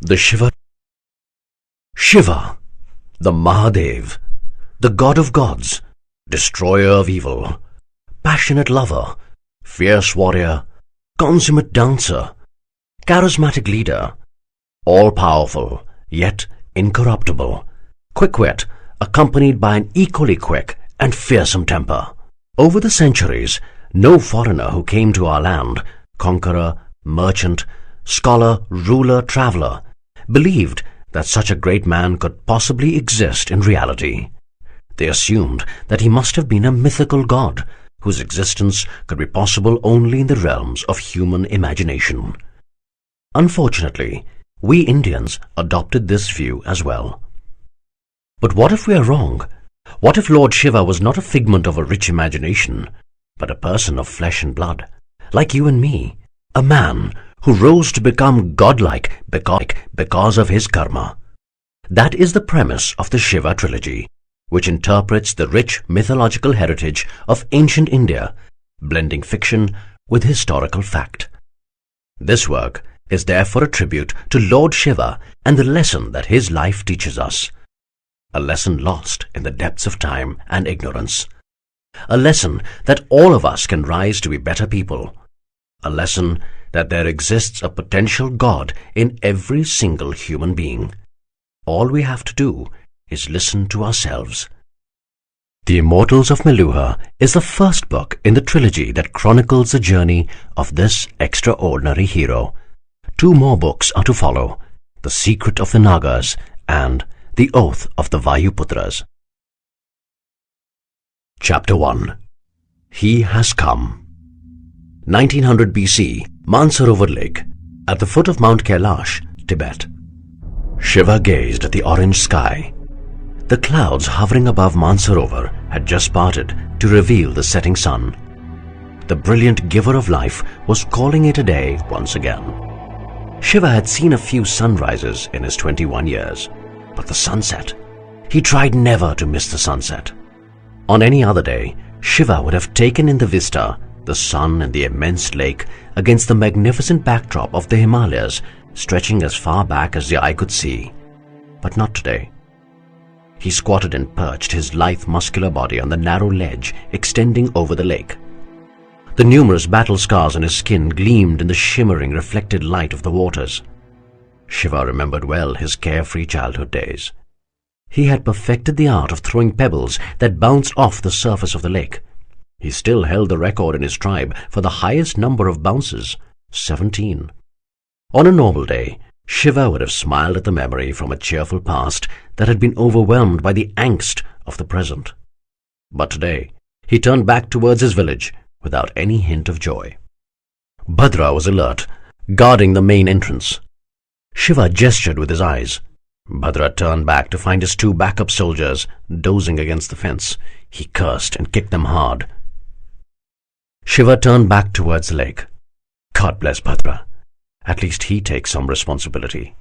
The Shiva, the Mahadev, the god of gods, destroyer of evil, passionate lover, fierce warrior, consummate dancer, charismatic leader, all-powerful, yet incorruptible, quick-wit, accompanied by an equally quick and fearsome temper. Over the centuries, no foreigner who came to our land, conqueror, merchant, scholar, ruler, traveler, believed that such a great man could possibly exist in reality. They assumed that he must have been a mythical god, whose existence could be possible only in the realms of human imagination. Unfortunately, we Indians adopted this view as well. But what if we are wrong? What if Lord Shiva was not a figment of a rich imagination, but a person of flesh and blood, like you and me, a man who rose to become godlike because of his karma? That is the premise of the Shiva Trilogy, which interprets the rich mythological heritage of ancient India, blending fiction with historical fact. This work is therefore a tribute to Lord Shiva and the lesson that his life teaches us. A lesson lost in the depths of time and ignorance. A lesson that all of us can rise to be better people. A lesson that there exists a potential God in every single human being. All we have to do is listen to ourselves. The Immortals of Meluha is the first book in the trilogy that chronicles the journey of this extraordinary hero. 2 more books are to follow, The Secret of the Nagas and The Oath of the Vayuputras. Chapter 1. He Has Come. 1900 BC, Mansarovar Lake, at the foot of Mount Kailash, Tibet. Shiva gazed at the orange sky. The clouds hovering above Mansarovar had just parted to reveal the setting sun. The brilliant giver of life was calling it a day once again. Shiva had seen a few sunrises in his 21 years, but the sunset, he tried never to miss the sunset. On any other day, Shiva would have taken in the vista, the sun and the immense lake against the magnificent backdrop of the Himalayas stretching as far back as the eye could see. But not today. He squatted and perched his lithe muscular body on the narrow ledge extending over the lake. The numerous battle scars on his skin gleamed in the shimmering reflected light of the waters. Shiva remembered well his carefree childhood days. He had perfected the art of throwing pebbles that bounced off the surface of the lake. He still held the record in his tribe for the highest number of bounces, 17. On a normal day, Shiva would have smiled at the memory from a cheerful past that had been overwhelmed by the angst of the present. But today, he turned back towards his village without any hint of joy. Bhadra was alert, guarding the main entrance. Shiva gestured with his eyes. Bhadra turned back to find his 2 backup soldiers dozing against the fence. He cursed and kicked them hard. Shiva turned back towards the lake. God bless Bhadra. At least he takes some responsibility.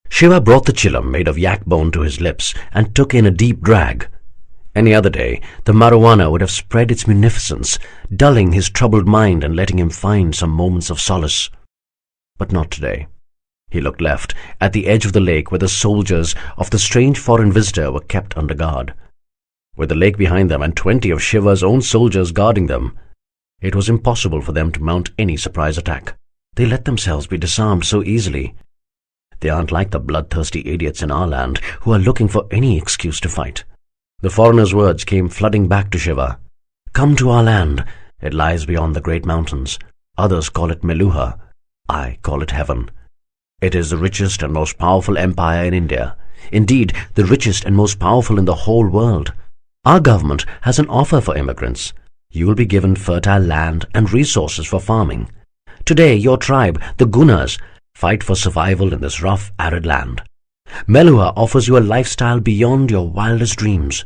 Shiva brought the chillum made of yak bone to his lips and took in a deep drag. Any other day, the marijuana would have spread its munificence, dulling his troubled mind and letting him find some moments of solace. But not today. He looked left, at the edge of the lake where the soldiers of the strange foreign visitor were kept under guard. With the lake behind them and 20 of Shiva's own soldiers guarding them, it was impossible for them to mount any surprise attack. They let themselves be disarmed so easily. They aren't like the bloodthirsty idiots in our land who are looking for any excuse to fight. The foreigner's words came flooding back to Shiva. Come to our land. It lies beyond the great mountains. Others call it Meluha. I call it heaven. It is the richest and most powerful empire in India. Indeed, the richest and most powerful in the whole world. Our government has an offer for immigrants. You will be given fertile land and resources for farming. Today, your tribe, the Gunas, fight for survival in this rough, arid land. Meluha offers you a lifestyle beyond your wildest dreams.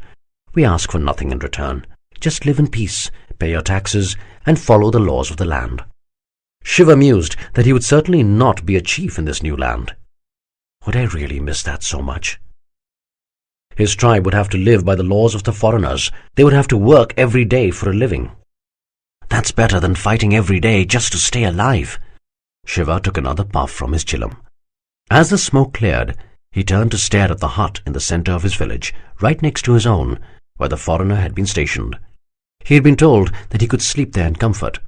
We ask for nothing in return. Just live in peace, pay your taxes, and follow the laws of the land. Shiva mused that he would certainly not be a chief in this new land. Would I really miss that so much? His tribe would have to live by the laws of the foreigners. They would have to work every day for a living. That's better than fighting every day just to stay alive. Shiva took another puff from his chillum. As the smoke cleared, he turned to stare at the hut in the center of his village, right next to his own, where the foreigner had been stationed. He had been told that he could sleep there in comfort.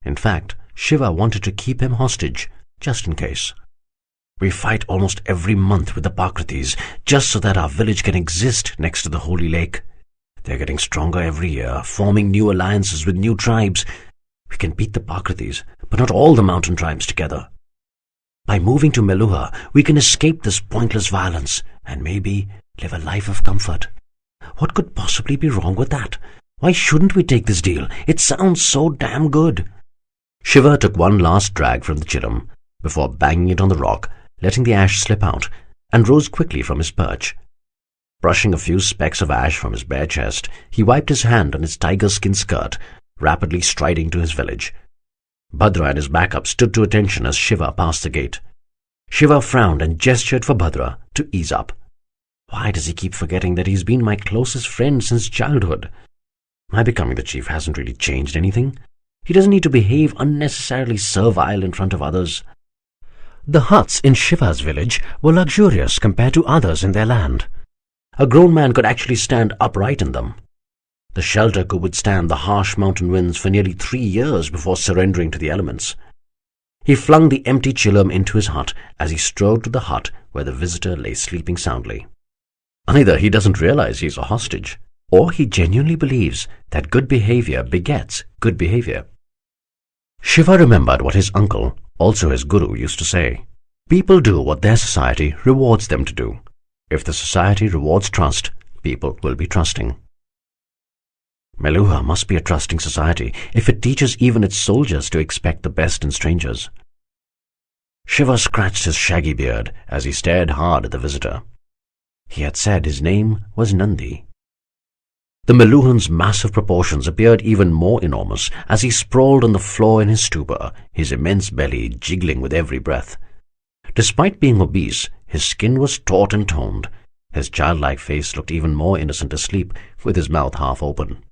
In fact, Shiva wanted to keep him hostage, just in case. "We fight almost every month with the Prakrtis, just so that our village can exist next to the holy lake. They're getting stronger every year, forming new alliances with new tribes. We can beat the Prakrtis, but not all the mountain tribes together. By moving to Meluha, we can escape this pointless violence and maybe live a life of comfort. What could possibly be wrong with that? Why shouldn't we take this deal? It sounds so damn good." Shiva took one last drag from the chillum before banging it on the rock, letting the ash slip out, and rose quickly from his perch. Brushing a few specks of ash from his bare chest, he wiped his hand on his tiger-skin skirt, rapidly striding to his village. Bhadra and his backup stood to attention as Shiva passed the gate. Shiva frowned and gestured for Bhadra to ease up. Why does he keep forgetting that he's been my closest friend since childhood? My becoming the chief hasn't really changed anything. He doesn't need to behave unnecessarily servile in front of others. The huts in Shiva's village were luxurious compared to others in their land. A grown man could actually stand upright in them. The shelter could withstand the harsh mountain winds for nearly 3 years before surrendering to the elements. He flung the empty chillum into his hut as he strode to the hut where the visitor lay sleeping soundly. Either he doesn't realize he's a hostage, or he genuinely believes that good behavior begets good behavior. Shiva remembered what his uncle, also his guru, used to say. People do what their society rewards them to do. If the society rewards trust, people will be trusting. Meluha must be a trusting society if it teaches even its soldiers to expect the best in strangers. Shiva scratched his shaggy beard as he stared hard at the visitor. He had said his name was Nandi. The Meluhan's massive proportions appeared even more enormous as he sprawled on the floor in his stupor, his immense belly jiggling with every breath. Despite being obese, his skin was taut and toned. His childlike face looked even more innocent asleep, with his mouth half open.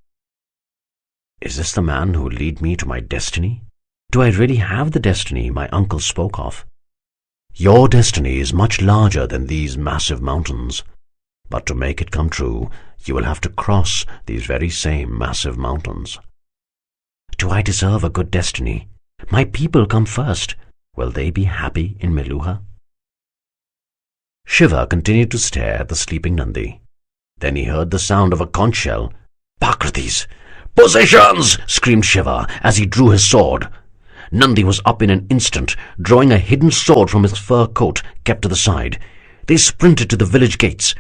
Is this the man who will lead me to my destiny? Do I really have the destiny my uncle spoke of? Your destiny is much larger than these massive mountains. But to make it come true, you will have to cross these very same massive mountains. Do I deserve a good destiny? My people come first. Will they be happy in Meluha? Shiva continued to stare at the sleeping Nandi. Then he heard the sound of a conch shell. Prakrtis! "Positions!" screamed Shiva as he drew his sword. Nandi was up in an instant, drawing a hidden sword from his fur coat kept to the side. They sprinted to the village gates.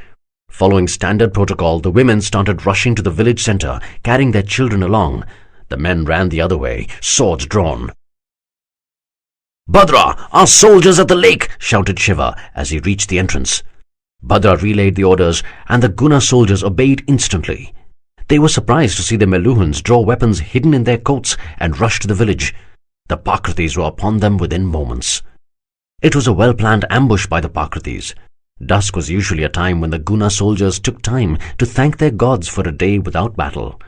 Following standard protocol, the women started rushing to the village center, carrying their children along. The men ran the other way, swords drawn. "Bhadra, our soldiers at the lake!" shouted Shiva as he reached the entrance. Bhadra relayed the orders, and the Guna soldiers obeyed instantly. They were surprised to see the Meluhans draw weapons hidden in their coats and rush to the village. The Prakrtis were upon them within moments. It was a well-planned ambush by the Prakrtis. Dusk was usually a time when the Guna soldiers took time to thank their gods for a day without battle.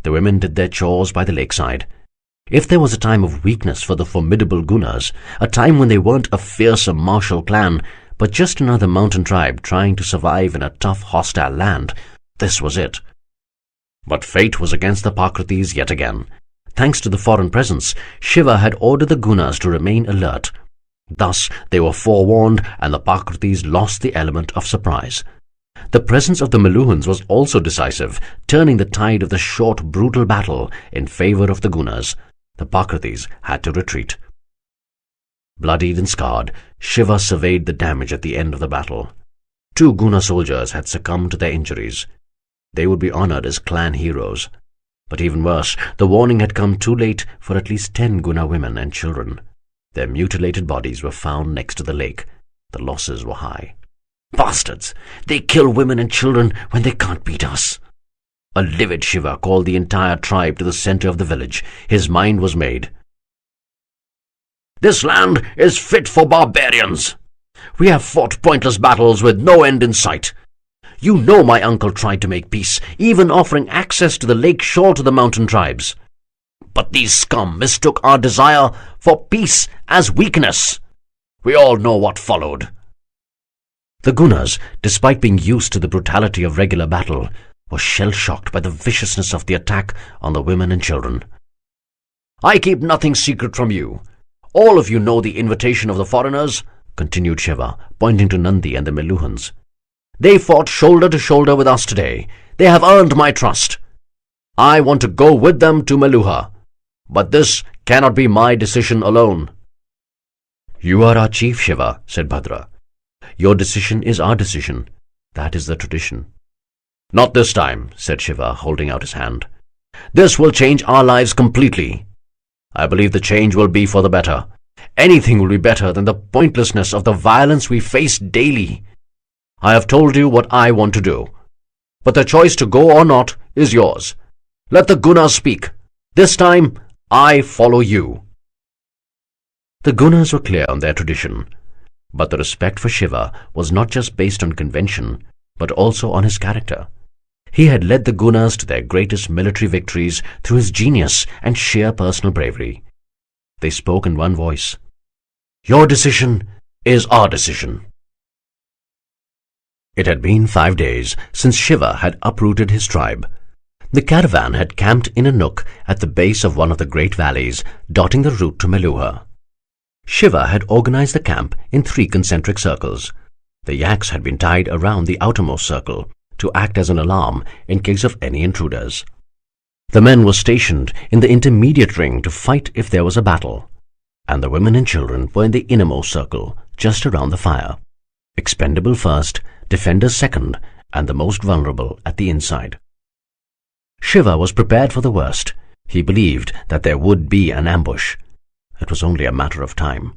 The women did their chores by the lakeside. If there was a time of weakness for the formidable Gunas, a time when they weren't a fearsome martial clan, but just another mountain tribe trying to survive in a tough hostile land, this was it. But fate was against the Prakrtis yet again. Thanks to the foreign presence, Shiva had ordered the Gunas to remain alert. Thus, they were forewarned and the Prakrtis lost the element of surprise. The presence of the Meluhans was also decisive, turning the tide of the short, brutal battle in favor of the Gunas. The Prakrtis had to retreat. Bloodied and scarred, Shiva surveyed the damage at the end of the battle. 2 Guna soldiers had succumbed to their injuries. They would be honored as clan heroes. But even worse, the warning had come too late for at least 10 Guna women and children. Their mutilated bodies were found next to the lake. The losses were high. Bastards! They kill women and children when they can't beat us. A livid Shiva called the entire tribe to the center of the village. His mind was made. This land is fit for barbarians. We have fought pointless battles with no end in sight. You know my uncle tried to make peace, even offering access to the lake shore to the mountain tribes. But these scum mistook our desire for peace as weakness. We all know what followed. The Gunas, despite being used to the brutality of regular battle, were shell-shocked by the viciousness of the attack on the women and children. "I keep nothing secret from you. All of you know the invitation of the foreigners," continued Shiva, pointing to Nandi and the Meluhans. "They fought shoulder to shoulder with us today. They have earned my trust. I want to go with them to Meluha, but this cannot be my decision alone." "You are our chief, Shiva," said Bhadra. "Your decision is our decision. That is the tradition." "Not this time," said Shiva, holding out his hand. "This will change our lives completely. I believe the change will be for the better. Anything will be better than the pointlessness of the violence we face daily. I have told you what I want to do, but the choice to go or not is yours. Let the Gunas speak. This time, I follow you." The Gunas were clear on their tradition, but the respect for Shiva was not just based on convention, but also on his character. He had led the Gunas to their greatest military victories through his genius and sheer personal bravery. They spoke in one voice. "Your decision is our decision." It had been 5 days since Shiva had uprooted his tribe. The caravan had camped in a nook at the base of one of the great valleys dotting the route to Meluha. Shiva had organized the camp in 3 concentric circles. The yaks had been tied around the outermost circle to act as an alarm in case of any intruders. The men were stationed in the intermediate ring to fight if there was a battle, and the women and children were in the innermost circle, just around the fire. Expendable first, defenders second, and the most vulnerable at the inside. Shiva was prepared for the worst. He believed that there would be an ambush. It was only a matter of time.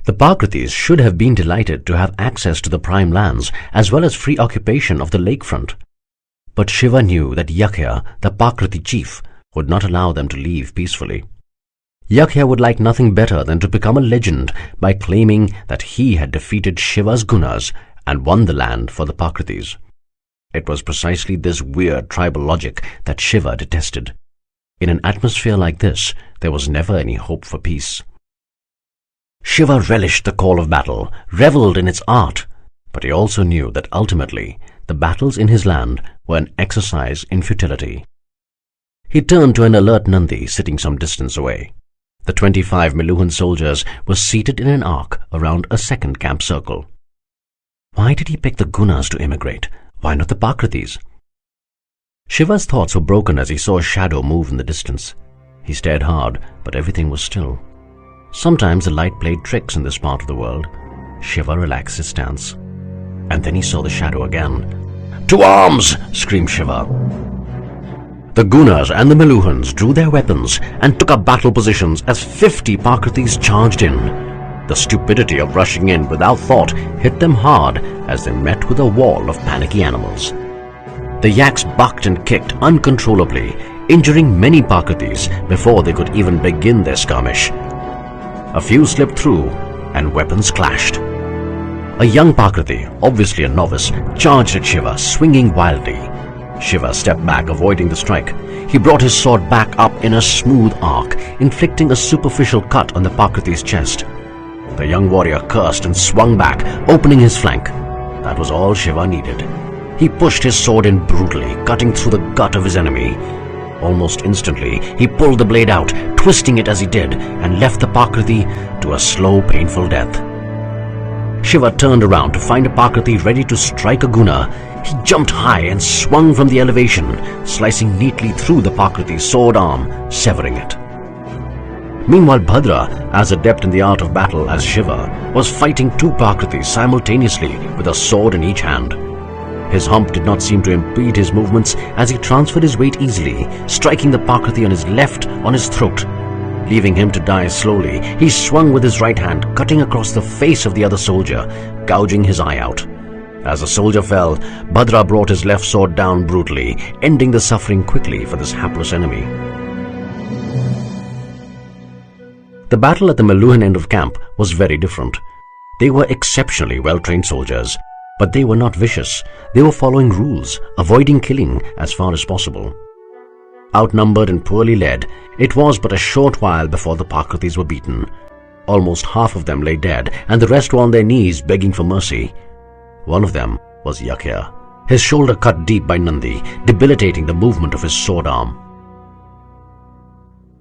The Pakratis should have been delighted to have access to the prime lands as well as free occupation of the lakefront. But Shiva knew that Yakhya, the Pakrati chief, would not allow them to leave peacefully. Yakhya would like nothing better than to become a legend by claiming that he had defeated Shiva's Gunas and won the land for the Pakratis. It was precisely this weird tribal logic that Shiva detested. In an atmosphere like this, there was never any hope for peace. Shiva relished the call of battle, revelled in its art, but he also knew that ultimately the battles in his land were an exercise in futility. He turned to an alert Nandi sitting some distance away. The 25 Meluhan soldiers were seated in an arc around a second camp circle. Why did he pick the Gunas to immigrate? Why not the Pakratis? Shiva's thoughts were broken as he saw a shadow move in the distance. He stared hard, but everything was still. Sometimes the light played tricks in this part of the world. Shiva relaxed his stance. And then he saw the shadow again. "To arms!" screamed Shiva. The Gunas and the Meluhans drew their weapons and took up battle positions as 50 Pakratis charged in. The stupidity of rushing in without thought hit them hard as they met with a wall of panicky animals. The yaks bucked and kicked uncontrollably, injuring many Pakratis before they could even begin their skirmish. A few slipped through, and weapons clashed. A young Pakrati, obviously a novice, charged at Shiva, swinging wildly. Shiva stepped back, avoiding the strike. He brought his sword back up in a smooth arc, inflicting a superficial cut on the Pakrati's chest. The young warrior cursed and swung back, opening his flank. That was all Shiva needed. He pushed his sword in brutally, cutting through the gut of his enemy. Almost instantly, he pulled the blade out, twisting it as he did, and left the Pakrati to a slow, painful death. Shiva turned around to find a Pakrati ready to strike a Guna. He jumped high and swung from the elevation, slicing neatly through the Pakrati's sword arm, severing it. Meanwhile, Bhadra, as adept in the art of battle as Shiva, was fighting 2 Pakratis simultaneously with a sword in each hand. His hump did not seem to impede his movements as he transferred his weight easily, striking the Pakrati on his left on his throat. Leaving him to die slowly, he swung with his right hand, cutting across the face of the other soldier, gouging his eye out. As the soldier fell, Bhadra brought his left sword down brutally, ending the suffering quickly for this hapless enemy. The battle at the Meluhan end of camp was very different. They were exceptionally well-trained soldiers, but they were not vicious. They were following rules, avoiding killing as far as possible. Outnumbered and poorly led, it was but a short while before the Pakratis were beaten. Almost half of them lay dead, and the rest were on their knees begging for mercy. One of them was Yakhya, his shoulder cut deep by Nandi, debilitating the movement of his sword arm.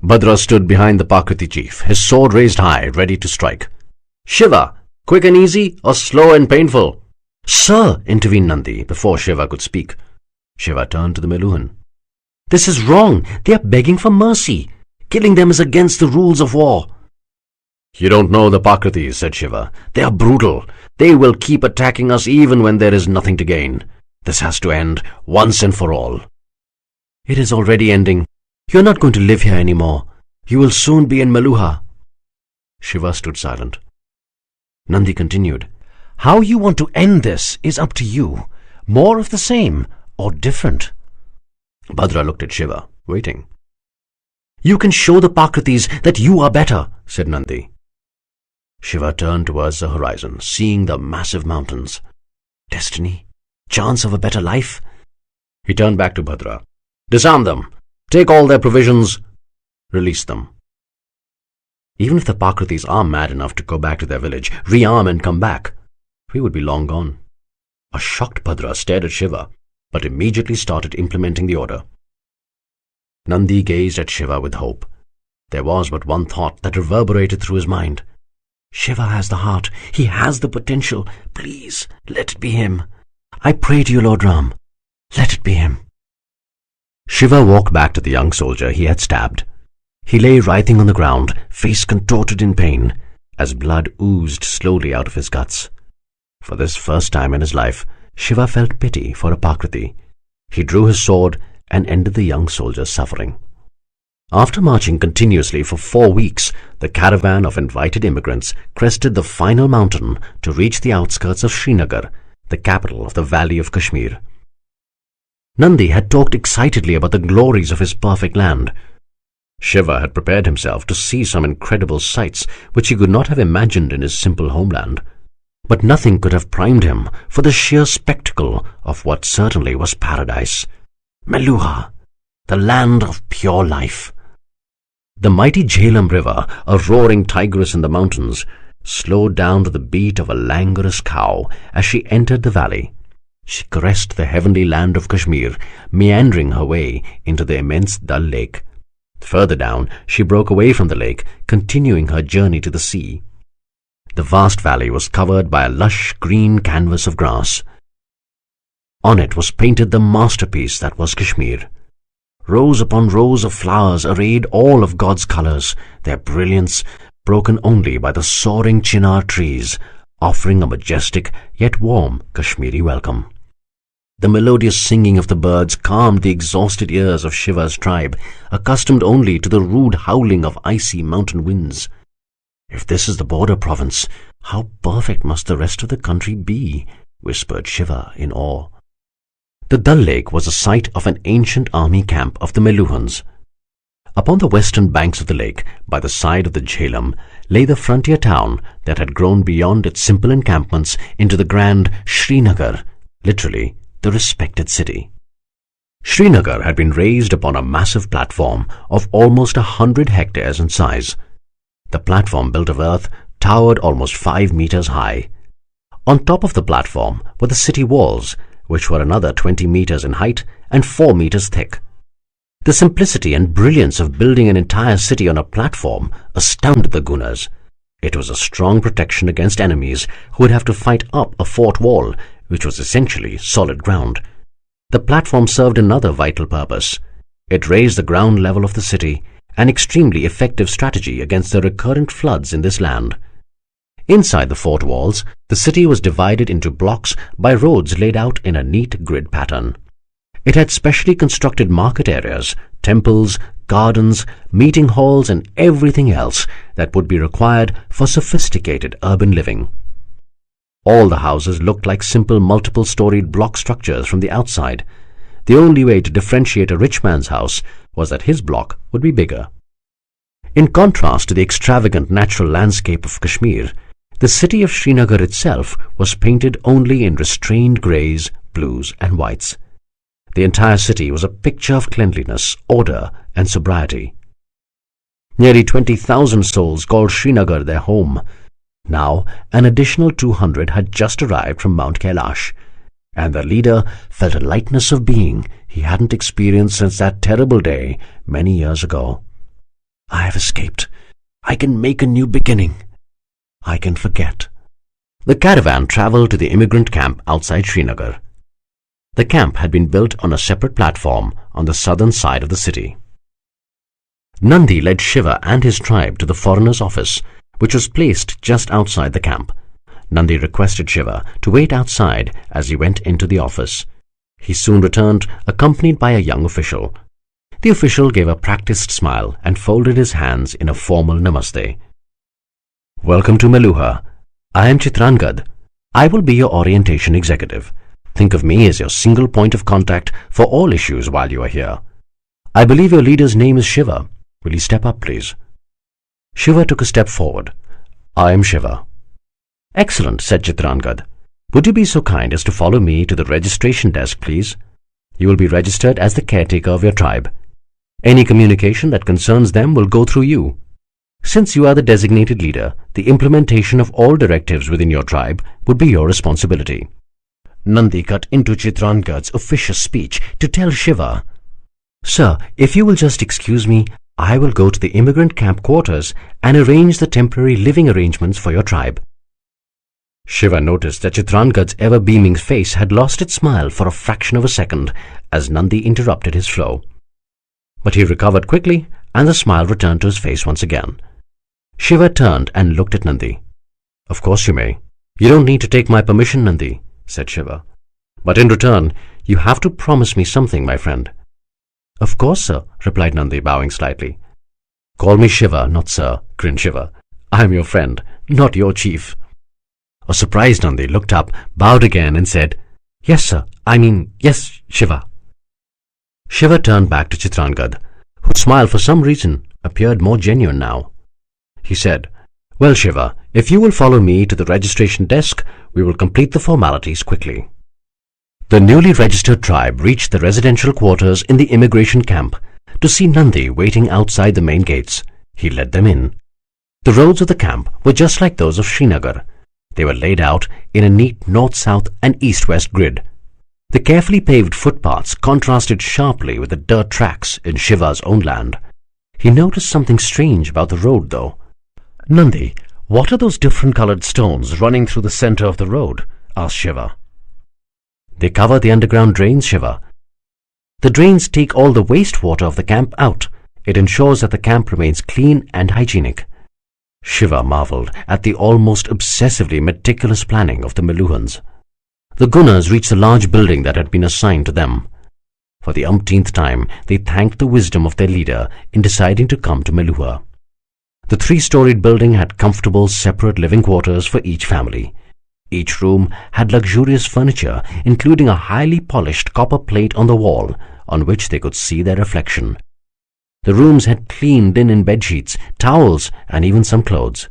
Bhadra stood behind the Prakriti chief, his sword raised high, ready to strike. "Shiva, quick and easy or slow and painful?" "Sir," intervened Nandi before Shiva could speak. Shiva turned to the Meluhan. "This is wrong. They are begging for mercy. Killing them is against the rules of war." "You don't know the Prakritis," said Shiva. "They are brutal. They will keep attacking us even when there is nothing to gain. This has to end once and for all." "It is already ending. You are not going to live here anymore. You will soon be in Meluha." Shiva stood silent. Nandi continued. "How you want to end this is up to you. More of the same or different." Bhadra looked at Shiva, waiting. "You can show the Prakritis that you are better," said Nandi. Shiva turned towards the horizon, seeing the massive mountains. Destiny? Chance of a better life? He turned back to Bhadra. "Disarm them. Take all their provisions. Release them." Even if the Prakritis are mad enough to go back to their village, rearm and come back, we would be long gone. A shocked Bhadra stared at Shiva, but immediately started implementing the order. Nandi gazed at Shiva with hope. There was but one thought that reverberated through his mind. "Shiva has the heart. He has the potential. Please, let it be him. I pray to you, Lord Ram. Let it be him." Shiva walked back to the young soldier he had stabbed. He lay writhing on the ground, face contorted in pain, as blood oozed slowly out of his guts. For this first time in his life, Shiva felt pity for a Prakriti. He drew his sword and ended the young soldier's suffering. After marching continuously for 4 weeks, the caravan of invited immigrants crested the final mountain to reach the outskirts of Srinagar, the capital of the Valley of Kashmir. Nandi had talked excitedly about the glories of his perfect land. Shiva had prepared himself to see some incredible sights which he could not have imagined in his simple homeland. But nothing could have primed him for the sheer spectacle of what certainly was paradise. Meluha, the land of pure life. The mighty Jhelum River, a roaring tigress in the mountains, slowed down to the beat of a languorous cow as she entered the valley. She caressed the heavenly land of Kashmir, meandering her way into the immense Dal Lake. Further down, she broke away from the lake, continuing her journey to the sea. The vast valley was covered by a lush green canvas of grass. On it was painted the masterpiece that was Kashmir. Rows upon rows of flowers arrayed all of God's colors, their brilliance broken only by the soaring chinar trees, offering a majestic yet warm Kashmiri welcome. The melodious singing of the birds calmed the exhausted ears of Shiva's tribe, accustomed only to the rude howling of icy mountain winds. "If this is the border province, how perfect must the rest of the country be," whispered Shiva in awe. The Dal Lake was the site of an ancient army camp of the Meluhans. Upon the western banks of the lake, by the side of the Jhelum, lay the frontier town that had grown beyond its simple encampments into the grand Srinagar, literally the respected city. Srinagar had been raised upon a massive platform of almost 100 hectares in size. The platform, built of earth, towered almost 5 meters high. On top of the platform were the city walls, which were another 20 meters in height and 4 meters thick. The simplicity and brilliance of building an entire city on a platform astounded the Gunas. It was a strong protection against enemies who would have to fight up a fort wall, which was essentially solid ground. The platform served another vital purpose. It raised the ground level of the city, an extremely effective strategy against the recurrent floods in this land. Inside the fort walls, the city was divided into blocks by roads laid out in a neat grid pattern. It had specially constructed market areas, temples, gardens, meeting halls, and everything else that would be required for sophisticated urban living. All the houses looked like simple multiple-storied block structures from the outside. The only way to differentiate a rich man's house was that his block would be bigger. In contrast to the extravagant natural landscape of Kashmir, the city of Srinagar itself was painted only in restrained greys, blues, and whites. The entire city was a picture of cleanliness, order, and sobriety. Nearly 20,000 souls called Srinagar their home. Now, an additional 200 had just arrived from Mount Kailash, and the leader felt a lightness of being he hadn't experienced since that terrible day many years ago. I have escaped. I can make a new beginning. I can forget. The caravan travelled to the immigrant camp outside Srinagar. The camp had been built on a separate platform on the southern side of the city. Nandi led Shiva and his tribe to the foreigner's office, which was placed just outside the camp. Nandi requested Shiva to wait outside as he went into the office. He soon returned, accompanied by a young official. The official gave a practiced smile and folded his hands in a formal namaste. "Welcome to Meluha. I am Chitrangad. I will be your orientation executive. Think of me as your single point of contact for all issues while you are here. I believe your leader's name is Shiva. Will you step up, please?" Shiva took a step forward. "I am Shiva." "Excellent," said Chitrangad. "Would you be so kind as to follow me to the registration desk, please? You will be registered as the caretaker of your tribe. Any communication that concerns them will go through you. Since you are the designated leader, the implementation of all directives within your tribe would be your responsibility." Nandi cut into Chitrangad's officious speech to tell Shiva, "Sir, if you will just excuse me, I will go to the immigrant camp quarters and arrange the temporary living arrangements for your tribe." Shiva noticed that Chitrangad's ever-beaming face had lost its smile for a fraction of a second as Nandi interrupted his flow. But he recovered quickly, and the smile returned to his face once again. Shiva turned and looked at Nandi. "Of course you may. You don't need to take my permission, Nandi," said Shiva. "But in return, you have to promise me something, my friend." "Of course, sir," replied Nandi, bowing slightly. "Call me Shiva, not sir," grinned Shiva. "I am your friend, not your chief." A surprised Nandi looked up, bowed again, and said, Yes, Shiva." Shiva turned back to Chitrangad, whose smile for some reason appeared more genuine now. He said, "Well, Shiva, if you will follow me to the registration desk, we will complete the formalities quickly." The newly registered tribe reached the residential quarters in the immigration camp to see Nandi waiting outside the main gates. He led them in. The roads of the camp were just like those of Srinagar. They were laid out in a neat north-south and east-west grid. The carefully paved footpaths contrasted sharply with the dirt tracks in Shiva's own land. He noticed something strange about the road, though. "Nandi, what are those different-coloured stones running through the centre of the road?" asked Shiva. "They cover the underground drains, Shiva. The drains take all the wastewater of the camp out. It ensures that the camp remains clean and hygienic." Shiva marvelled at the almost obsessively meticulous planning of the Meluhans. The Gunners reached the large building that had been assigned to them. For the umpteenth time, they thanked the wisdom of their leader in deciding to come to Meluha. The three-storied building had comfortable, separate living quarters for each family. Each room had luxurious furniture, including a highly polished copper plate on the wall on which they could see their reflection. The rooms had clean linen bedsheets, towels, and even some clothes.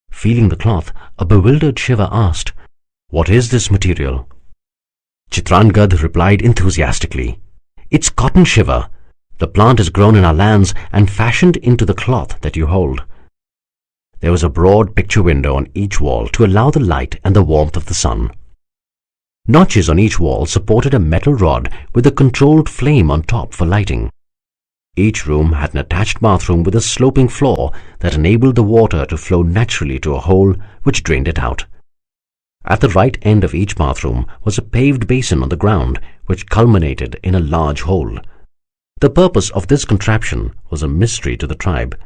Feeling the cloth, a bewildered Shiva asked, "What is this material?" Chitrangad replied enthusiastically, "It's cotton, Shiva. The plant is grown in our lands and fashioned into the cloth that you hold." There was a broad picture window on each wall to allow the light and the warmth of the sun. Notches on each wall supported a metal rod with a controlled flame on top for lighting. Each room had an attached bathroom with a sloping floor that enabled the water to flow naturally to a hole which drained it out. At the right end of each bathroom was a paved basin on the ground which culminated in a large hole. The purpose of this contraption was a mystery to the tribe.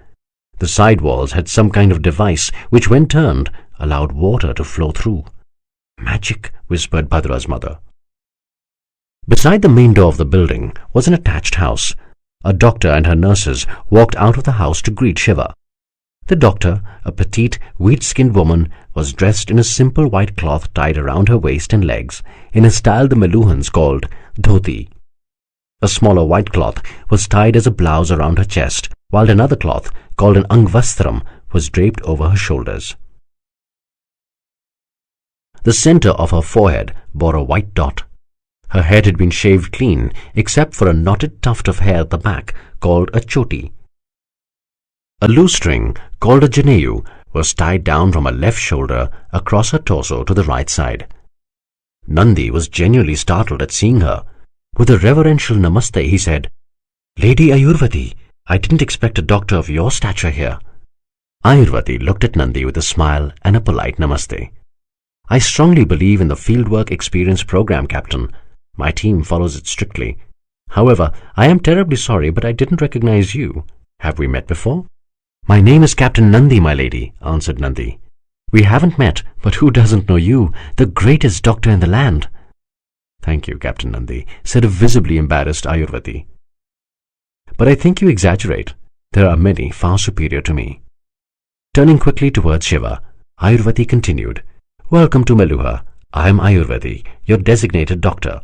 The side walls had some kind of device which, when turned, allowed water to flow through. "Magic," whispered Bhadra's mother. Beside the main door of the building was an attached house. A doctor and her nurses walked out of the house to greet Shiva. The doctor, a petite, wheat-skinned woman, was dressed in a simple white cloth tied around her waist and legs in a style the Meluhans called dhoti. A smaller white cloth was tied as a blouse around her chest, while another cloth, called an angvastram, was draped over her shoulders. The centre of her forehead bore a white dot. Her head had been shaved clean, except for a knotted tuft of hair at the back, called a choti. A loose string, called a janeyu, was tied down from her left shoulder across her torso to the right side. Nandi was genuinely startled at seeing her. With a reverential namaste, he said, "Lady Ayurvati, I didn't expect a doctor of your stature here." Ayurvati looked at Nandi with a smile and a polite namaste. "I strongly believe in the Fieldwork Experience Program, Captain. My team follows it strictly. However, I am terribly sorry, but I didn't recognize you. Have we met before?" "My name is Captain Nandi, my lady," answered Nandi. "We haven't met, but who doesn't know you, the greatest doctor in the land?" "Thank you, Captain Nandi," said a visibly embarrassed Ayurvati. "But I think you exaggerate. There are many far superior to me." Turning quickly towards Shiva, Ayurvati continued, "Welcome to Meluha. I am Ayurvati, your designated doctor.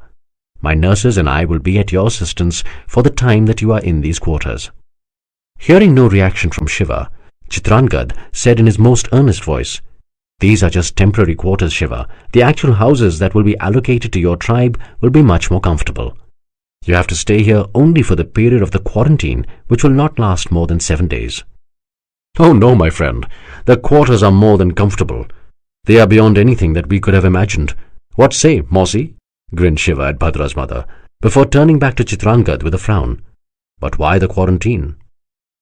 My nurses and I will be at your assistance for the time that you are in these quarters." Hearing no reaction from Shiva, Chitrangad said in his most earnest voice, "These are just temporary quarters, Shiva. The actual houses that will be allocated to your tribe will be much more comfortable. You have to stay here only for the period of the quarantine, which will not last more than 7 days." "Oh no, my friend. The quarters are more than comfortable. They are beyond anything that we could have imagined. What say, Mosi?" grinned Shiva at Bhadra's mother, before turning back to Chitrangad with a frown. "But why the quarantine?"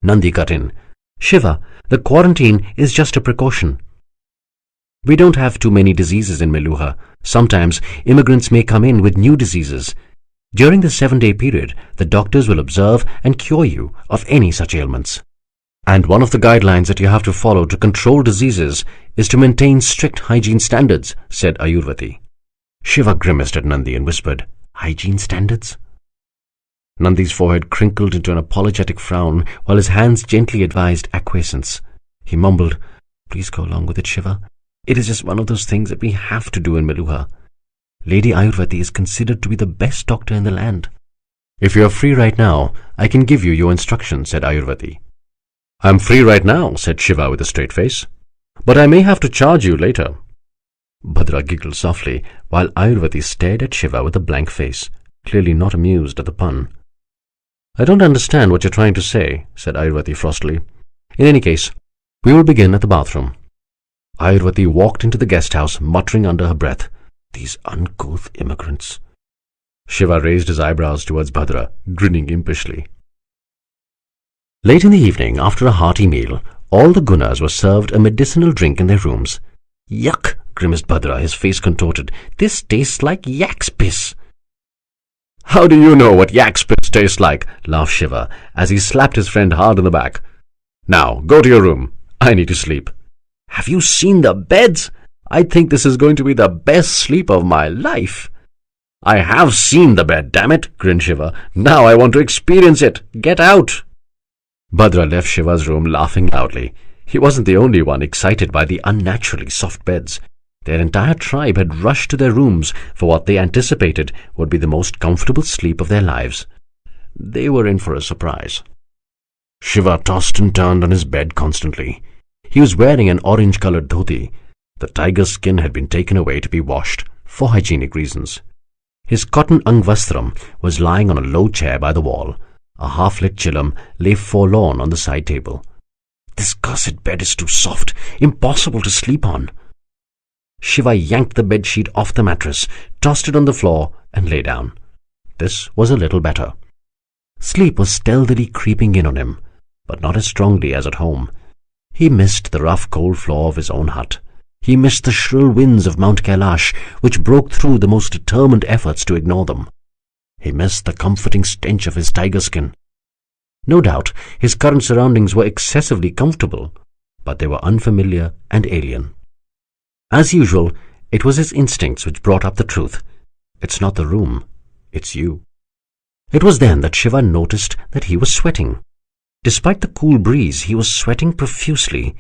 Nandi cut in. "Shiva, the quarantine is just a precaution. We don't have too many diseases in Meluha. Sometimes immigrants may come in with new diseases. During the 7-day period, the doctors will observe and cure you of any such ailments. And one of the guidelines that you have to follow to control diseases is to maintain strict hygiene standards," said Ayurvati. Shiva grimaced at Nandi and whispered, "Hygiene standards?" Nandi's forehead crinkled into an apologetic frown while his hands gently advised acquiescence. He mumbled, "Please go along with it, Shiva. It is just one of those things that we have to do in Meluha. Lady Ayurvati is considered to be the best doctor in the land." "If you are free right now, I can give you your instructions," said Ayurvati. "I'm free right now," said Shiva with a straight face. "But I may have to charge you later." Bhadra giggled softly, while Ayurvati stared at Shiva with a blank face, clearly not amused at the pun. "I don't understand what you're trying to say," said Ayurvati frostily. "In any case, we will begin at the bathroom." Ayurvati walked into the guest house, muttering under her breath, "These uncouth immigrants." Shiva raised his eyebrows towards Bhadra, grinning impishly. Late in the evening, after a hearty meal, all the Gunas were served a medicinal drink in their rooms. "Yuck!" grimaced Bhadra, his face contorted. "This tastes like yak's piss." "How do you know what yak's piss tastes like?" laughed Shiva, as he slapped his friend hard in the back. "Now, go to your room. I need to sleep." "Have you seen the beds? I think this is going to be the best sleep of my life." "I have seen the bed, damn it," grinned Shiva. "Now I want to experience it. Get out." Bhadra left Shiva's room laughing loudly. He wasn't the only one excited by the unnaturally soft beds. Their entire tribe had rushed to their rooms for what they anticipated would be the most comfortable sleep of their lives. They were in for a surprise. Shiva tossed and turned on his bed constantly. He was wearing an orange-colored dhoti. The tiger's skin had been taken away to be washed, for hygienic reasons. His cotton angvastram was lying on a low chair by the wall. A half-lit chillam lay forlorn on the side table. "This cursed bed is too soft, impossible to sleep on." Shiva yanked the bedsheet off the mattress, tossed it on the floor, and lay down. This was a little better. Sleep was stealthily creeping in on him, but not as strongly as at home. He missed the rough cold floor of his own hut. He missed the shrill winds of Mount Kailash, which broke through the most determined efforts to ignore them. He missed the comforting stench of his tiger skin. No doubt his current surroundings were excessively comfortable, but they were unfamiliar and alien. As usual, it was his instincts which brought up the truth. It's not the room, it's you. It was then that Shiva noticed that he was sweating. Despite the cool breeze, he was sweating profusely.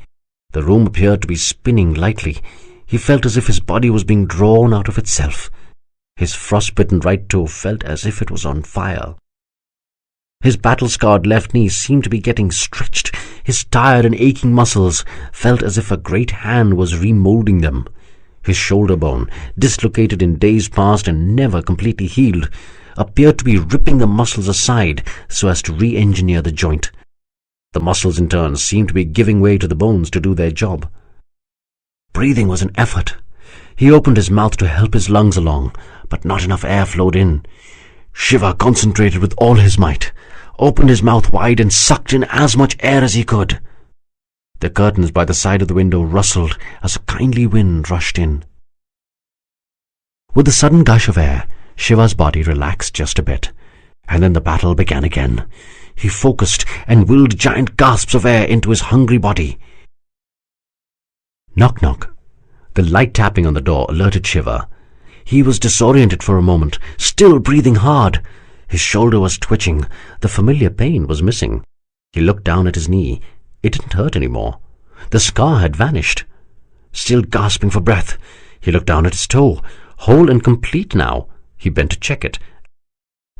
The room appeared to be spinning lightly. He felt as if his body was being drawn out of itself. His frostbitten right toe felt as if it was on fire. His battle-scarred left knee seemed to be getting stretched. His tired and aching muscles felt as if a great hand was remolding them. His shoulder bone, dislocated in days past and never completely healed, appeared to be ripping the muscles aside so as to re-engineer the joint. The muscles in turn seemed to be giving way to the bones to do their job. Breathing was an effort. He opened his mouth to help his lungs along, but not enough air flowed in. Shiva concentrated with all his might, opened his mouth wide and sucked in as much air as he could. The curtains by the side of the window rustled as a kindly wind rushed in. With the sudden gush of air, Shiva's body relaxed just a bit, and then the battle began again. He focused and willed giant gasps of air into his hungry body. Knock, knock. The light tapping on the door alerted Shiva. He was disoriented for a moment, still breathing hard. His shoulder was twitching. The familiar pain was missing. He looked down at his knee. It didn't hurt anymore. The scar had vanished. Still gasping for breath, he looked down at his toe, whole and complete now. He bent to check it.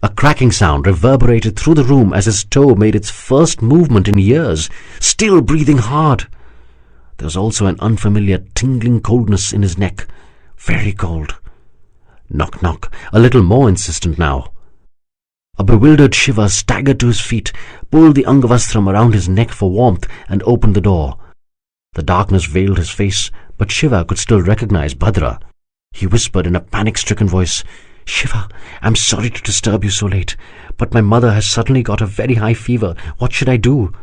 A cracking sound reverberated through the room as his toe made its first movement in years, still breathing hard. There was also an unfamiliar tingling coldness in his neck, very cold. Knock, knock, a little more insistent now. A bewildered Shiva staggered to his feet, pulled the Angavastram around his neck for warmth, and opened the door. The darkness veiled his face, but Shiva could still recognize Bhadra. He whispered in a panic-stricken voice, "Shiva, I'm sorry to disturb you so late, but my mother has suddenly got a very high fever. What should I do?"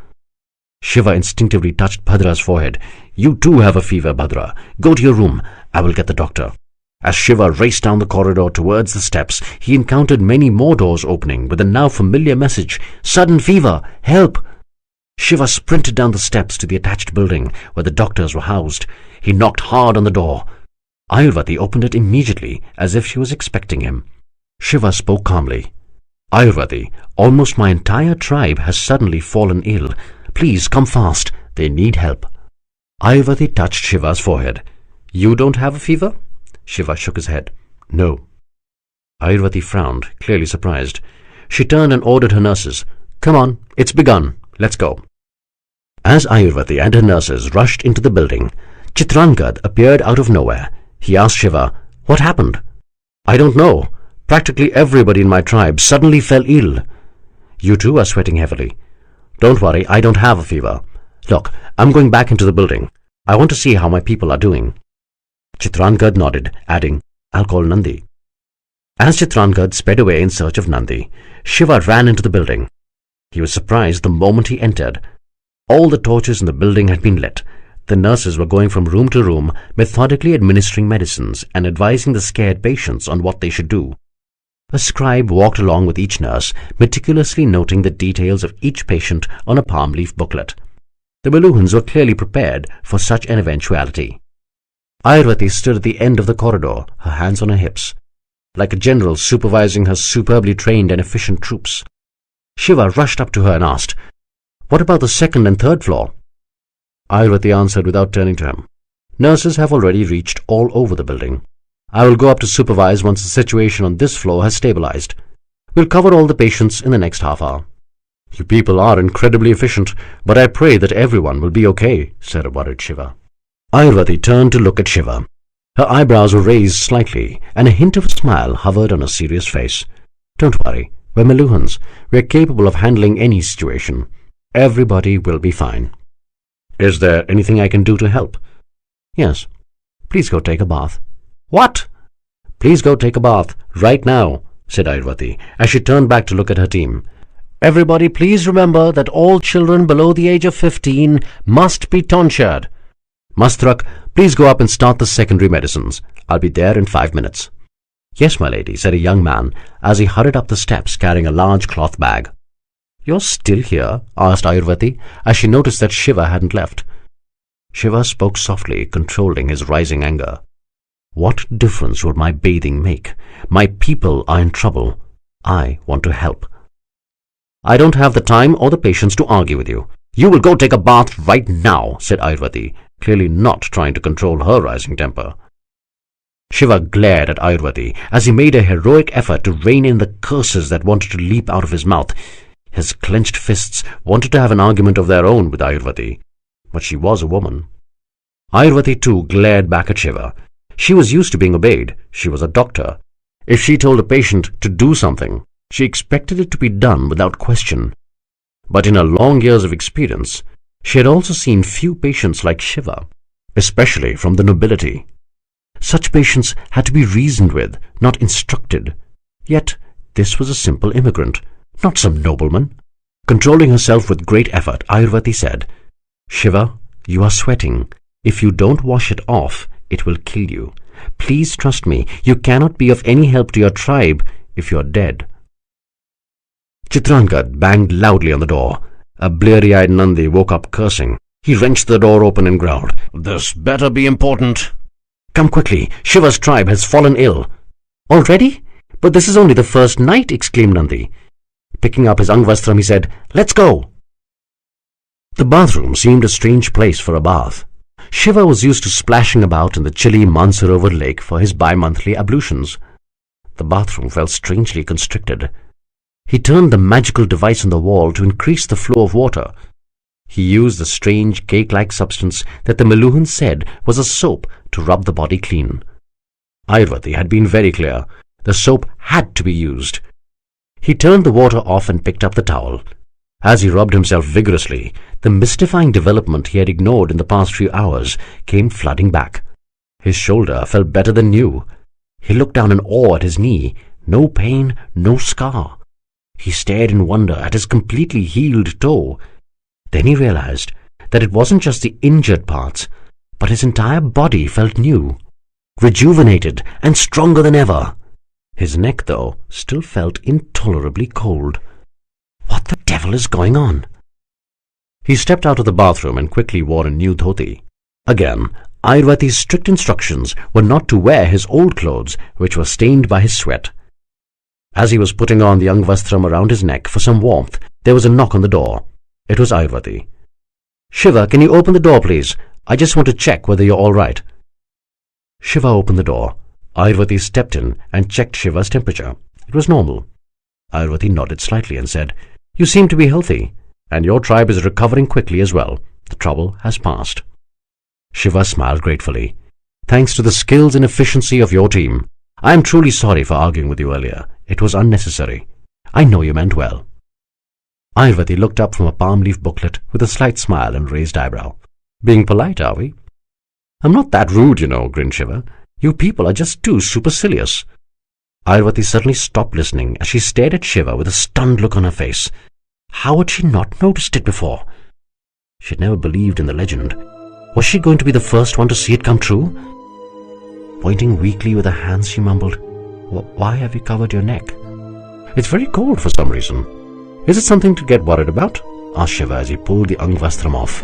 Shiva instinctively touched Bhadra's forehead. "You too have a fever, Bhadra. Go to your room. I will get the doctor." As Shiva raced down the corridor towards the steps, he encountered many more doors opening with the now familiar message, "Sudden fever! Help!" Shiva sprinted down the steps to the attached building where the doctors were housed. He knocked hard on the door. Ayurvati opened it immediately, as if she was expecting him. Shiva spoke calmly. "Ayurvati, almost my entire tribe has suddenly fallen ill. Please come fast. They need help." Ayurvati touched Shiva's forehead. "You don't have a fever?" Shiva shook his head. "No." Ayurvati frowned, clearly surprised. She turned and ordered her nurses, "Come on, it's begun. Let's go." As Ayurvati and her nurses rushed into the building, Chitrangad appeared out of nowhere. He asked Shiva, "What happened?" "I don't know. Practically everybody in my tribe suddenly fell ill." "You too are sweating heavily." "Don't worry, I don't have a fever. Look, I'm going back into the building. I want to see how my people are doing." Chitrangad nodded, adding, "I'll call Nandi." As Chitrangad sped away in search of Nandi, Shiva ran into the building. He was surprised the moment he entered. All the torches in the building had been lit. The nurses were going from room to room, methodically administering medicines and advising the scared patients on what they should do. A scribe walked along with each nurse, meticulously noting the details of each patient on a palm leaf booklet. The Meluhans were clearly prepared for such an eventuality. Ayurvati stood at the end of the corridor, her hands on her hips, like a general supervising her superbly trained and efficient troops. Shiva rushed up to her and asked, "What about the second and third floor?" Ayurvati answered without turning to him, "Nurses have already reached all over the building. I will go up to supervise once the situation on this floor has stabilized. We'll cover all the patients in the next half hour." "You people are incredibly efficient, but I pray that everyone will be okay," said a worried Shiva. Ayurvati turned to look at Shiva. Her eyebrows were raised slightly, and a hint of a smile hovered on her serious face. "Don't worry, we're Meluhans. We're capable of handling any situation. Everybody will be fine." "Is there anything I can do to help?" "Yes. Please go take a bath." "What?" "Please go take a bath, right now," said Ayurvati, as she turned back to look at her team. "Everybody please remember that all children below the age of 15 must be tonsured. Mastrak, please go up and start the secondary medicines. I'll be there in 5 minutes." "Yes, my lady," said a young man as he hurried up the steps carrying a large cloth bag. "You're still here?" asked Ayurvati as she noticed that Shiva hadn't left. Shiva spoke softly, controlling his rising anger. "What difference would my bathing make? My people are in trouble. I want to help." "I don't have the time or the patience to argue with you. You will go take a bath right now," said Ayurvati, clearly not trying to control her rising temper. Shiva glared at Ayurvati as he made a heroic effort to rein in the curses that wanted to leap out of his mouth. His clenched fists wanted to have an argument of their own with Ayurvati, but she was a woman. Ayurvati too glared back at Shiva. She was used to being obeyed. She was a doctor. If she told a patient to do something, she expected it to be done without question. But in her long years of experience, she had also seen few patients like Shiva, especially from the nobility. Such patients had to be reasoned with, not instructed. Yet this was a simple immigrant, not some nobleman. Controlling herself with great effort, Ayurvati said, "Shiva, you are sweating. If you don't wash it off, it will kill you. Please trust me, you cannot be of any help to your tribe if you are dead." Chitrangad banged loudly on the door. A bleary-eyed Nandi woke up cursing. He wrenched the door open and growled, "This better be important. Come quickly, Shiva's tribe has fallen ill." "Already? But this is only the first night," exclaimed Nandi. Picking up his Angvastram, he said, "Let's go." The bathroom seemed a strange place for a bath. Shiva was used to splashing about in the chilly Mansarovar lake for his bi-monthly ablutions. The bathroom felt strangely constricted. He turned the magical device on the wall to increase the flow of water. He used the strange cake-like substance that the Meluhans said was a soap to rub the body clean. Ayurvati had been very clear. The soap had to be used. He turned the water off and picked up the towel. As he rubbed himself vigorously, the mystifying development he had ignored in the past few hours came flooding back. His shoulder felt better than new. He looked down in awe at his knee. No pain, no scar. He stared in wonder at his completely healed toe. Then he realized that it wasn't just the injured parts, but his entire body felt new, rejuvenated and stronger than ever. His neck, though, still felt intolerably cold. What the devil is going on? He stepped out of the bathroom and quickly wore a new dhoti. Again, Ayurvati's strict instructions were not to wear his old clothes, which were stained by his sweat. As he was putting on the Angvastram around his neck for some warmth, there was a knock on the door. It was Ayurvati. "Shiva, can you open the door, please? I just want to check whether you're all right." Shiva opened the door. Ayurvati stepped in and checked Shiva's temperature. It was normal. Ayurvati nodded slightly and said, "You seem to be healthy, and your tribe is recovering quickly as well. The trouble has passed." Shiva smiled gratefully. "Thanks to the skills and efficiency of your team. I am truly sorry for arguing with you earlier. It was unnecessary. I know you meant well." Ayurvati looked up from a palm leaf booklet with a slight smile and raised eyebrow. "Being polite, are we?" "I'm not that rude, you know," grinned Shiva. "You people are just too supercilious." Ayurvati suddenly stopped listening as she stared at Shiva with a stunned look on her face. How had she not noticed it before? She had never believed in the legend. Was she going to be the first one to see it come true? Pointing weakly with her hands, she mumbled, "Why have you covered your neck?" "It's very cold for some reason." "Is it something to get worried about?" asked Shiva as he pulled the Angvastram off.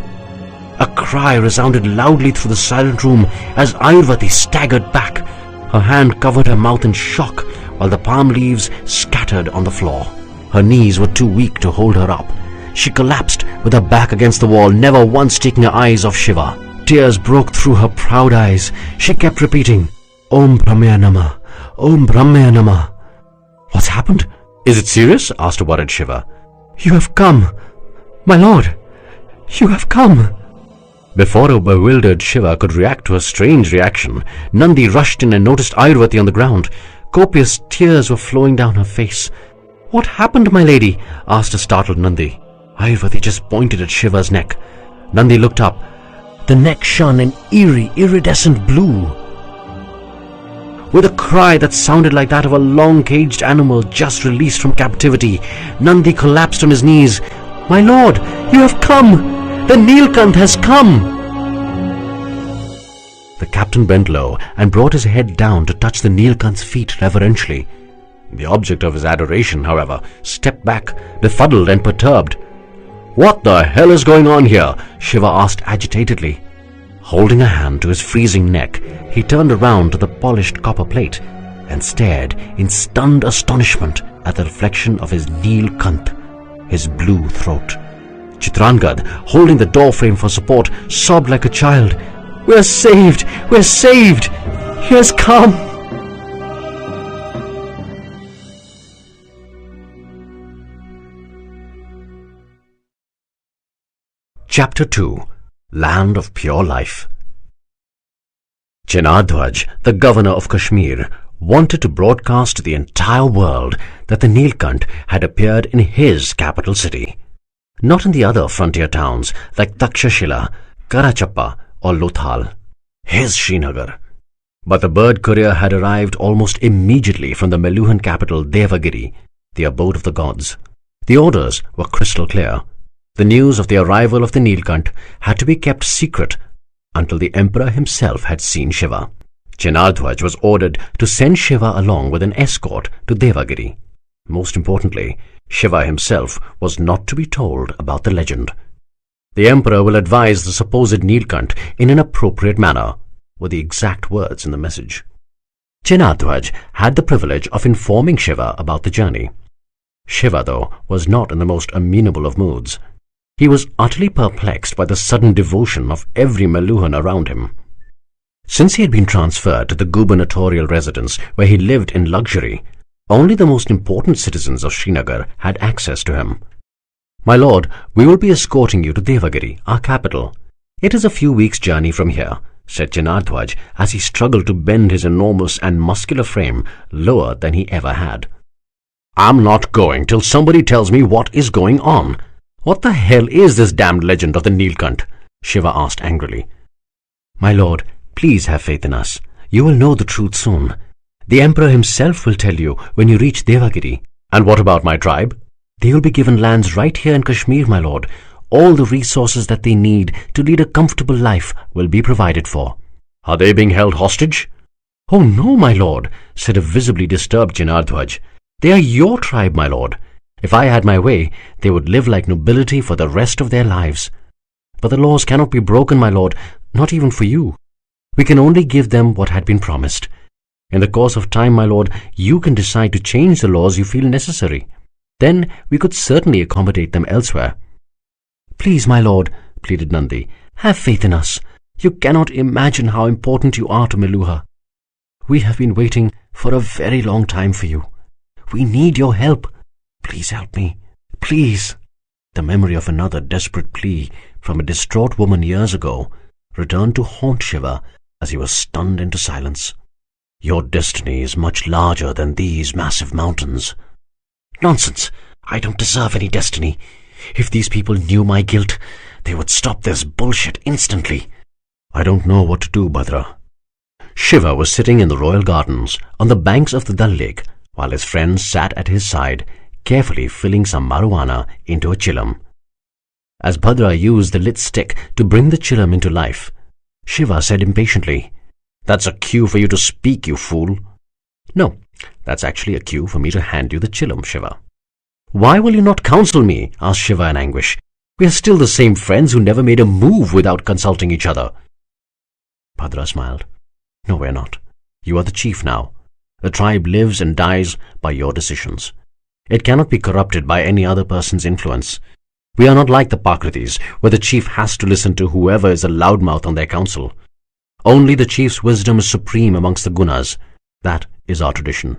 A cry resounded loudly through the silent room as Ayurvati staggered back. Her hand covered her mouth in shock while the palm leaves scattered on the floor. Her knees were too weak to hold her up. She collapsed with her back against the wall, never once taking her eyes off Shiva. Tears broke through her proud eyes. She kept repeating, "Om Brahmaya Namah, Om Brahmaya Namah." "What's happened? Is it serious?" asked a worried Shiva. "You have come, my lord. You have come." Before a bewildered Shiva could react to a strange reaction, Nandi rushed in and noticed Ayurvati on the ground. Copious tears were flowing down her face. "What happened, my lady?" asked a startled Nandi. Ayurvati just pointed at Shiva's neck. Nandi looked up. The neck shone an eerie, iridescent blue. With a cry that sounded like that of a long-caged animal just released from captivity, Nandi collapsed on his knees. "My lord, you have come! The Neelkanth has come!" The captain bent low and brought his head down to touch the Neelkanth's feet reverentially. The object of his adoration, however, stepped back, befuddled and perturbed. "What the hell is going on here?" Shiva asked agitatedly. Holding a hand to his freezing neck, he turned around to the polished copper plate and stared in stunned astonishment at the reflection of his Neelkanth, his blue throat. Chitrangad, holding the doorframe for support, sobbed like a child. "We're saved! We're saved! He has come!" Chapter 2. Land of Pure Life. Chinadhwaj, the governor of Kashmir, wanted to broadcast to the entire world that the Neelkanth had appeared in his capital city, not in the other frontier towns like Takshashila, Karachappa or Lothal. his Srinagar. But the bird courier had arrived almost immediately from the Meluhan capital Devagiri, the abode of the gods. The orders were crystal clear. The news of the arrival of the Neelkanth had to be kept secret until the emperor himself had seen Shiva. Janardhwaj was ordered to send Shiva along with an escort to Devagiri. Most importantly, Shiva himself was not to be told about the legend. The emperor will advise the supposed Neelkanth in an appropriate manner, were the exact words in the message. Janardhwaj had the privilege of informing Shiva about the journey. Shiva, though, was not in the most amenable of moods. He was utterly perplexed by the sudden devotion of every Meluhan around him. Since he had been transferred to the gubernatorial residence where he lived in luxury, only the most important citizens of Srinagar had access to him. "My lord, we will be escorting you to Devagiri, our capital. It is a few weeks' journey from here," said Janardhwaj as he struggled to bend his enormous and muscular frame lower than he ever had. "I'm not going till somebody tells me what is going on. What the hell is this damned legend of the Neelkanth?" Shiva asked angrily. "My lord, please have faith in us. You will know the truth soon. The emperor himself will tell you when you reach Devagiri." "And what about my tribe?" "They will be given lands right here in Kashmir, my lord. All the resources that they need to lead a comfortable life will be provided for." "Are they being held hostage?" "Oh no, my lord," said a visibly disturbed Janardhwaj. "They are your tribe, my lord. If I had my way, they would live like nobility for the rest of their lives. But the laws cannot be broken, my lord, not even for you. We can only give them what had been promised. In the course of time, my lord, you can decide to change the laws you feel necessary. Then we could certainly accommodate them elsewhere." "Please, my lord," pleaded Nandi, "have faith in us. You cannot imagine how important you are to Meluha. We have been waiting for a very long time for you. We need your help. Please help me. Please." The memory of another desperate plea from a distraught woman years ago returned to haunt Shiva as he was stunned into silence. "Your destiny is much larger than these massive mountains." "Nonsense! I don't deserve any destiny. If these people knew my guilt, they would stop this bullshit instantly." "I don't know what to do, Bhadra." Shiva was sitting in the royal gardens on the banks of the Dal Lake while his friends sat at his side, carefully filling some marijuana into a chillum. As Bhadra used the lit stick to bring the chillum into life, Shiva said impatiently, "That's a cue for you to speak, you fool." "No, that's actually a cue for me to hand you the chillum, Shiva." "Why will you not counsel me?" asked Shiva in anguish. "We are still the same friends who never made a move without consulting each other." Bhadra smiled. "No, we're not. You are the chief now. The tribe lives and dies by your decisions. It cannot be corrupted by any other person's influence. We are not like the Pakritis, where the chief has to listen to whoever is a loudmouth on their council. Only the chief's wisdom is supreme amongst the Gunas. That is our tradition."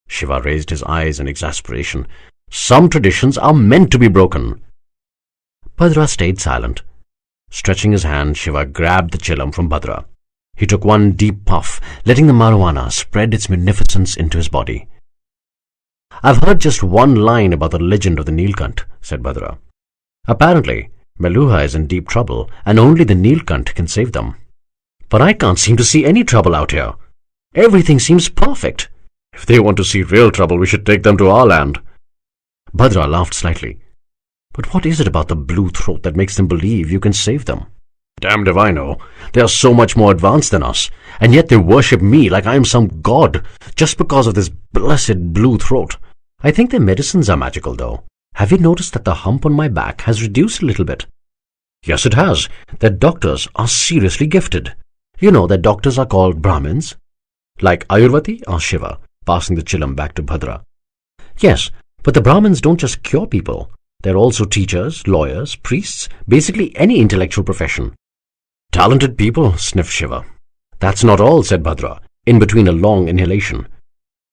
Shiva raised his eyes in exasperation. "Some traditions are meant to be broken." Bhadra stayed silent. Stretching his hand, Shiva grabbed the chillum from Bhadra. He took one deep puff, letting the marijuana spread its munificence into his body. "I've heard just one line about the legend of the Neelkanth," said Bhadra. "Apparently, Meluha is in deep trouble, and only the Neelkanth can save them. But I can't seem to see any trouble out here. Everything seems perfect. If they want to see real trouble, we should take them to our land." Bhadra laughed slightly. "But what is it about the blue throat that makes them believe you can save them?" "Damned if I know. They are so much more advanced than us, and yet they worship me like I am some god, just because of this blessed blue throat. I think their medicines are magical, though. Have you noticed that the hump on my back has reduced a little bit?" "Yes, it has. Their doctors are seriously gifted. You know that doctors are called Brahmins." "Like Ayurvati?" asked Shiva, passing the chillum back to Bhadra. "Yes, but the Brahmins don't just cure people. They're also teachers, lawyers, priests, basically any intellectual profession." "Talented people," sniffed Shiva. "That's not all," said Bhadra, in between a long inhalation.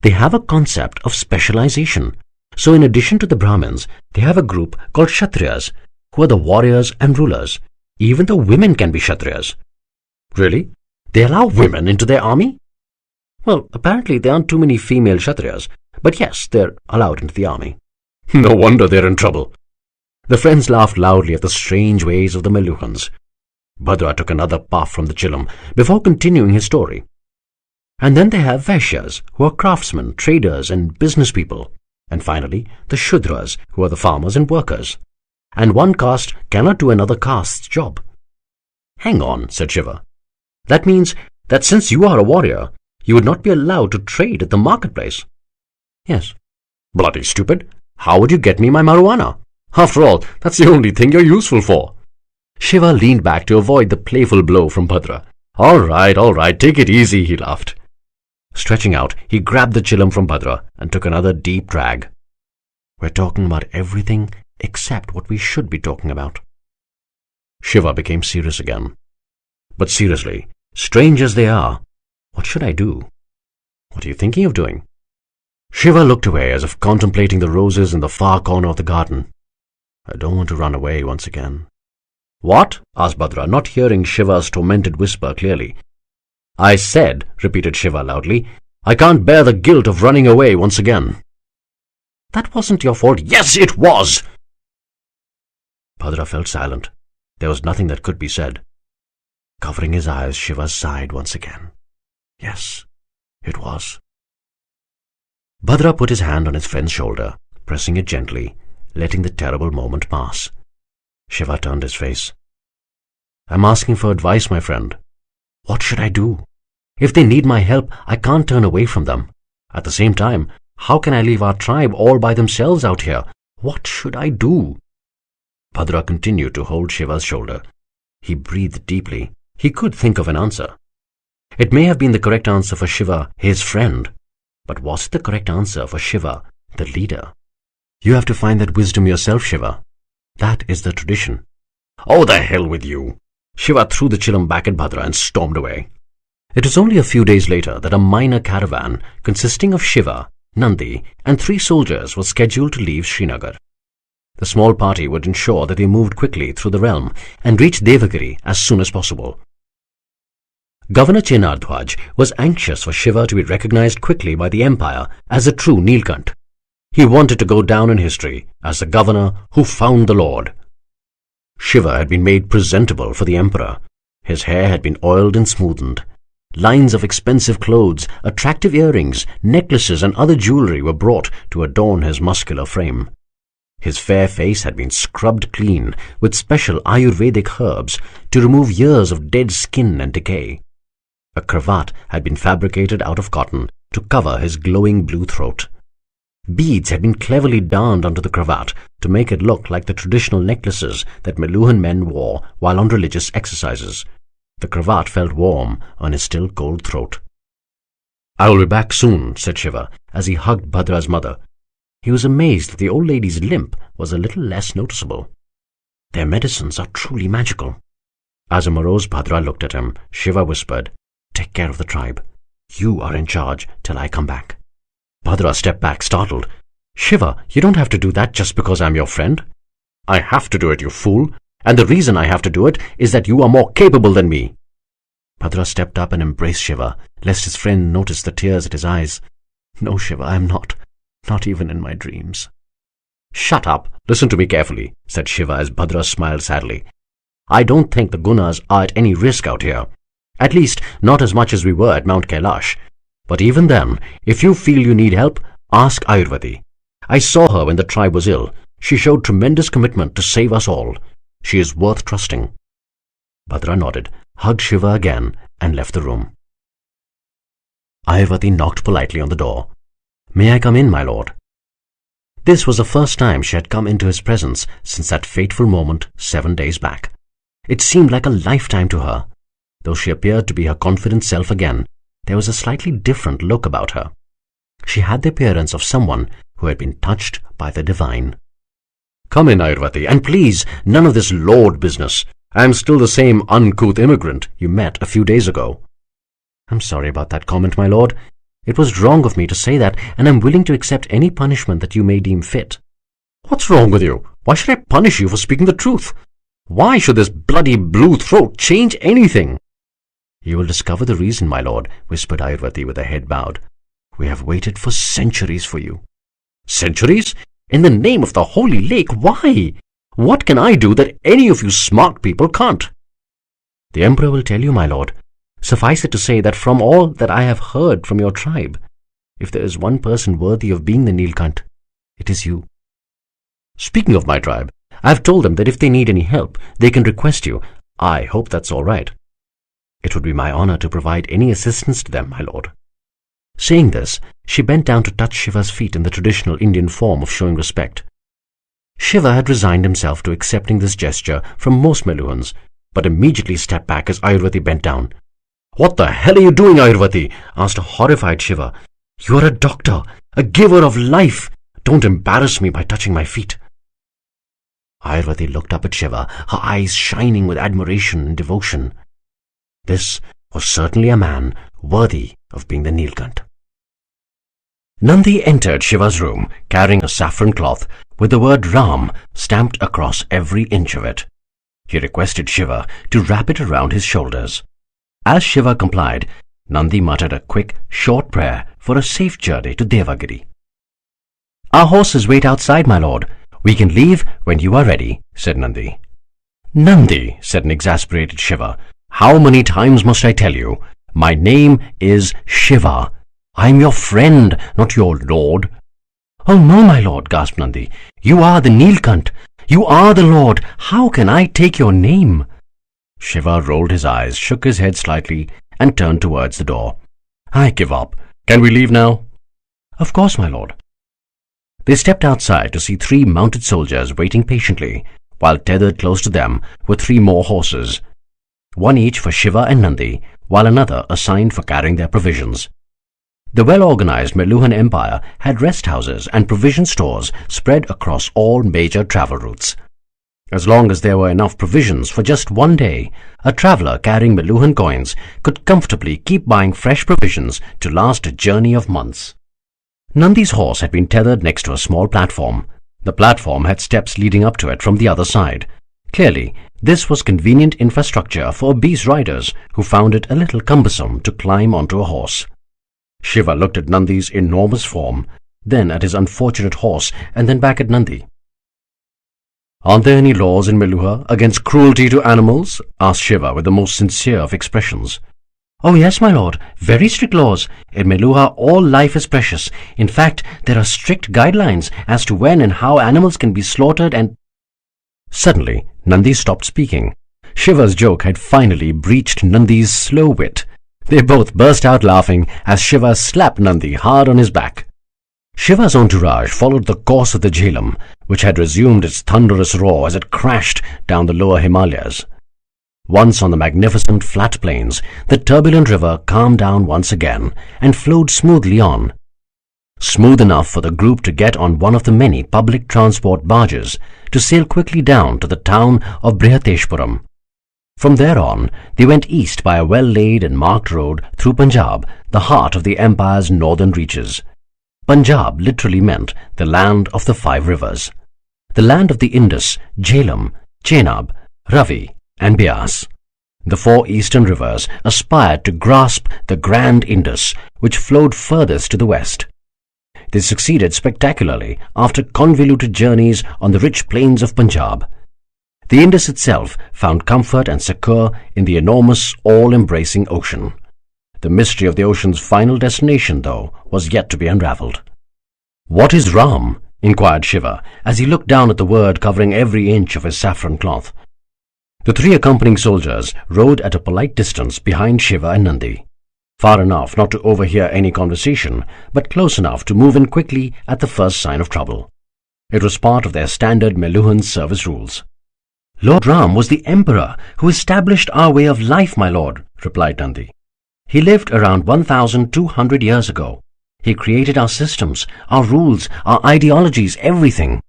"They have a concept of specialization. So in addition to the Brahmins, they have a group called Kshatriyas, who are the warriors and rulers. Even the women can be Kshatriyas." "Really? They allow women into their army?" "Well, apparently there aren't too many female Kshatriyas, but yes, they're allowed into the army." "No wonder they're in trouble." The friends laughed loudly at the strange ways of the Meluhans. Bhadra took another puff from the chillum before continuing his story. And then they have Vaishyas, who are craftsmen, traders, and business people. And finally, the Shudras, who are the farmers and workers. And one caste cannot do another caste's job. Hang on, said Shiva. That means that since you are a warrior, you would not be allowed to trade at the marketplace. Yes. Bloody stupid. How would you get me my marijuana? After all, that's the only thing you're useful for. Shiva leaned back to avoid the playful blow from Bhadra. All right, take it easy, he laughed. Stretching out, he grabbed the chillum from Bhadra and took another deep drag. We're talking about everything except what we should be talking about. Shiva became serious again. But seriously, strange as they are, what should I do? What are you thinking of doing? Shiva looked away as if contemplating the roses in the far corner of the garden. I don't want to run away once again. What? Asked Bhadra, not hearing Shiva's tormented whisper clearly. I said, repeated Shiva loudly, I can't bear the guilt of running away once again. That wasn't your fault. Yes, it was! Bhadra felt silent. There was nothing that could be said. Covering his eyes, Shiva sighed once again. Yes, it was. Bhadra put his hand on his friend's shoulder, pressing it gently, letting the terrible moment pass. Shiva turned his face. I'm asking for advice, my friend. What should I do? If they need my help, I can't turn away from them. At the same time, how can I leave our tribe all by themselves out here? What should I do? Bhadra continued to hold Shiva's shoulder. He breathed deeply. He could think of an answer. It may have been the correct answer for Shiva, his friend. But was it the correct answer for Shiva, the leader? You have to find that wisdom yourself, Shiva. That is the tradition. Oh, the hell with you! Shiva threw the chillum back at Bhadra and stormed away. It was only a few days later that a minor caravan consisting of Shiva, Nandi, and 3 soldiers was scheduled to leave Srinagar. The small party would ensure that they moved quickly through the realm and reached Devagiri as soon as possible. Governor Chenardhwaj was anxious for Shiva to be recognized quickly by the empire as a true Neelkanth. He wanted to go down in history as the governor who found the Lord. Shiva had been made presentable for the emperor. His hair had been oiled and smoothened. Lines of expensive clothes, attractive earrings, necklaces and other jewelry were brought to adorn his muscular frame. His fair face had been scrubbed clean with special Ayurvedic herbs to remove years of dead skin and decay. A cravat had been fabricated out of cotton to cover his glowing blue throat. Beads had been cleverly darned onto the cravat to make it look like the traditional necklaces that Meluhan men wore while on religious exercises. The cravat felt warm on his still cold throat. I will be back soon, said Shiva as he hugged Bhadra's mother. He was amazed that the old lady's limp was a little less noticeable. Their medicines are truly magical. As a morose Bhadra looked at him, Shiva whispered, Take care of the tribe. You are in charge till I come back. Bhadra stepped back, startled. Shiva, you don't have to do that just because I'm your friend. I have to do it, you fool. And the reason I have to do it is that you are more capable than me. Bhadra stepped up and embraced Shiva, lest his friend notice the tears at his eyes. No, Shiva, I am not. Not even in my dreams. Shut up. Listen to me carefully, said Shiva as Bhadra smiled sadly. I don't think the Gunas are at any risk out here. At least, not as much as we were at Mount Kailash. But even then, if you feel you need help, ask Ayurvati. I saw her when the tribe was ill. She showed tremendous commitment to save us all. She is worth trusting. Bhadra nodded, hugged Shiva again, and left the room. Ayurvati knocked politely on the door. May I come in, my lord? This was the first time she had come into his presence since that fateful moment 7 days back. It seemed like a lifetime to her. Though she appeared to be her confident self again, there was a slightly different look about her. She had the appearance of someone who had been touched by the divine. Come in, Ayurvati, and please, none of this lord business. I am still the same uncouth immigrant you met a few days ago. I'm sorry about that comment, my lord. It was wrong of me to say that, and I'm willing to accept any punishment that you may deem fit. What's wrong with you? Why should I punish you for speaking the truth? Why should this bloody blue throat change anything? You will discover the reason, my lord, whispered Ayurvati with her head bowed. We have waited for centuries for you. Centuries? In the name of the holy lake, why? What can I do that any of you smart people can't? The Emperor will tell you, my lord. Suffice it to say that from all that I have heard from your tribe, if there is one person worthy of being the Neelkanth, it is you. Speaking of my tribe, I have told them that if they need any help, they can request you. I hope that's all right. It would be my honor to provide any assistance to them, my lord. Saying this, she bent down to touch Shiva's feet in the traditional Indian form of showing respect. Shiva had resigned himself to accepting this gesture from most Meluhans, but immediately stepped back as Ayurvati bent down. "What the hell are you doing, Ayurvati?" asked a horrified Shiva. "You are a doctor, a giver of life. Don't embarrass me by touching my feet." Ayurvati looked up at Shiva, her eyes shining with admiration and devotion. This was certainly a man worthy of being the Neelkanth. Nandi entered Shiva's room, carrying a saffron cloth with the word Ram stamped across every inch of it. He requested Shiva to wrap it around his shoulders. As Shiva complied, Nandi muttered a quick, short prayer for a safe journey to Devagiri. "Our horses wait outside, my lord. We can leave when you are ready," said Nandi. "Nandi," said an exasperated Shiva, "how many times must I tell you? My name is Shiva. I am your friend, not your lord." "Oh no, my lord," gasped Nandi. "You are the Neelkanth. You are the lord. How can I take your name?" Shiva rolled his eyes, shook his head slightly, and turned towards the door. "I give up. Can we leave now?" "Of course, my lord." They stepped outside to see 3 mounted soldiers waiting patiently, while tethered close to them were 3 more horses, one each for Shiva and Nandi, while another assigned for carrying their provisions. The well-organized Meluhan Empire had rest houses and provision stores spread across all major travel routes. As long as there were enough provisions for just one day, a traveller carrying Meluhan coins could comfortably keep buying fresh provisions to last a journey of months. Nandi's horse had been tethered next to a small platform. The platform had steps leading up to it from the other side. Clearly, this was convenient infrastructure for obese riders who found it a little cumbersome to climb onto a horse. Shiva looked at Nandi's enormous form, then at his unfortunate horse, and then back at Nandi. "Aren't there any laws in Meluha against cruelty to animals?" asked Shiva with the most sincere of expressions. "Oh yes, my lord, very strict laws. In Meluha all life is precious. In fact, there are strict guidelines as to when and how animals can be slaughtered and—" Suddenly, Nandi stopped speaking. Shiva's joke had finally breached Nandi's slow wit. They both burst out laughing as Shiva slapped Nandi hard on his back. Shiva's entourage followed the course of the Jhelum, which had resumed its thunderous roar as it crashed down the lower Himalayas. Once on the magnificent flat plains, the turbulent river calmed down once again and flowed smoothly on. Smooth enough for the group to get on one of the many public transport barges to sail quickly down to the town of Brihateshpuram. From there on, they went east by a well-laid and marked road through Punjab, the heart of the empire's northern reaches. Punjab literally meant the land of the 5 rivers. The land of the Indus, Jhelum, Chenab, Ravi, and Beas. The 4 eastern rivers aspired to grasp the grand Indus, which flowed furthest to the west. They succeeded spectacularly after convoluted journeys on the rich plains of Punjab. The Indus itself found comfort and succor in the enormous, all-embracing ocean. The mystery of the ocean's final destination, though, was yet to be unraveled. "What is Ram?" inquired Shiva, as he looked down at the word covering every inch of his saffron cloth. The 3 accompanying soldiers rode at a polite distance behind Shiva and Nandi, far enough not to overhear any conversation, but close enough to move in quickly at the first sign of trouble. It was part of their standard Meluhan service rules. "Lord Ram was the emperor who established our way of life, my lord," replied Nandi. "He lived around 1,200 years ago. He created our systems, our rules, our ideologies, everything.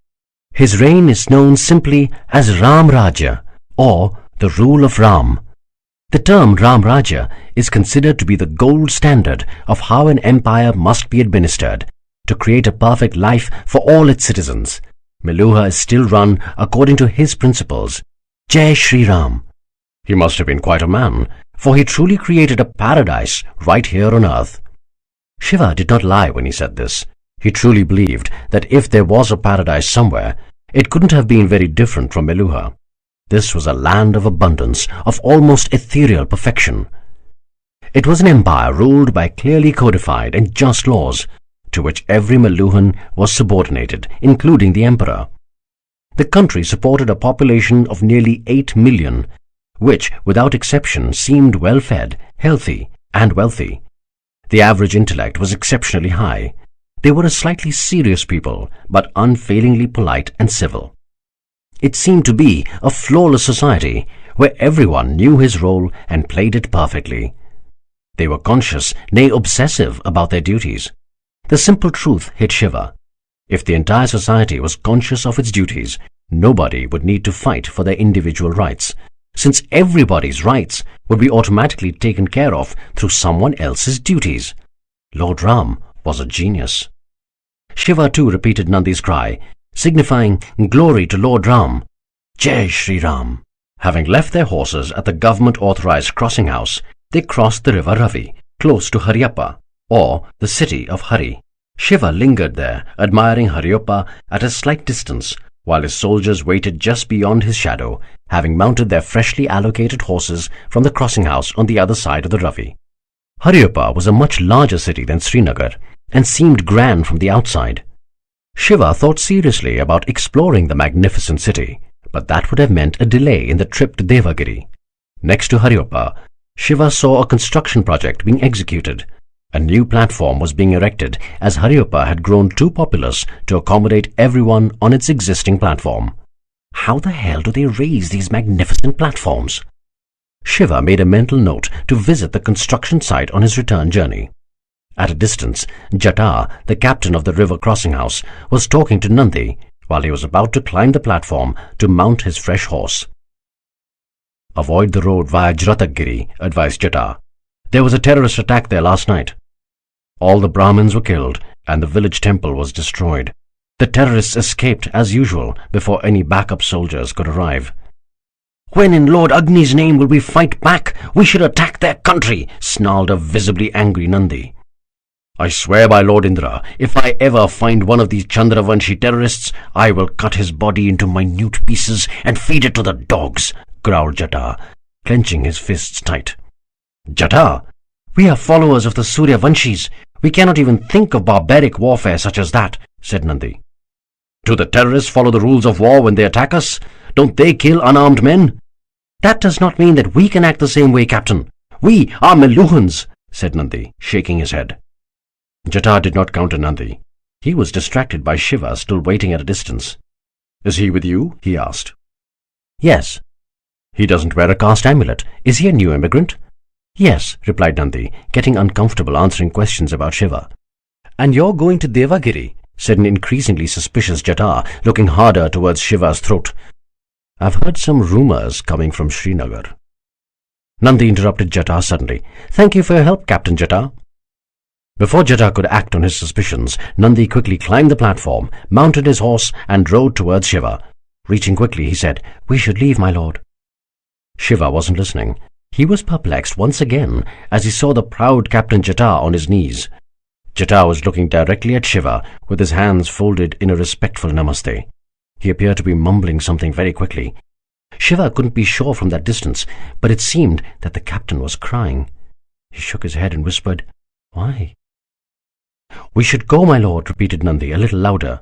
His reign is known simply as Ram Rajya, or the rule of Ram. The term Ram Rajya is considered to be the gold standard of how an empire must be administered to create a perfect life for all its citizens. Meluha is still run according to his principles. Jai Shri Ram." He must have been quite a man, for he truly created a paradise right here on earth. Shiva did not lie when he said this. He truly believed that if there was a paradise somewhere, it couldn't have been very different from Meluha. This was a land of abundance, of almost ethereal perfection. It was an empire ruled by clearly codified and just laws, to which every Meluhan was subordinated, including the emperor. The country supported a population of nearly 8 million, which, without exception, seemed well-fed, healthy, and wealthy. The average intellect was exceptionally high. They were a slightly serious people, but unfailingly polite and civil. It seemed to be a flawless society, where everyone knew his role and played it perfectly. They were conscious, nay obsessive, about their duties. The simple truth hit Shiva. If the entire society was conscious of its duties, nobody would need to fight for their individual rights, since everybody's rights would be automatically taken care of through someone else's duties. Lord Ram was a genius. Shiva too repeated Nandi's cry, signifying glory to Lord Ram. Jai Shri Ram. Having left their horses at the government-authorized crossing house, they crossed the river Ravi, close to Haryappa, or the city of Hari. Shiva lingered there, admiring Haryappa at a slight distance, while his soldiers waited just beyond his shadow, having mounted their freshly allocated horses from the crossing house on the other side of the Ravi. Haryappa was a much larger city than Srinagar, and seemed grand from the outside. Shiva thought seriously about exploring the magnificent city, but that would have meant a delay in the trip to Devagiri. Next to Haryappa, Shiva saw a construction project being executed. A new platform was being erected as Haryappa had grown too populous to accommodate everyone on its existing platform. How the hell do they raise these magnificent platforms? Shiva made a mental note to visit the construction site on his return journey. At a distance, Jata, the captain of the river crossing house, was talking to Nandi while he was about to climb the platform to mount his fresh horse. Avoid the road via Jratagiri, advised Jata. There was a terrorist attack there last night. All the Brahmins were killed and the village temple was destroyed. The terrorists escaped as usual before any backup soldiers could arrive. When in Lord Agni's name will we fight back? We should attack their country, snarled a visibly angry Nandi. I swear by Lord Indra, if I ever find one of these Chandravanshi terrorists, I will cut his body into minute pieces and feed it to the dogs, growled Jata, clenching his fists tight. Jata, we are followers of the Suryavanshis. We cannot even think of barbaric warfare such as that, said Nandi. Do the terrorists follow the rules of war when they attack us? Don't they kill unarmed men? That does not mean that we can act the same way, Captain. We are Meluhans, said Nandi, shaking his head. Jata did not counter Nandi. He was distracted by Shiva still waiting at a distance. Is he with you? He asked. Yes. He doesn't wear a caste amulet. Is he a new immigrant? Yes, replied Nandi, getting uncomfortable answering questions about Shiva. And you're going to Devagiri, said an increasingly suspicious Jata, looking harder towards Shiva's throat. I've heard some rumors coming from Srinagar. Nandi interrupted Jata suddenly. Thank you for your help, Captain Jata. Before Jata could act on his suspicions, Nandi quickly climbed the platform, mounted his horse, and rode towards Shiva. Reaching quickly, he said, We should leave, my lord. Shiva wasn't listening. He was perplexed once again as he saw the proud Captain Jata on his knees. Jata was looking directly at Shiva with his hands folded in a respectful namaste. He appeared to be mumbling something very quickly. Shiva couldn't be sure from that distance, but it seemed that the captain was crying. He shook his head and whispered, Why? We should go, my lord, repeated Nandi a little louder.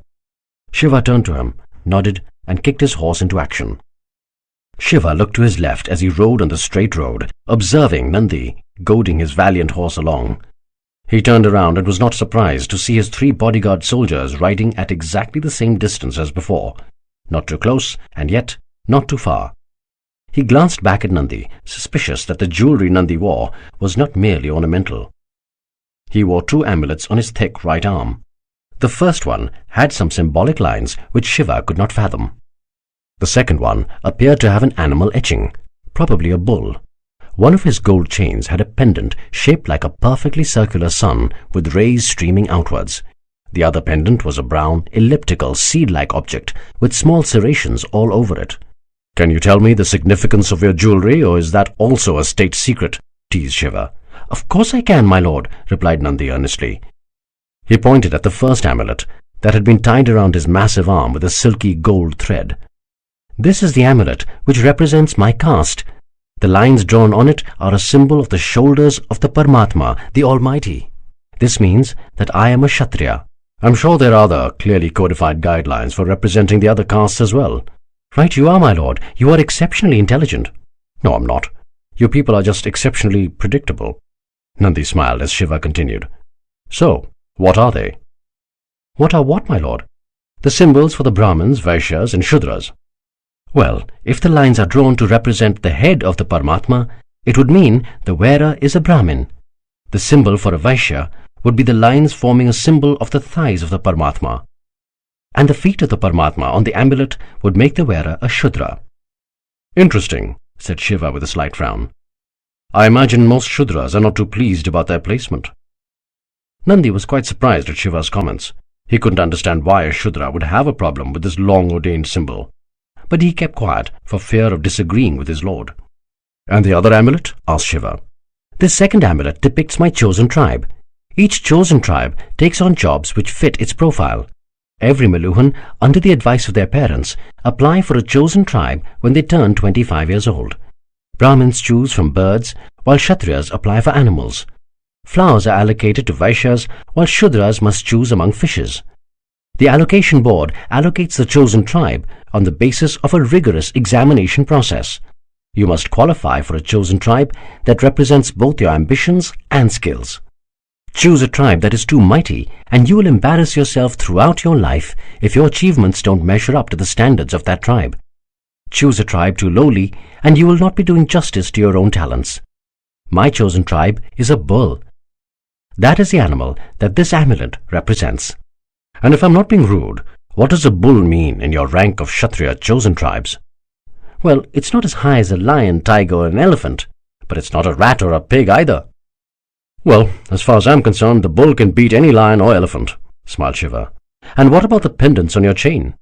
Shiva turned to him, nodded, and kicked his horse into action. Shiva looked to his left as he rode on the straight road, observing Nandi goading his valiant horse along. He turned around and was not surprised to see his 3 bodyguard soldiers riding at exactly the same distance as before, not too close and yet not too far. He glanced back at Nandi, suspicious that the jewellery Nandi wore was not merely ornamental. He wore 2 amulets on his thick right arm. The first one had some symbolic lines which Shiva could not fathom. The second one appeared to have an animal etching, probably a bull. One of his gold chains had a pendant shaped like a perfectly circular sun with rays streaming outwards. The other pendant was a brown, elliptical, seed-like object with small serrations all over it. Can you tell me the significance of your jewellery, or is that also a state secret? Teased Shiva. Of course I can, my lord, replied Nandi earnestly. He pointed at the first amulet that had been tied around his massive arm with a silky gold thread. This is the amulet which represents my caste. The lines drawn on it are a symbol of the shoulders of the Paramatma, the Almighty. This means that I am a Kshatriya. I'm sure there are other clearly codified guidelines for representing the other castes as well. Right you are, my lord. You are exceptionally intelligent. No, I'm not. Your people are just exceptionally predictable. Nandi smiled as Shiva continued. So, what are they? What are what, my lord? The symbols for the Brahmins, Vaishyas and Shudras. Well, if the lines are drawn to represent the head of the Paramatma, it would mean the wearer is a Brahmin. The symbol for a Vaishya would be the lines forming a symbol of the thighs of the Paramatma. And the feet of the Paramatma on the amulet would make the wearer a Shudra. Interesting, said Shiva with a slight frown. I imagine most Shudras are not too pleased about their placement. Nandi was quite surprised at Shiva's comments. He couldn't understand why a Shudra would have a problem with this long-ordained symbol. But he kept quiet for fear of disagreeing with his lord. And the other amulet? Asked Shiva. This second amulet depicts my chosen tribe. Each chosen tribe takes on jobs which fit its profile. Every Meluhan, under the advice of their parents, apply for a chosen tribe when they turn 25 years old. Brahmins choose from birds, while Kshatriyas apply for animals. Flowers are allocated to Vaishyas, while Shudras must choose among fishes. The allocation board allocates the chosen tribe on the basis of a rigorous examination process. You must qualify for a chosen tribe that represents both your ambitions and skills. Choose a tribe that is too mighty, and you will embarrass yourself throughout your life if your achievements don't measure up to the standards of that tribe. Choose a tribe too lowly, and you will not be doing justice to your own talents. My chosen tribe is a bull. That is the animal that this amulet represents. And if I'm not being rude, what does a bull mean in your rank of Kshatriya chosen tribes? Well, it's not as high as a lion, tiger, or an elephant, but it's not a rat or a pig either. Well, as far as I'm concerned, the bull can beat any lion or elephant, smiled Shiva. And what about the pendants on your chain?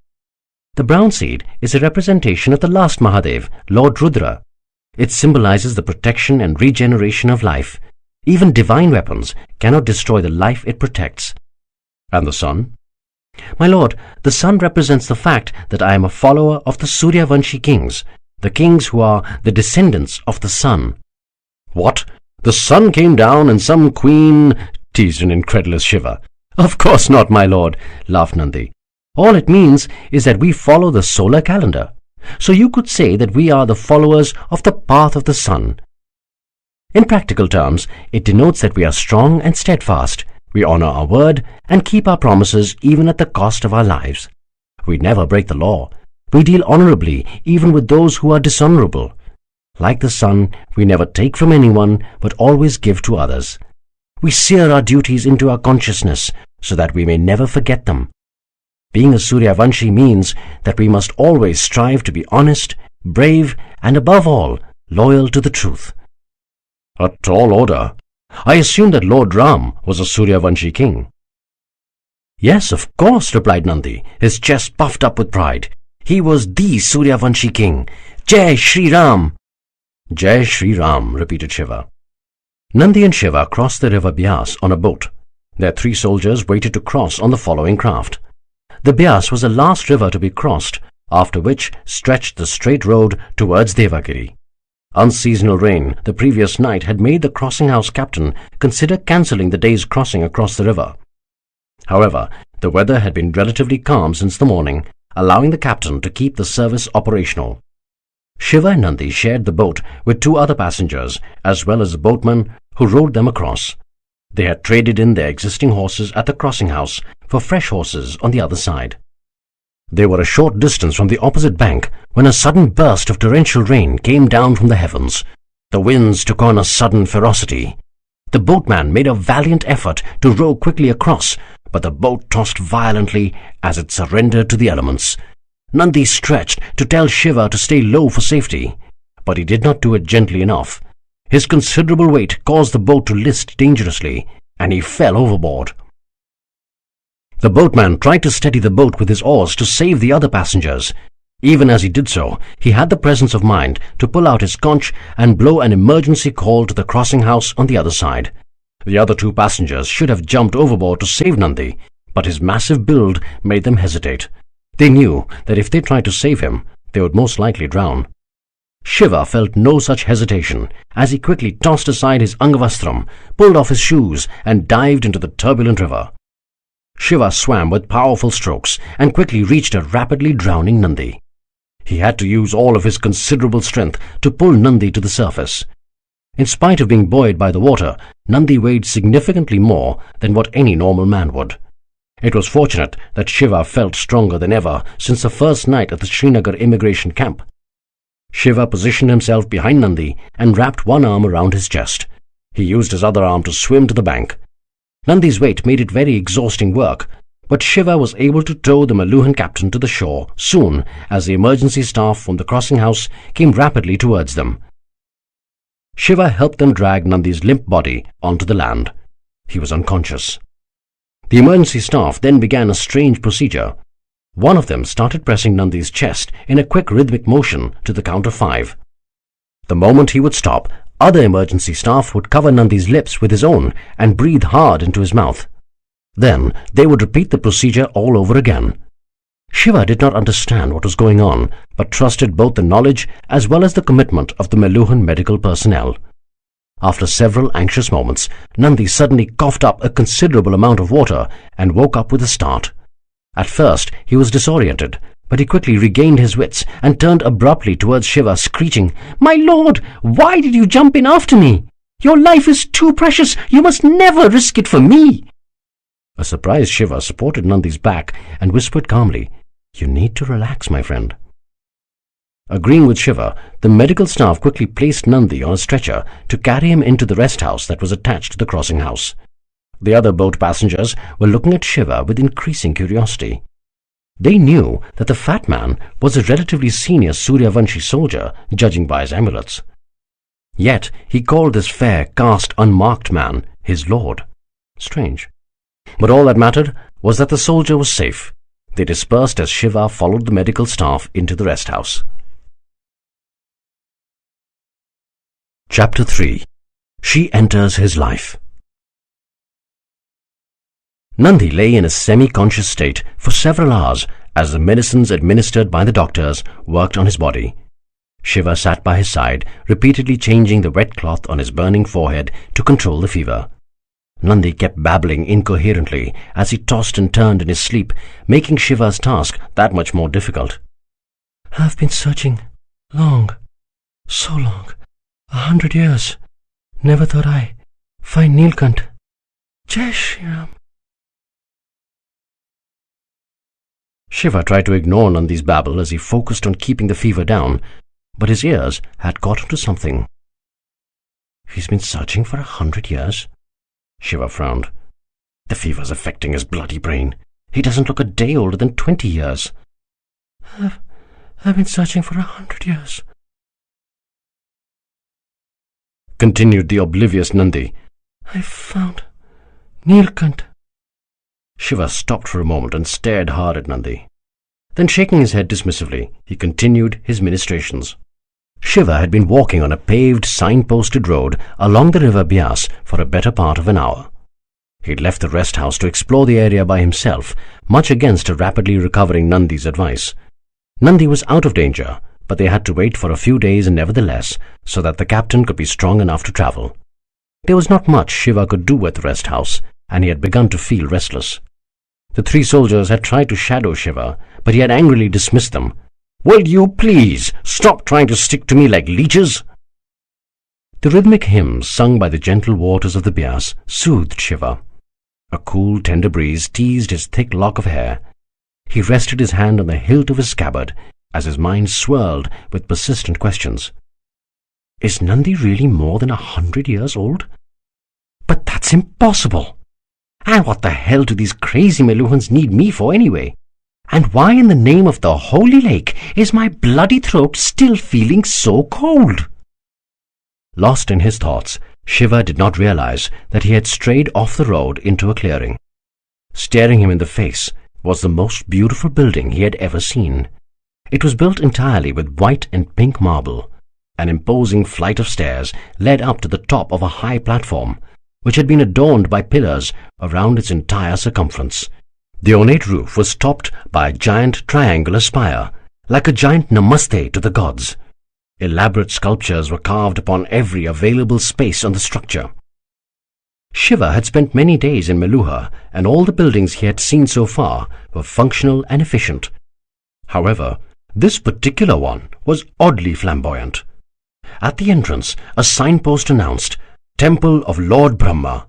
The brown seed is a representation of the last Mahadev, Lord Rudra. It symbolizes the protection and regeneration of life. Even divine weapons cannot destroy the life it protects. And the sun? My lord, the sun represents the fact that I am a follower of the Suryavanshi kings, the kings who are the descendants of the sun. What? The sun came down and some queen, teased an incredulous Shiva. Of course not, my lord, laughed Nandi. All it means is that we follow the solar calendar. So you could say that we are the followers of the path of the sun. In practical terms, it denotes that we are strong and steadfast. We honor our word and keep our promises even at the cost of our lives. We never break the law. We deal honorably even with those who are dishonorable. Like the sun, we never take from anyone but always give to others. We sear our duties into our consciousness so that we may never forget them. Being a Suryavanshi means that we must always strive to be honest, brave, and above all, loyal to the truth. A tall order. I assume that Lord Ram was a Suryavanshi king. Yes, of course, replied Nandi, his chest puffed up with pride. He was the Suryavanshi king. Jai Shri Ram! Jai Shri Ram, repeated Shiva. Nandi and Shiva crossed the river Byas on a boat. Their 3 soldiers waited to cross on the following craft. The Byas was the last river to be crossed, after which stretched the straight road towards Devagiri. Unseasonal rain the previous night had made the crossing house captain consider cancelling the day's crossing across the river. However, the weather had been relatively calm since the morning, allowing the captain to keep the service operational. Shiva and Nandi shared the boat with 2 other passengers, as well as the boatman who rowed them across. They had traded in their existing horses at the crossing house for fresh horses on the other side. They were a short distance from the opposite bank when a sudden burst of torrential rain came down from the heavens. The winds took on a sudden ferocity. The boatman made a valiant effort to row quickly across, but the boat tossed violently as it surrendered to the elements. Nandi stretched to tell Shiva to stay low for safety, but he did not do it gently enough. His considerable weight caused the boat to list dangerously, and he fell overboard. The boatman tried to steady the boat with his oars to save the other passengers. Even as he did so, he had the presence of mind to pull out his conch and blow an emergency call to the crossing house on the other side. The other 2 passengers should have jumped overboard to save Nandi, but his massive build made them hesitate. They knew that if they tried to save him, they would most likely drown. Shiva felt no such hesitation as he quickly tossed aside his Angavastram, pulled off his shoes, and dived into the turbulent river. Shiva swam with powerful strokes and quickly reached a rapidly drowning Nandi. He had to use all of his considerable strength to pull Nandi to the surface. In spite of being buoyed by the water, Nandi weighed significantly more than what any normal man would. It was fortunate that Shiva felt stronger than ever since the first night at the Srinagar immigration camp. Shiva positioned himself behind Nandi and wrapped one arm around his chest. He used his other arm to swim to the bank. Nandi's weight made it very exhausting work, but Shiva was able to tow the Meluhan captain to the shore soon as the emergency staff from the crossing house came rapidly towards them. Shiva helped them drag Nandi's limp body onto the land. He was unconscious. The emergency staff then began a strange procedure. One of them started pressing Nandi's chest in a quick rhythmic motion to the count of 5. The moment he would stop, other emergency staff would cover Nandi's lips with his own and breathe hard into his mouth. Then they would repeat the procedure all over again. Shiva did not understand what was going on, but trusted both the knowledge as well as the commitment of the Meluhan medical personnel. After several anxious moments, Nandi suddenly coughed up a considerable amount of water and woke up with a start. At first he was disoriented, but he quickly regained his wits and turned abruptly towards Shiva, screeching, "My lord, why did you jump in after me? Your life is too precious. You must never risk it for me." A surprised Shiva supported Nandi's back and whispered calmly, "You need to relax, my friend." Agreeing with Shiva, the medical staff quickly placed Nandi on a stretcher to carry him into the rest house that was attached to the crossing house. The other boat passengers were looking at Shiva with increasing curiosity. They knew that the fat man was a relatively senior Suryavanshi soldier, judging by his amulets. Yet he called this fair, caste, unmarked man his lord. Strange. But all that mattered was that the soldier was safe. They dispersed as Shiva followed the medical staff into the rest house. Chapter 3. She Enters His Life. Nandi lay in a semi-conscious state for several hours as the medicines administered by the doctors worked on his body. Shiva sat by his side, repeatedly changing the wet cloth on his burning forehead to control the fever. Nandi kept babbling incoherently as he tossed and turned in his sleep, making Shiva's task that much more difficult. "I've been searching long, so long, 100 years. Never thought I'd find Neelkanth. Jai Shri Ram." Shiva tried to ignore Nandi's babble as he focused on keeping the fever down, but his ears had caught onto something. "He's been searching for 100 years? Shiva frowned. "The fever's affecting his bloody brain. He doesn't look a day older than 20 years. I've been searching for 100 years. Continued the oblivious Nandi. "I've found Neelkanth." Shiva stopped for a moment and stared hard at Nandi. Then, shaking his head dismissively, he continued his ministrations. Shiva had been walking on a paved, signposted road along the river Byas for a better part of an hour. He'd left the rest house to explore the area by himself, much against a rapidly recovering Nandi's advice. Nandi was out of danger, but they had to wait for a few days nevertheless, so that the captain could be strong enough to travel. There was not much Shiva could do at the rest house, and he had begun to feel restless. The 3 soldiers had tried to shadow Shiva, but he had angrily dismissed them. "Will you please stop trying to stick to me like leeches?" The rhythmic hymns sung by the gentle waters of the Byas soothed Shiva. A cool, tender breeze teased his thick lock of hair. He rested his hand on the hilt of his scabbard as his mind swirled with persistent questions. Is Nandi really more than 100 years old? But that's impossible! And what the hell do these crazy Meluhans need me for anyway? And why in the name of the holy lake is my bloody throat still feeling so cold? Lost in his thoughts, Shiva did not realize that he had strayed off the road into a clearing. Staring him in the face was the most beautiful building he had ever seen. It was built entirely with white and pink marble. An imposing flight of stairs led up to the top of a high platform, which had been adorned by pillars around its entire circumference. The ornate roof was topped by a giant triangular spire, like a giant namaste to the gods. Elaborate sculptures were carved upon every available space on the structure. Shiva had spent many days in Meluha, and all the buildings he had seen so far were functional and efficient. However, this particular one was oddly flamboyant. At the entrance, a signpost announced, "Temple of Lord Brahma."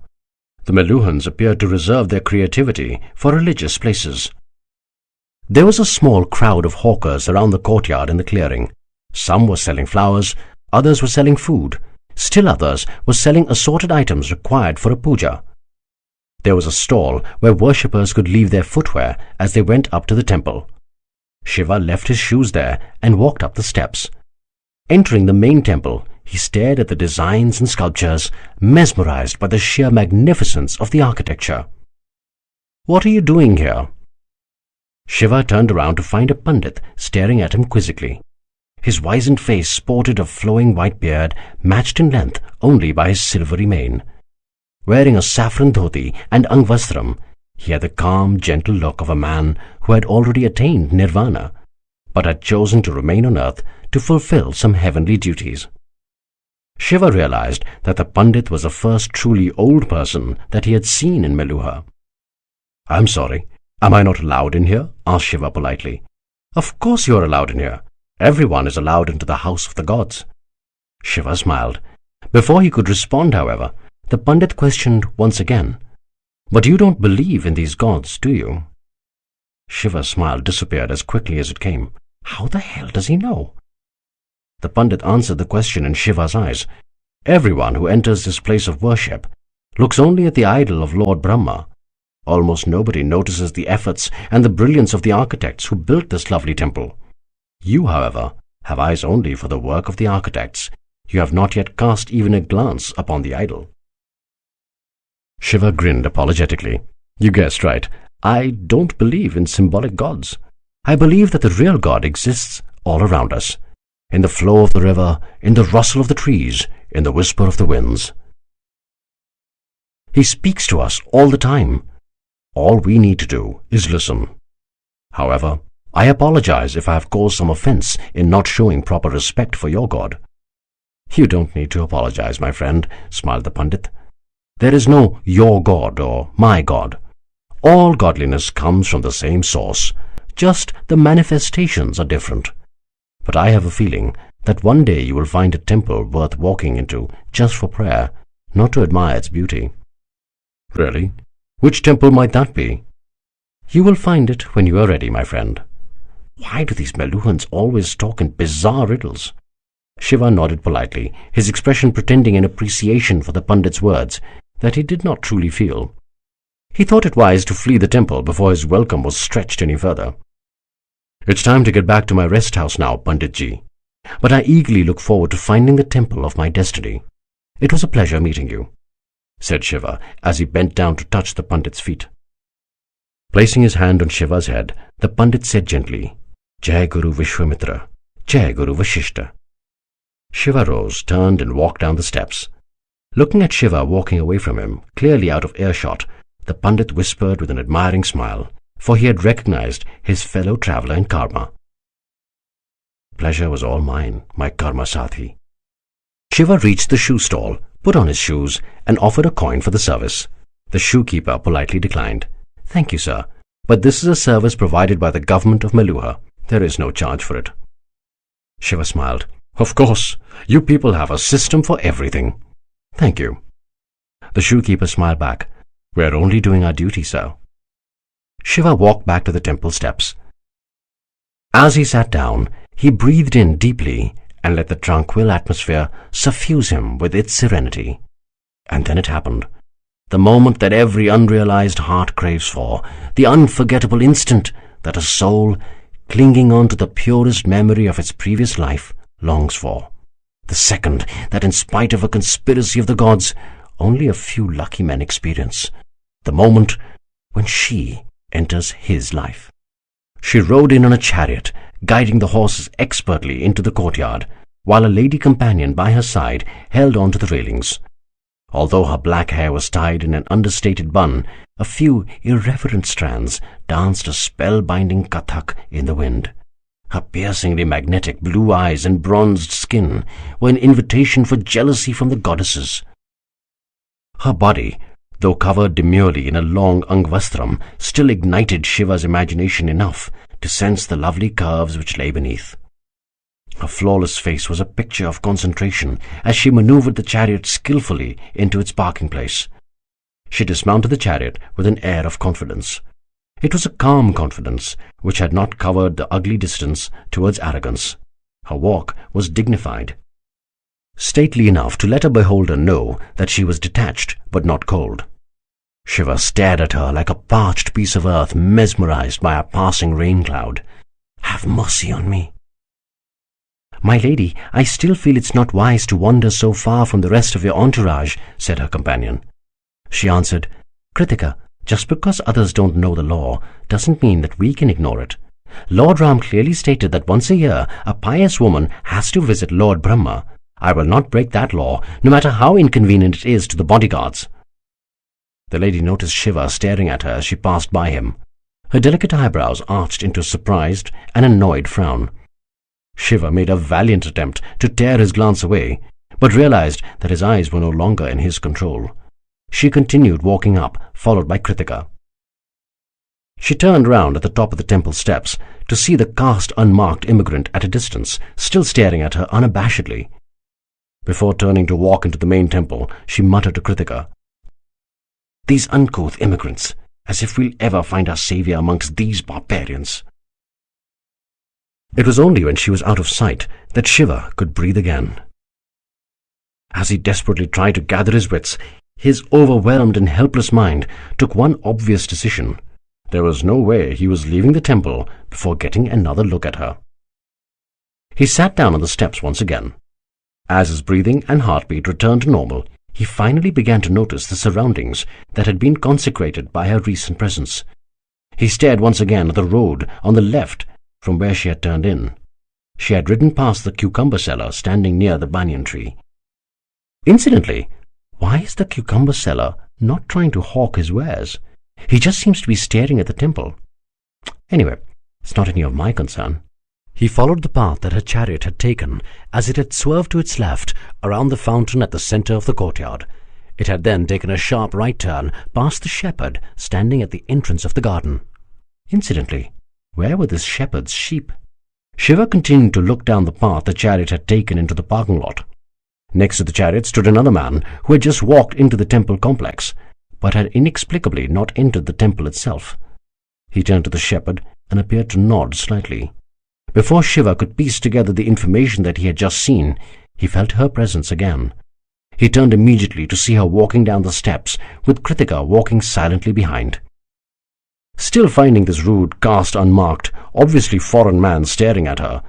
The Meluhans appeared to reserve their creativity for religious places. There was a small crowd of hawkers around the courtyard in the clearing. Some were selling flowers, others were selling food, still others were selling assorted items required for a puja. There was a stall where worshippers could leave their footwear as they went up to the temple. Shiva left his shoes there and walked up the steps. Entering the main temple, he stared at the designs and sculptures, mesmerized by the sheer magnificence of the architecture. "What are you doing here?" Shiva turned around to find a Pandit staring at him quizzically. His wizened face sported a flowing white beard matched in length only by his silvery mane. Wearing a saffron dhoti and angvastram, he had the calm, gentle look of a man who had already attained nirvana, but had chosen to remain on earth to fulfill some heavenly duties. Shiva realized that the Pandit was the first truly old person that he had seen in Meluha. "I'm sorry, am I not allowed in here?" asked Shiva politely. "Of course you are allowed in here. Everyone is allowed into the house of the gods." Shiva smiled. Before he could respond, however, the Pandit questioned once again, "But you don't believe in these gods, do you?" Shiva's smile disappeared as quickly as it came. How the hell does he know? The Pandit answered the question in Shiva's eyes. "Everyone who enters this place of worship looks only at the idol of Lord Brahma. Almost nobody notices the efforts and the brilliance of the architects who built this lovely temple. You, however, have eyes only for the work of the architects. You have not yet cast even a glance upon the idol." Shiva grinned apologetically. "You guessed right. I don't believe in symbolic gods. I believe that the real God exists all around us, in the flow of the river, in the rustle of the trees, in the whisper of the winds. He speaks to us all the time. All we need to do is listen. However, I apologize if I have caused some offense in not showing proper respect for your God." "You don't need to apologize, my friend," smiled the Pandit. "There is no your God or my God. All godliness comes from the same source, just the manifestations are different. But I have a feeling that one day you will find a temple worth walking into just for prayer, not to admire its beauty." "Really? Which temple might that be?" "You will find it when you are ready, my friend." Why do these Meluhans always talk in bizarre riddles? Shiva nodded politely, his expression pretending an appreciation for the Pandit's words that he did not truly feel. He thought it wise to flee the temple before his welcome was stretched any further. "It's time to get back to my rest house now, Panditji. But I eagerly look forward to finding the temple of my destiny. It was a pleasure meeting you," said Shiva as he bent down to touch the Pandit's feet. Placing his hand on Shiva's head, the Pandit said gently, "Jai Guru Vishwamitra, Jai Guru Vashishta." Shiva rose, turned and walked down the steps. Looking at Shiva walking away from him, clearly out of earshot, the Pandit whispered with an admiring smile, for he had recognized his fellow traveler in karma. "Pleasure was all mine, my karma Sati." Shiva reached the shoe stall, put on his shoes, and offered a coin for the service. The shoekeeper politely declined. "Thank you, sir, but this is a service provided by the government of Meluha. There is no charge for it." Shiva smiled. "Of course, you people have a system for everything." "Thank you." The shoekeeper smiled back. "We are only doing our duty, sir." Shiva walked back to the temple steps. As he sat down, he breathed in deeply and let the tranquil atmosphere suffuse him with its serenity. And then it happened. The moment that every unrealized heart craves for, the unforgettable instant that a soul, clinging on to the purest memory of its previous life, longs for. The second that, in spite of a conspiracy of the gods, only a few lucky men experience. The moment when she enters his life. She rode in on a chariot, guiding the horses expertly into the courtyard, while a lady companion by her side held on to the railings. Although her black hair was tied in an understated bun, a few irreverent strands danced a spellbinding kathak in the wind. Her piercingly magnetic blue eyes and bronzed skin were an invitation for jealousy from the goddesses. Her body, though covered demurely in a long angvastram, still ignited Shiva's imagination enough to sense the lovely curves which lay beneath. Her flawless face was a picture of concentration as she maneuvered the chariot skillfully into its parking place. She dismounted the chariot with an air of confidence. It was a calm confidence which had not covered the ugly distance towards arrogance. Her walk was dignified, stately enough to let a beholder know that she was detached but not cold. Shiva stared at her like a parched piece of earth mesmerized by a passing rain cloud. "Have mercy on me." "My lady, I still feel it's not wise to wander so far from the rest of your entourage," said her companion. She answered, "Kritika, just because others don't know the law doesn't mean that we can ignore it. Lord Ram clearly stated that once a year a pious woman has to visit Lord Brahma. I will not break that law, no matter how inconvenient it is to the bodyguards." The lady noticed Shiva staring at her as she passed by him. Her delicate eyebrows arched into a surprised and annoyed frown. Shiva made a valiant attempt to tear his glance away, but realized that his eyes were no longer in his control. She continued walking up, followed by Kritika. She turned round at the top of the temple steps to see the caste unmarked immigrant at a distance, still staring at her unabashedly. Before turning to walk into the main temple, she muttered to Kritika, "These uncouth immigrants, as if we'll ever find our savior amongst these barbarians." It was only when she was out of sight that Shiva could breathe again. As he desperately tried to gather his wits, his overwhelmed and helpless mind took one obvious decision. There was no way he was leaving the temple before getting another look at her. He sat down on the steps once again. As his breathing and heartbeat returned to normal, he finally began to notice the surroundings that had been consecrated by her recent presence. He stared once again at the road on the left from where she had turned in. She had ridden past the cucumber seller standing near the banyan tree. Incidentally, why is the cucumber seller not trying to hawk his wares? He just seems to be staring at the temple. Anyway, it's not any of my concern. He followed the path that her chariot had taken as it had swerved to its left around the fountain at the center of the courtyard. It had then taken a sharp right turn past the shepherd standing at the entrance of the garden. Incidentally, where were this shepherd's sheep? Shiva continued to look down the path the chariot had taken into the parking lot. Next to the chariot stood another man who had just walked into the temple complex, but had inexplicably not entered the temple itself. He turned to the shepherd and appeared to nod slightly. Before Shiva could piece together the information that he had just seen, he felt her presence again. He turned immediately to see her walking down the steps, with Kritika walking silently behind. Still finding this rude, caste unmarked, obviously foreign man staring at her,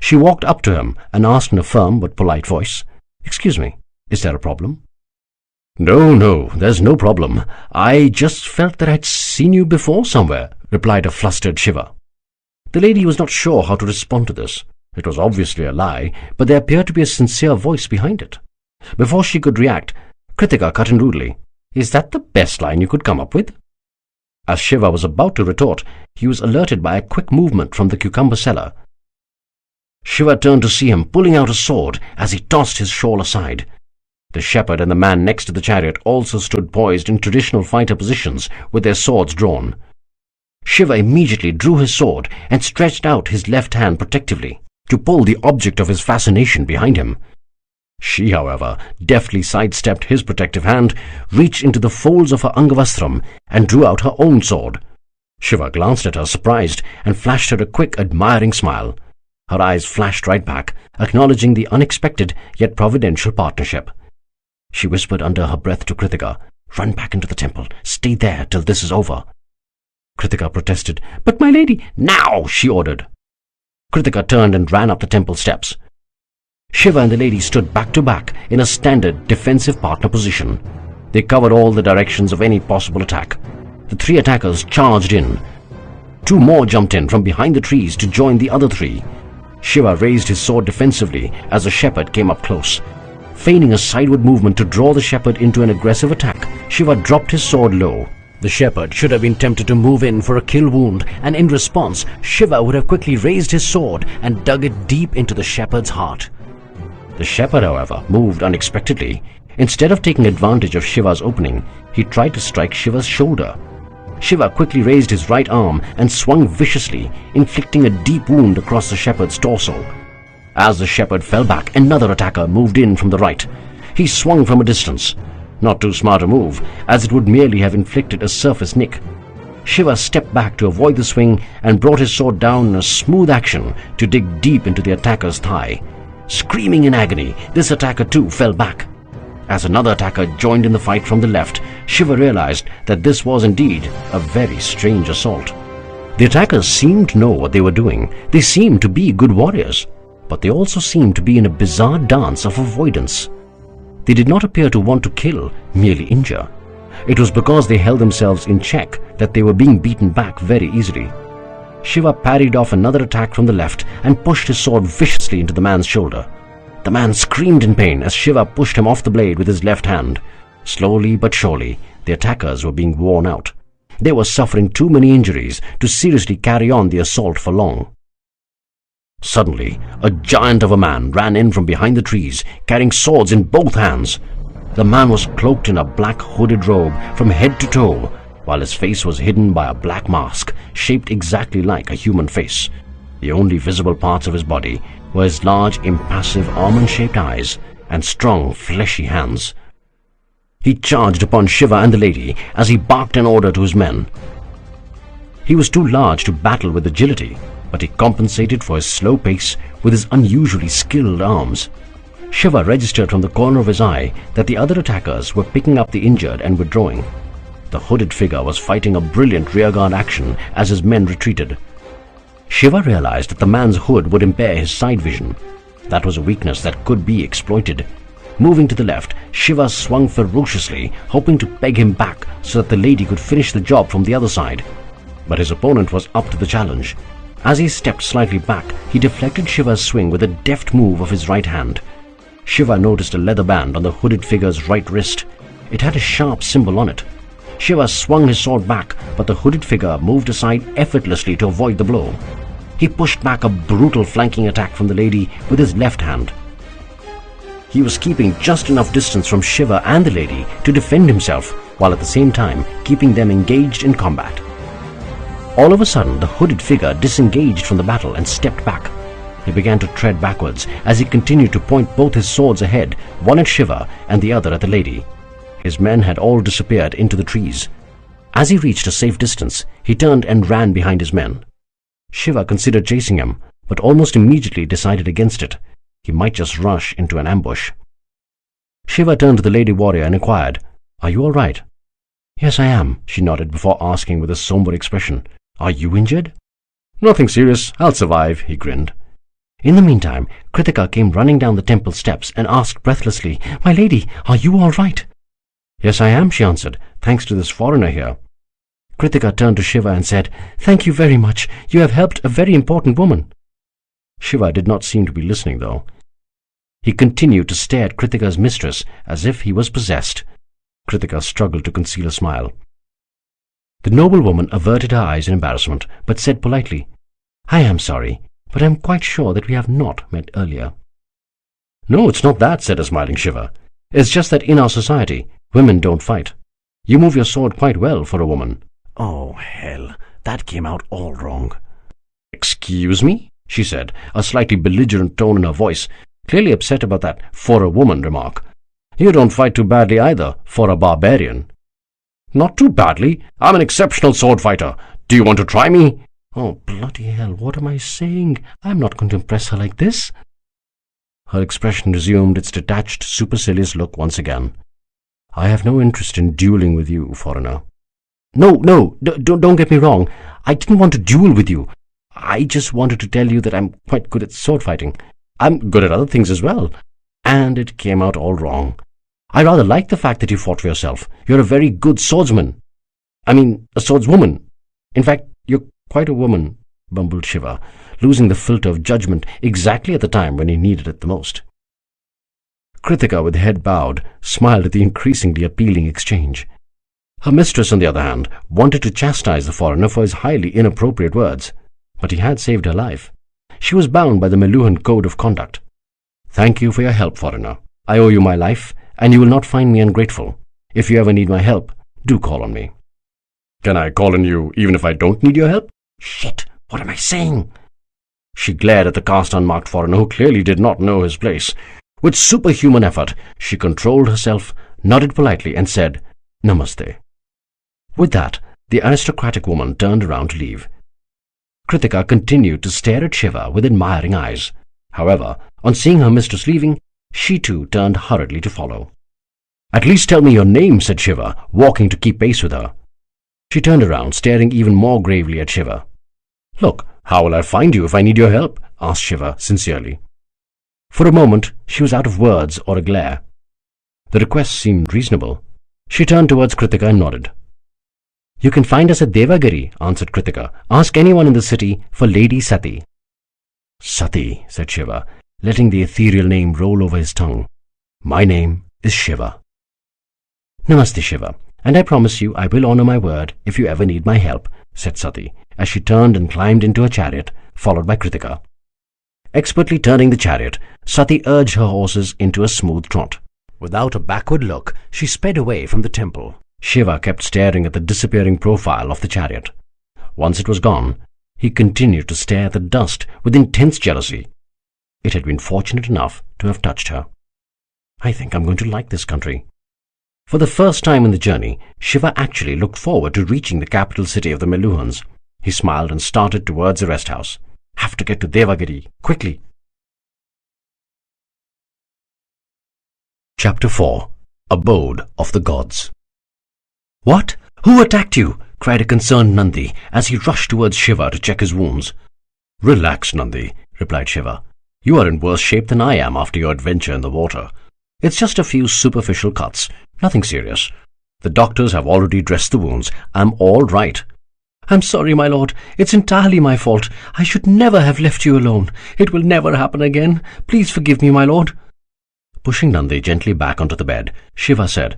she walked up to him and asked in a firm but polite voice, "Excuse me, is there a problem?" No, there's no problem. I just felt that I'd seen you before somewhere," replied a flustered Shiva. The lady was not sure how to respond to this. It was obviously a lie, but there appeared to be a sincere voice behind it. Before she could react, Kritika cut in rudely, "Is that the best line you could come up with?" As Shiva was about to retort, he was alerted by a quick movement from the cucumber seller. Shiva turned to see him pulling out a sword as he tossed his shawl aside. The shepherd and the man next to the chariot also stood poised in traditional fighter positions with their swords drawn. Shiva immediately drew his sword and stretched out his left hand protectively to pull the object of his fascination behind him. She, however, deftly sidestepped his protective hand, reached into the folds of her angavastram, and drew out her own sword. Shiva glanced at her, surprised, and flashed her a quick, admiring smile. Her eyes flashed right back, acknowledging the unexpected yet providential partnership. She whispered under her breath to Kritika, "Run back into the temple. Stay there till this is over." Kritika protested, "But my lady—" "Now!" she ordered. Kritika turned and ran up the temple steps. Shiva and the lady stood back to back in a standard defensive partner position. They covered all the directions of any possible attack. The three attackers charged in. Two more jumped in from behind the trees to join the other three. Shiva raised his sword defensively as the shepherd came up close. Feigning a sideward movement to draw the shepherd into an aggressive attack, Shiva dropped his sword low. The shepherd should have been tempted to move in for a kill wound, and in response, Shiva would have quickly raised his sword and dug it deep into the shepherd's heart. The shepherd, however, moved unexpectedly. Instead of taking advantage of Shiva's opening, he tried to strike Shiva's shoulder. Shiva quickly raised his right arm and swung viciously, inflicting a deep wound across the shepherd's torso. As the shepherd fell back, another attacker moved in from the right. He swung from a distance. Not too smart a move, as it would merely have inflicted a surface nick. Shiva stepped back to avoid the swing and brought his sword down in a smooth action to dig deep into the attacker's thigh. Screaming in agony, this attacker too fell back. As another attacker joined in the fight from the left, Shiva realized that this was indeed a very strange assault. The attackers seemed to know what they were doing. They seemed to be good warriors, but they also seemed to be in a bizarre dance of avoidance. They did not appear to want to kill, merely injure. It was because they held themselves in check that they were being beaten back very easily. Shiva parried off another attack from the left and pushed his sword viciously into the man's shoulder. The man screamed in pain as Shiva pushed him off the blade with his left hand. Slowly but surely, the attackers were being worn out. They were suffering too many injuries to seriously carry on the assault for long. Suddenly, a giant of a man ran in from behind the trees, carrying swords in both hands. The man was cloaked in a black hooded robe from head to toe, while his face was hidden by a black mask shaped exactly like a human face. The only visible parts of his body were his large, impassive, almond-shaped eyes and strong, fleshy hands. He charged upon Shiva and the lady as he barked an order to his men. He was too large to battle with agility, but he compensated for his slow pace with his unusually skilled arms. Shiva registered from the corner of his eye that the other attackers were picking up the injured and withdrawing. The hooded figure was fighting a brilliant rearguard action as his men retreated. Shiva realized that the man's hood would impair his side vision. That was a weakness that could be exploited. Moving to the left, Shiva swung ferociously, hoping to peg him back so that the lady could finish the job from the other side. But his opponent was up to the challenge. As he stepped slightly back, he deflected Shiva's swing with a deft move of his right hand. Shiva noticed a leather band on the hooded figure's right wrist. It had a sharp symbol on it. Shiva swung his sword back, but the hooded figure moved aside effortlessly to avoid the blow. He pushed back a brutal flanking attack from the lady with his left hand. He was keeping just enough distance from Shiva and the lady to defend himself, while at the same time keeping them engaged in combat. All of a sudden, the hooded figure disengaged from the battle and stepped back. He began to tread backwards as he continued to point both his swords ahead, one at Shiva and the other at the lady. His men had all disappeared into the trees. As he reached a safe distance, he turned and ran behind his men. Shiva considered chasing him, but almost immediately decided against it. He might just rush into an ambush. Shiva turned to the lady warrior and inquired, "Are you all right?" "Yes, I am," she nodded before asking with a somber expression, "Are you injured?" "Nothing serious. I'll survive," he grinned. In the meantime, Kritika came running down the temple steps and asked breathlessly, "My lady, are you all right?" "Yes, I am," she answered, "thanks to this foreigner here." Kritika turned to Shiva and said, "Thank you very much. You have helped a very important woman." Shiva did not seem to be listening, though. He continued to stare at Kritika's mistress as if he was possessed. Kritika struggled to conceal a smile. The noblewoman averted her eyes in embarrassment, but said politely, "I am sorry, but I am quite sure that we have not met earlier." "No, it's not that," said a smiling Shiva. "It's just that in our society, women don't fight. You move your sword quite well for a woman." "Oh, hell, that came out all wrong." "Excuse me?" she said, a slightly belligerent tone in her voice, clearly upset about that "for a woman" remark. "You don't fight too badly either, for a barbarian." "Not too badly. I'm an exceptional sword fighter. Do you want to try me?" "Oh, bloody hell, what am I saying? I'm not going to impress her like this." Her expression resumed its detached, supercilious look once again. "I have no interest in dueling with you, foreigner." No, don't get me wrong. I didn't want to duel with you. I just wanted to tell you that I'm quite good at sword fighting. I'm good at other things as well. And it came out all wrong. I rather like the fact that you fought for yourself. You're a very good swordsman. A swordswoman. In fact, you're quite a woman," bumbled Shiva, losing the filter of judgment exactly at the time when he needed it the most. Kritika, with head bowed, smiled at the increasingly appealing exchange. Her mistress, on the other hand, wanted to chastise the foreigner for his highly inappropriate words, but he had saved her life. She was bound by the Meluhan code of conduct. "Thank you for your help, foreigner. I owe you my life, and you will not find me ungrateful. If you ever need my help, do call on me." "Can I call on you even if I don't need your help?" "Shit, what am I saying?" She glared at the caste-unmarked foreigner who clearly did not know his place. With superhuman effort, she controlled herself, nodded politely, and said, "Namaste." With that, the aristocratic woman turned around to leave. Kritika continued to stare at Shiva with admiring eyes. However, on seeing her mistress leaving, she too turned hurriedly to follow. "At least tell me your name," said Shiva, walking to keep pace with her. She turned around, staring even more gravely at Shiva. "Look, how will I find you if I need your help?" asked Shiva sincerely. For a moment, she was out of words or a glare. The request seemed reasonable. She turned towards Kritika and nodded. "You can find us at Devagiri," answered Kritika. "Ask anyone in the city for Lady Sati." "Sati," said Shiva, letting the ethereal name roll over his tongue. "My name is Shiva." "Namaste, Shiva, and I promise you I will honor my word if you ever need my help," said Sati, as she turned and climbed into her chariot, followed by Kritika. Expertly turning the chariot, Sati urged her horses into a smooth trot. Without a backward look, she sped away from the temple. Shiva kept staring at the disappearing profile of the chariot. Once it was gone, he continued to stare at the dust with intense jealousy. It had been fortunate enough to have touched her. "I think I'm going to like this country." For the first time in the journey, Shiva actually looked forward to reaching the capital city of the Meluhans. He smiled and started towards the rest house. "Have to get to Devagiri, quickly." Chapter 4. Abode of the Gods. "What? Who attacked you?" cried a concerned Nandi as he rushed towards Shiva to check his wounds. "Relax, Nandi," replied Shiva. "You are in worse shape than I am after your adventure in the water. It's just a few superficial cuts, nothing serious. The doctors have already dressed the wounds. I'm all right." "I'm sorry, my lord. It's entirely my fault. I should never have left you alone. It will never happen again. Please forgive me, my lord." Pushing Nandi gently back onto the bed, Shiva said,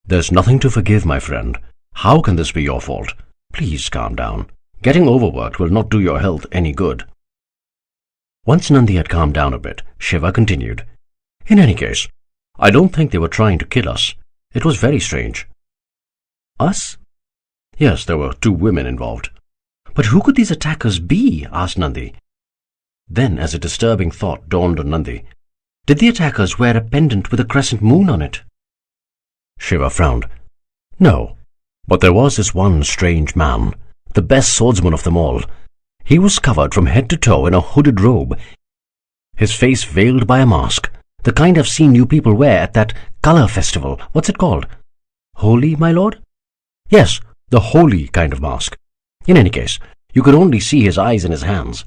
"There's nothing to forgive, my friend. How can this be your fault? Please calm down. Getting overworked will not do your health any good." Once Nandi had calmed down a bit, Shiva continued, "In any case, I don't think they were trying to kill us. It was very strange." "Us?" "Yes, there were 2 women involved." "But who could these attackers be?" asked Nandi. Then, as a disturbing thought dawned on Nandi, did the attackers wear a pendant with a crescent moon on it? Shiva frowned. "No, but there was this one strange man, the best swordsman of them all. He was covered from head to toe in a hooded robe, his face veiled by a mask, the kind I've seen you people wear at that colour festival. What's it called?" "Holy, my lord?" "Yes, the holy kind of mask. In any case, you could only see his eyes and his hands.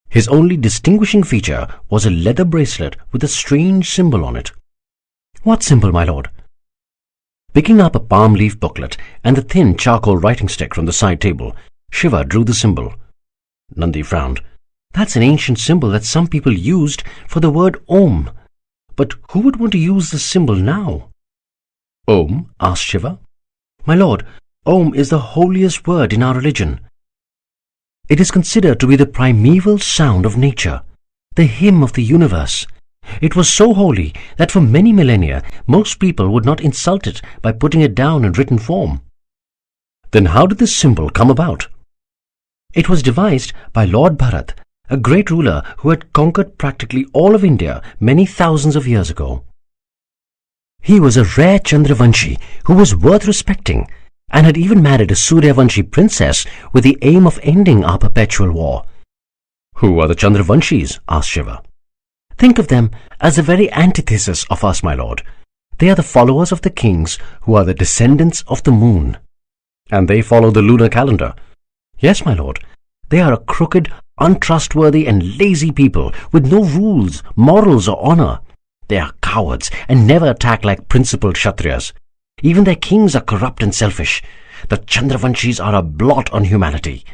His only distinguishing feature was a leather bracelet with a strange symbol on it." "What symbol, my lord?" Picking up a palm leaf booklet and the thin charcoal writing stick from the side table, Shiva drew the symbol. Nandi frowned. "That's an ancient symbol that some people used for the word Om. But who would want to use this symbol now?" "Om?" asked Shiva. "My lord, Om is the holiest word in our religion. It is considered to be the primeval sound of nature, the hymn of the universe. It was so holy that for many millennia most people would not insult it by putting it down in written form." "Then how did this symbol come about?" "It was devised by Lord Bharat, a great ruler who had conquered practically all of India many thousands of years ago. He was a rare Chandravanshi who was worth respecting, and had even married a Suryavanshi princess with the aim of ending our perpetual war." "Who are the Chandravanshis?" asked Shiva. "Think of them as the very antithesis of us, my lord. They are the followers of the kings who are the descendants of the moon." "And they follow the lunar calendar?" "Yes, my lord. They are a crooked, untrustworthy and lazy people with no rules, morals or honor. They are cowards and never attack like principled Kshatriyas. Even their kings are corrupt and selfish. The Chandravanshis are a blot on humanity."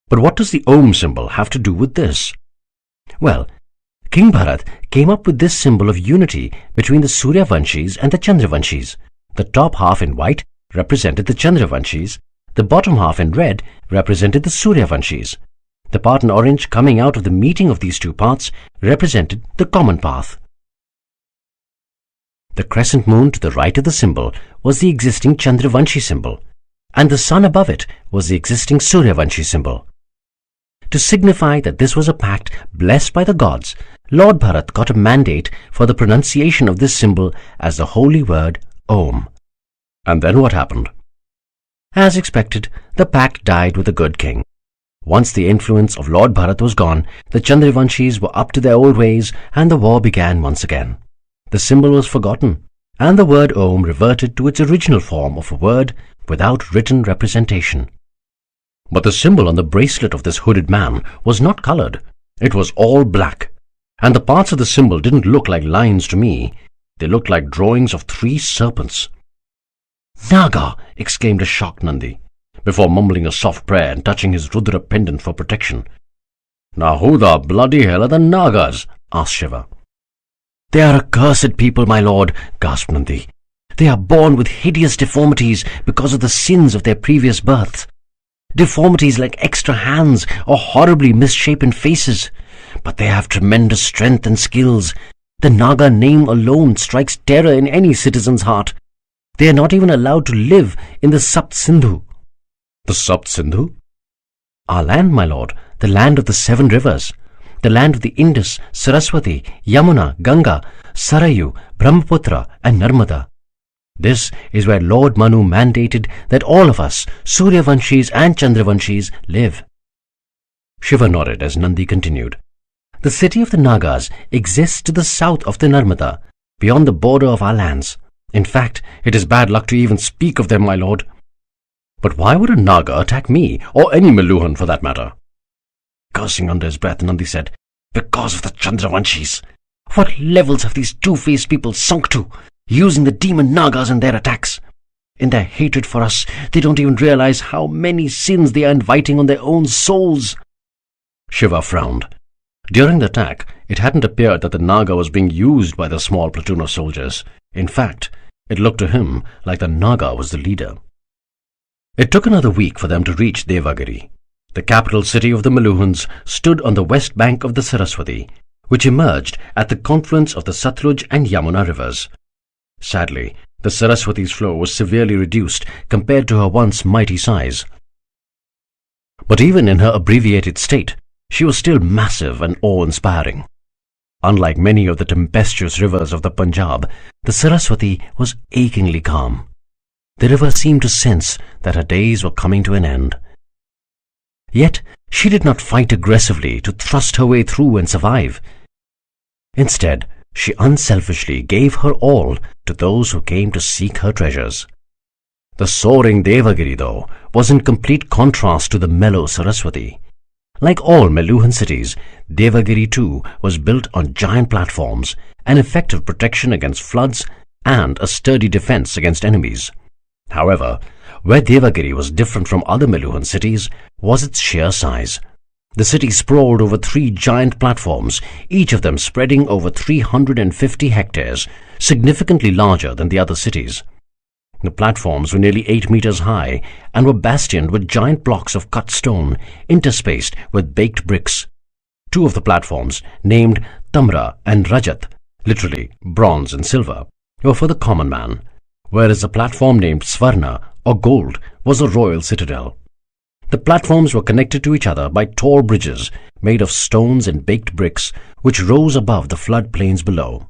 "But what does the Om symbol have to do with this?" "Well, King Bharat came up with this symbol of unity between the Suryavanshis and the Chandravanshis. The top half in white represented the Chandravanshis, the bottom half in red represented the Suryavanshis. The part in orange coming out of the meeting of these two parts represented the common path. The crescent moon to the right of the symbol was the existing Chandravanshi symbol, and the sun above it was the existing Suryavanshi symbol. To signify that this was a pact blessed by the gods, Lord Bharat got a mandate for the pronunciation of this symbol as the holy word Om. And then what happened? As expected, the pact died with the good king. Once the influence of Lord Bharat was gone, the Chandravanshis were up to their old ways and the war began once again. The symbol was forgotten, and the word Om reverted to its original form of a word without written representation. But the symbol on the bracelet of this hooded man was not colored. It was all black, and the parts of the symbol didn't look like lines to me. They looked like drawings of 3 serpents. "Naga!" exclaimed a shocked Nandi, before mumbling a soft prayer and touching his Rudra pendant for protection. "Now who the bloody hell are the Nagas?" asked Shiva. "They are a cursed people, my lord," gasped Nandi. "They are born with hideous deformities because of the sins of their previous births. Deformities like extra hands or horribly misshapen faces. But they have tremendous strength and skills. The Naga name alone strikes terror in any citizen's heart. They are not even allowed to live in the Sapt Sindhu." "The Sapt Sindhu?" "Our land, my lord, the land of the 7 rivers. The land of the Indus, Saraswati, Yamuna, Ganga, Sarayu, Brahmaputra and Narmada. This is where Lord Manu mandated that all of us, Suryavanshis and Chandravanshis, live." Shiva nodded as Nandi continued. "The city of the Nagas exists to the south of the Narmada, beyond the border of our lands. In fact, it is bad luck to even speak of them, my lord." "But why would a Naga attack me, or any Meluhan for that matter?" Cursing under his breath, Nandi said, "Because of the Chandravanshis. What levels have these two-faced people sunk to, using the demon Nagas in their attacks? In their hatred for us, they don't even realize how many sins they are inviting on their own souls." Shiva frowned. During the attack, it hadn't appeared that the Naga was being used by the small platoon of soldiers. In fact, it looked to him like the Naga was the leader. It took another week for them to reach Devagiri. The capital city of the Meluhans stood on the west bank of the Saraswati, which emerged at the confluence of the Satluj and Yamuna rivers. Sadly, the Saraswati's flow was severely reduced compared to her once mighty size. But even in her abbreviated state, she was still massive and awe-inspiring. Unlike many of the tempestuous rivers of the Punjab, the Saraswati was achingly calm. The river seemed to sense that her days were coming to an end. Yet she did not fight aggressively to thrust her way through and survive. Instead, she unselfishly gave her all to those who came to seek her treasures. The soaring Devagiri, though, was in complete contrast to the mellow Saraswati. Like all Meluhan cities, Devagiri too was built on giant platforms, an effective protection against floods and a sturdy defense against enemies. However, where Devagiri was different from other Meluhan cities was its sheer size. The city sprawled over 3 giant platforms, each of them spreading over 350 hectares, significantly larger than the other cities. The platforms were nearly 8 meters high and were bastioned with giant blocks of cut stone, interspaced with baked bricks. 2 of the platforms, named Tamra and Rajat, literally bronze and silver, were for the common man, whereas the platform named Svarna, or gold, was a royal citadel. The platforms were connected to each other by tall bridges made of stones and baked bricks which rose above the floodplains below.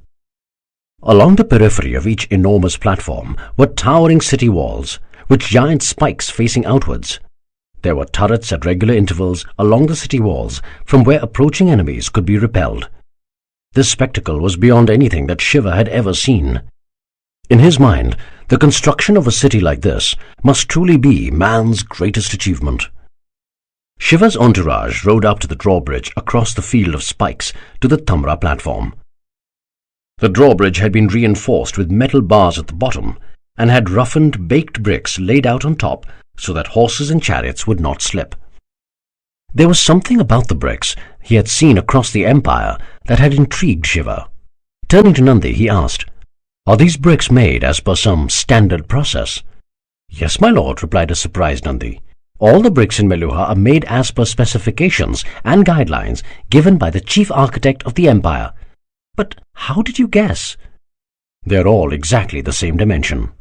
Along the periphery of each enormous platform were towering city walls, with giant spikes facing outwards. There were turrets at regular intervals along the city walls from where approaching enemies could be repelled. This spectacle was beyond anything that Shiva had ever seen. In his mind, the construction of a city like this must truly be man's greatest achievement. Shiva's entourage rode up to the drawbridge across the field of spikes to the Tamra platform. The drawbridge had been reinforced with metal bars at the bottom and had roughened baked bricks laid out on top so that horses and chariots would not slip. There was something about the bricks he had seen across the empire that had intrigued Shiva. Turning to Nandi, he asked, Are these bricks made as per some standard process? Yes, my lord, replied a surprised Nandi. All the bricks in Meluha are made as per specifications and guidelines given by the chief architect of the empire. But how did you guess? They are all exactly the same dimension.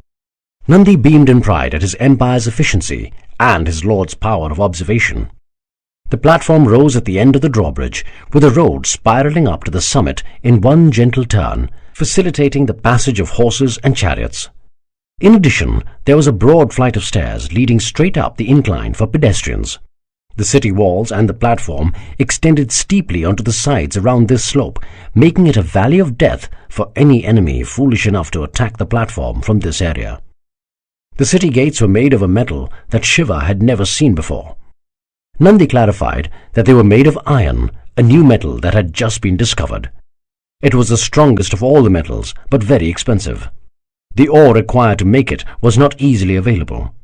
Nandi beamed in pride at his empire's efficiency and his lord's power of observation. The platform rose at the end of the drawbridge, with a road spiralling up to the summit in one gentle turn, facilitating the passage of horses and chariots. In addition, there was a broad flight of stairs leading straight up the incline for pedestrians. The city walls and the platform extended steeply onto the sides around this slope, making it a valley of death for any enemy foolish enough to attack the platform from this area. The city gates were made of a metal that Shiva had never seen before. Nandi clarified that they were made of iron, a new metal that had just been discovered. It was the strongest of all the metals, but very expensive. The ore required to make it was not easily available.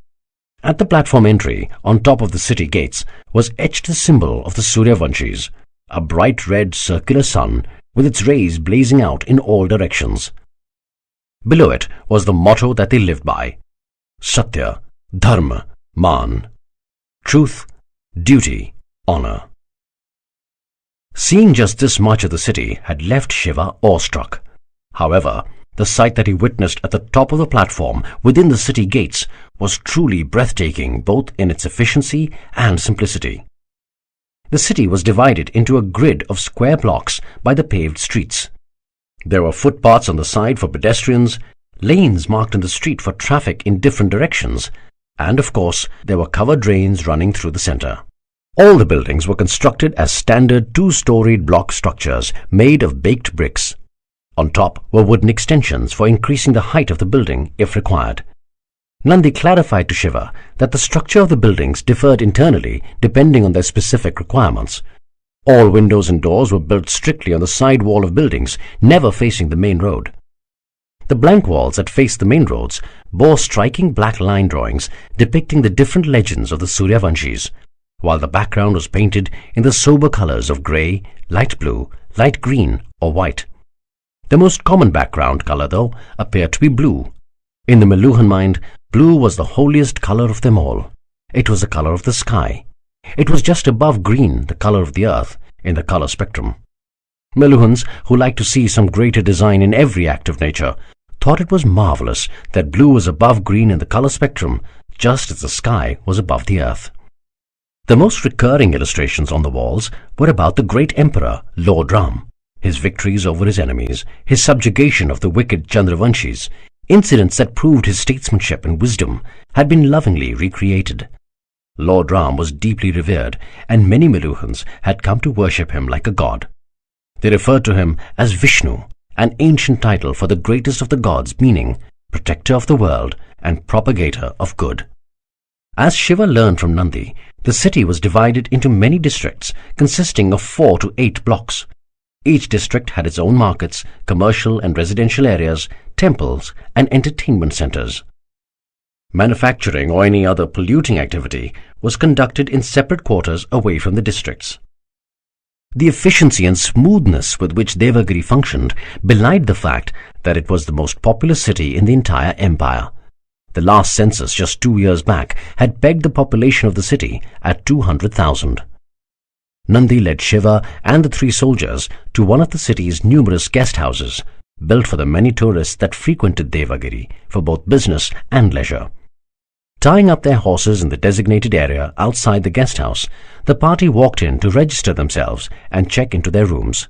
At the platform entry, on top of the city gates, was etched the symbol of the Suryavanshis, a bright red circular sun with its rays blazing out in all directions. Below it was the motto that they lived by: Satya, Dharma, Man. Truth, duty, honor. Seeing just this much of the city had left Shiva awestruck. However, the sight that he witnessed at the top of the platform within the city gates was truly breathtaking, both in its efficiency and simplicity. The city was divided into a grid of square blocks by the paved streets. There were footpaths on the side for pedestrians, lanes marked in the street for traffic in different directions, and of course there were covered drains running through the center. All the buildings were constructed as standard two-storied block structures made of baked bricks. On top were wooden extensions for increasing the height of the building if required. Nandi clarified to Shiva that the structure of the buildings differed internally depending on their specific requirements. All windows and doors were built strictly on the side wall of buildings, never facing the main road. The blank walls that faced the main roads bore striking black line drawings depicting the different legends of the Suryavanshis, while the background was painted in the sober colors of grey, light blue, light green or white. The most common background color, though, appeared to be blue. In the Meluhan mind, blue was the holiest color of them all. It was the color of the sky. It was just above green, the color of the earth, in the color spectrum. Meluhans, who liked to see some greater design in every act of nature, thought it was marvelous that blue was above green in the color spectrum, just as the sky was above the earth. The most recurring illustrations on the walls were about the great emperor, Lord Ram, his victories over his enemies, his subjugation of the wicked Chandravanshis. Incidents that proved his statesmanship and wisdom had been lovingly recreated. Lord Ram was deeply revered, and many Meluhans had come to worship him like a god. They referred to him as Vishnu, an ancient title for the greatest of the gods, meaning protector of the world and propagator of good. As Shiva learned from Nandi, the city was divided into many districts consisting of 4 to 8 blocks. Each district had its own markets, commercial and residential areas, temples, and entertainment centers. Manufacturing or any other polluting activity was conducted in separate quarters away from the districts. The efficiency and smoothness with which Devagiri functioned belied the fact that it was the most populous city in the entire empire. The last census just 2 years back had pegged the population of the city at 200,000. Nandi led Shiva and the 3 soldiers to one of the city's numerous guest houses, built for the many tourists that frequented Devagiri for both business and leisure. Tying up their horses in the designated area outside the guest house, the party walked in to register themselves and check into their rooms.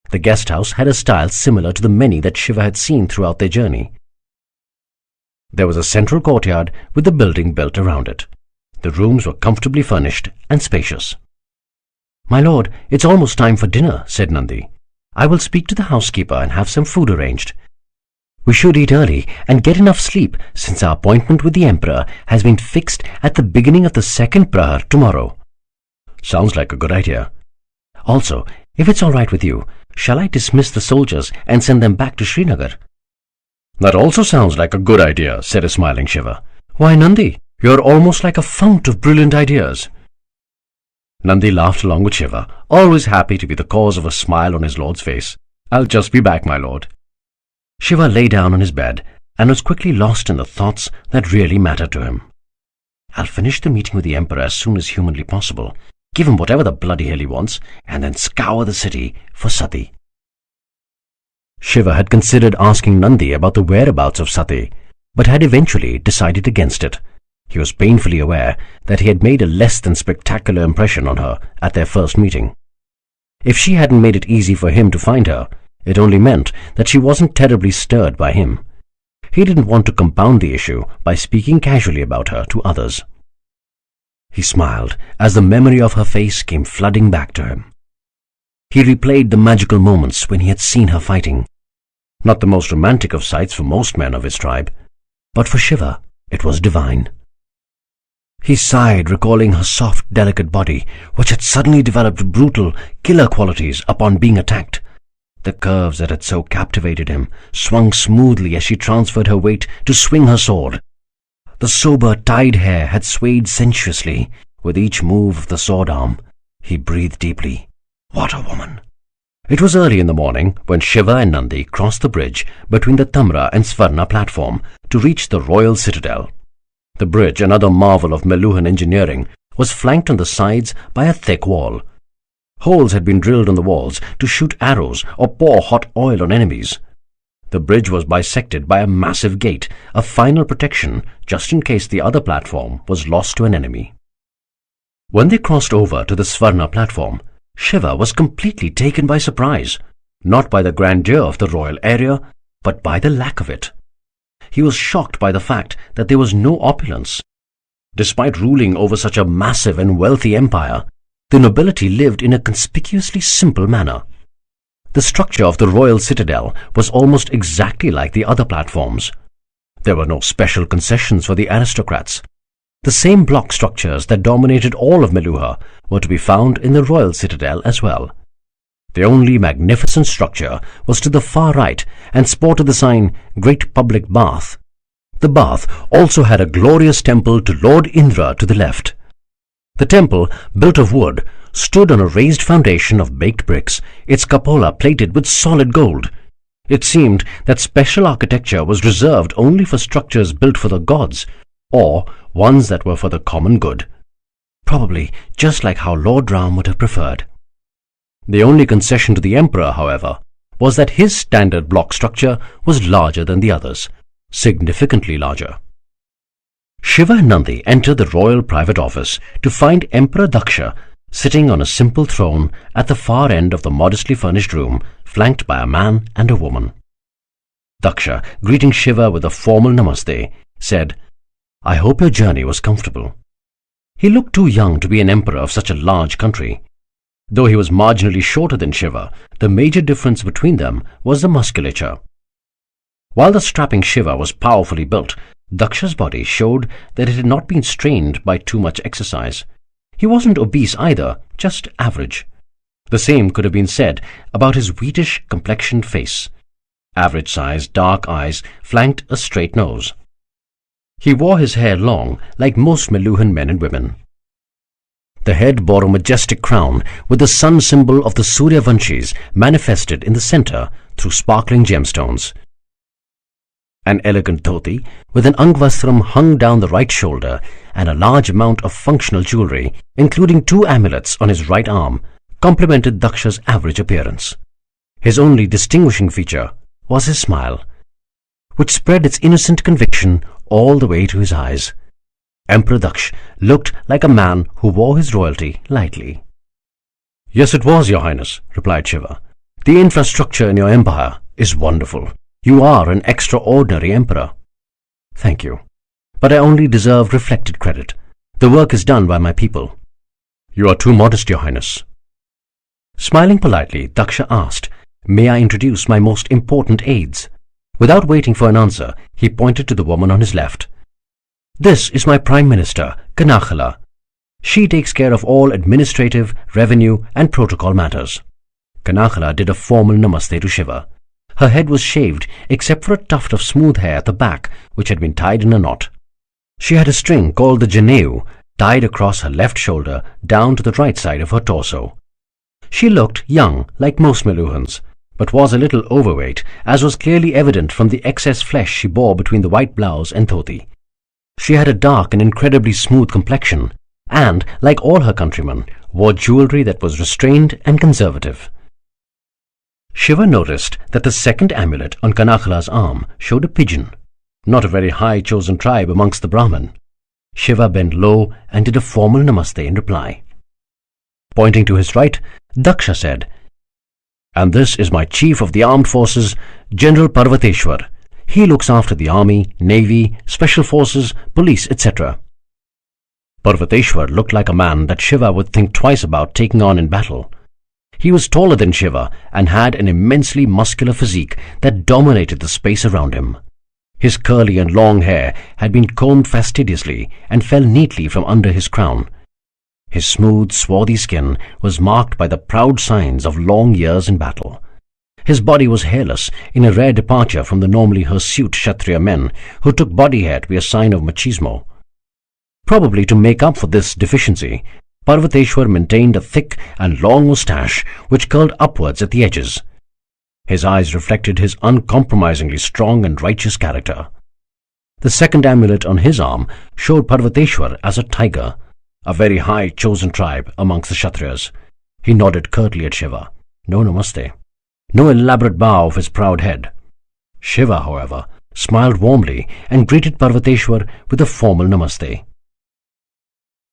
The guest house had a style similar to the many that Shiva had seen throughout their journey. There was a central courtyard with the building built around it. The rooms were comfortably furnished and spacious. "My lord, it's almost time for dinner," said Nandi. "I will speak to the housekeeper and have some food arranged. We should eat early and get enough sleep, since our appointment with the emperor has been fixed at the beginning of the second prahar tomorrow." "Sounds like a good idea." "Also, if it's all right with you, shall I dismiss the soldiers and send them back to Srinagar?" "That also sounds like a good idea," said a smiling Shiva. "Why, Nandi, you're almost like a fount of brilliant ideas." Nandi laughed along with Shiva, always happy to be the cause of a smile on his lord's face. "I'll just be back, my lord." Shiva lay down on his bed and was quickly lost in the thoughts that really mattered to him. I'll finish the meeting with the Emperor as soon as humanly possible, give him whatever the bloody hell he wants, and then scour the city for Sati. Shiva had considered asking Nandi about the whereabouts of Sati, but had eventually decided against it. He was painfully aware that he had made a less than spectacular impression on her at their first meeting. If she hadn't made it easy for him to find her, it only meant that she wasn't terribly stirred by him. He didn't want to compound the issue by speaking casually about her to others. He smiled as the memory of her face came flooding back to him. He replayed the magical moments when he had seen her fighting. Not the most romantic of sights for most men of his tribe, but for Shiva it was divine. He sighed, recalling her soft, delicate body, which had suddenly developed brutal, killer qualities upon being attacked. The curves that had so captivated him swung smoothly as she transferred her weight to swing her sword. The sober, tied hair had swayed sensuously with each move of the sword arm. He breathed deeply. What a woman! It was early in the morning when Shiva and Nandi crossed the bridge between the Tamra and Svarna platform to reach the royal citadel. The bridge, another marvel of Meluhan engineering, was flanked on the sides by a thick wall. Holes had been drilled on the walls to shoot arrows or pour hot oil on enemies. The bridge was bisected by a massive gate, a final protection just in case the other platform was lost to an enemy. When they crossed over to the Svarna platform, Shiva was completely taken by surprise, not by the grandeur of the royal area, but by the lack of it. He was shocked by the fact that there was no opulence. Despite ruling over such a massive and wealthy empire, the nobility lived in a conspicuously simple manner. The structure of the royal citadel was almost exactly like the other platforms. There were no special concessions for the aristocrats. The same block structures that dominated all of Meluha were to be found in the royal citadel as well. The only magnificent structure was to the far right and sported the sign Great Public Bath. The bath also had a glorious temple to Lord Indra to the left. The temple, built of wood, stood on a raised foundation of baked bricks, its cupola plated with solid gold. It seemed that special architecture was reserved only for structures built for the gods, or ones that were for the common good. Probably just like how Lord Ram would have preferred. The only concession to the emperor, however, was that his standard block structure was larger than the others, significantly larger. Shiva and Nandi entered the royal private office to find Emperor Daksha sitting on a simple throne at the far end of the modestly furnished room, flanked by a man and a woman. Daksha, greeting Shiva with a formal namaste, said, "I hope your journey was comfortable." He looked too young to be an emperor of such a large country. Though he was marginally shorter than Shiva, the major difference between them was the musculature. While the strapping Shiva was powerfully built, Daksha's body showed that it had not been strained by too much exercise. He wasn't obese either, just average. The same could have been said about his wheatish complexioned face. Average size, dark eyes flanked a straight nose. He wore his hair long, like most Meluhan men and women. The head bore a majestic crown with the sun symbol of the Suryavanshis manifested in the center through sparkling gemstones. An elegant dhoti with an angvastram hung down the right shoulder and a large amount of functional jewelry, including 2 amulets on his right arm, complemented Daksha's average appearance. His only distinguishing feature was his smile, which spread its innocent conviction all the way to his eyes. Emperor Daksh looked like a man who wore his royalty lightly. "Yes, it was, Your Highness," replied Shiva. "The infrastructure in your empire is wonderful. You are an extraordinary emperor." "Thank you. But I only deserve reflected credit. The work is done by my people." "You are too modest, Your Highness." Smiling politely, Daksha asked, "May I introduce my most important aides?" Without waiting for an answer, he pointed to the woman on his left. "This is my Prime Minister, Kanakhala. She takes care of all administrative, revenue and protocol matters." Kanakhala did a formal namaste to Shiva. Her head was shaved except for a tuft of smooth hair at the back which had been tied in a knot. She had a string called the janeu tied across her left shoulder down to the right side of her torso. She looked young like most Meluhans, but was a little overweight, as was clearly evident from the excess flesh she bore between the white blouse and dhoti. She had a dark and incredibly smooth complexion, and, like all her countrymen, wore jewellery that was restrained and conservative. Shiva noticed that the second amulet on Kanakhla's arm showed a pigeon, not a very high chosen tribe amongst the Brahmin. Shiva bent low and did a formal namaste in reply. Pointing to his right, Daksha said, "And this is my chief of the armed forces, General Parvateshwar. He looks after the army, navy, special forces, police, etc." Parvateshwar looked like a man that Shiva would think twice about taking on in battle. He was taller than Shiva and had an immensely muscular physique that dominated the space around him. His curly and long hair had been combed fastidiously and fell neatly from under his crown. His smooth, swarthy skin was marked by the proud signs of long years in battle. His body was hairless, in a rare departure from the normally hirsute Kshatriya men who took body hair to be a sign of machismo. Probably to make up for this deficiency, Parvateshwar maintained a thick and long moustache which curled upwards at the edges. His eyes reflected his uncompromisingly strong and righteous character. The second amulet on his arm showed Parvateshwar as a tiger, a very high chosen tribe amongst the Kshatriyas. He nodded curtly at Shiva. No namaste. No elaborate bow of his proud head. Shiva, however, smiled warmly and greeted Parvateshwar with a formal namaste.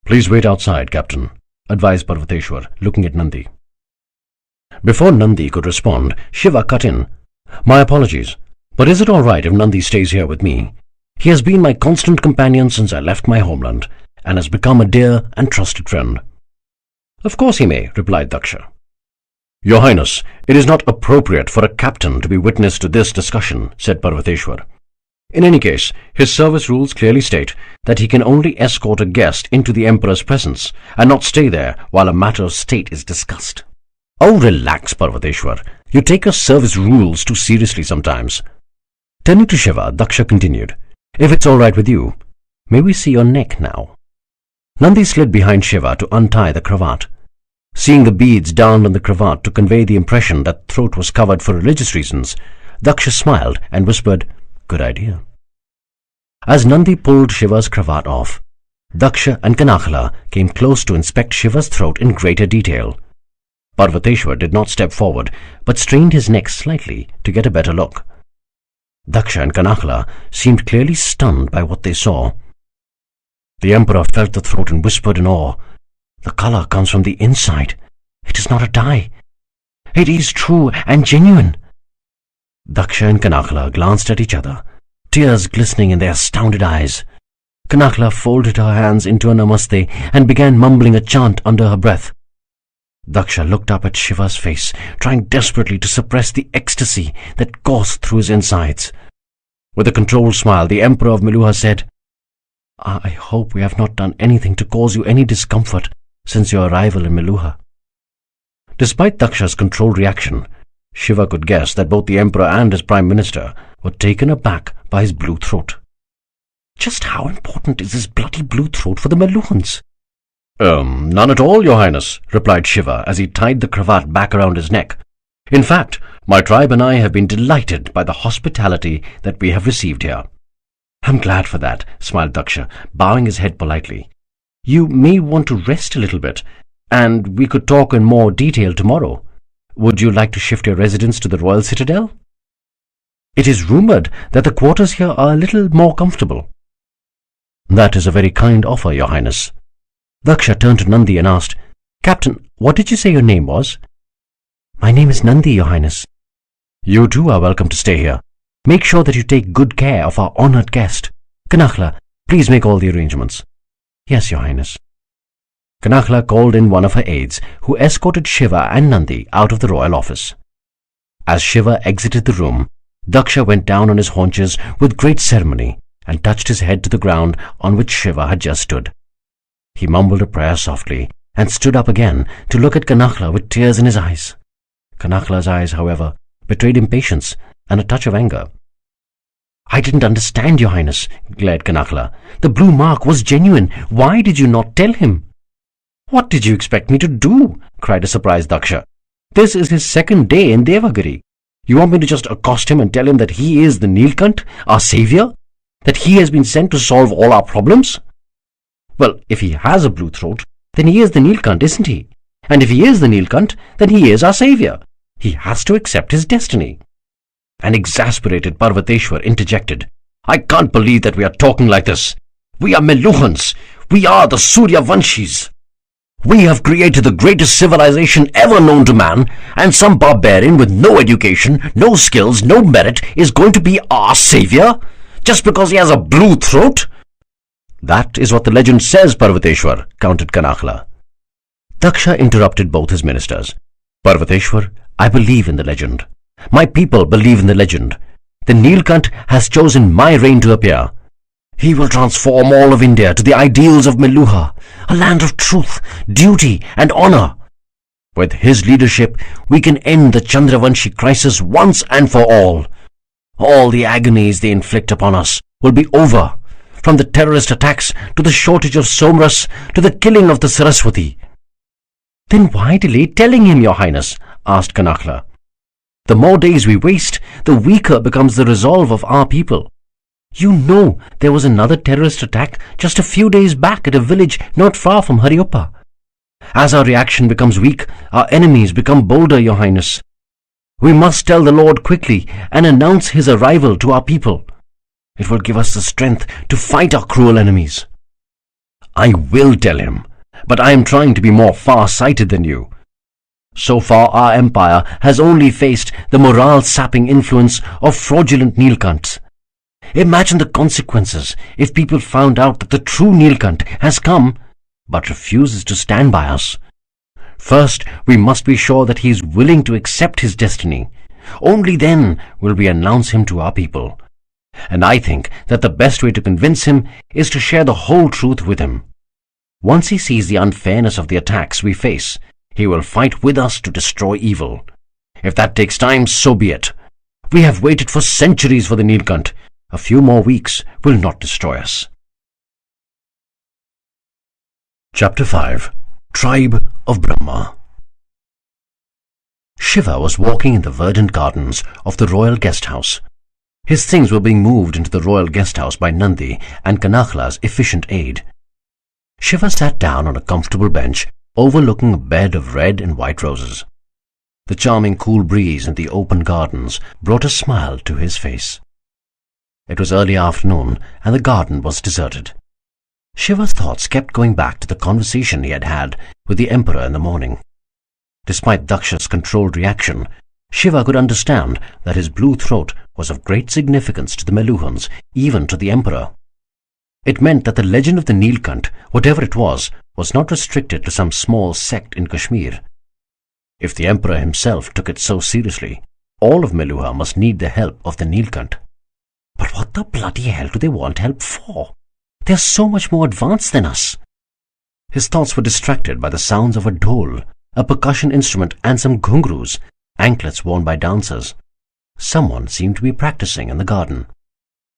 "Please wait outside, Captain," advised Parvateshwar, looking at Nandi. Before Nandi could respond, Shiva cut in. "My apologies, but is it all right if Nandi stays here with me? He has been my constant companion since I left my homeland, and has become a dear and trusted friend." "Of course he may," replied Daksha. "Your Highness, it is not appropriate for a captain to be witness to this discussion," said Parvateshwar. "In any case, his service rules clearly state that he can only escort a guest into the Emperor's presence and not stay there while a matter of state is discussed." "Oh, relax, Parvateshwar. You take your service rules too seriously sometimes." Turning to Shiva, Daksha continued, "If it's all right with you, may we see your neck now?" Nandi slid behind Shiva to untie the cravat. Seeing the beads down on the cravat to convey the impression that throat was covered for religious reasons, Daksha smiled and whispered, "Good idea." As Nandi pulled Shiva's cravat off, Daksha and Kanakhla came close to inspect Shiva's throat in greater detail. Parvateshwar did not step forward, but strained his neck slightly to get a better look. Daksha and Kanakhla seemed clearly stunned by what they saw. The Emperor felt the throat and whispered in awe, "The colour comes from the inside. It is not a dye. It is true and genuine." Daksha and Kanakhla glanced at each other, tears glistening in their astounded eyes. Kanakhla folded her hands into a namaste and began mumbling a chant under her breath. Daksha looked up at Shiva's face, trying desperately to suppress the ecstasy that coursed through his insides. With a controlled smile, the Emperor of Meluha said, "I hope we have not done anything to cause you any discomfort since your arrival in Meluha." Despite Daksha's controlled reaction, Shiva could guess that both the Emperor and his Prime Minister were taken aback by his blue throat. Just how important is this bloody blue throat for the Meluhans? None at all, Your Highness," replied Shiva as he tied the cravat back around his neck. "In fact, my tribe and I have been delighted by the hospitality that we have received here." "I'm glad for that," smiled Daksha, bowing his head politely. "You may want to rest a little bit, and we could talk in more detail tomorrow. Would you like to shift your residence to the royal citadel? It is rumoured that the quarters here are a little more comfortable." "That is a very kind offer, Your Highness." Daksha turned to Nandi and asked, "Captain, what did you say your name was?" "My name is Nandi, Your Highness." "You too are welcome to stay here. Make sure that you take good care of our honoured guest. Kanakhla, please make all the arrangements." "Yes, Your Highness." Kanakhla called in one of her aides, who escorted Shiva and Nandi out of the royal office. As Shiva exited the room, Daksha went down on his haunches with great ceremony and touched his head to the ground on which Shiva had just stood. He mumbled a prayer softly and stood up again to look at Kanakhla with tears in his eyes. Kanakhla's eyes, however, betrayed impatience and a touch of anger. "I didn't understand, Your Highness," glared Kanakhla. "The blue mark was genuine. Why did you not tell him?" "What did you expect me to do?" cried a surprised Daksha. "This is his second day in Devagiri. You want me to just accost him and tell him that he is the Neelkanth, our savior? That he has been sent to solve all our problems? Well, if he has a blue throat, then he is the Neelkanth, isn't he? And if he is the Neelkanth, then he is our savior. He has to accept his destiny. An exasperated Parvateshwar interjected, I can't believe that we are talking like this. We are Meluhans. We are the Surya Vanshis. We have created the greatest civilization ever known to man, and some barbarian with no education, no skills, no merit is going to be our savior just because he has a blue throat? That is what the legend says, Parvateshwar, countered Kanakhla. Daksha interrupted both his ministers. Parvateshwar, I believe in the legend. My people believe in the legend. The Neelkanth has chosen my reign to appear. He will transform all of India to the ideals of Meluha, a land of truth, duty and honor. With his leadership, we can end the Chandravanshi crisis once and for all. All the agonies they inflict upon us will be over, from the terrorist attacks to the shortage of Somras to the killing of the Saraswati. Then why delay telling him, Your Highness? Asked Kanakhla. The more days we waste, the weaker becomes the resolve of our people. You know there was another terrorist attack just a few days back at a village not far from Hariappa. As our reaction becomes weak, our enemies become bolder, Your Highness. We must tell the Lord quickly and announce his arrival to our people. It will give us the strength to fight our cruel enemies. I will tell him, but I am trying to be more far-sighted than you. So far our empire has only faced the morale-sapping influence of fraudulent Neelkanths. Imagine the consequences if people found out that the true Neelkanth has come, but refuses to stand by us. First, we must be sure that he is willing to accept his destiny. Only then will we announce him to our people. And I think that the best way to convince him is to share the whole truth with him. Once he sees the unfairness of the attacks we face, he will fight with us to destroy evil. If that takes time, so be it. We have waited for centuries for the Neelkanth. A few more weeks will not destroy us. Chapter 5. Tribe of Brahma. Shiva was walking in the verdant gardens of the royal guest house. His things were being moved into the royal guest house by Nandi and Kanakhla's efficient aid. Shiva sat down on a comfortable bench overlooking a bed of red and white roses. The charming cool breeze in the open gardens brought a smile to his face. It was early afternoon and the garden was deserted. Shiva's thoughts kept going back to the conversation he had had with the emperor in the morning. Despite Daksha's controlled reaction, Shiva could understand that his blue throat was of great significance to the Meluhans, even to the emperor. It meant that the legend of the Neelkanth, whatever it was not restricted to some small sect in Kashmir. If the emperor himself took it so seriously, all of Meluha must need the help of the Neelkanth. But what the bloody hell do they want help for? They are so much more advanced than us. His thoughts were distracted by the sounds of a dhol, a percussion instrument, and some ghungroos, anklets worn by dancers. Someone seemed to be practicing in the garden.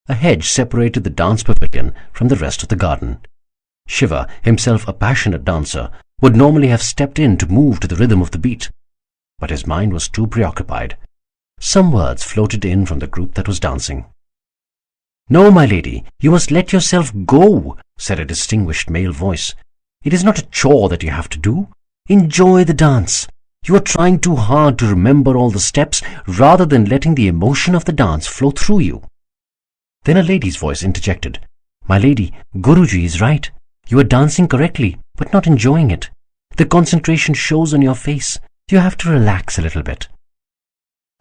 A hedge separated the dance pavilion from the rest of the garden. Shiva, himself a passionate dancer, would normally have stepped in to move to the rhythm of the beat. But his mind was too preoccupied. Some words floated in from the group that was dancing. "No, my lady, you must let yourself go," said a distinguished male voice. "It is not a chore that you have to do. Enjoy the dance. You are trying too hard to remember all the steps rather than letting the emotion of the dance flow through you." Then a lady's voice interjected. "My lady, Guruji is right. You are dancing correctly, but not enjoying it. The concentration shows on your face. You have to relax a little bit."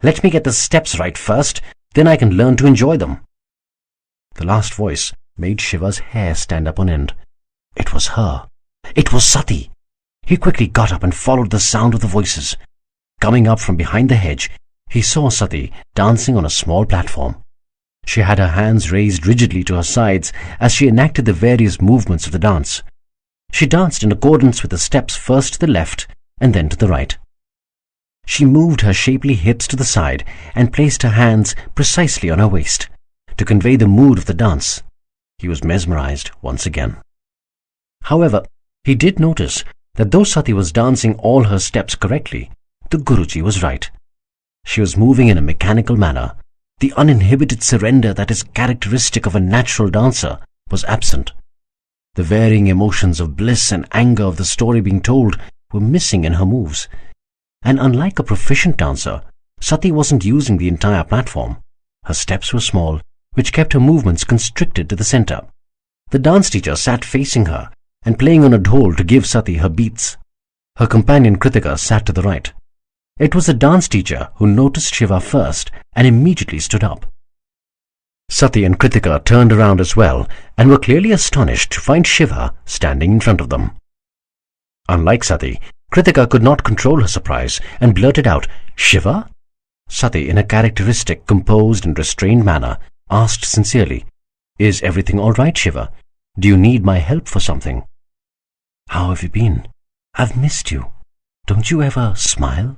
"Let me get the steps right first, then I can learn to enjoy them." The last voice made Shiva's hair stand up on end. It was her. It was Sati. He quickly got up and followed the sound of the voices. Coming up from behind the hedge, he saw Sati dancing on a small platform. She had her hands raised rigidly to her sides as she enacted the various movements of the dance. She danced in accordance with the steps first to the left and then to the right. She moved her shapely hips to the side and placed her hands precisely on her waist to convey the mood of the dance. He was mesmerized once again. However, he did notice that though Sati was dancing all her steps correctly, the Guruji was right. She was moving in a mechanical manner. The uninhibited surrender that is characteristic of a natural dancer was absent. The varying emotions of bliss and anger of the story being told were missing in her moves. And unlike a proficient dancer, Sati wasn't using the entire platform. Her steps were small, which kept her movements constricted to the center. The dance teacher sat facing her and playing on a dhol to give Sati her beats. Her companion Kritika sat to the right. It was the dance teacher who noticed Shiva first and immediately stood up. Sati and Kritika turned around as well and were clearly astonished to find Shiva standing in front of them. Unlike Sati, Kritika could not control her surprise and blurted out, "Shiva?" Sati, in a characteristic, composed and restrained manner, asked sincerely, "Is everything all right, Shiva? Do you need my help for something?" "How have you been? I've missed you. Don't you ever smile?"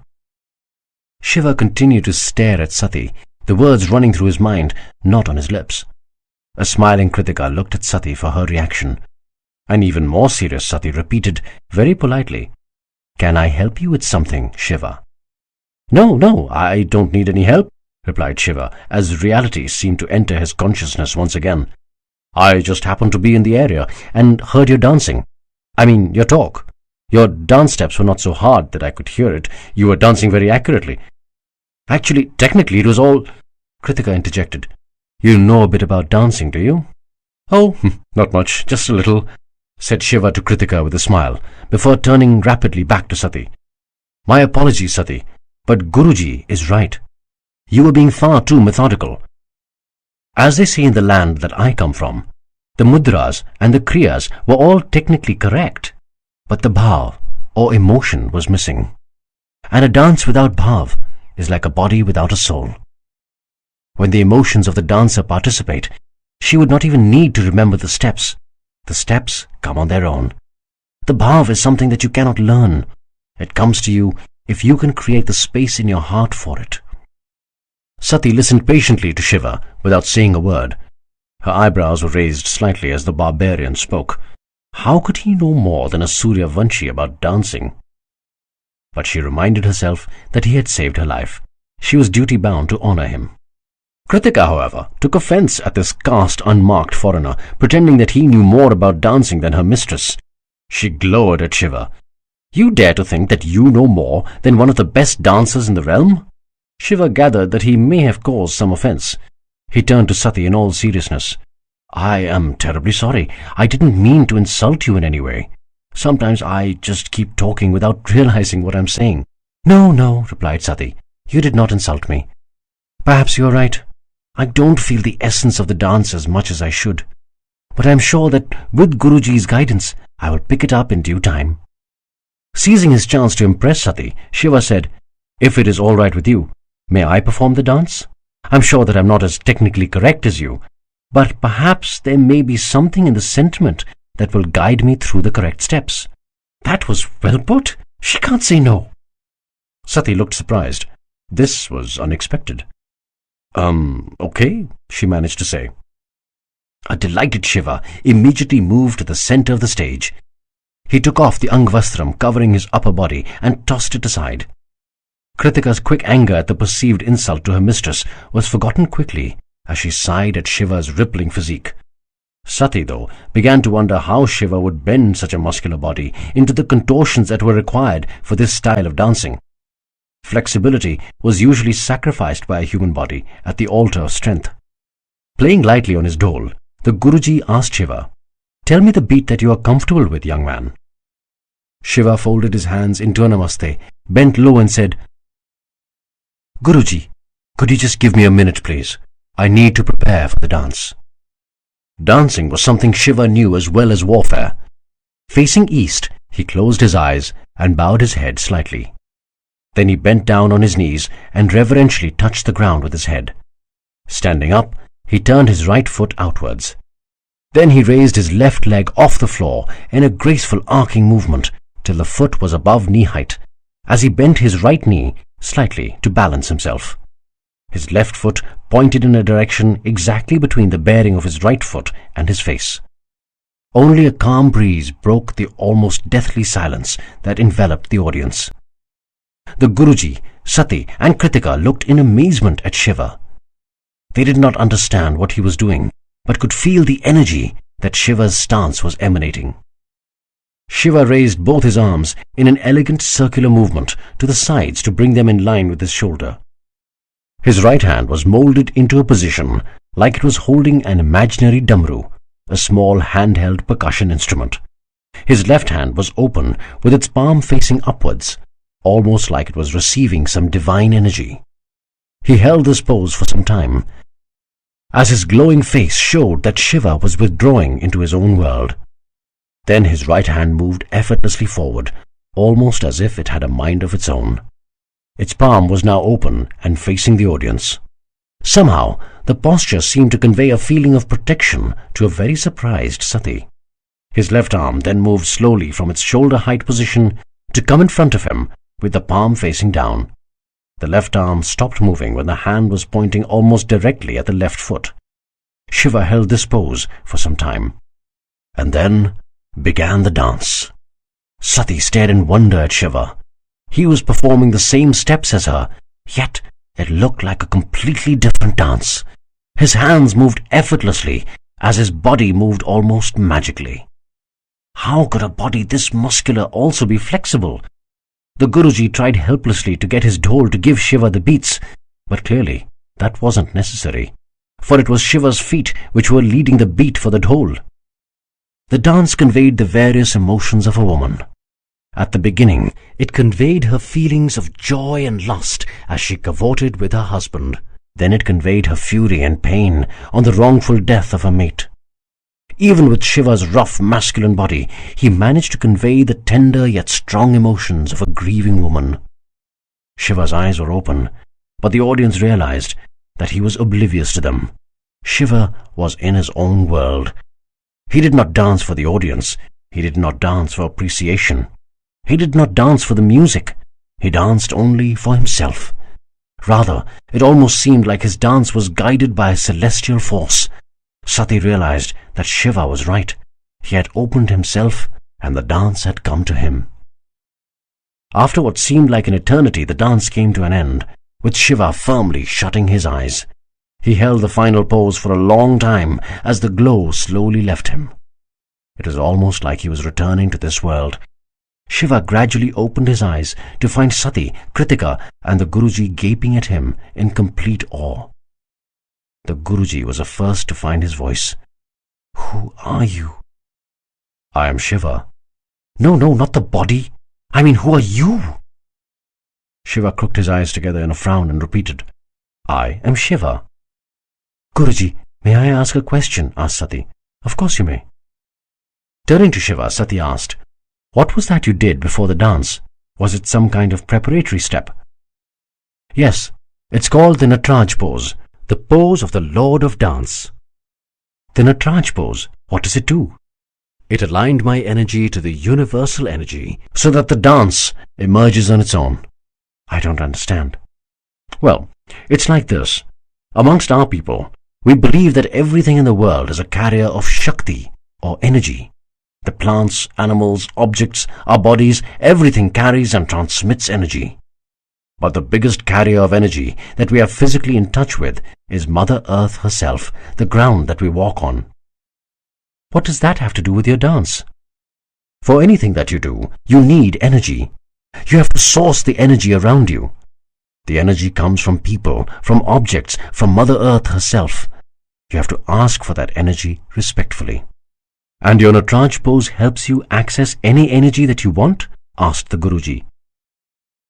Shiva continued to stare at Sati, the words running through his mind, not on his lips. A smiling Kritika looked at Sati for her reaction. An even more serious Sati repeated, very politely, "Can I help you with something, Shiva?" No, I don't need any help," replied Shiva, as reality seemed to enter his consciousness once again. "I just happened to be in the area and heard your dancing. Your talk. Your dance steps were not so hard that I could hear it. You were dancing very accurately. Actually, technically, it was all—" Kritika interjected. "You know a bit about dancing, do you?" "Oh, not much, just a little," said Shiva to Kritika with a smile, before turning rapidly back to Sati. "My apologies, Sati, but Guruji is right. You were being far too methodical. As they say in the land that I come from, the mudras and the kriyas were all technically correct, but the bhav, or emotion, was missing. And a dance without bhav is like a body without a soul. When the emotions of the dancer participate, she would not even need to remember the steps. The steps come on their own. The bhav is something that you cannot learn. It comes to you if you can create the space in your heart for it." Sati listened patiently to Shiva without saying a word. Her eyebrows were raised slightly as the barbarian spoke. How could he know more than a Surya Vanshi about dancing? But she reminded herself that he had saved her life. She was duty-bound to honor him. Kritika, however, took offense at this caste unmarked foreigner, pretending that he knew more about dancing than her mistress. She glowered at Shiva. "You dare to think that you know more than one of the best dancers in the realm?" Shiva gathered that he may have caused some offense. He turned to Sati in all seriousness. "I am terribly sorry. I didn't mean to insult you in any way. Sometimes I just keep talking without realizing what I'm saying." No, replied Sati. "You did not insult me. Perhaps you are right. I don't feel the essence of the dance as much as I should. But I am sure that with Guruji's guidance, I will pick it up in due time." Seizing his chance to impress Sati, Shiva said, "If it is all right with you, may I perform the dance? I'm sure that I'm not as technically correct as you, but perhaps there may be something in the sentiment that will guide me through the correct steps." "That was well put. She can't say no." Sati looked surprised. This was unexpected. Okay," she managed to say. A delighted Shiva immediately moved to the center of the stage. He took off the Angvastram covering his upper body and tossed it aside. Kritika's quick anger at the perceived insult to her mistress was forgotten quickly as she sighed at Shiva's rippling physique. Sati, though, began to wonder how Shiva would bend such a muscular body into the contortions that were required for this style of dancing. Flexibility was usually sacrificed by a human body at the altar of strength. Playing lightly on his dhol, the Guruji asked Shiva, "Tell me the beat that you are comfortable with, young man." Shiva folded his hands into a namaste, bent low and said, "Guruji, could you just give me a minute, please? I need to prepare for the dance." Dancing was something Shiva knew as well as warfare. Facing east, he closed his eyes and bowed his head slightly. Then he bent down on his knees and reverentially touched the ground with his head. Standing up, he turned his right foot outwards. Then he raised his left leg off the floor in a graceful arcing movement till the foot was above knee height, as he bent his right knee slightly to balance himself. His left foot pointed in a direction exactly between the bearing of his right foot and his face. Only a calm breeze broke the almost deathly silence that enveloped the audience. The Guruji, Sati and Kritika looked in amazement at Shiva. They did not understand what he was doing, but could feel the energy that Shiva's stance was emanating. Shiva raised both his arms in an elegant circular movement to the sides to bring them in line with his shoulder. His right hand was molded into a position like it was holding an imaginary damru, a small handheld percussion instrument. His left hand was open with its palm facing upwards, almost like it was receiving some divine energy. He held this pose for some time, as his glowing face showed that Shiva was withdrawing into his own world. Then his right hand moved effortlessly forward, almost as if it had a mind of its own. Its palm was now open and facing the audience. Somehow, the posture seemed to convey a feeling of protection to a very surprised Sati. His left arm then moved slowly from its shoulder-height position to come in front of him with the palm facing down. The left arm stopped moving when the hand was pointing almost directly at the left foot. Shiva held this pose for some time. And then began the dance. Sati stared in wonder at Shiva. He was performing the same steps as her, yet it looked like a completely different dance. His hands moved effortlessly as his body moved almost magically. How could a body this muscular also be flexible? The Guruji tried helplessly to get his dhol to give Shiva the beats, but clearly that wasn't necessary, for it was Shiva's feet which were leading the beat for the dhol. The dance conveyed the various emotions of a woman. At the beginning, it conveyed her feelings of joy and lust as she cavorted with her husband. Then it conveyed her fury and pain on the wrongful death of her mate. Even with Shiva's rough masculine body, he managed to convey the tender yet strong emotions of a grieving woman. Shiva's eyes were open, but the audience realized that he was oblivious to them. Shiva was in his own world. He did not dance for the audience. He did not dance for appreciation. He did not dance for the music. He danced only for himself. Rather, it almost seemed like his dance was guided by a celestial force. Sati realized that Shiva was right. He had opened himself, and the dance had come to him. After what seemed like an eternity, the dance came to an end, with Shiva firmly shutting his eyes. He held the final pose for a long time as the glow slowly left him. It was almost like he was returning to this world. Shiva gradually opened his eyes to find Sati, Kritika, and the Guruji gaping at him in complete awe. The Guruji was the first to find his voice. "Who are you?" "I am Shiva." No, not the body. I mean, who are you?" Shiva crooked his eyes together in a frown and repeated, "I am Shiva." "Guruji, may I ask a question?" asked Sati. "Of course you may." Turning to Shiva, Sati asked, "What was that you did before the dance? Was it some kind of preparatory step?" "Yes, it's called the Natraj pose, the pose of the Lord of Dance." "The Natraj pose, what does it do?" "It aligned my energy to the universal energy so that the dance emerges on its own." "I don't understand." "Well, it's like this. Amongst our people, we believe that everything in the world is a carrier of Shakti, or energy. The plants, animals, objects, our bodies, everything carries and transmits energy. But the biggest carrier of energy that we are physically in touch with is Mother Earth herself, the ground that we walk on." "What does that have to do with your dance?" "For anything that you do, you need energy. You have to source the energy around you. The energy comes from people, from objects, from Mother Earth herself. You have to ask for that energy respectfully." "And your Natraj pose helps you access any energy that you want?" asked the Guruji.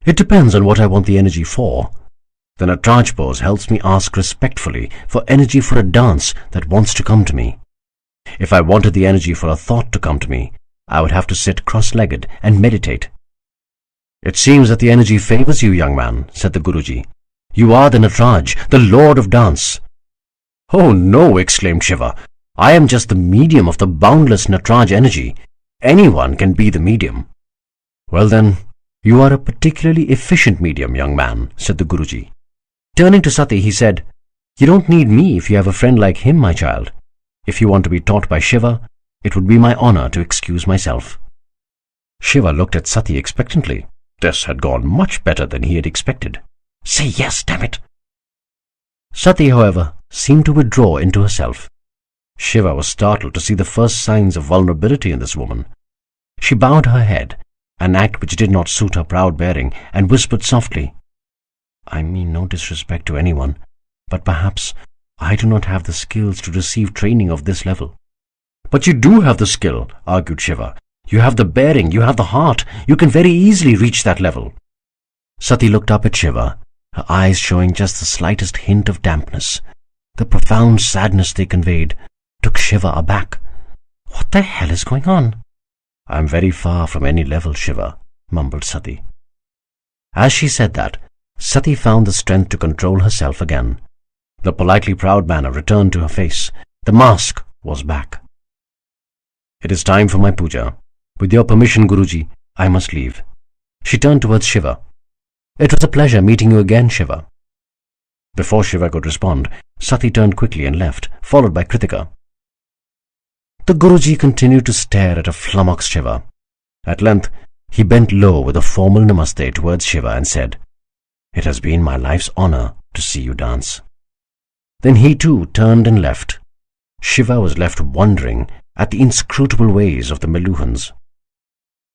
"It depends on what I want the energy for. The Natraj pose helps me ask respectfully for energy for a dance that wants to come to me. If I wanted the energy for a thought to come to me, I would have to sit cross-legged and meditate." "It seems that the energy favors you, young man," said the Guruji. "You are the Natraj, the Lord of Dance." "Oh no," exclaimed Shiva. "I am just the medium of the boundless Natraj energy. Anyone can be the medium." "Well then, you are a particularly efficient medium, young man," said the Guruji. Turning to Sati, he said, "You don't need me if you have a friend like him, my child. If you want to be taught by Shiva, it would be my honor to excuse myself." Shiva looked at Sati expectantly. This had gone much better than he had expected. "Say yes, damn it!" Sati, however, seemed to withdraw into herself. Shiva was startled to see the first signs of vulnerability in this woman. She bowed her head, an act which did not suit her proud bearing, and whispered softly, "I mean no disrespect to anyone, but perhaps I do not have the skills to receive training of this level." "But you do have the skill," argued Shiva. "You have the bearing, you have the heart. You can very easily reach that level." Sati looked up at Shiva, her eyes showing just the slightest hint of dampness. The profound sadness they conveyed took Shiva aback. "What the hell is going on?" "I am very far from any level, Shiva," mumbled Sati. As she said that, Sati found the strength to control herself again. The politely proud manner returned to her face. The mask was back. "It is time for my puja. With your permission, Guruji, I must leave." She turned towards Shiva. "It was a pleasure meeting you again, Shiva." Before Shiva could respond, Sati turned quickly and left, followed by Kritika. The Guruji continued to stare at a flummoxed Shiva. At length, he bent low with a formal namaste towards Shiva and said, "It has been my life's honor to see you dance." Then he too turned and left. Shiva was left wondering at the inscrutable ways of the Meluhans.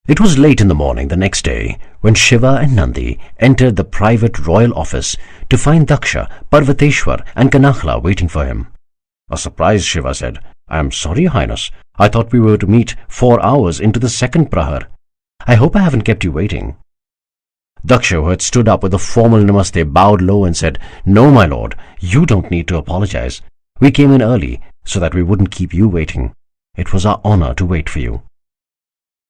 It was late in the morning the next day when Shiva and Nandi entered the private royal office to find Daksha, Parvateshwar and Kanakhala waiting for him. A surprised Shiva said, "I am sorry, Your Highness. I thought we were to meet 4 hours into the second prahar. I hope I haven't kept you waiting." Daksha, who had stood up with a formal namaste, bowed low and said, "No, my lord, you don't need to apologize. We came in early so that we wouldn't keep you waiting. It was our honor to wait for you."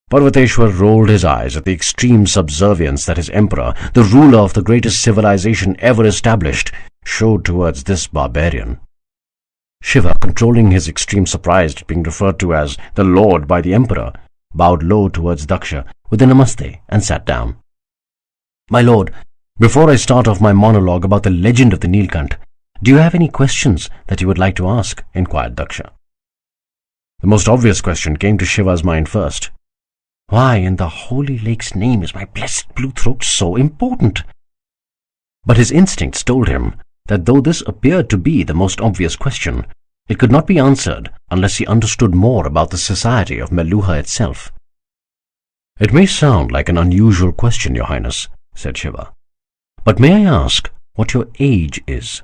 Parvateshwar rolled his eyes at the extreme subservience that his emperor, the ruler of the greatest civilization ever established, showed towards this barbarian. Shiva, controlling his extreme surprise at being referred to as the Lord by the emperor, bowed low towards Daksha with a namaste and sat down. "My lord, before I start off my monologue about the legend of the Neelkanth, do you have any questions that you would like to ask?" inquired Daksha. The most obvious question came to Shiva's mind first. Why in the holy lake's name is my blessed blue throat so important? But his instincts told him that though this appeared to be the most obvious question, it could not be answered unless he understood more about the society of Meluha itself. "It may sound like an unusual question, Your Highness," said Shiva, "but may I ask what your age is?"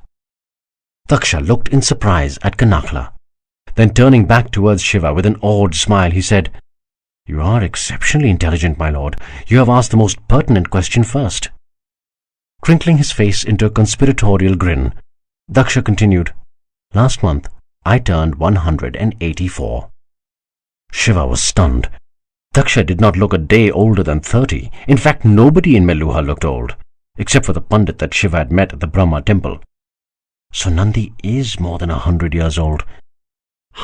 Daksha looked in surprise at Kanakhala. Then turning back towards Shiva with an awed smile, he said, "You are exceptionally intelligent, my lord. You have asked the most pertinent question first." Crinkling his face into a conspiratorial grin, Daksha continued, "Last month, I turned 184. Shiva was stunned. Daksha did not look a day older than 30. In fact, nobody in Meluha looked old, except for the Pandit that Shiva had met at the Brahma temple. So Nandi is more than 100 years old.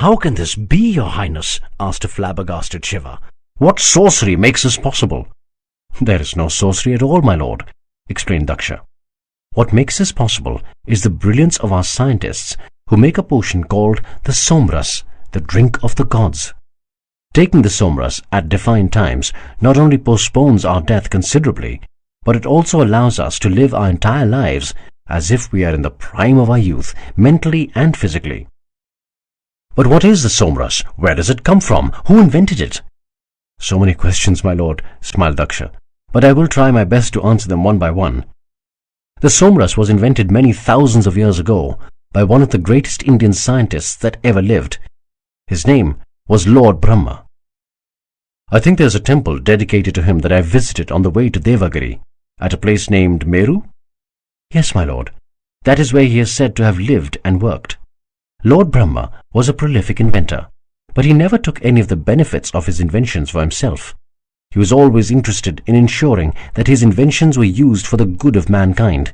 "How can this be, Your Highness?" asked a flabbergasted Shiva. "What sorcery makes this possible?" "There is no sorcery at all, my lord," explained Daksha. "What makes this possible is the brilliance of our scientists who make a potion called the Somras, the drink of the gods. Taking the Somras at defined times not only postpones our death considerably, but it also allows us to live our entire lives as if we are in the prime of our youth, mentally and physically." "But what is the Somras? Where does it come from? Who invented it?" "So many questions, my lord," smiled Daksha, "but I will try my best to answer them one by one. The Somras was invented many thousands of years ago by one of the greatest Indian scientists that ever lived. His name was Lord Brahma. I think there's a temple dedicated to him that I visited on the way to Devagiri, at a place named Meru?" "Yes, my lord. That is where he is said to have lived and worked. Lord Brahma was a prolific inventor, but he never took any of the benefits of his inventions for himself. He was always interested in ensuring that his inventions were used for the good of mankind.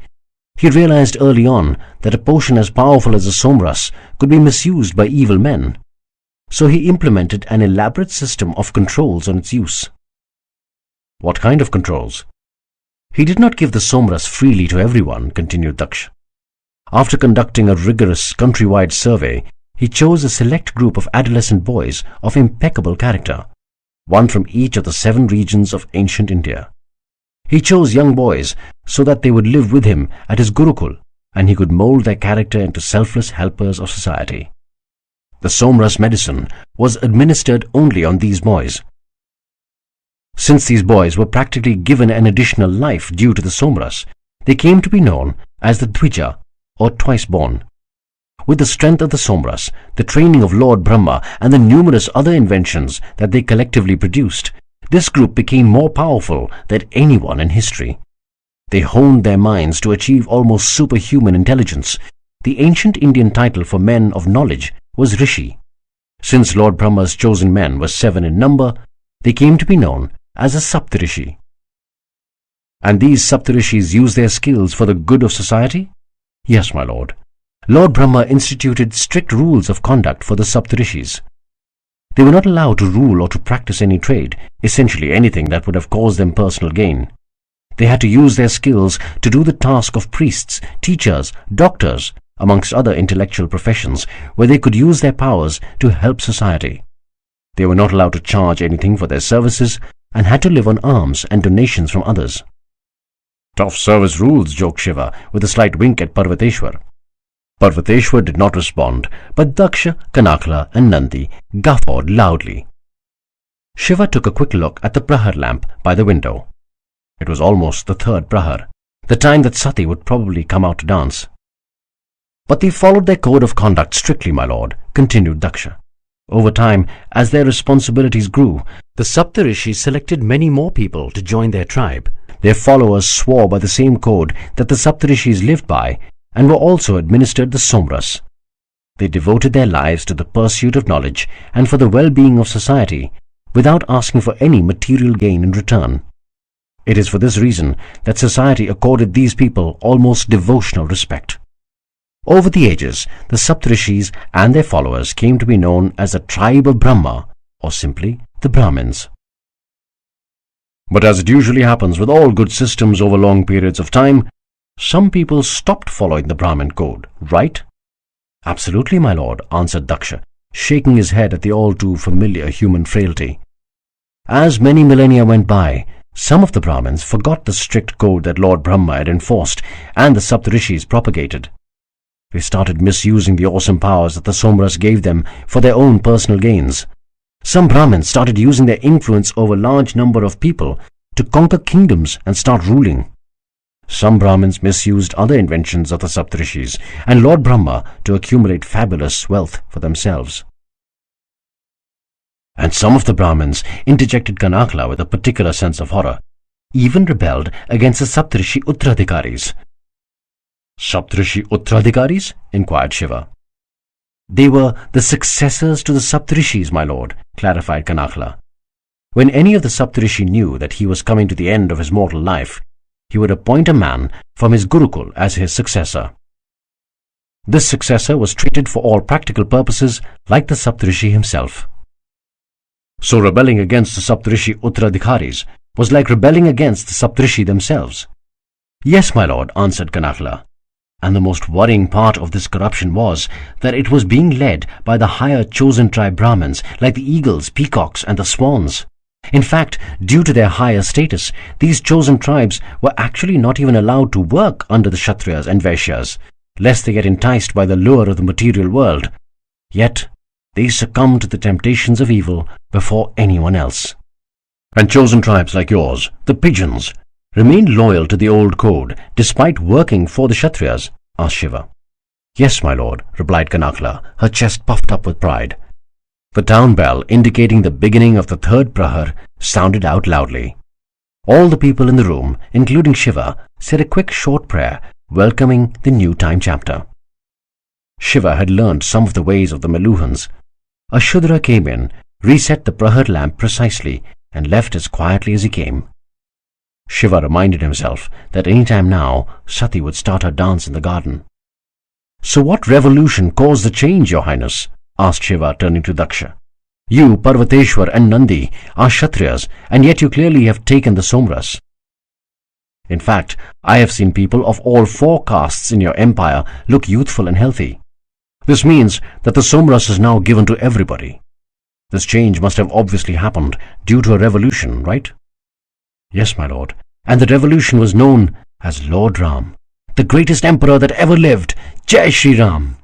He realized early on that a potion as powerful as a Somras could be misused by evil men. So he implemented an elaborate system of controls on its use." "What kind of controls?" "He did not give the Somras freely to everyone," continued Daksha. "After conducting a rigorous countrywide survey, he chose a select group of adolescent boys of impeccable character, one from each of the 7 regions of ancient India. He chose young boys so that they would live with him at his Gurukul, and he could mold their character into selfless helpers of society. The Somras medicine was administered only on these boys. Since these boys were practically given an additional life due to the Somras, they came to be known as the Dvija, or twice-born. With the strength of the Somras, the training of Lord Brahma, and the numerous other inventions that they collectively produced, this group became more powerful than anyone in history. They honed their minds to achieve almost superhuman intelligence. The ancient Indian title for men of knowledge was Rishi. Since Lord Brahma's chosen men were 7 in number, they came to be known as a Saptarishi. And these Saptarishis used their skills for the good of society? Yes, my lord. Lord Brahma instituted strict rules of conduct for the Saptarishis. They were not allowed to rule or to practice any trade, essentially anything that would have caused them personal gain. They had to use their skills to do the task of priests, teachers, doctors, amongst other intellectual professions, where they could use their powers to help society. They were not allowed to charge anything for their services and had to live on alms and donations from others. Tough service rules, joked Shiva, with a slight wink at Parvateshwar. Parvateshwar did not respond, but Daksha, Kanakla and Nandi guffawed loudly. Shiva took a quick look at the prahar lamp by the window. It was almost the 3rd prahar, the time that Sati would probably come out to dance. But they followed their code of conduct strictly, my lord, continued Daksha. Over time, as their responsibilities grew, the Saptarishis selected many more people to join their tribe. Their followers swore by the same code that the Saptarishis lived by and were also administered the Somras. They devoted their lives to the pursuit of knowledge and for the well-being of society without asking for any material gain in return. It is for this reason that society accorded these people almost devotional respect. Over the ages, the Saptarishis and their followers came to be known as the tribe of Brahma, or simply the Brahmins. But as it usually happens with all good systems over long periods of time, some people stopped following the Brahmin code, right? Absolutely, my lord, answered Daksha, shaking his head at the all-too-familiar human frailty. As many millennia went by, some of the Brahmins forgot the strict code that Lord Brahma had enforced and the Saptarishis propagated. They started misusing the awesome powers that the Somras gave them for their own personal gains. Some Brahmins started using their influence over a large number of people to conquer kingdoms and start ruling. Some Brahmins misused other inventions of the Saptarishis and Lord Brahma to accumulate fabulous wealth for themselves. And some of the Brahmins, interjected Kanakla with a particular sense of horror, even rebelled against the Saptarishi Uttradhikaris. Saptarishi Uttradhikaris? Inquired Shiva. They were the successors to the Saptarishis, my lord, clarified Kanakla. When any of the Saptarishi knew that he was coming to the end of his mortal life, he would appoint a man from his Gurukul as his successor. This successor was treated for all practical purposes like the Saptarishi himself. So rebelling against the Saptarishi Uttradhikaris was like rebelling against the Saptarishi themselves. Yes, my lord, answered Kanakla. And the most worrying part of this corruption was that it was being led by the higher chosen tribe Brahmins like the eagles, peacocks and the swans. In fact, due to their higher status, these chosen tribes were actually not even allowed to work under the Kshatriyas and Vaishyas, lest they get enticed by the lure of the material world. Yet, they succumbed to the temptations of evil before anyone else. And chosen tribes like yours, the pigeons, remained loyal to the old code despite working for the Kshatriyas? Asked Shiva. Yes, my lord, replied Kanakla, her chest puffed up with pride. The town bell, indicating the beginning of the 3rd prahar, sounded out loudly. All the people in the room, including Shiva, said a quick short prayer, welcoming the new time chapter. Shiva had learned some of the ways of the Meluhans. A Shudra came in, reset the prahar lamp precisely, and left as quietly as he came. Shiva reminded himself that any time now, Sati would start her dance in the garden. So what revolution caused the change, your highness? Asked Shiva, turning to Daksha. You, Parvateshwar and Nandi, are Kshatriyas, and yet you clearly have taken the Somras. In fact, I have seen people of all 4 castes in your empire look youthful and healthy. This means that the Somras is now given to everybody. This change must have obviously happened due to a revolution, right? Yes, my lord. and the revolution was known as Lord Ram, the greatest emperor that ever lived. Jai Shri Ram!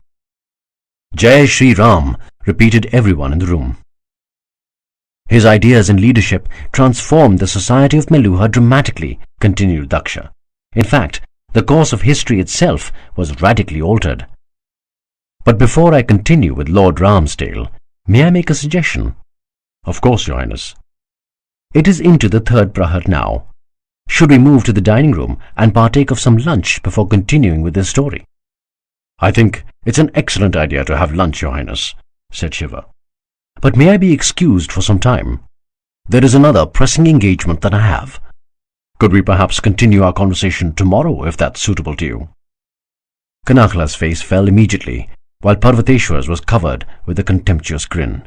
Jai Shri Ram, repeated everyone in the room. His ideas and leadership transformed the society of Meluha dramatically, continued Daksha. In fact, the course of history itself was radically altered. But before I continue with Lord Ram's tale, may I make a suggestion? Of course, Your Highness. It is into the third prahar now. Should we move to the dining room and partake of some lunch before continuing with this story? I think it's an excellent idea to have lunch, Your Highness, said Shiva. But may I be excused for some time? There is another pressing engagement that I have. Could we perhaps continue our conversation tomorrow, if that's suitable to you? Kanakala's face fell immediately, while Parvateshwar's was covered with a contemptuous grin.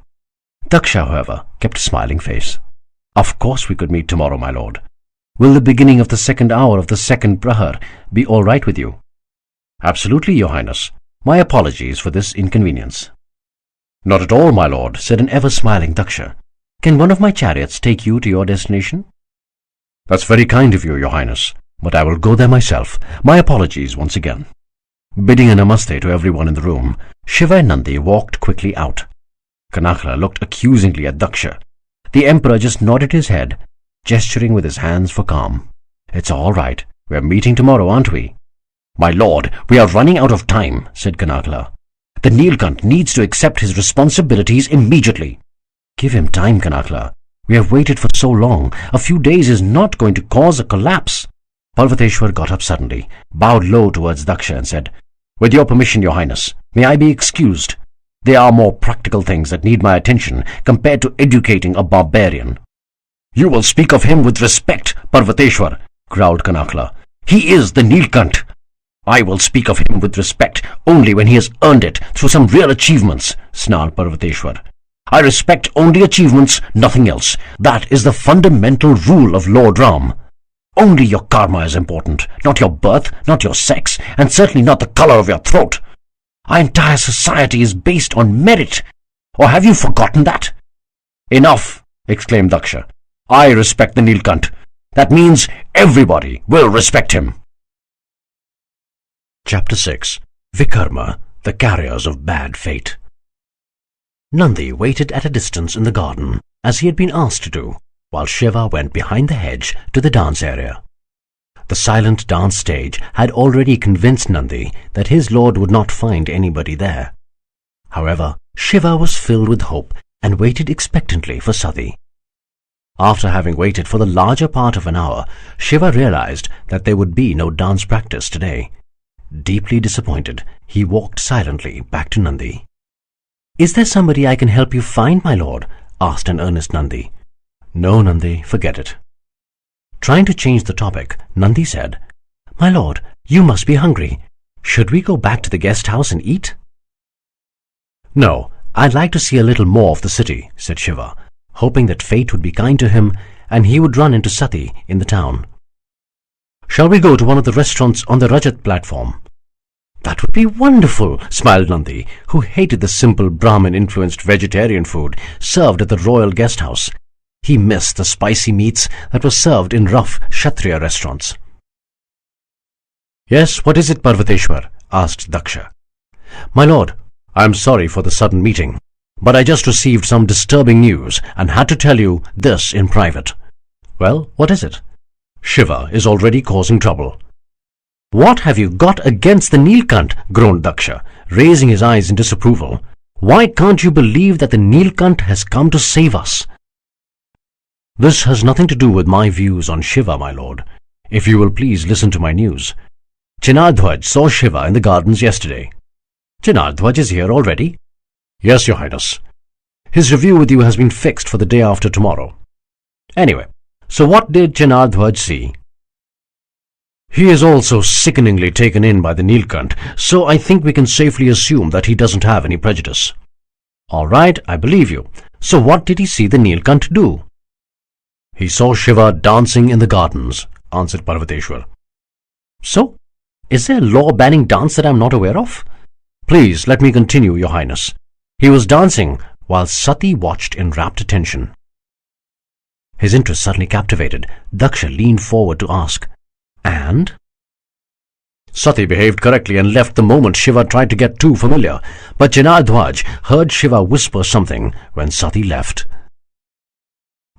Daksha, however, kept a smiling face. Of course we could meet tomorrow, my lord. Will the beginning of the second hour of the second prahar be all right with you? Absolutely, Your Highness. My apologies for this inconvenience. Not at all, my lord, said an ever-smiling Daksha. Can one of my chariots take you to your destination? That's very kind of you, Your Highness, but I will go there myself. My apologies once again. Bidding a namaste to everyone in the room, Shiva and Nandi walked quickly out. Kanakala looked accusingly at Daksha. The emperor just nodded his head, gesturing with his hands for calm. It's all right. We're meeting tomorrow, aren't we? My lord, we are running out of time, said Kanakala. The Neelkanth needs to accept his responsibilities immediately. Give him time, Kanakala. We have waited for so long. A few days is not going to cause a collapse. Parvateshwar got up suddenly, bowed low towards Daksha and said, With your permission, Your Highness, may I be excused? There are more practical things that need my attention compared to educating a barbarian. You will speak of him with respect, Parvateshwar, growled Kanakala. He is the Neelkanth. I will speak of him with respect only when he has earned it through some real achievements, snarled Parvateshwar. I respect only achievements, nothing else. That is the fundamental rule of Lord Ram. Only your karma is important, not your birth, not your sex, and certainly not the color of your throat. Our entire society is based on merit. Or have you forgotten that? Enough, exclaimed Daksha. I respect the Neelkanth. That means everybody will respect him. Chapter 6. Vikrama, the Carriers of Bad Fate. Nandi waited at a distance in the garden, as he had been asked to do, while Shiva went behind the hedge to the dance area. The silent dance stage had already convinced Nandi that his lord would not find anybody there. However, Shiva was filled with hope and waited expectantly for Sati. After having waited for the larger part of an hour, Shiva realized that there would be no dance practice today. Deeply disappointed, he walked silently back to Nandi. Is there somebody I can help you find, my lord? Asked an earnest Nandi. No, Nandi, forget it. Trying to change the topic, Nandi said, My lord, you must be hungry. Should we go back to the guest house and eat? No, I'd like to see a little more of the city, said Shiva, hoping that fate would be kind to him and he would run into Sati in the town. Shall we go to one of the restaurants on the Rajat platform? That would be wonderful, smiled Nandi, who hated the simple Brahmin-influenced vegetarian food served at the royal guest house. He missed the spicy meats that were served in rough Kshatriya restaurants. Yes, what is it, Parvateshwar? Asked Daksha. My lord, I am sorry for the sudden meeting, but I just received some disturbing news and had to tell you this in private. Well, what is it? Shiva is already causing trouble. What have you got against the Neelkanth? Groaned Daksha, raising his eyes in disapproval. Why can't you believe that the Neelkanth has come to save us? This has nothing to do with my views on Shiva, my lord. If you will please listen to my news. Chinardhwaj saw Shiva in the gardens yesterday. Chinardhwaj is here already? Yes, Your Highness. His review with you has been fixed for the day after tomorrow. Anyway, so what did Chinardhwaj see? He is also sickeningly taken in by the Neelkanth, so I think we can safely assume that he doesn't have any prejudice. All right, I believe you. So what did he see the Neelkanth do? He saw Shiva dancing in the gardens, answered Parvateshwar. So, is there a law banning dance that I am not aware of? Please let me continue, Your Highness. He was dancing while Sati watched in rapt attention. His interest suddenly captivated. Daksha leaned forward to ask, "And?" Sati behaved correctly and left the moment Shiva tried to get too familiar, but Janardhwaj heard Shiva whisper something when Sati left.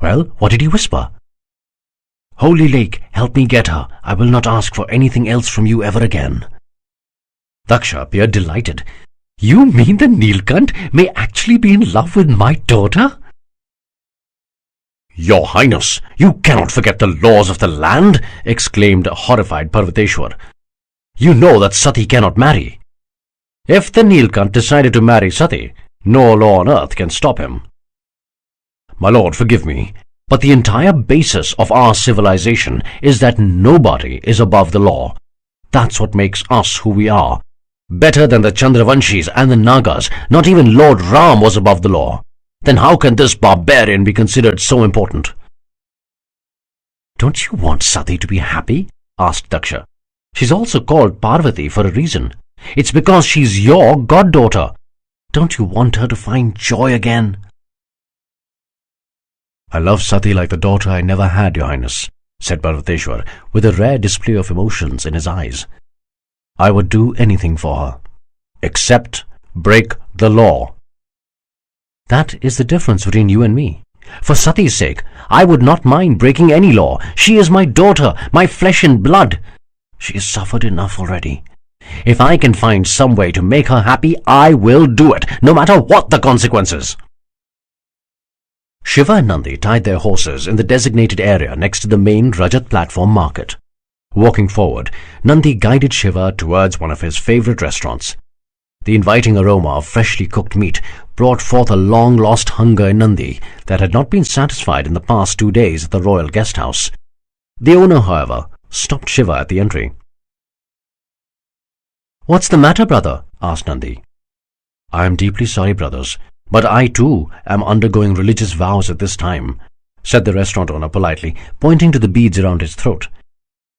"Well, what did he whisper?" "Holy Lake, help me get her. I will not ask for anything else from you ever again." Daksha appeared delighted. "You mean the Neelkanth may actually be in love with my daughter?" "Your Highness, you cannot forget the laws of the land," exclaimed horrified Parvateshwar. "You know that Sati cannot marry. If the Neelkanth decided to marry Sati, no law on earth can stop him. My lord, forgive me, but the entire basis of our civilization is that nobody is above the law. That's what makes us who we are. Better than the Chandravanshis and the Nagas, not even Lord Ram was above the law. Then how can this barbarian be considered so important?" "Don't you want Sati to be happy?" asked Daksha. "She's also called Parvati for a reason. It's because she's your goddaughter. Don't you want her to find joy again?" "I love Sati like the daughter I never had, Your Highness," said Parvateshwar, with a rare display of emotions in his eyes. "I would do anything for her, except break the law." "That is the difference between you and me. For Sati's sake, I would not mind breaking any law. She is my daughter, my flesh and blood. She has suffered enough already. If I can find some way to make her happy, I will do it, no matter what the consequences." Shiva and Nandi tied their horses in the designated area next to the main Rajat platform market. Walking forward, Nandi guided Shiva towards one of his favorite restaurants. The inviting aroma of freshly cooked meat brought forth a long-lost hunger in Nandi that had not been satisfied in the past 2 days at the royal guest house. The owner, however, stopped Shiva at the entry. "What's the matter, brother?" asked Nandi. "I am deeply sorry, brothers, but I too am undergoing religious vows at this time," said the restaurant owner politely, pointing to the beads around his throat.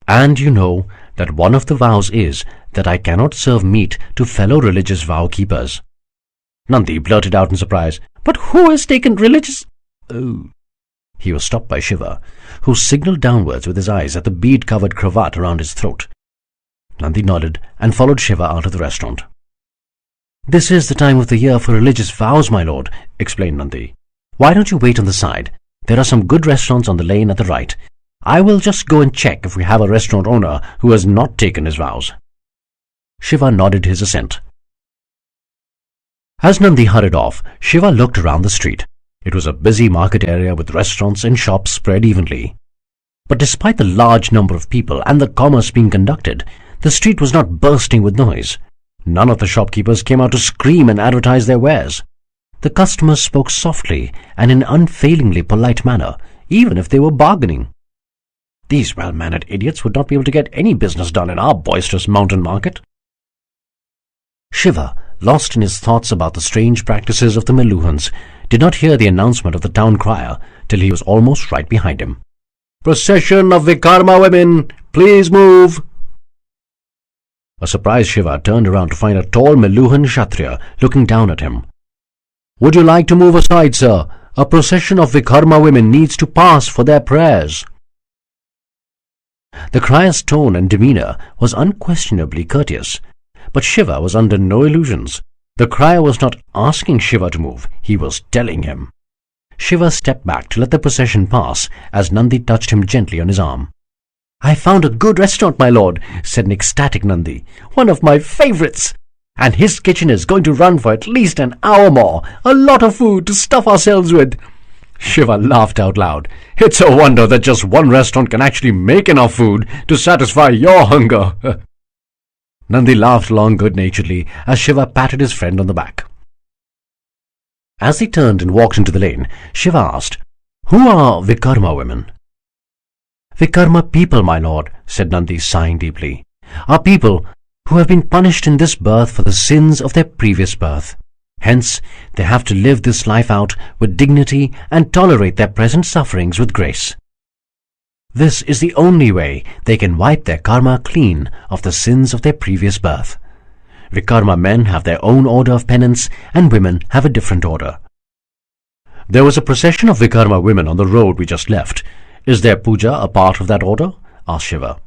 "And you know that one of the vows is that I cannot serve meat to fellow religious vow keepers." Nandi blurted out in surprise, "But who has taken religious—" "Oh." He was stopped by Shiva, who signaled downwards with his eyes at the bead-covered cravat around his throat. Nandi nodded and followed Shiva out of the restaurant. "This is the time of the year for religious vows, my lord," explained Nandi. "Why don't you wait on the side? There are some good restaurants on the lane at the right. I will just go and check if we have a restaurant owner who has not taken his vows." Shiva nodded his assent. As Nandi hurried off, Shiva looked around the street. It was a busy market area with restaurants and shops spread evenly. But despite the large number of people and the commerce being conducted, the street was not bursting with noise. None of the shopkeepers came out to scream and advertise their wares. The customers spoke softly and in an unfailingly polite manner, even if they were bargaining. These well-mannered idiots would not be able to get any business done in our boisterous mountain market. Shiva, lost in his thoughts about the strange practices of the Meluhans, did not hear the announcement of the town crier till he was almost right behind him. "Procession of Vikrama women, please move!" A surprised Shiva turned around to find a tall Meluhan Kshatriya looking down at him. "Would you like to move aside, sir? A procession of Vikrama women needs to pass for their prayers." The crier's tone and demeanour was unquestionably courteous, but Shiva was under no illusions. The crier was not asking Shiva to move, he was telling him. Shiva stepped back to let the procession pass as Nandi touched him gently on his arm. "I found a good restaurant, my lord," said an ecstatic Nandi. "One of my favourites. And his kitchen is going to run for at least an hour more. A lot of food to stuff ourselves with." Shiva laughed out loud. "It's a wonder that just one restaurant can actually make enough food to satisfy your hunger." Nandi laughed along good-naturedly as Shiva patted his friend on the back. As they turned and walked into the lane, Shiva asked, "Who are Vikrama women?" "Vikrama people, my lord," said Nandi, sighing deeply, "are people who have been punished in this birth for the sins of their previous birth. Hence, they have to live this life out with dignity and tolerate their present sufferings with grace. This is the only way they can wipe their karma clean of the sins of their previous birth. Vikrama men have their own order of penance and women have a different order. There was a procession of Vikrama women on the road we just left. Is their puja a part of that order? Asked Shiva.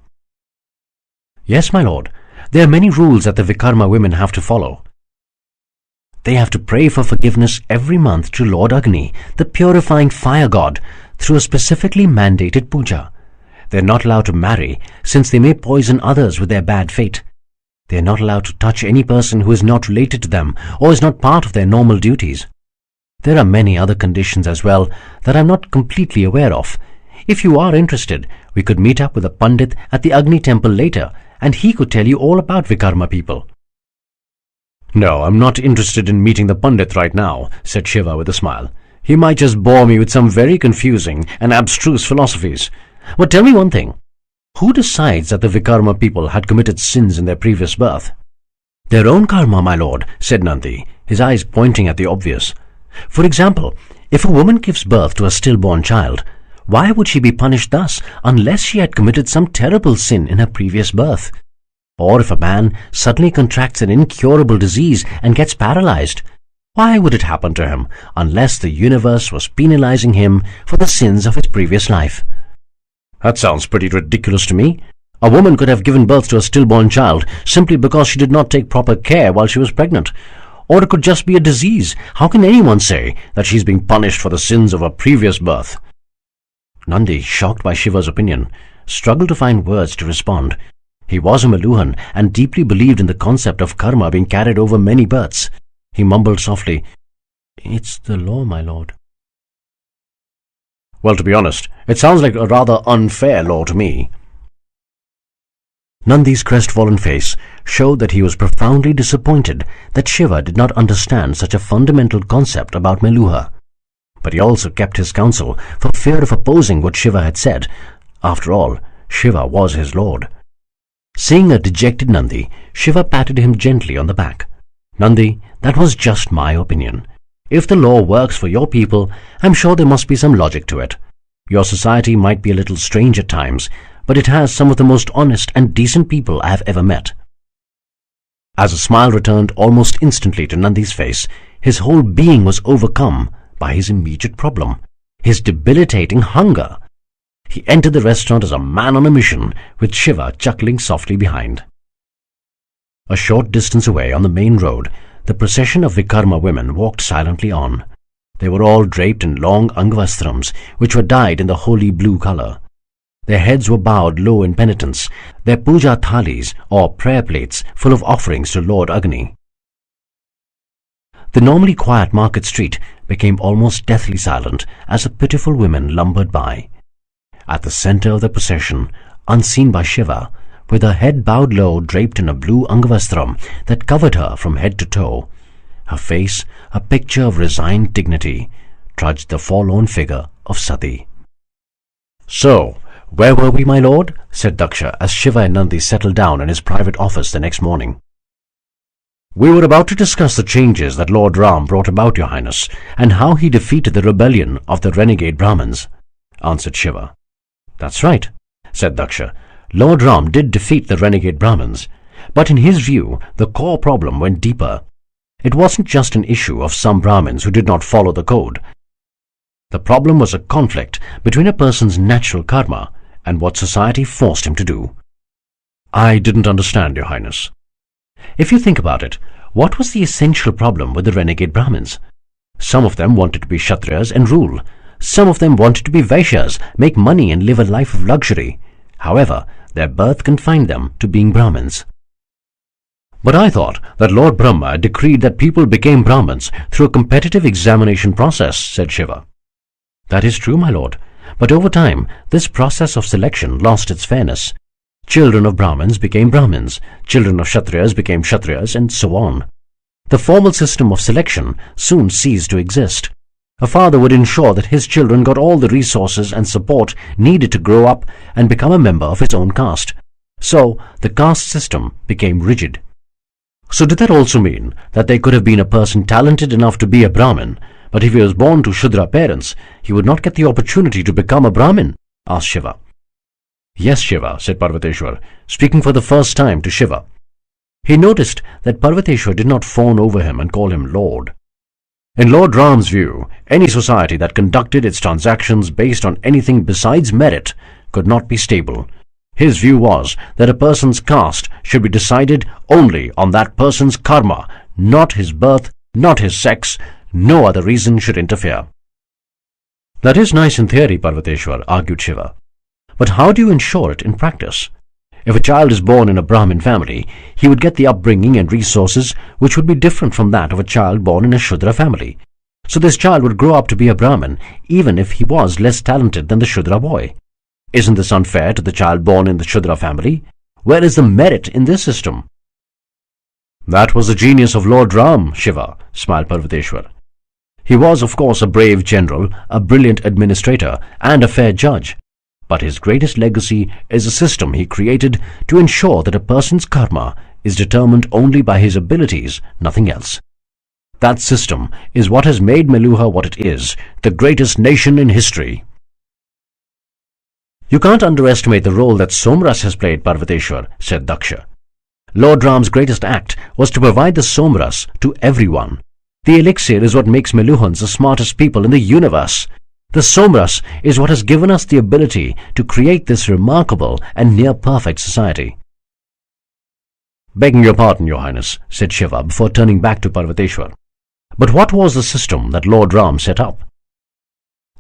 Yes, my lord. There are many rules that the Vikrama women have to follow. They have to pray for forgiveness every month to Lord Agni, the purifying fire god, through a specifically mandated puja. They are not allowed to marry, since they may poison others with their bad fate. They are not allowed to touch any person who is not related to them or is not part of their normal duties. There are many other conditions as well that I am not completely aware of. If you are interested, we could meet up with a Pandit at the Agni temple later, and he could tell you all about Vikrama people. No, I'm not interested in meeting the Pandit right now, said Shiva with a smile. He might just bore me with some very confusing and abstruse philosophies. But tell me one thing. Who decides that the Vikrama people had committed sins in their previous birth? Their own karma, my lord, said Nandi, his eyes pointing at the obvious. For example, if a woman gives birth to a stillborn child, why would she be punished thus unless she had committed some terrible sin in her previous birth? Or if a man suddenly contracts an incurable disease and gets paralyzed, why would it happen to him unless the universe was penalizing him for the sins of his previous life? That sounds pretty ridiculous to me. A woman could have given birth to a stillborn child simply because she did not take proper care while she was pregnant. Or it could just be a disease. How can anyone say that she is being punished for the sins of her previous birth? Nandi, shocked by Shiva's opinion, struggled to find words to respond. He was a Meluhan and deeply believed in the concept of karma being carried over many births. He mumbled softly, "It's the law, my lord." Well, to be honest, it sounds like a rather unfair law to me. Nandi's crestfallen face showed that he was profoundly disappointed that Shiva did not understand such a fundamental concept about Meluha. But he also kept his counsel for fear of opposing what Shiva had said. After all, Shiva was his lord. Seeing a dejected Nandi, Shiva patted him gently on the back. "Nandi, that was just my opinion. If the law works for your people, I'm sure there must be some logic to it. Your society might be a little strange at times, but it has some of the most honest and decent people I have ever met." As a smile returned almost instantly to Nandi's face, his whole being was overcome by his immediate problem, his debilitating hunger. He entered the restaurant as a man on a mission, with Shiva chuckling softly behind. A short distance away on the main road, the procession of Vikrama women walked silently on. They were all draped in long angvastrams, which were dyed in the holy blue color. Their heads were bowed low in penitence, their puja thalis, or prayer plates, full of offerings to Lord Agni. The normally quiet market street became almost deathly silent as the pitiful women lumbered by. At the center of the procession, unseen by Shiva, with her head bowed low draped in a blue angvastram that covered her from head to toe, her face a picture of resigned dignity, trudged the forlorn figure of Sati. "So, where were we, my lord?" said Daksha as Shiva and Nandi settled down in his private office the next morning. "We were about to discuss the changes that Lord Ram brought about, your highness, and how he defeated the rebellion of the renegade Brahmins," answered Shiva. "That's right," said Daksha. "Lord Ram did defeat the renegade Brahmins, but in his view the core problem went deeper. It wasn't just an issue of some Brahmins who did not follow the code. The problem was a conflict between a person's natural karma and what society forced him to do." "I didn't understand, your highness." If you think about it, what was the essential problem with the renegade Brahmins? Some of them wanted to be Kshatriyas and rule. Some of them wanted to be Vaishyas, make money and live a life of luxury. However, their birth confined them to being Brahmins. "But I thought that Lord Brahma decreed that people became Brahmins through a competitive examination process," said Shiva. "That is true, my lord, but over time this process of selection lost its fairness. Children of Brahmins became Brahmins, children of Kshatriyas became Kshatriyas, and so on. The formal system of selection soon ceased to exist. A father would ensure that his children got all the resources and support needed to grow up and become a member of his own caste. So the caste system became rigid." "So did that also mean that there could have been a person talented enough to be a Brahmin, but if he was born to Shudra parents, he would not get the opportunity to become a Brahmin?" asked Shiva. "Yes, Shiva," said Parvateshwar, speaking for the first time to Shiva. He noticed that Parvateshwar did not fawn over him and call him Lord. In Lord Ram's view, any society that conducted its transactions based on anything besides merit could not be stable. His view was that a person's caste should be decided only on that person's karma, not his birth, not his sex. No other reason should interfere. That is nice in theory, Parvateshwar, argued Shiva. But how do you ensure it in practice? If a child is born in a Brahmin family, he would get the upbringing and resources which would be different from that of a child born in a Shudra family. So this child would grow up to be a Brahmin, even if he was less talented than the Shudra boy. Isn't this unfair to the child born in the Shudra family? Where is the merit in this system? That was the genius of Lord Ram, Shiva, smiled Parvateshwar. He was, of course, a brave general, a brilliant administrator, and a fair judge. But his greatest legacy is a system he created to ensure that a person's karma is determined only by his abilities, nothing else. That system is what has made Meluha what it is, the greatest nation in history. You can't underestimate the role that Somras has played, Parvateshwar, said Daksha. Lord Ram's greatest act was to provide the Somras to everyone. The elixir is what makes Meluhans the smartest people in the universe. The Somras is what has given us the ability to create this remarkable and near-perfect society. Begging your pardon, Your Highness, said Shiva before turning back to Parvateshwar. But what was the system that Lord Ram set up?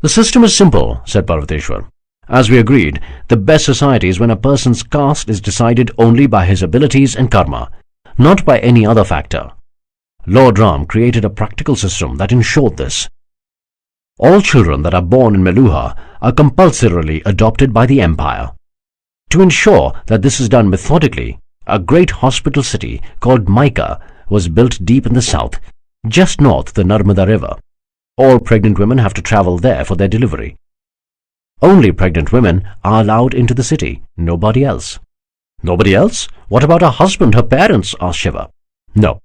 The system is simple, said Parvateshwar. As we agreed, the best society is when a person's caste is decided only by his abilities and karma, not by any other factor. Lord Ram created a practical system that ensured this. All children that are born in Meluha are compulsorily adopted by the empire. To ensure that this is done methodically, a great hospital city called Maika was built deep in the south, just north of the Narmada River. All pregnant women have to travel there for their delivery. Only pregnant women are allowed into the city, nobody else. Nobody else? What about her husband, her parents? Asked Shiva. No,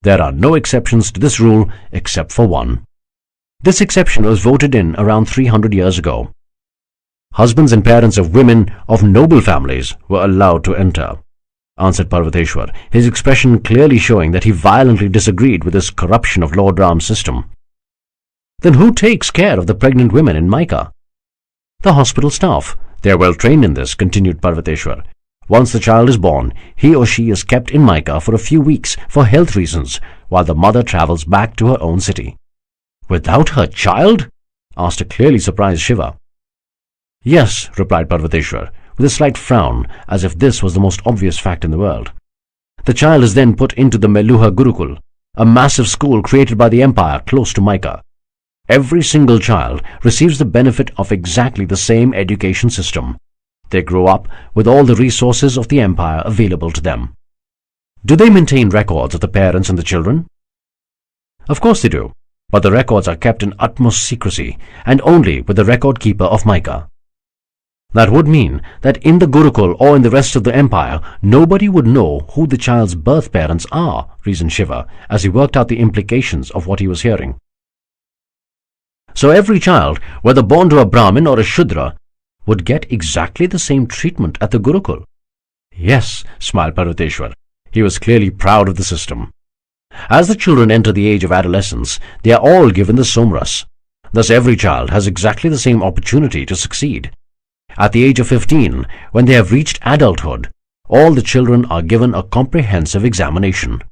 there are no exceptions to this rule except for one. This exception was voted in around 300 years ago. Husbands and parents of women of noble families were allowed to enter, answered Parvateshwar, his expression clearly showing that he violently disagreed with this corruption of Lord Ram's system. Then who takes care of the pregnant women in Maika? The hospital staff. They are well trained in this, continued Parvateshwar. Once the child is born, he or she is kept in Maika for a few weeks for health reasons, while the mother travels back to her own city. Without her child? Asked a clearly surprised Shiva. Yes, replied Parvateshwar, with a slight frown, as if this was the most obvious fact in the world. The child is then put into the Meluha Gurukul, a massive school created by the empire close to Maika. Every single child receives the benefit of exactly the same education system. They grow up with all the resources of the empire available to them. Do they maintain records of the parents and the children? Of course they do, but the records are kept in utmost secrecy and only with the record keeper of Maika. That would mean that in the Gurukul or in the rest of the empire, nobody would know who the child's birth parents are, reasoned Shiva, as he worked out the implications of what he was hearing. So every child, whether born to a Brahmin or a Shudra, would get exactly the same treatment at the Gurukul. Yes, smiled Parvateshwar. He was clearly proud of the system. As the children enter the age of adolescence, they are all given the Somras. Thus every child has exactly the same opportunity to succeed. At the age of 15, when they have reached adulthood, all the children are given a comprehensive examination.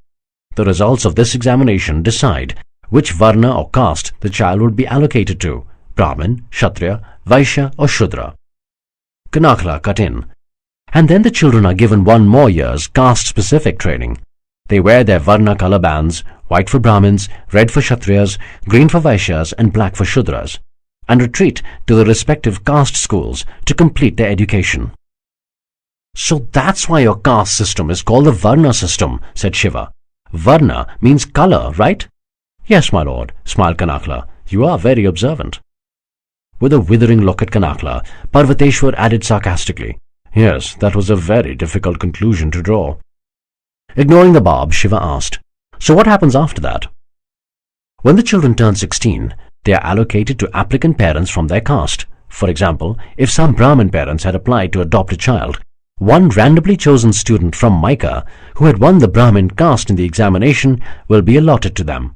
The results of this examination decide which Varna or caste the child would be allocated to, Brahmin, Kshatriya, Vaishya or Shudra. Kanakla cut in. And then the children are given 1 more year's caste-specific training. They wear their Varna color bands, white for Brahmins, red for Kshatriyas, green for Vaishyas and black for Shudras, and retreat to the respective caste schools to complete their education. So that's why your caste system is called the Varna system, said Shiva. Varna means color, right? Yes, my lord, smiled Kanakla. You are very observant. With a withering look at Kanakla, Parvateshwar added sarcastically, Yes, that was a very difficult conclusion to draw. Ignoring the barb, Shiva asked, So what happens after that? When the children turn 16, they are allocated to applicant parents from their caste. For example, if some Brahmin parents had applied to adopt a child, one randomly chosen student from Maika who had won the Brahmin caste in the examination will be allotted to them.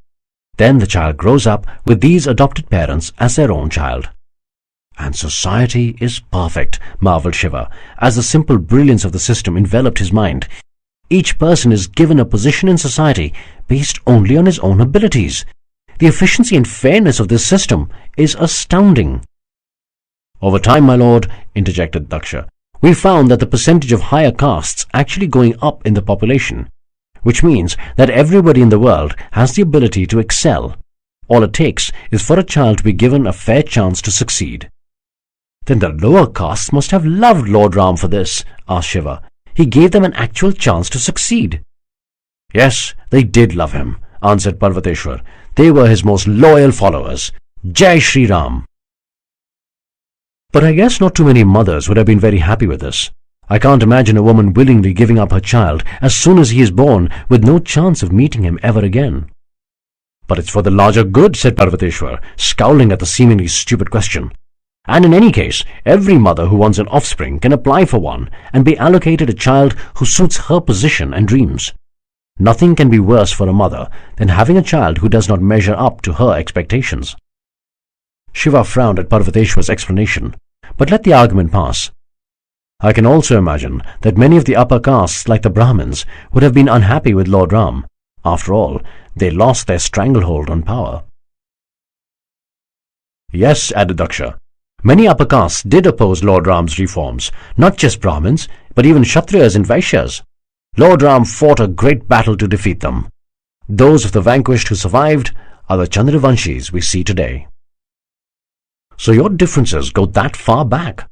Then the child grows up with these adopted parents as their own child. And society is perfect, marveled Shiva, as the simple brilliance of the system enveloped his mind. Each person is given a position in society based only on his own abilities. The efficiency and fairness of this system is astounding. Over time, my lord, interjected Daksha, we found that the percentage of higher castes actually going up in the population, which means that everybody in the world has the ability to excel. All it takes is for a child to be given a fair chance to succeed. Then the lower castes must have loved Lord Ram for this, asked Shiva. He gave them an actual chance to succeed. Yes, they did love him, answered Parvateshwar. They were his most loyal followers. Jai Shri Ram. But I guess not too many mothers would have been very happy with this. I can't imagine a woman willingly giving up her child as soon as he is born with no chance of meeting him ever again. But it's for the larger good, said Parvateshwar, scowling at the seemingly stupid question. And in any case, every mother who wants an offspring can apply for one and be allocated a child who suits her position and dreams. Nothing can be worse for a mother than having a child who does not measure up to her expectations. Shiva frowned at Parvateshwar's explanation, but let the argument pass. I can also imagine that many of the upper castes, like the Brahmins, would have been unhappy with Lord Ram. After all, they lost their stranglehold on power. Yes, added Daksha. Many upper castes did oppose Lord Ram's reforms, not just Brahmins, but even Kshatriyas and Vaishyas. Lord Ram fought a great battle to defeat them. Those of the vanquished who survived are the Chandravanshis we see today. So your differences go that far back?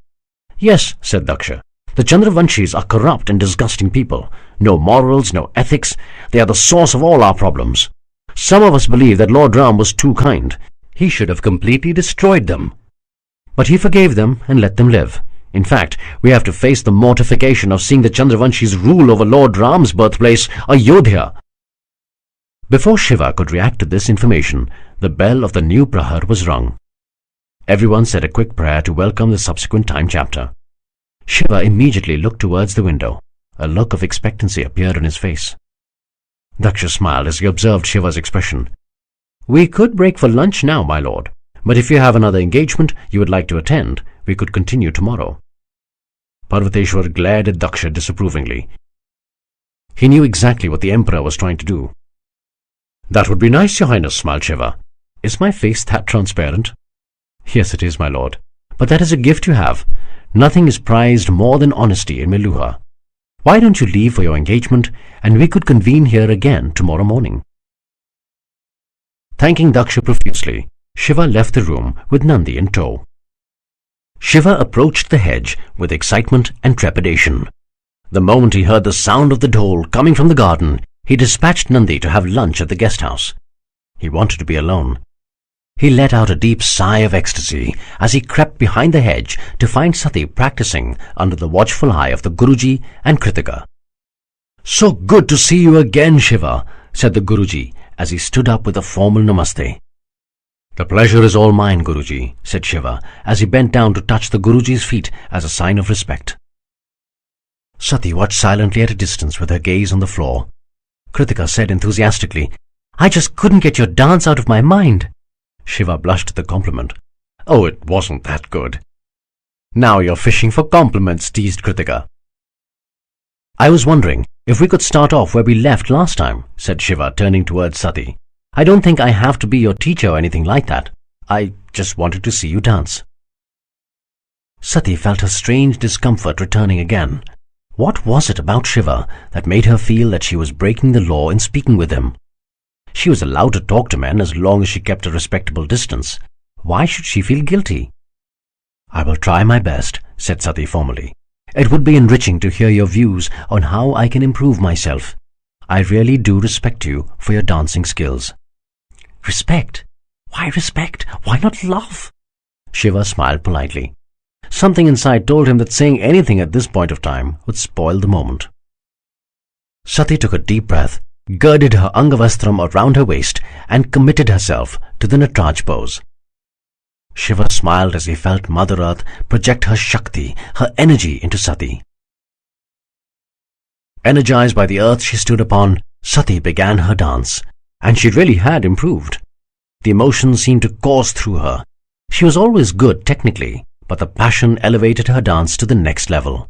Yes, said Daksha. The Chandravanshis are corrupt and disgusting people. No morals, no ethics. They are the source of all our problems. Some of us believe that Lord Ram was too kind. He should have completely destroyed them. But he forgave them and let them live. In fact, we have to face the mortification of seeing the Chandravanshis rule over Lord Ram's birthplace, Ayodhya. Before Shiva could react to this information, the bell of the new Prahar was rung. Everyone said a quick prayer to welcome the subsequent time chapter. Shiva immediately looked towards the window. A look of expectancy appeared on his face. Daksha smiled as he observed Shiva's expression. We could break for lunch now, my lord, but if you have another engagement you would like to attend, we could continue tomorrow. Parvateshwar glared at Daksha disapprovingly. He knew exactly what the emperor was trying to do. That would be nice, your highness, smiled Shiva. Is my face that transparent? Yes, it is, my lord. But that is a gift you have. Nothing is prized more than honesty in Meluha. Why don't you leave for your engagement, and we could convene here again tomorrow morning? Thanking Daksha profusely, Shiva left the room with Nandi in tow. Shiva approached the hedge with excitement and trepidation. The moment he heard the sound of the dhol coming from the garden, he dispatched Nandi to have lunch at the guest house. He wanted to be alone. He let out a deep sigh of ecstasy as he crept behind the hedge to find Sati practicing under the watchful eye of the Guruji and Kritika. So good to see you again, Shiva, said the Guruji as he stood up with a formal namaste. The pleasure is all mine, Guruji, said Shiva as he bent down to touch the Guruji's feet as a sign of respect. Sati watched silently at a distance with her gaze on the floor. Kritika said enthusiastically, I just couldn't get your dance out of my mind. Shiva blushed at the compliment. Oh, it wasn't that good. Now you're fishing for compliments, teased Kritika. I was wondering if we could start off where we left last time, said Shiva, turning towards Sati. I don't think I have to be your teacher or anything like that. I just wanted to see you dance. Sati felt her strange discomfort returning again. What was it about Shiva that made her feel that she was breaking the law in speaking with him? She was allowed to talk to men as long as she kept a respectable distance. Why should she feel guilty? I will try my best, said Sati formally. It would be enriching to hear your views on how I can improve myself. I really do respect you for your dancing skills. Respect? Why respect? Why not love? Shiva smiled politely. Something inside told him that saying anything at this point of time would spoil the moment. Sati took a deep breath, girded her Angavastram around her waist, and committed herself to the Natraj pose. Shiva smiled as he felt Mother Earth project her Shakti, her energy into Sati. Energized by the earth she stood upon, Sati began her dance, and she really had improved. The emotions seemed to course through her. She was always good technically, but the passion elevated her dance to the next level.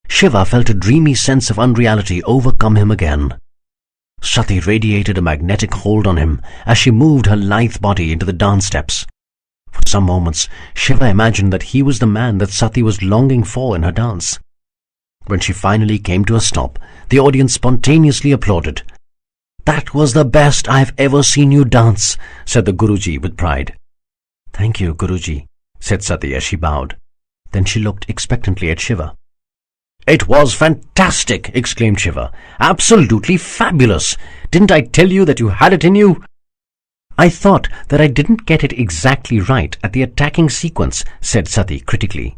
Shiva felt a dreamy sense of unreality overcome him again. Sati radiated a magnetic hold on him as she moved her lithe body into the dance steps. For some moments, Shiva imagined that he was the man that Sati was longing for in her dance. When she finally came to a stop, the audience spontaneously applauded. "That was the best I've ever seen you dance," said the Guruji with pride. "Thank you, Guruji," said Sati as she bowed. Then she looked expectantly at Shiva. "It was fantastic!" exclaimed Shiva. "Absolutely fabulous! Didn't I tell you that you had it in you?" "I thought that I didn't get it exactly right at the attacking sequence," said Sati critically.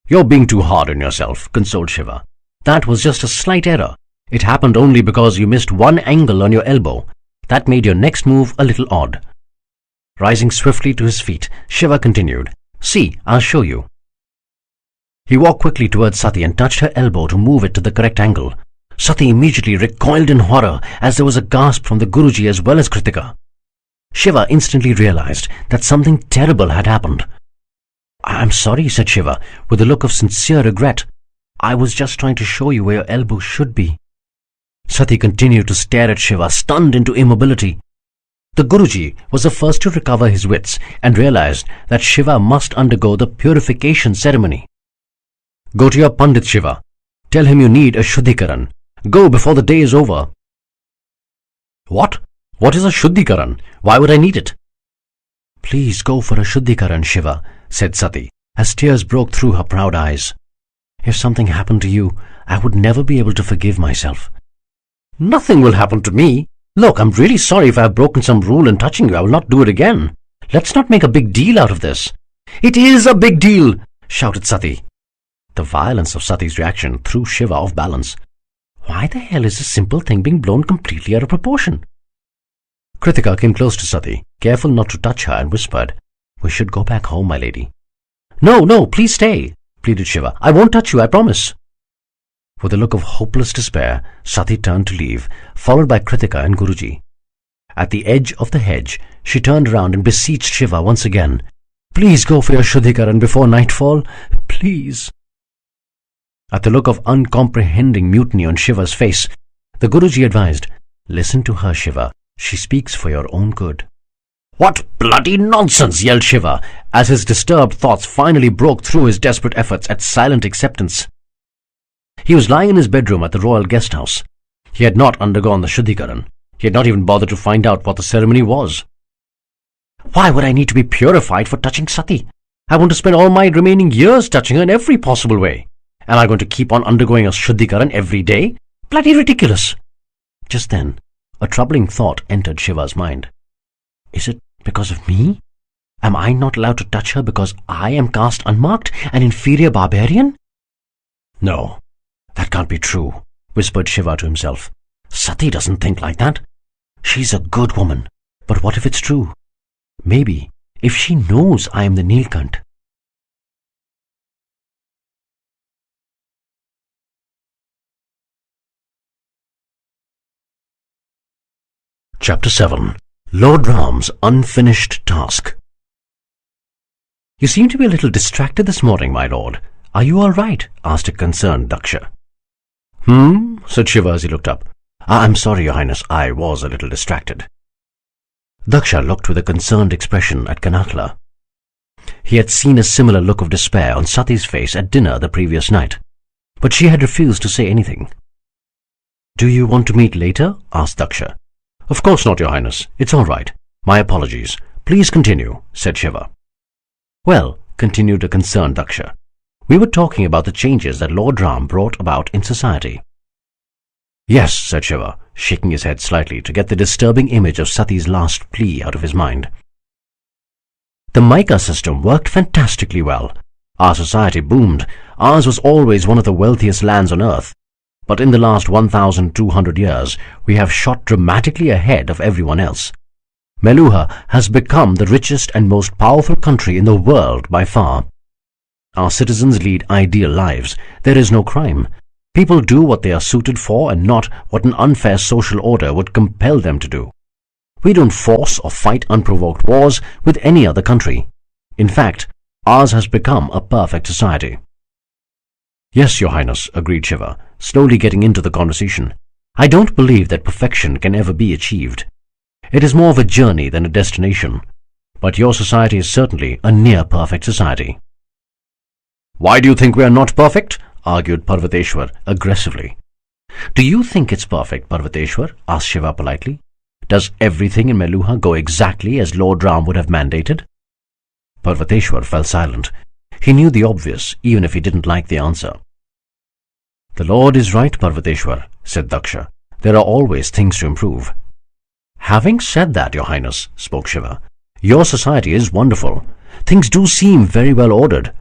"You're being too hard on yourself," consoled Shiva. "That was just a slight error. It happened only because you missed one angle on your elbow. That made your next move a little odd." Rising swiftly to his feet, Shiva continued, "See, I'll show you." He walked quickly towards Sati and touched her elbow to move it to the correct angle. Sati immediately recoiled in horror as there was a gasp from the Guruji as well as Kritika. Shiva instantly realized that something terrible had happened. "I'm sorry," said Shiva, with a look of sincere regret. "I was just trying to show you where your elbow should be." Sati continued to stare at Shiva, stunned into immobility. The Guruji was the first to recover his wits and realized that Shiva must undergo the purification ceremony. "Go to your Pandit, Shiva. Tell him you need a Shuddhikaran. Go before the day is over." "What? What is a Shuddhikaran? Why would I need it?" "Please go for a Shuddhikaran, Shiva," said Sati, as tears broke through her proud eyes. "If something happened to you, I would never be able to forgive myself." "Nothing will happen to me. Look, I'm really sorry if I have broken some rule in touching you. I will not do it again. Let's not make a big deal out of this." "It is a big deal," shouted Sati. The violence of Sati's reaction threw Shiva off balance. Why the hell is this simple thing being blown completely out of proportion? Kritika came close to Sati, careful not to touch her, and whispered, "We should go back home, my lady." No, please stay," pleaded Shiva. "I won't touch you, I promise." With a look of hopeless despair, Sati turned to leave, followed by Kritika and Guruji. At the edge of the hedge, she turned around and beseeched Shiva once again. "Please go for your Shuddhikaran before nightfall. Please." At the look of uncomprehending mutiny on Shiva's face, the Guruji advised, "Listen to her, Shiva. She speaks for your own good." "What bloody nonsense!" yelled Shiva, as his disturbed thoughts finally broke through his desperate efforts at silent acceptance. He was lying in his bedroom at the royal guest house. He had not undergone the Shuddhikaran. He had not even bothered to find out what the ceremony was. "Why would I need to be purified for touching Sati? I want to spend all my remaining years touching her in every possible way. Am I going to keep on undergoing a Shuddhikaran every day? Bloody ridiculous!" Just then, a troubling thought entered Shiva's mind. Is it because of me? Am I not allowed to touch her because I am caste unmarked, an inferior barbarian? "No, that can't be true," whispered Shiva to himself. "Sati doesn't think like that. She's a good woman. But what if it's true? Maybe, if she knows I am the Neelkanth." Chapter 7. Lord Ram's Unfinished Task. "You seem to be a little distracted this morning, my lord. Are you all right?" asked a concerned Daksha. Said Shiva as he looked up. "I'm sorry, Your Highness, I was a little distracted." Daksha looked with a concerned expression at Kanakla. He had seen a similar look of despair on Sati's face at dinner the previous night, but she had refused to say anything. "Do you want to meet later?" asked Daksha. "Of course not, Your Highness. It's all right. My apologies. Please continue," said Shiva. "Well," continued the concerned Daksha, "we were talking about the changes that Lord Ram brought about in society." "Yes," said Shiva, shaking his head slightly to get the disturbing image of Sati's last plea out of his mind. "The mica system worked fantastically well. Our society boomed. Ours was always one of the wealthiest lands on earth. But in the last 1,200 years, we have shot dramatically ahead of everyone else. Meluha has become the richest and most powerful country in the world by far. Our citizens lead ideal lives. There is no crime. People do what they are suited for and not what an unfair social order would compel them to do. We don't force or fight unprovoked wars with any other country. In fact, ours has become a perfect society." "Yes, Your Highness," agreed Shiva, slowly getting into the conversation. "I don't believe that perfection can ever be achieved. It is more of a journey than a destination. But your society is certainly a near-perfect society." "Why do you think we are not perfect?" argued Parvateshwar aggressively. "Do you think it's perfect, Parvateshwar?" asked Shiva politely. "Does everything in Meluha go exactly as Lord Ram would have mandated?" Parvateshwar fell silent. He knew the obvious, even if he didn't like the answer. "The Lord is right, Parvateshwar," said Daksha. "There are always things to improve." "Having said that, Your Highness," spoke Shiva, "your society is wonderful. Things do seem very well ordered.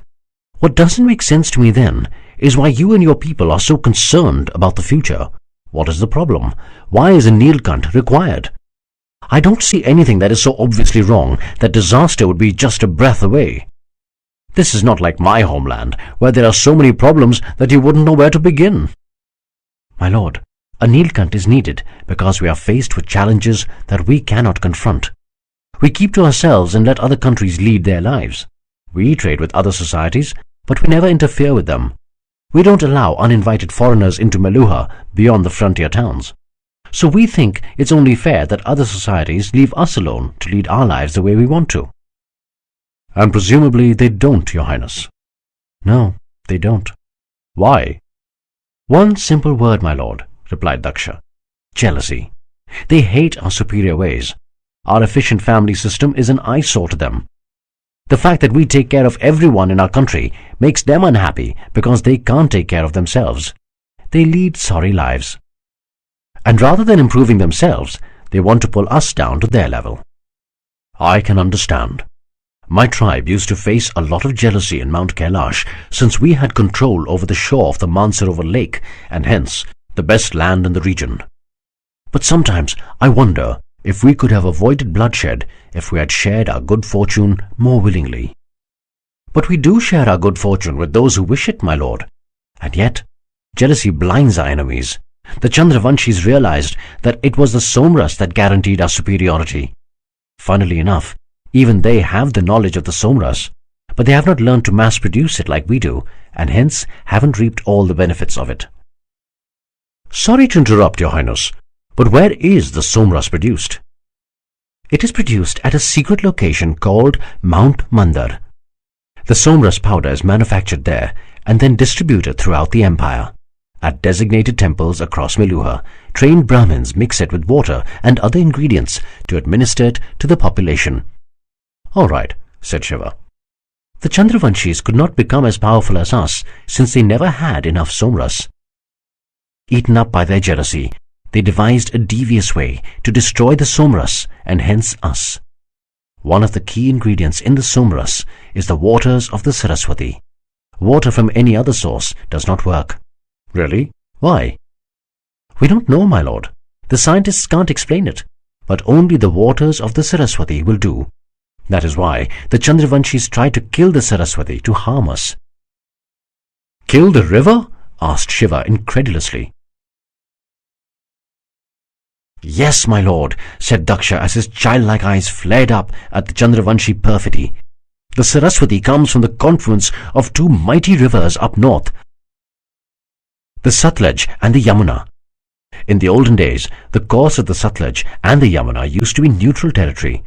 What doesn't make sense to me then is why you and your people are so concerned about the future. What is the problem? Why is a Neelkanth required? I don't see anything that is so obviously wrong that disaster would be just a breath away. This is not like my homeland, where there are so many problems that you wouldn't know where to begin." "My lord, a Neelkanth is needed because we are faced with challenges that we cannot confront. We keep to ourselves and let other countries lead their lives. We trade with other societies, but we never interfere with them. We don't allow uninvited foreigners into Meluha beyond the frontier towns. So we think it's only fair that other societies leave us alone to lead our lives the way we want to." "And presumably they don't, Your Highness." "No, they don't." "Why?" "One simple word, my lord," replied Daksha. "Jealousy. They hate our superior ways. Our efficient family system is an eyesore to them. The fact that we take care of everyone in our country makes them unhappy because they can't take care of themselves. They lead sorry lives. And rather than improving themselves, they want to pull us down to their level." "I can understand. My tribe used to face a lot of jealousy in Mount Kailash since we had control over the shore of the Mansarovar lake and hence the best land in the region. But sometimes I wonder if we could have avoided bloodshed if we had shared our good fortune more willingly. But we do share our good fortune with those who wish it, my lord. And yet, jealousy blinds our enemies. The Chandravanshis realized that it was the Somras that guaranteed our superiority. Funnily enough, even they have the knowledge of the Somras, but they have not learned to mass-produce it like we do, and hence haven't reaped all the benefits of it." "Sorry to interrupt, Your Highness, but where is the Somras produced?" "It is produced at a secret location called Mount Mandar. The Somras powder is manufactured there and then distributed throughout the empire. At designated temples across Meluha, trained Brahmins mix it with water and other ingredients to administer it to the population." "All right," said Shiva. "The Chandravanshis could not become as powerful as us since they never had enough Somras. Eaten up by their jealousy, they devised a devious way to destroy the Somras and hence us. One of the key ingredients in the Somras is the waters of the Saraswati. Water from any other source does not work." "Really? Why?" "We don't know, my lord. The scientists can't explain it, but only the waters of the Saraswati will do. That is why the Chandravanshis tried to kill the Saraswati to harm us." "Kill the river?" asked Shiva incredulously. "Yes, my lord," said Daksha as his childlike eyes flared up at the Chandravanshi perfidy. "The Saraswati comes from the confluence of two mighty rivers up north, the Sutlej and the Yamuna. In the olden days, the course of the Sutlej and the Yamuna used to be neutral territory.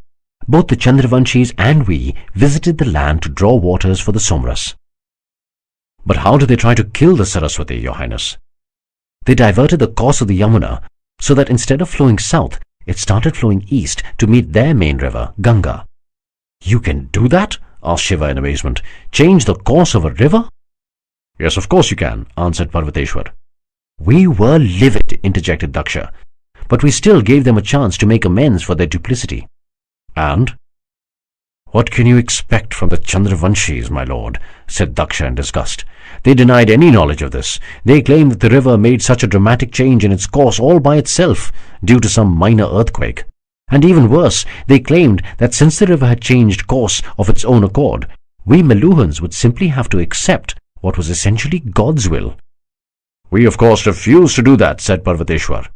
Both the Chandravanshis and we visited the land to draw waters for the Somras." "But how did they try to kill the Saraswati, Your Highness?" "They diverted the course of the Yamuna so that instead of flowing south, it started flowing east to meet their main river, Ganga." "You can do that?" asked Shiva in amazement. "Change the course of a river?" "Yes, of course you can," answered Parvateshwar. "We were livid," interjected Daksha, "but we still gave them a chance to make amends for their duplicity." "And?" "What can you expect from the Chandravanshis, my lord?" said Daksha in disgust. "They denied any knowledge of this. They claimed that the river made such a dramatic change in its course all by itself, due to some minor earthquake. And even worse, they claimed that since the river had changed course of its own accord, we Meluhans would simply have to accept what was essentially God's will." "We of course refuse to do that," said Parvateshwar.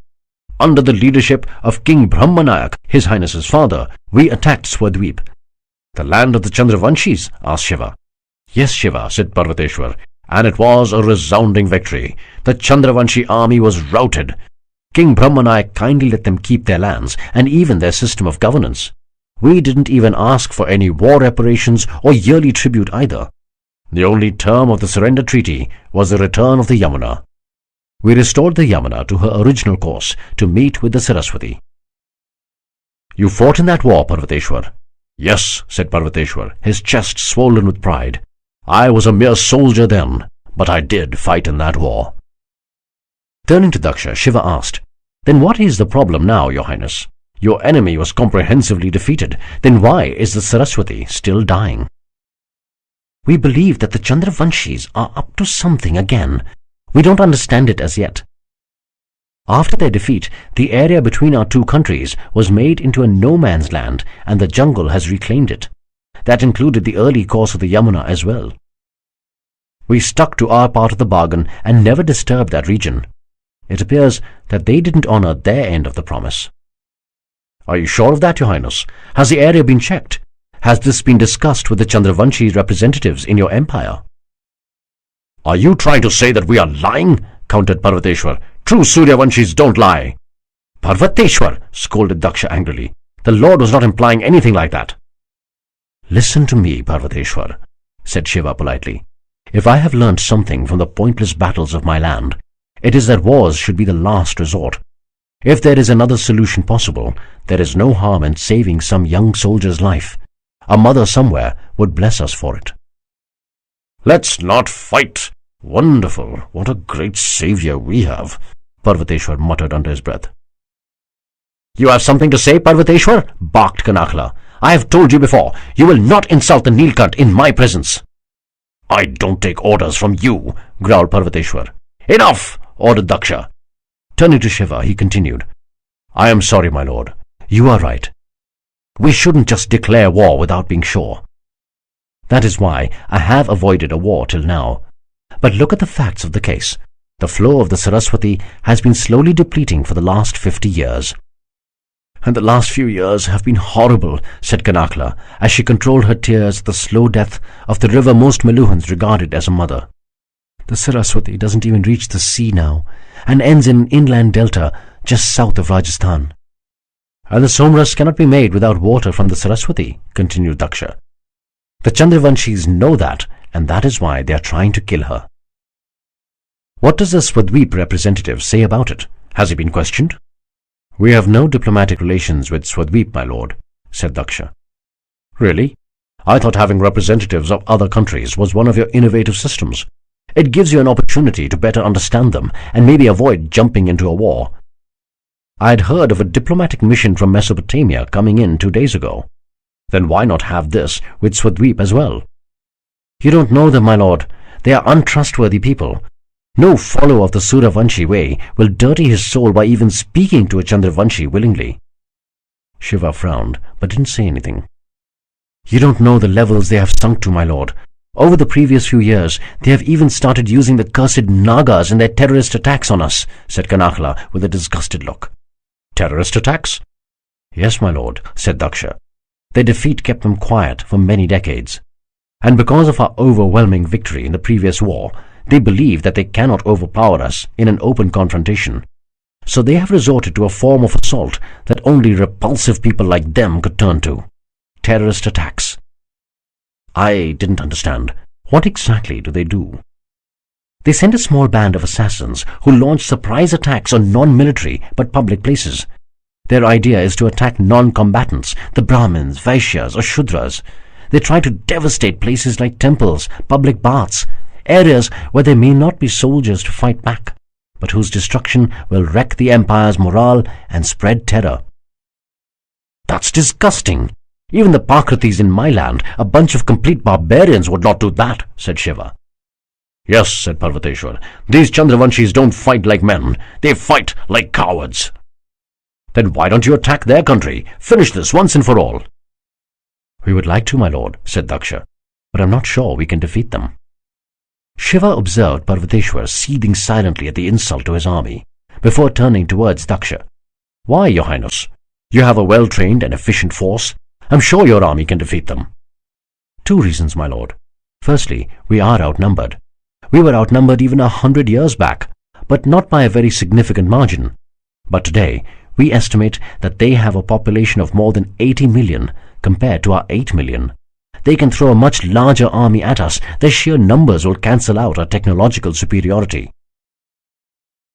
under the leadership of King Brahma, His Highness's father, we attacked Swadweep." "The land of the Chandravanshis?" asked Shiva. "Yes, Shiva," said Parvateshwar, "and it was a resounding victory. The Chandravanshi army was routed. King Brahma kindly let them keep their lands and even their system of governance. We didn't even ask for any war reparations or yearly tribute either. The only term of the surrender treaty was the return of the Yamuna. We restored the Yamuna to her original course to meet with the Saraswati." "You fought in that war, Parvateshwar?" "Yes," said Parvateshwar, his chest swollen with pride. "I was a mere soldier then, but I did fight in that war." Turning to Daksha, Shiva asked, "Then what is the problem now, Your Highness? Your enemy was comprehensively defeated. Then why is the Saraswati still dying?" "We believe that the Chandravanshis are up to something again. We don't understand it as yet. After their defeat, the area between our two countries was made into a no-man's land and the jungle has reclaimed it. That included the early course of the Yamuna as well. We stuck to our part of the bargain and never disturbed that region. It appears that they didn't honor their end of the promise." "Are you sure of that, Your Highness? Has the area been checked? Has this been discussed with the Chandravanshi representatives in your empire?" "Are you trying to say that we are lying?" countered Parvateshwar. "True Suryavanshis don't lie." "Parvateshwar!" scolded Daksha angrily. "The Lord was not implying anything like that." "Listen to me, Parvateshwar," said Shiva politely. "If I have learnt something from the pointless battles of my land, it is that wars should be the last resort. If there is another solution possible, there is no harm in saving some young soldier's life. A mother somewhere would bless us for it." "Let's not fight. Wonderful. What a great savior we have," Parvateshwar muttered under his breath. "You have something to say, Parvateshwar?" barked Kanakla. "I have told you before, you will not insult the Neelkanth in my presence." "I don't take orders from you," growled Parvateshwar. "Enough!" ordered Daksha. Turning to Shiva, he continued, "I am sorry, my lord. You are right. We shouldn't just declare war without being sure. That is why I have avoided a war till now. But look at the facts of the case. The flow of the Saraswati has been slowly depleting for the last 50 years. "And the last few years have been horrible," said Kanakla, as she controlled her tears at the slow death of the river most Meluhans regarded as a mother. "The Saraswati doesn't even reach the sea now, and ends in an inland delta just south of Rajasthan." "And the Somras cannot be made without water from the Saraswati," continued Daksha. "The Chandravanshis know that, and that is why they are trying to kill her." "What does the Swadweep representative say about it? Has he been questioned?" "We have no diplomatic relations with Swadweep, my lord," said Daksha. "Really? I thought having representatives of other countries was one of your innovative systems. It gives you an opportunity to better understand them and maybe avoid jumping into a war. I had heard of a diplomatic mission from Mesopotamia coming in 2 days ago. Then why not have this with Swadweep as well?" "You don't know them, my lord. They are untrustworthy people. No follower of the Suryavanshi way will dirty his soul by even speaking to a Chandravanshi willingly." Shiva frowned, but didn't say anything. "You don't know the levels they have sunk to, my lord. Over the previous few years, they have even started using the cursed Nagas in their terrorist attacks on us," said Kanakla with a disgusted look. "Terrorist attacks?" "Yes, my lord," said Daksha. "Their defeat kept them quiet for many decades. And because of our overwhelming victory in the previous war, they believe that they cannot overpower us in an open confrontation. So they have resorted to a form of assault that only repulsive people like them could turn to. Terrorist attacks." "I didn't understand. What exactly do they do?" "They send a small band of assassins who launch surprise attacks on non-military but public places. Their idea is to attack non-combatants, the Brahmins, Vaishyas or Shudras. They try to devastate places like temples, public baths, areas where there may not be soldiers to fight back, but whose destruction will wreck the empire's morale and spread terror." "That's disgusting. Even the Pakratis in my land, a bunch of complete barbarians, would not do that," said Shiva. "Yes," said Parvateshwar, "these Chandravanshis don't fight like men. They fight like cowards." "Then why don't you attack their country? Finish this once and for all." "We would like to, my lord," said Daksha, "but I'm not sure we can defeat them." Shiva observed Parvateshwar seething silently at the insult to his army, before turning towards Daksha. Why, your highness? You have a well-trained and efficient force. I'm sure your army can defeat them. Two reasons, my lord. Firstly, we are outnumbered. We were outnumbered even 100 years back, but not by a very significant margin. But today, we estimate that they have a population of more than 80 million compared to our 8 million. They can throw a much larger army at us. Their sheer numbers will cancel out our technological superiority.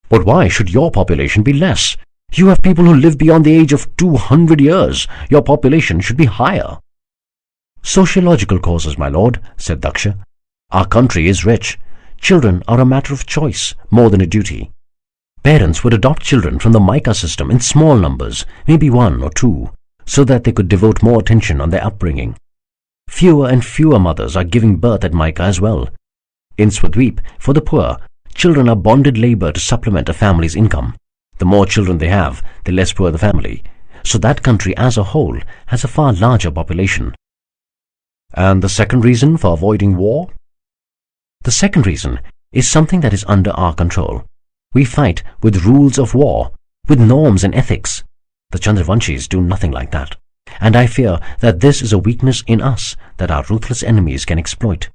But why should your population be less? You have people who live beyond the age of 200 years. Your population should be higher. Sociological causes, my lord, said Daksha. Our country is rich. Children are a matter of choice more than a duty. Parents would adopt children from the Mica system in small numbers, maybe 1 or 2, so that they could devote more attention on their upbringing. Fewer and fewer mothers are giving birth at Mica as well. In Swadweep, for the poor, children are bonded labor to supplement a family's income. The more children they have, the less poor the family. So that country as a whole has a far larger population. And the second reason for avoiding war? The second reason is something that is under our control. We fight with rules of war, with norms and ethics. The Chandravanshis do nothing like that. And I fear that this is a weakness in us that our ruthless enemies can exploit.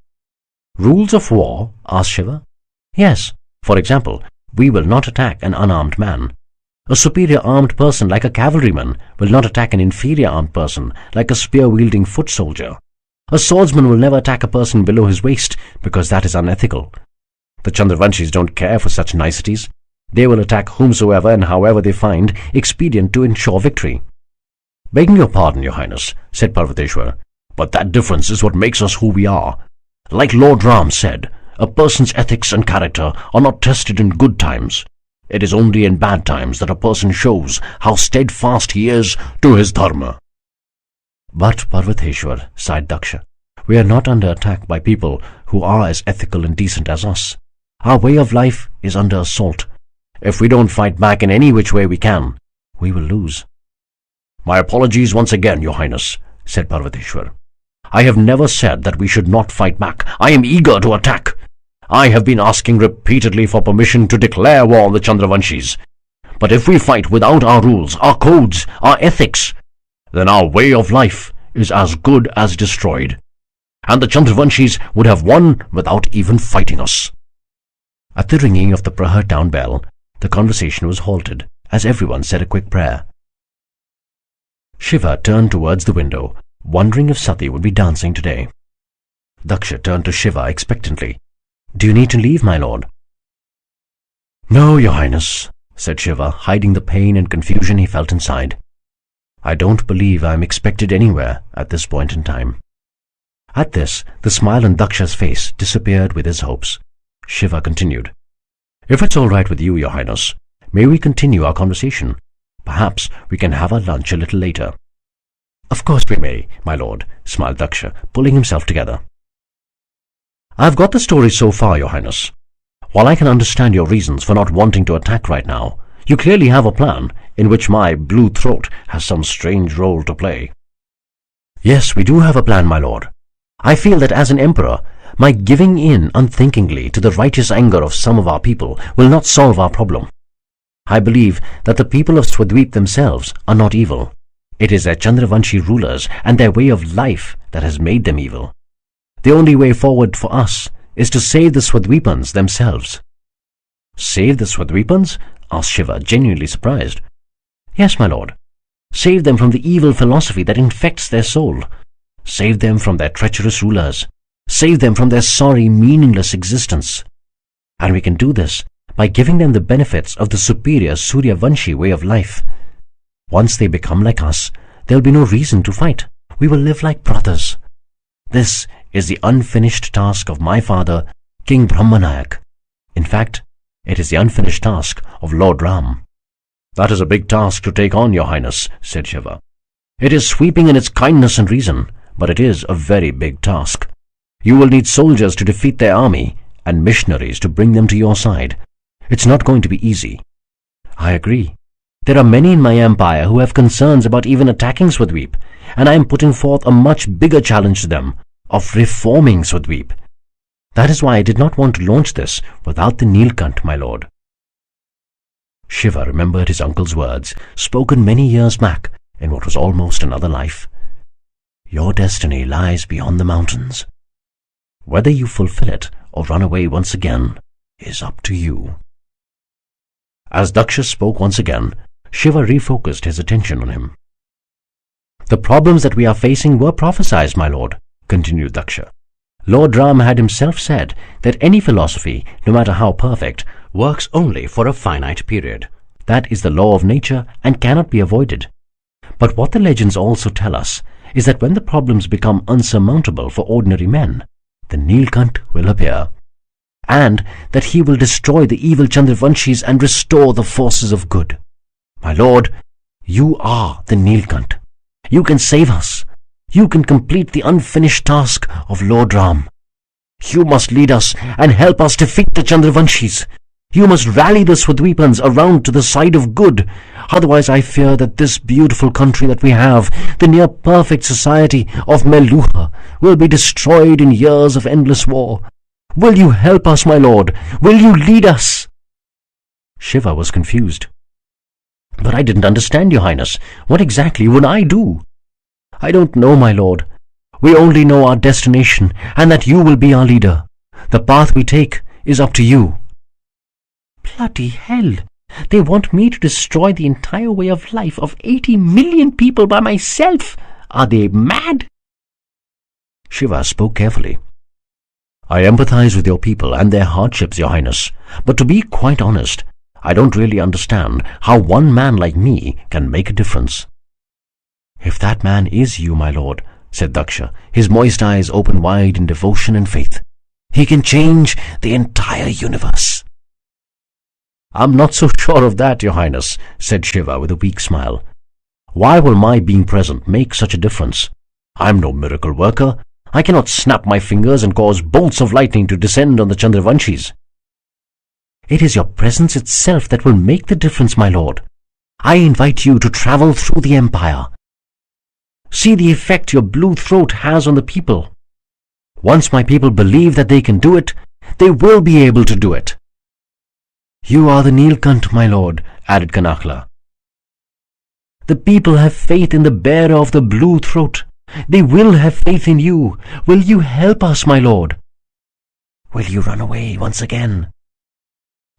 Rules of war? Asked Shiva. Yes. For example, we will not attack an unarmed man. A superior armed person like a cavalryman will not attack an inferior armed person like a spear-wielding foot soldier. A swordsman will never attack a person below his waist because that is unethical. The Chandravanshis don't care for such niceties. They will attack whomsoever and however they find expedient to ensure victory. Begging your pardon, your highness, said Parvateshwar, but that difference is what makes us who we are. Like Lord Ram said, a person's ethics and character are not tested in good times. It is only in bad times that a person shows how steadfast he is to his dharma. But Parvateshwar, sighed Daksha, we are not under attack by people who are as ethical and decent as us. Our way of life is under assault. If we don't fight back in any which way we can, we will lose. My apologies once again, your highness, said Parvateshwar. I have never said that we should not fight back. I am eager to attack. I have been asking repeatedly for permission to declare war on the Chandravanshis. But if we fight without our rules, our codes, our ethics, then our way of life is as good as destroyed. And the Chandravanshis would have won without even fighting us. At the ringing of the Prahar town bell, the conversation was halted, as everyone said a quick prayer. Shiva turned towards the window, wondering if Sati would be dancing today. Daksha turned to Shiva expectantly. Do you need to leave, my lord? No, your highness, said Shiva, hiding the pain and confusion he felt inside. I don't believe I am expected anywhere at this point in time. At this, the smile on Daksha's face disappeared with his hopes. Shiva continued. If it's all right with you, your highness, may we continue our conversation? Perhaps we can have our lunch a little later. Of course we may, my lord, smiled Daksha, pulling himself together. I've got the story so far, your highness. While I can understand your reasons for not wanting to attack right now, you clearly have a plan in which my blue throat has some strange role to play. Yes, we do have a plan, my lord. I feel that as an emperor, my giving in unthinkingly to the righteous anger of some of our people will not solve our problem. I believe that the people of Swadweep themselves are not evil. It is their Chandravanshi rulers and their way of life that has made them evil. The only way forward for us is to save the Swadweepans themselves. Save the Swadweepans? Asked Shiva, genuinely surprised. Yes, my lord. Save them from the evil philosophy that infects their soul. Save them from their treacherous rulers. Save them from their sorry, meaningless existence. And we can do this by giving them the benefits of the superior Suryavanshi way of life. Once they become like us, there will be no reason to fight. We will live like brothers. This is the unfinished task of my father, King Brahmanayak. In fact, it is the unfinished task of Lord Ram. That is a big task to take on, your highness, said Shiva. It is sweeping in its kindness and reason, but it is a very big task. You will need soldiers to defeat their army and missionaries to bring them to your side. It's not going to be easy. I agree. There are many in my empire who have concerns about even attacking Swadweep, and I am putting forth a much bigger challenge to them of reforming Swadweep. That is why I did not want to launch this without the Neelkanth, my lord. Shiva remembered his uncle's words, spoken many years back in what was almost another life. Your destiny lies beyond the mountains. Whether you fulfill it or run away once again is up to you. As Daksha spoke once again, Shiva refocused his attention on him. The problems that we are facing were prophesied, my lord, continued Daksha. Lord Ram had himself said that any philosophy, no matter how perfect, works only for a finite period. That is the law of nature and cannot be avoided. But what the legends also tell us is that when the problems become unsurmountable for ordinary men, the Neelkanth will appear, and that he will destroy the evil Chandravanshis and restore the forces of good. My lord, you are the Neelkanth. You can save us. You can complete the unfinished task of Lord Ram. You must lead us and help us defeat the Chandravanshis. You must rally the Swadweepans around to the side of good. Otherwise I fear that this beautiful country that we have, the near-perfect society of Meluha, will be destroyed in years of endless war. Will you help us, my lord? Will you lead us? Shiva was confused. But I didn't understand, your highness. What exactly would I do? I don't know, my lord. We only know our destination, and that you will be our leader. The path we take is up to you. Bloody hell! They want me to destroy the entire way of life of 80 million people by myself. Are they mad? Shiva spoke carefully. I empathize with your people and their hardships, your highness. But to be quite honest, I don't really understand how one man like me can make a difference. If that man is you, my lord, said Daksha, his moist eyes open wide in devotion and faith, he can change the entire universe. I'm not so sure of that, your highness, said Shiva with a weak smile. Why will my being present make such a difference? I'm no miracle worker. I cannot snap my fingers and cause bolts of lightning to descend on the Chandravanshis. It is your presence itself that will make the difference, my lord. I invite you to travel through the empire. See the effect your blue throat has on the people. Once my people believe that they can do it, they will be able to do it. You are the Neelkanth, my lord, added Kanakla. The people have faith in the bearer of the blue throat. They will have faith in you. Will you help us, my lord? Will you run away once again?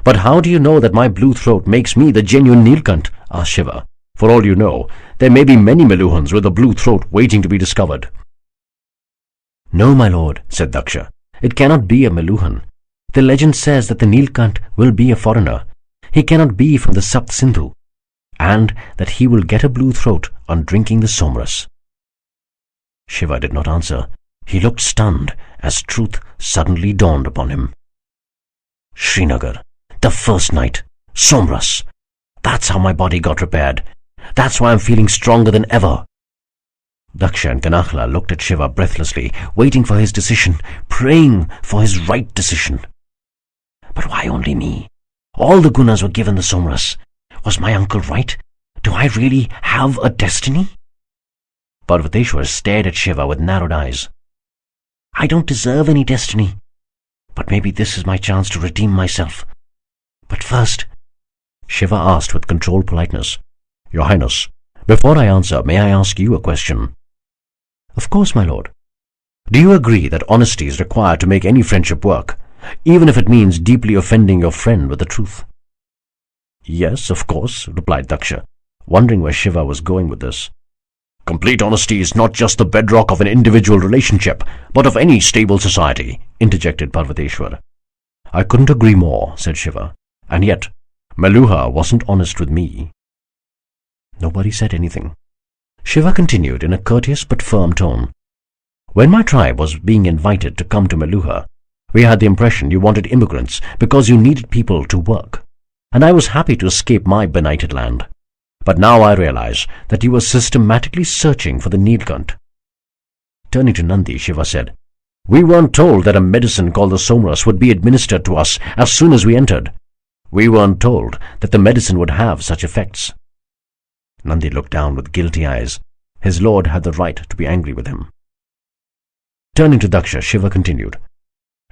But how do you know that my blue throat makes me the genuine Neelkanth? Asked Shiva. For all you know, there may be many Meluhans with a blue throat waiting to be discovered. No, my lord, said Daksha. It cannot be a Meluhan. The legend says that the Neelkanth will be a foreigner. He cannot be from the Sapt Sindhu, and that he will get a blue throat on drinking the Somras. Shiva did not answer. He looked stunned as truth suddenly dawned upon him. Srinagar, the first night, Somras. That's how my body got repaired. That's why I'm feeling stronger than ever. Daksha and Kanakla looked at Shiva breathlessly, waiting for his decision, praying for his right decision. But why only me? All the Gunas were given the Somras. Was my uncle right? Do I really have a destiny? Parvateshwar stared at Shiva with narrowed eyes. I don't deserve any destiny. But maybe this is my chance to redeem myself. But first, Shiva asked with controlled politeness, Your Highness, before I answer, may I ask you a question? Of course, my lord. Do you agree that honesty is required to make any friendship work, even if it means deeply offending your friend with the truth? Yes, of course, replied Daksha, wondering where Shiva was going with this. Complete honesty is not just the bedrock of an individual relationship, but of any stable society, interjected Parvateshwar. I couldn't agree more, said Shiva, and yet Meluha wasn't honest with me. Nobody said anything. Shiva continued in a courteous but firm tone. When my tribe was being invited to come to Meluha, we had the impression you wanted immigrants because you needed people to work, and I was happy to escape my benighted land. But now I realize that you were systematically searching for the Neelkanth. Turning to Nandi, Shiva said, We weren't told that a medicine called the Somras would be administered to us as soon as we entered. We weren't told that the medicine would have such effects. Nandi looked down with guilty eyes. His lord had the right to be angry with him. Turning to Daksha, Shiva continued,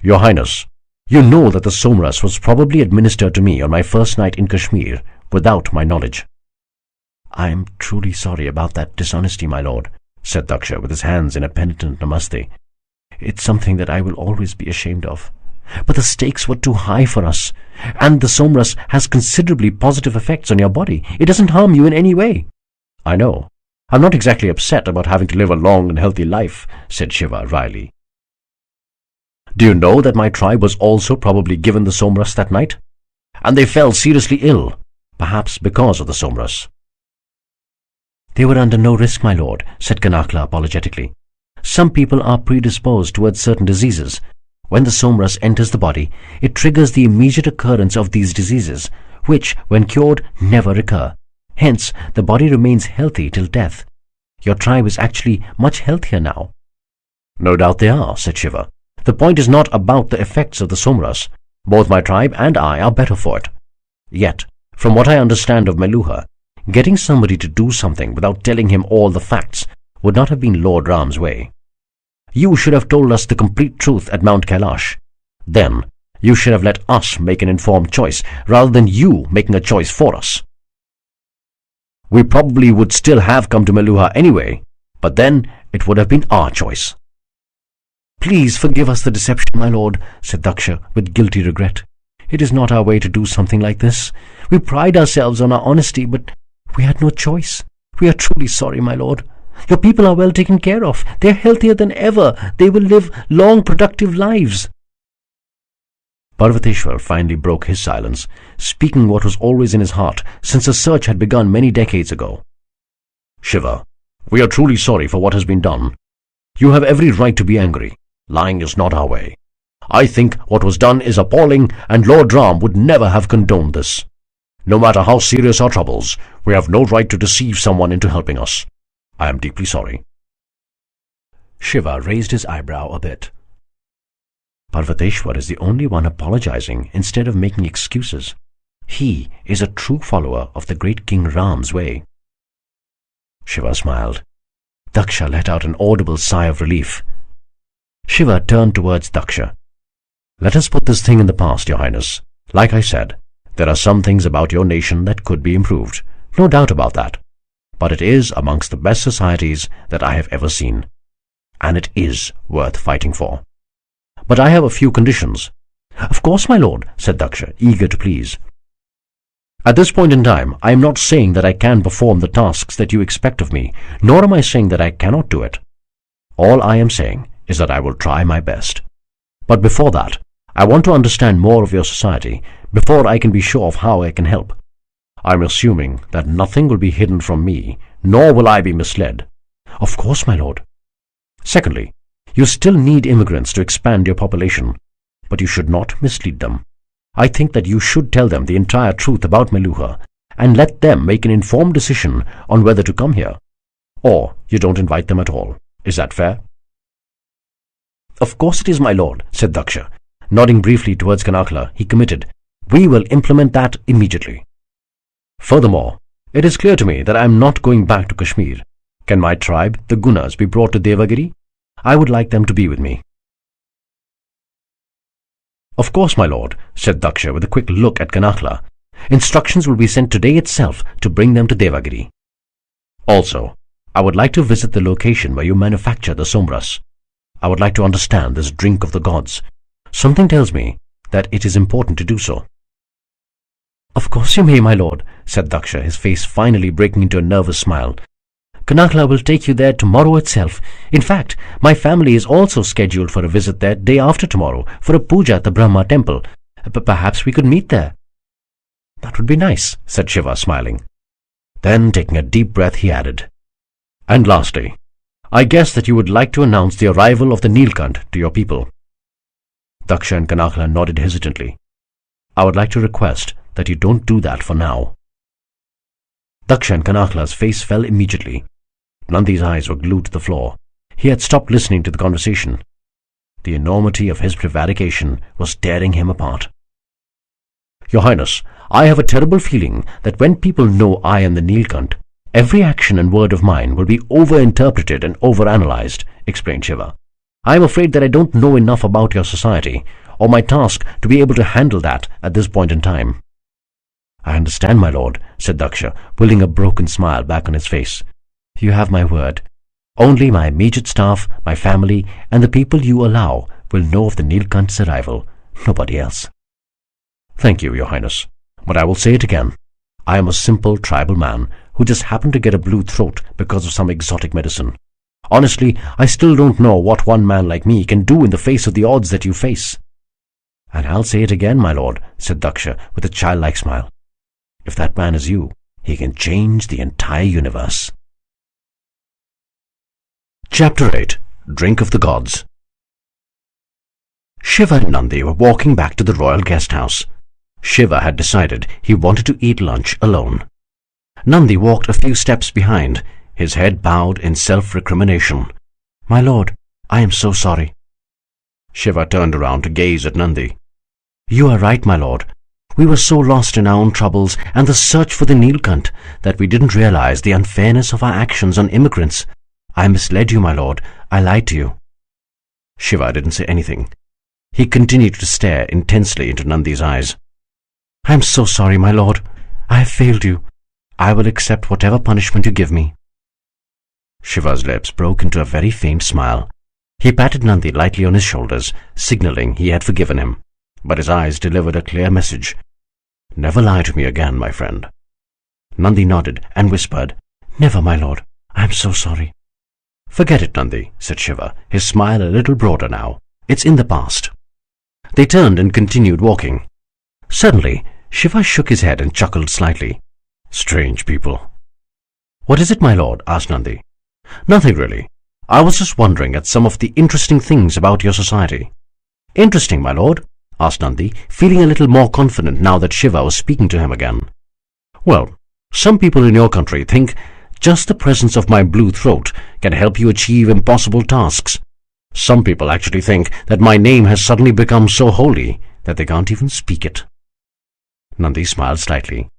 Your Highness, you know that the Somras was probably administered to me on my first night in Kashmir without my knowledge." "I am truly sorry about that dishonesty, my lord," said Daksha with his hands in a penitent namaste. "It's something that I will always be ashamed of. But the stakes were too high for us, and the somras has considerably positive effects on your body. It doesn't harm you in any way." "I know. I'm not exactly upset about having to live a long and healthy life," said Shiva wryly. "Do you know that my tribe was also probably given the somras that night? And they fell seriously ill, perhaps because of the somras." "They were under no risk, my lord," said Kanakla apologetically. "Some people are predisposed towards certain diseases. When the somras enters the body, it triggers the immediate occurrence of these diseases, which, when cured, never recur. Hence, the body remains healthy till death. Your tribe is actually much healthier now." "No doubt they are," said Shiva. "The point is not about the effects of the somras. Both my tribe and I are better for it. Yet, from what I understand of Meluha, getting somebody to do something without telling him all the facts would not have been Lord Ram's way. You should have told us the complete truth at Mount Kailash. Then, you should have let us make an informed choice, rather than you making a choice for us. We probably would still have come to Meluha anyway, but then it would have been our choice." "Please forgive us the deception, my lord," said Daksha with guilty regret. "It is not our way to do something like this. We pride ourselves on our honesty, but we had no choice. We are truly sorry, my lord. Your people are well taken care of. They are healthier than ever. They will live long, productive lives." Parvateshwar finally broke his silence, speaking what was always in his heart since the search had begun many decades ago. "Shiva, we are truly sorry for what has been done. You have every right to be angry. Lying is not our way. I think what was done is appalling, and Lord Ram would never have condoned this. No matter how serious our troubles, we have no right to deceive someone into helping us. I am deeply sorry." Shiva raised his eyebrow a bit. Parvateshwar is the only one apologizing instead of making excuses. He is a true follower of the great King Ram's way. Shiva smiled. Daksha let out an audible sigh of relief. Shiva turned towards Daksha. "Let us put this thing in the past, Your Highness. Like I said, there are some things about your nation that could be improved. No doubt about that. But it is amongst the best societies that I have ever seen. And it is worth fighting for. But I have a few conditions." "Of course, my lord," said Daksha, eager to please. "At this point in time, I am not saying that I can perform the tasks that you expect of me, nor am I saying that I cannot do it. All I am saying is that I will try my best. But before that, I want to understand more of your society before I can be sure of how I can help. I am assuming that nothing will be hidden from me, nor will I be misled." "Of course, my lord." "Secondly, you still need immigrants to expand your population, but you should not mislead them. I think that you should tell them the entire truth about Meluha and let them make an informed decision on whether to come here. Or you don't invite them at all. Is that fair?" "Of course it is, my lord," said Daksha. Nodding briefly towards Kanakla, he committed, "We will implement that immediately. Furthermore, it is clear to me that I am not going back to Kashmir. Can my tribe, the Gunas, be brought to Devagiri? I would like them to be with me." "Of course, my lord," said Daksha with a quick look at Kanakla. "Instructions will be sent today itself to bring them to Devagiri. Also, I would like to visit the location where you manufacture the somras. I would like to understand this drink of the gods. Something tells me that it is important to do so." "Of course you may, my lord," said Daksha, his face finally breaking into a nervous smile. "Kanakla will take you there tomorrow itself. In fact, my family is also scheduled for a visit there day after tomorrow for a puja at the Brahma temple. Perhaps we could meet there." "That would be nice," said Shiva, smiling. Then, taking a deep breath, he added, "And lastly, I guess that you would like to announce the arrival of the Neelkanth to your people." Daksha and Kanakla nodded hesitantly. "I would like to request that you don't do that for now." Daksha and Kanakla's face fell immediately. Nandi's eyes were glued to the floor. He had stopped listening to the conversation. The enormity of his prevarication was tearing him apart. "Your Highness, I have a terrible feeling that when people know I am the Neelkanth, every action and word of mine will be over-interpreted and over-analyzed," explained Shiva. "I am afraid that I don't know enough about your society or my task to be able to handle that at this point in time." "I understand, my lord," said Daksha, pulling a broken smile back on his face. "You have my word. Only my immediate staff, my family, and the people you allow will know of the Neelkanth's arrival. Nobody else." "Thank you, Your Highness. But I will say it again. I am a simple tribal man who just happened to get a blue throat because of some exotic medicine. Honestly, I still don't know what one man like me can do in the face of the odds that you face." "And I'll say it again, my lord," said Daksha with a childlike smile. "If that man is you, he can change the entire universe." Chapter 8. Drink of the Gods. Shiva and Nandi were walking back to the royal guest house. Shiva had decided he wanted to eat lunch alone. Nandi walked a few steps behind, his head bowed in self-recrimination. "My lord, I am so sorry." Shiva turned around to gaze at Nandi. "You are right, my lord. We were so lost in our own troubles and the search for the Neelkanth that we didn't realize the unfairness of our actions on immigrants. I misled you, my lord. I lied to you." Shiva didn't say anything. He continued to stare intensely into Nandi's eyes. "I am so sorry, my lord. I have failed you. I will accept whatever punishment you give me." Shiva's lips broke into a very faint smile. He patted Nandi lightly on his shoulders, signaling he had forgiven him. But his eyes delivered a clear message. "Never lie to me again, my friend." Nandi nodded and whispered, "Never, my lord. I am so sorry." "Forget it, Nandi," said Shiva, his smile a little broader now. "It's in the past." They turned and continued walking. Suddenly, Shiva shook his head and chuckled slightly. "Strange people." "What is it, my lord?" asked Nandi. "Nothing really. I was just wondering at some of the interesting things about your society." "Interesting, my lord?" asked Nandi, feeling a little more confident now that Shiva was speaking to him again. "Well, some people in your country think just the presence of my blue throat can help you achieve impossible tasks. Some people actually think that my name has suddenly become so holy that they can't even speak it." Nandi smiled slightly.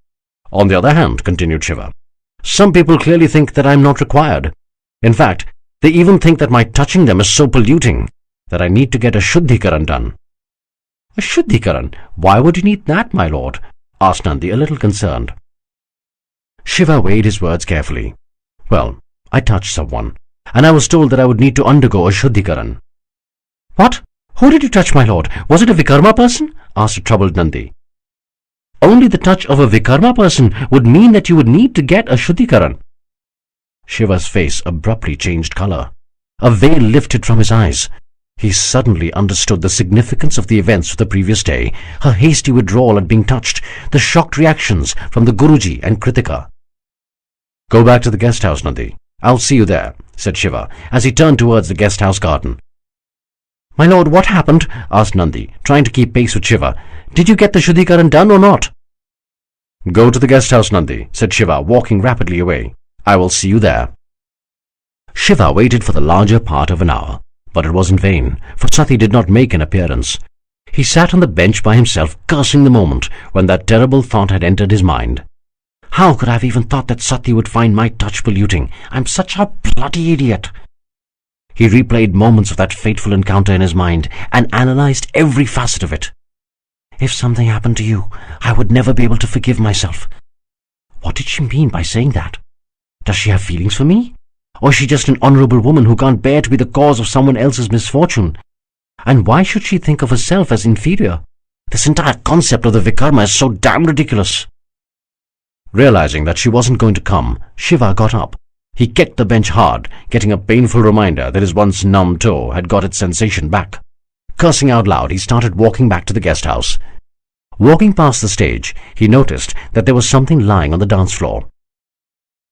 "On the other hand," continued Shiva, "some people clearly think that I am not required. In fact, they even think that my touching them is so polluting that I need to get a Shuddhikaran done." "A Shuddhikaran? Why would you need that, my lord?" asked Nandi, a little concerned. Shiva weighed his words carefully. "Well, I touched someone, and I was told that I would need to undergo a Shuddhikaran." "What? Who did you touch, my lord? Was it a Vikrama person?" asked a troubled Nandi. "Only the touch of a Vikrama person would mean that you would need to get a Shuddhikaran." Shiva's face abruptly changed color. A veil lifted from his eyes. He suddenly understood the significance of the events of the previous day, her hasty withdrawal at being touched, the shocked reactions from the Guruji and Kritika. "Go back to the guest house, Nandi. I'll see you there," said Shiva, as he turned towards the guest house garden. "My lord, what happened?" asked Nandi, trying to keep pace with Shiva. "Did you get the Shuddhikaran done or not?" "Go to the guest house, Nandi," said Shiva, walking rapidly away. "I will see you there." Shiva waited for the larger part of an hour, but it was in vain, for Sati did not make an appearance. He sat on the bench by himself, cursing the moment when that terrible thought had entered his mind. "How could I have even thought that Sati would find my touch polluting? I'm such a bloody idiot." He replayed moments of that fateful encounter in his mind and analyzed every facet of it. "If something happened to you, I would never be able to forgive myself. What did she mean by saying that? Does she have feelings for me? Or is she just an honorable woman who can't bear to be the cause of someone else's misfortune? And why should she think of herself as inferior? This entire concept of the Vikrama is so damn ridiculous." Realizing that she wasn't going to come, Shiva got up. He kicked the bench hard, getting a painful reminder that his once numb toe had got its sensation back. Cursing out loud, he started walking back to the guest house. Walking past the stage, he noticed that there was something lying on the dance floor.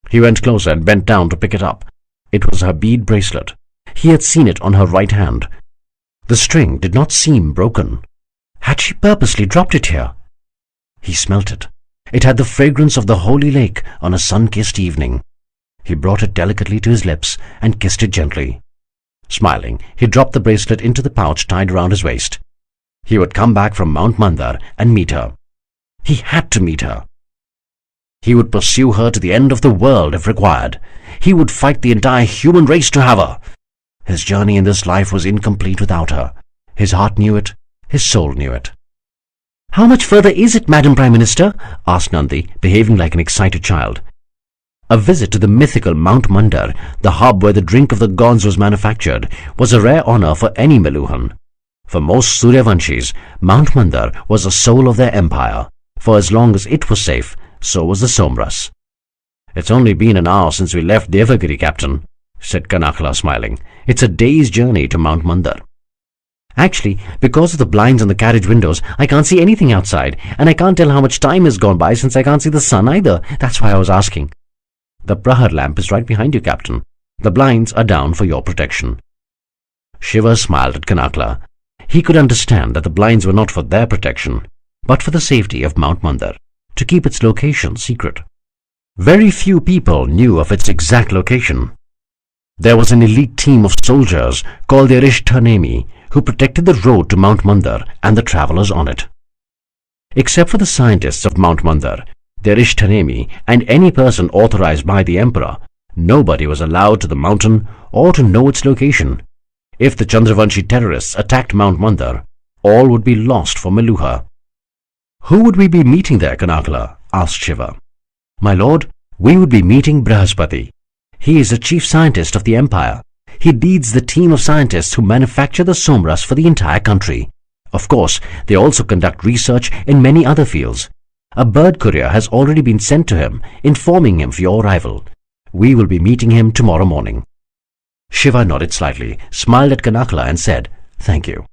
He went closer and bent down to pick it up. It was her bead bracelet. He had seen it on her right hand. The string did not seem broken. Had she purposely dropped it here? He smelt it. It had the fragrance of the holy lake on a sun-kissed evening. He brought it delicately to his lips and kissed it gently. Smiling, he dropped the bracelet into the pouch tied around his waist. He would come back from Mount Mandar and meet her. He had to meet her. He would pursue her to the end of the world if required. He would fight the entire human race to have her. His journey in this life was incomplete without her. His heart knew it. His soul knew it. "How much further is it, Madam Prime Minister?" asked Nandi, behaving like an excited child. A visit to the mythical Mount Mandar, the hub where the drink of the gods was manufactured, was a rare honor for any Meluhan. For most Suryavanshis, Mount Mandar was the soul of their empire. For as long as it was safe, so was the Somras. "It's only been an hour since we left Devagiri, Captain," said Kanakla, smiling. "It's a day's journey to Mount Mandar." "Actually, because of the blinds on the carriage windows, I can't see anything outside, and I can't tell how much time has gone by since I can't see the sun either. That's why I was asking." "The Prahar lamp is right behind you, Captain. The blinds are down for your protection." Shiva smiled at Kanakla. He could understand that the blinds were not for their protection, but for the safety of Mount Mandar, to keep its location secret. Very few people knew of its exact location. There was an elite team of soldiers called the Rishthanemi who protected the road to Mount Mandar and the travelers on it. Except for the scientists of Mount Mandar, the Rishthanemi, and any person authorized by the emperor, nobody was allowed to the mountain or to know its location. If the Chandravanshi terrorists attacked Mount Mandar, all would be lost for Meluha. "Who would we be meeting there, Kanakla?" asked Shiva. "My lord, we would be meeting Brahaspati. He is the chief scientist of the empire. He leads the team of scientists who manufacture the Somras for the entire country. Of course, they also conduct research in many other fields. A bird courier has already been sent to him, informing him of your arrival. We will be meeting him tomorrow morning." Shiva nodded slightly, smiled at Kanakla and said, "Thank you."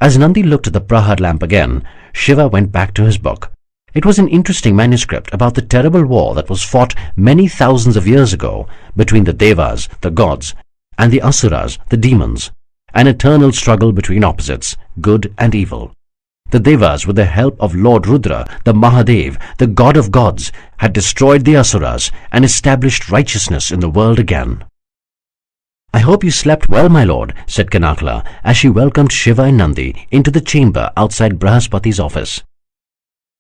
As Nandi looked at the Prahar lamp again, Shiva went back to his book. It was an interesting manuscript about the terrible war that was fought many thousands of years ago between the Devas, the gods, and the Asuras, the demons, an eternal struggle between opposites, good and evil. The Devas, with the help of Lord Rudra, the Mahadev, the god of gods, had destroyed the Asuras and established righteousness in the world again. "I hope you slept well, my lord," said Kanakla, as she welcomed Shiva and Nandi into the chamber outside Brahaspati's office.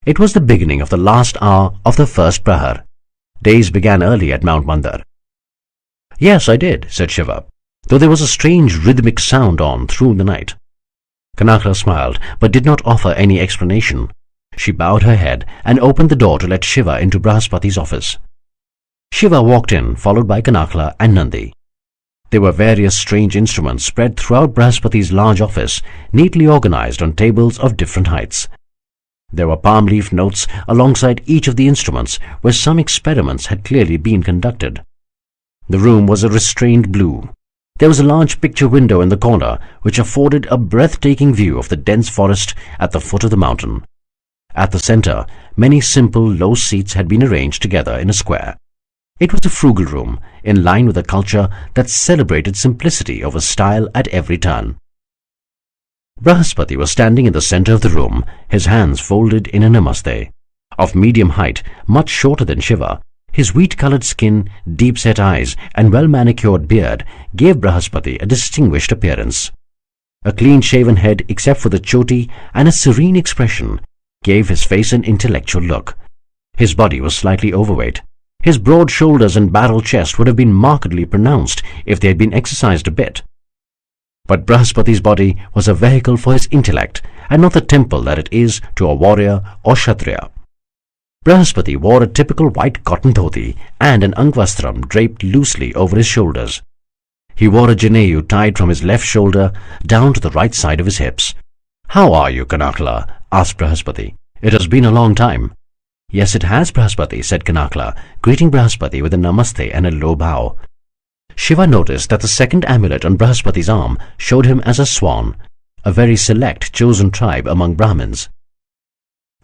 It was the beginning of the last hour of the first Prahar. Days began early at Mount Mandar. "Yes, I did," said Shiva, though there was a strange rhythmic sound on through the night. Kanakla smiled, but did not offer any explanation. She bowed her head and opened the door to let Shiva into Brahaspati's office. Shiva walked in, followed by Kanakla and Nandi. There were various strange instruments spread throughout Brahaspati's large office, neatly organized on tables of different heights. There were palm leaf notes alongside each of the instruments where some experiments had clearly been conducted. The room was a restrained blue. There was a large picture window in the corner which afforded a breathtaking view of the dense forest at the foot of the mountain. At the center, many simple, low seats had been arranged together in a square. It was a frugal room, in line with a culture that celebrated simplicity over style at every turn. Brahaspati was standing in the center of the room, his hands folded in a namaste. Of medium height, much shorter than Shiva, his wheat-colored skin, deep-set eyes, and well-manicured beard gave Brahaspati a distinguished appearance. A clean-shaven head, except for the choti, and a serene expression, gave his face an intellectual look. His body was slightly overweight. His broad shoulders and barrel chest would have been markedly pronounced if they had been exercised a bit. But Brahaspati's body was a vehicle for his intellect, and not the temple that it is to a warrior or kshatriya. Brahaspati wore a typical white cotton dhoti and an angvastram draped loosely over his shoulders. He wore a janeyu tied from his left shoulder down to the right side of his hips. "How are you, Kanakla?" asked Brahaspati. "It has been a long time." "Yes, it has, Brahaspati," said Kanakla, greeting Brahaspati with a namaste and a low bow. Shiva noticed that the second amulet on Brahaspati's arm showed him as a swan, a very select chosen tribe among Brahmins.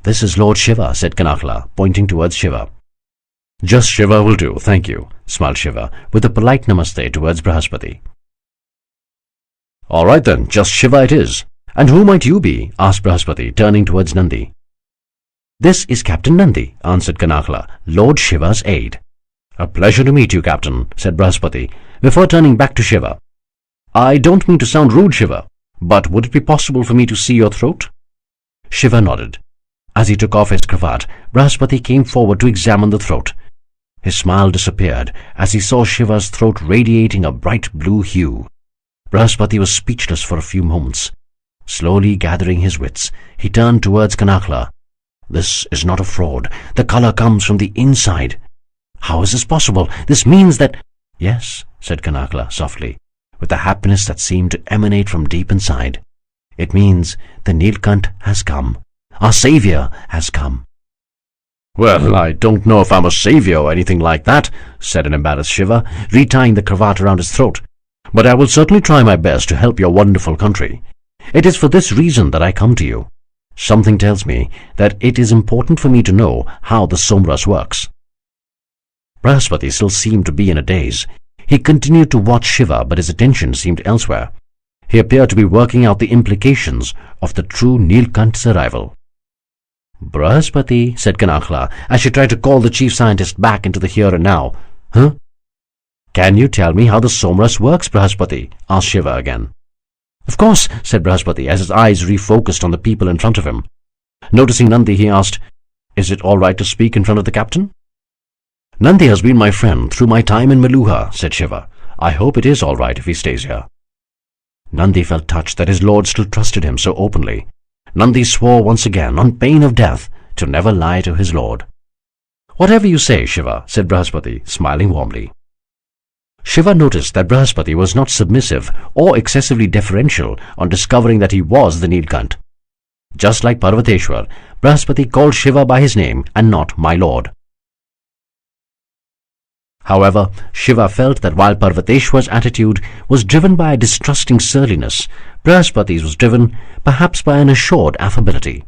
"This is Lord Shiva," said Kanakla, pointing towards Shiva. "Just Shiva will do, thank you," smiled Shiva, with a polite namaste towards Brahaspati. "All right then, just Shiva it is. And who might you be?" asked Brahaspati, turning towards Nandi. "This is Captain Nandi," answered Kanakla, "Lord Shiva's aide." "A pleasure to meet you, Captain," said Brahaspati, before turning back to Shiva. "I don't mean to sound rude, Shiva, but would it be possible for me to see your throat?" Shiva nodded. As he took off his cravat, Brahaspati came forward to examine the throat. His smile disappeared as he saw Shiva's throat radiating a bright blue hue. Brahaspati was speechless for a few moments. Slowly gathering his wits, he turned towards Kanakla. This is not a fraud. The color comes from the inside. How is this possible? This means that— Yes, said Kanakla softly, with a happiness that seemed to emanate from deep inside. It means the Neelkanth has come. Our saviour has come. Well, I don't know if I'm a saviour or anything like that, said an embarrassed Shiva, retying the cravat around his throat. But I will certainly try my best to help your wonderful country. It is for this reason that I come to you. Something tells me that it is important for me to know how the Somras works. Brahaspati still seemed to be in a daze. He continued to watch Shiva, but his attention seemed elsewhere. He appeared to be working out the implications of the true Neelkanth's arrival. Brahaspati, said Kanakla, as she tried to call the chief scientist back into the here and now. Huh? Can you tell me how the Somras works, Brahaspati? Asked Shiva again. Of course, said Brahaspati, as his eyes refocused on the people in front of him. Noticing Nandi, he asked, Is it all right to speak in front of the captain? Nandi has been my friend through my time in Meluha, said Shiva. I hope it is all right if he stays here. Nandi felt touched that his lord still trusted him so openly. Nandi swore once again, on pain of death, to never lie to his lord. Whatever you say, Shiva, said Brahaspati, smiling warmly. Shiva noticed that Brahaspati was not submissive or excessively deferential on discovering that he was the Neelkanth. Just like Parvateshwar, Brahaspati called Shiva by his name and not my lord. However, Shiva felt that while Parvateshwar's attitude was driven by a distrusting surliness, Brahaspati's was driven perhaps by an assured affability.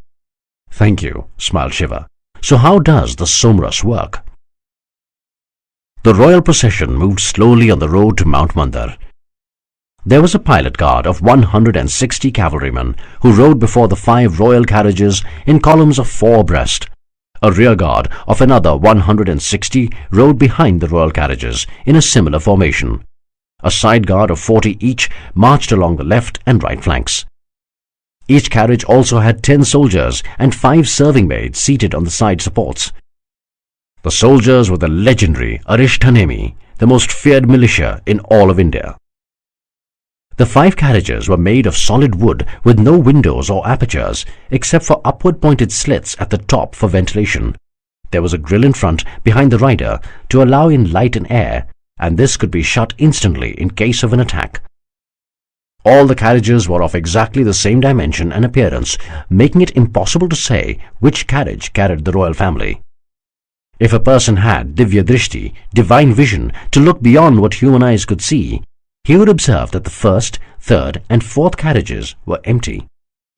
Thank you, smiled Shiva. So how does the Somras work? The royal procession moved slowly on the road to Mount Mandar. There was a pilot guard of 160 cavalrymen who rode before the 5 royal carriages in columns of 4 abreast. A rear guard of another 160 rode behind the royal carriages in a similar formation. A side guard of 40 each marched along the left and right flanks. Each carriage also had 10 soldiers and 5 serving maids seated on the side supports. The soldiers were the legendary Arishthanemi, the most feared militia in all of India. The 5 carriages were made of solid wood with no windows or apertures except for upward-pointed slits at the top for ventilation. There was a grill in front behind the rider to allow in light and air, and this could be shut instantly in case of an attack. All the carriages were of exactly the same dimension and appearance, making it impossible to say which carriage carried the royal family. If a person had Divya Drishti, divine vision, to look beyond what human eyes could see, he would observe that the first, third, and fourth carriages were empty.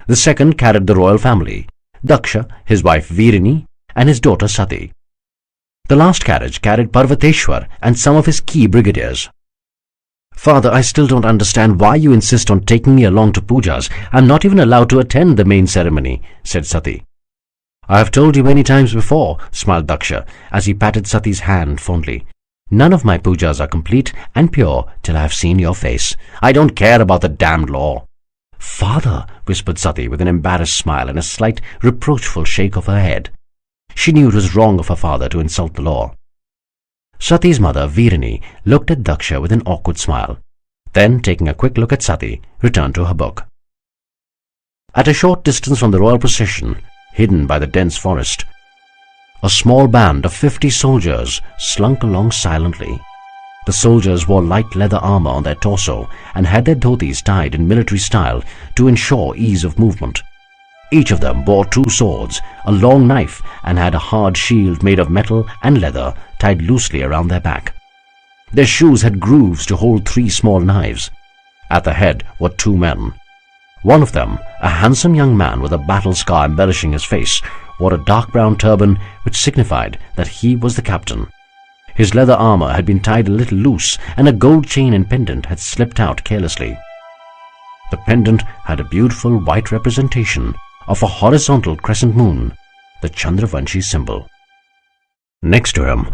The second carried the royal family, Daksha, his wife Virini, and his daughter Sati. The last carriage carried Parvateshwar and some of his key brigadiers. Father, I still don't understand why you insist on taking me along to pujas. I'm not even allowed to attend the main ceremony, said Sati. I have told you many times before, smiled Daksha, as he patted Sati's hand fondly. None of my pujas are complete and pure till I have seen your face. I don't care about the damned law. Father, whispered Sati with an embarrassed smile and a slight reproachful shake of her head. She knew it was wrong of her father to insult the law. Sati's mother, Virini, looked at Daksha with an awkward smile. Then, taking a quick look at Sati, returned to her book. At a short distance from the royal procession, hidden by the dense forest, a small band of 50 soldiers slunk along silently. The soldiers wore light leather armor on their torso and had their dhotis tied in military style to ensure ease of movement. Each of them bore 2 swords, a long knife, and had a hard shield made of metal and leather tied loosely around their back. Their shoes had grooves to hold 3 small knives. At the head were 2 men. One of them, a handsome young man with a battle scar embellishing his face, wore a dark brown turban which signified that he was the captain. His leather armor had been tied a little loose and a gold chain and pendant had slipped out carelessly. The pendant had a beautiful white representation of a horizontal crescent moon, the Chandravanshi symbol. Next to him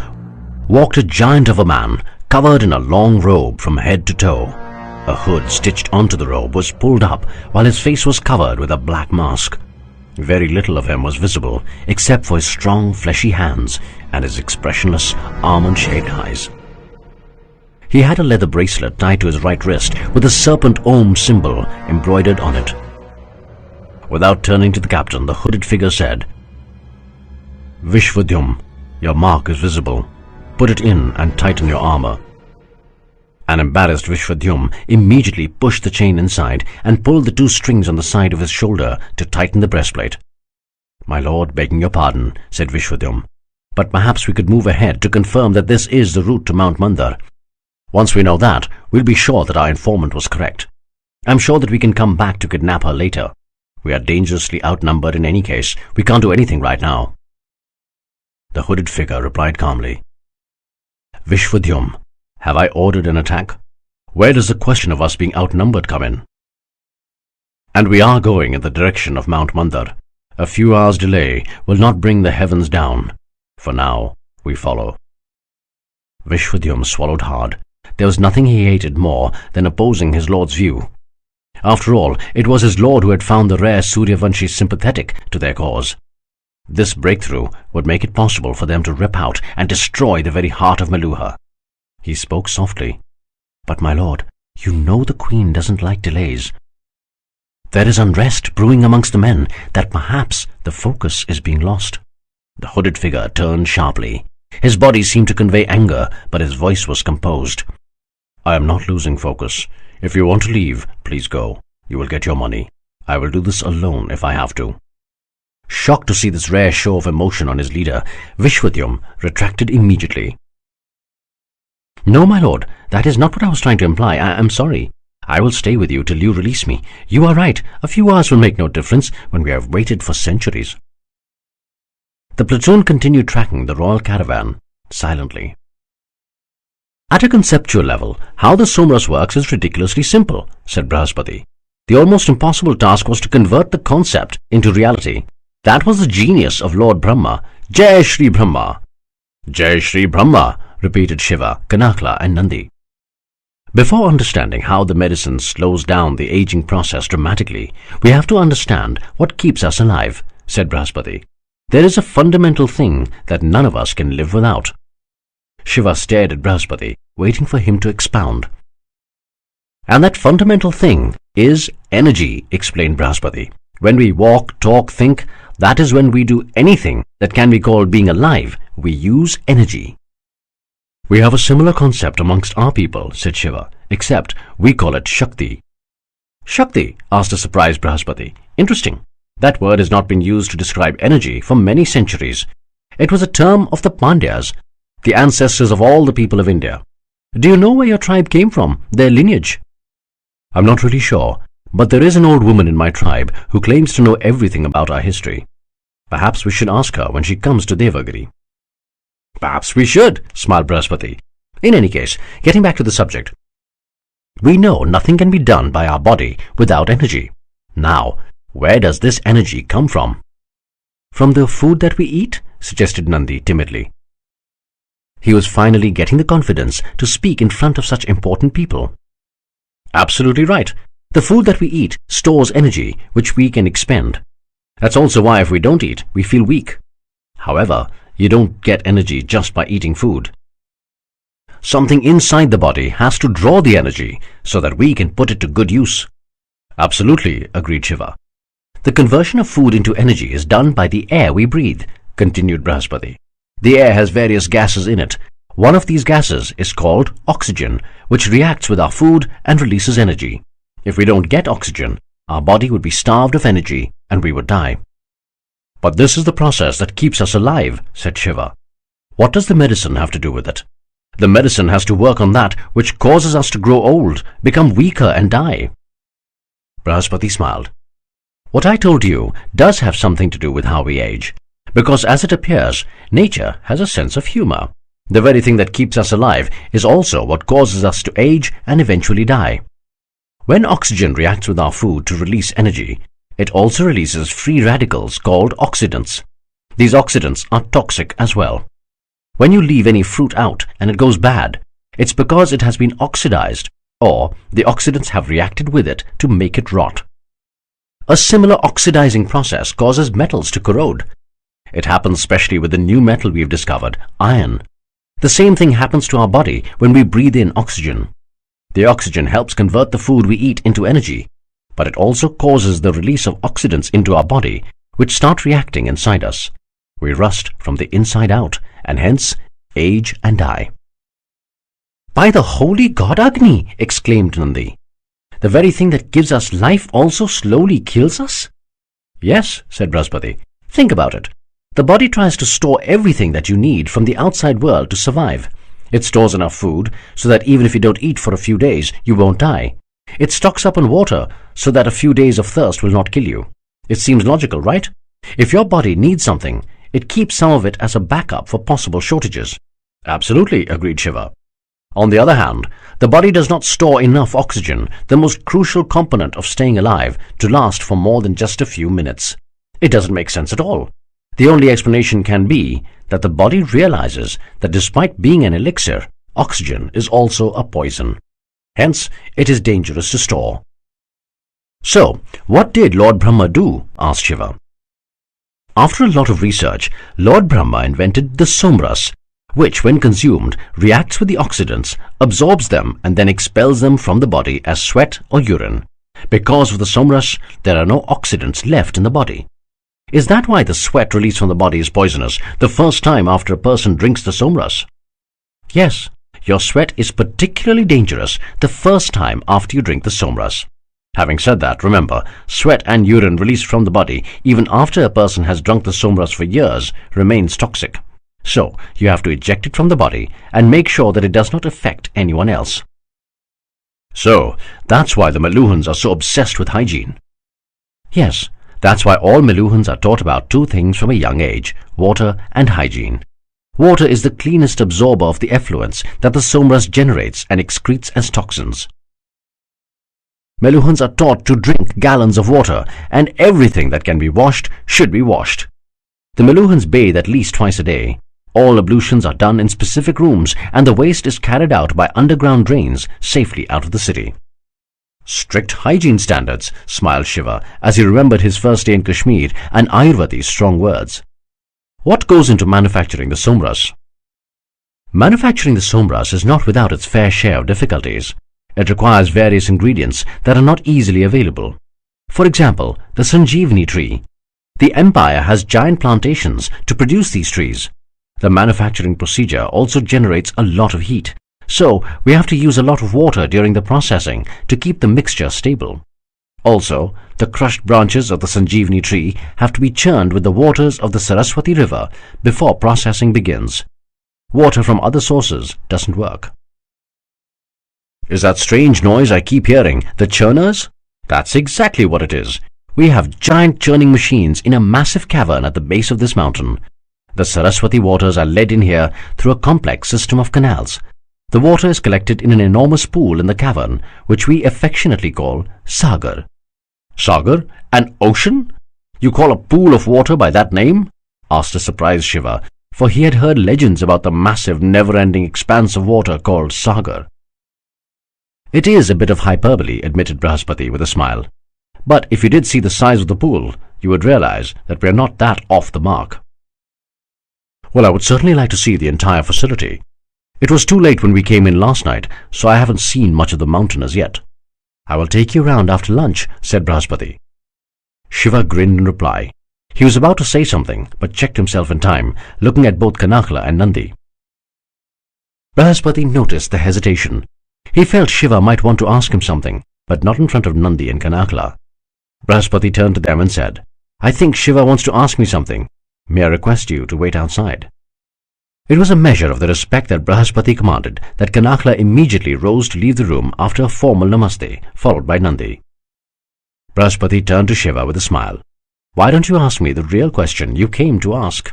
walked a giant of a man covered in a long robe from head to toe. A hood stitched onto the robe was pulled up while his face was covered with a black mask. Very little of him was visible except for his strong fleshy hands and his expressionless almond-shaped eyes. He had a leather bracelet tied to his right wrist with a serpent Om symbol embroidered on it. Without turning to the captain, the hooded figure said, "Vishvadyum, your mark is visible. Put it in and tighten your armor." An embarrassed Vishvadyum immediately pushed the chain inside and pulled the 2 strings on the side of his shoulder to tighten the breastplate. "My lord, begging your pardon," said Vishvadyum, "but perhaps we could move ahead to confirm that this is the route to Mount Mandar. Once we know that, we'll be sure that our informant was correct. I'm sure that we can come back to kidnap her later. We are dangerously outnumbered in any case. We can't do anything right now." The hooded figure replied calmly, "Vishvadyum, have I ordered an attack? Where does the question of us being outnumbered come in? And we are going in the direction of Mount Mandar. A few hours' delay will not bring the heavens down. For now, we follow." Vishvadyum swallowed hard. There was nothing he hated more than opposing his lord's view. After all, it was his lord who had found the rare Suryavanshis sympathetic to their cause. This breakthrough would make it possible for them to rip out and destroy the very heart of Meluha. He spoke softly. "But my lord, you know the queen doesn't like delays. There is unrest brewing amongst the men that perhaps the focus is being lost." The hooded figure turned sharply. His body seemed to convey anger, but his voice was composed. "I am not losing focus. If you want to leave, please go. You will get your money. I will do this alone if I have to." Shocked to see this rare show of emotion on his leader, Vishvadyum retracted immediately. "No, my lord, that is not what I was trying to imply. I am sorry. I will stay with you till you release me. You are right. A few hours will make no difference when we have waited for centuries." The platoon continued tracking the royal caravan silently. "At a conceptual level, how the Somras works is ridiculously simple," said Brahaspati. "The almost impossible task was to convert the concept into reality. That was the genius of Lord Brahma. Jai Shri Brahma!" "Jai Shri Brahma!" repeated Shiva, Kanakla, and Nandi. Before understanding how the medicine slows down the aging process dramatically, we have to understand what keeps us alive, said Brahaspati. There is a fundamental thing that none of us can live without. Shiva stared at Brahaspati, waiting for him to expound. "And that fundamental thing is energy," explained Brahaspati. "When we walk, talk, think, that is when we do anything that can be called being alive. We use energy." "We have a similar concept amongst our people," said Shiva, "except we call it Shakti." "Shakti?" asked a surprised Brahaspati. "Interesting. That word has not been used to describe energy for many centuries. It was a term of the Pandyas, the ancestors of all the people of India. Do you know where your tribe came from, their lineage?" "I'm not really sure, but there is an old woman in my tribe who claims to know everything about our history. Perhaps we should ask her when she comes to Devagiri." "Perhaps we should," smiled Brahaspati. "In any case, getting back to the subject. We know nothing can be done by our body without energy. Now, where does this energy come from?" "From the food that we eat," suggested Nandi timidly. He was finally getting the confidence to speak in front of such important people. "Absolutely right. The food that we eat stores energy, which we can expend. That's also why if we don't eat, we feel weak. However, you don't get energy just by eating food. Something inside the body has to draw the energy so that we can put it to good use." "Absolutely," agreed Shiva. "The conversion of food into energy is done by the air we breathe," continued Brahaspati. "The air has various gases in it. One of these gases is called oxygen, which reacts with our food and releases energy. If we don't get oxygen, our body would be starved of energy and we would die." "But this is the process that keeps us alive," said Shiva. "What does the medicine have to do with it? The medicine has to work on that which causes us to grow old, become weaker and die." Brahaspati smiled. "What I told you does have something to do with how we age, because as it appears, nature has a sense of humor. The very thing that keeps us alive is also what causes us to age and eventually die. When oxygen reacts with our food to release energy, it also releases free radicals called oxidants. These oxidants are toxic as well. When you leave any fruit out and it goes bad, it's because it has been oxidized, or the oxidants have reacted with it to make it rot. A similar oxidizing process causes metals to corrode. It happens especially with the new metal we've discovered, iron. The same thing happens to our body when we breathe in oxygen. The oxygen helps convert the food we eat into energy, but it also causes the release of oxidants into our body, which start reacting inside us. We rust from the inside out, and hence age and die. "By the holy god Agni!" exclaimed Nandi. "The very thing that gives us life also slowly kills us?" "Yes," said Brahaspati. "Think about it. The body tries to store everything that you need from the outside world to survive. It stores enough food so that even if you don't eat for a few days, you won't die. It stocks up on water so that a few days of thirst will not kill you. It seems logical, right? If your body needs something, it keeps some of it as a backup for possible shortages." "Absolutely," agreed Shiva. "On the other hand, the body does not store enough oxygen, the most crucial component of staying alive, to last for more than just a few minutes. It doesn't make sense at all. The only explanation can be that the body realizes that despite being an elixir, oxygen is also a poison. Hence, it is dangerous to store." "So, what did Lord Brahma do?" asked Shiva. After a lot of research, Lord Brahma invented the somras, which, when consumed, reacts with the oxidants, absorbs them, and then expels them from the body as sweat or urine. Because of the somras, there are no oxidants left in the body. Is that why the sweat released from the body is poisonous the first time after a person drinks the somras? Yes, your sweat is particularly dangerous the first time after you drink the somras. Having said that, remember, sweat and urine released from the body, even after a person has drunk the somras for years, remains toxic. So, you have to eject it from the body and make sure that it does not affect anyone else. So, that's why the Meluhans are so obsessed with hygiene. Yes, that's why all Meluhans are taught about two things from a young age: water and hygiene. Water is the cleanest absorber of the effluents that the somras generates and excretes as toxins. Meluhans are taught to drink gallons of water, and everything that can be washed should be washed. The Meluhans bathe at least twice a day. All ablutions are done in specific rooms, and the waste is carried out by underground drains safely out of the city. "Strict hygiene standards," smiled Shiva as he remembered his first day in Kashmir and Ayurvedi's strong words. "What goes into manufacturing the somras?" Manufacturing the somras is not without its fair share of difficulties. It requires various ingredients that are not easily available. For example, the Sanjeevani tree. The empire has giant plantations to produce these trees. The manufacturing procedure also generates a lot of heat, so we have to use a lot of water during the processing to keep the mixture stable. Also, the crushed branches of the Sanjeevani tree have to be churned with the waters of the Saraswati river before processing begins. Water from other sources doesn't work. "Is that strange noise I keep hearing the churners?" "That's exactly what it is. We have giant churning machines in a massive cavern at the base of this mountain. The Saraswati waters are led in here through a complex system of canals. The water is collected in an enormous pool in the cavern, which we affectionately call Sagar." "Sagar? An ocean? You call a pool of water by that name?" asked a surprised Shiva, for he had heard legends about the massive, never-ending expanse of water called Sagar. "It is a bit of hyperbole," admitted Brahaspati with a smile. "But if you did see the size of the pool, you would realize that we are not that off the mark." "Well, I would certainly like to see the entire facility. It was too late when we came in last night, so I haven't seen much of the mountain as yet." "I will take you round after lunch," said Brahaspati. Shiva grinned in reply. He was about to say something, but checked himself in time, looking at both Kanakala and Nandi. Brahaspati noticed the hesitation. He felt Shiva might want to ask him something, but not in front of Nandi and Kanakala. Brahaspati turned to them and said, "I think Shiva wants to ask me something. May I request you to wait outside?" It was a measure of the respect that Brahaspati commanded that Kanakala immediately rose to leave the room after a formal namaste, followed by Nandi. Brahaspati turned to Shiva with a smile. "Why don't you ask me the real question you came to ask?"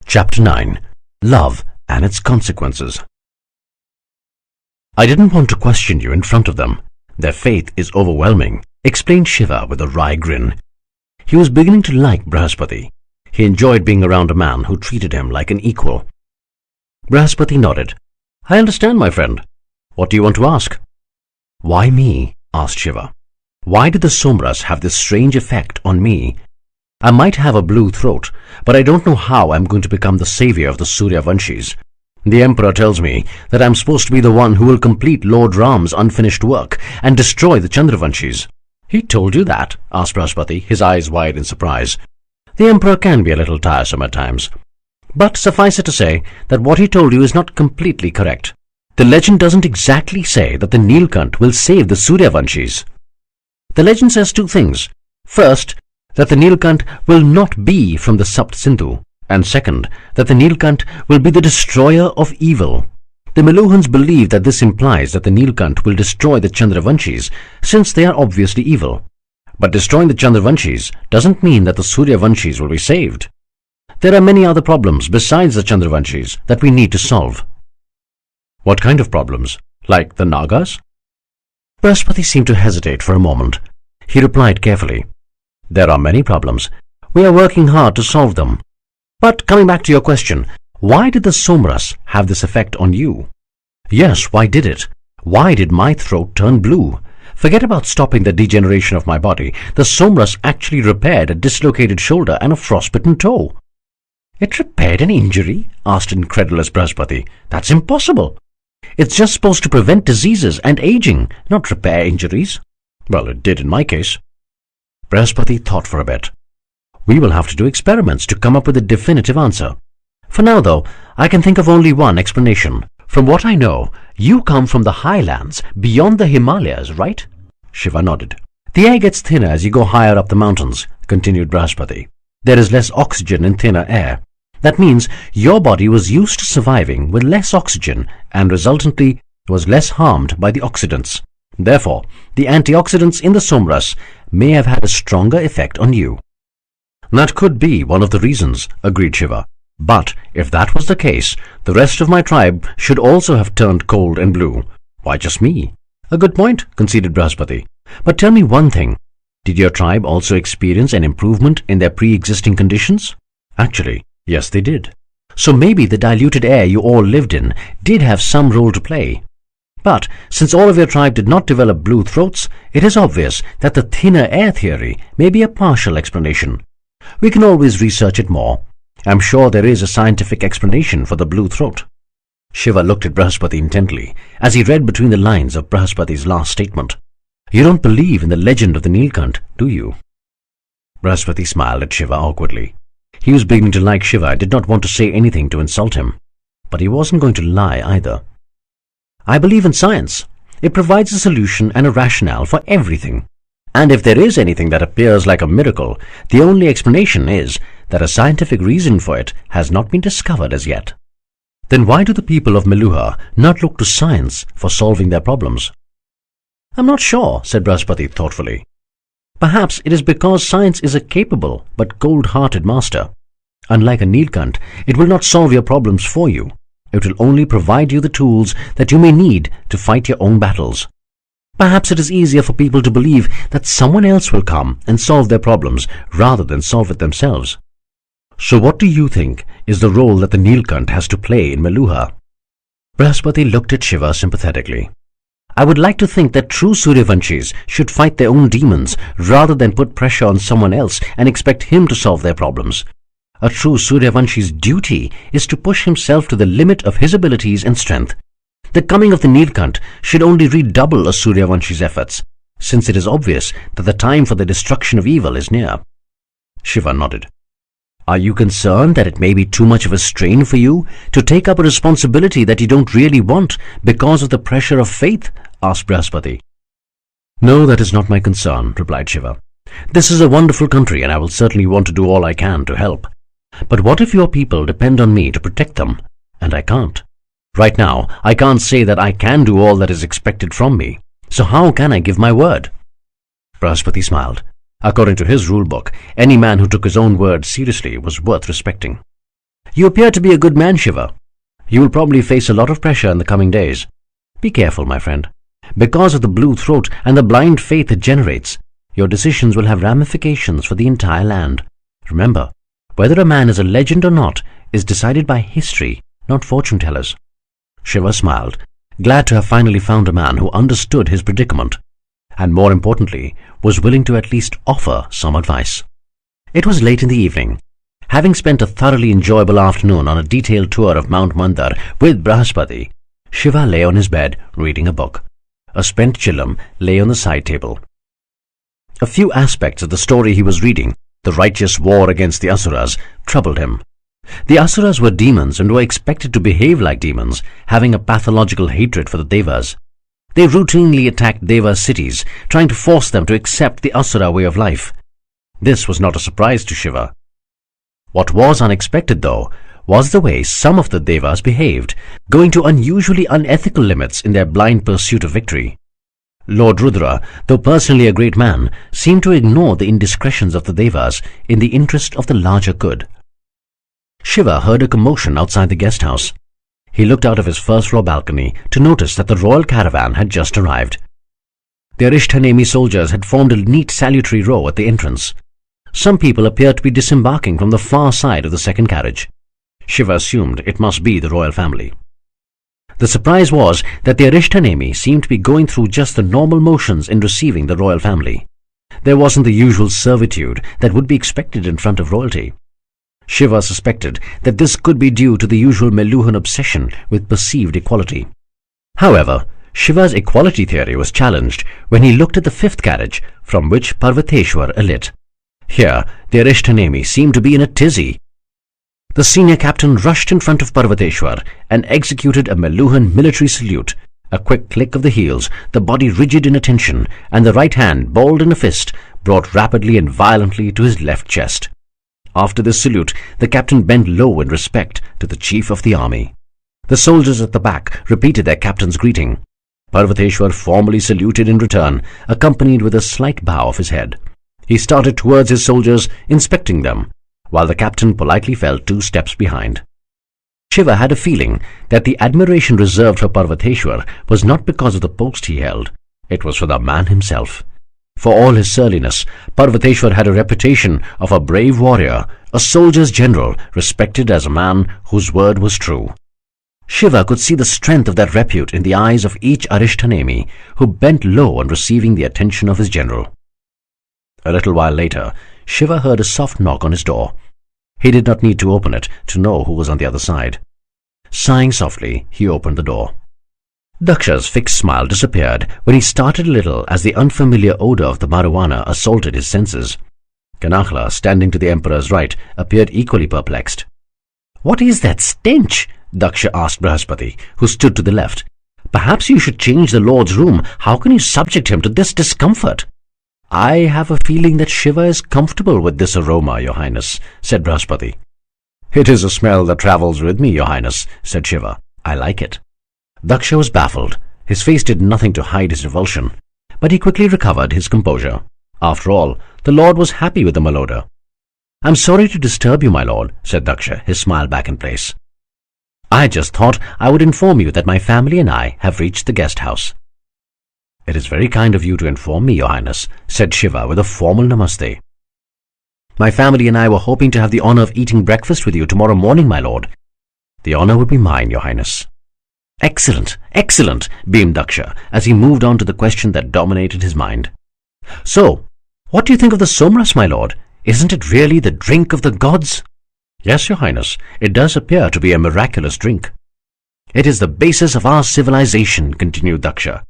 Chapter 9. Love and its Consequences. "I didn't want to question you in front of them. Their faith is overwhelming," explained Shiva with a wry grin. He was beginning to like Brahaspati. He enjoyed being around a man who treated him like an equal. Brahaspati nodded. "I understand, my friend. What do you want to ask?" Why me? Asked Shiva. Why did the Somras have this strange effect on me? I might have a blue throat, but I don't know how I'm going to become the savior of the Suryavanshis. The Emperor tells me that I'm supposed to be the one who will complete Lord Ram's unfinished work and destroy the Chandravanshis. He told you that? Asked Brihaspati, his eyes wide in surprise. The Emperor can be a little tiresome at times. But suffice it to say that what he told you is not completely correct. The legend doesn't exactly say that the Neelkanth will save the Suryavanshis. The legend says two things. First, that the Neelkanth will not be from the Sapt Sindhu, and second, that the Neelkanth will be the destroyer of evil. The Meluhans believe that this implies that the Neelkanth will destroy the Chandravanshis, since they are obviously evil. But destroying the Chandravanshis doesn't mean that the Suryavanshis will be saved. There are many other problems besides the Chandravanshis that we need to solve. What kind of problems? Like the Nagas? Brihaspati seemed to hesitate for a moment. He replied carefully, There are many problems. We are working hard to solve them. But coming back to your question, why did the Somras have this effect on you? Yes, why did it? Why did my throat turn blue? Forget about stopping the degeneration of my body. The Somras actually repaired a dislocated shoulder and a frostbitten toe. It repaired an injury? Asked incredulous Brihaspati. That's impossible. It's just supposed to prevent diseases and aging, not repair injuries. Well, it did in my case. Brihaspati thought for a bit. We will have to do experiments to come up with a definitive answer. For now, though, I can think of only one explanation. From what I know, you come from the highlands beyond the Himalayas, right? Shiva nodded. The air gets thinner as you go higher up the mountains, continued Brihaspati. There is less oxygen in thinner air. That means your body was used to surviving with less oxygen and resultantly was less harmed by the oxidants. Therefore, the antioxidants in the Somras may have had a stronger effect on you. That could be one of the reasons, agreed Shiva. But if that was the case, the rest of my tribe should also have turned cold and blue. Why just me? A good point, conceded Brihaspati. But tell me one thing. Did your tribe also experience an improvement in their pre-existing conditions? Actually, yes, they did. So maybe the diluted air you all lived in did have some role to play. But since all of your tribe did not develop blue throats, it is obvious that the thinner air theory may be a partial explanation. We can always research it more. I'm sure there is a scientific explanation for the blue throat. Shiva looked at Brihaspati intently as he read between the lines of Brihaspati's last statement. You don't believe in the legend of the Neelkanth, do you? Brihaspati smiled at Shiva awkwardly. He was beginning to like Shiva and did not want to say anything to insult him. But he wasn't going to lie either. I believe in science. It provides a solution and a rationale for everything. And if there is anything that appears like a miracle, the only explanation is that a scientific reason for it has not been discovered as yet. Then why do the people of Meluha not look to science for solving their problems? I'm not sure, said Brihaspati thoughtfully. Perhaps it is because science is a capable but cold-hearted master. Unlike a Neelkanth, it will not solve your problems for you. It will only provide you the tools that you may need to fight your own battles. Perhaps it is easier for people to believe that someone else will come and solve their problems rather than solve it themselves. So what do you think is the role that the Neelkanth has to play in Meluha? Brihaspati looked at Shiva sympathetically. I would like to think that true Suryavanshis should fight their own demons rather than put pressure on someone else and expect him to solve their problems. A true Suryavanshi's duty is to push himself to the limit of his abilities and strength. The coming of the Neelkanth should only redouble a Suryavanshi's efforts, since it is obvious that the time for the destruction of evil is near. Shiva nodded. Are you concerned that it may be too much of a strain for you to take up a responsibility that you don't really want because of the pressure of faith? Asked Brihaspati. No, that is not my concern, replied Shiva. This is a wonderful country and I will certainly want to do all I can to help. But what if your people depend on me to protect them, and I can't? Right now, I can't say that I can do all that is expected from me. So how can I give my word? Brihaspati smiled. According to his rule book, any man who took his own word seriously was worth respecting. You appear to be a good man, Shiva. You will probably face a lot of pressure in the coming days. Be careful, my friend. Because of the blue throat and the blind faith it generates, your decisions will have ramifications for the entire land. Remember, whether a man is a legend or not is decided by history, not fortune tellers. Shiva smiled glad to have finally found a man who understood his predicament, and more importantly, was willing to at least offer some advice. It was late in the evening. Having spent a thoroughly enjoyable afternoon on a detailed tour of Mount Mandar with Brihaspati, Shiva lay on his bed reading a book. A spent chillum lay on the side table. A few aspects of the story he was reading, the righteous war against the Asuras, troubled him. The Asuras were demons and were expected to behave like demons, having a pathological hatred for the Devas. They routinely attacked Devas' cities, trying to force them to accept the Asura way of life. This was not a surprise to Shiva. What was unexpected, though, was the way some of the Devas behaved, going to unusually unethical limits in their blind pursuit of victory. Lord Rudra, though personally a great man, seemed to ignore the indiscretions of the Devas in the interest of the larger good. Shiva heard a commotion outside the guest house. He looked out of his first-floor balcony to notice that the royal caravan had just arrived. The Arishthanemi soldiers had formed a neat salutary row at the entrance. Some people appeared to be disembarking from the far side of the second carriage. Shiva assumed it must be the royal family. The surprise was that the Arishthanemi seemed to be going through just the normal motions in receiving the royal family. There wasn't the usual servitude that would be expected in front of royalty. Shiva suspected that this could be due to the usual Meluhan obsession with perceived equality. However, Shiva's equality theory was challenged when he looked at the fifth carriage from which Parvateshwar alit. Here, the Arishthanemi seemed to be in a tizzy. The senior captain rushed in front of Parvateshwar and executed a Meluhan military salute, a quick click of the heels, the body rigid in attention, and the right hand, balled in a fist, brought rapidly and violently to his left chest. After this salute, the captain bent low in respect to the chief of the army. The soldiers at the back repeated their captain's greeting. Parvateshwar formally saluted in return, accompanied with a slight bow of his head. He started towards his soldiers, inspecting them, while the captain politely fell 2 steps behind. Shiva had a feeling that the admiration reserved for Parvateshwar was not because of the post he held. It was for the man himself. For all his surliness, Parvateshwar had a reputation of a brave warrior, a soldier's general, respected as a man whose word was true. Shiva could see the strength of that repute in the eyes of each Arishthanemi who bent low on receiving the attention of his general. A little while later, Shiva heard a soft knock on his door. He did not need to open it to know who was on the other side. Sighing softly, he opened the door. Daksha's fixed smile disappeared when he started a little as the unfamiliar odor of the marijuana assaulted his senses. Kanachla, standing to the emperor's right, appeared equally perplexed. "What is that stench?" Daksha asked Brihaspati, who stood to the left. "Perhaps you should change the lord's room. How can you subject him to this discomfort?" "I have a feeling that Shiva is comfortable with this aroma, Your Highness," said Brihaspati. "It is a smell that travels with me, Your Highness," said Shiva. "I like it." Daksha was baffled. His face did nothing to hide his revulsion, but he quickly recovered his composure. After all, the lord was happy with the malodor. "I'm sorry to disturb you, my lord," said Daksha, his smile back in place. "I just thought I would inform you that my family and I have reached the guest house." "It is very kind of you to inform me, Your Highness," said Shiva with a formal namaste. "My family and I were hoping to have the honor of eating breakfast with you tomorrow morning, my lord." "The honor would be mine, Your Highness." "Excellent, excellent," beamed Daksha as he moved on to the question that dominated his mind. "So, what do you think of the somras, my lord? Isn't it really the drink of the gods?" "Yes, Your Highness, it does appear to be a miraculous drink." "It is the basis of our civilization," continued Daksha.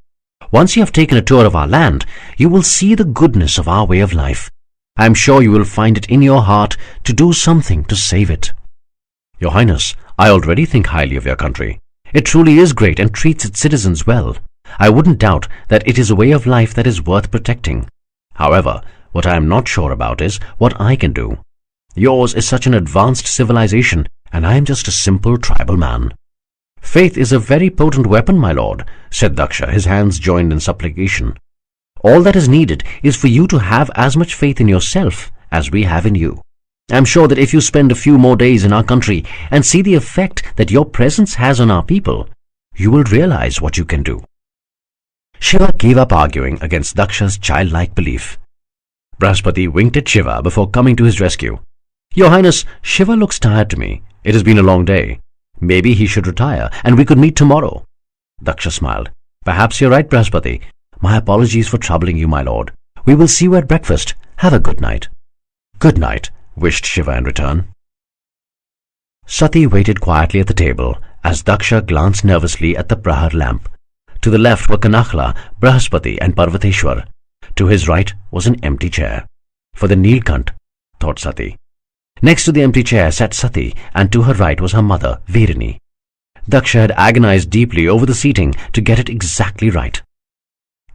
"Once you have taken a tour of our land, you will see the goodness of our way of life. I am sure you will find it in your heart to do something to save it." "Your Highness, I already think highly of your country. It truly is great and treats its citizens well. I wouldn't doubt that it is a way of life that is worth protecting. However, what I am not sure about is what I can do. Yours is such an advanced civilization, and I am just a simple tribal man." "Faith is a very potent weapon, my lord," said Daksha, his hands joined in supplication. "All that is needed is for you to have as much faith in yourself as we have in you. I am sure that if you spend a few more days in our country and see the effect that your presence has on our people, you will realize what you can do." Shiva gave up arguing against Daksha's childlike belief. Brihaspati winked at Shiva before coming to his rescue. "Your Highness, Shiva looks tired to me. It has been a long day. Maybe he should retire, and we could meet tomorrow." Daksha smiled. Perhaps you're right, Brahaspati. My apologies for troubling you, my lord. We will see you at breakfast. Have a good night. Good night, wished Shiva in return. Sati waited quietly at the table as Daksha glanced nervously at the prahar lamp. To the left were Kanakla, Brahaspati and Parvateshwar. To his right was an empty chair. For the Neelkanth, thought Sati. Next to the empty chair sat Sati, and to her right was her mother, Virini. Daksha had agonized deeply over the seating to get it exactly right.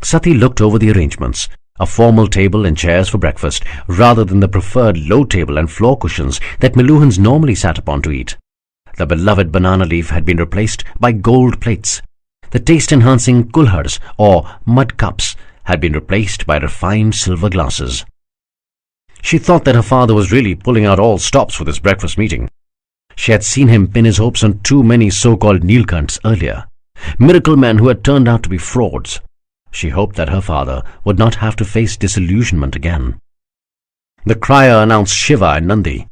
Sati looked over the arrangements, a formal table and chairs for breakfast, rather than the preferred low table and floor cushions that Meluhans normally sat upon to eat. The beloved banana leaf had been replaced by gold plates. The taste-enhancing kulhars, or mud cups, had been replaced by refined silver glasses. She thought that her father was really pulling out all stops for this breakfast meeting. She had seen him pin his hopes on too many so-called Neelkanths earlier, miracle men who had turned out to be frauds. She hoped that her father would not have to face disillusionment again. The crier announced Shiva and Nandi.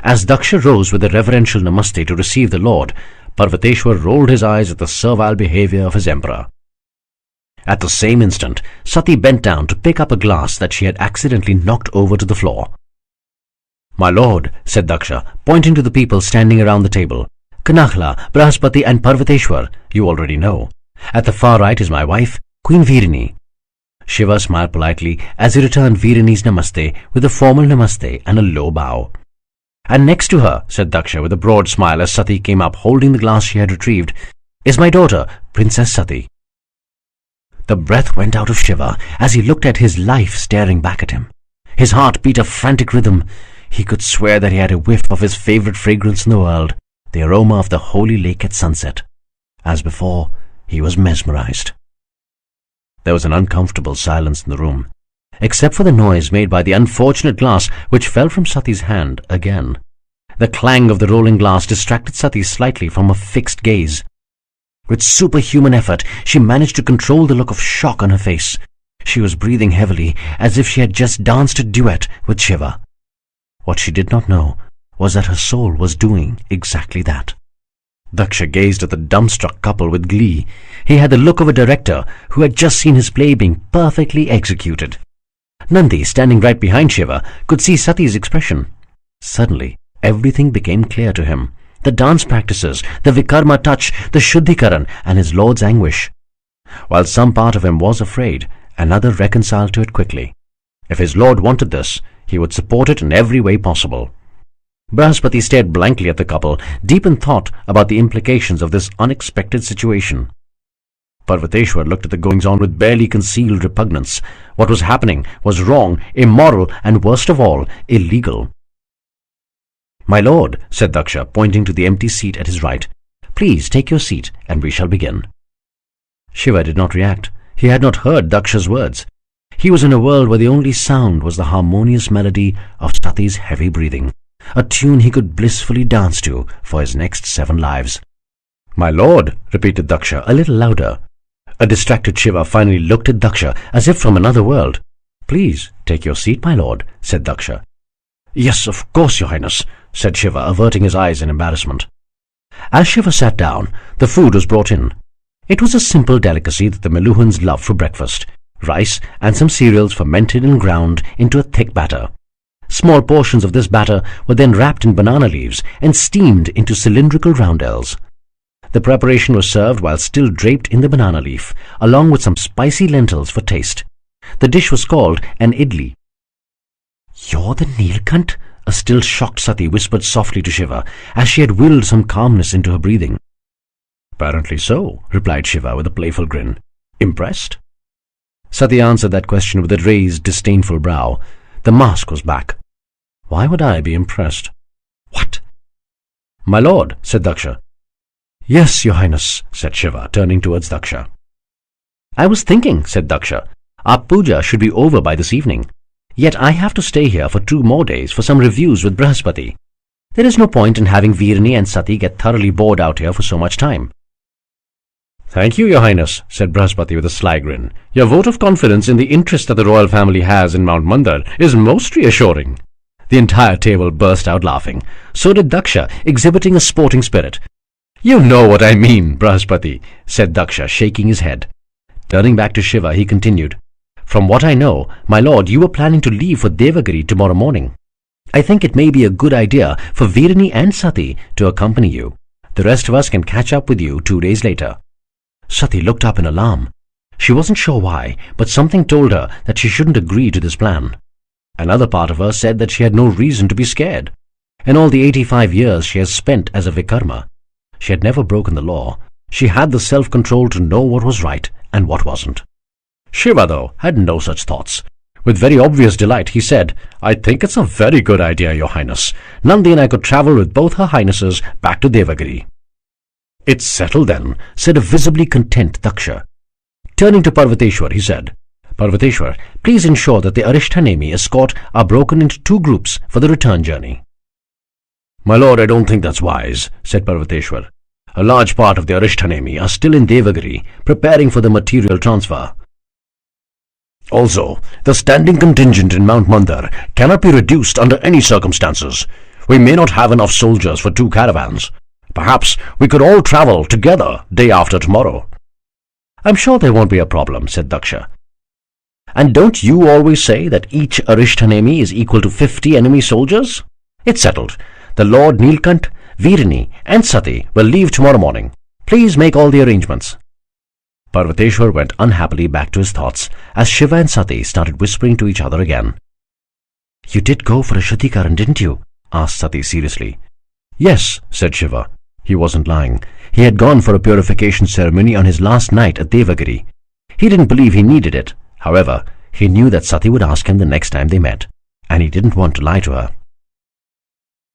As Daksha rose with a reverential namaste to receive the Lord, Parvateshwar rolled his eyes at the servile behavior of his emperor. At the same instant, Sati bent down to pick up a glass that she had accidentally knocked over to the floor. "My lord," said Daksha, pointing to the people standing around the table, "Kanakla, Brahaspati and Parvateshwar, you already know. At the far right is my wife, Queen Virini." Shiva smiled politely as he returned Virini's namaste with a formal namaste and a low bow. "And next to her," said Daksha with a broad smile as Sati came up holding the glass she had retrieved, "is my daughter, Princess Sati." The breath went out of Shiva as he looked at his life staring back at him. His heart beat a frantic rhythm. He could swear that he had a whiff of his favorite fragrance in the world, the aroma of the holy lake at sunset. As before, he was mesmerized. There was an uncomfortable silence in the room, except for the noise made by the unfortunate glass which fell from Sati's hand again. The clang of the rolling glass distracted Sati slightly from her fixed gaze. With superhuman effort, she managed to control the look of shock on her face. She was breathing heavily, as if she had just danced a duet with Shiva. What she did not know was that her soul was doing exactly that. Daksha gazed at the dumbstruck couple with glee. He had the look of a director who had just seen his play being perfectly executed. Nandi, standing right behind Shiva, could see Sati's expression. Suddenly, everything became clear to him. The dance practices, the Vikrama touch, the Shuddhikaran, and his lord's anguish. While some part of him was afraid, another reconciled to it quickly. If his lord wanted this, he would support it in every way possible. Brahaspati stared blankly at the couple, deep in thought about the implications of this unexpected situation. Parvateshwar looked at the goings-on with barely concealed repugnance. What was happening was wrong, immoral, and worst of all, illegal. "My lord," said Daksha, pointing to the empty seat at his right, "please take your seat, and we shall begin." Shiva did not react. He had not heard Daksha's words. He was in a world where the only sound was the harmonious melody of Sati's heavy breathing, a tune he could blissfully dance to for his next 7 lives. "My lord," repeated Daksha, a little louder. A distracted Shiva finally looked at Daksha as if from another world. "Please take your seat, my lord," said Daksha. "Yes, of course, your highness," said Shiva, averting his eyes in embarrassment. As Shiva sat down, the food was brought in. It was a simple delicacy that the Meluhans loved for breakfast: rice and some cereals fermented and ground into a thick batter. Small portions of this batter were then wrapped in banana leaves and steamed into cylindrical roundels. The preparation was served while still draped in the banana leaf, along with some spicy lentils for taste. The dish was called an idli. "You're the Neelkanth?" a still shocked Sati whispered softly to Shiva, as she had willed some calmness into her breathing. "Apparently so," replied Shiva with a playful grin. "Impressed?" Sati answered that question with a raised, disdainful brow. The mask was back. "Why would I be impressed?" "What?" "My lord," said Daksha. "Yes, your highness," said Shiva, turning towards Daksha. "I was thinking," said Daksha, "our puja should be over by this evening. Yet I have to stay here for 2 more days for some reviews with Brahaspati. There is no point in having Virini and Sati get thoroughly bored out here for so much time." "Thank you, your highness," said Brahaspati with a sly grin. "Your vote of confidence in the interest that the royal family has in Mount Mandar is most reassuring." The entire table burst out laughing. So did Daksha, exhibiting a sporting spirit. You know what I mean, Brahaspati, said Daksha, shaking his head. Turning back to Shiva, he continued, From what I know, my lord, you were planning to leave for Devagiri tomorrow morning. I think it may be a good idea for Virani and Sati to accompany you. The rest of us can catch up with you 2 days later. Sati looked up in alarm. She wasn't sure why, but something told her that she shouldn't agree to this plan. Another part of her said that she had no reason to be scared. In all the 85 years she has spent as a Vikrama, she had never broken the law. She had the self-control to know what was right and what wasn't. Shiva, though, had no such thoughts. With very obvious delight, he said, I think it's a very good idea, Your Highness. Nandi and I could travel with both Her Highnesses back to Devagiri. It's settled then, said a visibly content Daksha. Turning to Parvateshwar, he said, Parvateshwar, please ensure that the Arishthanemi escort are broken into 2 groups for the return journey. My lord, I don't think that's wise, said Parvateshwar. A large part of the Arishthanemi are still in Devagiri, preparing for the material transfer. Also, the standing contingent in Mount Mandar cannot be reduced under any circumstances. We may not have enough soldiers for 2 caravans. Perhaps we could all travel together day after tomorrow. I'm sure there won't be a problem, said Daksha. And don't you always say that each Arishthanemi is equal to 50 enemy soldiers? It's settled. The Lord Neelkanth, Virani and Sati will leave tomorrow morning. Please make all the arrangements. Parvateshwar went unhappily back to his thoughts as Shiva and Sati started whispering to each other again. You did go for a Shuddhikaran, didn't you? Asked Sati seriously. Yes, said Shiva. He wasn't lying. He had gone for a purification ceremony on his last night at Devagiri. He didn't believe he needed it. However, he knew that Sati would ask him the next time they met, and he didn't want to lie to her.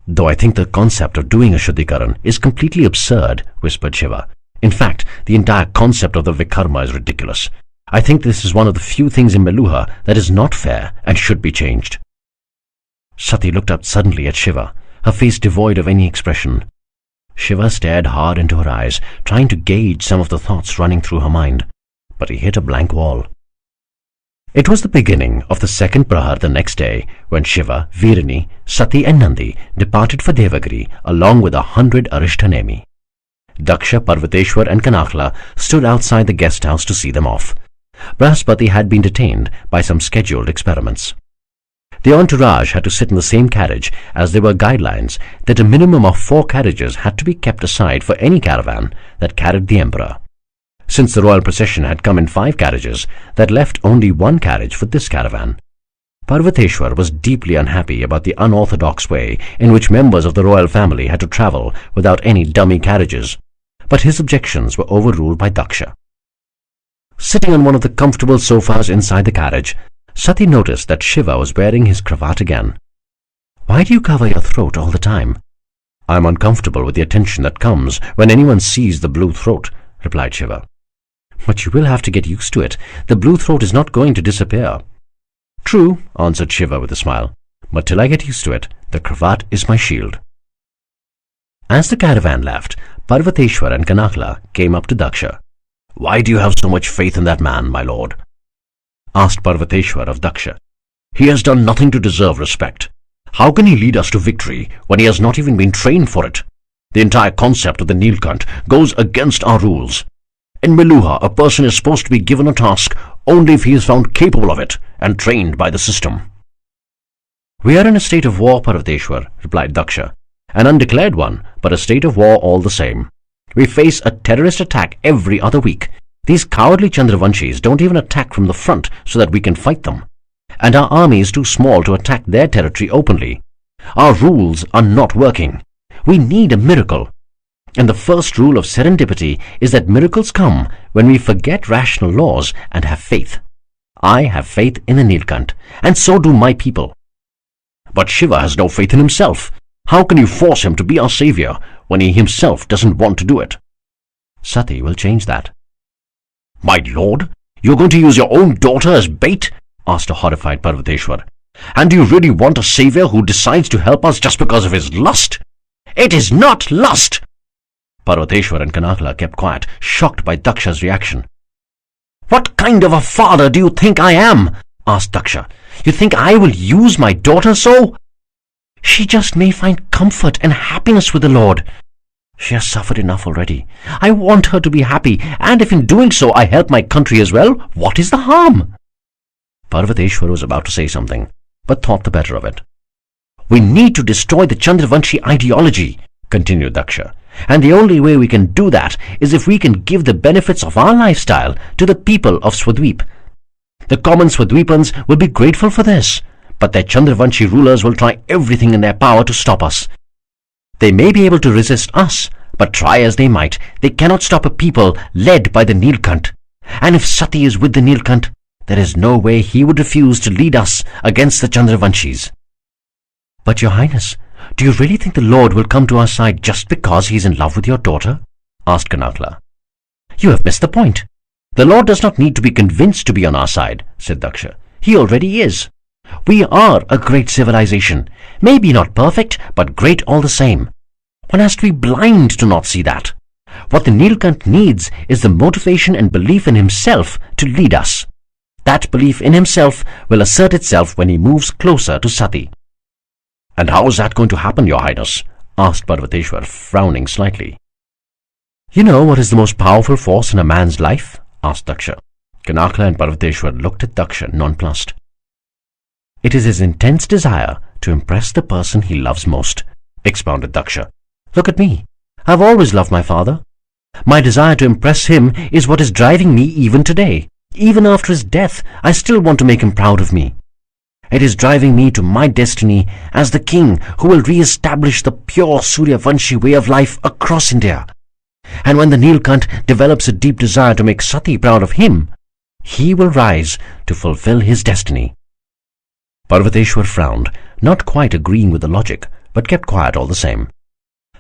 Though I think the concept of doing a Shuddhikaran is completely absurd, whispered Shiva. In fact, the entire concept of the Vikrama is ridiculous. I think this is one of the few things in Meluha that is not fair and should be changed. Sati looked up suddenly at Shiva, her face devoid of any expression. Shiva stared hard into her eyes, trying to gauge some of the thoughts running through her mind, but he hit a blank wall. It was the beginning of the second prahar the next day when Shiva, Virani, Sati and Nandi departed for Devagiri along with 100 Arishthanemi. Daksha, Parvateshwar and Kanakla stood outside the guest house to see them off. Brahaspati had been detained by some scheduled experiments. The entourage had to sit in the same carriage as there were guidelines that a minimum of 4 carriages had to be kept aside for any caravan that carried the emperor. Since the royal procession had come in 5 carriages, that left only 1 carriage for this caravan. Parvateshwar was deeply unhappy about the unorthodox way in which members of the royal family had to travel without any dummy carriages, but his objections were overruled by Daksha. Sitting on one of the comfortable sofas inside the carriage, Sati noticed that Shiva was wearing his cravat again. Why do you cover your throat all the time? I'm uncomfortable with the attention that comes when anyone sees the blue throat, replied Shiva. But you will have to get used to it. The blue throat is not going to disappear. True, answered Shiva with a smile, but till I get used to it, the cravat is my shield. As the caravan left, Parvateshwar and Kanakla came up to Daksha. Why do you have so much faith in that man, my lord? Asked Parvateshwar of Daksha. He has done nothing to deserve respect. How can he lead us to victory when he has not even been trained for it? The entire concept of the Neelkanth goes against our rules. In Meluha, a person is supposed to be given a task only if he is found capable of it and trained by the system. We are in a state of war, Parvateshwar, replied Daksha. An undeclared one, but a state of war all the same. We face a terrorist attack every other week. These cowardly Chandravanshis don't even attack from the front so that we can fight them. And our army is too small to attack their territory openly. Our rules are not working. We need a miracle. And the first rule of serendipity is that miracles come when we forget rational laws and have faith. I have faith in the Neelkanth, and so do my people. But Shiva has no faith in himself. How can you force him to be our savior when he himself doesn't want to do it? Sati will change that. My lord, you're going to use your own daughter as bait? Asked a horrified Parvateshwar. And do you really want a savior who decides to help us just because of his lust? It is not lust! Parvateshwar and Kanakla kept quiet, shocked by Daksha's reaction. What kind of a father do you think I am? Asked Daksha. You think I will use my daughter so? She just may find comfort and happiness with the Lord. She has suffered enough already. I want her to be happy, and if in doing so I help my country as well, what is the harm?" Parvateshwar was about to say something, but thought the better of it. "We need to destroy the Chandravanshi ideology," continued Daksha, "and the only way we can do that is if we can give the benefits of our lifestyle to the people of Swadweep. The common Swadweepans will be grateful for this, but their Chandravanshi rulers will try everything in their power to stop us. They may be able to resist us, but try as they might, they cannot stop a people led by the Neelkanth. And if Sati is with the Neelkanth, there is no way he would refuse to lead us against the Chandravanshis." "But, Your Highness, do you really think the Lord will come to our side just because he is in love with your daughter?" asked Kanakla. "You have missed the point. The Lord does not need to be convinced to be on our side," said Daksha. "He already is. We are a great civilization, maybe not perfect, but great all the same. One has to be blind to not see that. What the Neelkanth needs is the motivation and belief in himself to lead us. That belief in himself will assert itself when he moves closer to Sati." "And how is that going to happen, Your Highness?" asked Parvateshwar, frowning slightly. "You know what is the most powerful force in a man's life?" asked Daksha. Kanakla and Parvateshwar looked at Daksha nonplussed. "It is his intense desire to impress the person he loves most," expounded Daksha. "Look at me. I've always loved my father. My desire to impress him is what is driving me even today. Even after his death, I still want to make him proud of me. It is driving me to my destiny as the king who will re-establish the pure Suryavanshi way of life across India. And when the Neelkanth develops a deep desire to make Sati proud of him, he will rise to fulfill his destiny." Parvateshwar frowned, not quite agreeing with the logic, but kept quiet all the same.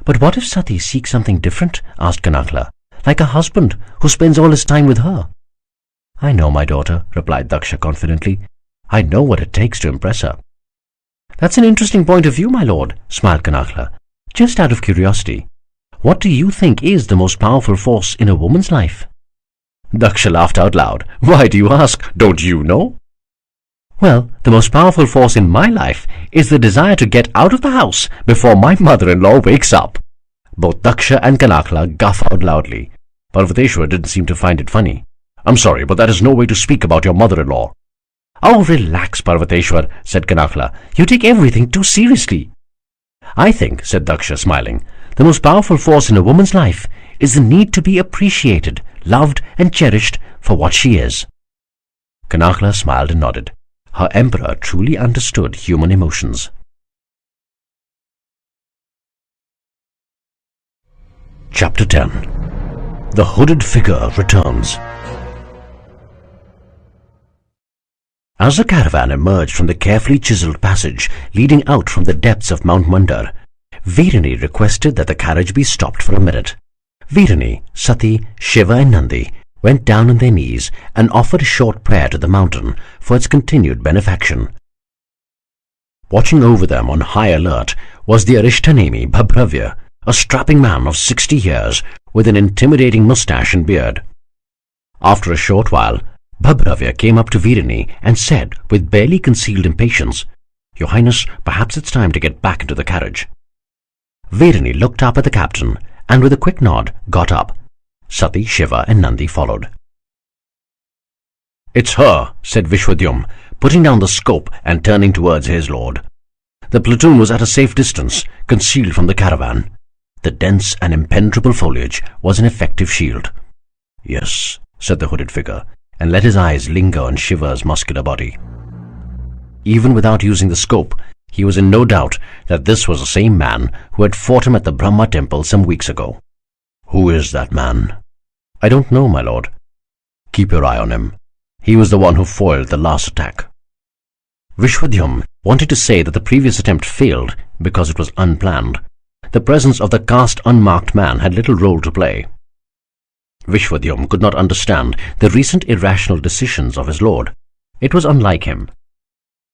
"But what if Sati seeks something different?" asked Kanakla. "Like a husband who spends all his time with her." "I know, my daughter," replied Daksha confidently. "I know what it takes to impress her." "That's an interesting point of view, my lord," smiled Kanakla. "Just out of curiosity, what do you think is the most powerful force in a woman's life?" Daksha laughed out loud. "Why do you ask? Don't you know?" "Well, the most powerful force in my life is the desire to get out of the house before my mother-in-law wakes up." Both Daksha and Kanakla guffawed loudly. Parvateshwar didn't seem to find it funny. "I'm sorry, but that is no way to speak about your mother-in-law." "Oh, relax, Parvateshwar," said Kanakla. "You take everything too seriously." "I think," said Daksha, smiling, "the most powerful force in a woman's life is the need to be appreciated, loved, and cherished for what she is." Kanakla smiled and nodded. Her emperor truly understood human emotions. Chapter 10. The Hooded Figure Returns. As the caravan emerged from the carefully chiseled passage leading out from the depths of Mount Mandar, Virani requested that the carriage be stopped for a minute. Virani, Sati, Shiva and Nandi went down on their knees and offered a short prayer to the mountain for its continued benefaction. Watching over them on high alert was the Arishtanemi Bhabravya, a strapping man of 60 years with an intimidating moustache and beard. After a short while, Bhabravya came up to Virani and said with barely concealed impatience, "Your Highness, perhaps it's time to get back into the carriage." Virani looked up at the captain and with a quick nod got up. Sati, Shiva and Nandi followed. "It's her," said Vishwadyum, putting down the scope and turning towards his lord. The platoon was at a safe distance, concealed from the caravan. The dense and impenetrable foliage was an effective shield. "Yes," said the hooded figure, and let his eyes linger on Shiva's muscular body. Even without using the scope, he was in no doubt that this was the same man who had fought him at the Brahma temple some weeks ago. "Who is that man?" "I don't know, my lord." "Keep your eye on him. He was the one who foiled the last attack." Vishwadyum wanted to say that the previous attempt failed because it was unplanned. The presence of the caste unmarked man had little role to play. Vishwadyum could not understand the recent irrational decisions of his lord. It was unlike him.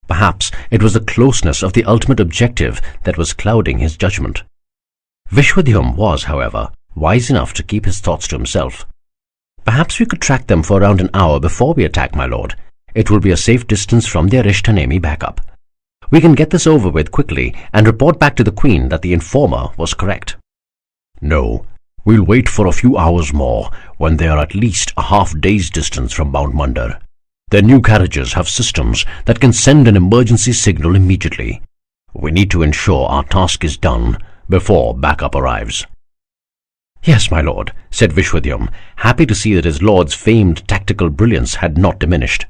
Perhaps it was the closeness of the ultimate objective that was clouding his judgment. Vishwadyum was, however, wise enough to keep his thoughts to himself. "Perhaps we could track them for around an hour before we attack, my lord. It will be a safe distance from the Arishtanemi backup. We can get this over with quickly and report back to the queen that the informer was correct." No, we'll wait for a few hours more when they are at least a half-day's distance from Mount Mandar. Their new carriages have systems that can send an emergency signal immediately. We need to ensure our task is done before backup arrives." "Yes, my lord," said Vishwadyam, happy to see that his lord's famed tactical brilliance had not diminished.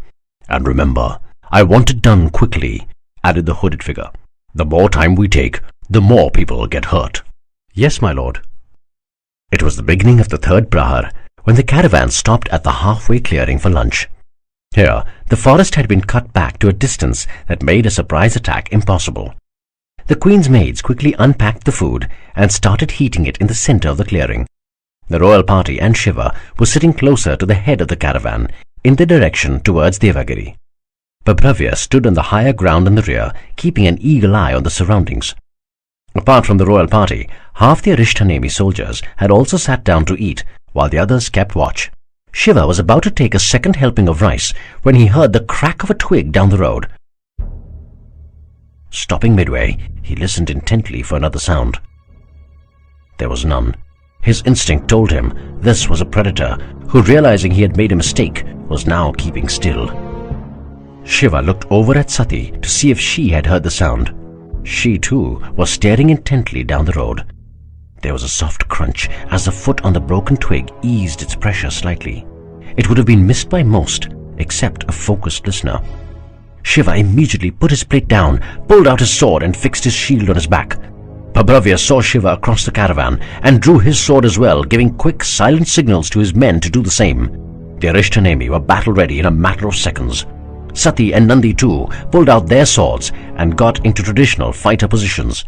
"And remember, I want it done quickly," added the hooded figure. "The more time we take, the more people get hurt." "Yes, my lord." It was the beginning of the third prahar when the caravan stopped at the halfway clearing for lunch. Here, the forest had been cut back to a distance that made a surprise attack impossible. The queen's maids quickly unpacked the food and started heating it in the center of the clearing. The royal party and Shiva were sitting closer to the head of the caravan, in the direction towards Devagiri. Babravya stood on the higher ground in the rear, keeping an eagle eye on the surroundings. Apart from the royal party, half the Arishthanemi soldiers had also sat down to eat, while the others kept watch. Shiva was about to take a second helping of rice when he heard the crack of a twig down the road. Stopping midway, he listened intently for another sound. There was none. His instinct told him this was a predator who, realizing he had made a mistake, was now keeping still. Shiva looked over at Sati to see if she had heard the sound. She, too, was staring intently down the road. There was a soft crunch as the foot on the broken twig eased its pressure slightly. It would have been missed by most, except a focused listener. Shiva immediately put his plate down, pulled out his sword and fixed his shield on his back. Babravya saw Shiva across the caravan and drew his sword as well, giving quick, silent signals to his men to do the same. The Arishthanemi were battle-ready in a matter of seconds. Sati and Nandi too pulled out their swords and got into traditional fighter positions.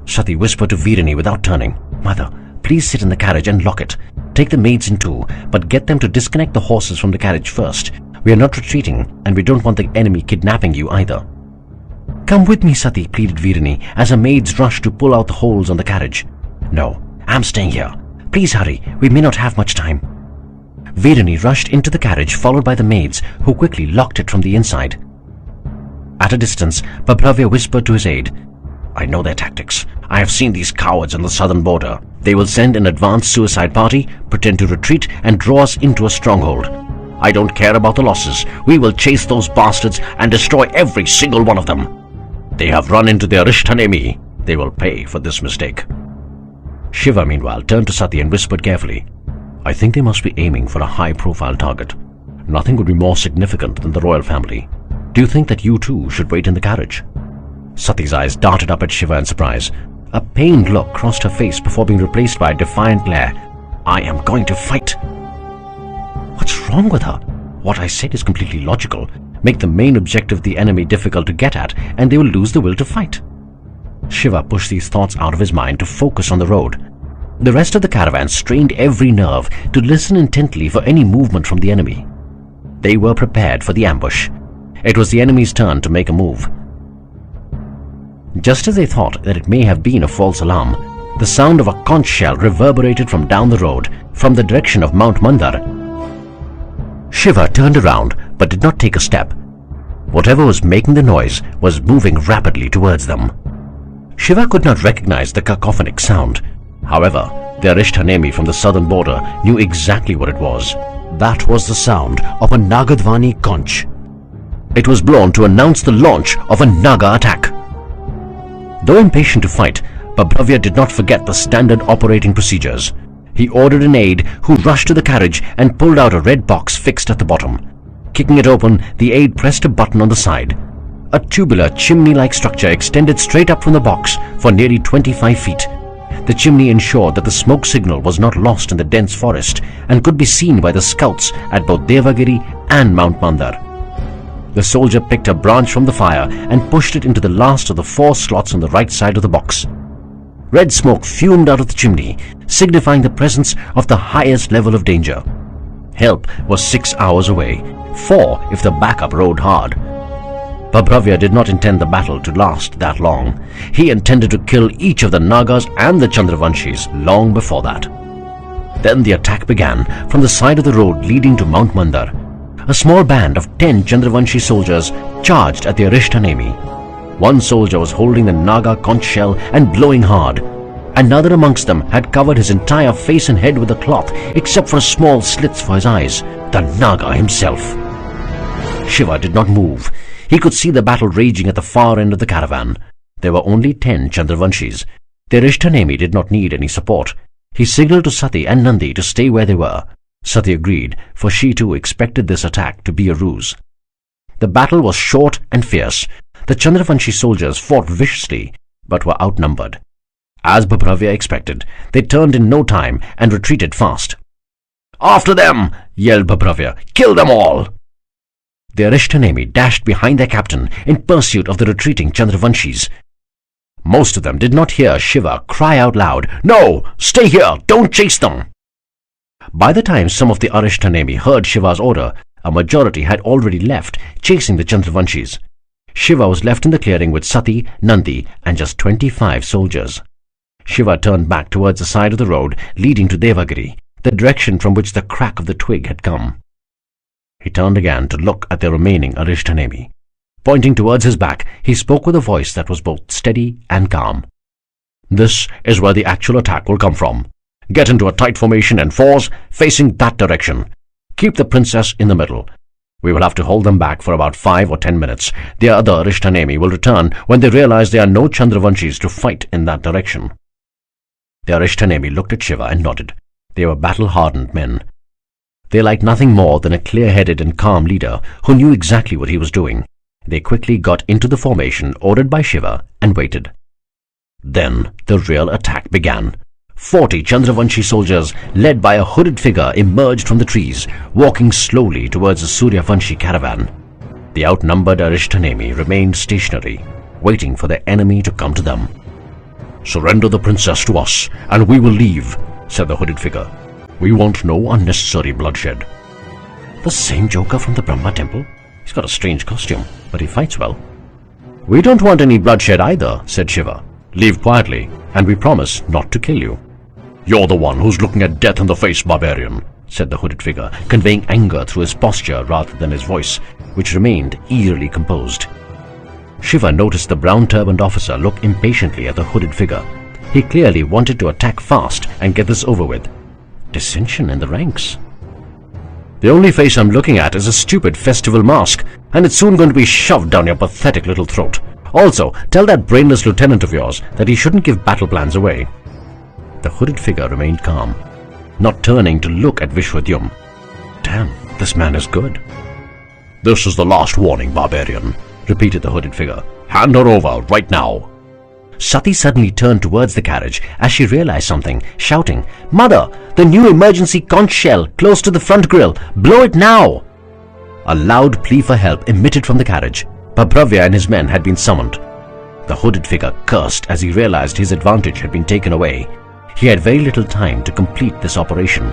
Sati whispered to Virani without turning, "Mother, please sit in the carriage and lock it. Take the maids in too, but get them to disconnect the horses from the carriage first. We are not retreating, and we don't want the enemy kidnapping you either." "Come with me, Sati," pleaded Virani, as her maids rushed to pull out the holes on the carriage. "No, I'm staying here. Please hurry, we may not have much time." Virani rushed into the carriage, followed by the maids, who quickly locked it from the inside. At a distance, Babravya whispered to his aide, "I know their tactics. I have seen these cowards on the southern border. They will send an advanced suicide party, pretend to retreat, and draw us into a stronghold. I don't care about the losses. We will chase those bastards and destroy every single one of them. They have run into the Arishthanemi. They will pay for this mistake." Shiva, meanwhile, turned to Sati and whispered carefully, "I think they must be aiming for a high-profile target. Nothing would be more significant than the royal family. Do you think that you too should wait in the carriage?" Sati's eyes darted up at Shiva in surprise. A pained look crossed her face before being replaced by a defiant glare. "I am going to fight." What's wrong with her? What I said is completely logical. Make the main objective of the enemy difficult to get at, and they will lose the will to fight. Shiva pushed these thoughts out of his mind to focus on the road. The rest of the caravan strained every nerve to listen intently for any movement from the enemy. They were prepared for the ambush. It was the enemy's turn to make a move. Just as they thought that it may have been a false alarm, the sound of a conch shell reverberated from down the road, from the direction of Mount Mandar. Shiva turned around but did not take a step. Whatever was making the noise was moving rapidly towards them. Shiva could not recognize the cacophonic sound. However, the Arishthanemi from the southern border knew exactly what it was. That was the sound of a Nagadvani conch. It was blown to announce the launch of a Naga attack. Though impatient to fight, Babravya did not forget the standard operating procedures. He ordered an aide who rushed to the carriage and pulled out a red box fixed at the bottom. Kicking it open, the aide pressed a button on the side. A tubular, chimney-like structure extended straight up from the box for nearly 25 feet. The chimney ensured that the smoke signal was not lost in the dense forest and could be seen by the scouts at both Devagiri and Mount Mandar. The soldier picked a branch from the fire and pushed it into the last of the 4 slots on the right side of the box. Red smoke fumed out of the chimney, signifying the presence of the highest level of danger. Help was 6 hours away, 4 if the backup rode hard. Babravya did not intend the battle to last that long. He intended to kill each of the Nagas and the Chandravanshis long before that. Then the attack began from the side of the road leading to Mount Mandar. A small band of 10 Chandravanshi soldiers charged at the Arishthanemi. One soldier was holding the Naga conch shell and blowing hard. Another amongst them had covered his entire face and head with a cloth, except for small slits for his eyes, the Naga himself. Shiva did not move. He could see the battle raging at the far end of the caravan. There were only 10 Chandravanshis. Their Ishtanemi did not need any support. He signaled to Sati and Nandi to stay where they were. Sati agreed, for she too expected this attack to be a ruse. The battle was short and fierce. The Chandravanshi soldiers fought viciously, but were outnumbered. As Babravya expected, they turned in no time and retreated fast. "After them!" yelled Babravya. "Kill them all!" The Ishtanemi dashed behind their captain in pursuit of the retreating Chandravanshis. Most of them did not hear Shiva cry out loud, "No! Stay here! Don't chase them!" By the time some of the Arishtanemi heard Shiva's order, a majority had already left, chasing the Chandravanshis. Shiva was left in the clearing with Sati, Nandi, and just 25 soldiers. Shiva turned back towards the side of the road leading to Devagiri, the direction from which the crack of the twig had come. He turned again to look at the remaining Arishtanemi. Pointing towards his back, he spoke with a voice that was both steady and calm. "This is where the actual attack will come from. Get into a tight formation in fours, facing that direction. Keep the princess in the middle. We will have to hold them back for about 5 or 10 minutes. The other Arishtanemi will return when they realize there are no Chandravanshis to fight in that direction." The Arishtanemi looked at Shiva and nodded. They were battle-hardened men. They liked nothing more than a clear-headed and calm leader who knew exactly what he was doing. They quickly got into the formation ordered by Shiva and waited. Then the real attack began. 40 Chandravanshi soldiers, led by a hooded figure, emerged from the trees, walking slowly towards the Suryavanshi caravan. The outnumbered Arishtanemi remained stationary, waiting for their enemy to come to them. "Surrender the princess to us, and we will leave," said the hooded figure. "We want no unnecessary bloodshed." "The same Joker from the Brahma temple? He's got a strange costume, but he fights well." "We don't want any bloodshed either," said Shiva. "Leave quietly, and we promise not to kill you." "You're the one who's looking at death in the face, barbarian," said the hooded figure, conveying anger through his posture rather than his voice, which remained eerily composed. Shiva noticed the brown-turbaned officer look impatiently at the hooded figure. He clearly wanted to attack fast and get this over with. Dissension in the ranks. "The only face I'm looking at is a stupid festival mask, and it's soon going to be shoved down your pathetic little throat. Also, tell that brainless lieutenant of yours that he shouldn't give battle plans away." The hooded figure remained calm, not turning to look at Vishwadyum. "Damn, this man is good." "This is the last warning, barbarian," repeated the hooded figure. "Hand her over right now." Sati suddenly turned towards the carriage as she realized something, shouting, "Mother, the new emergency conch shell close to the front grille! Blow it now!" A loud plea for help emitted from the carriage. Babravya and his men had been summoned. The hooded figure cursed as he realized his advantage had been taken away. He had very little time to complete this operation.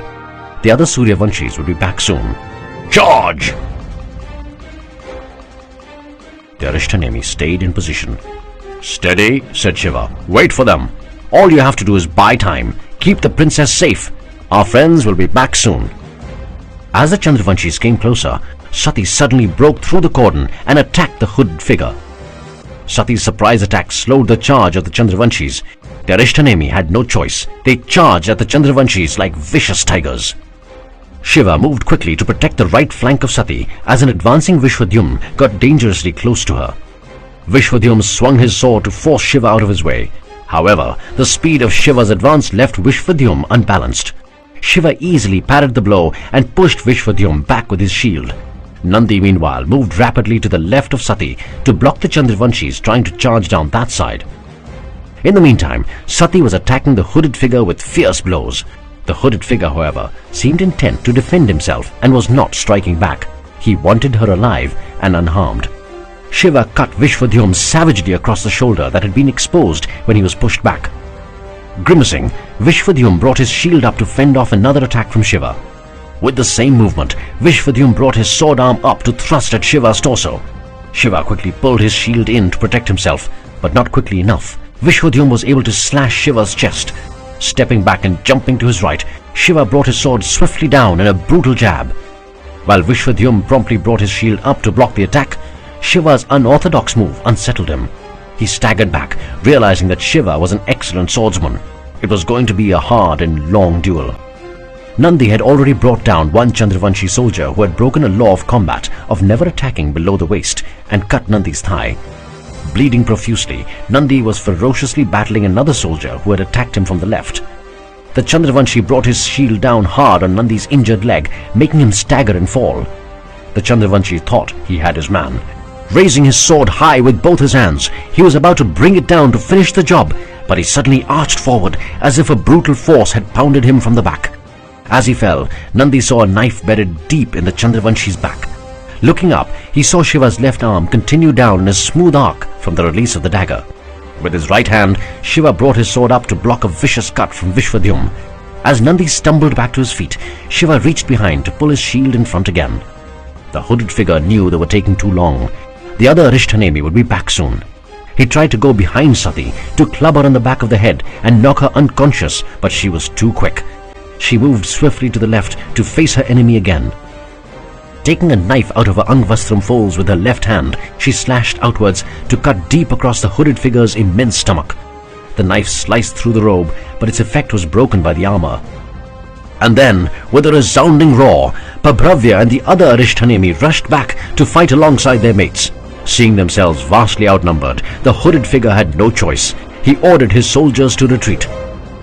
The other Suryavanshis would be back soon. "Charge!" The Arishtanemi stayed in position. "Steady," said Shiva. "Wait for them. All you have to do is buy time. Keep the princess safe. Our friends will be back soon." As the Chandravanshis came closer, Sati suddenly broke through the cordon and attacked the hooded figure. Sati's surprise attack slowed the charge of the Chandravanshis. The Arishtanemi had no choice. They charged at the Chandravanshis like vicious tigers. Shiva moved quickly to protect the right flank of Sati as an advancing Vishwadyum got dangerously close to her. Vishwadyum swung his sword to force Shiva out of his way. However, the speed of Shiva's advance left Vishwadyum unbalanced. Shiva easily parried the blow and pushed Vishwadyum back with his shield. Nandi, meanwhile, moved rapidly to the left of Sati to block the Chandravanshis trying to charge down that side. In the meantime, Sati was attacking the hooded figure with fierce blows. The hooded figure, however, seemed intent to defend himself and was not striking back. He wanted her alive and unharmed. Shiva cut Vishwadyum savagely across the shoulder that had been exposed when he was pushed back. Grimacing, Vishwadyum brought his shield up to fend off another attack from Shiva. With the same movement, Vishwadyum brought his sword arm up to thrust at Shiva's torso. Shiva quickly pulled his shield in to protect himself, but not quickly enough. Vishwadyum was able to slash Shiva's chest. Stepping back and jumping to his right, Shiva brought his sword swiftly down in a brutal jab. While Vishwadyum promptly brought his shield up to block the attack, Shiva's unorthodox move unsettled him. He staggered back, realizing that Shiva was an excellent swordsman. It was going to be a hard and long duel. Nandi had already brought down one Chandravanshi soldier who had broken a law of combat of never attacking below the waist and cut Nandi's thigh. Bleeding profusely, Nandi was ferociously battling another soldier who had attacked him from the left. The Chandravanshi brought his shield down hard on Nandi's injured leg, making him stagger and fall. The Chandravanshi thought he had his man. Raising his sword high with both his hands, he was about to bring it down to finish the job, but he suddenly arched forward as if a brutal force had pounded him from the back. As he fell, Nandi saw a knife bedded deep in the Chandravanshi's back. Looking up, he saw Shiva's left arm continue down in a smooth arc from the release of the dagger. With his right hand, Shiva brought his sword up to block a vicious cut from Vishvadyum. As Nandi stumbled back to his feet, Shiva reached behind to pull his shield in front again. The hooded figure knew they were taking too long. The other Arishthanemi would be back soon. He tried to go behind Sati to club her on the back of the head and knock her unconscious, but she was too quick. She moved swiftly to the left to face her enemy again. Taking a knife out of her Angvastram folds with her left hand, she slashed outwards to cut deep across the hooded figure's immense stomach. The knife sliced through the robe, but its effect was broken by the armor. And then, with a resounding roar, Pabravya and the other Arishthanemi rushed back to fight alongside their mates. Seeing themselves vastly outnumbered, the hooded figure had no choice. He ordered his soldiers to retreat.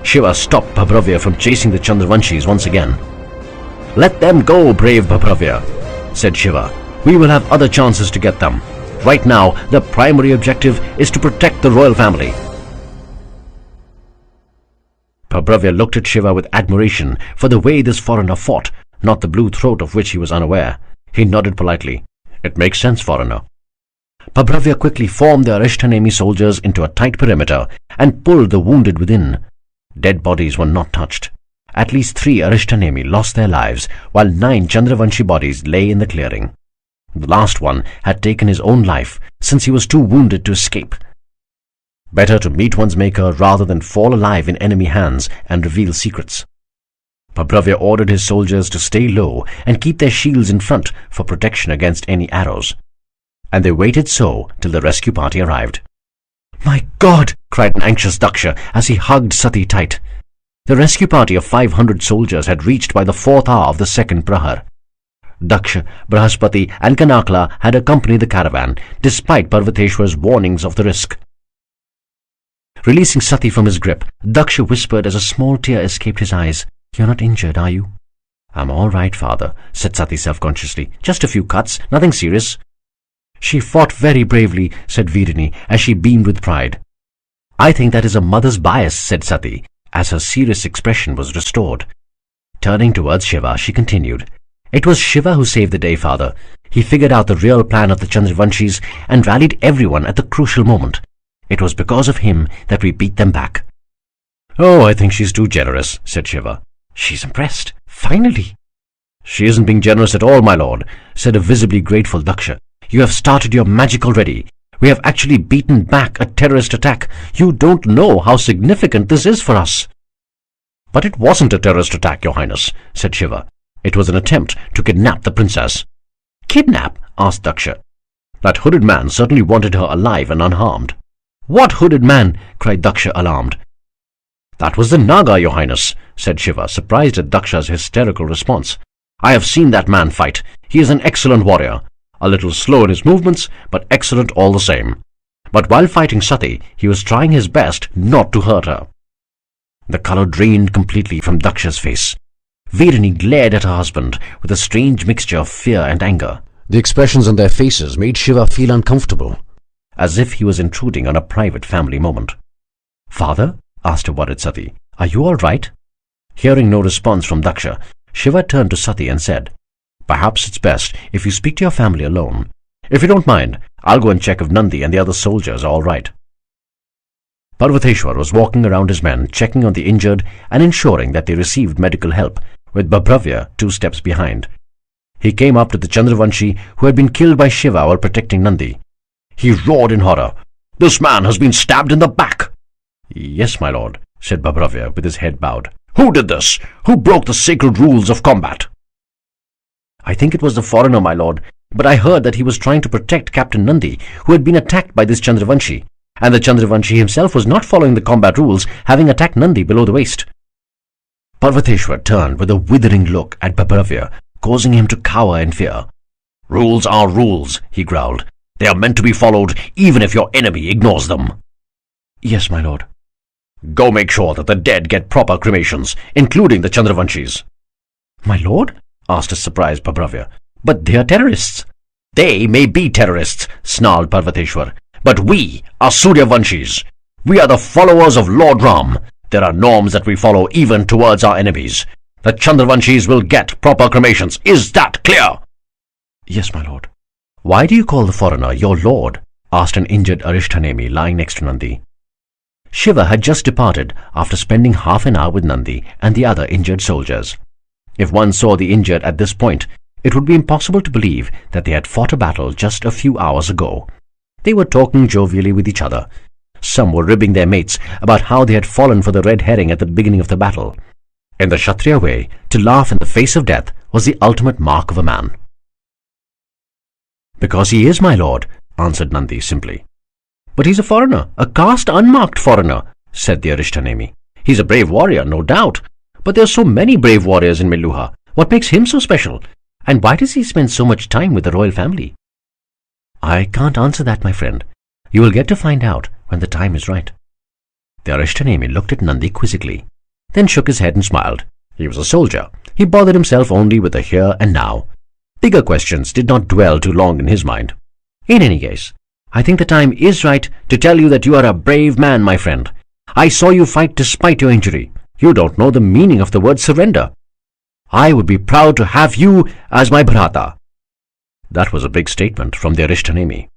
Shiva stopped Pabravya from chasing the Chandravanshis once again. "Let them go, brave Pabravya," said Shiva. "We will have other chances to get them. Right now, the primary objective is to protect the royal family." Pabravya looked at Shiva with admiration for the way this foreigner fought, not the blue throat of which he was unaware. He nodded politely. "It makes sense, foreigner." Pabravya quickly formed the Arishthanemi soldiers into a tight perimeter and pulled the wounded within. Dead bodies were not touched. At least 3 Arishthanemi lost their lives, while 9 Chandravanshi bodies lay in the clearing. The last one had taken his own life, since he was too wounded to escape. Better to meet one's maker rather than fall alive in enemy hands and reveal secrets. Pabravya ordered his soldiers to stay low and keep their shields in front for protection against any arrows. And they waited so till the rescue party arrived. "My God!" cried an anxious Daksha as he hugged Sati tight. The rescue party of 500 soldiers had reached by the 4th hour of the 2nd Prahar. Daksha, Brahaspati and Kanakla had accompanied the caravan, despite Parvateshwar's warnings of the risk. Releasing Sati from his grip, Daksha whispered as a small tear escaped his eyes, "You're not injured, are you?" "I'm all right, father," said Sati self-consciously. "Just a few cuts, nothing serious." "She fought very bravely," said Veerini, as she beamed with pride. "I think that is a mother's bias," said Sati, as her serious expression was restored. Turning towards Shiva, she continued, "It was Shiva who saved the day, father. He figured out the real plan of the Chandravanshis and rallied everyone at the crucial moment. It was because of him that we beat them back." "Oh, I think she's too generous," said Shiva. "She's impressed. Finally." "She isn't being generous at all, my lord," said a visibly grateful Daksha. "You have started your magic already. We have actually beaten back a terrorist attack. You don't know how significant this is for us." "But it wasn't a terrorist attack, your highness," said Shiva. "It was an attempt to kidnap the princess." "Kidnap?" asked Daksha. "That hooded man certainly wanted her alive and unharmed." "What hooded man?" cried Daksha, alarmed. "That was the Naga, your highness," said Shiva, surprised at Daksha's hysterical response. "I have seen that man fight. He is an excellent warrior. A little slow in his movements, but excellent all the same. But while fighting Sati, he was trying his best not to hurt her." The colour drained completely from Daksha's face. Veerini glared at her husband with a strange mixture of fear and anger. The expressions on their faces made Shiva feel uncomfortable, as if he was intruding on a private family moment. "Father?" asked a worried Sati. "Are you all right?" Hearing no response from Daksha, Shiva turned to Sati and said, "Perhaps it's best if you speak to your family alone. If you don't mind, I'll go and check if Nandi and the other soldiers are all right." Parvateshwar was walking around his men, checking on the injured and ensuring that they received medical help, with Babravya 2 steps behind. He came up to the Chandravanshi who had been killed by Shiva while protecting Nandi. He roared in horror, "This man has been stabbed in the back!" "Yes, my lord," said Babravya with his head bowed. "Who did this? Who broke the sacred rules of combat?" "I think it was the foreigner, my lord, but I heard that he was trying to protect Captain Nandi, who had been attacked by this Chandravanshi. And the Chandravanshi himself was not following the combat rules, having attacked Nandi below the waist. Parvateshwar turned with a withering look at Babravya, causing him to cower in fear. "Rules are rules," he growled. "They are meant to be followed, even if your enemy ignores them." "Yes, my lord." "Go make sure that the dead get proper cremations, including the Chandravanshis." "My lord?" asked a surprised Babravya. "But they are terrorists." "They may be terrorists," snarled Parvateshwar, "but we are Suryavanshis. We are the followers of Lord Ram. There are norms that we follow even towards our enemies. The Chandravanshis will get proper cremations. Is that clear?" "Yes, my lord." "Why do you call the foreigner your lord?" asked an injured Arishthanemi lying next to Nandi. Shiva had just departed after spending half an hour with Nandi and the other injured soldiers. If one saw the injured at this point, it would be impossible to believe that they had fought a battle just a few hours ago. They were talking jovially with each other. Some were ribbing their mates about how they had fallen for the red herring at the beginning of the battle. In the Kshatriya way, to laugh in the face of death was the ultimate mark of a man. "Because he is, my lord," answered Nandi simply. "But he's a foreigner, a caste unmarked foreigner," said the Arishthanemi. "He's a brave warrior, no doubt. But there are so many brave warriors in Meluha. What makes him so special? And why does he spend so much time with the royal family?" "I can't answer that, my friend. You will get to find out when the time is right." The Arishthanemi looked at Nandi quizzically, then shook his head and smiled. He was a soldier. He bothered himself only with the here and now. Bigger questions did not dwell too long in his mind. "In any case, I think the time is right to tell you that you are a brave man, my friend. I saw you fight despite your injury. You don't know the meaning of the word surrender. I would be proud to have you as my Bhrata." That was a big statement from the Arishthanemi.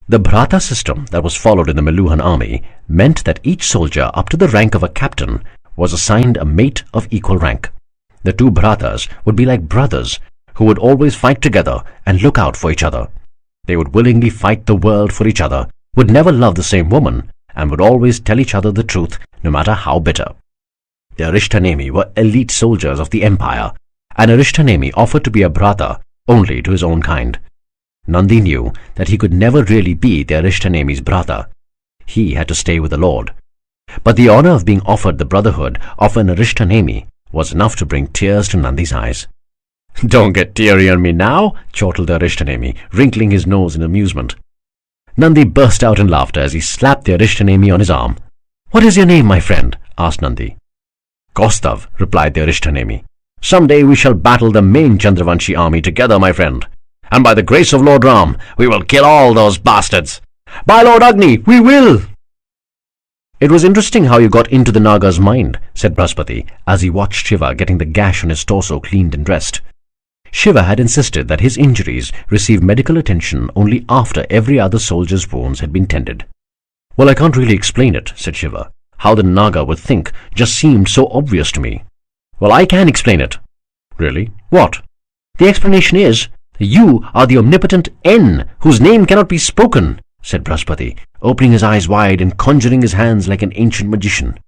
The Bhrata system that was followed in the Meluhan army meant that each soldier up to the rank of a captain was assigned a mate of equal rank. The two Bhratas would be like brothers who would always fight together and look out for each other. They would willingly fight the world for each other, would never love the same woman, and would always tell each other the truth, no matter how bitter. The Arishthanemi were elite soldiers of the empire, and Arishthanemi offered to be a Bhrata only to his own kind. Nandi knew that he could never really be the Arishthanemi's Bhrata. He had to stay with the Lord. But the honor of being offered the brotherhood of an Arishthanemi was enough to bring tears to Nandi's eyes. "Don't get teary on me now," chortled the Arishthanemi, wrinkling his nose in amusement. Nandi burst out in laughter as he slapped the Arishthanemi on his arm. "What is your name, my friend?" asked Nandi. "Kaustav," replied the Arishthanemi. "Some day we shall battle the main Chandravanshi army together, my friend. And by the grace of Lord Ram, we will kill all those bastards. By Lord Agni, we will!" "It was interesting how you got into the Naga's mind," said Brahaspati, as he watched Shiva getting the gash on his torso cleaned and dressed. Shiva had insisted that his injuries receive medical attention only after every other soldier's wounds had been tended. "Well, I can't really explain it," said Shiva. "How the Naga would think just seemed so obvious to me." "Well, I can explain it." "Really? What?" "The explanation is, you are the omnipotent N, whose name cannot be spoken," said Brahaspati, opening his eyes wide and conjuring his hands like an ancient magician.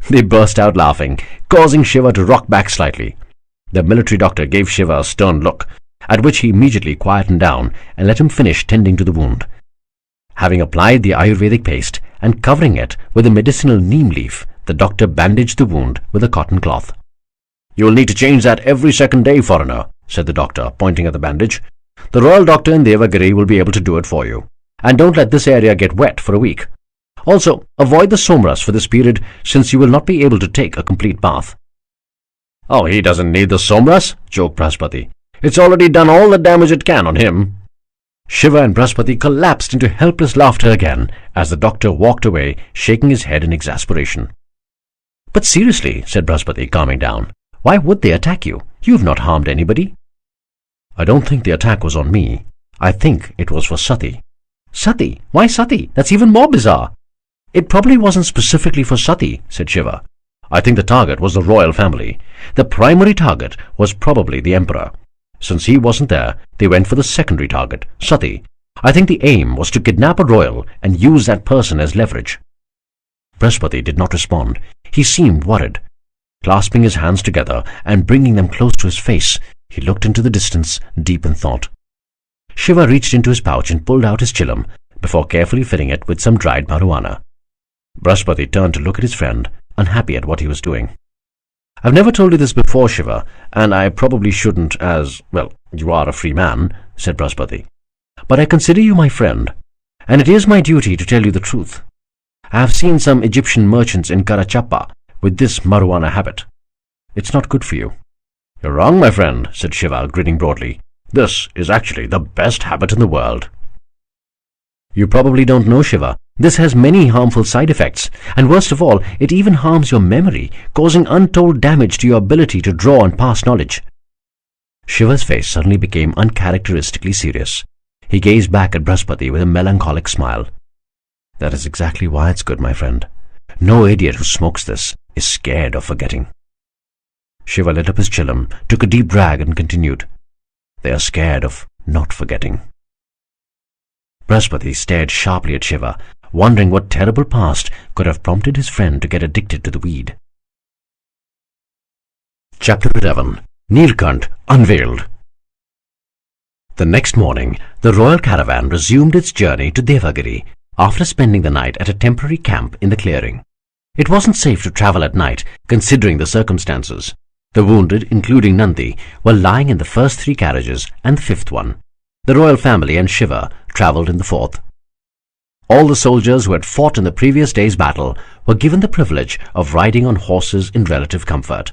They burst out laughing, causing Shiva to rock back slightly. The military doctor gave Shiva a stern look, at which he immediately quietened down and let him finish tending to the wound. Having applied the Ayurvedic paste and covering it with a medicinal neem leaf, the doctor bandaged the wound with a cotton cloth. "You will need to change that every second day, foreigner," said the doctor, pointing at the bandage. "The royal doctor in Devagiri will be able to do it for you. And don't let this area get wet for a week. Also, avoid the somras for this period, since you will not be able to take a complete bath." "Oh, he doesn't need the somras," joked Brahaspati. "It's already done all the damage it can on him." Shiva and Brahaspati collapsed into helpless laughter again as the doctor walked away, shaking his head in exasperation. "But seriously," said Brahaspati, calming down, "why would they attack you? You've not harmed anybody." "I don't think the attack was on me. I think it was for Sati." "Sati? Why Sati? That's even more bizarre." "It probably wasn't specifically for Sati," said Shiva. "I think the target was the royal family. The primary target was probably the emperor. Since he wasn't there, they went for the secondary target, Sati. I think the aim was to kidnap a royal and use that person as leverage." Brahaspati did not respond. He seemed worried. Clasping his hands together and bringing them close to his face, he looked into the distance, deep in thought. Shiva reached into his pouch and pulled out his chillum, before carefully filling it with some dried marijuana. Brihaspati turned to look at his friend, unhappy at what he was doing. "I've never told you this before, Shiva, and I probably shouldn't, as, well, you are a free man," said Brihaspati. "But I consider you my friend, and it is my duty to tell you the truth. I have seen some Egyptian merchants in Karachappa with this marijuana habit. It's not good for you." "You're wrong, my friend," said Shiva, grinning broadly. "This is actually the best habit in the world." "You probably don't know, Shiva. This has many harmful side effects, and worst of all, it even harms your memory, causing untold damage to your ability to draw and pass knowledge." Shiva's face suddenly became uncharacteristically serious. He gazed back at Brihaspati with a melancholic smile. "That is exactly why it's good, my friend. No idiot who smokes this is scared of forgetting." Shiva lit up his chillum, took a deep drag, and continued, "They are scared of not forgetting." Brihaspati stared sharply at Shiva, wondering what terrible past could have prompted his friend to get addicted to the weed. Chapter 11. Neelkanth Unveiled. The next morning, the royal caravan resumed its journey to Devagiri after spending the night at a temporary camp in the clearing. It wasn't safe to travel at night, considering the circumstances. The wounded, including Nandi, were lying in the first 3 carriages and the 5th one. The royal family and Shiva travelled in the 4th. All the soldiers who had fought in the previous day's battle were given the privilege of riding on horses in relative comfort.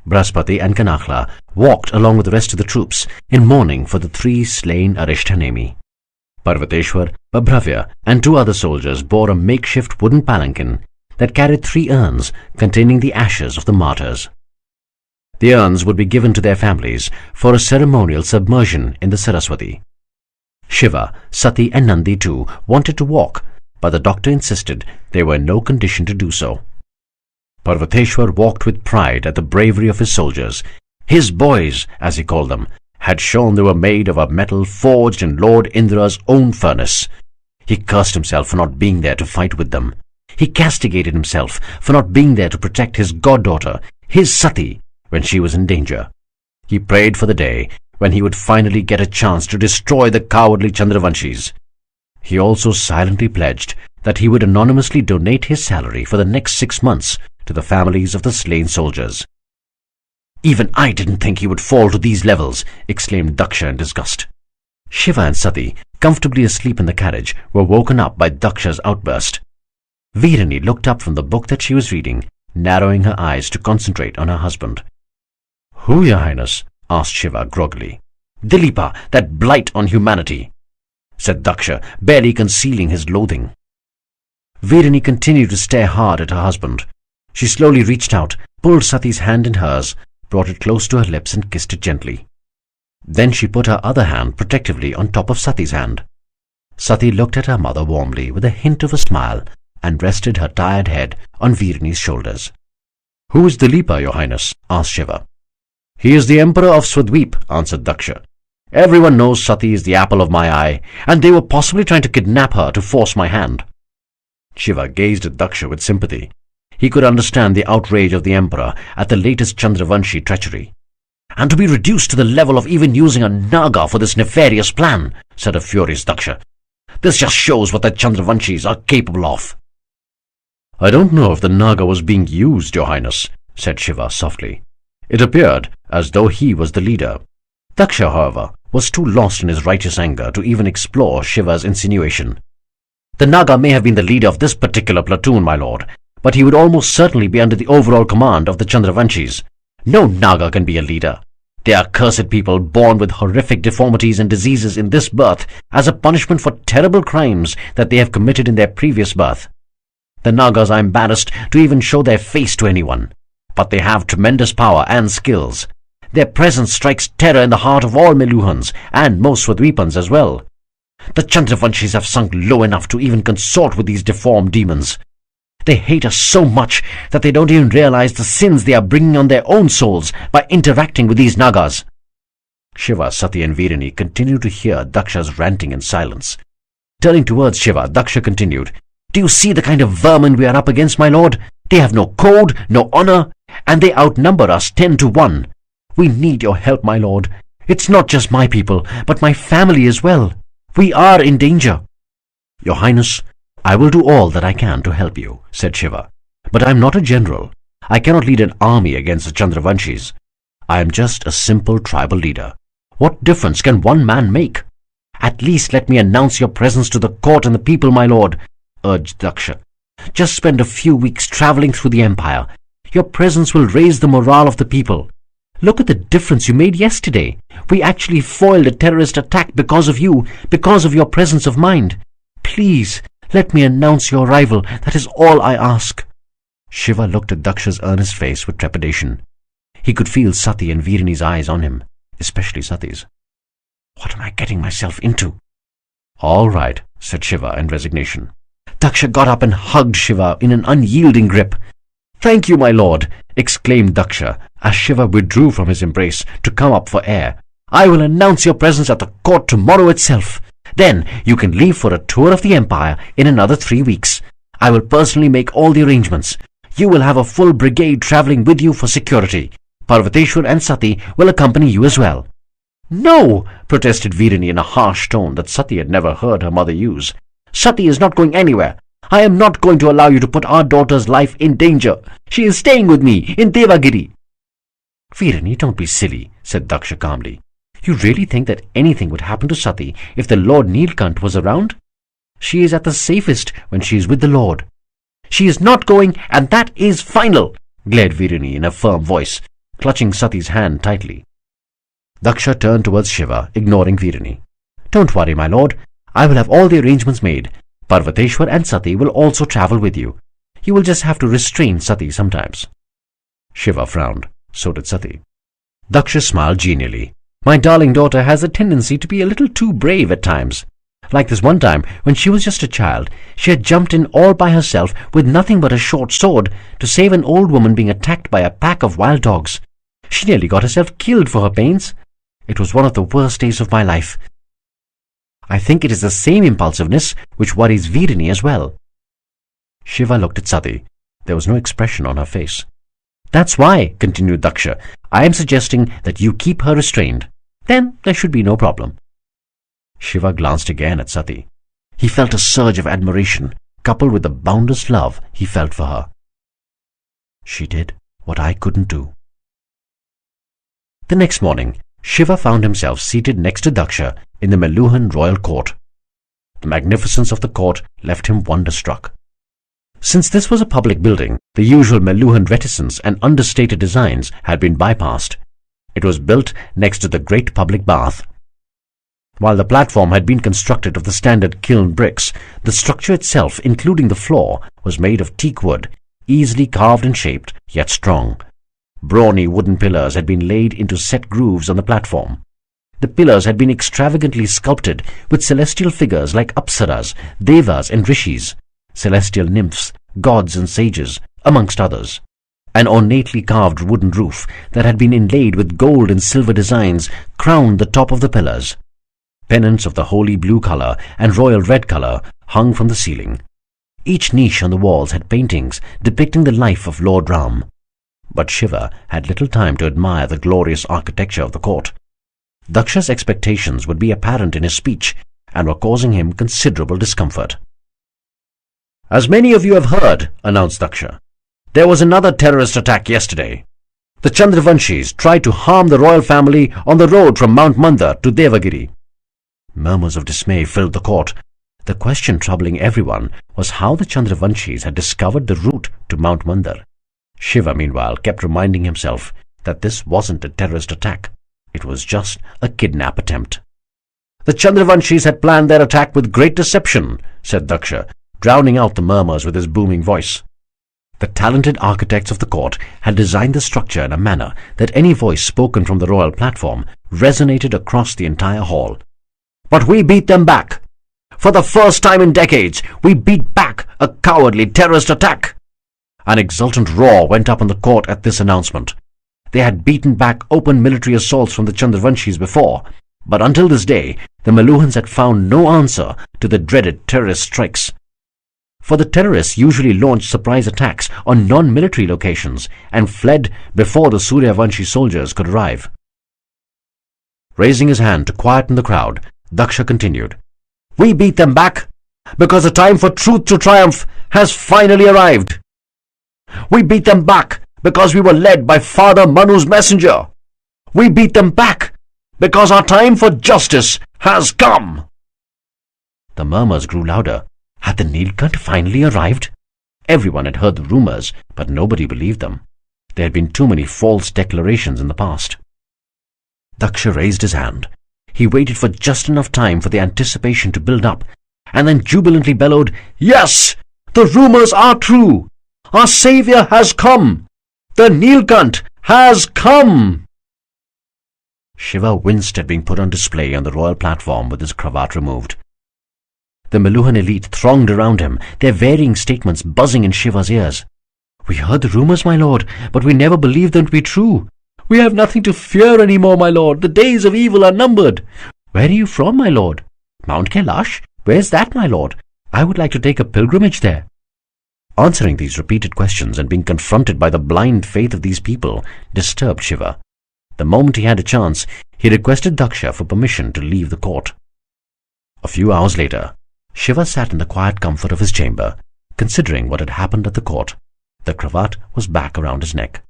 Brihaspati and Kanakhla walked along with the rest of the troops in mourning for the 3 slain Arishthanemi. Parvateshwar, Babhravya, and 2 other soldiers bore a makeshift wooden palanquin that carried 3 urns containing the ashes of the martyrs. The urns would be given to their families for a ceremonial submersion in the Saraswati. Shiva, Sati, and Nandi too wanted to walk, but the doctor insisted they were in no condition to do so. Parvateshwar walked with pride at the bravery of his soldiers. His boys, as he called them, had shown they were made of a metal forged in Lord Indra's own furnace. He cursed himself for not being there to fight with them. He castigated himself for not being there to protect his goddaughter, his Sati, when she was in danger. He prayed for the day when he would finally get a chance to destroy the cowardly Chandravanshis. He also silently pledged that he would anonymously donate his salary for the next 6 months to the families of the slain soldiers. "Even I didn't think he would fall to these levels," exclaimed Daksha in disgust. Shiva and Sati, comfortably asleep in the carriage, were woken up by Daksha's outburst. Virani looked up from the book that she was reading, narrowing her eyes to concentrate on her husband. "Who, Your Highness?" asked Shiva groggily. "Dilipa, that blight on humanity," said Daksha, barely concealing his loathing. Virani continued to stare hard at her husband. She slowly reached out, pulled Sati's hand in hers, brought it close to her lips and kissed it gently. Then she put her other hand protectively on top of Sati's hand. Sati looked at her mother warmly with a hint of a smile and rested her tired head on Virani's shoulders. "Who is Dilipa, Your Highness?" asked Shiva. "He is the Emperor of Swadweep," answered Daksha. "Everyone knows Sati is the apple of my eye, and they were possibly trying to kidnap her to force my hand." Shiva gazed at Daksha with sympathy. He could understand the outrage of the Emperor at the latest Chandravanshi treachery. "And to be reduced to the level of even using a Naga for this nefarious plan," said a furious Daksha. "This just shows what the Chandravanshis are capable of." "I don't know if the Naga was being used, Your Highness," said Shiva softly. It appeared as though he was the leader. Daksha, however, was too lost in his righteous anger to even explore Shiva's insinuation. "The Naga may have been the leader of this particular platoon, my lord, but he would almost certainly be under the overall command of the Chandravanshis. No Naga can be a leader. They are cursed people born with horrific deformities and diseases in this birth as a punishment for terrible crimes that they have committed in their previous birth. The Nagas are embarrassed to even show their face to anyone, but they have tremendous power and skills. Their presence strikes terror in the heart of all Meluhans and most Swadweepans as well. The Chandravanshis have sunk low enough to even consort with these deformed demons. They hate us so much that they don't even realize the sins they are bringing on their own souls by interacting with these Nagas." Shiva, Sati, and Virani continued to hear Daksha's ranting in silence. Turning towards Shiva, Daksha continued, "Do you see the kind of vermin we are up against, my lord? They have no code, no honor, and they outnumber us 10 to 1. We need your help, my lord. It's not just my people, but my family as well. We are in danger." "Your Highness, I will do all that I can to help you," said Shiva. "But I am not a general. I cannot lead an army against the Chandravanshis. I am just a simple tribal leader. What difference can one man make? At least let me announce your presence to the court and the people, my lord," urged Daksha. "Just spend a few weeks traveling through the empire. Your presence will raise the morale of the people. Look at the difference you made yesterday. We actually foiled a terrorist attack because of you, because of your presence of mind. Please, let me announce your arrival. That is all I ask." Shiva looked at Daksha's earnest face with trepidation. He could feel Sati and Virini's eyes on him, especially Sati's. "What am I getting myself into?" "All right," said Shiva in resignation. Daksha got up and hugged Shiva in an unyielding grip. "Thank you, my lord," exclaimed Daksha as Shiva withdrew from his embrace to come up for air. "I will announce your presence at the court tomorrow itself. Then you can leave for a tour of the empire in another 3 weeks. I will personally make all the arrangements. You will have a full brigade travelling with you for security. Parvateshwar and Sati will accompany you as well." "No," protested Virini in a harsh tone that Sati had never heard her mother use. "Sati is not going anywhere. I am not going to allow you to put our daughter's life in danger. She is staying with me in Devagiri." "Virini, don't be silly," said Daksha calmly. "You really think that anything would happen to Sati if the Lord Neelkanth was around? She is at the safest when she is with the Lord." "She is not going, and that is final," glared Virini in a firm voice, clutching Sati's hand tightly. Daksha turned towards Shiva, ignoring Virini. "Don't worry, my lord. I will have all the arrangements made. Parvateshwar and Sati will also travel with you. You will just have to restrain Sati sometimes." Shiva frowned. So did Sati. Daksha smiled genially. "My darling daughter has a tendency to be a little too brave at times. Like this one time, when she was just a child, she had jumped in all by herself with nothing but a short sword to save an old woman being attacked by a pack of wild dogs. She nearly got herself killed for her pains. It was one of the worst days of my life. I think it is the same impulsiveness which worries Virini as well." Shiva looked at Sati. There was no expression on her face. "That's why," continued Daksha, "I am suggesting that you keep her restrained. Then there should be no problem." Shiva glanced again at Sati. He felt a surge of admiration, coupled with the boundless love he felt for her. She did what I couldn't do. The next morning, Shiva found himself seated next to Daksha in the Meluhan royal court. The magnificence of the court left him wonderstruck. Since this was a public building, the usual Meluhan reticence and understated designs had been bypassed. It was built next to the great public bath. While the platform had been constructed of the standard kiln bricks, the structure itself, including the floor, was made of teak wood, easily carved and shaped, yet strong. Brawny wooden pillars had been laid into set grooves on the platform. The pillars had been extravagantly sculpted with celestial figures like apsaras, devas and rishis, celestial nymphs, gods and sages, amongst others. An ornately carved wooden roof that had been inlaid with gold and silver designs crowned the top of the pillars. Pennants of the holy blue color and royal red color hung from the ceiling. Each niche on the walls had paintings depicting the life of Lord Ram. But Shiva had little time to admire the glorious architecture of the court. Daksha's expectations would be apparent in his speech and were causing him considerable discomfort. "As many of you have heard," announced Daksha, "there was another terrorist attack yesterday. The Chandravanshis tried to harm the royal family on the road from Mount Mandar to Devagiri." Murmurs of dismay filled the court. The question troubling everyone was how the Chandravanshis had discovered the route to Mount Mandar. Shiva, meanwhile, kept reminding himself that this wasn't a terrorist attack. It was just a kidnap attempt. "The Chandravanshis had planned their attack with great deception," said Daksha, drowning out the murmurs with his booming voice. The talented architects of the court had designed the structure in a manner that any voice spoken from the royal platform resonated across the entire hall. "But we beat them back. For the first time in decades, we beat back a cowardly terrorist attack." An exultant roar went up in the court at this announcement. They had beaten back open military assaults from the Chandravanshis before, but until this day, the Meluhans had found no answer to the dreaded terrorist strikes. For the terrorists usually launched surprise attacks on non-military locations and fled before the Suryavanshi soldiers could arrive. Raising his hand to quieten the crowd, Daksha continued, "We beat them back, because the time for truth to triumph has finally arrived. We beat them back because we were led by Father Manu's messenger. We beat them back because our time for justice has come." The murmurs grew louder. Had the Neelkanth finally arrived? Everyone had heard the rumors, but nobody believed them. There had been too many false declarations in the past. Daksha raised his hand. He waited for just enough time for the anticipation to build up, and then jubilantly bellowed, "Yes! The rumors are true! Our savior has come! The Neelkanth has come!" Shiva winced at being put on display on the royal platform with his cravat removed. The Meluhan elite thronged around him, their varying statements buzzing in Shiva's ears. "We heard the rumors, my lord, but we never believed them to be true. We have nothing to fear any more, my lord. The days of evil are numbered. Where are you from, my lord? Mount Kailash? Where's that, my lord? I would like to take a pilgrimage there." Answering these repeated questions and being confronted by the blind faith of these people disturbed Shiva. The moment he had a chance, he requested Daksha for permission to leave the court. A few hours later, Shiva sat in the quiet comfort of his chamber, considering what had happened at the court. The cravat was back around his neck.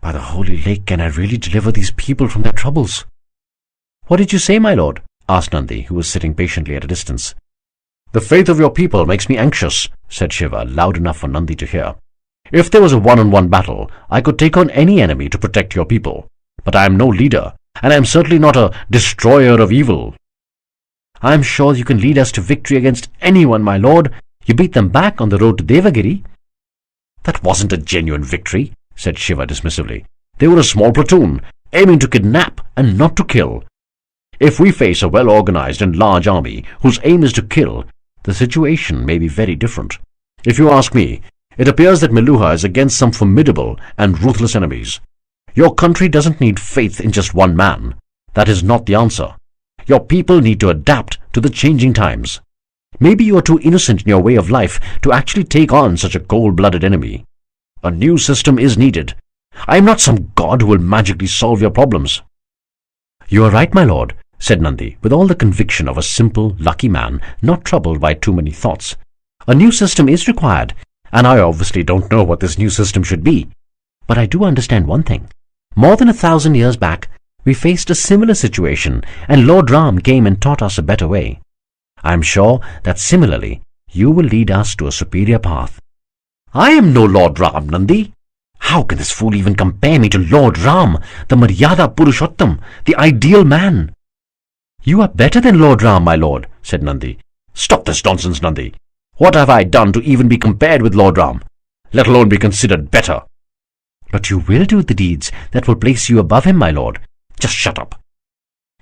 "By the holy lake, can I really deliver these people from their troubles?" "What did you say, my lord?" asked Nandi, who was sitting patiently at a distance. "The faith of your people makes me anxious," said Shiva, loud enough for Nandi to hear. "If there was a one-on-one battle, I could take on any enemy to protect your people. But I am no leader, and I am certainly not a destroyer of evil." "I am sure you can lead us to victory against anyone, my lord. You beat them back on the road to Devagiri." "That wasn't a genuine victory," said Shiva dismissively. "They were a small platoon, aiming to kidnap and not to kill. If we face a well-organized and large army whose aim is to kill, the situation may be very different. If you ask me, it appears that Meluha is against some formidable and ruthless enemies. Your country doesn't need faith in just one man. That is not the answer. Your people need to adapt to the changing times. Maybe you are too innocent in your way of life to actually take on such a cold-blooded enemy. A new system is needed. I am not some god who will magically solve your problems." "You are right, my lord," said Nandi, with all the conviction of a simple, lucky man, not troubled by too many thoughts. "A new system is required, and I obviously don't know what this new system should be. But I do understand one thing. More than 1,000 years back, we faced a similar situation, and Lord Ram came and taught us a better way. I am sure that similarly, you will lead us to a superior path." "I am no Lord Ram, Nandi. How can this fool even compare me to Lord Ram, the Maryada Purushottam, the ideal man?" "You are better than Lord Ram, my lord," said Nandi. "Stop this nonsense, Nandi. What have I done to even be compared with Lord Ram, let alone be considered better?" "But you will do the deeds that will place you above him, my lord. Just shut up."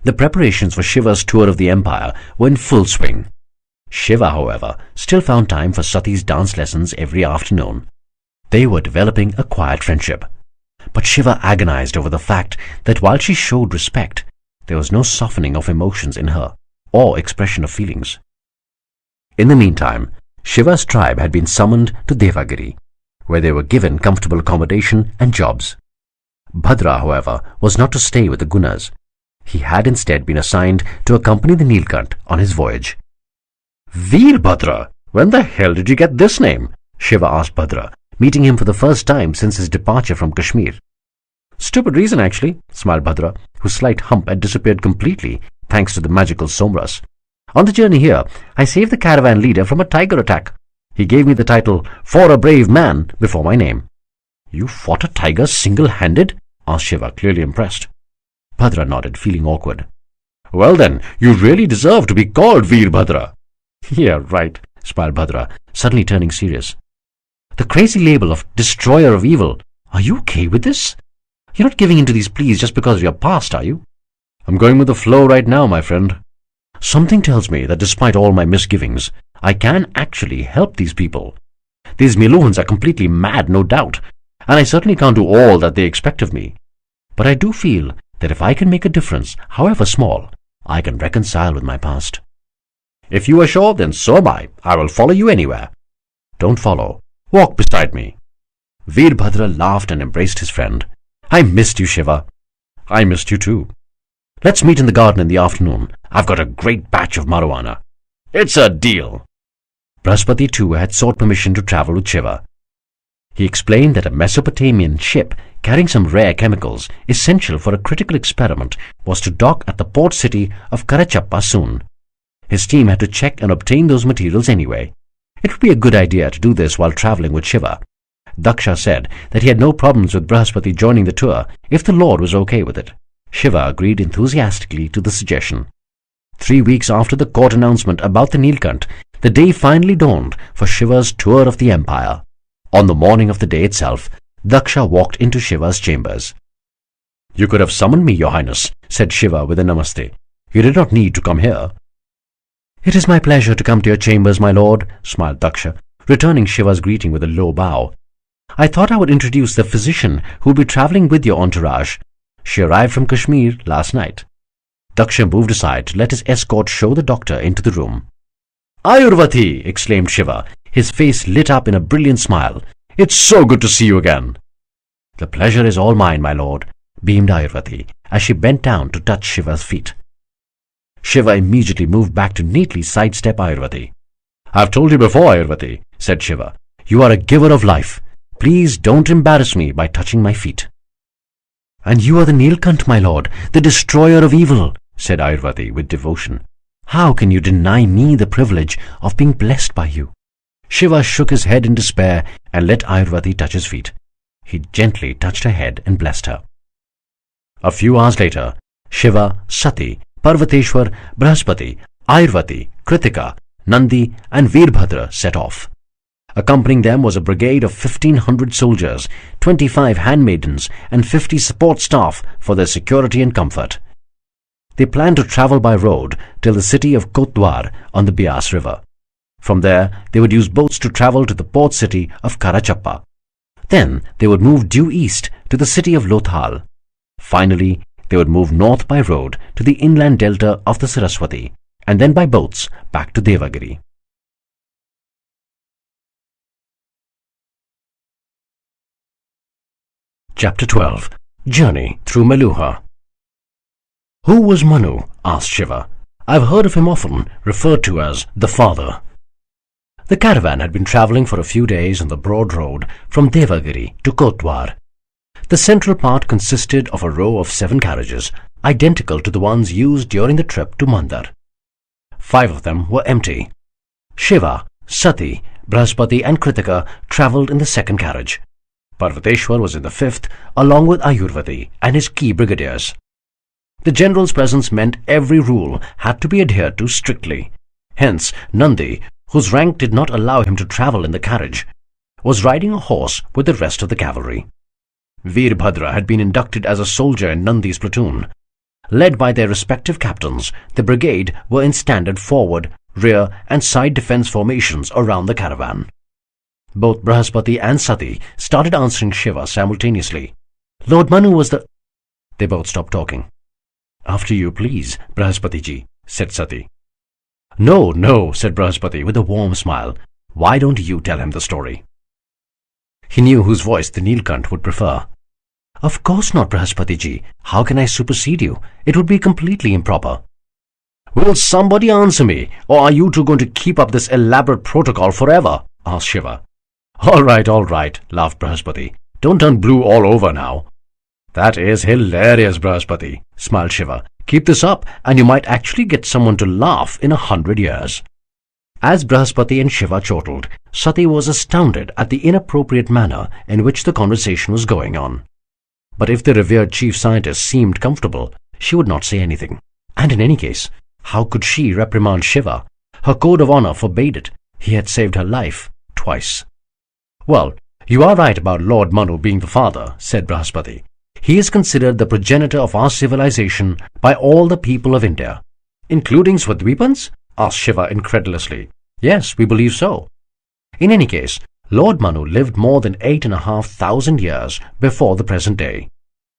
The preparations for Shiva's tour of the empire were in full swing. Shiva, however, still found time for Sati's dance lessons every afternoon. They were developing a quiet friendship. But Shiva agonized over the fact that while she showed respect, there was no softening of emotions in her, or expression of feelings. In the meantime, Shiva's tribe had been summoned to Devagiri, where they were given comfortable accommodation and jobs. Bhadra, however, was not to stay with the Gunas. He had instead been assigned to accompany the Neelkanth on his voyage. "Veerbhadra? When the hell did you get this name?" Shiva asked Bhadra, meeting him for the first time since his departure from Kashmir. "Stupid reason, actually," smiled Bhadra, whose slight hump had disappeared completely thanks to the magical Somras. "On the journey here, I saved the caravan leader from a tiger attack. He gave me the title, 'For a Brave Man,' before my name." "You fought a tiger single-handed?" asked Shiva, clearly impressed. Bhadra nodded, feeling awkward. "Well then, you really deserve to be called Veerbhadra." "Yeah, right," smiled Bhadra, suddenly turning serious. "The crazy label of destroyer of evil. Are you okay with this? You're not giving in to these pleas just because of your past, are you?" "I'm going with the flow right now, my friend. Something tells me that despite all my misgivings, I can actually help these people. These Meluhans are completely mad, no doubt, and I certainly can't do all that they expect of me. But I do feel that if I can make a difference, however small, I can reconcile with my past." "If you are sure, then so am I. I will follow you anywhere." "Don't follow. Walk beside me." Veerbhadra laughed and embraced his friend. "I missed you, Shiva." "I missed you too. Let's meet in the garden in the afternoon. I've got a great batch of marijuana." It's a deal. Brahaspati too had sought permission to travel with Shiva. He explained that a Mesopotamian ship carrying some rare chemicals essential for a critical experiment was to dock at the port city of Karachappa soon. His team had to check and obtain those materials anyway. It would be a good idea to do this while traveling with Shiva. Daksha said that he had no problems with Brahaspati joining the tour if the Lord was okay with it. Shiva agreed enthusiastically to the suggestion. 3 weeks after the court announcement about the Neelkanth, the day finally dawned for Shiva's tour of the empire. On the morning of the day itself, Daksha walked into Shiva's chambers. "You could have summoned me, Your Highness," said Shiva with a namaste. "You did not need to come here." "It is my pleasure to come to your chambers, my lord," smiled Daksha, returning Shiva's greeting with a low bow. "I thought I would introduce the physician who will be travelling with your entourage. She arrived from Kashmir last night." Daksha moved aside to let his escort show the doctor into the room. "Ayurvati!" exclaimed Shiva, his face lit up in a brilliant smile. "It's so good to see you again." "The pleasure is all mine, my lord," beamed Ayurvati as she bent down to touch Shiva's feet. Shiva immediately moved back to neatly sidestep Ayurvati. "I've told you before, Ayurvati," said Shiva. "You are a giver of life. Please don't embarrass me by touching my feet." "And you are the Neelkanth, my lord, the destroyer of evil," said Ayurvati with devotion. "How can you deny me the privilege of being blessed by you?" Shiva shook his head in despair and let Ayurvati touch his feet. He gently touched her head and blessed her. A few hours later, Shiva, Sati, Parvateshwar, Brahaspati, Ayurvati, Kritika, Nandi and Veerbhadra set off. Accompanying them was a brigade of 1,500 soldiers, 25 handmaidens and 50 support staff for their security and comfort. They planned to travel by road till the city of Kotdwar on the Bias River. From there, they would use boats to travel to the port city of Karachappa. Then they would move due east to the city of Lothal. Finally, they would move north by road to the inland delta of the Saraswati, and then by boats back to Devagiri. Chapter 12. Journey through Meluha. "Who was Manu?" asked Shiva. "I've heard of him often, referred to as the Father." The caravan had been travelling for a few days on the broad road from Devagiri to Kotdwar. The central part consisted of a row of 7 carriages, identical to the ones used during the trip to Mandar. 5 of them were empty. Shiva, Sati, Brahaspati and Kritika travelled in the second carriage. Parvateshwar was in the 5th, along with Ayurvati and his key brigadiers. The general's presence meant every rule had to be adhered to strictly. Hence, Nandi, whose rank did not allow him to travel in the carriage, was riding a horse with the rest of the cavalry. Veerbhadra had been inducted as a soldier in Nandi's platoon. Led by their respective captains, the brigade were in standard forward, rear and side defence formations around the caravan. Both Brahaspati and Sati started answering Shiva simultaneously. "Lord Manu was the—" They both stopped talking. "After you, please, Brahaspati-ji," said Sati. "No, no," said Brahaspati with a warm smile. "Why don't you tell him the story?" He knew whose voice the Neelkanth would prefer. "Of course not, Brahaspati-ji. How can I supersede you? It would be completely improper." "Will somebody answer me, or are you two going to keep up this elaborate protocol forever?" asked Shiva. All right, laughed Brahaspati. "Don't turn blue all over now." "That is hilarious, Brahaspati," smiled Shiva. "Keep this up, and you might actually get someone to laugh in 100 years. As Brahaspati and Shiva chortled, Sati was astounded at the inappropriate manner in which the conversation was going on. But if the revered chief scientist seemed comfortable, she would not say anything. And in any case, how could she reprimand Shiva? Her code of honor forbade it. He had saved her life twice. "Well, you are right about Lord Manu being the father," said Brahaspati. "He is considered the progenitor of our civilization by all the people of India." "Including Swadweepans?" asked Shiva incredulously. "Yes, we believe so." In any case, Lord Manu lived more than 8,500 years before the present day.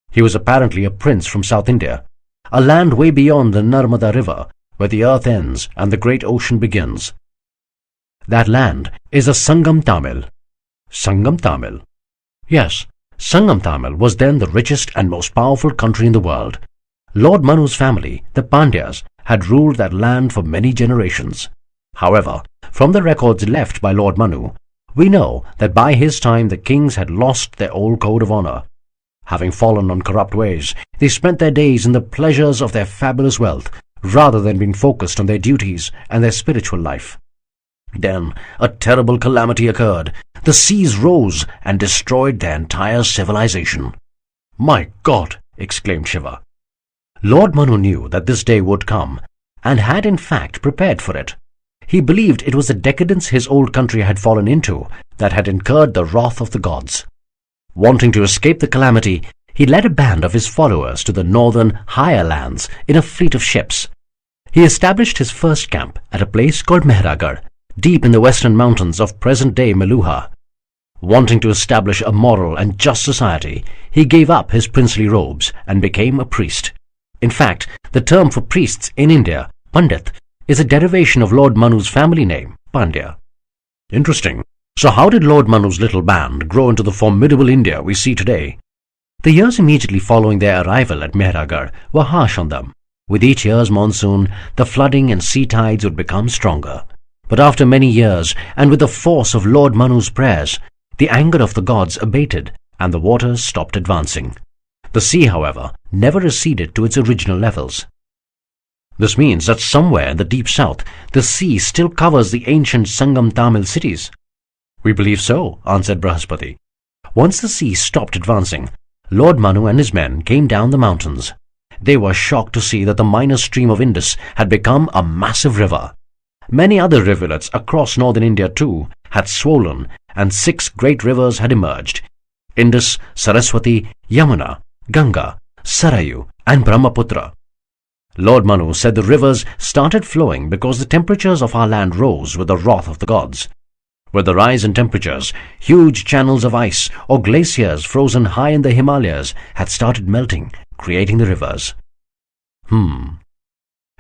He was apparently a prince from South India, a land way beyond the Narmada River, where the earth ends and the great ocean begins. That land is the Sangam Tamil. Sangam Tamil? Yes, Sangam Tamil was then the richest and most powerful country in the world. Lord Manu's family, the Pandyas, had ruled that land for many generations. However, from the records left by Lord Manu, we know that by his time the kings had lost their old code of honor. Having fallen on corrupt ways, they spent their days in the pleasures of their fabulous wealth, rather than being focused on their duties and their spiritual life. Then a terrible calamity occurred. The seas rose and destroyed their entire civilization. "My God!" exclaimed Shiva. Lord Manu knew that this day would come, and had in fact prepared for it. He believed it was the decadence his old country had fallen into that had incurred the wrath of the gods. Wanting to escape the calamity, he led a band of his followers to the northern higher lands in a fleet of ships. He established his first camp at a place called Mehragarh, deep in the western mountains of present-day Meluha. Wanting to establish a moral and just society, he gave up his princely robes and became a priest. In fact, the term for priests in India, Pandit, is a derivation of Lord Manu's family name, Pandya. Interesting. So how did Lord Manu's little band grow into the formidable India we see today? The years immediately following their arrival at Mehragarh were harsh on them. With each year's monsoon, the flooding and sea tides would become stronger. But after many years, and with the force of Lord Manu's prayers, the anger of the gods abated and the waters stopped advancing. The sea, however, never receded to its original levels. This means that somewhere in the deep south, the sea still covers the ancient Sangam Tamil cities. "We believe so," answered Brahaspati. Once the sea stopped advancing, Lord Manu and his men came down the mountains. They were shocked to see that the minor stream of Indus had become a massive river. Many other rivulets across northern India too had swollen, and 6 great rivers had emerged: Indus, Saraswati, Yamuna, Ganga, Sarayu, and Brahmaputra. Lord Manu said the rivers started flowing because the temperatures of our land rose with the wrath of the gods. With the rise in temperatures, huge channels of ice or glaciers frozen high in the Himalayas had started melting, creating the rivers.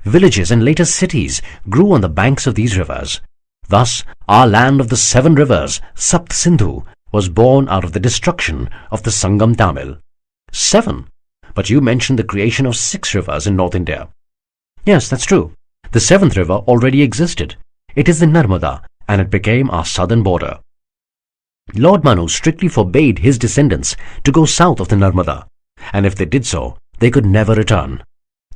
Villages and later cities grew on the banks of these rivers. Thus, our land of the 7 rivers, Sapt Sindhu, was born out of the destruction of the Sangam Tamil. 7? But you mentioned the creation of 6 rivers in North India. Yes, that's true. The 7th river already existed. It is the Narmada, and it became our southern border. Lord Manu strictly forbade his descendants to go south of the Narmada, and if they did so, they could never return.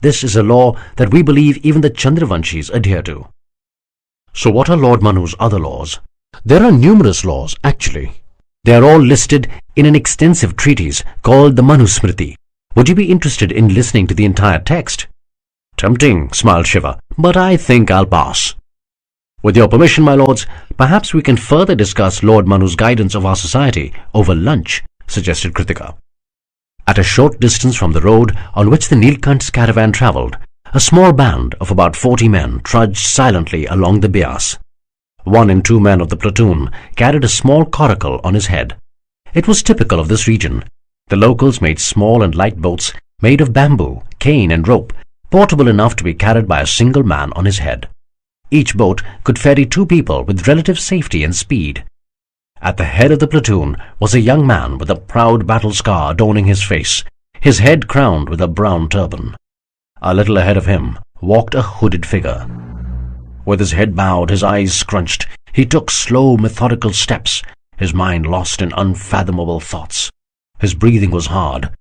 This is a law that we believe even the Chandravanshis adhere to. So what are Lord Manu's other laws? There are numerous laws, actually. They are all listed in an extensive treatise called the Manusmriti. Would you be interested in listening to the entire text? Tempting, smiled Shiva, but I think I'll pass. With your permission, my lords, perhaps we can further discuss Lord Manu's guidance of our society over lunch, suggested Kritika. At a short distance from the road on which the Neelkanth's caravan travelled, a small band of about 40 men trudged silently along the Bias. 1 and 2 men of the platoon carried a small coracle on his head. It was typical of this region. The locals made small and light boats made of bamboo, cane and rope, portable enough to be carried by a single man on his head. Each boat could ferry 2 people with relative safety and speed. At the head of the platoon was a young man with a proud battle scar adorning his face, his head crowned with a brown turban. A little ahead of him walked a hooded figure. With his head bowed, his eyes scrunched, he took slow, methodical steps, his mind lost in unfathomable thoughts. His breathing was hard.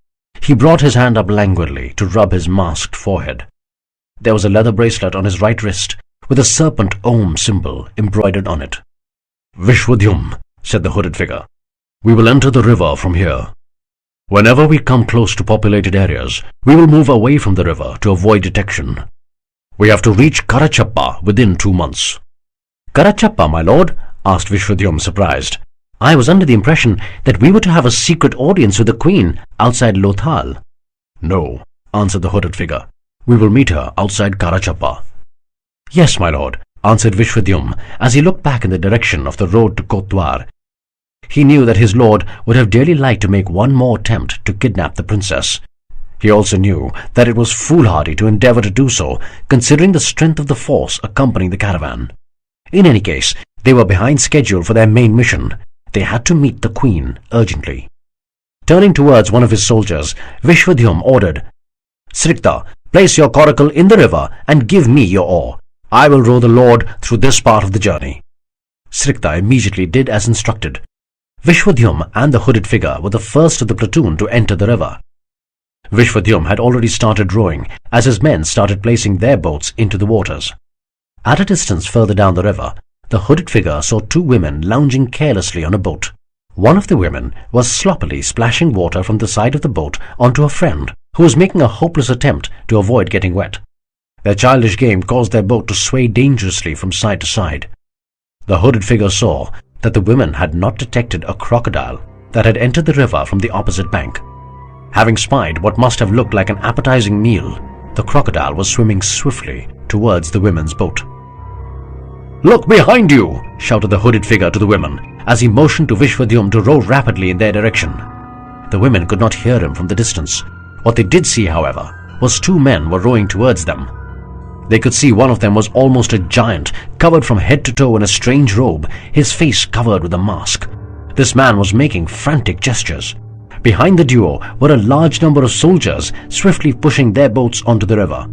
He brought his hand up languidly to rub his masked forehead. There was a leather bracelet on his right wrist, with a serpent Om symbol embroidered on it. "Vishwadhyum," said the hooded figure. "We will enter the river from here. Whenever we come close to populated areas, we will move away from the river to avoid detection. We have to reach Karachappa within 2 months." "Karachappa, my lord?" asked Vishwadhyum, surprised. "I was under the impression that we were to have a secret audience with the queen outside Lothal." "No," answered the hooded figure. "We will meet her outside Karachappa." "Yes, my lord," answered Vishwadhyum as he looked back in the direction of the road to Kotdwar. He knew that his lord would have dearly liked to make one more attempt to kidnap the princess. He also knew that it was foolhardy to endeavour to do so, considering the strength of the force accompanying the caravan. In any case, they were behind schedule for their main mission. They had to meet the queen urgently. Turning towards one of his soldiers, Vishwadhyum ordered, "Srikta, place your coracle in the river and give me your oar. I will row the Lord through this part of the journey." Srikta immediately did as instructed. Vishwadhyum and the hooded figure were the first of the platoon to enter the river. Vishwadhyum had already started rowing as his men started placing their boats into the waters. At a distance further down the river, the hooded figure saw two women lounging carelessly on a boat. One of the women was sloppily splashing water from the side of the boat onto a friend who was making a hopeless attempt to avoid getting wet. Their childish game caused their boat to sway dangerously from side to side. The hooded figure saw that the women had not detected a crocodile that had entered the river from the opposite bank. Having spied what must have looked like an appetizing meal, the crocodile was swimming swiftly towards the women's boat. "Look behind you!" shouted the hooded figure to the women as he motioned to Vishwadhyum to row rapidly in their direction. The women could not hear him from the distance. What they did see, however, was two men were rowing towards them. They could see one of them was almost a giant, covered from head to toe in a strange robe, his face covered with a mask. This man was making frantic gestures. Behind the duo were a large number of soldiers swiftly pushing their boats onto the river.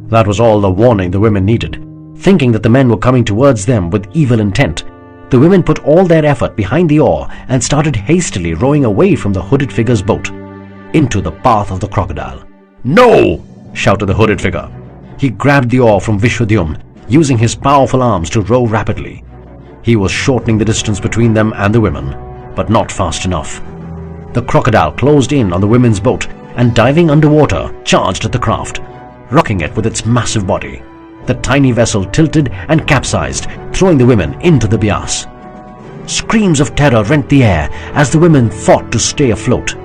That was all the warning the women needed. Thinking that the men were coming towards them with evil intent, the women put all their effort behind the oar and started hastily rowing away from the hooded figure's boat, into the path of the crocodile. "No!" shouted the hooded figure. He grabbed the oar from Vishwadhyum, using his powerful arms to row rapidly. He was shortening the distance between them and the women, but not fast enough. The crocodile closed in on the women's boat and, diving underwater, charged at the craft, rocking it with its massive body. The tiny vessel tilted and capsized, throwing the women into the Bias. Screams of terror rent the air as the women fought to stay afloat.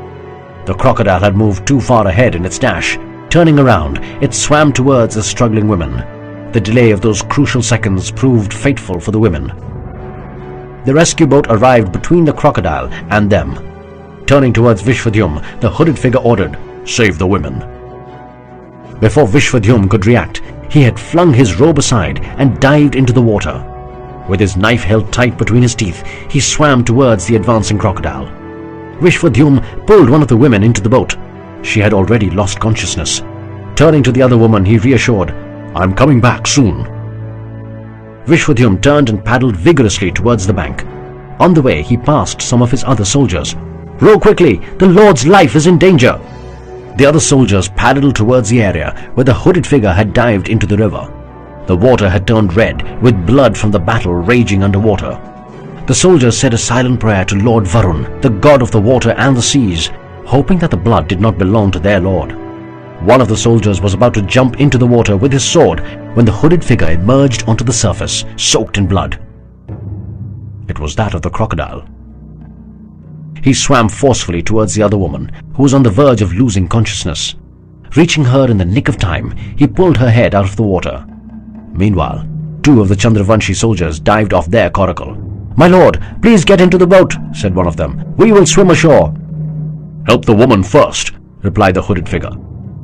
The crocodile had moved too far ahead in its dash. Turning around, it swam towards the struggling women. The delay of those crucial seconds proved fateful for the women. The rescue boat arrived between the crocodile and them. Turning towards Vishwadhyum, the hooded figure ordered, "Save the women." Before Vishwadhyum could react, he had flung his robe aside and dived into the water. With his knife held tight between his teeth, he swam towards the advancing crocodile. Vishwadhyum pulled one of the women into the boat. She had already lost consciousness. Turning to the other woman, he reassured, "I'm coming back soon." Vishwadhyum turned and paddled vigorously towards the bank. On the way, he passed some of his other soldiers. "Row quickly! The Lord's life is in danger!" The other soldiers paddled towards the area where the hooded figure had dived into the river. The water had turned red, with blood from the battle raging underwater. The soldiers said a silent prayer to Lord Varun, the god of the water and the seas, hoping that the blood did not belong to their lord. One of the soldiers was about to jump into the water with his sword when the hooded figure emerged onto the surface, soaked in blood. It was that of the crocodile. He swam forcefully towards the other woman, who was on the verge of losing consciousness. Reaching her in the nick of time, he pulled her head out of the water. Meanwhile, two of the Chandravanshi soldiers dived off their coracle. "My lord, please get into the boat," said one of them. "We will swim ashore." "Help the woman first," replied the hooded figure.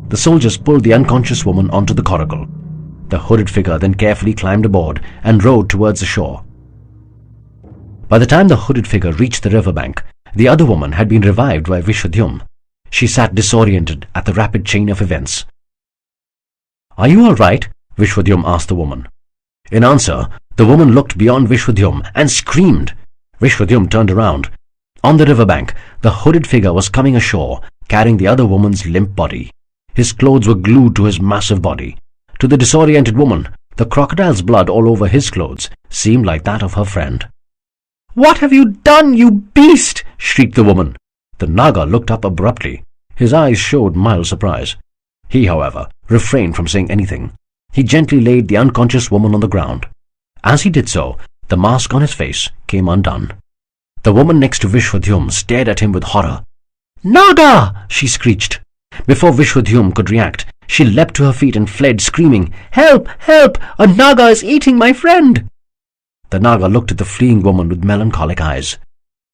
The soldiers pulled the unconscious woman onto the coracle. The hooded figure then carefully climbed aboard and rowed towards the shore. By the time the hooded figure reached the riverbank, the other woman had been revived by Vishwadhyum. She sat disoriented at the rapid chain of events. "Are you all right?" Vishwadhyum asked the woman. In answer, the woman looked beyond Vishwadhyum and screamed. Vishwadhyum turned around. On the riverbank, the hooded figure was coming ashore, carrying the other woman's limp body. His clothes were glued to his massive body. To the disoriented woman, the crocodile's blood all over his clothes seemed like that of her friend. "What have you done, you beast?" shrieked the woman. The Naga looked up abruptly. His eyes showed mild surprise. He, however, refrained from saying anything. He gently laid the unconscious woman on the ground. As he did so, the mask on his face came undone. The woman next to Vishwadhyum stared at him with horror. "Naga!" she screeched. Before Vishwadhyum could react, she leapt to her feet and fled, screaming, "Help! Help! A Naga is eating my friend!" The Naga looked at the fleeing woman with melancholic eyes.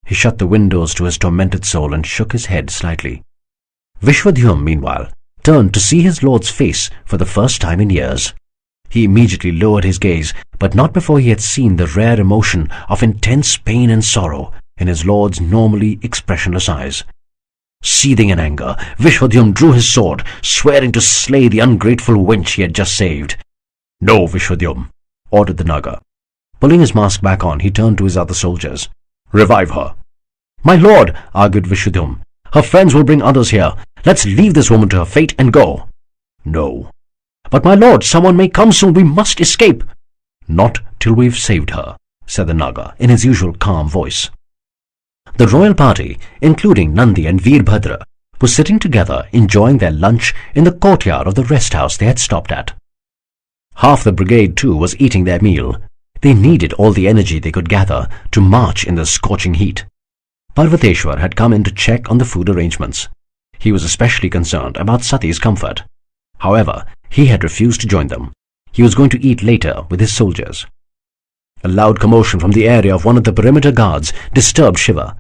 He shut the windows to his tormented soul and shook his head slightly. Vishwadhyum, meanwhile, turned to see his lord's face for the first time in years. He immediately lowered his gaze, but not before he had seen the rare emotion of intense pain and sorrow in his lord's normally expressionless eyes. Seething in anger, Vishwadhyum drew his sword, swearing to slay the ungrateful wench he had just saved. "No, Vishwadhyum," ordered the Naga. Pulling his mask back on, he turned to his other soldiers. "Revive her." "My lord," argued Vishuddham, "her friends will bring others here. Let's leave this woman to her fate and go." "No." "But my lord, someone may come soon. We must escape." "Not till we've saved her," said the Naga in his usual calm voice. The royal party, including Nandi and Veerbhadra, was sitting together enjoying their lunch in the courtyard of the rest house they had stopped at. Half the brigade too was eating their meal. They needed all the energy they could gather to march in the scorching heat. Parvateshwar had come in to check on the food arrangements. He was especially concerned about Sati's comfort. However, he had refused to join them. He was going to eat later with his soldiers. A loud commotion from the area of one of the perimeter guards disturbed Shiva.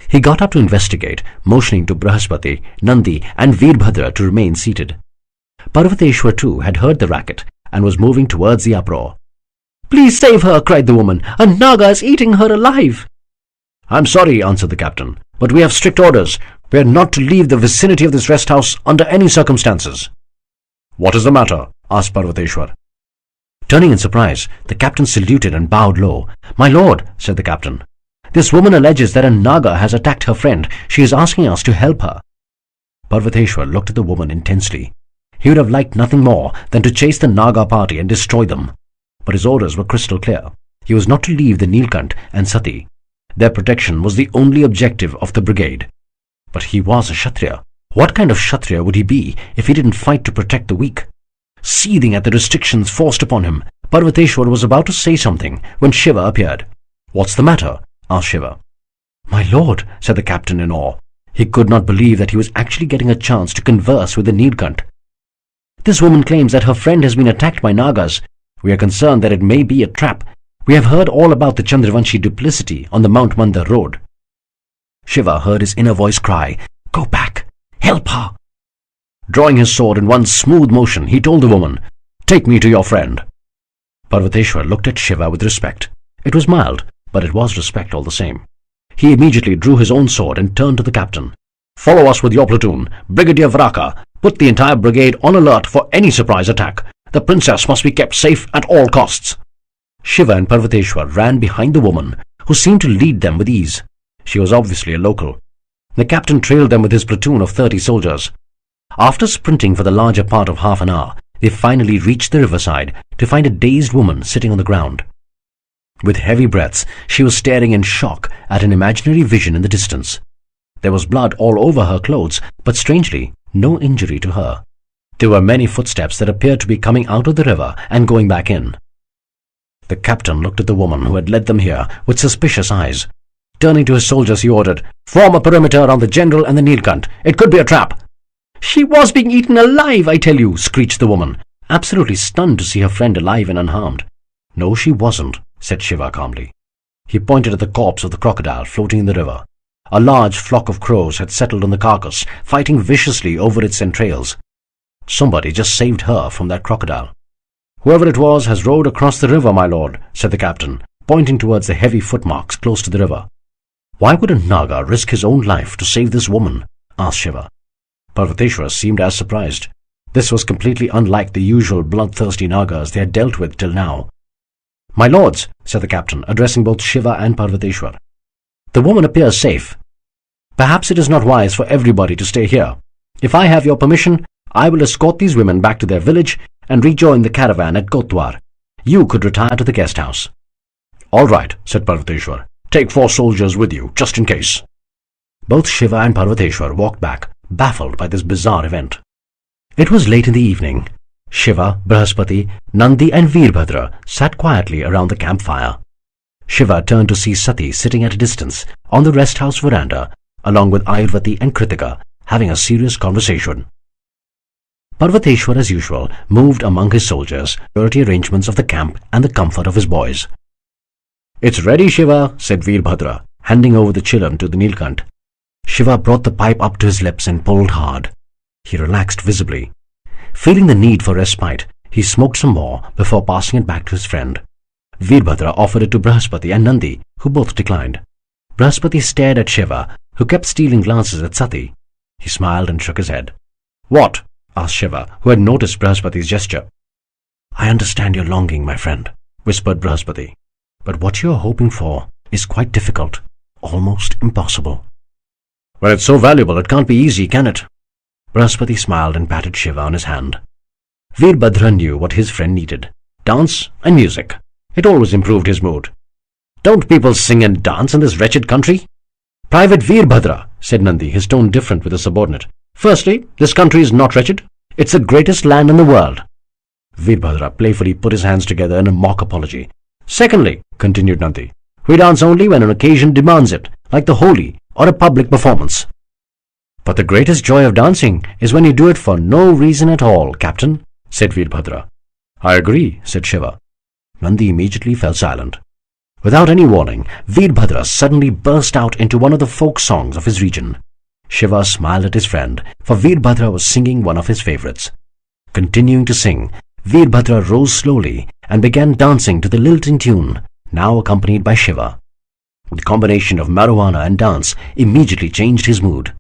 He got up to investigate, motioning to Brahaspati, Nandi and Veerbhadra to remain seated. Parvateshwar too had heard the racket and was moving towards the uproar. "Please save her," cried the woman. "A Naga is eating her alive." "I'm sorry," answered the captain, "but we have strict orders. We are not to leave the vicinity of this rest house under any circumstances." "What is the matter?" asked Parvateshwar. Turning in surprise, the captain saluted and bowed low. "My lord," said the captain, "this woman alleges that a Naga has attacked her friend. She is asking us to help her." Parvateshwar looked at the woman intensely. He would have liked nothing more than to chase the Naga party and destroy them. But his orders were crystal clear. He was not to leave the Neelkanth and Sati. Their protection was the only objective of the brigade. But he was a Kshatriya. What kind of Kshatriya would he be if he didn't fight to protect the weak? Seething at the restrictions forced upon him, Parvateshwar was about to say something when Shiva appeared. "What's the matter?" asked Shiva. "My lord," said the captain in awe. He could not believe that he was actually getting a chance to converse with the Neelkanth. "This woman claims that her friend has been attacked by Nagas. We are concerned that it may be a trap. We have heard all about the Chandravanshi duplicity on the Mount Mandar road." Shiva heard his inner voice cry, "Go back! Help her!" Drawing his sword in one smooth motion, he told the woman, "Take me to your friend." Parvateshwar looked at Shiva with respect. It was mild, but it was respect all the same. He immediately drew his own sword and turned to the captain. "Follow us with your platoon. Brigadier Vraka, put the entire brigade on alert for any surprise attack. The princess must be kept safe at all costs." Shiva and Parvateshwar ran behind the woman, who seemed to lead them with ease. She was obviously a local. The captain trailed them with his platoon of 30 soldiers. After sprinting for the larger part of half an hour, they finally reached the riverside to find a dazed woman sitting on the ground. With heavy breaths, she was staring in shock at an imaginary vision in the distance. There was blood all over her clothes, but strangely, no injury to her. There were many footsteps that appeared to be coming out of the river and going back in. The captain looked at the woman who had led them here with suspicious eyes. Turning to his soldiers, he ordered, "Form a perimeter around the general and the Neelkanth. It could be a trap." "She was being eaten alive, I tell you," screeched the woman, absolutely stunned to see her friend alive and unharmed. "No, she wasn't," said Shiva calmly. He pointed at the corpse of the crocodile floating in the river. A large flock of crows had settled on the carcass, fighting viciously over its entrails. Somebody just saved her from that crocodile. "Whoever it was has rowed across the river, my lord," said the captain, pointing towards the heavy footmarks close to the river. "Why would a Naga risk his own life to save this woman?" asked Shiva. Parvateshwar seemed as surprised. This was completely unlike the usual bloodthirsty Nagas they had dealt with till now. "My lords," said the captain, addressing both Shiva and Parvateshwar, "the woman appears safe. Perhaps it is not wise for everybody to stay here. If I have your permission, I will escort these women back to their village and rejoin the caravan at Kotwar. You could retire to the guest house." "All right," said Parvateshwar. "Take 4 soldiers with you, just in case." Both Shiva and Parvateshwar walked back, baffled by this bizarre event. It was late in the evening. Shiva, Brahaspati, Nandi and Veerbhadra sat quietly around the campfire. Shiva turned to see Sati sitting at a distance on the rest house veranda, along with Ayurvati and Kritika, having a serious conversation. Parvateshwar, as usual, moved among his soldiers, security arrangements of the camp and the comfort of his boys. "It's ready, Shiva," said Veerbhadra, handing over the chillum to the Neelkanth. Shiva brought the pipe up to his lips and pulled hard. He relaxed visibly. Feeling the need for respite, he smoked some more before passing it back to his friend. Veerbhadra offered it to Brahaspati and Nandi, who both declined. Brahaspati stared at Shiva, who kept stealing glances at Sati. He smiled and shook his head. "What?" asked Shiva, who had noticed Brahaspati's gesture. "I understand your longing, my friend," whispered Brihaspati. "But what you're hoping for is quite difficult, almost impossible." "Well, it's so valuable, it can't be easy, can it?" Brihaspati smiled and patted Shiva on his hand. Veerbhadra knew what his friend needed: dance and music. It always improved his mood. "Don't people sing and dance in this wretched country?" "Private Veerbhadra," said Nandi, his tone different with a subordinate. "Firstly, this country is not wretched. It's the greatest land in the world." Veerbhadra playfully put his hands together in a mock apology. "Secondly," continued Nandi, "we dance only when an occasion demands it, like the Holi or a public performance." "But the greatest joy of dancing is when you do it for no reason at all, Captain," said Veerbhadra. "I agree," said Shiva. Nandi immediately fell silent. Without any warning, Veerbhadra suddenly burst out into one of the folk songs of his region. Shiva smiled at his friend, for Veerbhadra was singing one of his favorites. Continuing to sing, Veerbhadra rose slowly and began dancing to the lilting tune, now accompanied by Shiva. The combination of marijuana and dance immediately changed his mood.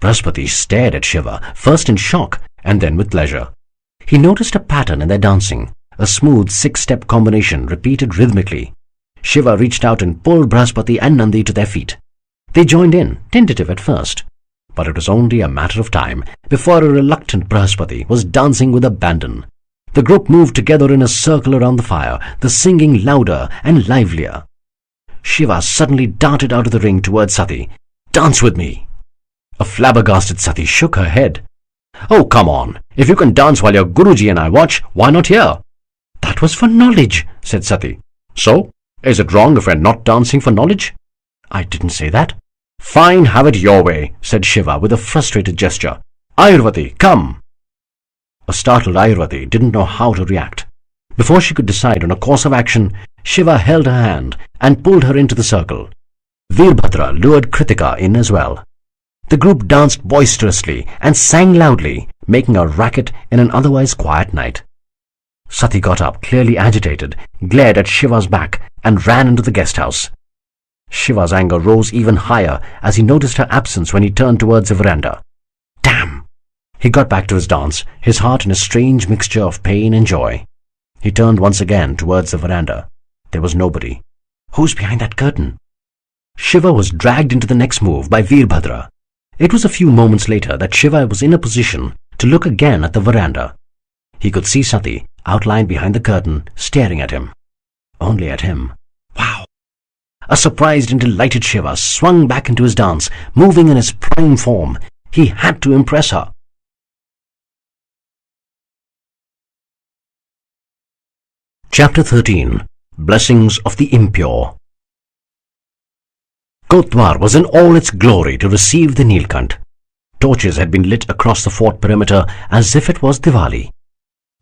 Brihaspati stared at Shiva, first in shock and then with pleasure. He noticed a pattern in their dancing, a smooth 6-step combination repeated rhythmically. Shiva reached out and pulled Brihaspati and Nandi to their feet. They joined in, tentative at first, but it was only a matter of time before a reluctant Brihaspati was dancing with abandon. The group moved together in a circle around the fire, the singing louder and livelier. Shiva suddenly darted out of the ring towards Sati. "Dance with me!" A flabbergasted Sati shook her head. "Oh, come on! If you can dance while your Guruji and I watch, why not here?" "That was for knowledge," said Sati. "So? Is it wrong if we're not dancing for knowledge?" "I didn't say that." "Fine, have it your way," said Shiva with a frustrated gesture. "Ayurvati, come!" A startled Ayurvati didn't know how to react. Before she could decide on a course of action, Shiva held her hand and pulled her into the circle. Veerbhadra lured Kritika in as well. The group danced boisterously and sang loudly, making a racket in an otherwise quiet night. Sati got up, clearly agitated, glared at Shiva's back, and ran into the guest house. Shiva's anger rose even higher as he noticed her absence when he turned towards the veranda. Damn! He got back to his dance, his heart in a strange mixture of pain and joy. He turned once again towards the veranda. There was nobody. Who's behind that curtain? Shiva was dragged into the next move by Veerbhadra. It was a few moments later that Shiva was in a position to look again at the veranda. He could see Sati, outlined behind the curtain, staring at him. Only at him. Wow! A surprised and delighted Shiva swung back into his dance, moving in his prime form. He had to impress her. Chapter 13. Blessings of the Impure. Kotdwar was in all its glory to receive the Neelkanth. Torches had been lit across the fort perimeter as if it was Diwali.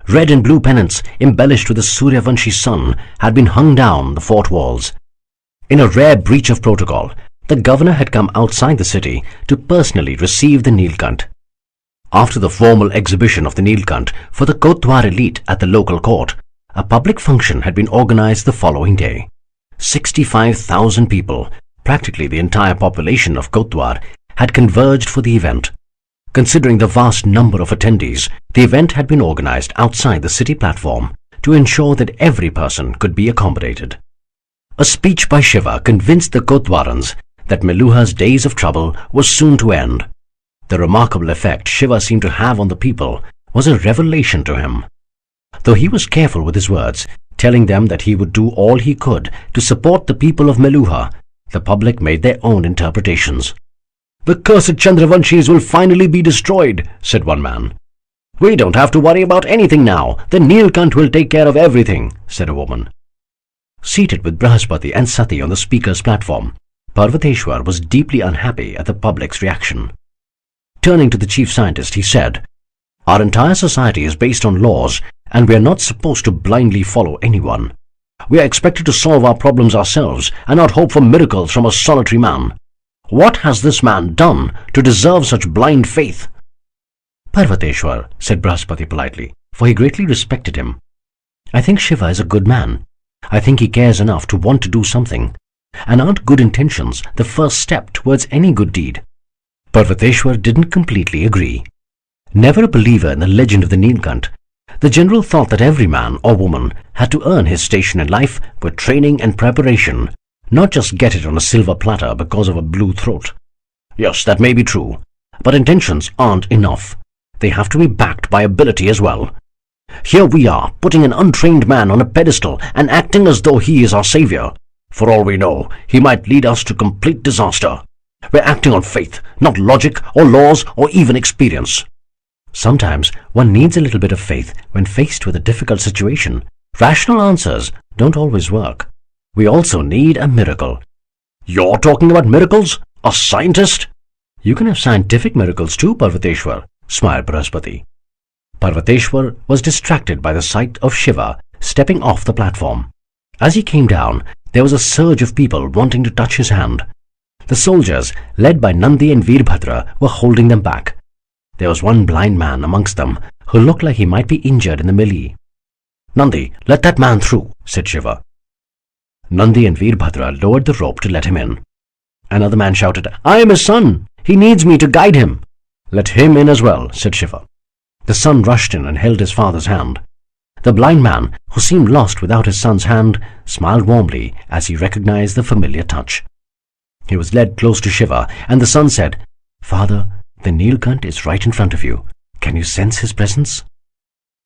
Red and blue pennants, embellished with the Suryavanshi sun, had been hung down the fort walls. In a rare breach of protocol, the governor had come outside the city to personally receive the Neelkanth. After the formal exhibition of the Neelkanth for the Kotdwar elite at the local court, a public function had been organized the following day. 65,000 people, practically the entire population of Kotdwar, had converged for the event. Considering the vast number of attendees, the event had been organized outside the city platform to ensure that every person could be accommodated. A speech by Shiva convinced the Kotdwarans that Meluha's days of trouble was soon to end. The remarkable effect Shiva seemed to have on the people was a revelation to him. Though he was careful with his words, telling them that he would do all he could to support the people of Meluha, the public made their own interpretations. "The cursed Chandravanshis will finally be destroyed," said one man. "We don't have to worry about anything now. The Neelkanth will take care of everything," said a woman. Seated with Brihaspati and Sati on the speaker's platform, Parvateshwar was deeply unhappy at the public's reaction. Turning to the chief scientist, he said, "Our entire society is based on laws, and we are not supposed to blindly follow anyone. We are expected to solve our problems ourselves and not hope for miracles from a solitary man. What has this man done to deserve such blind faith?" "Parvateshwar," said Brihaspati politely, for he greatly respected him, "I think Shiva is a good man. I think he cares enough to want to do something. And aren't good intentions the first step towards any good deed?" Parvateshwar didn't completely agree. Never a believer in the legend of the Neelkanth, The general thought that every man or woman had to earn his station in life with training and preparation, not just get it on a silver platter because of a blue throat. Yes, that may be true, but intentions aren't enough. They have to be backed by ability as well. Here we are, putting an untrained man on a pedestal and acting as though he is our savior. For all we know, he might lead us to complete disaster. We're acting on faith, not logic or laws or even experience. Sometimes one needs a little bit of faith when faced with a difficult situation. Rational answers don't always work. We also need a miracle. You're talking about miracles? A scientist? You can have scientific miracles too, Parvateshwar, smiled Brihaspati. Parvateshwar was distracted by the sight of Shiva stepping off the platform. As he came down, there was a surge of people wanting to touch his hand. The soldiers, led by Nandi and Veerbhadra, were holding them back. There was one blind man amongst them who looked like he might be injured in the melee. Nandi, let that man through, said Shiva. Nandi and Veerbhadra lowered the rope to let him in. Another man shouted, I am his son. He needs me to guide him. Let him in as well, said Shiva. The son rushed in and held his father's hand. The blind man, who seemed lost without his son's hand, smiled warmly as he recognized the familiar touch. He was led close to Shiva, and the son said, Father, the Neelkanth is right in front of you. Can you sense his presence?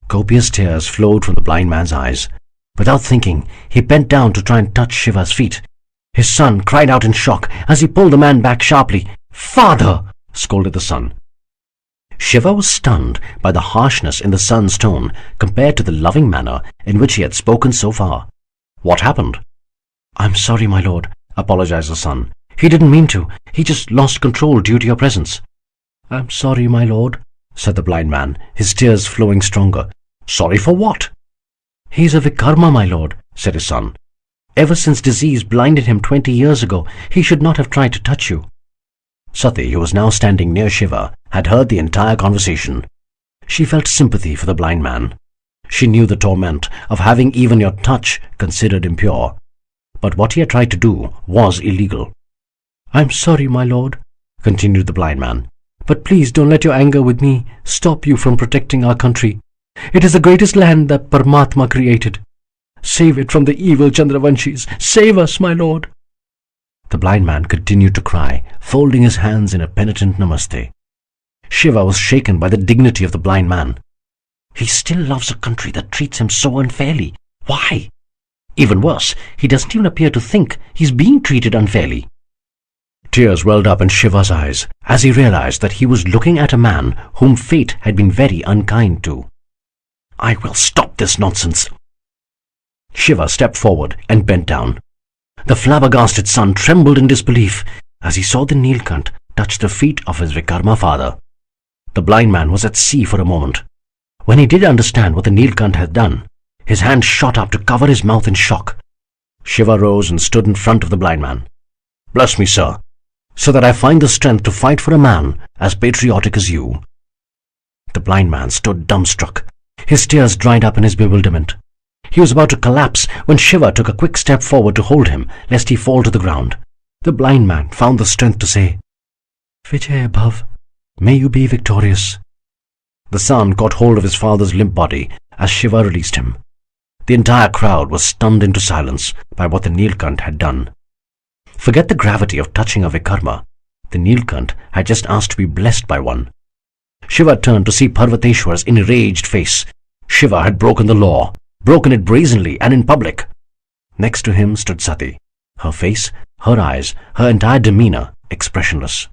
Copious tears flowed from the blind man's eyes. Without thinking, he bent down to try and touch Shiva's feet. His son cried out in shock as he pulled the man back sharply. Father! Scolded the son. Shiva was stunned by the harshness in the son's tone compared to the loving manner in which he had spoken so far. What happened? I'm sorry, my lord, apologized the son. He didn't mean to. He just lost control due to your presence. I'm sorry, my lord, said the blind man, his tears flowing stronger. Sorry for what? He's a Vikrama, my lord, said his son. Ever since disease blinded him 20 years ago, he should not have tried to touch you. Sati, who was now standing near Shiva, had heard the entire conversation. She felt sympathy for the blind man. She knew the torment of having even your touch considered impure. But what he had tried to do was illegal. I'm sorry, my lord, continued the blind man, but please don't let your anger with me stop you from protecting our country. It is the greatest land that Paramatma created. Save it from the evil Chandravanshis. Save us, my lord. The blind man continued to cry, folding his hands in a penitent namaste. Shiva was shaken by the dignity of the blind man. He still loves a country that treats him so unfairly. Why? Even worse, he doesn't even appear to think he's being treated unfairly. Tears welled up in Shiva's eyes as he realized that he was looking at a man whom fate had been very unkind to. I will stop this nonsense. Shiva stepped forward and bent down. The flabbergasted son trembled in disbelief as he saw the Neelkanth touch the feet of his Vikrama father. The blind man was at sea for a moment. When he did understand what the Neelkanth had done, his hand shot up to cover his mouth in shock. Shiva rose and stood in front of the blind man. Bless me, sir, so that I find the strength to fight for a man as patriotic as you. The blind man stood dumbstruck. His tears dried up in his bewilderment. He was about to collapse when Shiva took a quick step forward to hold him, lest he fall to the ground. The blind man found the strength to say, Vijay Bhav, may you be victorious. The son caught hold of his father's limp body as Shiva released him. The entire crowd was stunned into silence by what the Neelkanth had done. Forget the gravity of touching a Vikrama. The Neelkanth had just asked to be blessed by one. Shiva turned to see Parvateshwar's enraged face. Shiva had broken the law, broken it brazenly and in public. Next to him stood Sati, her face, her eyes, her entire demeanor expressionless.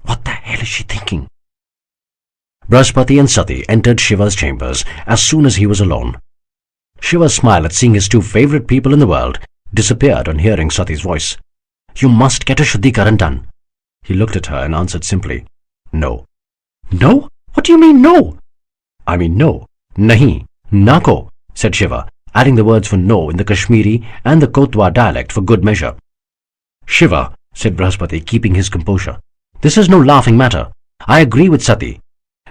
What the hell is she thinking? Brihaspati and Sati entered Shiva's chambers as soon as he was alone. Shiva's smile at seeing his two favorite people in the world disappeared on hearing Sati's voice. You must get a Shuddhikaran done. He looked at her and answered simply, No. No? What do you mean, no? I mean, no. Nahi. Nako, said Shiva, adding the words for no in the Kashmiri and the Kotwa dialect for good measure. Shiva, said Brihaspati, keeping his composure, this is no laughing matter. I agree with Sati.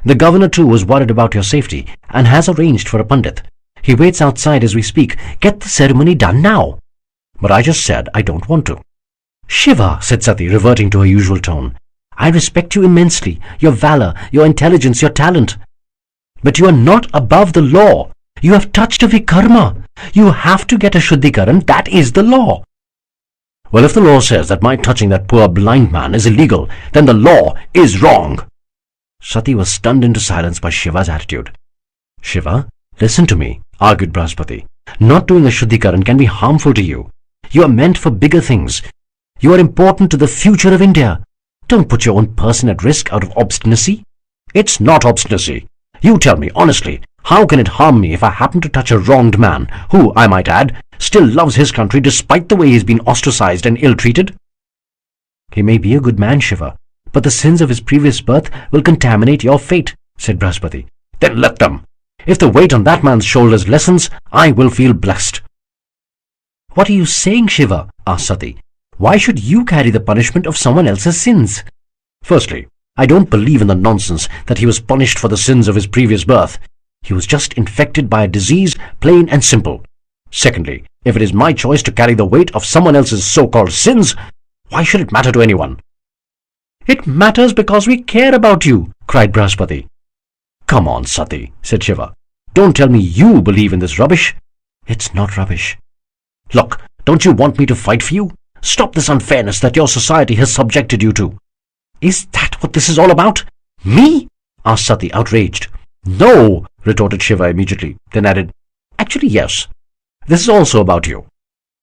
The governor too was worried about your safety and has arranged for a Pandit. He waits outside as we speak. Get the ceremony done now. But I just said I don't want to. Shiva, said Sati, reverting to her usual tone, I respect you immensely, your valor, your intelligence, your talent. But you are not above the law. You have touched a Vikrama. You have to get a Shuddhikaran. That is the law. Well, if the law says that my touching that poor blind man is illegal, then the law is wrong. Sati was stunned into silence by Shiva's attitude. Shiva, listen to me, argued Brihaspati. Not doing a Shuddhikaran can be harmful to you. You are meant for bigger things. You are important to the future of India. Don't put your own person at risk out of obstinacy. It's not obstinacy. You tell me honestly, how can it harm me if I happen to touch a wronged man, who, I might add, still loves his country despite the way he's been ostracized and ill-treated? He may be a good man, Shiva, but the sins of his previous birth will contaminate your fate, said Brihaspati. Then let them. If the weight on that man's shoulders lessens, I will feel blessed. What are you saying, Shiva? Asked Sati. Why should you carry the punishment of someone else's sins? Firstly, I don't believe in the nonsense that he was punished for the sins of his previous birth. He was just infected by a disease, plain and simple. Secondly, if it is my choice to carry the weight of someone else's so-called sins, why should it matter to anyone? It matters because we care about you, cried Brihaspati. Come on, Sati, said Shiva. Don't tell me you believe in this rubbish. It's not rubbish. Look, don't you want me to fight for you? Stop this unfairness that your society has subjected you to. Is that what this is all about? Me? Asked Sati, outraged. No, retorted Shiva immediately, then added, Actually, yes. This is also about you.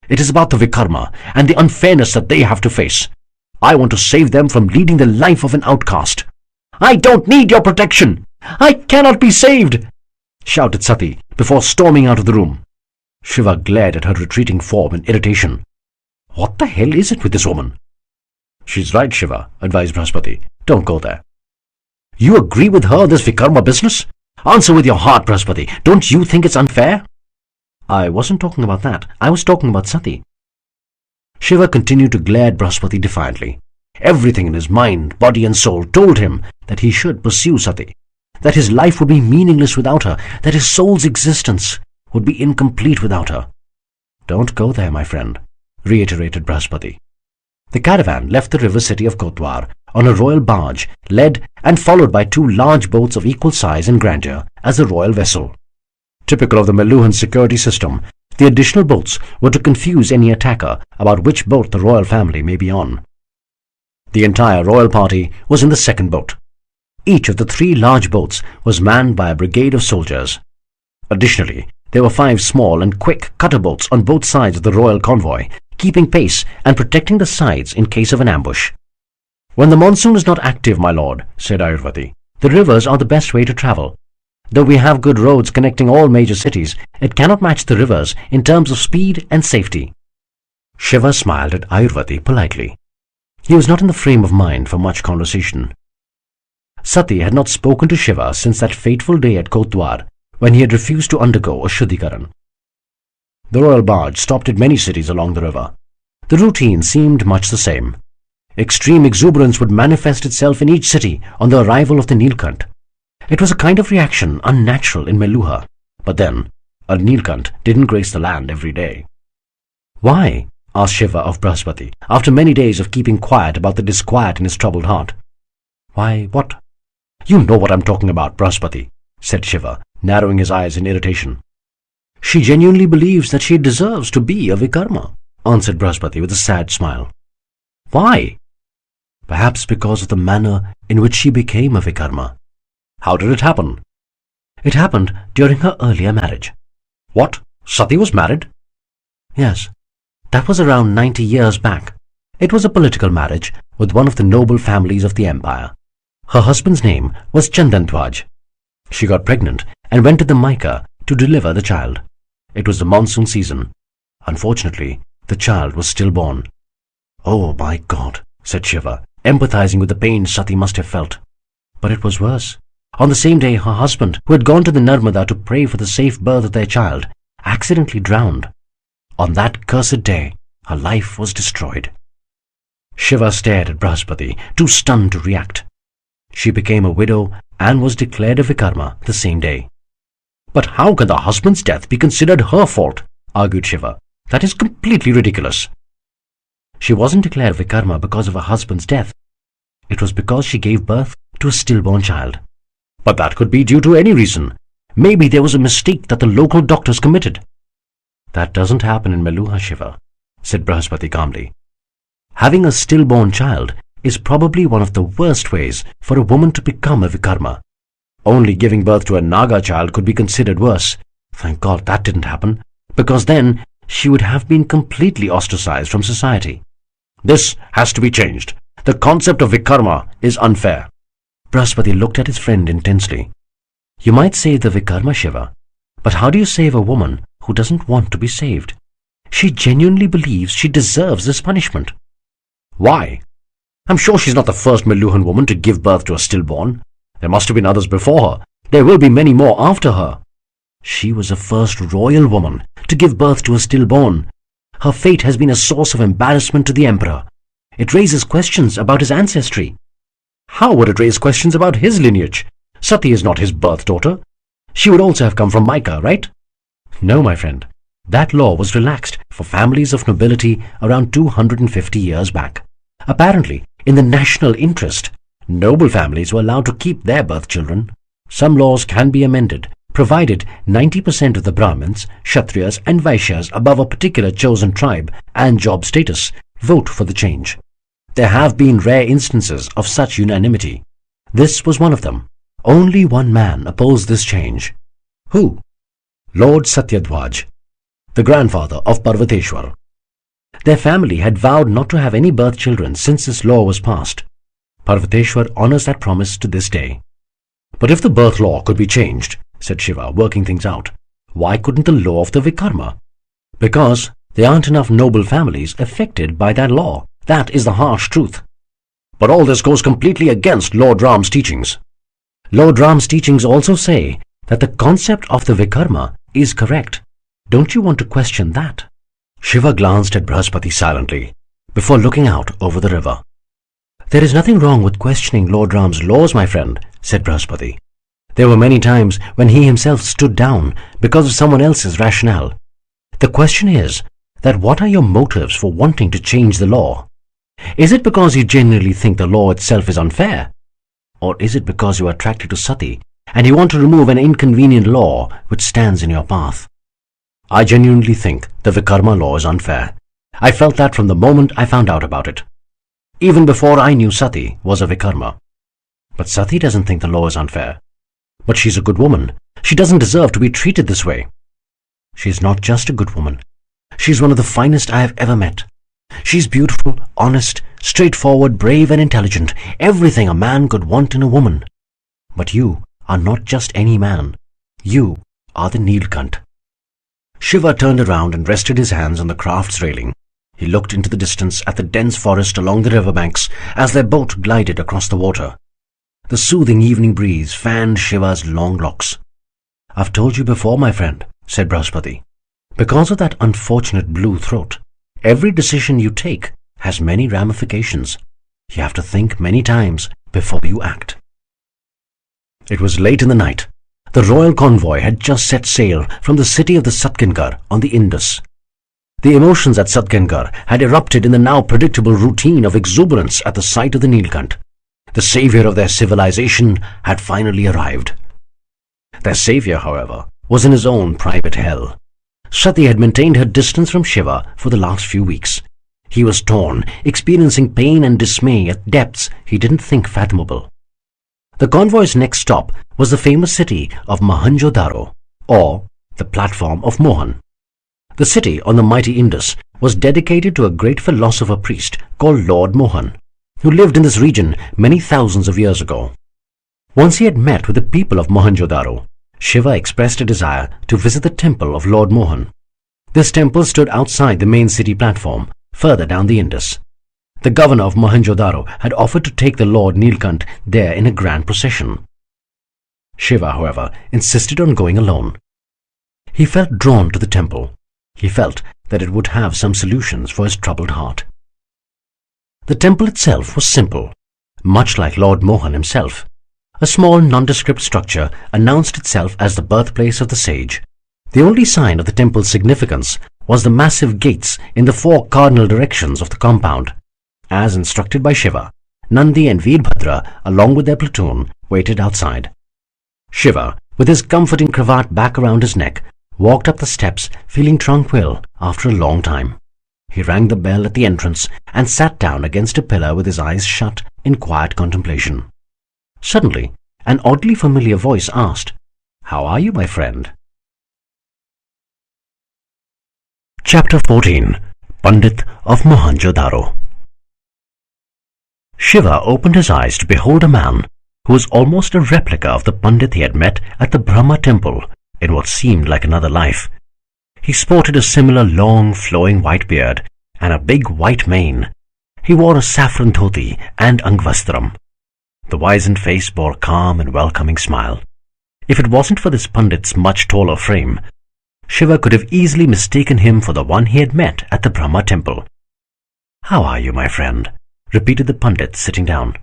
It is about the Vikrama and the unfairness that they have to face. I want to save them from leading the life of an outcast. I don't need your protection. I cannot be saved, shouted Sati before storming out of the room. Shiva glared at her retreating form in irritation. What the hell is it with this woman? She's right, Shiva, advised Brihaspati. Don't go there. You agree with her on this Vikrama business? Answer with your heart, Brihaspati. Don't you think it's unfair? I wasn't talking about that. I was talking about Sati. Shiva continued to glare at Brihaspati defiantly. Everything in his mind, body and soul told him that he should pursue Sati, that his life would be meaningless without her, that his soul's existence would be incomplete without her. Don't go there, my friend, reiterated Brihaspati. The caravan left the river city of Kotdwar on a royal barge, led and followed by two large boats of equal size and grandeur as the royal vessel. Typical of the Meluhan security system, the additional boats were to confuse any attacker about which boat the royal family may be on. The entire royal party was in the second boat. Each of the three large boats was manned by a brigade of soldiers. Additionally, there were 5 small and quick cutter boats on both sides of the royal convoy, keeping pace and protecting the sides in case of an ambush. When the monsoon is not active, my lord, said Ayurvati, the rivers are the best way to travel. Though we have good roads connecting all major cities, it cannot match the rivers in terms of speed and safety. Shiva smiled at Ayurvati politely. He was not in the frame of mind for much conversation. Sati had not spoken to Shiva since that fateful day at Kotdwar, when he had refused to undergo a Shuddhikaran. The royal barge stopped at many cities along the river. The routine seemed much the same. Extreme exuberance would manifest itself in each city on the arrival of the Neelkanth. It was a kind of reaction unnatural in Meluha, but then, a Neelkanth didn't grace the land every day. Why? Asked Shiva of Brihaspati, after many days of keeping quiet about the disquiet in his troubled heart. Why, what? You know what I'm talking about, Brihaspati, said Shiva, narrowing his eyes in irritation. She genuinely believes that she deserves to be a Vikrama, answered Brihaspati with a sad smile. Why? Perhaps because of the manner in which she became a Vikrama. How did it happen? It happened during her earlier marriage. What? Sati was married? Yes. That was around 90 years back. It was a political marriage with one of the noble families of the empire. Her husband's name was Chandantwaj. She got pregnant and went to the Maika to deliver the child. It was the monsoon season. Unfortunately, the child was stillborn. Oh my God, said Shiva, empathizing with the pain Sati must have felt. But it was worse. On the same day, her husband, who had gone to the Narmada to pray for the safe birth of their child, accidentally drowned. On that cursed day, her life was destroyed. Shiva stared at Brihaspati, too stunned to react. She became a widow and was declared a Vikrama the same day. But how can the husband's death be considered her fault? Argued Shiva. That is completely ridiculous. She wasn't declared Vikrama because of her husband's death. It was because she gave birth to a stillborn child. But that could be due to any reason. Maybe there was a mistake that the local doctors committed. That doesn't happen in Meluha, Shiva, said Brahaspati calmly. Having a stillborn child is probably one of the worst ways for a woman to become a Vikrama. Only giving birth to a Naga child could be considered worse. Thank God that didn't happen, because then she would have been completely ostracized from society. This has to be changed. The concept of Vikrama is unfair. Brahaspati looked at his friend intensely. You might save the Vikrama, Shiva, but how do you save a woman who doesn't want to be saved? She genuinely believes she deserves this punishment. Why? I'm sure she's not the first Meluhan woman to give birth to a stillborn. There must have been others before her. There will be many more after her. She was the first royal woman to give birth to a stillborn. Her fate has been a source of embarrassment to the emperor. It raises questions about his ancestry. How would it raise questions about his lineage? Sati is not his birth daughter. She would also have come from Maika, right? No, my friend. That law was relaxed for families of nobility around 250 years back. Apparently, in the national interest, noble families were allowed to keep their birth children. Some laws can be amended, provided 90% of the Brahmins, Kshatriyas and Vaishyas above a particular chosen tribe and job status vote for the change. There have been rare instances of such unanimity. This was one of them. Only one man opposed this change. Who? Lord Satyadhwaj, the grandfather of Parvateshwar. Their family had vowed not to have any birth children since this law was passed. Parvateshwar honors that promise to this day. But if the birth law could be changed, said Shiva, working things out, why couldn't the law of the Vikrama? Because there aren't enough noble families affected by that law. That is the harsh truth. But all this goes completely against Lord Ram's teachings. Lord Ram's teachings also say that the concept of the Vikrama is correct. Don't you want to question that? Shiva glanced at Brahaspati silently, before looking out over the river. There is nothing wrong with questioning Lord Ram's laws, my friend, said Brahaspati. There were many times when he himself stood down because of someone else's rationale. The question is that what are your motives for wanting to change the law? Is it because you genuinely think the law itself is unfair? Or is it because you are attracted to Sati and you want to remove an inconvenient law which stands in your path? I genuinely think the Vikrama law is unfair. I felt that from the moment I found out about it. Even before I knew Sati was a Vikrama. But Sati doesn't think the law is unfair. But she's a good woman. She doesn't deserve to be treated this way. She's not just a good woman. She's one of the finest I have ever met. She's beautiful, honest, straightforward, brave and intelligent. Everything a man could want in a woman. But you are not just any man. You are the Neelkanth. Shiva turned around and rested his hands on the craft's railing. He looked into the distance at the dense forest along the riverbanks as their boat glided across the water. The soothing evening breeze fanned Shiva's long locks. I've told you before, my friend, said Brahaspati. Because of that unfortunate blue throat, every decision you take has many ramifications. You have to think many times before you act. It was late in the night. The royal convoy had just set sail from the city of the Satgangar on the Indus. The emotions at Satgangar had erupted in the now predictable routine of exuberance at the sight of the Neelkanth. The savior of their civilization had finally arrived. Their savior, however, was in his own private hell. Sati had maintained her distance from Shiva for the last few weeks. He was torn, experiencing pain and dismay at depths he didn't think fathomable. The convoy's next stop was the famous city of Daro, or the platform of Mohan. The city on the mighty Indus was dedicated to a great philosopher priest called Lord Mohan, who lived in this region many thousands of years ago. Once he had met with the people of Daro, Shiva expressed a desire to visit the temple of Lord Mohan. This temple stood outside the main city platform, further down the Indus. The governor of Daro had offered to take the Lord Neelkanth there in a grand procession. Shiva, however, insisted on going alone. He felt drawn to the temple. He felt that it would have some solutions for his troubled heart. The temple itself was simple, much like Lord Mohan himself. A small nondescript structure announced itself as the birthplace of the sage. The only sign of the temple's significance was the massive gates in the four cardinal directions of the compound. As instructed by Shiva, Nandi and Veerbhadra, along with their platoon, waited outside. Shiva, with his comforting cravat back around his neck, walked up the steps feeling tranquil after a long time. He rang the bell at the entrance and sat down against a pillar with his eyes shut in quiet contemplation. Suddenly, an oddly familiar voice asked, "How are you, my friend?" Chapter 14. Pandit of Mohan. Shiva opened his eyes to behold a man who was almost a replica of the Pandit he had met at the Brahma temple in what seemed like another life. He sported a similar long, flowing white beard and a big white mane. He wore a saffron dhoti and angvastram. The wizened face bore a calm and welcoming smile. If it wasn't for this Pandit's much taller frame, Shiva could have easily mistaken him for the one he had met at the Brahma temple. "How are you, my friend?" repeated the Pandit, sitting down.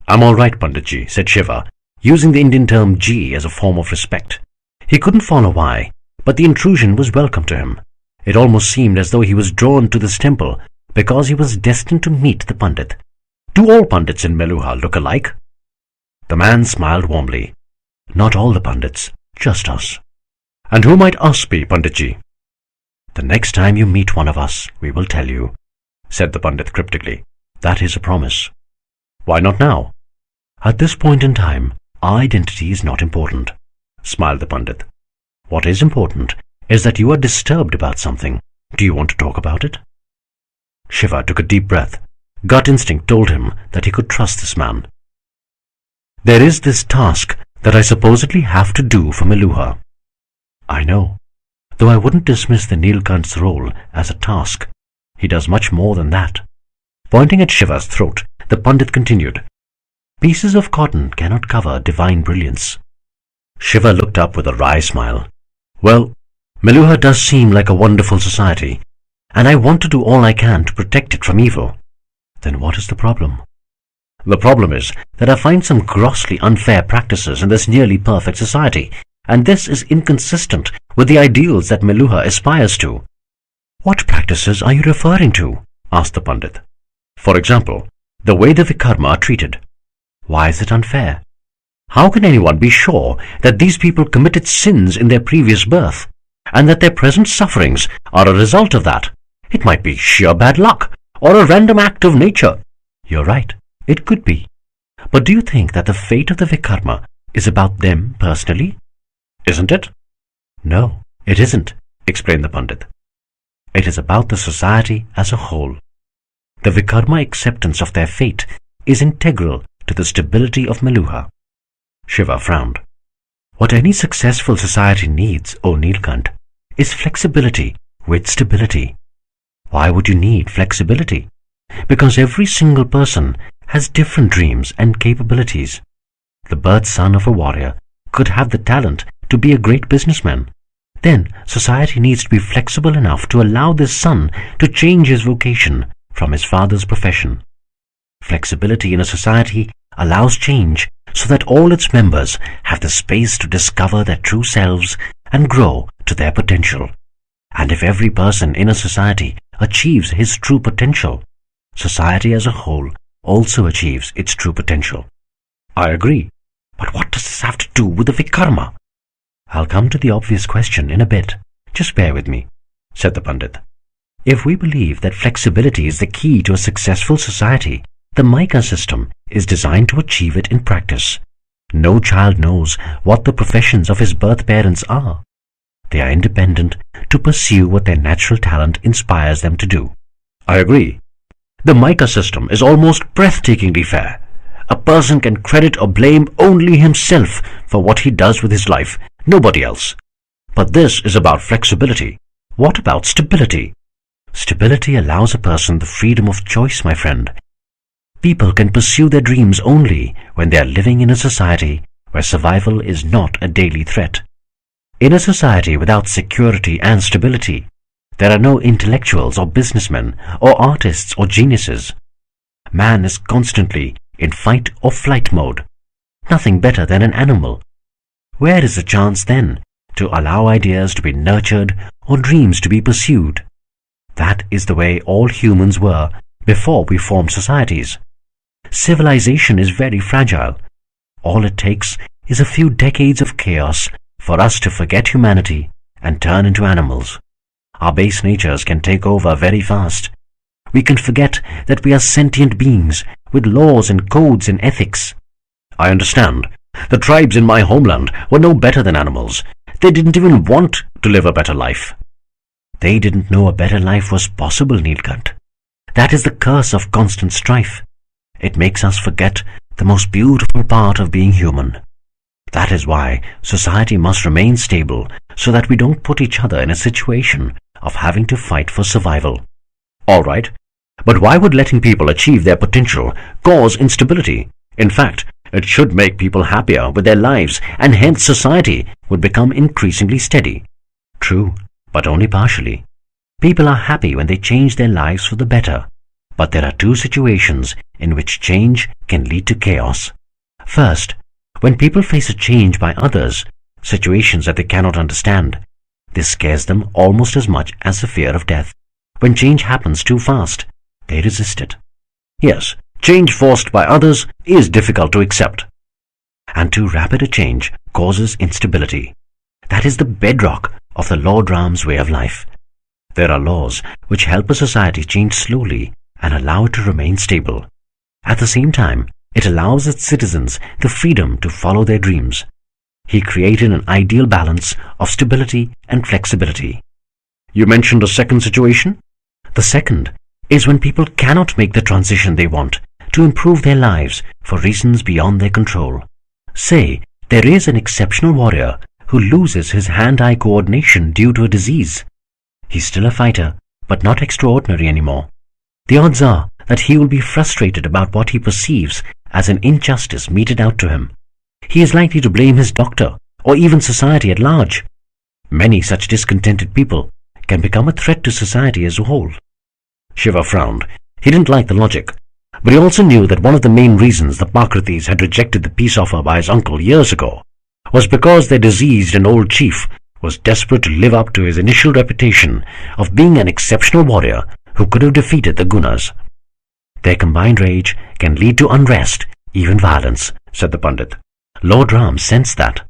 "I'm all right, Panditji," said Shiva, using the Indian term ji as a form of respect. He couldn't follow why, but the intrusion was welcome to him. It almost seemed as though he was drawn to this temple because he was destined to meet the Pandit. "Do all Pandits in Meluha look alike?" The man smiled warmly. "Not all the Pandits, just us." "And who might us be, Panditji?" "The next time you meet one of us, we will tell you," said the Pandit cryptically. "That is a promise." "Why not now?" "At this point in time, our identity is not important," smiled the Pandit. "What is important is that you are disturbed about something. Do you want to talk about it?" Shiva took a deep breath. Gut instinct told him that he could trust this man. "There is this task that I supposedly have to do for Meluha." "I know, though I wouldn't dismiss the Neelkanth's role as a task. He does much more than that." Pointing at Shiva's throat, the Pandit continued, "Pieces of cotton cannot cover divine brilliance." Shiva looked up with a wry smile. "Well, Meluha does seem like a wonderful society, and I want to do all I can to protect it from evil." "Then what is the problem?" "The problem is that I find some grossly unfair practices in this nearly perfect society, and this is inconsistent with the ideals that Meluha aspires to." "What practices are you referring to?" asked the Pandit. "For example, the way the Vikrama are treated." "Why is it unfair?" "How can anyone be sure that these people committed sins in their previous birth, and that their present sufferings are a result of that? It might be sheer bad luck, or a random act of nature." "You're right, it could be. But do you think that the fate of the Vikrama is about them personally?" "Isn't it?" "No, it isn't," explained the Pandit. "It is about the society as a whole. The Vikrama acceptance of their fate is integral to the stability of Meluha." Shiva frowned. "What any successful society needs, O Neelkanth, is flexibility with stability." "Why would you need flexibility?" "Because every single person has different dreams and capabilities. The birth son of a warrior could have the talent to be a great businessman. Then society needs to be flexible enough to allow this son to change his vocation from his father's profession. Flexibility in a society allows change so that all its members have the space to discover their true selves and grow to their potential. And if every person in a society achieves his true potential, society as a whole also achieves its true potential." "I agree. But what does this have to do with the Vikrama?" "I'll come to the obvious question in a bit. Just bear with me," said the Pandit. "If we believe that flexibility is the key to a successful society, the Maika system is designed to achieve it in practice. No child knows what the professions of his birth parents are. They are independent to pursue what their natural talent inspires them to do." "I agree. The Maika system is almost breathtakingly fair. A person can credit or blame only himself for what he does with his life, nobody else. But this is about flexibility. What about stability?" "Stability allows a person the freedom of choice, my friend. People can pursue their dreams only when they are living in a society where survival is not a daily threat. In a society without security and stability, there are no intellectuals or businessmen or artists or geniuses. Man is constantly in fight or flight mode, nothing better than an animal. Where is the chance then to allow ideas to be nurtured or dreams to be pursued? That is the way all humans were before we formed societies. Civilization is very fragile. All it takes is a few decades of chaos for us to forget humanity and turn into animals. Our base natures can take over very fast. We can forget that we are sentient beings with laws and codes and ethics. I understand. The tribes in my homeland were no better than animals. They didn't even want to live a better life. They didn't know a better life was possible, Neelkanth. That is the curse of constant strife. It makes us forget the most beautiful part of being human. That is why society must remain stable, so that we don't put each other in a situation of having to fight for survival. All right, but why would letting people achieve their potential cause instability? In fact, it should make people happier with their lives, and hence society would become increasingly steady. True, but only partially. People are happy when they change their lives for the better, but there are two situations in which change can lead to chaos. First, when people face a change by others, situations that they cannot understand, this scares them almost as much as the fear of death. When change happens too fast, they resist it. Yes, change forced by others is difficult to accept. And too rapid a change causes instability. That is the bedrock of the Lord Ram's way of life. There are laws which help a society change slowly and allow it to remain stable. At the same time, it allows its citizens the freedom to follow their dreams. He created an ideal balance of stability and flexibility. You mentioned a second situation? The second is when people cannot make the transition they want to improve their lives for reasons beyond their control. Say, there is an exceptional warrior who loses his hand-eye coordination due to a disease. He's still a fighter, but not extraordinary anymore. The odds are that he will be frustrated about what he perceives as an injustice meted out to him. He is likely to blame his doctor or even society at large. Many such discontented people can become a threat to society as a whole. Shiva frowned. He didn't like the logic, but he also knew that one of the main reasons the Pakrathis had rejected the peace offer by his uncle years ago was because their diseased and old chief was desperate to live up to his initial reputation of being an exceptional warrior who could have defeated the Gunas. Their combined rage can lead to unrest, even violence, said the Pandit. Lord Ram sensed that,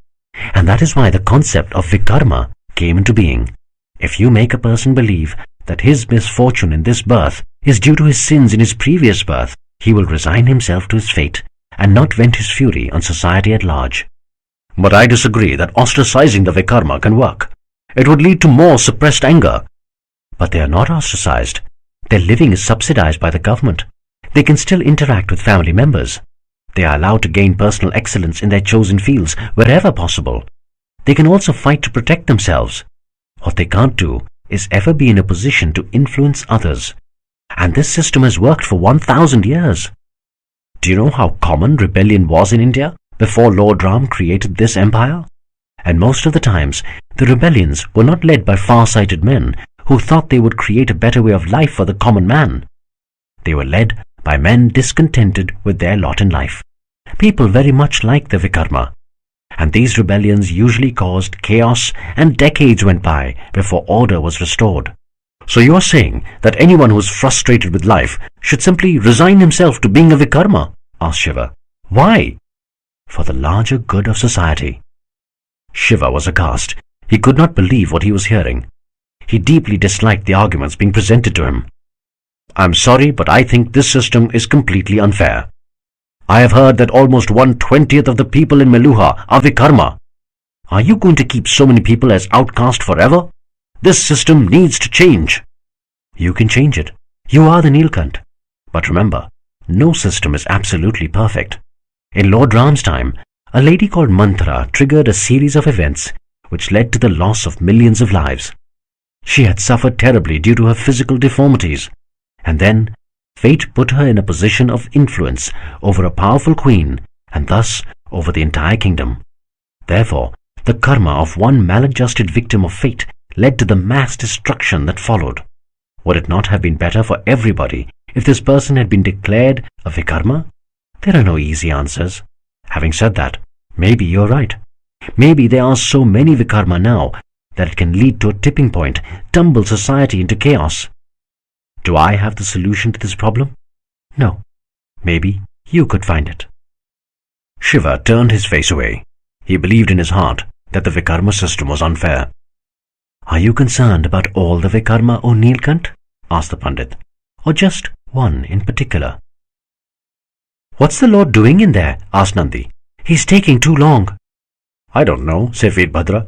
and that is why the concept of Vikrama came into being. If you make a person believe that his misfortune in this birth is due to his sins in his previous birth, he will resign himself to his fate and not vent his fury on society at large. But I disagree that ostracizing the Vikrama can work. It would lead to more suppressed anger. But they are not ostracized. Their living is subsidized by the government. They can still interact with family members. They are allowed to gain personal excellence in their chosen fields wherever possible. They can also fight to protect themselves. What they can't do is ever be in a position to influence others. And this system has worked for 1,000 years. Do you know how common rebellion was in India before Lord Ram created this empire? And most of the times, the rebellions were not led by far-sighted men who thought they would create a better way of life for the common man. They were led by men discontented with their lot in life, people very much like the Vikrama. And these rebellions usually caused chaos, and decades went by before order was restored. So you are saying that anyone who is frustrated with life should simply resign himself to being a Vikrama? Asked Shiva. Why? For the larger good of society. Shiva was aghast. He could not believe what he was hearing. He deeply disliked the arguments being presented to him. I'm sorry, but I think this system is completely unfair. I have heard that almost 1/20th of the people in Meluha are Vikrama. Are you going to keep so many people as outcast forever? This system needs to change. You can change it. You are the Neelkanth. But remember, no system is absolutely perfect. In Lord Ram's time, a lady called Manthara triggered a series of events which led to the loss of millions of lives. She had suffered terribly due to her physical deformities, and then fate put her in a position of influence over a powerful queen and thus over the entire kingdom. Therefore, the karma of one maladjusted victim of fate led to the mass destruction that followed. Would it not have been better for everybody if this person had been declared a Vikrama? There are no easy answers. Having said that, maybe you're right. Maybe there are so many Vikrama now that it can lead to a tipping point, tumble society into chaos. Do I have the solution to this problem? No. Maybe you could find it. Shiva turned his face away. He believed in his heart that the Vikrama system was unfair. "Are you concerned about all the Vikrama, O Neelkanth?" asked the Pandit, "or just one in particular?" "What's the Lord doing in there?" asked Nandi. "He's taking too long." "I don't know," said Veerbhadra.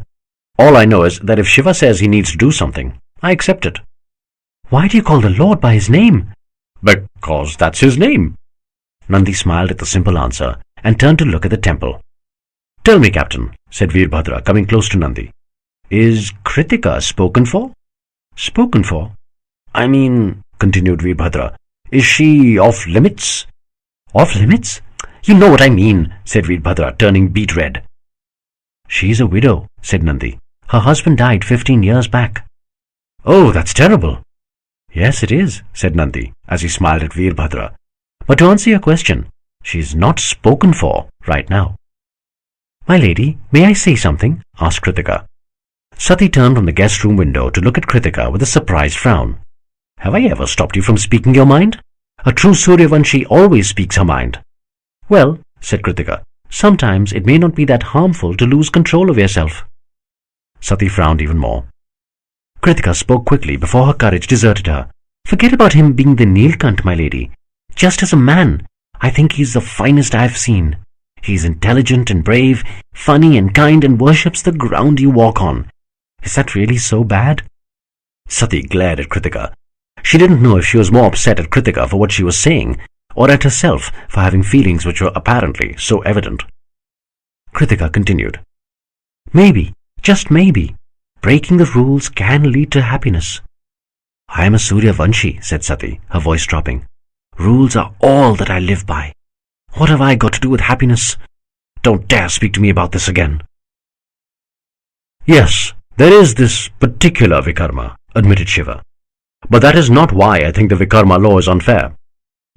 "All I know is that if Shiva says he needs to do something, I accept it." "Why do you call the Lord by his name?" "Because that's his name." Nandi smiled at the simple answer and turned to look at the temple. "Tell me, Captain," said Veerbhadra, coming close to Nandi, "is Kritika spoken for?" "Spoken for? I mean," continued Veerbhadra, "is she off limits?" "Off limits? You know what I mean," said Veerbhadra, turning beet red. "She's a widow," said Nandi. "Her husband died 15 years back." "Oh, that's terrible." "Yes, it is," said Nandi, as he smiled at Veerbhadra. "But to answer your question, she's not spoken for right now." "My lady, may I say something?" asked Kritika. Sati turned from the guest room window to look at Kritika with a surprised frown. "Have I ever stopped you from speaking your mind? A true Suryavanshi always speaks her mind." "Well," said Kritika, "sometimes it may not be that harmful to lose control of yourself." Sati frowned even more. Kritika spoke quickly before her courage deserted her. "Forget about him being the Neelkanth, my lady. Just as a man, I think he's the finest I've seen. He's intelligent and brave, funny and kind, and worships the ground you walk on. Is that really so bad?" Sati glared at Kritika. She didn't know if she was more upset at Kritika for what she was saying, or at herself for having feelings which were apparently so evident. Kritika continued. "Maybe, just maybe, breaking the rules can lead to happiness." "I am a Suryavanshi," said Sati, her voice dropping. "Rules are all that I live by. What have I got to do with happiness? Don't dare speak to me about this again." "Yes, there is this particular Vikrama," admitted Shiva. "But that is not why I think the Vikrama law is unfair."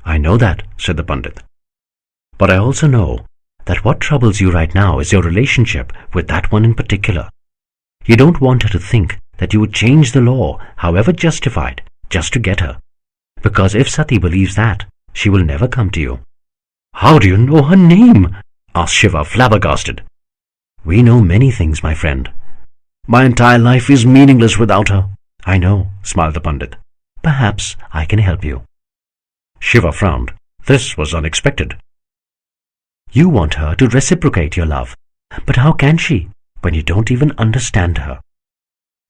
"I know that," said the Pandit. "But I also know that what troubles you right now is your relationship with that one in particular. You don't want her to think that you would change the law, however justified, just to get her. Because if Sati believes that, she will never come to you." "How do you know her name?" asked Shiva, flabbergasted. "We know many things, my friend. My entire life is meaningless without her." "I know," smiled the Pandit. "Perhaps I can help you." Shiva frowned. This was unexpected. "You want her to reciprocate your love. But how can she, when you don't even understand her?"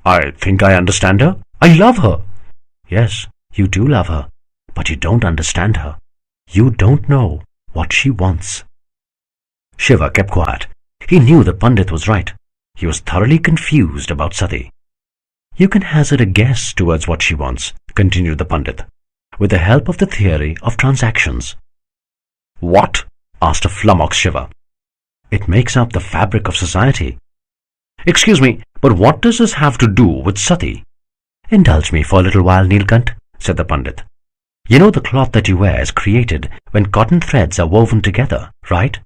"I think I understand her. I love her." "Yes, you do love her, but you don't understand her. You don't know what she wants." Shiva kept quiet. He knew the Pandit was right. He was thoroughly confused about Sati. "You can hazard a guess towards what she wants," continued the Pandit, "with the help of the theory of transactions." "What?" asked a flummoxed Shiva. "It makes up the fabric of society." "Excuse me, but what does this have to do with Sati?" "Indulge me for a little while, Neelkanth," said the Pandit. "You know the cloth that you wear is created when cotton threads are woven together, right?"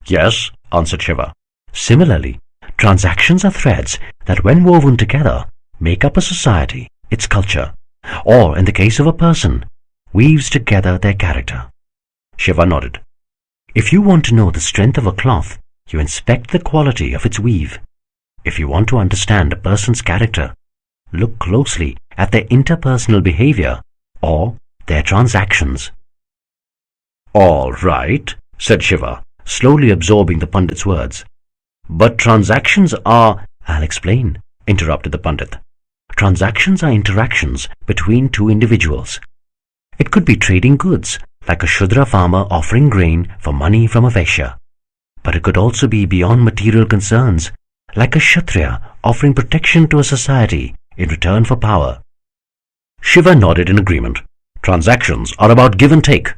"Yes," answered Shiva. "Similarly, transactions are threads that when woven together make up a society, its culture, or in the case of a person, weaves together their character." Shiva nodded. "If you want to know the strength of a cloth, you inspect the quality of its weave. If you want to understand a person's character, look closely at their interpersonal behavior or their transactions." "All right," said Shiva, slowly absorbing the Pandit's words. "But transactions are—" "I'll explain," interrupted the Pandit. "Transactions are interactions between two individuals. It could be trading goods, like a Shudra farmer offering grain for money from a Vaishya. But it could also be beyond material concerns, like a Kshatriya offering protection to a society in return for power." Shiva nodded in agreement. "Transactions are about give and take."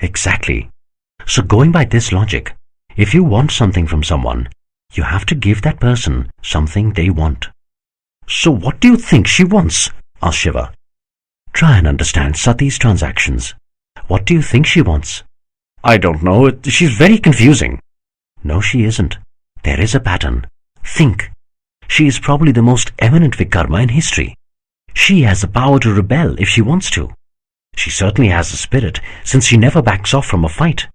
"Exactly. So going by this logic, if you want something from someone, you have to give that person something they want." "So what do you think she wants?" asked Shiva. "Try and understand Sati's transactions. What do you think she wants?" "I don't know. She's very confusing." "No, she isn't. There is a pattern. Think. She is probably the most eminent Vikrama in history. She has the power to rebel if she wants to. She certainly has the spirit, since she never backs off from a fight.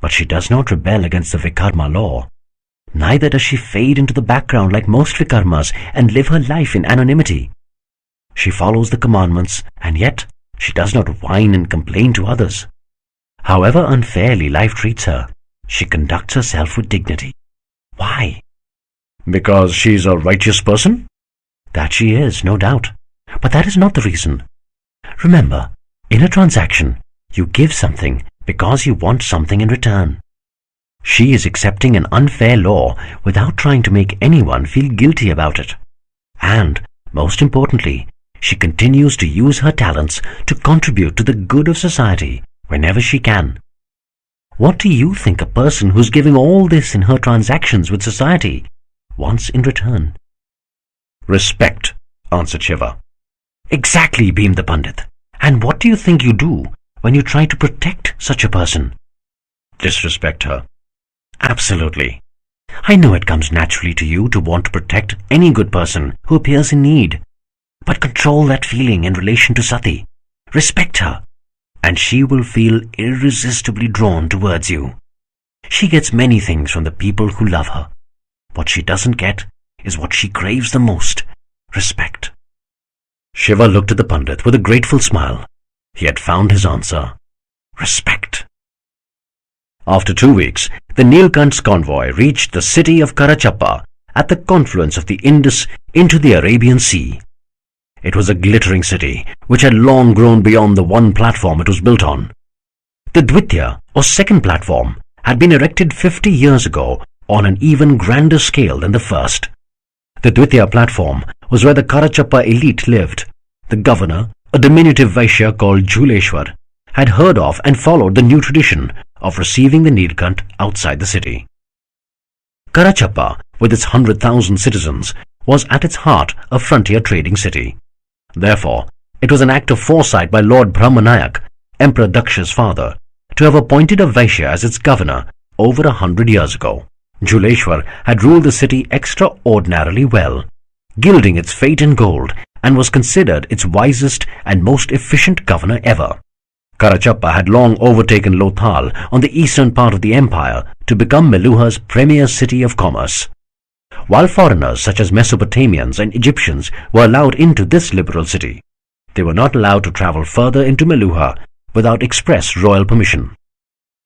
But she does not rebel against the Vikrama law. Neither does she fade into the background like most Vikarmas and live her life in anonymity. She follows the commandments, and yet she does not whine and complain to others. However unfairly life treats her, she conducts herself with dignity. Why? Because she's a righteous person? That she is, no doubt. But that is not the reason. Remember, in a transaction, you give something because you want something in return. She is accepting an unfair law without trying to make anyone feel guilty about it. And, most importantly, she continues to use her talents to contribute to the good of society whenever she can. What do you think a person who's giving all this in her transactions with society wants in return? Respect, answered Shiva. Exactly, beamed the Pandit. And what do you think you do when you try to protect such a person? Disrespect her. Absolutely. I know it comes naturally to you to want to protect any good person who appears in need. But control that feeling in relation to Sati. Respect her, and she will feel irresistibly drawn towards you. She gets many things from the people who love her. What she doesn't get is what she craves the most, respect. Shiva looked at the Pandit with a grateful smile. He had found his answer. Respect. After 2 weeks, the Neelkanth's convoy reached the city of Karachappa at the confluence of the Indus into the Arabian Sea. It was a glittering city, which had long grown beyond the one platform it was built on. The Dvitya, or second platform, had been erected 50 years ago on an even grander scale than the first. The Dvitya platform was where the Karachappa elite lived. The governor, a diminutive Vaishya called Juleshwar, had heard of and followed the new tradition of receiving the Neelkanth outside the city. Karachappa, with its 100,000 citizens, was at its heart a frontier trading city. Therefore, it was an act of foresight by Lord Brahma, Emperor Daksha's father, to have appointed a Vaishya as its governor over 100 years ago. Juleshwar had ruled the city extraordinarily well, gilding its fate in gold, and was considered its wisest and most efficient governor ever. Karachappa had long overtaken Lothal on the eastern part of the empire to become Meluha's premier city of commerce. While foreigners such as Mesopotamians and Egyptians were allowed into this liberal city, they were not allowed to travel further into Meluha without express royal permission.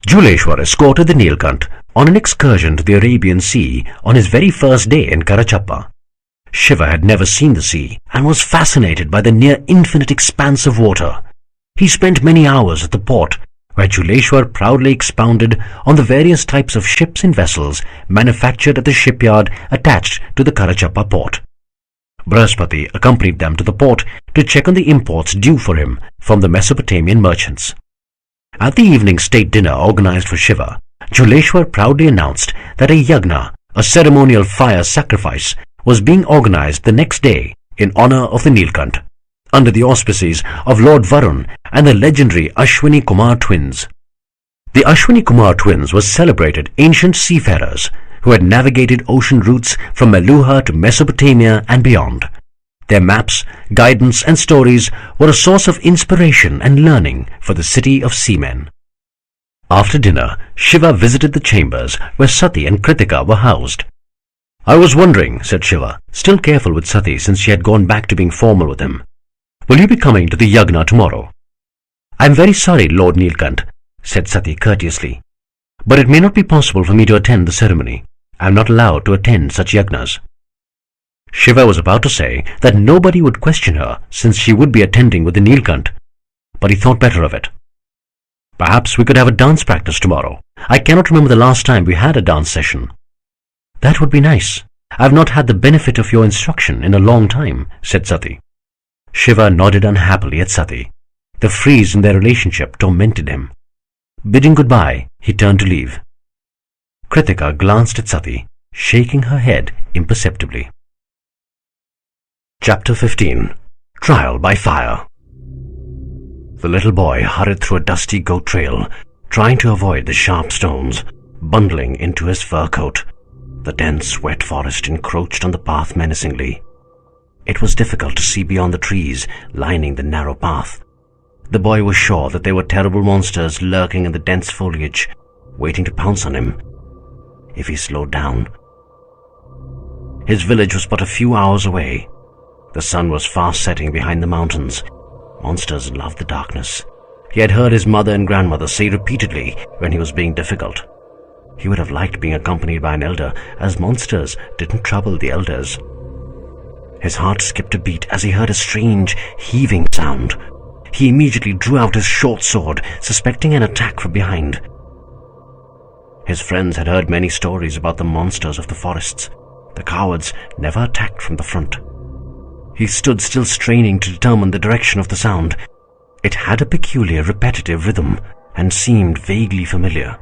Juleshwar escorted the Neelkanth on an excursion to the Arabian Sea on his very first day in Karachappa. Shiva had never seen the sea and was fascinated by the near infinite expanse of water. He spent many hours at the port, where Juleshwar proudly expounded on the various types of ships and vessels manufactured at the shipyard attached to the Karachappa port. Brihaspati accompanied them to the port to check on the imports due for him from the Mesopotamian merchants. At the evening state dinner organized for Shiva, Juleshwar proudly announced that a yagna, a ceremonial fire sacrifice, was being organized the next day in honor of the Neelkanth, under the auspices of Lord Varun and the legendary Ashwini Kumar twins. The Ashwini Kumar twins were celebrated ancient seafarers who had navigated ocean routes from Meluha to Mesopotamia and beyond. Their maps, guidance and stories were a source of inspiration and learning for the city of seamen. After dinner, Shiva visited the chambers where Sati and Kritika were housed. I was wondering, said Shiva, still careful with Sati since she had gone back to being formal with him. Will you be coming to the yagna tomorrow? I am very sorry, Lord Neelkanth, said Sati courteously, but it may not be possible for me to attend the ceremony. I am not allowed to attend such yagnas. Shiva was about to say that nobody would question her since she would be attending with the Neelkanth, but he thought better of it. Perhaps we could have a dance practice tomorrow. I cannot remember the last time we had a dance session. That would be nice. I have not had the benefit of your instruction in a long time, said Sati. Shiva nodded unhappily at Sati. The freeze in their relationship tormented him. Bidding goodbye, he turned to leave. Kritika glanced at Sati, shaking her head imperceptibly. Chapter 15. Trial by Fire. The little boy hurried through a dusty goat trail, trying to avoid the sharp stones, bundling into his fur coat. The dense, wet forest encroached on the path menacingly. It was difficult to see beyond the trees lining the narrow path. The boy was sure that there were terrible monsters lurking in the dense foliage, waiting to pounce on him. If he slowed down, His village was but a few hours away. The sun was fast setting behind the mountains. Monsters loved the darkness. He had heard his mother and grandmother say repeatedly when he was being difficult. He would have liked being accompanied by an elder, as monsters didn't trouble the elders. His heart skipped a beat as he heard a strange, heaving sound. He immediately drew out his short sword, suspecting an attack from behind. His friends had heard many stories about the monsters of the forests. The cowards never attacked from the front. He stood still, straining to determine the direction of the sound. It had a peculiar, repetitive rhythm and seemed vaguely familiar.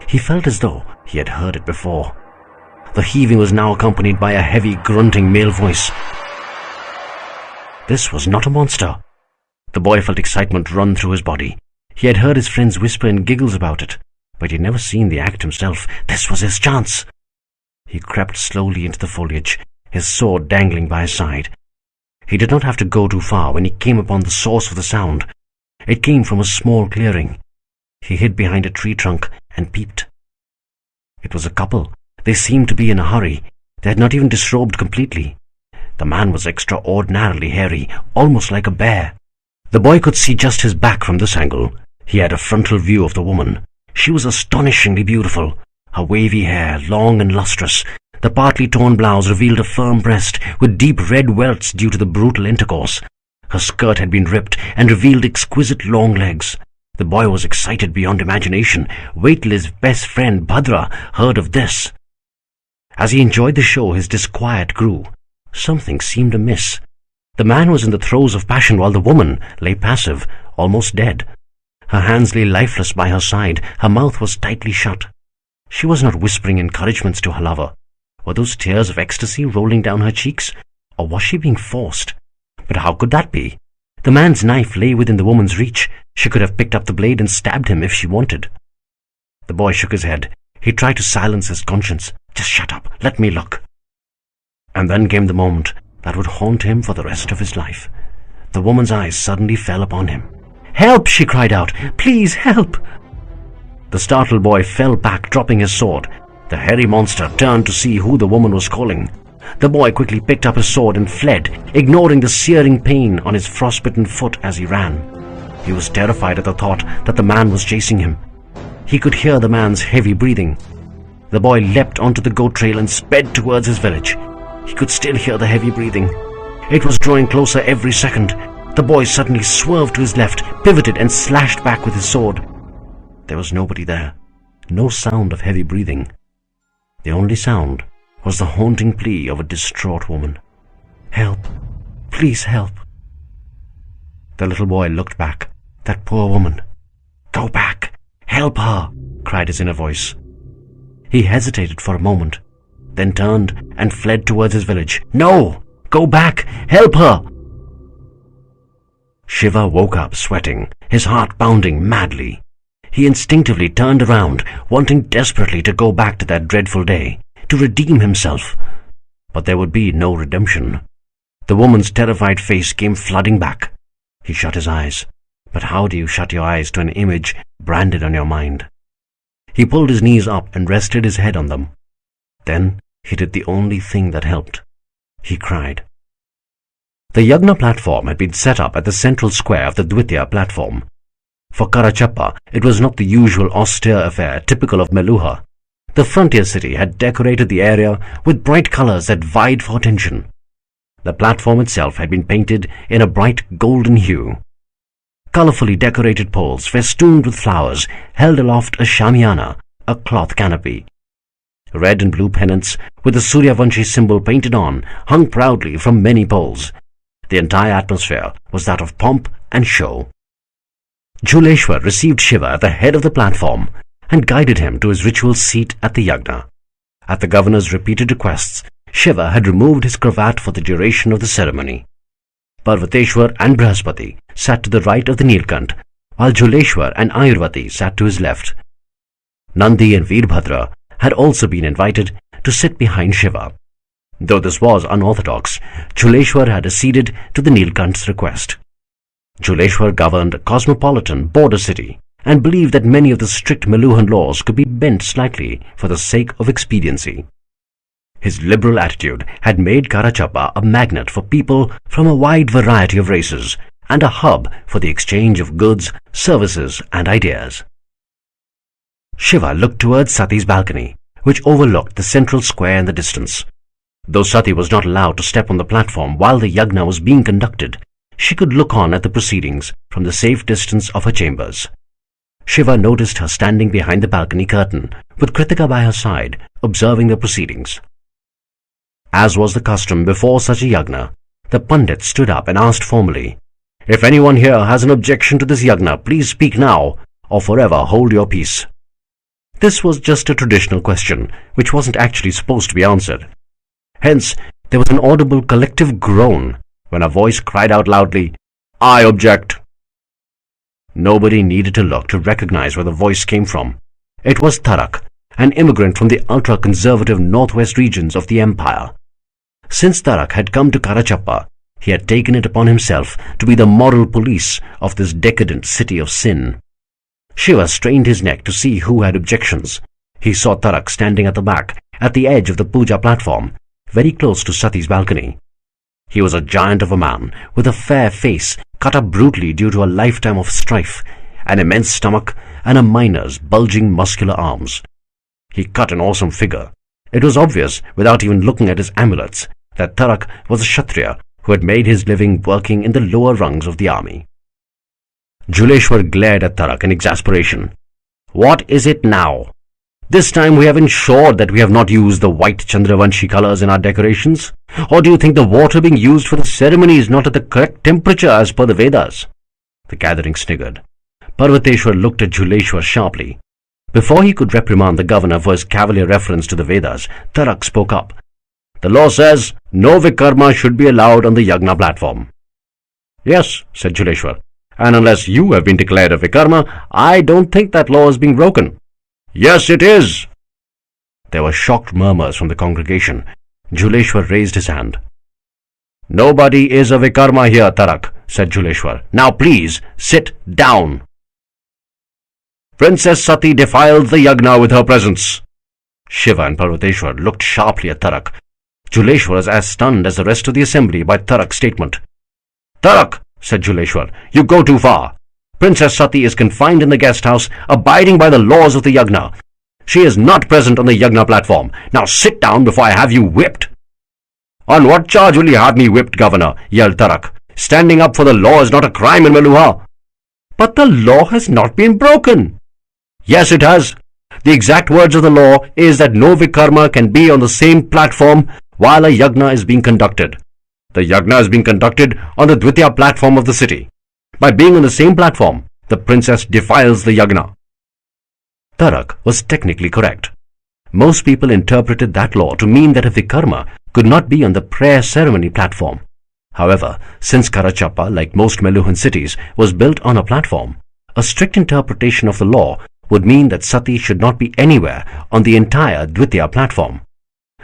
He felt as though he had heard it before. The heaving was now accompanied by a heavy, grunting male voice. This was not a monster. The boy felt excitement run through his body. He had heard his friends whisper and giggles about it, but he had never seen the act himself. This was his chance. He crept slowly into the foliage, his sword dangling by his side. He did not have to go too far when he came upon the source of the sound. It came from a small clearing. He hid behind a tree trunk and peeped. It was a couple. They seemed to be in a hurry. They had not even disrobed completely. The man was extraordinarily hairy, almost like a bear. The boy could see just his back from this angle. He had a frontal view of the woman. She was astonishingly beautiful. Her wavy hair, long and lustrous. The partly torn blouse revealed a firm breast with deep red welts due to the brutal intercourse. Her skirt had been ripped and revealed exquisite long legs. The boy was excited beyond imagination. Wait till his best friend Bhadra heard of this. As he enjoyed the show, his disquiet grew. Something seemed amiss. The man was in the throes of passion while the woman lay passive, almost dead. Her hands lay lifeless by her side. Her mouth was tightly shut. She was not whispering encouragements to her lover. Were those tears of ecstasy rolling down her cheeks? Or was she being forced? But how could that be? The man's knife lay within the woman's reach. She could have picked up the blade and stabbed him if she wanted. The boy shook his head. He tried to silence his conscience. Just shut up. Let me look. And then came the moment that would haunt him for the rest of his life. The woman's eyes suddenly fell upon him. "Help!" she cried out. "Please help!" The startled boy fell back, dropping his sword. The hairy monster turned to see who the woman was calling. The boy quickly picked up his sword and fled, ignoring the searing pain on his frostbitten foot as he ran. He was terrified at the thought that the man was chasing him. He could hear the man's heavy breathing. The boy leapt onto the goat trail and sped towards his village. He could still hear the heavy breathing. It was drawing closer every second. The boy suddenly swerved to his left, pivoted and slashed back with his sword. There was nobody there. No sound of heavy breathing. The only sound was the haunting plea of a distraught woman. "Help! Please help!" The little boy looked back. That poor woman. "Go back! Help her!" cried his inner voice. He hesitated for a moment, then turned and fled towards his village. "No! Go back! Help her!" Shiva woke up sweating, his heart pounding madly. He instinctively turned around, wanting desperately to go back to that dreadful day, to redeem himself. But there would be no redemption. The woman's terrified face came flooding back. He shut his eyes. But how do you shut your eyes to an image branded on your mind? He pulled his knees up and rested his head on them. Then he did the only thing that helped. He cried. The Yagna platform had been set up at the central square of the Dvitiya platform. For Karachappa, it was not the usual austere affair typical of Meluha. The frontier city had decorated the area with bright colors that vied for attention. The platform itself had been painted in a bright golden hue. Colorfully decorated poles, festooned with flowers, held aloft a shamiana, a cloth canopy. Red and blue pennants, with the Suryavanshi symbol painted on, hung proudly from many poles. The entire atmosphere was that of pomp and show. Jhuleshwar received Shiva at the head of the platform and guided him to his ritual seat at the yagna. At the governor's repeated requests, Shiva had removed his cravat for the duration of the ceremony. Parvateshwar and Brihaspati sat to the right of the Neelkanth, while Jhuleshwar and Ayurvati sat to his left. Nandi and Veerbhadra had also been invited to sit behind Shiva. Though this was unorthodox, Jhuleshwar had acceded to the Neelkanth's request. Jhuleshwar governed a cosmopolitan border city and believed that many of the strict Meluhan laws could be bent slightly for the sake of expediency. His liberal attitude had made Karachappa a magnet for people from a wide variety of races and a hub for the exchange of goods, services and ideas. Shiva looked towards Sati's balcony, which overlooked the central square in the distance. Though Sati was not allowed to step on the platform while the yagna was being conducted, she could look on at the proceedings from the safe distance of her chambers. Shiva noticed her standing behind the balcony curtain, with Kritika by her side, observing the proceedings. As was the custom before such a yagna, the Pandit stood up and asked formally, "If anyone here has an objection to this yagna, please speak now, or forever hold your peace." This was just a traditional question, which wasn't actually supposed to be answered. Hence, there was an audible collective groan when a voice cried out loudly, "I object." Nobody needed to look to recognize where the voice came from. It was Tarak, an immigrant from the ultra-conservative northwest regions of the empire. Since Tarak had come to Karachappa, he had taken it upon himself to be the moral police of this decadent city of sin. Shiva strained his neck to see who had objections. He saw Tarak standing at the back, at the edge of the puja platform, very close to Sati's balcony. He was a giant of a man, with a fair face cut up brutally due to a lifetime of strife, an immense stomach, and a miner's bulging muscular arms. He cut an awesome figure. It was obvious, without even looking at his amulets, that Tarak was a Kshatriya who had made his living working in the lower rungs of the army. Juleshwar glared at Tarak in exasperation. "What is it now? This time we have ensured that we have not used the white Chandravanshi colors in our decorations. Or do you think the water being used for the ceremony is not at the correct temperature as per the Vedas?" The gathering sniggered. Parvateshwar looked at Juleshwar sharply. Before he could reprimand the governor for his cavalier reference to the Vedas, Tarak spoke up. "The law says no Vikrama should be allowed on the yagna platform." "Yes," said Juleshwar, "and unless you have been declared a Vikrama, I don't think that law is being broken." "Yes, it is." There were shocked murmurs from the congregation. Juleshwar raised his hand. "Nobody is a Vikrama here, Tarak," said Juleshwar. "Now please, sit down." "Princess Sati defiled the yagna with her presence." Shiva and Parvateshwar looked sharply at Tarak. Juleshwar was as stunned as the rest of the assembly by Tarak's statement. "Tarak," said Juleshwar, "you go too far. Princess Sati is confined in the guest house, abiding by the laws of the yagna. She is not present on the yagna platform. Now sit down before I have you whipped." "On what charge will you have me whipped, Governor?" yelled Tarak. "Standing up for the law is not a crime in Meluha." "But the law has not been broken." "Yes, it has. The exact words of the law is that no Vikrama can be on the same platform while a yagna is being conducted. The yagna is being conducted on the Dvitiya platform of the city. By being on the same platform, the princess defiles the yagna." Tarak was technically correct. Most people interpreted that law to mean that a Vikrama could not be on the prayer ceremony platform. However, since Karachappa, like most Meluhan cities, was built on a platform, a strict interpretation of the law would mean that Sati should not be anywhere on the entire Dvitiya platform.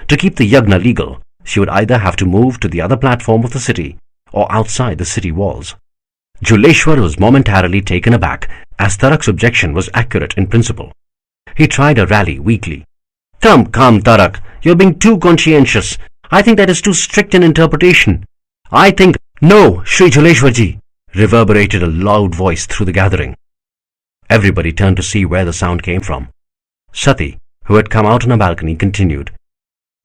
To keep the yagna legal, she would either have to move to the other platform of the city or outside the city walls. Juleshwar was momentarily taken aback, as Tarak's objection was accurate in principle. He tried a rally weakly. Come, Tarak, you're being too conscientious. I think that is too strict an interpretation. I think—" "No, Shri Juleshwarji," reverberated a loud voice through the gathering. Everybody turned to see where the sound came from. Sati, who had come out on a balcony, continued.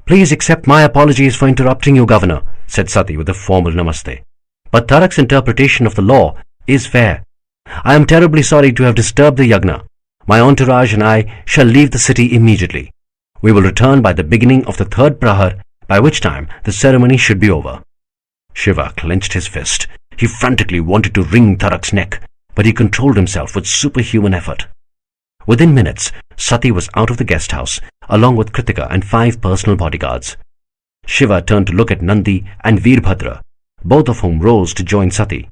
"Please accept my apologies for interrupting you, Governor," said Sati with a formal namaste. "But Tarak's interpretation of the law is fair. I am terribly sorry to have disturbed the yagna. My entourage and I shall leave the city immediately. We will return by the beginning of the third prahar, by which time the ceremony should be over." Shiva clenched his fist. He frantically wanted to wring Tarak's neck, but he controlled himself with superhuman effort. Within minutes, Sati was out of the guest house, along with Kritika and 5 personal bodyguards. Shiva turned to look at Nandi and Veerbhadra, both of whom rose to join Sati.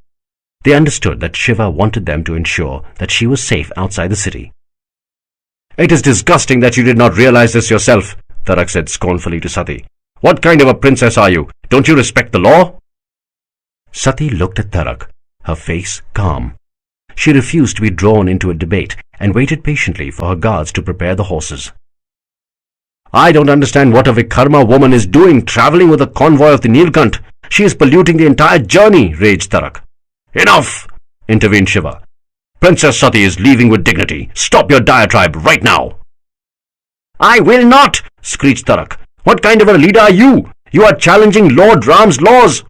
They understood that Shiva wanted them to ensure that she was safe outside the city. "It is disgusting that you did not realize this yourself," Tarak said scornfully to Sati. "What kind of a princess are you? Don't you respect the law?" Sati looked at Tarak, her face calm. She refused to be drawn into a debate and waited patiently for her guards to prepare the horses. I don't understand what a Vikrama woman is doing travelling with a convoy of the Neelkanth. She is polluting the entire journey, raged Tarak. Enough, intervened Shiva. Princess Sati is leaving with dignity. Stop your diatribe right now. I will not, screeched Tarak. What kind of a leader are you? You are challenging Lord Ram's laws.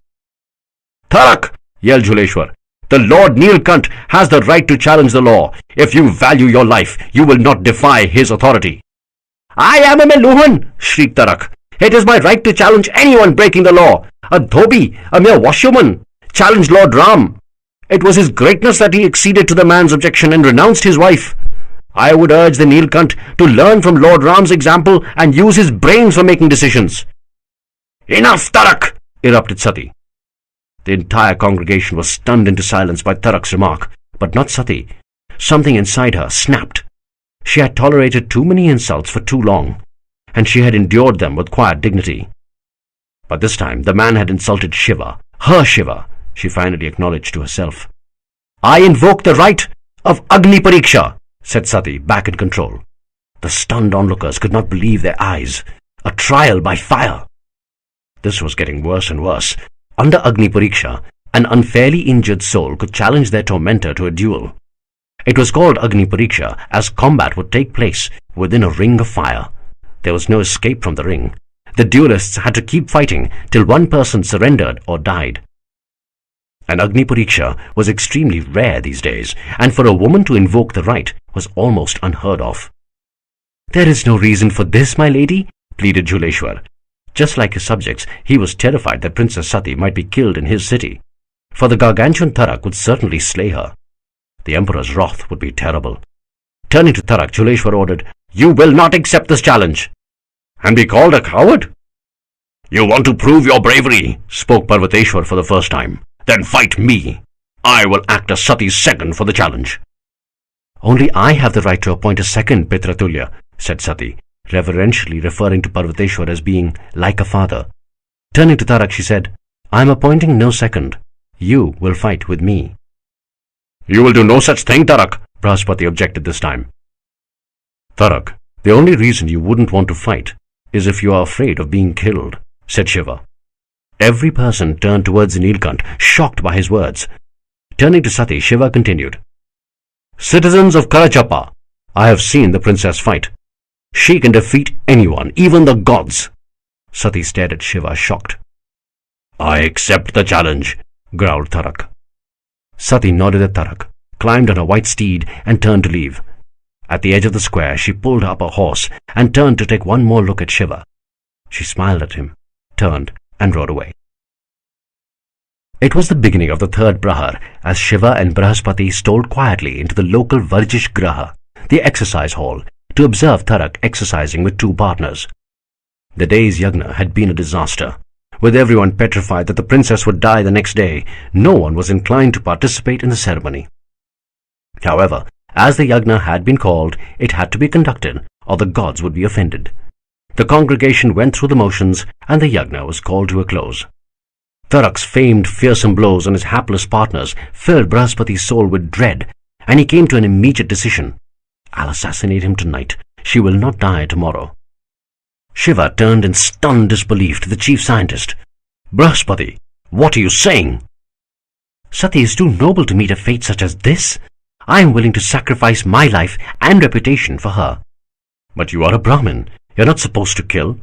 Tarak, yelled Jhuleshwar. The Lord Neelkanth has the right to challenge the law. If you value your life, you will not defy his authority. I am a Meluhan, shrieked Tarak. It is my right to challenge anyone breaking the law. A dhobi, a mere washerwoman, challenged Lord Ram. It was his greatness that he acceded to the man's objection and renounced his wife. I would urge the Neelkanth to learn from Lord Ram's example and use his brains for making decisions. Enough, Tarak, erupted Sati. The entire congregation was stunned into silence by Tarak's remark, but not Sati. Something inside her snapped. She had tolerated too many insults for too long, and she had endured them with quiet dignity. But this time the man had insulted Shiva, her Shiva, she finally acknowledged to herself. I invoke the right of Agni Pariksha, said Sati, back in control. The stunned onlookers could not believe their eyes. A trial by fire. This was getting worse and worse. Under Agni Pariksha, an unfairly injured soul could challenge their tormentor to a duel. It was called Agni Pariksha as combat would take place within a ring of fire. There was no escape from the ring. The duelists had to keep fighting till one person surrendered or died. An Agni Pariksha was extremely rare these days, and for a woman to invoke the right was almost unheard of. There is no reason for this, my lady, pleaded Jhuleshwar. Just like his subjects, he was terrified that Princess Sati might be killed in his city, for the gargantuan Tarak would certainly slay her. The Emperor's wrath would be terrible. Turning to Tarak, Jhuleshwar ordered, You will not accept this challenge. And be called a coward? You want to prove your bravery, spoke Parvateshwar for the first time. Then fight me. I will act as Sati's second for the challenge. Only I have the right to appoint a second, Pitratulya, said Sati, reverentially referring to Parvateshwar as being like a father. Turning to Tarak, she said, I am appointing no second. You will fight with me. You will do no such thing, Tarak, Brahaspati objected this time. Tarak, the only reason you wouldn't want to fight is if you are afraid of being killed, said Shiva. Every person turned towards Neelkanth, shocked by his words. Turning to Sati, Shiva continued, Citizens of Karachappa, I have seen the princess fight. She can defeat anyone, even the gods. Sati stared at Shiva, shocked. I accept the challenge, growled Tarak. Sati nodded at Tarak, climbed on a white steed, and turned to leave. At the edge of the square, she pulled up a horse and turned to take one more look at Shiva. She smiled at him, turned, and rode away. It was the beginning of the third Prahar as Shiva and Brahaspati stole quietly into the local Varjish Graha, the exercise hall, to observe Tarak exercising with two partners. The day's yagna had been a disaster. With everyone petrified that the princess would die the next day, no one was inclined to participate in the ceremony. However, as the yagna had been called, it had to be conducted, or the gods would be offended. The congregation went through the motions, and the yagna was called to a close. Tarak's famed fearsome blows on his hapless partners filled Brahaspati's soul with dread, and he came to an immediate decision. I'll assassinate him tonight. She will not die tomorrow. Shiva turned in stunned disbelief to the chief scientist. Brahaspati, what are you saying? Sati is too noble to meet a fate such as this. I am willing to sacrifice my life and reputation for her. But you are a Brahmin. You're not supposed to kill.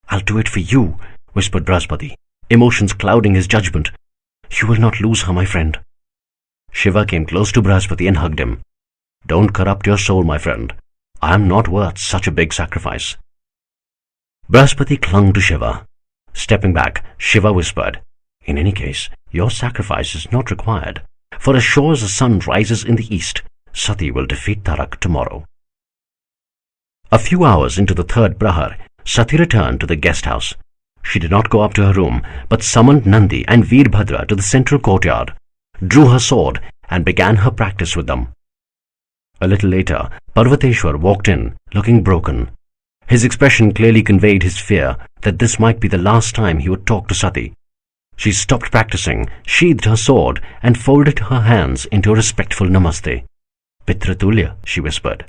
I'll do it for you, whispered Brahaspati, emotions clouding his judgment. You will not lose her, my friend. Shiva came close to Brahaspati and hugged him. Don't corrupt your soul, my friend. I am not worth such a big sacrifice. Brahaspati clung to Shiva. Stepping back, Shiva whispered, In any case, your sacrifice is not required, for as sure as the sun rises in the east, Sati will defeat Tarak tomorrow. A few hours into the third Prahar, Sati returned to the guest house. She did not go up to her room, but summoned Nandi and Veerbhadra to the central courtyard, drew her sword, and began her practice with them. A little later, Parvateshwar walked in, looking broken. His expression clearly conveyed his fear that this might be the last time he would talk to Sati. She stopped practicing, sheathed her sword, and folded her hands into a respectful namaste. Pitratulya, she whispered.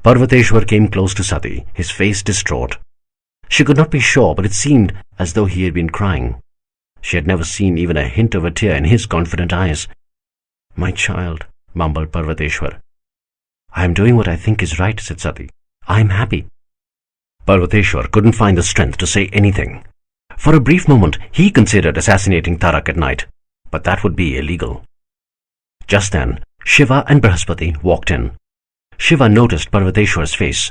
Parvateshwar came close to Sati, his face distraught. She could not be sure, but it seemed as though he had been crying. She had never seen even a hint of a tear in his confident eyes. "My child," mumbled Parvateshwar. "I am doing what I think is right," said Sati. "I am happy." Parvateshwar couldn't find the strength to say anything. For a brief moment, he considered assassinating Tarak at night, but that would be illegal. Just then, Shiva and Brihaspati walked in. Shiva noticed Parvateshwar's face.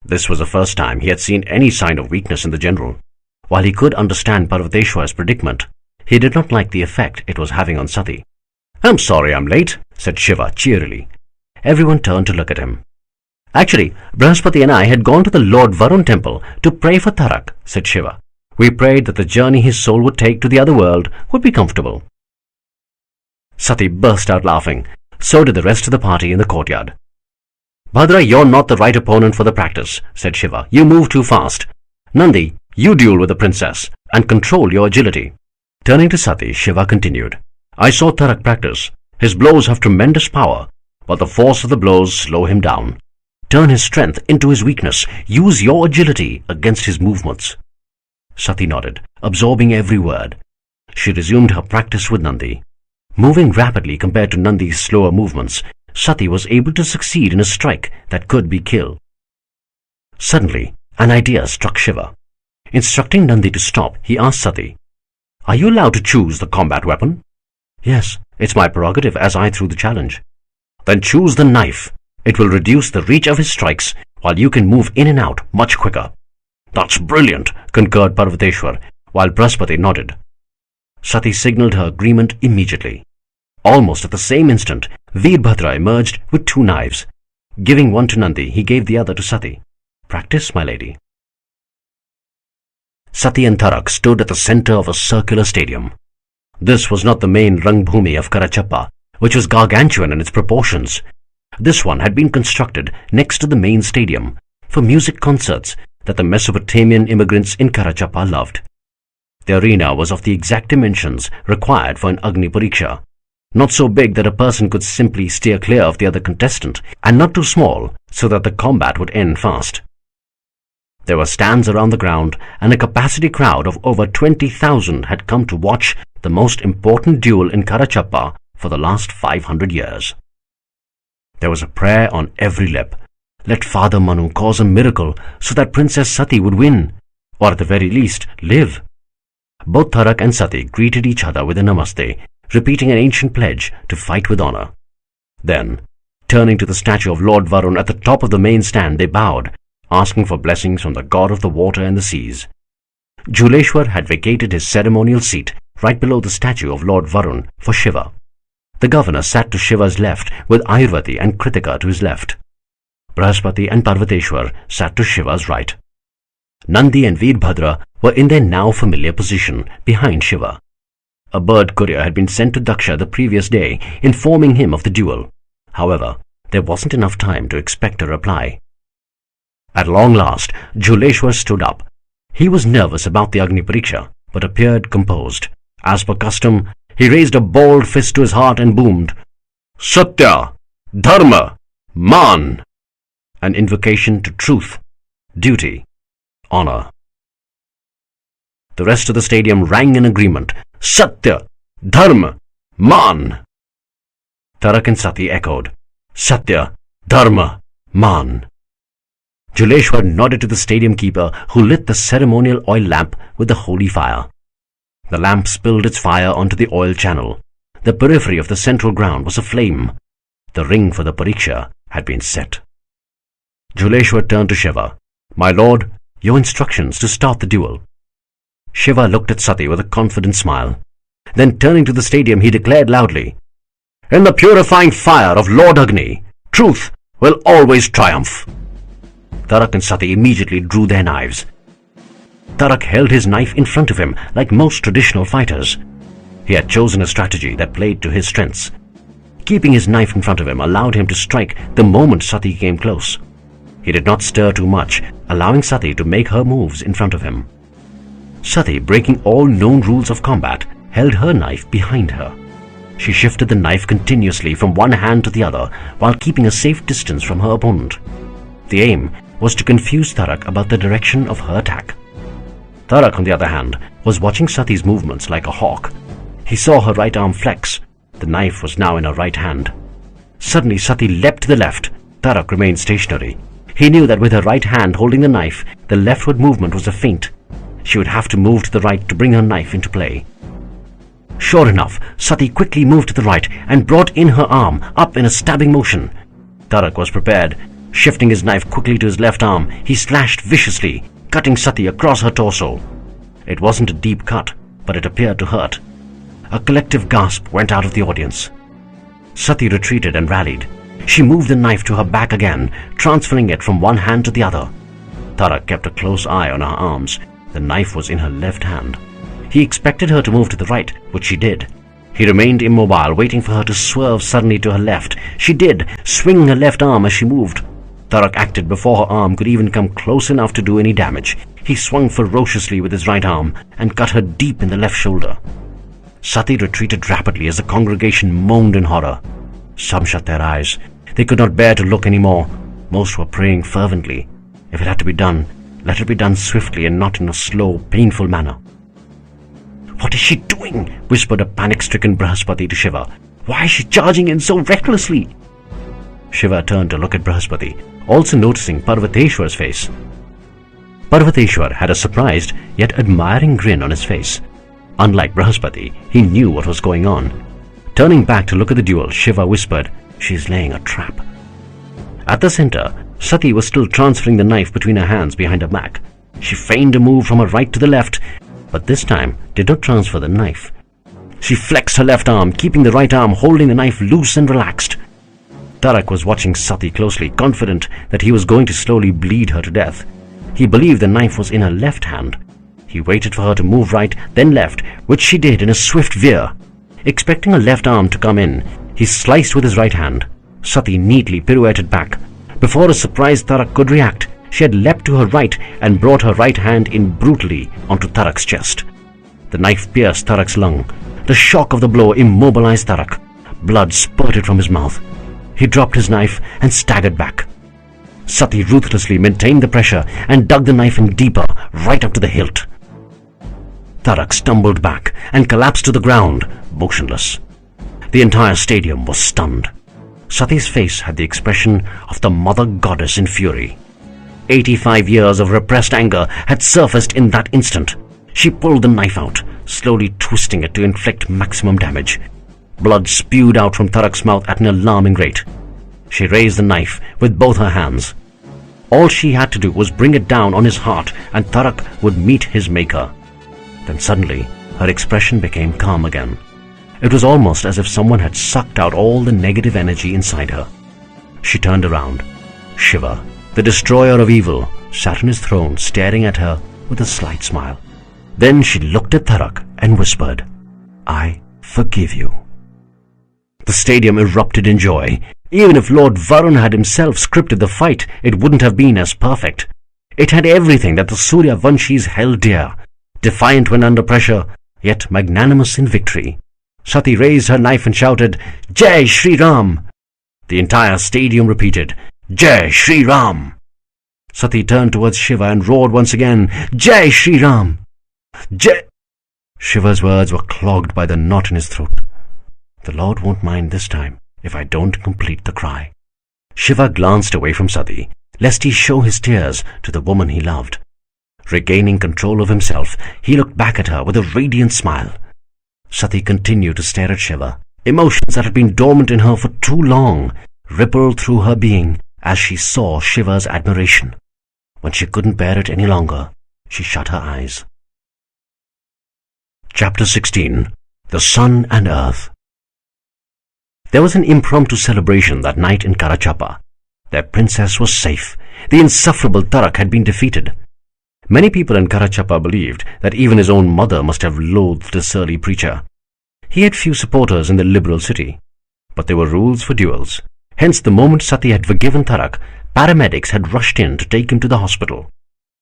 This was the first time he had seen any sign of weakness in the general. While he could understand Parvateshwar's predicament, he did not like the effect it was having on Sati. "I'm sorry I'm late," said Shiva cheerily. Everyone turned to look at him. "Actually, Brihaspati and I had gone to the Lord Varun temple to pray for Tarak," said Shiva. "We prayed that the journey his soul would take to the other world would be comfortable." Sati burst out laughing. So did the rest of the party in the courtyard. "Bhadra, you're not the right opponent for the practice," said Shiva. "You move too fast. Nandi, you duel with the princess and control your agility." Turning to Sati, Shiva continued, "I saw Tarak practice. His blows have tremendous power, but the force of the blows slow him down. Turn his strength into his weakness. Use your agility against his movements." Sati nodded, absorbing every word. She resumed her practice with Nandi. Moving rapidly compared to Nandi's slower movements, Sati was able to succeed in a strike that could be kill. Suddenly, an idea struck Shiva. Instructing Nandi to stop, he asked Sati, "Are you allowed to choose the combat weapon?" "Yes, it's my prerogative as I threw the challenge." "Then choose the knife. It will reduce the reach of his strikes while you can move in and out much quicker." "That's brilliant," concurred Parvateshwar, while Brihaspati nodded. Sati signaled her agreement immediately. Almost at the same instant, Veerbhadra emerged with 2 knives. Giving one to Nandi, he gave the other to Sati. "Practice, my lady." Sati and Tarak stood at the center of a circular stadium. This was not the main Rangbhumi of Karachappa, which was gargantuan in its proportions. This one had been constructed next to the main stadium for music concerts that the Mesopotamian immigrants in Karachappa loved. The arena was of the exact dimensions required for an Agni Pariksha, not so big that a person could simply steer clear of the other contestant, and not too small so that the combat would end fast. There were stands around the ground, and a capacity crowd of over 20,000 had come to watch the most important duel in Karachappa for the last 500 years. There was a prayer on every lip. Let Father Manu cause a miracle so that Princess Sati would win, or at the very least, live. Both Tarak and Sati greeted each other with a namaste, repeating an ancient pledge to fight with honor. Then, turning to the statue of Lord Varun at the top of the main stand, they bowed, asking for blessings from the god of the water and the seas. Juleshwar had vacated his ceremonial seat right below the statue of Lord Varun for Shiva. The governor sat to Shiva's left with Ayurvati and Kritika to his left. Brihaspati and Parvateshwar sat to Shiva's right. Nandi and Veerbhadra were in their now familiar position behind Shiva. A bird courier had been sent to Daksha the previous day, informing him of the duel. However, there wasn't enough time to expect a reply. At long last, Juleshwar stood up. He was nervous about the Agni Pariksha, but appeared composed. As per custom, he raised a bold fist to his heart and boomed, "Satya! Dharma! Man!" An invocation to truth, duty, honor. The rest of the stadium rang in agreement. "Satya! Dharma! Man!" Tarak and Sati echoed, "Satya! Dharma! Man!" Juleshwar nodded to the stadium keeper, who lit the ceremonial oil lamp with the holy fire. The lamp spilled its fire onto the oil channel. The periphery of the central ground was aflame. The ring for the pariksha had been set. Juleshwar turned to Shiva. "My lord, your instructions to start the duel." Shiva looked at Sati with a confident smile. Then turning to the stadium, he declared loudly, "In the purifying fire of Lord Agni, truth will always triumph." Tarak and Sati immediately drew their knives. Tarak held his knife in front of him like most traditional fighters. He had chosen a strategy that played to his strengths. Keeping his knife in front of him allowed him to strike the moment Sati came close. He did not stir too much, allowing Sati to make her moves in front of him. Sati, breaking all known rules of combat, held her knife behind her. She shifted the knife continuously from one hand to the other while keeping a safe distance from her opponent. The aim was to confuse Tarak about the direction of her attack. Tarak, on the other hand, was watching Sati's movements like a hawk. He saw her right arm flex. The knife was now in her right hand. Suddenly Sati leapt to the left. Tarak remained stationary. He knew that with her right hand holding the knife, the leftward movement was a feint. She would have to move to the right to bring her knife into play. Sure enough, Sati quickly moved to the right and brought in her arm up in a stabbing motion. Tarak was prepared. Shifting his knife quickly to his left arm, he slashed viciously, cutting Sati across her torso. It wasn't a deep cut, but it appeared to hurt. A collective gasp went out of the audience. Sati retreated and rallied. She moved the knife to her back again, transferring it from one hand to the other. Tarak kept a close eye on her arms. The knife was in her left hand. He expected her to move to the right, which she did. He remained immobile, waiting for her to swerve suddenly to her left. She did, swinging her left arm as she moved. Tarak acted before her arm could even come close enough to do any damage. He swung ferociously with his right arm and cut her deep in the left shoulder. Sati retreated rapidly as the congregation moaned in horror. Some shut their eyes. They could not bear to look any more. Most were praying fervently. If it had to be done, let it be done swiftly and not in a slow, painful manner. "What is she doing?" whispered a panic-stricken Brihaspati to Shiva. "Why is she charging in so recklessly?" Shiva turned to look at Brihaspati, also noticing Parvateshwar's face. Parvateshwar had a surprised yet admiring grin on his face. Unlike Brihaspati, he knew what was going on. Turning back to look at the duel, Shiva whispered, "She is laying a trap." At the center, Sati was still transferring the knife between her hands behind her back. She feigned a move from her right to the left, but this time did not transfer the knife. She flexed her left arm, keeping the right arm holding the knife loose and relaxed. Tarak was watching Sati closely, confident that he was going to slowly bleed her to death. He believed the knife was in her left hand. He waited for her to move right, then left, which she did in a swift veer. Expecting her left arm to come in, he sliced with his right hand. Sati neatly pirouetted back. Before a surprised Tarak could react, she had leapt to her right and brought her right hand in brutally onto Tarak's chest. The knife pierced Tarak's lung. The shock of the blow immobilized Tarak. Blood spurted from his mouth. He dropped his knife and staggered back. Sati ruthlessly maintained the pressure and dug the knife in deeper, right up to the hilt. Tarak stumbled back and collapsed to the ground, motionless. The entire stadium was stunned. Sati's face had the expression of the mother goddess in fury. 85 years of repressed anger had surfaced in that instant. She pulled the knife out, slowly twisting it to inflict maximum damage. Blood spewed out from Tarak's mouth at an alarming rate. She raised the knife with both her hands. All she had to do was bring it down on his heart, and Tarak would meet his maker. Then suddenly, her expression became calm again. It was almost as if someone had sucked out all the negative energy inside her. She turned around. Shiva, the destroyer of evil, sat on his throne staring at her with a slight smile. Then she looked at Tarak and whispered, "I forgive you." The stadium erupted in joy. Even if Lord Varun had himself scripted the fight, it wouldn't have been as perfect. It had everything that the Surya Vanshis held dear, defiant when under pressure, yet magnanimous in victory. Sati raised her knife and shouted, "Jai Shri Ram!" The entire stadium repeated, "Jai Shri Ram!" Sati turned towards Shiva and roared once again, "Jai Shri Ram! Jai—" Shiva's words were clogged by the knot in his throat. "The Lord won't mind this time if I don't complete the cry." Shiva glanced away from Sati, lest he show his tears to the woman he loved. Regaining control of himself, he looked back at her with a radiant smile. Sati continued to stare at Shiva. Emotions that had been dormant in her for too long rippled through her being as she saw Shiva's admiration. When she couldn't bear it any longer, she shut her eyes. Chapter 16. The Sun and Earth. There was an impromptu celebration that night in Karachappa. Their princess was safe. The insufferable Tarak had been defeated. Many people in Karachappa believed that even his own mother must have loathed the surly preacher. He had few supporters in the liberal city, but there were rules for duels. Hence, the moment Sati had forgiven Tarak, paramedics had rushed in to take him to the hospital.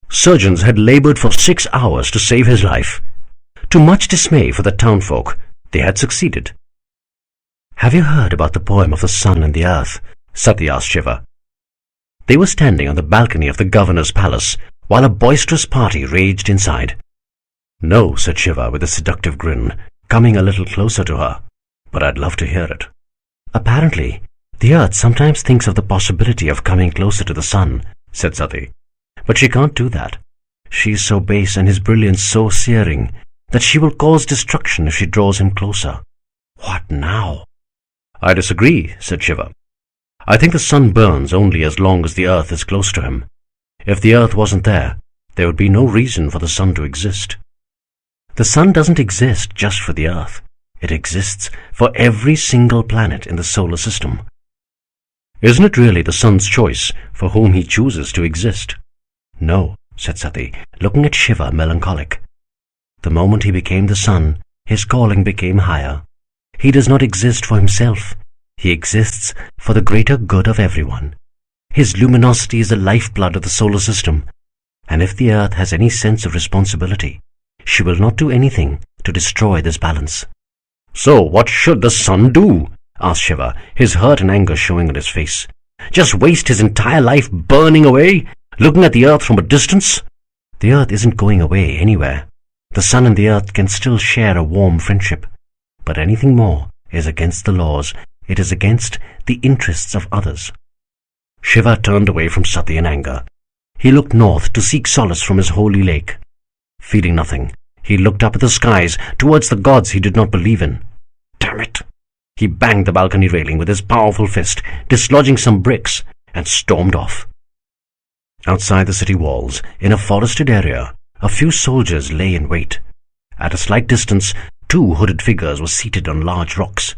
Surgeons had labored for 6 hours to save his life. To much dismay for the townfolk, they had succeeded. "Have you heard about the poem of the sun and the earth?" Sati asked Shiva. They were standing on the balcony of the governor's palace while a boisterous party raged inside. "No," said Shiva with a seductive grin, coming a little closer to her, "but I'd love to hear it." "Apparently, the earth sometimes thinks of the possibility of coming closer to the sun," said Sati. "But she can't do that. She is so base and his brilliance so searing that she will cause destruction if she draws him closer." "What now?" "I disagree," said Shiva. "I think the sun burns only as long as the earth is close to him. If the earth wasn't there, there would be no reason for the sun to exist." "The sun doesn't exist just for the earth. It exists for every single planet in the solar system." "Isn't it really the sun's choice for whom he chooses to exist?" "No," said Sati, looking at Shiva melancholic. "The moment he became the sun, his calling became higher. He does not exist for himself. He exists for the greater good of everyone. His luminosity is the lifeblood of the solar system, and if the earth has any sense of responsibility, she will not do anything to destroy this balance." "So what should the sun do?" asked Shiva, his hurt and anger showing on his face. "Just waste his entire life burning away, looking at the earth from a distance?" "The earth isn't going away anywhere. The sun and the earth can still share a warm friendship. But anything more is against the laws. It is against the interests of others." Shiva turned away from Sati in anger. He looked north to seek solace from his holy lake. Feeling nothing, he looked up at the skies towards the gods he did not believe in. Damn it! He banged the balcony railing with his powerful fist, dislodging some bricks, and stormed off. Outside the city walls, in a forested area, a few soldiers lay in wait. At a slight distance, 2 hooded figures were seated on large rocks.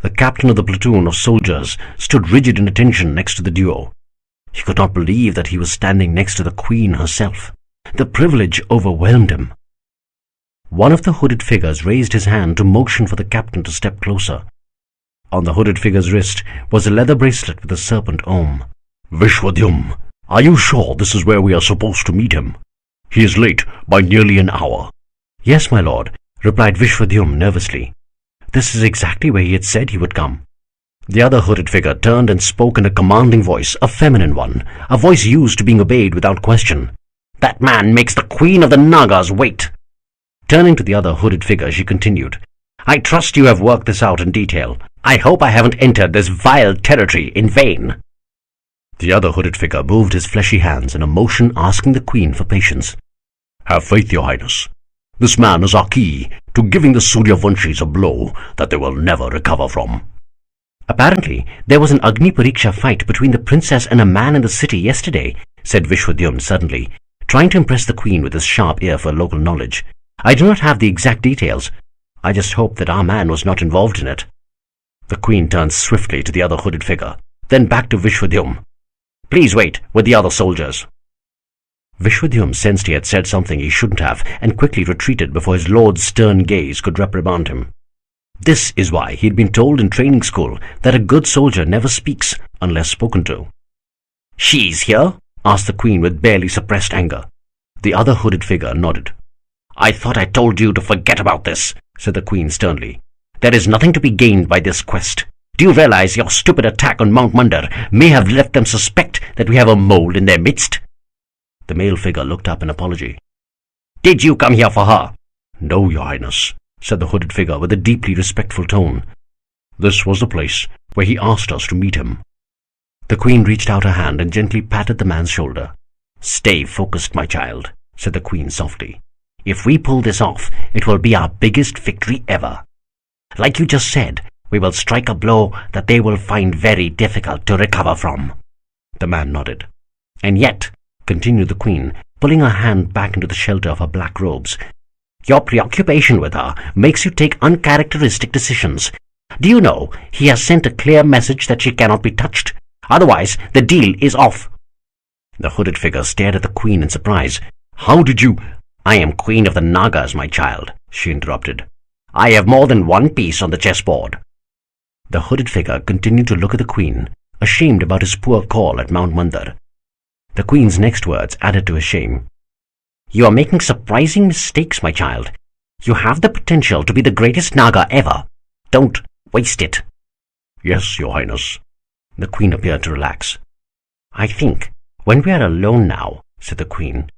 The captain of the platoon of soldiers stood rigid in attention next to the duo. He could not believe that he was standing next to the queen herself. The privilege overwhelmed him. One of the hooded figures raised his hand to motion for the captain to step closer. On the hooded figure's wrist was a leather bracelet with a serpent Om. "Vishwadhyam, are you sure this is where we are supposed to meet him? He is late by nearly an hour." "Yes, my lord," replied Vishwadhyam nervously. This is exactly where he had said he would come. The other hooded figure turned and spoke in a commanding voice, a feminine one, a voice used to being obeyed without question. "That man makes the queen of the Nagas wait." Turning to the other hooded figure, she continued, "I trust you have worked this out in detail. I hope I haven't entered this vile territory in vain." The other hooded figure moved his fleshy hands in a motion asking the queen for patience. "Have faith, your highness. This man is our key to giving the Suryavanshis a blow that they will never recover from." "Apparently, there was an Agni Pariksha fight between the princess and a man in the city yesterday," said Vishwadhyam suddenly, trying to impress the queen with his sharp ear for local knowledge. "I do not have the exact details. I just hope that our man was not involved in it." The queen turned swiftly to the other hooded figure, then back to Vishwadhyam. "Please wait with the other soldiers." Vishwadhyam sensed he had said something he shouldn't have and quickly retreated before his lord's stern gaze could reprimand him. This is why he had been told in training school that a good soldier never speaks unless spoken to. "She's here?" asked the queen with barely suppressed anger. The other hooded figure nodded. "I thought I told you to forget about this," said the queen sternly. "There is nothing to be gained by this quest. Do you realize your stupid attack on Mount Mandar may have left them suspect that we have a mole in their midst?" The male figure looked up in apology. "Did you come here for her?" "No, your highness," said the hooded figure with a deeply respectful tone. "This was the place where he asked us to meet him." The queen reached out her hand and gently patted the man's shoulder. "Stay focused, my child," said the queen softly. "If we pull this off, it will be our biggest victory ever. Like you just said, we will strike a blow that they will find very difficult to recover from." The man nodded. "And yet," continued the queen, pulling her hand back into the shelter of her black robes, "your preoccupation with her makes you take uncharacteristic decisions. Do you know he has sent a clear message that she cannot be touched? Otherwise, the deal is off." The hooded figure stared at the queen in surprise. "How did you—" "I am queen of the Nagas, my child," she interrupted. "I have more than one piece on the chessboard." The hooded figure continued to look at the queen, ashamed about his poor call at Mount Mandar. The queen's next words added to his shame. "You are making surprising mistakes, my child. You have the potential to be the greatest Naga ever. Don't waste it." "Yes, your highness." The queen appeared to relax. I think, when we are alone now, said the Queen,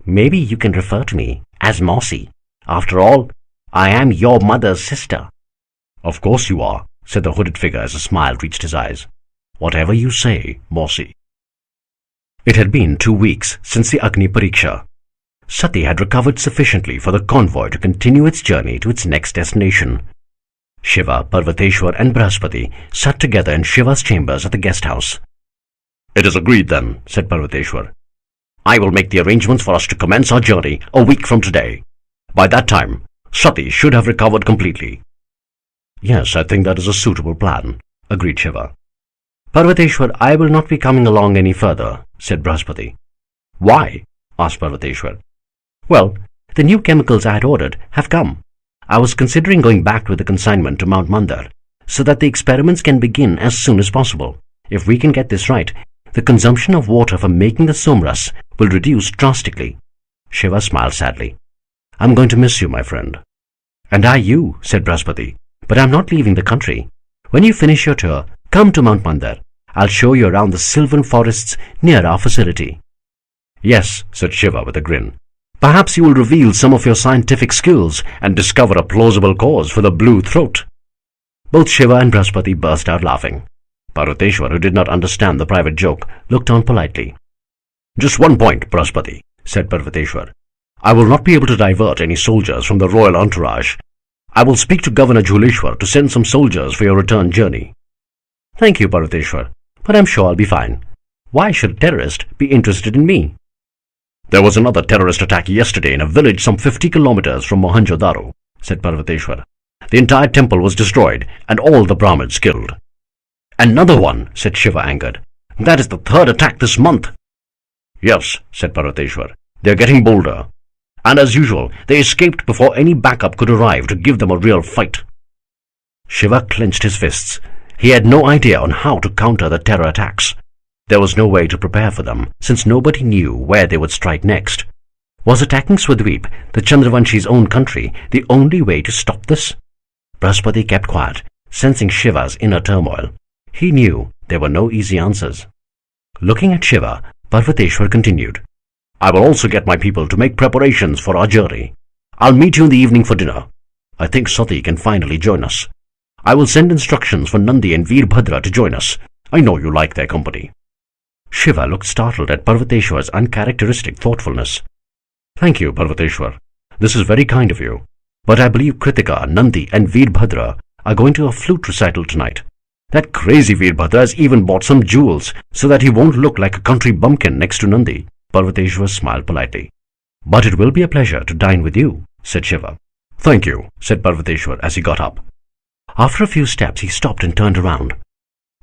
maybe you can refer to me as Mossy. After all, I am your mother's sister. Of course you are, said the hooded figure as a smile reached his eyes. Whatever you say, Mossy. It had been 2 weeks since the Agni Pariksha. Sati had recovered sufficiently for the convoy to continue its journey to its next destination. Shiva, Parvateshwar and Brahaspati sat together in Shiva's chambers at the guest house. It is agreed then, said Parvateshwar. I will make the arrangements for us to commence our journey a week from today. By that time, Sati should have recovered completely. Yes, I think that is a suitable plan, agreed Shiva. Parvateshwar, I will not be coming along any further, said Brahaspati. Why? Asked Parvateshwar. Well, the new chemicals I had ordered have come. I was considering going back with the consignment to Mount Mandar, so that the experiments can begin as soon as possible. If we can get this right, the consumption of water for making the somras will reduce drastically. Shiva smiled sadly. I'm going to miss you, my friend. And I you, said Brahaspati. But I'm not leaving the country. When you finish your tour, come to Mount Mandar. I'll show you around the sylvan forests near our facility. Yes, said Shiva with a grin. Perhaps you will reveal some of your scientific skills and discover a plausible cause for the blue throat. Both Shiva and Brahaspati burst out laughing. Parvateshwar, who did not understand the private joke, looked on politely. Just one point, Brahaspati, said Parvateshwar. I will not be able to divert any soldiers from the royal entourage. I will speak to Governor Jhuleshwar to send some soldiers for your return journey. Thank you, Parvateshwar, but I'm sure I'll be fine. Why should a terrorist be interested in me? There was another terrorist attack yesterday in a village some 50 kilometers from Daro, said Parvateshwar. The entire temple was destroyed and all the Brahmins killed. Another one, said Shiva angered. That is the third attack this month. Yes, said Parvateshwar. They are getting bolder. And as usual, they escaped before any backup could arrive to give them a real fight. Shiva clenched his fists. He had no idea on how to counter the terror attacks. There was no way to prepare for them, since nobody knew where they would strike next. Was attacking Swadweep, the Chandravanshi's own country, the only way to stop this? Brahaspati kept quiet, sensing Shiva's inner turmoil. He knew there were no easy answers. Looking at Shiva, Parvateshwar continued. I will also get my people to make preparations for our journey. I'll meet you in the evening for dinner. I think Sati can finally join us. I will send instructions for Nandi and Veerbhadra to join us. I know you like their company. Shiva looked startled at Parvateshwar's uncharacteristic thoughtfulness. Thank you, Parvateshwar. This is very kind of you. But I believe Kritika, Nandi and Veerbhadra are going to a flute recital tonight. That crazy Veerbhadra has even bought some jewels so that he won't look like a country bumpkin next to Nandi. Parvateshwar smiled politely. But it will be a pleasure to dine with you, said Shiva. Thank you, said Parvateshwar as he got up. After a few steps, he stopped and turned around.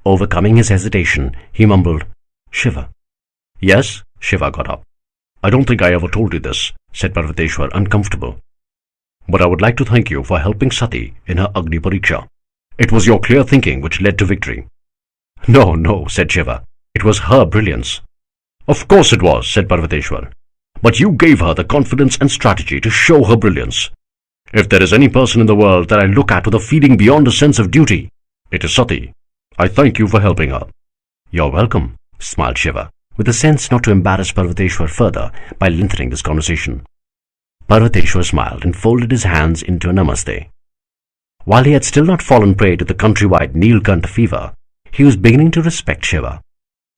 Overcoming his hesitation, he mumbled, Shiva. Yes, Shiva got up. I don't think I ever told you this, said Parvateshwar, uncomfortable. But I would like to thank you for helping Sati in her Agni Pariksha. It was your clear thinking which led to victory. No, said Shiva. It was her brilliance. Of course it was, said Parvateshwar. But you gave her the confidence and strategy to show her brilliance. If there is any person in the world that I look at with a feeling beyond a sense of duty, it is Sati. I thank you for helping her. You're welcome, smiled Shiva, with a sense not to embarrass Parvateshwar further by lengthening this conversation. Parvateshwar smiled and folded his hands into a namaste. While he had still not fallen prey to the countrywide Neelkanth fever, he was beginning to respect Shiva.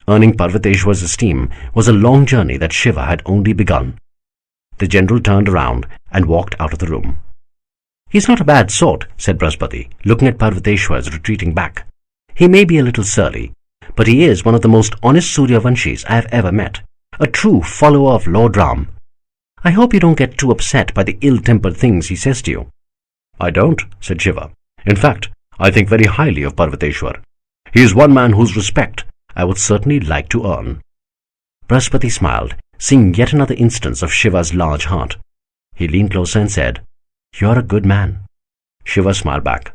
Earning Parvateshwar's esteem was a long journey that Shiva had only begun. The general turned around and walked out of the room. He's not a bad sort, said Brahaspati, looking at Parvateshwar's retreating back. He may be a little surly, but he is one of the most honest Suryavanshis I have ever met, a true follower of Lord Ram. I hope you don't get too upset by the ill-tempered things he says to you. I don't, said Shiva. In fact, I think very highly of Parvateshwar. He is one man whose respect I would certainly like to earn. Brahaspati smiled, seeing yet another instance of Shiva's large heart. He leaned closer and said, You're a good man. Shiva smiled back.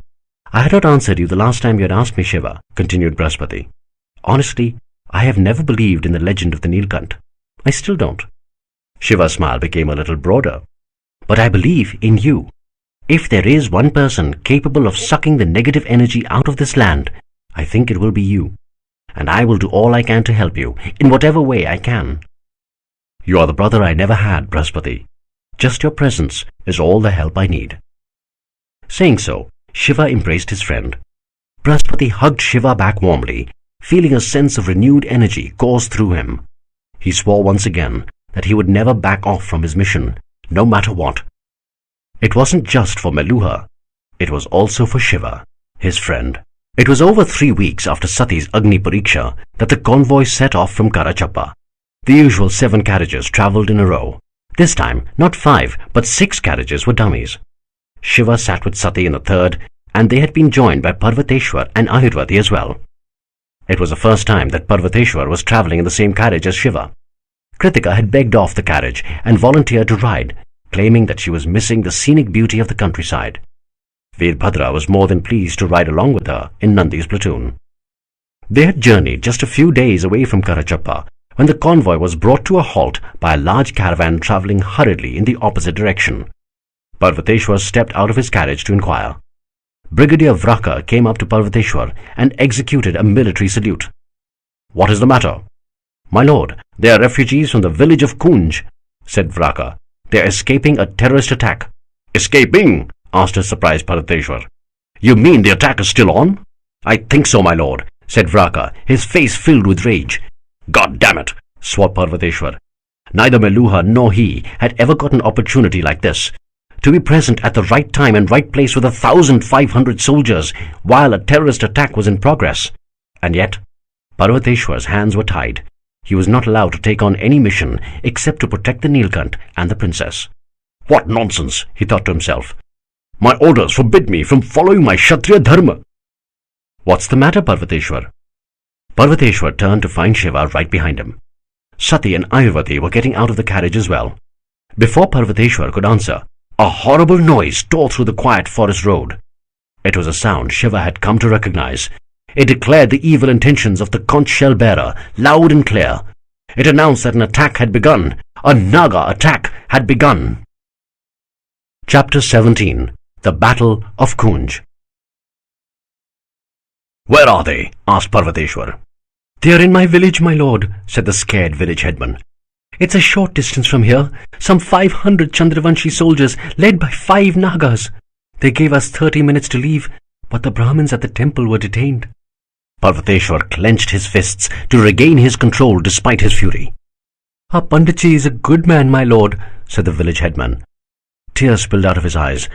I had not answered you the last time you had asked me, Shiva, continued Brahaspati. Honestly, I have never believed in the legend of the Neelkanth. I still don't. Shiva's smile became a little broader. But I believe in you. If there is one person capable of sucking the negative energy out of this land, I think it will be you. and I will do all I can to help you, in whatever way I can." "You are the brother I never had, Brihaspati. Just your presence is all the help I need." Saying so, Shiva embraced his friend. Brihaspati hugged Shiva back warmly, feeling a sense of renewed energy course through him. He swore once again that he would never back off from his mission, no matter what. It wasn't just for Meluha. It was also for Shiva, his friend. It was over 3 weeks after Sati's Agni Pariksha that the convoy set off from Karachappa. The usual 7 carriages travelled in a row. This time, not 5, but 6 carriages were dummies. Shiva sat with Sati in the third, and they had been joined by Parvateshwar and Ayurvati as well. It was the first time that Parvateshwar was travelling in the same carriage as Shiva. Kritika had begged off the carriage and volunteered to ride, claiming that she was missing the scenic beauty of the countryside. Veerbhadra was more than pleased to ride along with her in Nandi's platoon. They had journeyed just a few days away from Karachappa when the convoy was brought to a halt by a large caravan travelling hurriedly in the opposite direction. Parvateshwar stepped out of his carriage to inquire. Brigadier Vraka came up to Parvateshwar and executed a military salute. "What is the matter?" "My lord, they are refugees from the village of Koonj," said Vraka. "They are escaping a terrorist attack." "Escaping?" asked a surprised Parvateshwar. "You mean the attack is still on?" "I think so, my lord," said Vraka, his face filled with rage. "God damn it," swore Parvateshwar. Neither Meluha nor he had ever got an opportunity like this, to be present at the right time and right place with 1,500 soldiers while a terrorist attack was in progress. And yet, Parvateshwar's hands were tied. He was not allowed to take on any mission except to protect the Neelkanth and the princess. "What nonsense," he thought to himself. "My orders forbid me from following my Kshatriya dharma." "What's the matter, Parvateshwar?" Parvateshwar turned to find Shiva right behind him. Sati and Ayurvati were getting out of the carriage as well. Before Parvateshwar could answer, a horrible noise tore through the quiet forest road. It was a sound Shiva had come to recognize. It declared the evil intentions of the conch shell bearer, loud and clear. It announced that an attack had begun. A Naga attack had begun. Chapter 17. The Battle of Koonj. "Where are they?" asked Parvateshwar. "They are in my village, my lord," said the scared village headman. "It's a short distance from here. Some 500 Chandravanshi soldiers led by 5 Nagas. They gave us 30 minutes to leave, but the Brahmins at the temple were detained." Parvateshwar clenched his fists to regain his control despite his fury. "Our Panditji is a good man, my lord," said the village headman. Tears spilled out of his eyes.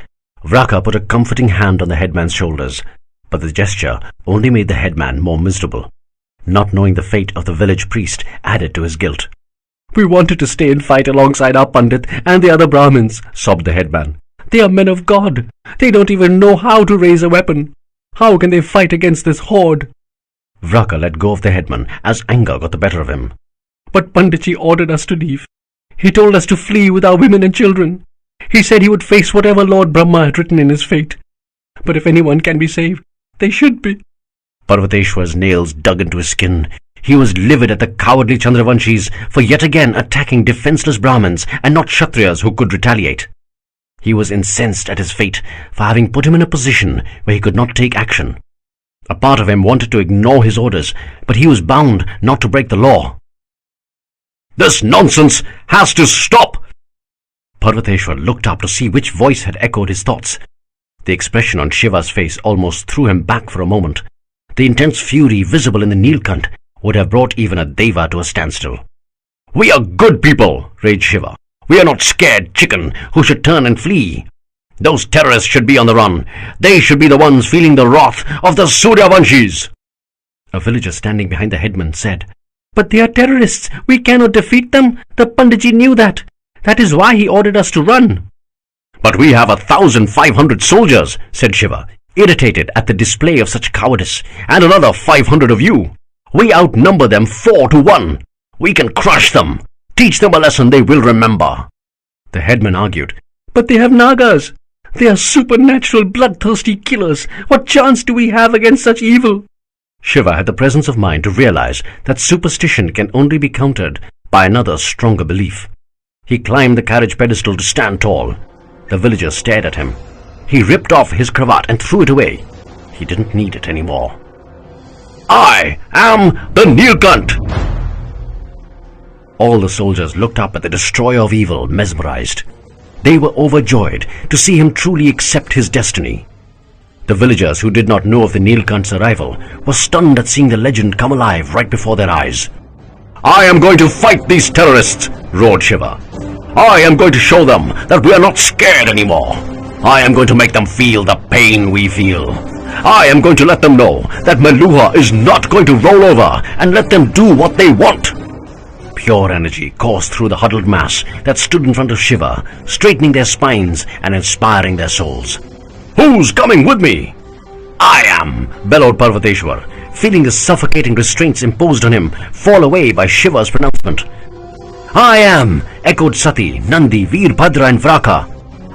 Vraka put a comforting hand on the headman's shoulders, but the gesture only made the headman more miserable. Not knowing the fate of the village priest added to his guilt. "We wanted to stay and fight alongside our Pandit and the other Brahmins," sobbed the headman. "They are men of God. They don't even know how to raise a weapon. How can they fight against this horde?" Vraka let go of the headman as anger got the better of him. "But Panditji ordered us to leave. He told us to flee with our women and children. He said he would face whatever Lord Brahma had written in his fate. But if anyone can be saved, they should be." Parvateshwar's nails dug into his skin. He was livid at the cowardly Chandravanshis for yet again attacking defenseless Brahmins and not Kshatriyas who could retaliate. He was incensed at his fate for having put him in a position where he could not take action. A part of him wanted to ignore his orders, but he was bound not to break the law. "This nonsense has to stop!" Parvateshwar looked up to see which voice had echoed his thoughts. The expression on Shiva's face almost threw him back for a moment. The intense fury visible in the Neelkanth would have brought even a Deva to a standstill. "We are good people," raged Shiva. "We are not scared chicken who should turn and flee. Those terrorists should be on the run. They should be the ones feeling the wrath of the Suryavanshis." A villager standing behind the headman said, "But they are terrorists. We cannot defeat them. The Panditji knew that. That is why he ordered us to run." "But we have 1,500 soldiers," said Shiva, irritated at the display of such cowardice, "and another 500 of you. We outnumber them 4 to 1. We can crush them. Teach them a lesson they will remember." The headman argued, "But they have Nagas. They are supernatural, bloodthirsty killers. What chance do we have against such evil?" Shiva had the presence of mind to realize that superstition can only be countered by another stronger belief. He climbed the carriage pedestal to stand tall. The villager stared at him. He ripped off his cravat and threw it away. He didn't need it anymore. I am the Neelkanth! All the soldiers looked up at the destroyer of evil, mesmerized. They were overjoyed to see him truly accept his destiny. The villagers who did not know of the Neelkanth's arrival were stunned at seeing the legend come alive right before their eyes. I am going to fight these terrorists, roared Shiva. I am going to show them that we are not scared anymore. I am going to make them feel the pain we feel. I am going to let them know that Meluha is not going to roll over and let them do what they want. Pure energy coursed through the huddled mass that stood in front of Shiva, straightening their spines and inspiring their souls. Who's coming with me? I am, bellowed Parvateshwar, feeling the suffocating restraints imposed on him fall away by Shiva's pronouncement. I am, echoed Sati, Nandi, Veerbhadra and Vraka.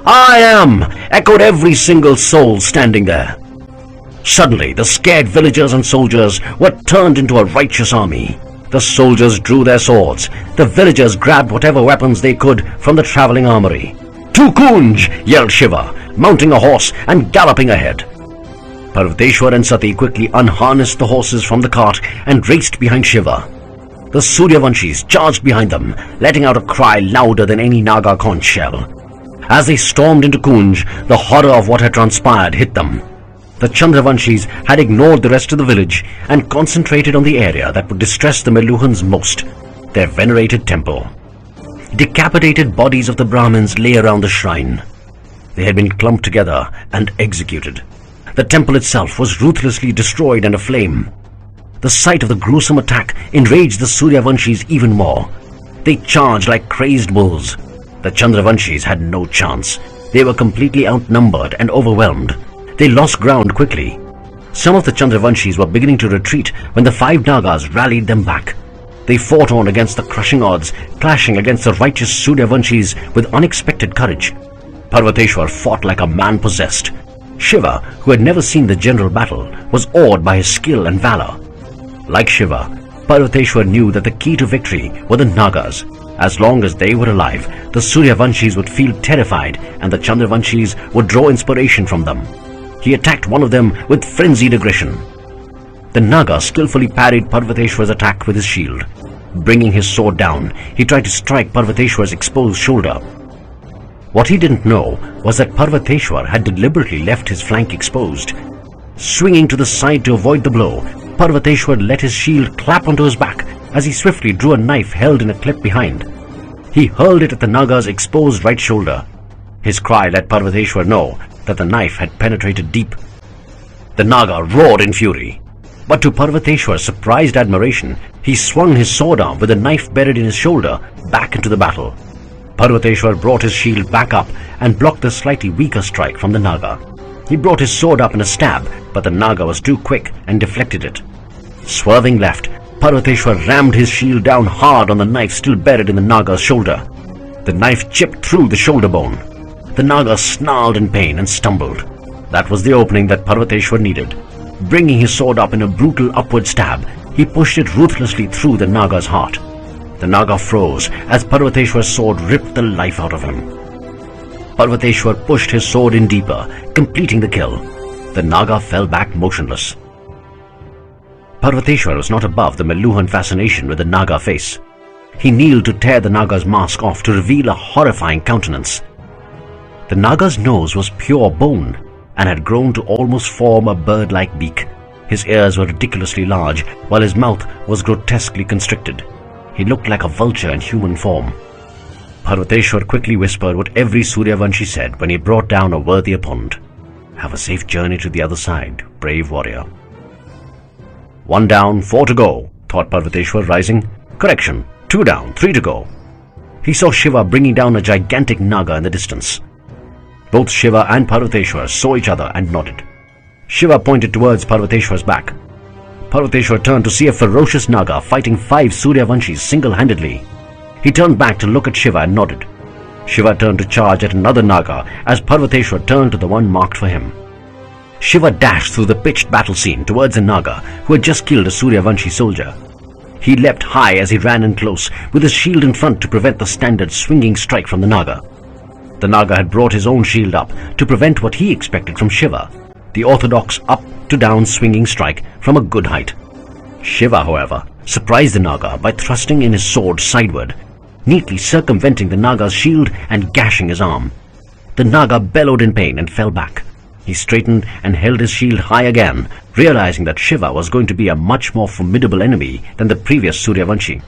I am, echoed every single soul standing there. Suddenly, the scared villagers and soldiers were turned into a righteous army. The soldiers drew their swords. The villagers grabbed whatever weapons they could from the traveling armory. To Koonj, yelled Shiva, mounting a horse and galloping ahead. Parvateshwar and Sati quickly unharnessed the horses from the cart and raced behind Shiva. The Suryavanshis charged behind them, letting out a cry louder than any Naga conch shell. As they stormed into Koonj, the horror of what had transpired hit them. The Chandravanshis had ignored the rest of the village and concentrated on the area that would distress the Meluhans most, their venerated temple. Decapitated bodies of the Brahmins lay around the shrine. They had been clumped together and executed. The temple itself was ruthlessly destroyed and aflame. The sight of the gruesome attack enraged the Suryavanshis even more. They charged like crazed bulls. The Chandravanshis had no chance. They were completely outnumbered and overwhelmed. They lost ground quickly. Some of the Chandravanshis were beginning to retreat when the 5 Nagas rallied them back. They fought on against the crushing odds, clashing against the righteous Suryavanshis with unexpected courage. Parvateshwar fought like a man possessed. Shiva, who had never seen the general battle, was awed by his skill and valor. Like Shiva, Parvateshwar knew that the key to victory were the Nagas. As long as they were alive, the Suryavanshis would feel terrified and the Chandravanshis would draw inspiration from them. He attacked one of them with frenzied aggression. The Naga skillfully parried Parvateshwar's attack with his shield. Bringing his sword down, he tried to strike Parvateshwar's exposed shoulder. What he didn't know was that Parvateshwar had deliberately left his flank exposed. Swinging to the side to avoid the blow, Parvateshwar let his shield clap onto his back as he swiftly drew a knife held in a clip behind. He hurled it at the Naga's exposed right shoulder. His cry let Parvateshwar know that the knife had penetrated deep. The Naga roared in fury. But to Parvateshwar's surprised admiration, he swung his sword arm with a knife buried in his shoulder back into the battle. Parvateshwar brought his shield back up and blocked the slightly weaker strike from the Naga. He brought his sword up in a stab, but the Naga was too quick and deflected it. Swerving left, Parvateshwar rammed his shield down hard on the knife still buried in the Naga's shoulder. The knife chipped through the shoulder bone. The Naga snarled in pain and stumbled. That was the opening that Parvateshwar needed. Bringing his sword up in a brutal upward stab, he pushed it ruthlessly through the Naga's heart. The Naga froze as Parvateshwar's sword ripped the life out of him. Parvateshwar pushed his sword in deeper, completing the kill. The Naga fell back motionless. Parvateshwar was not above the Meluhan fascination with the Naga face. He kneeled to tear the Naga's mask off to reveal a horrifying countenance. The Naga's nose was pure bone and had grown to almost form a bird-like beak. His ears were ridiculously large, while his mouth was grotesquely constricted. He looked like a vulture in human form. Parvateshwar quickly whispered what every Suryavanshi said when he brought down a worthy opponent. Have a safe journey to the other side, brave warrior. 1 down, 4 to go, thought Parvateshwar, rising. Correction, 2 down, 3 to go. He saw Shiva bringing down a gigantic Naga in the distance. Both Shiva and Parvateshwar saw each other and nodded. Shiva pointed towards Parvateshwar's back. Parvateshwar turned to see a ferocious Naga fighting 5 Suryavanshis single-handedly. He turned back to look at Shiva and nodded. Shiva turned to charge at another Naga as Parvateshwar turned to the one marked for him. Shiva dashed through the pitched battle scene towards a Naga who had just killed a Suryavanshi soldier. He leapt high as he ran in close, with his shield in front to prevent the standard swinging strike from the Naga. The Naga had brought his own shield up to prevent what he expected from Shiva, the orthodox up-to-down swinging strike from a good height. Shiva, however, surprised the Naga by thrusting in his sword sideward, neatly circumventing the Naga's shield and gashing his arm. The Naga bellowed in pain and fell back. He straightened and held his shield high again, realizing that Shiva was going to be a much more formidable enemy than the previous Suryavanshi.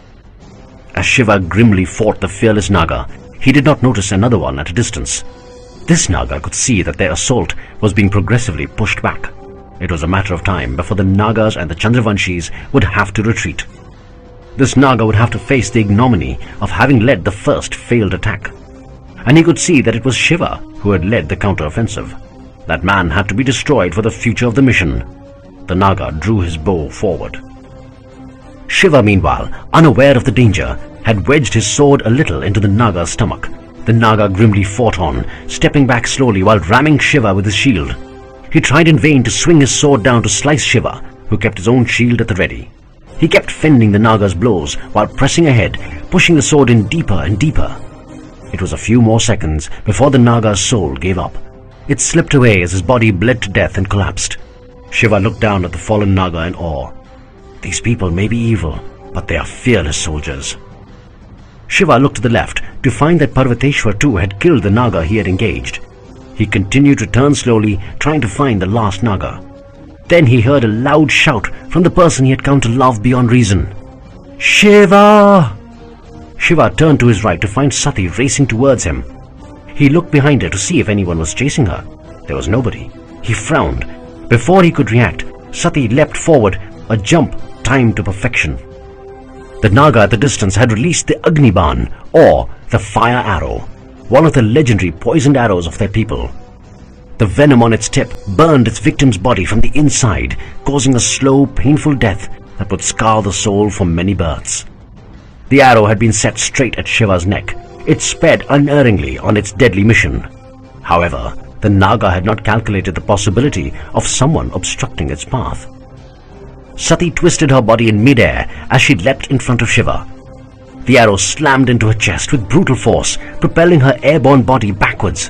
As Shiva grimly fought the fearless Naga, he did not notice another one at a distance. This Naga could see that their assault was being progressively pushed back. It was a matter of time before the Nagas and the Chandravanshis would have to retreat. This Naga would have to face the ignominy of having led the first failed attack. And he could see that it was Shiva who had led the counter-offensive. That man had to be destroyed for the future of the mission. The Naga drew his bow forward. Shiva, meanwhile, unaware of the danger, had wedged his sword a little into the Naga's stomach. The Naga grimly fought on, stepping back slowly while ramming Shiva with his shield. He tried in vain to swing his sword down to slice Shiva, who kept his own shield at the ready. He kept fending the Naga's blows while pressing ahead, pushing the sword in deeper and deeper. It was a few more seconds before the Naga's soul gave up. It slipped away as his body bled to death and collapsed. Shiva looked down at the fallen Naga in awe. These people may be evil, but they are fearless soldiers. Shiva looked to the left to find that Parvateshwar too had killed the Naga he had engaged. He continued to turn slowly, trying to find the last Naga. Then he heard a loud shout from the person he had come to love beyond reason. Shiva! Shiva turned to his right to find Sati racing towards him. He looked behind her to see if anyone was chasing her. There was nobody. He frowned. Before he could react, Sati leapt forward, a jump timed to perfection. The Naga at the distance had released the Agniban, or the fire arrow, one of the legendary poisoned arrows of their people. The venom on its tip burned its victim's body from the inside, causing a slow, painful death that would scar the soul for many births. The arrow had been set straight at Shiva's neck. It sped unerringly on its deadly mission. However, the Naga had not calculated the possibility of someone obstructing its path. Sati twisted her body in midair as she leapt in front of Shiva. The arrow slammed into her chest with brutal force, propelling her airborne body backwards.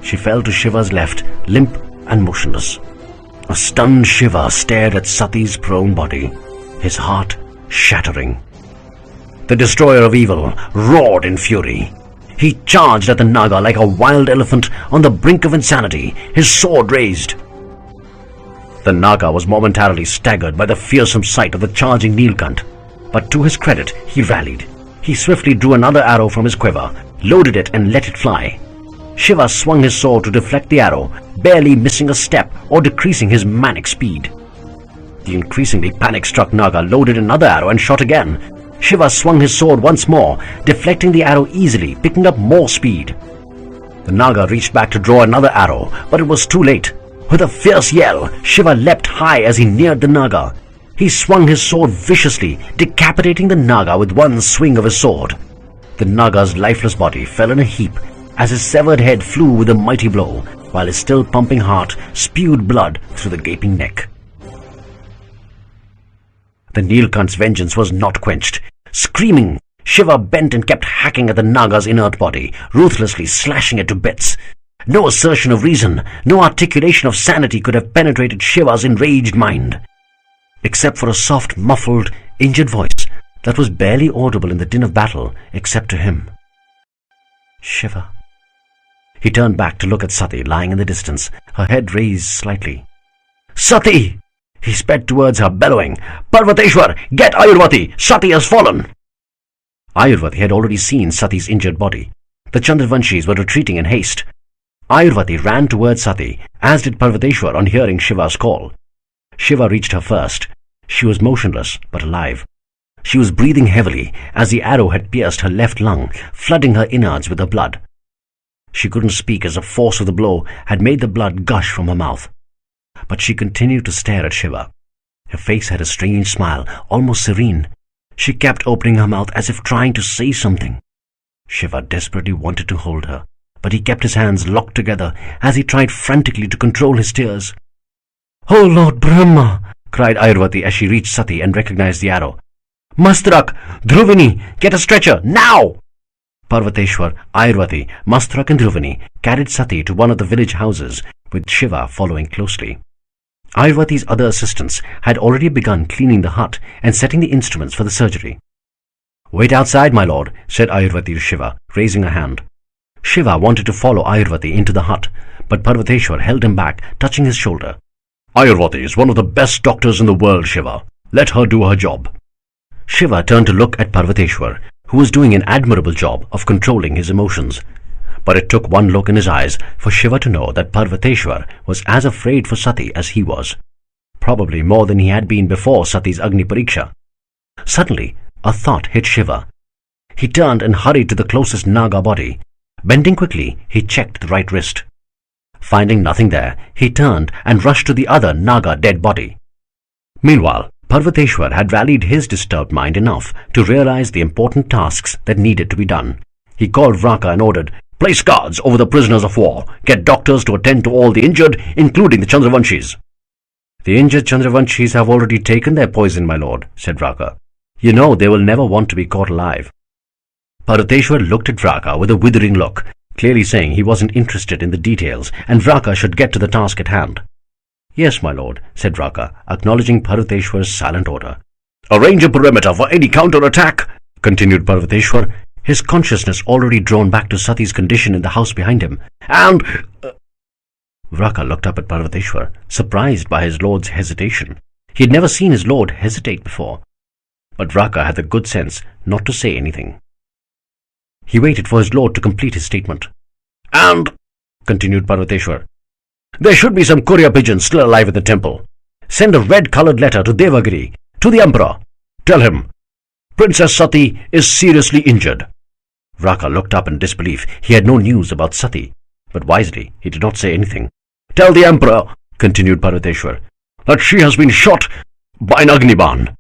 She fell to Shiva's left, limp and motionless. A stunned Shiva stared at Sati's prone body, his heart shattering. The destroyer of evil roared in fury. He charged at the Naga like a wild elephant on the brink of insanity, his sword raised. The Naga was momentarily staggered by the fearsome sight of the charging Neelkanth, but to his credit, he rallied. He swiftly drew another arrow from his quiver, loaded it and let it fly. Shiva swung his sword to deflect the arrow, barely missing a step or decreasing his manic speed. The increasingly panic-struck Naga loaded another arrow and shot again. Shiva swung his sword once more, deflecting the arrow easily, picking up more speed. The Naga reached back to draw another arrow, but it was too late. With a fierce yell, Shiva leapt high as he neared the Naga. He swung his sword viciously, decapitating the Naga with one swing of his sword. The Naga's lifeless body fell in a heap as his severed head flew with a mighty blow, while his still pumping heart spewed blood through the gaping neck. The Neelkanth's vengeance was not quenched. Screaming, Shiva bent and kept hacking at the Naga's inert body, ruthlessly slashing it to bits. No assertion of reason, no articulation of sanity could have penetrated Shiva's enraged mind, except for a soft, muffled, injured voice that was barely audible in the din of battle except to him. Shiva. He turned back to look at Sati lying in the distance, her head raised slightly. Sati! He sped towards her, bellowing, Parvateshwar, get Ayurvati! Sati has fallen! Ayurvati had already seen Sati's injured body. The Chandravanshis were retreating in haste. Ayurvati ran towards Sati, as did Parvateshwar on hearing Shiva's call. Shiva reached her first. She was motionless, but alive. She was breathing heavily as the arrow had pierced her left lung, flooding her innards with her blood. She couldn't speak as the force of the blow had made the blood gush from her mouth. But she continued to stare at Shiva. Her face had a strange smile, almost serene. She kept opening her mouth as if trying to say something. Shiva desperately wanted to hold her, but he kept his hands locked together as he tried frantically to control his tears. "Oh Lord Brahma!" cried Ayurvati as she reached Sati and recognized the arrow. "Mastrak! Dhruvini! Get a stretcher, now!" Parvateshwar, Ayurvati, Mastrak and Dhruvini carried Sati to one of the village houses, with Shiva following closely. Ayurvati's other assistants had already begun cleaning the hut and setting the instruments for the surgery. "Wait outside, my lord," said Ayurvati to Shiva, raising a hand. Shiva wanted to follow Ayurvati into the hut, but Parvateshwar held him back, touching his shoulder. "Ayurvati is one of the best doctors in the world, Shiva. Let her do her job." Shiva turned to look at Parvateshwar, who was doing an admirable job of controlling his emotions. But it took one look in his eyes for Shiva to know that Parvateshwar was as afraid for Sati as he was, probably more than he had been before Sati's Agni Pariksha. Suddenly, a thought hit Shiva. He turned and hurried to the closest Naga body. Bending quickly, he checked the right wrist. Finding nothing there, he turned and rushed to the other Naga dead body. Meanwhile, Parvateshwar had rallied his disturbed mind enough to realize the important tasks that needed to be done. He called Vraka and ordered, "Place guards over the prisoners of war. Get doctors to attend to all the injured, including the Chandravanshis." "The injured Chandravanshis have already taken their poison, my lord," said Vraka. "You know they will never want to be caught alive." Parvateshwar looked at Vraka with a withering look, clearly saying he wasn't interested in the details and Vraka should get to the task at hand. "Yes, my lord," said Vraka, acknowledging Parvateshwar's silent order. "Arrange a perimeter for any counter-attack," continued Parvateshwar, his consciousness already drawn back to Sati's condition in the house behind him. "And—" Vraka looked up at Parvateshwar, surprised by his lord's hesitation. He had never seen his lord hesitate before. But Vraka had the good sense not to say anything. He waited for his lord to complete his statement. "And," continued Parvateshwar, "there should be some courier pigeons still alive in the temple. Send a red-coloured letter to Devagiri, to the emperor. Tell him, Princess Sati is seriously injured." Vraka looked up in disbelief. He had no news about Sati, but wisely he did not say anything. "Tell the emperor," continued Parvateshwar, "that she has been shot by an Agniban."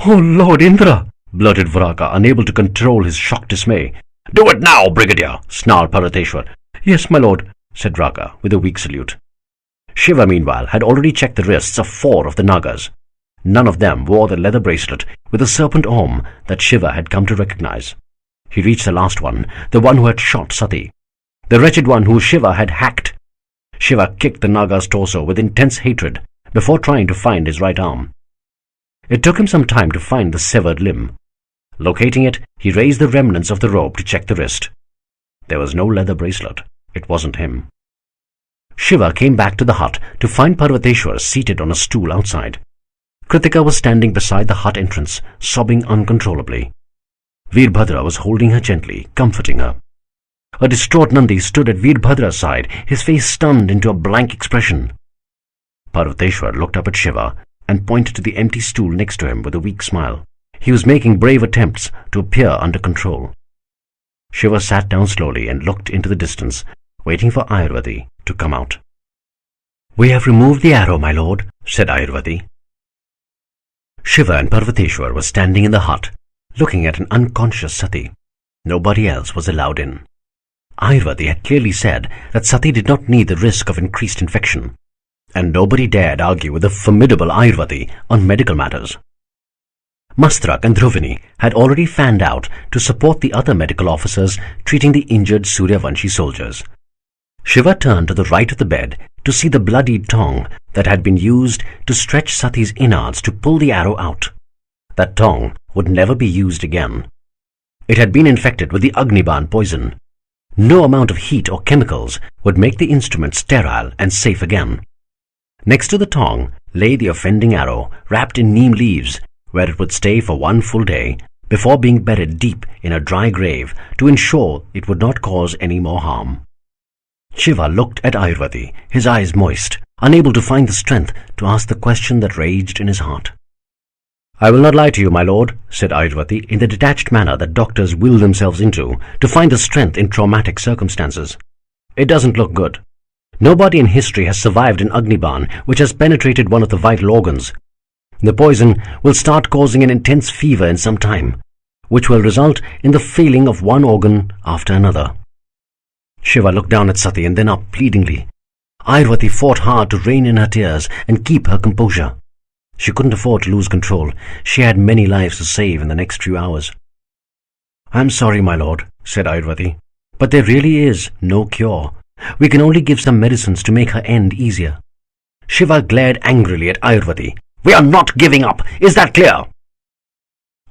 "Oh, Lord Indra!" blurted Vraka, unable to control his shocked dismay. "Do it now, Brigadier!" snarled Parvateshwar. "Yes, my lord," said Vraka with a weak salute. Shiva, meanwhile, had already checked the wrists of 4 of the Nagas. None of them wore the leather bracelet with the serpent arm that Shiva had come to recognize. He reached the last one, the one who had shot Sati, the wretched one who Shiva had hacked. Shiva kicked the Naga's torso with intense hatred before trying to find his right arm. It took him some time to find the severed limb. Locating it, he raised the remnants of the robe to check the wrist. There was no leather bracelet. It wasn't him. Shiva came back to the hut to find Parvateshwar seated on a stool outside. Kritika was standing beside the hut entrance, sobbing uncontrollably. Veerbhadra was holding her gently, comforting her. A distraught Nandi stood at Veerbhadra's side, his face stunned into a blank expression. Parvateshwar looked up at Shiva and pointed to the empty stool next to him with a weak smile. He was making brave attempts to appear under control. Shiva sat down slowly and looked into the distance, waiting for Ayurvati to come out. "We have removed the arrow, my lord," said Ayurvati. Shiva and Parvateshwar were standing in the hut, looking at an unconscious Sati. Nobody else was allowed in. Ayurvati had clearly said that Sati did not need the risk of increased infection, and nobody dared argue with the formidable Ayurvati on medical matters. Mastrak and Dhruvini had already fanned out to support the other medical officers treating the injured Suryavanshi soldiers. Shiva turned to the right of the bed to see the bloodied tong that had been used to stretch Sati's innards to pull the arrow out. That tong would never be used again. It had been infected with the Agniban poison. No amount of heat or chemicals would make the instrument sterile and safe again. Next to the tong lay the offending arrow, wrapped in neem leaves, where it would stay for 1 full day before being buried deep in a dry grave to ensure it would not cause any more harm. Shiva looked at Ayurvati, his eyes moist, unable to find the strength to ask the question that raged in his heart. "I will not lie to you, my lord," said Ayurvati in the detached manner that doctors will themselves into to find the strength in traumatic circumstances. "It doesn't look good. Nobody in history has survived an Agniban which has penetrated one of the vital organs. The poison will start causing an intense fever in some time, which will result in the failing of one organ after another." Shiva looked down at Sati and then up pleadingly. Ayurvati fought hard to rein in her tears and keep her composure. She couldn't afford to lose control. She had many lives to save in the next few hours. "I'm sorry, my lord," said Ayurvati, "but there really is no cure. We can only give some medicines to make her end easier." Shiva glared angrily at Ayurvati. "We are not giving up. Is that clear?"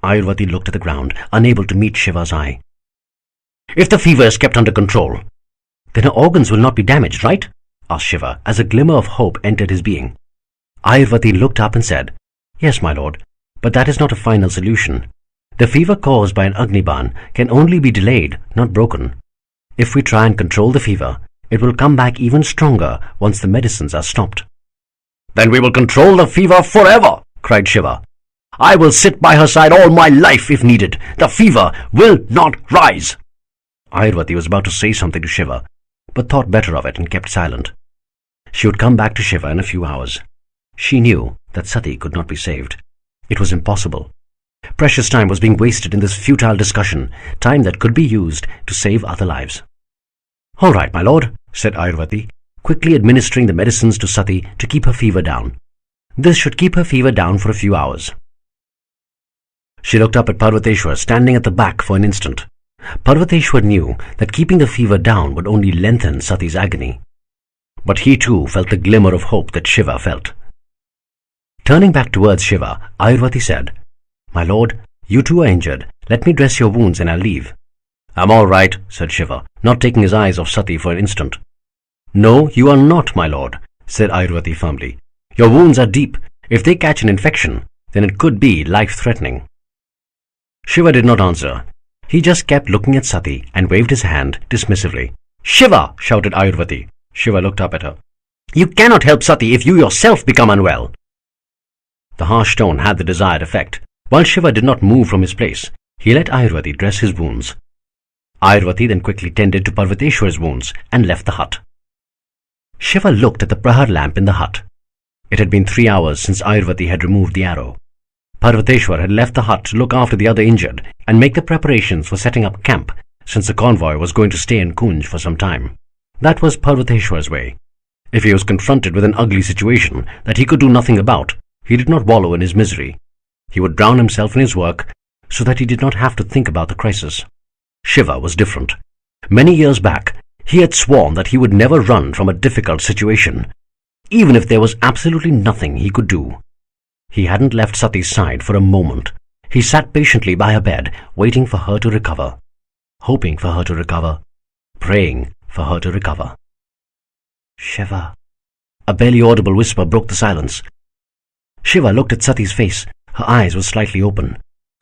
Ayurvati looked at the ground, unable to meet Shiva's eye. "If the fever is kept under control, then her organs will not be damaged, right?" asked Shiva, as a glimmer of hope entered his being. Ayurvati looked up and said, "Yes, my lord, but that is not a final solution. The fever caused by an Agniban can only be delayed, not broken. If we try and control the fever, it will come back even stronger once the medicines are stopped." "Then we will control the fever forever," cried Shiva. "I will sit by her side all my life if needed. The fever will not rise." Ayurvati was about to say something to Shiva, but thought better of it and kept silent. She would come back to Shiva in a few hours. She knew that Sati could not be saved. It was impossible. Precious time was being wasted in this futile discussion, time that could be used to save other lives. "All right, my lord," said Ayurvati, quickly administering the medicines to Sati to keep her fever down. This should keep her fever down for a few hours. She looked up at Parvateshwar standing at the back for an instant. Parvateshwar knew that keeping the fever down would only lengthen Sati's agony. But he too felt the glimmer of hope that Shiva felt. Turning back towards Shiva, Ayurvati said, "My lord, you too are injured. Let me dress your wounds and I'll leave." "I'm all right," said Shiva, not taking his eyes off Sati for an instant. "No, you are not, my lord," said Ayurvati firmly. "Your wounds are deep. If they catch an infection, then it could be life-threatening." Shiva did not answer. He just kept looking at Sati and waved his hand dismissively. "Shiva!" shouted Ayurvati. Shiva looked up at her. "You cannot help Sati if you yourself become unwell." The harsh tone had the desired effect. While Shiva did not move from his place, he let Ayurvati dress his wounds. Ayurvati then quickly tended to Parvateshwar's wounds and left the hut. Shiva looked at the prahar lamp in the hut. It had been 3 hours since Ayurvati had removed the arrow. Parvateshwar had left the hut to look after the other injured and make the preparations for setting up camp, since the convoy was going to stay in Koonj for some time. That was Parvateshwar's way. If he was confronted with an ugly situation that he could do nothing about, he did not wallow in his misery. He would drown himself in his work so that he did not have to think about the crisis. Shiva was different. Many years back, he had sworn that he would never run from a difficult situation, even if there was absolutely nothing he could do. He hadn't left Sati's side for a moment. He sat patiently by her bed, waiting for her to recover, hoping for her to recover, praying for her to recover. "Shiva!" A barely audible whisper broke the silence. Shiva looked at Sati's face. Her eyes were slightly open.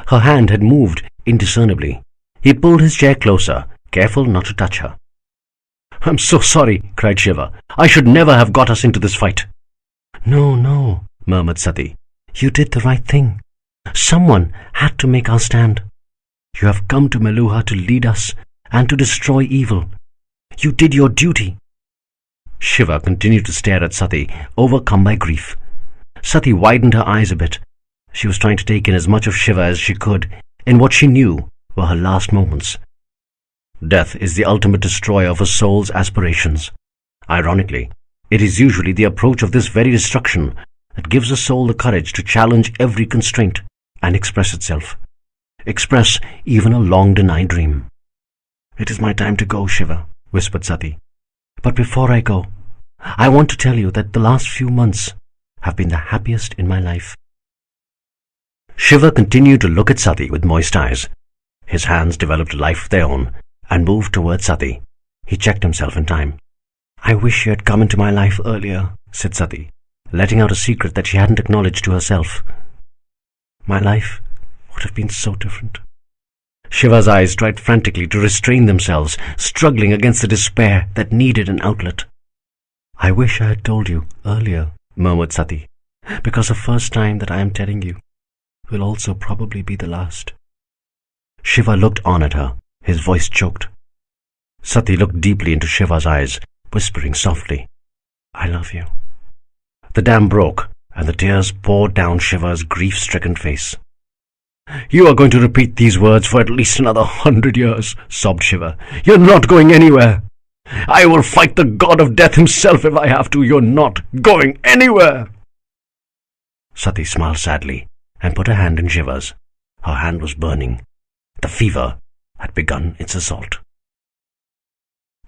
Her hand had moved indiscernibly. He pulled his chair closer, careful not to touch her. "I'm so sorry," cried Shiva. "I should never have got us into this fight." "No, no," murmured Sati. "You did the right thing. Someone had to make our stand. You have come to Meluha to lead us and to destroy evil. You did your duty." Shiva continued to stare at Sati, overcome by grief. Sati widened her eyes a bit. She was trying to take in as much of Shiva as she could in what she knew were her last moments. Death is the ultimate destroyer of a soul's aspirations. Ironically, it is usually the approach of this very destruction that gives a soul the courage to challenge every constraint and express itself. Express even a long-denied dream. "It is my time to go, Shiva," whispered Sati. "But before I go, I want to tell you that the last few months have been the happiest in my life." Shiva continued to look at Sati with moist eyes. His hands developed a life of their own and moved towards Sati. He checked himself in time. "I wish you had come into my life earlier," said Sati, letting out a secret that she hadn't acknowledged to herself. "My life would have been so different." Shiva's eyes tried frantically to restrain themselves, struggling against the despair that needed an outlet. "I wish I had told you earlier," murmured Sati, "because the first time that I am telling you will also probably be the last." Shiva looked on at her, his voice choked. Sati looked deeply into Shiva's eyes, whispering softly, "I love you." The dam broke, and the tears poured down Shiva's grief-stricken face. "You are going to repeat these words for at least another 100 years, sobbed Shiva. "You're not going anywhere. I will fight the god of death himself if I have to. You're not going anywhere." Sati smiled sadly and put her hand in Shiva's. Her hand was burning. The fever had begun its assault.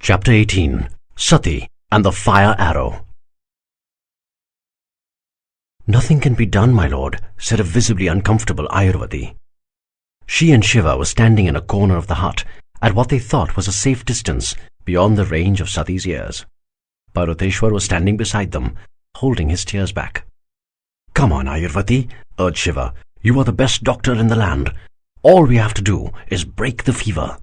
Chapter 18. Sati and the Fire Arrow. Nothing can be done, my lord, said a visibly uncomfortable Ayurvati. She and Shiva were standing in a corner of the hut at what they thought was a safe distance beyond the range of Sati's ears. Parvateshwar was standing beside them, holding his tears back. "Come on, Ayurvati," urged Shiva. "You are the best doctor in the land. All we have to do is break the fever."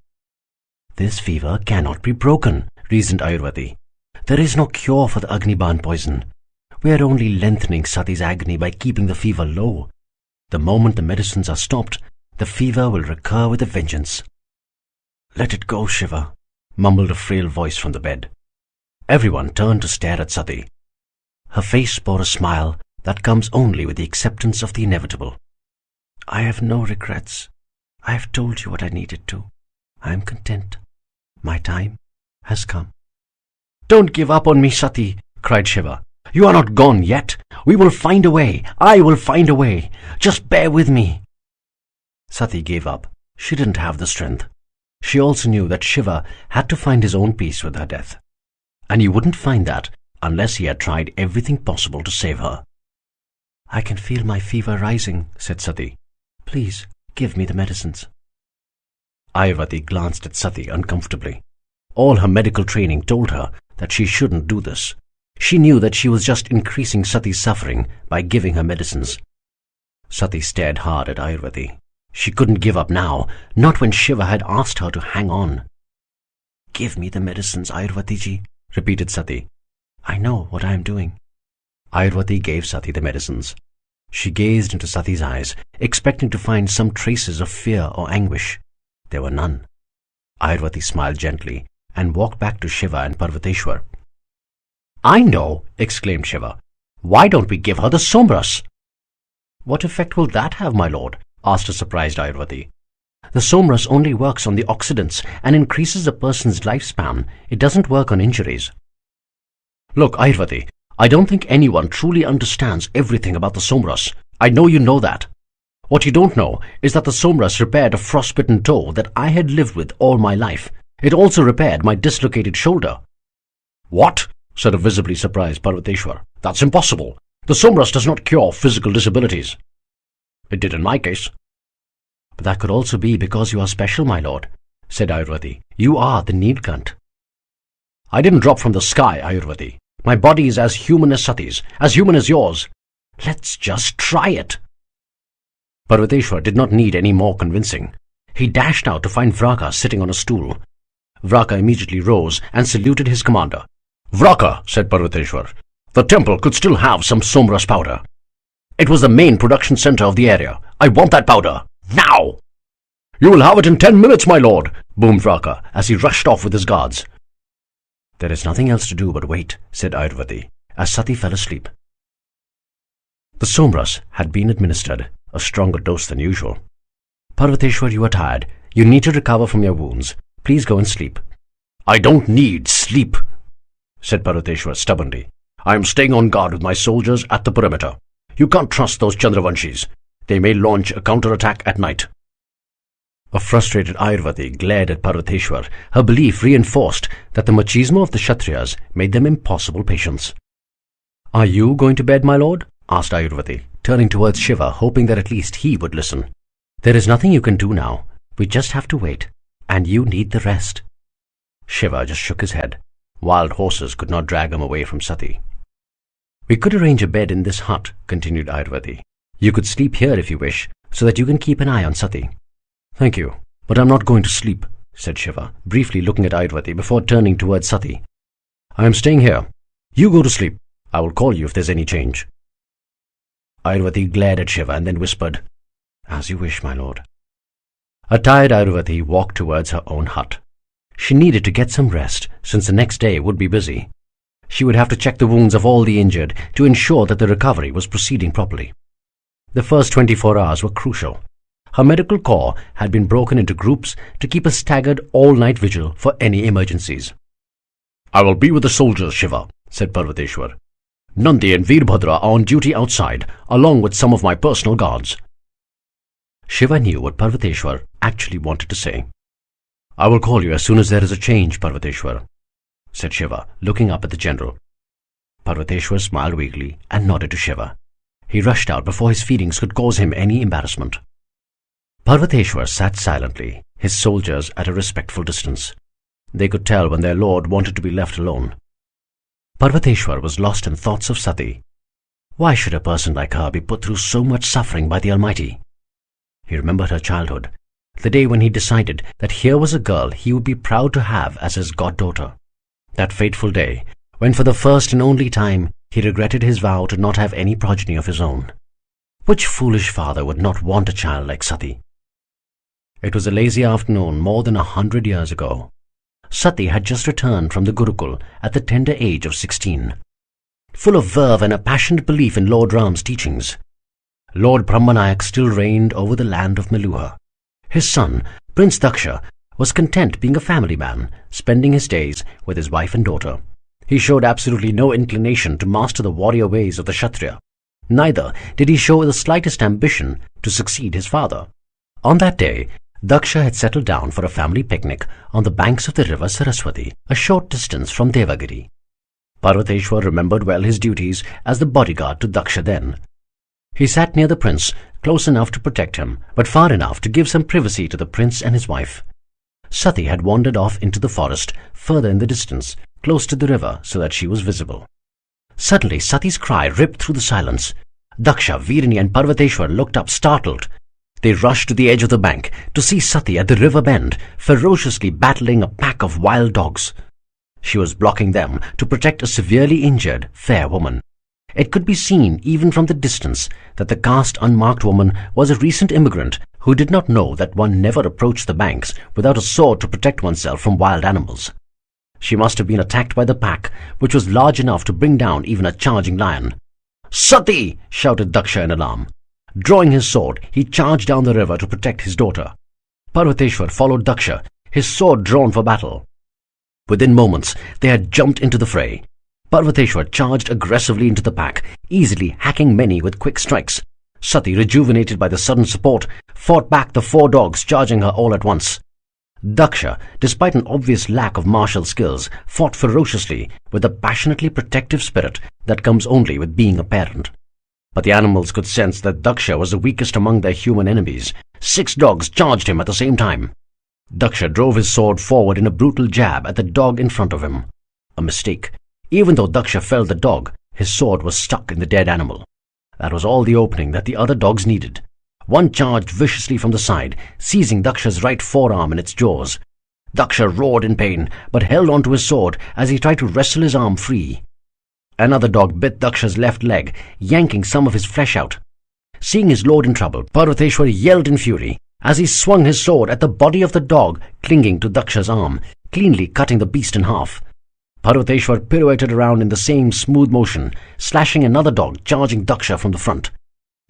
"This fever cannot be broken," reasoned Ayurvati. "There is no cure for the Agniban poison. We are only lengthening Sati's agony by keeping the fever low. The moment the medicines are stopped, the fever will recur with a vengeance." "Let it go, Shiva," mumbled a frail voice from the bed. Everyone turned to stare at Sati. Her face bore a smile that comes only with the acceptance of the inevitable. "I have no regrets. I have told you what I needed to. I am content. My time has come." "Don't give up on me, Sati," cried Shiva. "You are not gone yet. We will find a way. I will find a way. Just bear with me." Sati gave up. She didn't have the strength. She also knew that Shiva had to find his own peace with her death. And he wouldn't find that unless he had tried everything possible to save her. "I can feel my fever rising," said Sati. "Please, give me the medicines." Ayurvati glanced at Sati uncomfortably. All her medical training told her that she shouldn't do this. She knew that she was just increasing Sati's suffering by giving her medicines. Sati stared hard at Ayurvati. She couldn't give up now, not when Shiva had asked her to hang on. "Give me the medicines, Ayurvati-ji," repeated Sati. "I know what I am doing." Ayurvati gave Sati the medicines. She gazed into Sati's eyes, expecting to find some traces of fear or anguish. There were none. Ayurvati smiled gently and walked back to Shiva and Parvateshwar. "I know," exclaimed Shiva. "Why don't we give her the somras?" "What effect will that have, my lord?" asked a surprised Ayurvati. "The somras only works on the oxidants and increases a person's lifespan. It doesn't work on injuries." "Look, Ayurvati, I don't think anyone truly understands everything about the somras. I know you know that. What you don't know is that the somras repaired a frostbitten toe that I had lived with all my life. It also repaired my dislocated shoulder." "What?" said a visibly surprised Parvateshwar. "That's impossible. The somras does not cure physical disabilities." "It did in my case." "But that could also be because you are special, my lord," said Ayurvati. "You are the Neelkanth." "I didn't drop from the sky, Ayurvati. My body is as human as Sati's, as human as yours. Let's just try it." Parvateshwar did not need any more convincing. He dashed out to find Vraka sitting on a stool. Vraka immediately rose and saluted his commander. "Vraka," said Parvateshwar, "the temple could still have some somras powder. It was the main production center of the area. I want that powder. Now!" "You will have it in 10 minutes, my lord," boomed Vraka as he rushed off with his guards. "There is nothing else to do but wait," said Ayurvati, as Sati fell asleep. The somras had been administered, a stronger dose than usual. "Parvateshwar, you are tired. You need to recover from your wounds. Please go and sleep." "I don't need sleep," said Parvateshwar stubbornly. "I am staying on guard with my soldiers at the perimeter. You can't trust those Chandravanshis. They may launch a counterattack at night." A frustrated Ayurvati glared at Parvateshwar. Her belief reinforced that the machismo of the Kshatriyas made them impossible patients. "Are you going to bed, my lord?" asked Ayurvati, turning towards Shiva, hoping that at least he would listen. "There is nothing you can do now. We just have to wait, and you need the rest." Shiva just shook his head. Wild horses could not drag him away from Sati. "We could arrange a bed in this hut," continued Ayurvati. "You could sleep here if you wish, so that you can keep an eye on Sati." "Thank you, but I'm not going to sleep," said Shiva, briefly looking at Ayurvati before turning towards Sati. "I am staying here. You go to sleep. I will call you if there's any change." Ayurvati glared at Shiva and then whispered, "As you wish, my lord." A tired Ayurvati walked towards her own hut. She needed to get some rest, since the next day would be busy. She would have to check the wounds of all the injured to ensure that the recovery was proceeding properly. The first 24 hours were crucial. Her medical corps had been broken into groups to keep a staggered all-night vigil for any emergencies. "I will be with the soldiers, Shiva," said Parvateshwar. "Nandi and Veerbhadra are on duty outside, along with some of my personal guards." Shiva knew what Parvateshwar actually wanted to say. "I will call you as soon as there is a change, Parvateshwar," said Shiva, looking up at the general. Parvateshwar smiled weakly and nodded to Shiva. He rushed out before his feelings could cause him any embarrassment. Parvateshwar sat silently, his soldiers at a respectful distance. They could tell when their lord wanted to be left alone. Parvateshwar was lost in thoughts of Sati. Why should a person like her be put through so much suffering by the Almighty? He remembered her childhood, the day when he decided that here was a girl he would be proud to have as his goddaughter. That fateful day, when for the first and only time he regretted his vow to not have any progeny of his own. Which foolish father would not want a child like Sati? It was a lazy afternoon more than 100 years ago. Sati had just returned from the Gurukul at the tender age of 16. Full of verve and a passionate belief in Lord Ram's teachings, Lord Brahmanayak still reigned over the land of Meluha. His son, Prince Daksha, was content being a family man, spending his days with his wife and daughter. He showed absolutely no inclination to master the warrior ways of the Kshatriya. Neither did he show the slightest ambition to succeed his father. On that day, Daksha had settled down for a family picnic on the banks of the river Saraswati, a short distance from Devagiri. Parvateshwar remembered well his duties as the bodyguard to Daksha then. He sat near the prince, close enough to protect him, but far enough to give some privacy to the prince and his wife. Sati had wandered off into the forest, further in the distance, close to the river, so that she was visible. Suddenly Sati's cry ripped through the silence. Daksha, Virani and Parvateshwar looked up startled. They rushed to the edge of the bank to see Sati at the river bend, ferociously battling a pack of wild dogs. She was blocking them to protect a severely injured, fair woman. It could be seen even from the distance that the caste unmarked woman was a recent immigrant who did not know that one never approached the banks without a sword to protect oneself from wild animals. She must have been attacked by the pack, which was large enough to bring down even a charging lion. "Sati!" shouted Daksha in alarm. Drawing his sword, he charged down the river to protect his daughter. Parvateshwar followed Daksha, his sword drawn for battle. Within moments, they had jumped into the fray. Parvateshwar charged aggressively into the pack, easily hacking many with quick strikes. Sati, rejuvenated by the sudden support, fought back the 4 dogs charging her all at once. Daksha, despite an obvious lack of martial skills, fought ferociously with the passionately protective spirit that comes only with being a parent. But the animals could sense that Daksha was the weakest among their human enemies. 6 dogs charged him at the same time. Daksha drove his sword forward in a brutal jab at the dog in front of him. A mistake. Even though Daksha felled the dog, his sword was stuck in the dead animal. That was all the opening that the other dogs needed. One charged viciously from the side, seizing Daksha's right forearm in its jaws. Daksha roared in pain, but held onto his sword as he tried to wrestle his arm free. Another dog bit Daksha's left leg, yanking some of his flesh out. Seeing his lord in trouble, Parvateshwar yelled in fury as he swung his sword at the body of the dog clinging to Daksha's arm, cleanly cutting the beast in half. Parvateshwar pirouetted around in the same smooth motion, slashing another dog charging Daksha from the front.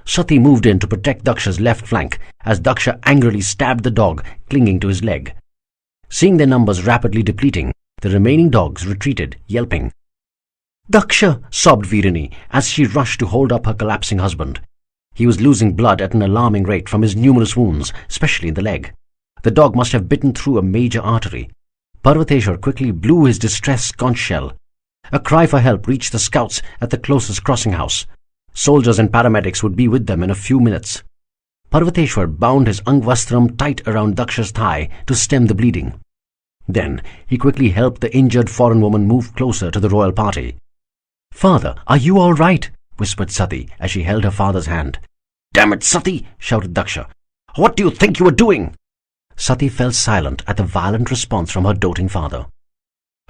Sati moved in to protect Daksha's left flank as Daksha angrily stabbed the dog clinging to his leg. Seeing their numbers rapidly depleting, the remaining dogs retreated, yelping. "Daksha!" sobbed Virani as she rushed to hold up her collapsing husband. He was losing blood at an alarming rate from his numerous wounds, especially in the leg. The dog must have bitten through a major artery. Parvateshwar quickly blew his distress conch shell. A cry for help reached the scouts at the closest crossing house. Soldiers and paramedics would be with them in a few minutes. Parvateshwar bound his angvastram tight around Daksha's thigh to stem the bleeding. Then he quickly helped the injured foreign woman move closer to the royal party. "Father, are you all right?" whispered Sati as she held her father's hand. "Damn it, Sati!" shouted Daksha. "What do you think you were doing?" Sati fell silent at the violent response from her doting father.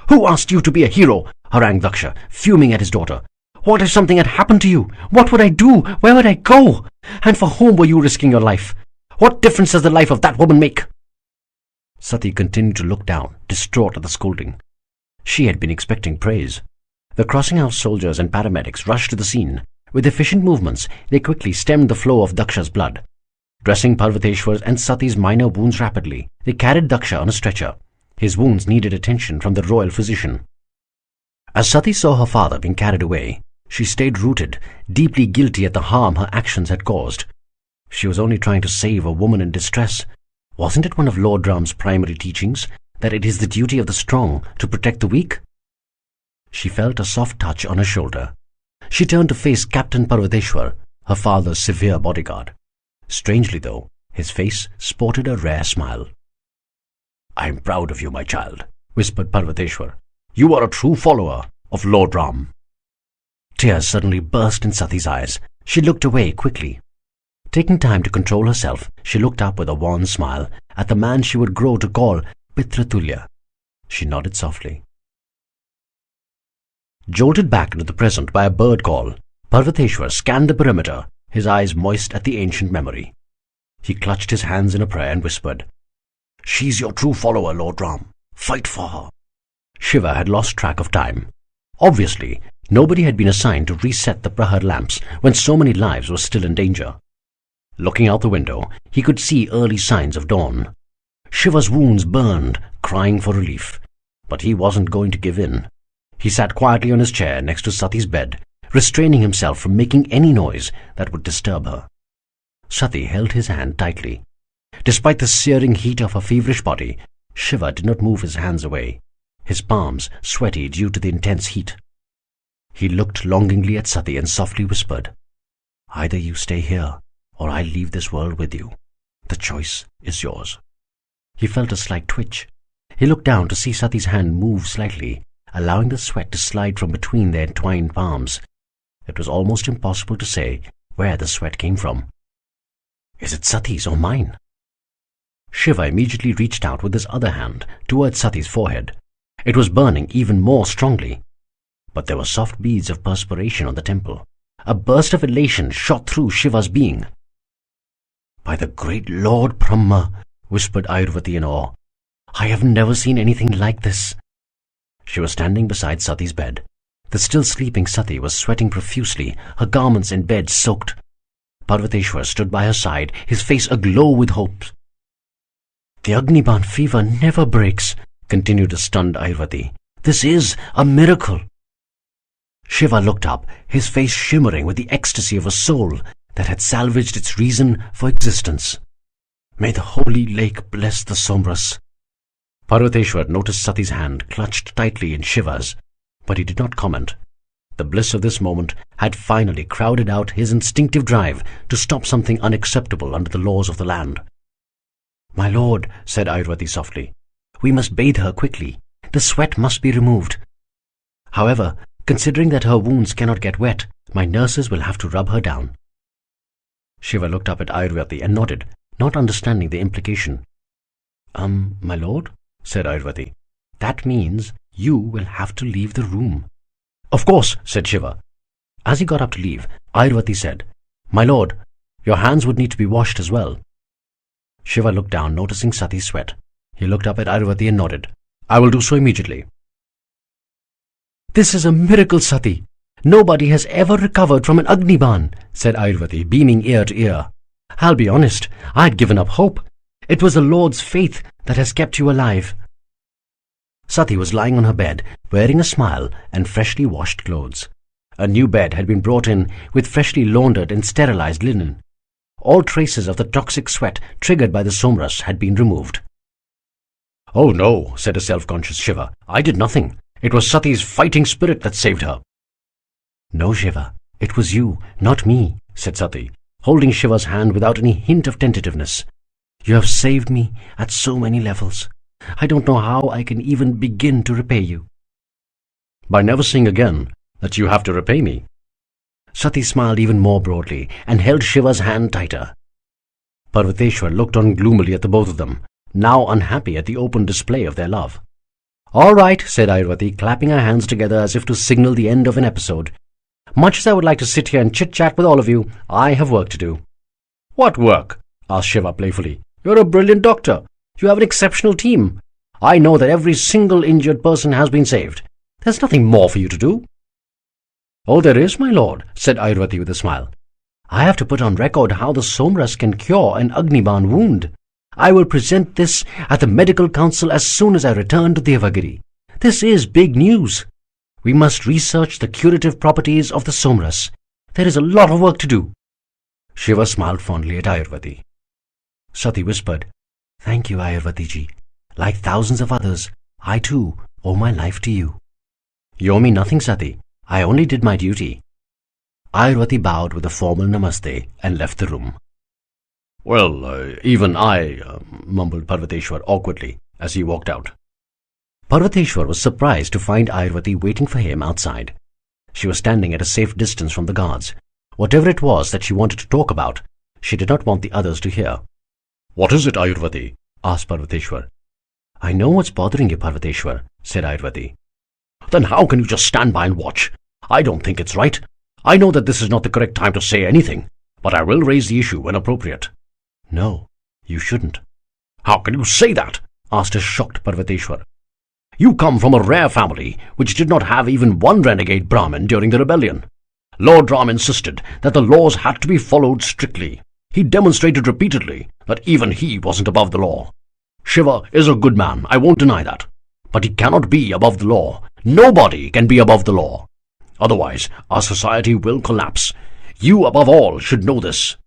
"Who asked you to be a hero?" harangued Daksha, fuming at his daughter. "What if something had happened to you? What would I do? Where would I go? And for whom were you risking your life? What difference does the life of that woman make?" Sati continued to look down, distraught at the scolding. She had been expecting praise. The crossing house soldiers and paramedics rushed to the scene. With efficient movements, they quickly stemmed the flow of Daksha's blood. Dressing Parvateshwar's and Sati's minor wounds rapidly, they carried Daksha on a stretcher. His wounds needed attention from the royal physician. As Sati saw her father being carried away, she stayed rooted, deeply guilty at the harm her actions had caused. She was only trying to save a woman in distress. Wasn't it one of Lord Ram's primary teachings, that it is the duty of the strong to protect the weak? She felt a soft touch on her shoulder. She turned to face Captain Parvateshwar. her father's severe bodyguard. Strangely though, his face sported a rare smile. "I am proud of you, my child," whispered Parvateshwar. "You are a true follower of Lord Ram." Tears suddenly burst in Sati's eyes. She looked away quickly. Taking time to control herself, she looked up with a wan smile at the man she would grow to call Pitratulya. She nodded softly. Jolted back into the present by a bird call, Parvateshwar scanned the perimeter, his eyes moist at the ancient memory. He clutched his hands in a prayer and whispered, "She's your true follower, Lord Ram. Fight for her." Shiva had lost track of time. Obviously, nobody had been assigned to reset the Prahar lamps when so many lives were still in danger. Looking out the window, he could see early signs of dawn. Shiva's wounds burned, crying for relief. But he wasn't going to give in. He sat quietly on his chair next to Sati's bed, restraining himself from making any noise that would disturb her. Sati held his hand tightly. Despite the searing heat of her feverish body, Shiva did not move his hands away, his palms sweaty due to the intense heat. He looked longingly at Sati and softly whispered, "Either you stay here, or I leave this world with you. The choice is yours." He felt a slight twitch. He looked down to see Sati's hand move slightly, allowing the sweat to slide from between their entwined palms. It was almost impossible to say where the sweat came from. "Is it Sati's or mine?" Shiva immediately reached out with his other hand towards Sati's forehead. It was burning even more strongly. But there were soft beads of perspiration on the temple. A burst of elation shot through Shiva's being. "By the great Lord Brahma," whispered Ayurvati in awe, "I have never seen anything like this." She was standing beside Sati's bed. The still sleeping Sati was sweating profusely, her garments and bed soaked. Parvateshwar stood by her side, his face aglow with hope. "The Agniban fever never breaks," continued the stunned Ayurvati. "This is a miracle." Shiva looked up, his face shimmering with the ecstasy of a soul that had salvaged its reason for existence. "May the holy lake bless the Somras." Parvateshwar noticed Sati's hand clutched tightly in Shiva's, but he did not comment. The bliss of this moment had finally crowded out his instinctive drive to stop something unacceptable under the laws of the land. "My lord," said Ayurvati softly, "we must bathe her quickly. The sweat must be removed. However, considering that her wounds cannot get wet, my nurses will have to rub her down." Shiva looked up at Ayurvati and nodded, not understanding the implication. My lord," said Ayurvati, "that means you will have to leave the room." "Of course," said Shiva. As he got up to leave, Ayurvati said, "My lord, your hands would need to be washed as well." Shiva looked down, noticing Sati's sweat. He looked up at Ayurvati and nodded. "I will do so immediately." "This is a miracle, Sati. Nobody has ever recovered from an Agniban," said Ayurvati, beaming ear to ear. "I'll be honest, I'd given up hope. It was the Lord's faith that has kept you alive." Sati was lying on her bed, wearing a smile and freshly washed clothes. A new bed had been brought in with freshly laundered and sterilized linen. All traces of the toxic sweat triggered by the Somras had been removed. "Oh no," said a self-conscious Shiva. "I did nothing. It was Sati's fighting spirit that saved her." "No, Shiva, it was you, not me," said Sati, holding Shiva's hand without any hint of tentativeness. "You have saved me at so many levels. I don't know how I can even begin to repay you." "By never saying again that you have to repay me." Sati smiled even more broadly and held Shiva's hand tighter. Parvateshwar looked on gloomily at the both of them, now unhappy at the open display of their love. "All right," said Ayurvati, clapping her hands together as if to signal the end of an episode. "Much as I would like to sit here and chit-chat with all of you, I have work to do." "What work?" asked Shiva playfully. "You're a brilliant doctor. You have an exceptional team. I know that every single injured person has been saved. There's nothing more for you to do." "Oh, there is, my lord," said Ayurvati with a smile. "I have to put on record how the Somras can cure an Agniban wound. I will present this at the medical council as soon as I return to Devagiri. This is big news. We must research the curative properties of the Somras. There is a lot of work to do." Shiva smiled fondly at Ayurvati. Sati whispered, "Thank you, Ayurvati-ji. Like thousands of others, I too owe my life to you." "You owe me nothing, Sati. I only did my duty." Ayurvati bowed with a formal namaste and left the room. Well, even I, mumbled Parvateshwar awkwardly as he walked out. Parvateshwar was surprised to find Ayurvati waiting for him outside. She was standing at a safe distance from the guards. Whatever it was that she wanted to talk about, she did not want the others to hear. What is it, Ayurvati? Asked Parvateshwar. I know what's bothering you, Parvateshwar, said Ayurvati. Then how can you just stand by and watch? I don't think it's right. I know that this is not the correct time to say anything, but I will raise the issue when appropriate. No, you shouldn't. How can you say that? Asked a shocked Parvateshwar. You come from a rare family which did not have even one renegade Brahmin during the rebellion. Lord Ram insisted that the laws had to be followed strictly. He demonstrated repeatedly that even he wasn't above the law. Shiva is a good man, I won't deny that. But he cannot be above the law. Nobody can be above the law. Otherwise, our society will collapse. You, above all, should know this.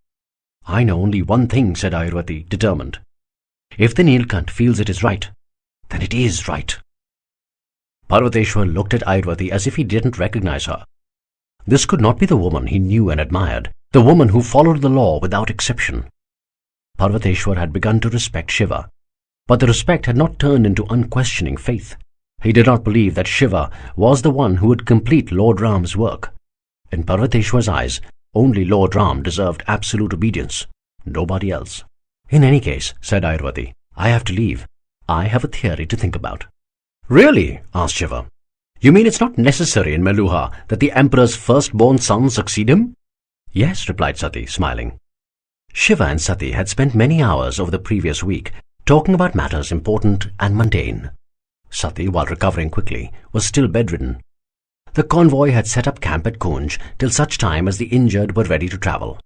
I know only one thing, said Ayurvati, determined. If the Neelkanth feels it is right, then it is right. Parvateshwar looked at Ayurvati as if he didn't recognize her. This could not be the woman he knew and admired, the woman who followed the law without exception. Parvateshwar had begun to respect Shiva, but the respect had not turned into unquestioning faith. He did not believe that Shiva was the one who would complete Lord Ram's work. In Parvateshwar's eyes, only Lord Ram deserved absolute obedience, nobody else. In any case, said Ayurvati, I have to leave. I have a theory to think about. Really? Asked Shiva. You mean it's not necessary in Meluha that the emperor's firstborn son succeed him? Yes, replied Sati, smiling. Shiva and Sati had spent many hours over the previous week talking about matters important and mundane. Sati, while recovering quickly, was still bedridden. The convoy had set up camp at Koonj till such time as the injured were ready to travel.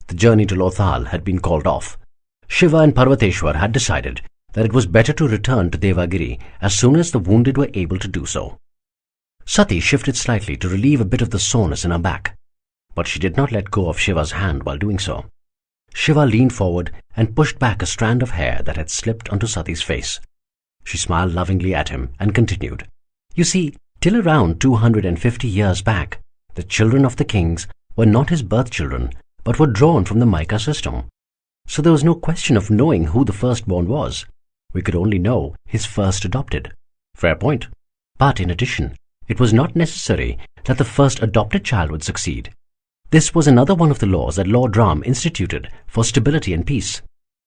The journey to Lothal had been called off. Shiva and Parvateshwar had decided that it was better to return to Devagiri as soon as the wounded were able to do so. Sati shifted slightly to relieve a bit of the soreness in her back, but she did not let go of Shiva's hand while doing so. Shiva leaned forward and pushed back a strand of hair that had slipped onto Sati's face. She smiled lovingly at him and continued, You see, till around 250 years back, the children of the kings were not his birth children, but were drawn from the Maika system. So there was no question of knowing who the firstborn was. We could only know his first adopted. Fair point. But in addition, it was not necessary that the first adopted child would succeed. This was another one of the laws that Lord Ram instituted for stability and peace.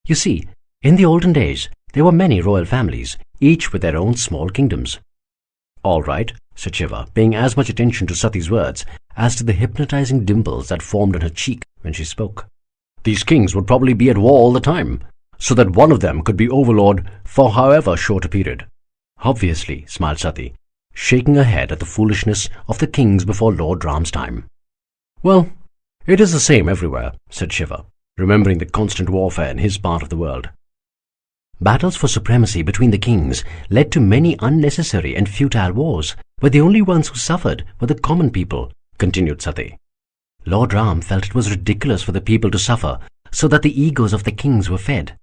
You see, in the olden days, there were many royal families, each with their own small kingdoms. All right, said Shiva, paying as much attention to Sati's words as to the hypnotizing dimples that formed on her cheek when she spoke. These kings would probably be at war all the time, so that one of them could be overlord for however short a period. Obviously, smiled Sati, shaking her head at the foolishness of the kings before Lord Ram's time. Well, it is the same everywhere, said Shiva, remembering the constant warfare in his part of the world. Battles for supremacy between the kings led to many unnecessary and futile wars, but the only ones who suffered were the common people, continued Sati. Lord Ram felt it was ridiculous for the people to suffer so that the egos of the kings were fed.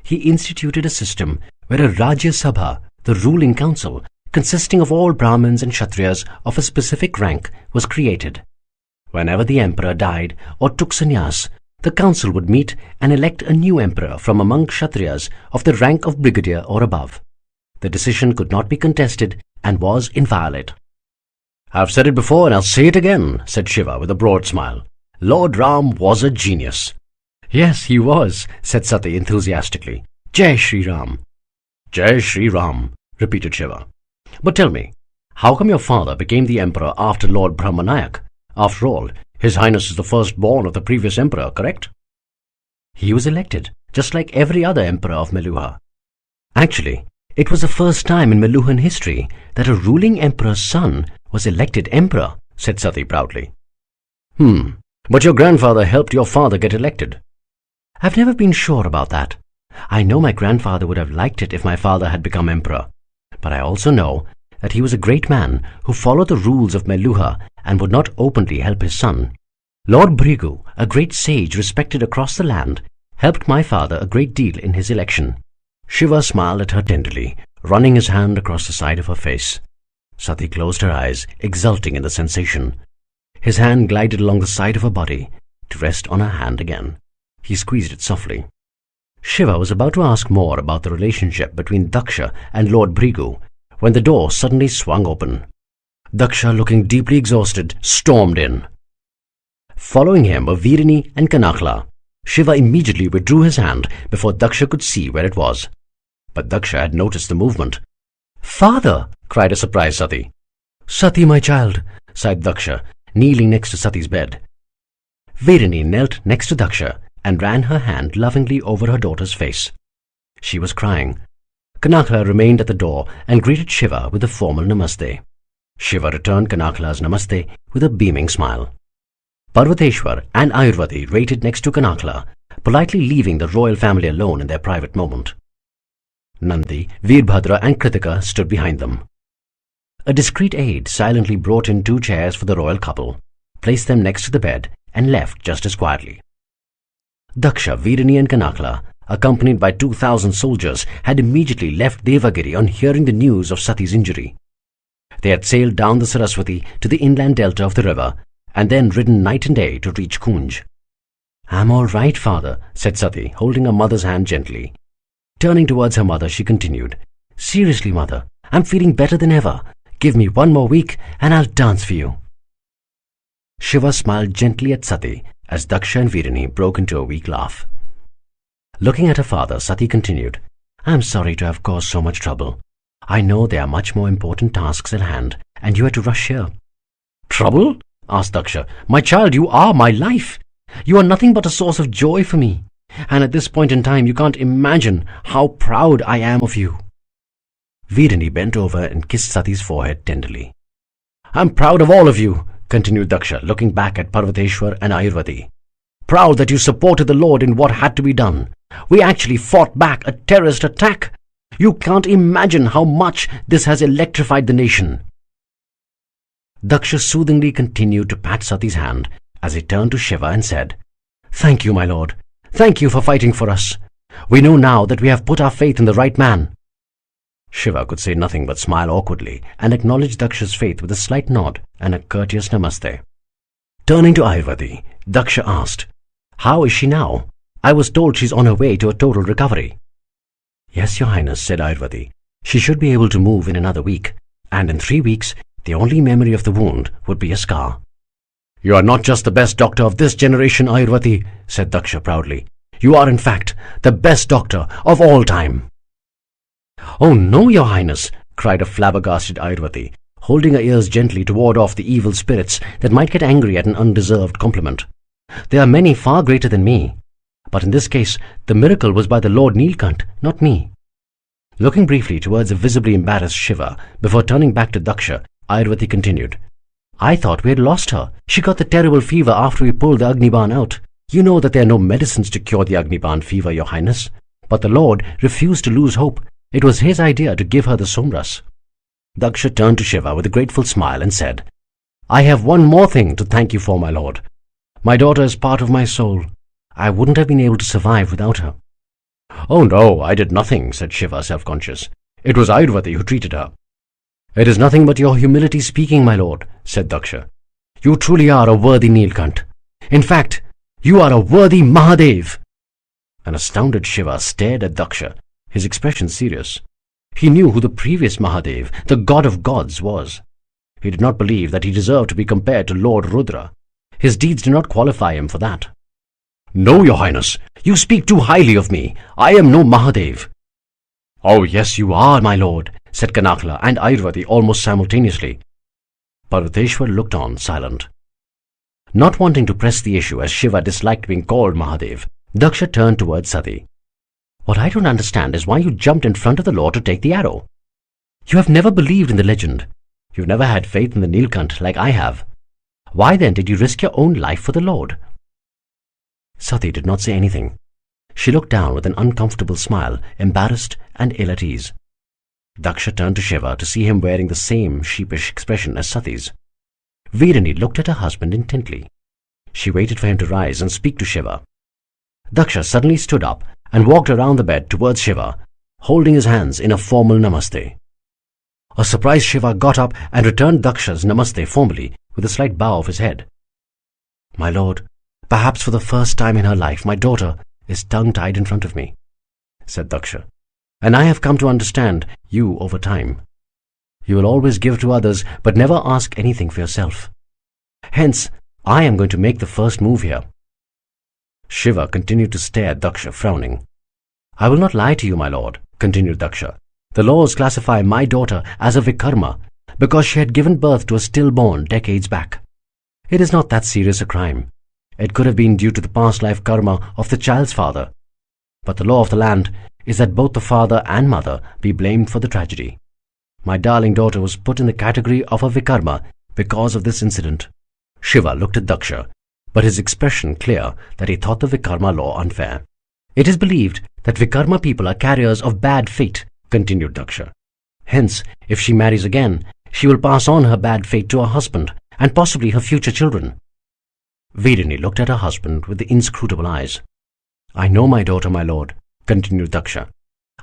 He instituted a system where a Rajya Sabha, the ruling council, consisting of all Brahmins and Kshatriyas of a specific rank, was created. Whenever the emperor died or took sannyas, the council would meet and elect a new emperor from among Kshatriyas of the rank of brigadier or above. The decision could not be contested and was inviolate. I've said it before and I'll say it again, said Shiva with a broad smile. Lord Ram was a genius. Yes, he was, said Sati enthusiastically. Jai Shri Ram. Jai Shri Ram, repeated Shiva. But tell me, how come your father became the emperor after Lord Brahmanayak? After all, His Highness is the firstborn of the previous emperor, correct? He was elected, just like every other emperor of Meluha. Actually, it was the first time in Meluhan history that a ruling emperor's son was elected emperor, said Sati proudly. But your grandfather helped your father get elected. I've never been sure about that. I know my grandfather would have liked it if my father had become emperor, but I also know that he was a great man who followed the rules of Meluha and would not openly help his son. Lord Brigu, a great sage respected across the land, helped my father a great deal in his election. Shiva smiled at her tenderly, running his hand across the side of her face. Sati closed her eyes, exulting in the sensation. His hand glided along the side of her body to rest on her hand again. He squeezed it softly. Shiva was about to ask more about the relationship between Daksha and Lord Bhrigu when the door suddenly swung open. Daksha, looking deeply exhausted, stormed in. Following him were Virini and Kanakla. Shiva immediately withdrew his hand before Daksha could see where it was. But Daksha had noticed the movement. "Father!" cried a surprised Sati. "Sati, my child," sighed Daksha, kneeling next to Sati's bed. Virini knelt next to Daksha and ran her hand lovingly over her daughter's face. She was crying. Kanakla remained at the door and greeted Shiva with a formal namaste. Shiva returned Kanakla's namaste with a beaming smile. Parvateshwar and Ayurvati waited next to Kanakla, politely leaving the royal family alone in their private moment. Nandi, Veerbhadra and Kritika stood behind them. A discreet aide silently brought in 2 chairs for the royal couple, placed them next to the bed, and left just as quietly. Daksha, Virini and Kanakla, accompanied by 2,000 soldiers, had immediately left Devagiri on hearing the news of Sati's injury. They had sailed down the Saraswati to the inland delta of the river, and then ridden night and day to reach Koonj. "I'm all right, father," said Sati, holding her mother's hand gently. Turning towards her mother, she continued, "Seriously, mother, I'm feeling better than ever. Give me 1 more week and I'll dance for you." Shiva smiled gently at Sati as Daksha and Virini broke into a weak laugh. Looking at her father, Sati continued, "I'm sorry to have caused so much trouble. I know there are much more important tasks at hand, and you had to rush here." "Trouble?" asked Daksha. "My child, you are my life. You are nothing but a source of joy for me. And at this point in time, you can't imagine how proud I am of you." Virini bent over and kissed Sati's forehead tenderly. "I'm proud of all of you," continued Daksha, looking back at Parvateshwar and Ayurvati. "Proud that you supported the Lord in what had to be done. We actually fought back a terrorist attack. You can't imagine how much this has electrified the nation." Daksha soothingly continued to pat Sati's hand as he turned to Shiva and said, "Thank you, my lord. Thank you for fighting for us. We know now that we have put our faith in the right man." Shiva could say nothing but smile awkwardly and acknowledge Daksha's faith with a slight nod and a courteous namaste. Turning to Ayurvati, Daksha asked, "How is she now? I was told she's on her way to a total recovery." "Yes, Your Highness," said Ayurvati. "She should be able to move in another week, and in 3 weeks, the only memory of the wound would be a scar." "You are not just the best doctor of this generation, Ayurvati," said Daksha proudly. "You are, in fact, the best doctor of all time." "Oh no, Your Highness," cried a flabbergasted Ayurvati, holding her ears gently to ward off the evil spirits that might get angry at an undeserved compliment. "There are many far greater than me. But in this case, the miracle was by the Lord Neelkanth, not me." Looking briefly towards a visibly embarrassed Shiva before turning back to Daksha, Ayurvati continued, "I thought we had lost her. She got the terrible fever after we pulled the Agniban out. You know that there are no medicines to cure the Agniban fever, Your Highness. But the Lord refused to lose hope. It was his idea to give her the somras." Daksha turned to Shiva with a grateful smile and said, "I have one more thing to thank you for, my lord. My daughter is part of my soul. I wouldn't have been able to survive without her." "Oh no, I did nothing," said Shiva, self-conscious. "It was Ayurvati who treated her." "It is nothing but your humility speaking, my lord," said Daksha. "You truly are a worthy Neelkanth. In fact, you are a worthy Mahadev." An astounded Shiva stared at Daksha, his expression serious. He knew who the previous Mahadev, the god of gods, was. He did not believe that he deserved to be compared to Lord Rudra. His deeds did not qualify him for that. "No, Your Highness, you speak too highly of me. I am no Mahadev." "Oh yes, you are, my lord," said Kanakla and Ayurvati almost simultaneously. Parvateshwar looked on, silent. Not wanting to press the issue as Shiva disliked being called Mahadev, Daksha turned towards Sati. "What I don't understand is why you jumped in front of the Lord to take the arrow. You have never believed in the legend. You've never had faith in the Neelkanth like I have. Why then did you risk your own life for the Lord?" Sati did not say anything. She looked down with an uncomfortable smile, embarrassed and ill at ease. Daksha turned to Shiva to see him wearing the same sheepish expression as Sati's. Virini looked at her husband intently. She waited for him to rise and speak to Shiva. Daksha suddenly stood up and walked around the bed towards Shiva, holding his hands in a formal namaste. A surprised Shiva got up and returned Daksha's namaste formally with a slight bow of his head, My lord, perhaps for the first time in her life, my daughter is tongue-tied in front of me, said Daksha. And I have come to understand you over time. You will always give to others, but never ask anything for yourself. Hence, I am going to make the first move here. Shiva continued to stare at Daksha, frowning. I will not lie to you, my lord, continued Daksha. The laws classify my daughter as a Vikrama because she had given birth to a stillborn decades back. It is not that serious a crime. It could have been due to the past life karma of the child's father. But the law of the land is that both the father and mother be blamed for the tragedy. My darling daughter was put in the category of a Vikrama because of this incident. Shiva looked at Daksha, but his expression clear that he thought the Vikrama law unfair. It is believed that Vikrama people are carriers of bad fate, continued Daksha. Hence, if she marries again, she will pass on her bad fate to her husband and possibly her future children. Vedani looked at her husband with the inscrutable eyes. I know my daughter, my lord, continued Daksha.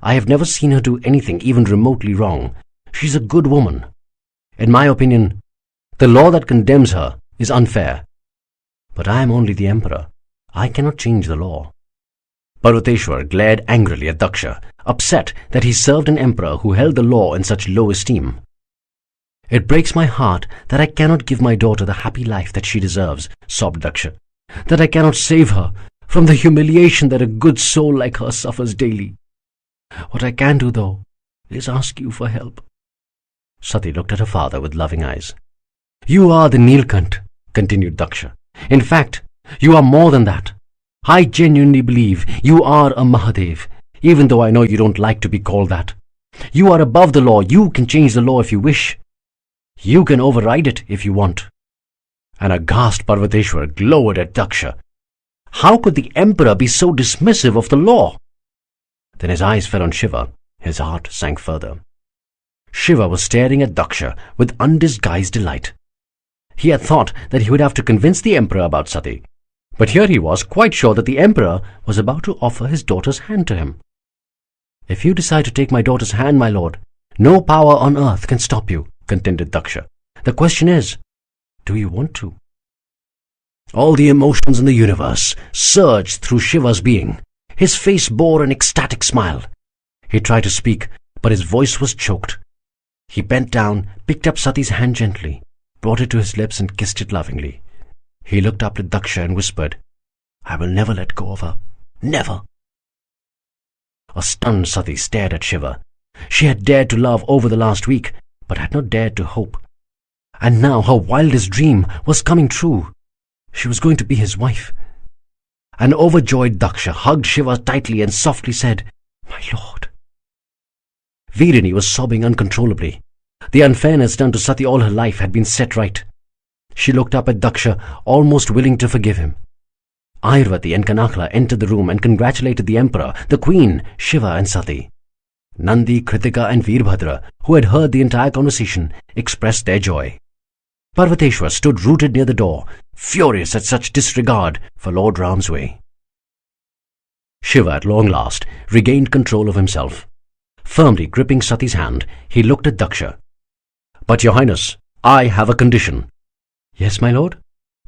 I have never seen her do anything even remotely wrong. She is a good woman. In my opinion, the law that condemns her is unfair. But I am only the emperor. I cannot change the law. Parvateshwar glared angrily at Daksha, upset that he served an emperor who held the law in such low esteem. It breaks my heart that I cannot give my daughter the happy life that she deserves, sobbed Daksha. That I cannot save her from the humiliation that a good soul like her suffers daily. What I can do, though, is ask you for help. Sati looked at her father with loving eyes. You are the Neelkanth, continued Daksha. In fact, you are more than that. I genuinely believe you are a Mahadev, even though I know you don't like to be called that. You are above the law. You can change the law if you wish. You can override it if you want. An aghast Parvateshwar glowered at Daksha. How could the emperor be so dismissive of the law? Then his eyes fell on Shiva. His heart sank further. Shiva was staring at Daksha with undisguised delight. He had thought that he would have to convince the emperor about Sati, but here he was quite sure that the emperor was about to offer his daughter's hand to him. If you decide to take my daughter's hand, my lord, no power on earth can stop you, contended Daksha. The question is, do you want to? All the emotions in the universe surged through Shiva's being. His face bore an ecstatic smile. He tried to speak, but his voice was choked. He bent down, picked up Sati's hand gently, brought it to his lips and kissed it lovingly. He looked up at Daksha and whispered, I will never let go of her. Never. A stunned Sati stared at Shiva. She had dared to love over the last week, but had not dared to hope. And now her wildest dream was coming true. She was going to be his wife. An overjoyed Daksha hugged Shiva tightly and softly said, My lord. Vedani was sobbing uncontrollably. The unfairness done to Sati all her life had been set right. She looked up at Daksha, almost willing to forgive him. Ayurvati and Kanakla entered the room and congratulated the emperor, the queen, Shiva and Sati. Nandi, Kritika and Veerbhadra, who had heard the entire conversation, expressed their joy. Parvateshwar stood rooted near the door, furious at such disregard for Lord Ram's way. Shiva, at long last, regained control of himself. Firmly gripping Sati's hand, he looked at Daksha. But, Your Highness, I have a condition. Yes, my lord?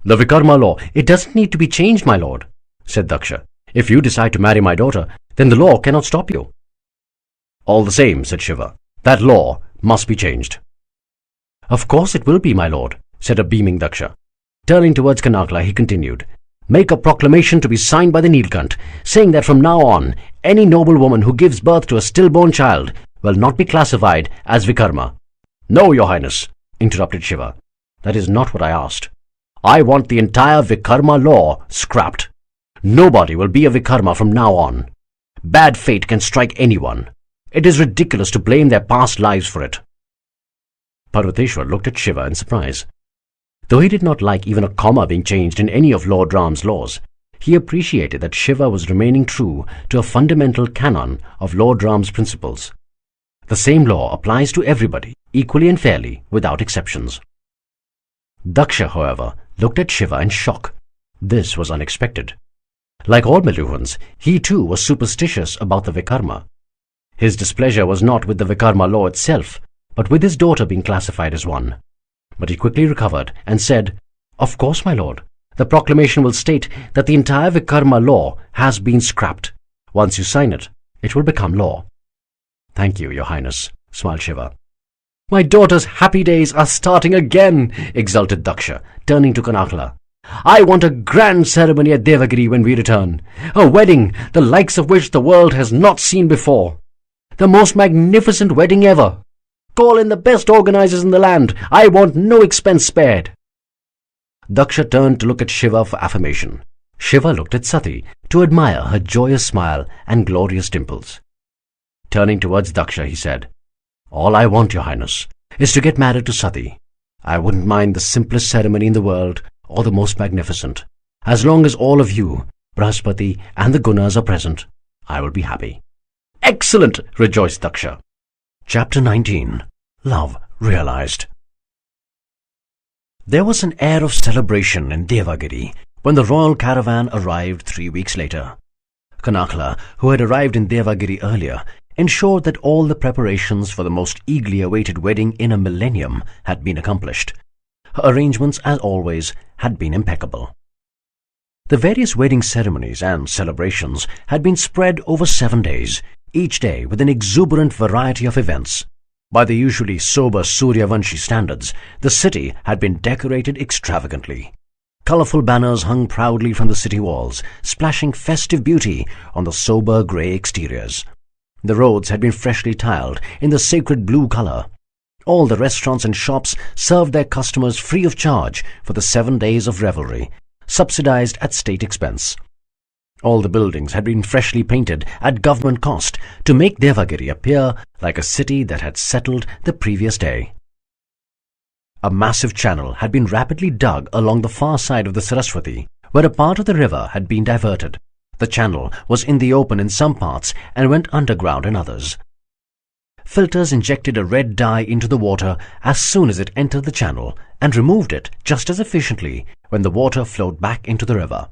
The Vikrama law, it doesn't need to be changed, my lord, said Daksha. If you decide to marry my daughter, then the law cannot stop you. All the same, said Shiva, that law must be changed. Of course it will be, my lord, said a beaming Daksha. Turning towards Kanakla, he continued, Make a proclamation to be signed by the Neelkanth, saying that from now on, any noble woman who gives birth to a stillborn child will not be classified as Vikrama. No, Your Highness, interrupted Shiva. That is not what I asked. I want the entire Vikrama law scrapped. Nobody will be a Vikrama from now on. Bad fate can strike anyone. It is ridiculous to blame their past lives for it. Parvateshwar looked at Shiva in surprise. Though he did not like even a comma being changed in any of Lord Ram's laws, he appreciated that Shiva was remaining true to a fundamental canon of Lord Ram's principles. The same law applies to everybody, equally and fairly, without exceptions. Daksha, however, looked at Shiva in shock. This was unexpected. Like all Meluhans, he too was superstitious about the Vikrama. His displeasure was not with the Vikrama law itself, but with his daughter being classified as one. But he quickly recovered and said, Of course, my lord, The proclamation will state that the entire Vikrama law has been scrapped. Once you sign it, it will become law." "Thank you, Your Highness," smiled Shiva. "My daughter's happy days are starting again," exulted Daksha, turning to Kanakala. "I want a grand ceremony at Devagiri when we return. A wedding, the likes of which the world has not seen before. The most magnificent wedding ever. Call in the best organizers in the land. I want no expense spared." Daksha turned to look at Shiva for affirmation. Shiva looked at Sati to admire her joyous smile and glorious dimples. Turning towards Daksha, he said, "All I want, Your Highness, is to get married to Sati. I wouldn't mind the simplest ceremony in the world or the most magnificent. As long as all of you, Brahaspati and the Gunas are present, I will be happy." "Excellent!" rejoiced Daksha. Chapter 19. Love Realized. There was an air of celebration in Devagiri when the royal caravan arrived 3 weeks later. Kanakala, who had arrived in Devagiri earlier, ensured that all the preparations for the most eagerly awaited wedding in a millennium had been accomplished. Her arrangements, as always, had been impeccable. The various wedding ceremonies and celebrations had been spread over 7 days, each day with an exuberant variety of events. By the usually sober Suryavanshi standards, the city had been decorated extravagantly. Colourful banners hung proudly from the city walls, splashing festive beauty on the sober grey exteriors. The roads had been freshly tiled in the sacred blue colour. All the restaurants and shops served their customers free of charge for the 7 days of revelry, subsidized at state expense. All the buildings had been freshly painted at government cost to make Devagiri appear like a city that had settled the previous day. A massive channel had been rapidly dug along the far side of the Saraswati, where a part of the river had been diverted. The channel was in the open in some parts and went underground in others. Filters injected a red dye into the water as soon as it entered the channel and removed it just as efficiently when the water flowed back into the river.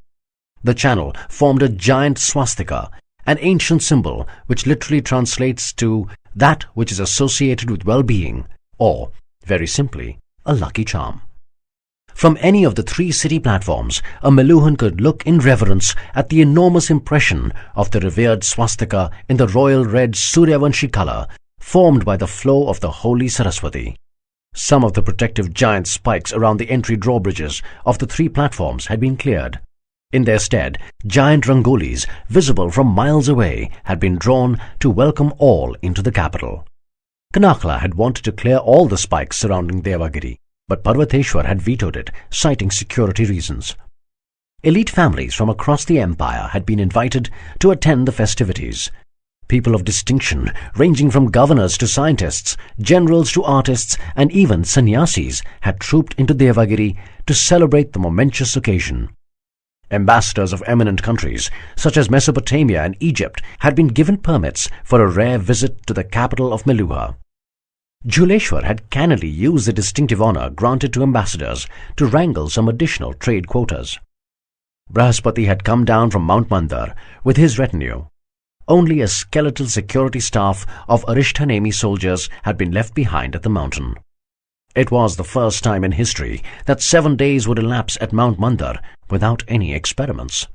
The channel formed a giant swastika, an ancient symbol which literally translates to that which is associated with well-being, or, very simply, a lucky charm. From any of the 3 city platforms, a Meluhan could look in reverence at the enormous impression of the revered swastika in the royal red Suryavanshi colour formed by the flow of the holy Saraswati. Some of the protective giant spikes around the entry drawbridges of the 3 platforms had been cleared. In their stead, giant rangolis, visible from miles away, had been drawn to welcome all into the capital. Kanakala had wanted to clear all the spikes surrounding Devagiri, but Parvateshwar had vetoed it, citing security reasons. Elite families from across the empire had been invited to attend the festivities. People of distinction, ranging from governors to scientists, generals to artists, and even sannyasis, had trooped into Devagiri to celebrate the momentous occasion. Ambassadors of eminent countries, such as Mesopotamia and Egypt, had been given permits for a rare visit to the capital of Meluha. Juleshwar had cannily used the distinctive honour granted to ambassadors to wrangle some additional trade quotas. Brahaspati had come down from Mount Mandar with his retinue. Only a skeletal security staff of Arishthanemi soldiers had been left behind at the mountain. It was the first time in history that 7 days would elapse at Mount Mandar without any experiments.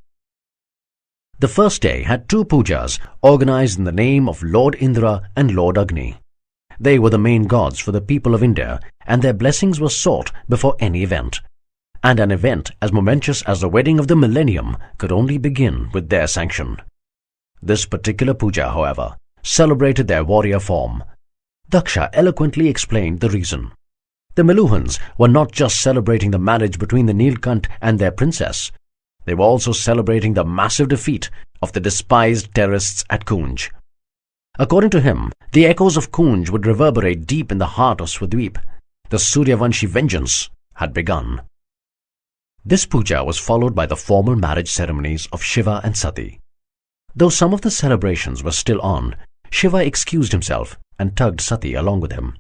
The first day had 2 pujas organized in the name of Lord Indra and Lord Agni. They were the main gods for the people of India, and their blessings were sought before any event. And an event as momentous as the wedding of the millennium could only begin with their sanction. This particular puja, however, celebrated their warrior form. Daksha eloquently explained the reason. The Meluhans were not just celebrating the marriage between the Neelkanth and their princess. They were also celebrating the massive defeat of the despised terrorists at Koonj. According to him, the echoes of Koonj would reverberate deep in the heart of Swadweep. The Suryavanshi vengeance had begun. This puja was followed by the formal marriage ceremonies of Shiva and Sati. Though some of the celebrations were still on, Shiva excused himself and tugged Sati along with him.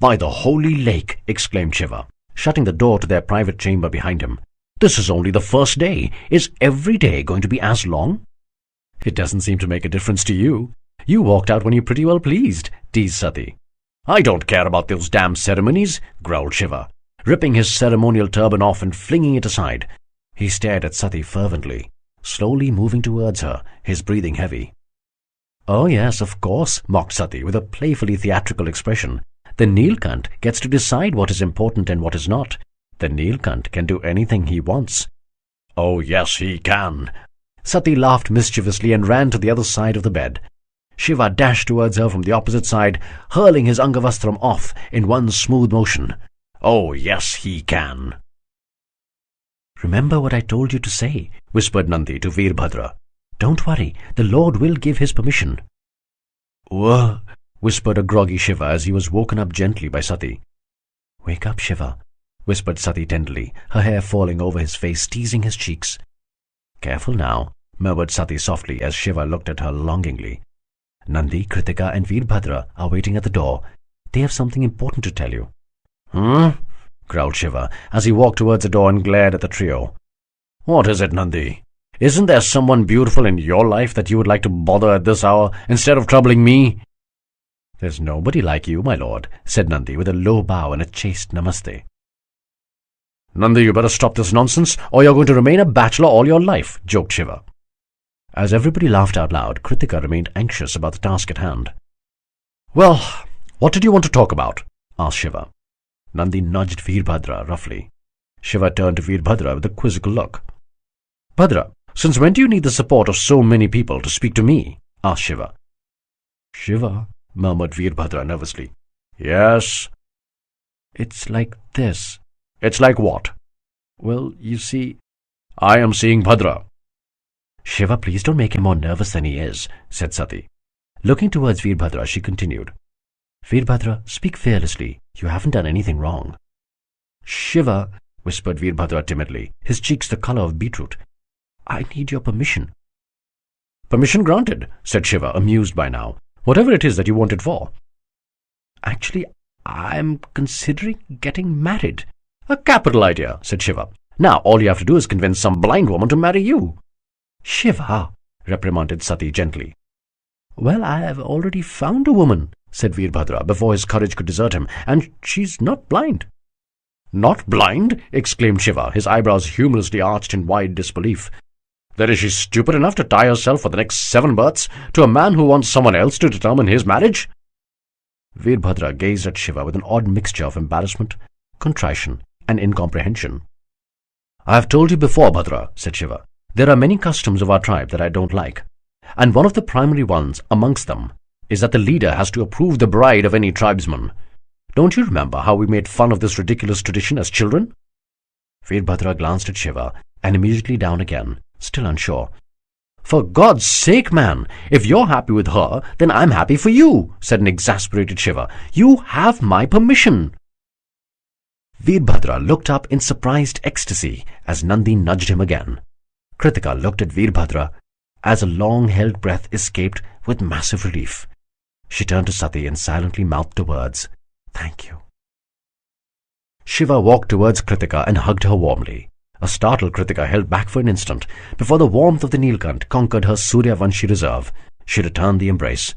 "By the holy lake," exclaimed Shiva, shutting the door to their private chamber behind him. "This is only the first day. Is every day going to be as long?" "It doesn't seem to make a difference to you. You walked out when you pretty well pleased," teased Sati. "I don't care about those damn ceremonies," growled Shiva. ripping his ceremonial turban off and flinging it aside. He stared at Sati fervently, slowly moving towards her, his breathing heavy. "Oh yes, of course," mocked Sati with a playfully theatrical expression. "The Neelkanth gets to decide what is important and what is not. The Neelkanth can do anything he wants." "Oh yes, he can." Sati laughed mischievously and ran to the other side of the bed. Shiva dashed towards her from the opposite side, hurling his Angavastram off in one smooth motion. "Oh yes, he can." "Remember what I told you to say," whispered Nandi to Veerbhadra. "Don't worry, the Lord will give his permission." "Whoa," whispered a groggy Shiva as he was woken up gently by Sati. "Wake up, Shiva," whispered Sati tenderly, her hair falling over his face, teasing his cheeks. "Careful now," murmured Sati softly as Shiva looked at her longingly. "Nandi, Kritika and Veerbhadra are waiting at the door. They have something important to tell you." "Hmm?" growled Shiva as he walked towards the door and glared at the trio. "What is it, Nandi? Isn't there someone beautiful in your life that you would like to bother at this hour instead of troubling me?" "There's nobody like you, my lord," said Nandi with a low bow and a chaste namaste. "Nandi, you better stop this nonsense or you're going to remain a bachelor all your life," joked Shiva. As everybody laughed out loud, Kritika remained anxious about the task at hand. "Well, what did you want to talk about?" asked Shiva. Nandi nudged Veerbhadra roughly. Shiva turned to Veerbhadra with a quizzical look. "Bhadra, since when do you need the support of so many people to speak to me?" asked Shiva. "Shiva," murmured Veerbhadra nervously. "Yes?" "It's like this." "It's like what?" "Well, you see—" "I am seeing Bhadra." "Shiva, please don't make him more nervous than he is," said Sati. Looking towards Veerbhadra, she continued. "Veerbhadra, speak fearlessly. You haven't done anything wrong." "Shiva," whispered Veerbhadra timidly, his cheeks the color of beetroot, "I need your permission." "Permission granted," said Shiva, amused by now. "Whatever it is that you want it for." "Actually, I'm considering getting married." "A capital idea," said Shiva. "Now all you have to do is convince some blind woman to marry you." "Shiva," reprimanded Sati gently. "Well, I have already found a woman," said Veerbhadra before his courage could desert him, "and she's not blind." "Not blind?" exclaimed Shiva, his eyebrows humorously arched in wide disbelief. "Then is she stupid enough to tie herself for the next 7 births to a man who wants someone else to determine his marriage?" Veerbhadra gazed at Shiva with an odd mixture of embarrassment, contrition, and incomprehension. "I have told you before, Bhadra," said Shiva. "There are many customs of our tribe that I don't like, and one of the primary ones amongst them is that the leader has to approve the bride of any tribesman. Don't you remember how we made fun of this ridiculous tradition as children?" Veerbhadra glanced at Shiva and immediately down again, still unsure. "For God's sake, man, if you're happy with her, then I'm happy for you," said an exasperated Shiva. "You have my permission." Veerbhadra looked up in surprised ecstasy as Nandi nudged him again. Kritika looked at Veerbhadra as a long-held breath escaped with massive relief. She turned to Sati and silently mouthed the words, "Thank you." Shiva walked towards Kritika and hugged her warmly. A startled Kritika held back for an instant before the warmth of the Neelkanth conquered her Suryavanshi reserve. She returned the embrace.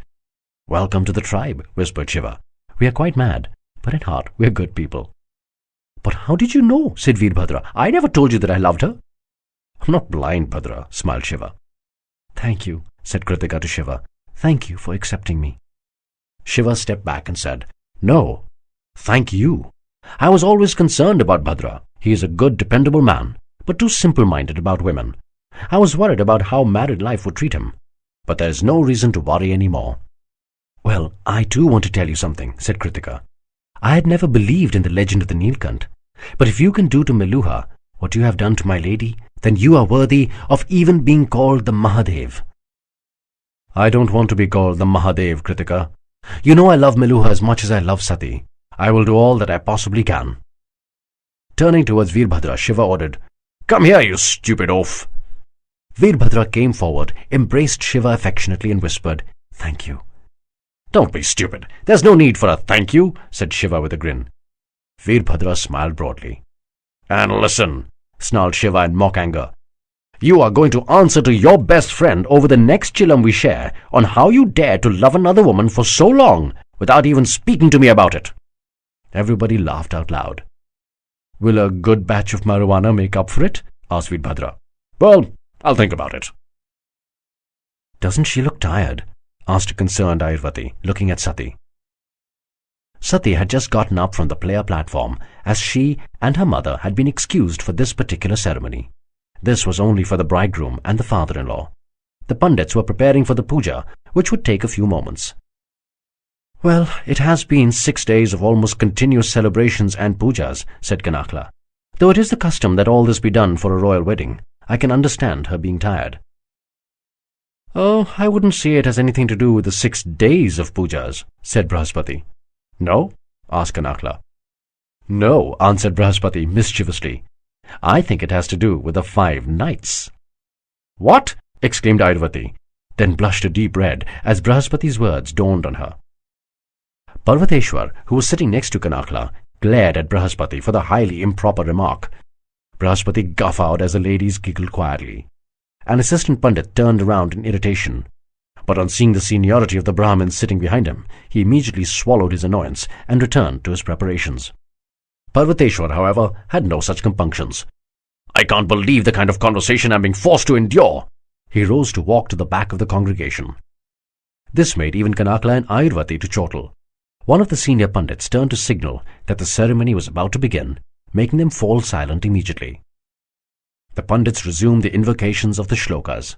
"Welcome to the tribe," whispered Shiva. "We are quite mad, but at heart we are good people." "But how did you know?" said Veerbhadra. "I never told you that I loved her." "I'm not blind, Bhadra," smiled Shiva. "Thank you," said Kritika to Shiva. "Thank you for accepting me." Shiva stepped back and said, "No, thank you. I was always concerned about Bhadra. He is a good, dependable man, but too simple-minded about women. I was worried about how married life would treat him, but there is no reason to worry any more." "Well, I too want to tell you something," said Kritika. "I had never believed in the legend of the Neelkanth, but if you can do to Meluha what you have done to my lady, then you are worthy of even being called the Mahadev." "I don't want to be called the Mahadev, Kritika. You know I love Meluha as much as I love Sati. I will do all that I possibly can." Turning towards Veerbhadra, Shiva ordered, "Come here, you stupid oaf." Veerbhadra came forward, embraced Shiva affectionately and whispered, "Thank you." "Don't be stupid. There's no need for a thank you," said Shiva with a grin. Veerbhadra smiled broadly. "And listen," snarled Shiva in mock anger. "You are going to answer to your best friend over the next chillum we share on how you dare to love another woman for so long without even speaking to me about it." Everybody laughed out loud. Will a good batch of marijuana make up for it? Asked Vidbhadra. Well, I'll think about it. Doesn't she look tired? Asked a concerned Ayurvati, looking at Sati. Sati had just gotten up from the player platform, as she and her mother had been excused for this particular ceremony. This was only for the bridegroom and the father-in-law. The Pandits were preparing for the puja, which would take a few moments. Well, it has been 6 days of almost continuous celebrations and pujas, said Kanakla. Though it is the custom that all this be done for a royal wedding, I can understand her being tired. Oh, I wouldn't say it has anything to do with the 6 days of pujas, said Brahaspati. No? Asked Kanakla. No, answered Brahaspati mischievously. I think it has to do with the 5 nights. What? Exclaimed Ayurvati, then blushed a deep red as Brahaspati's words dawned on her. Parvateshwar, who was sitting next to Kanakla, glared at Brahaspati for the highly improper remark. Brahaspati guffawed as the ladies giggled quietly. An assistant Pandit turned around in irritation. But on seeing the seniority of the Brahmins sitting behind him, he immediately swallowed his annoyance and returned to his preparations. Parvateshwar, however, had no such compunctions. I can't believe the kind of conversation I'm being forced to endure. He rose to walk to the back of the congregation. This made even Kanakla and Ayurvati to chortle. One of the senior Pandits turned to signal that the ceremony was about to begin, making them fall silent immediately. The Pandits resumed the invocations of the shlokas.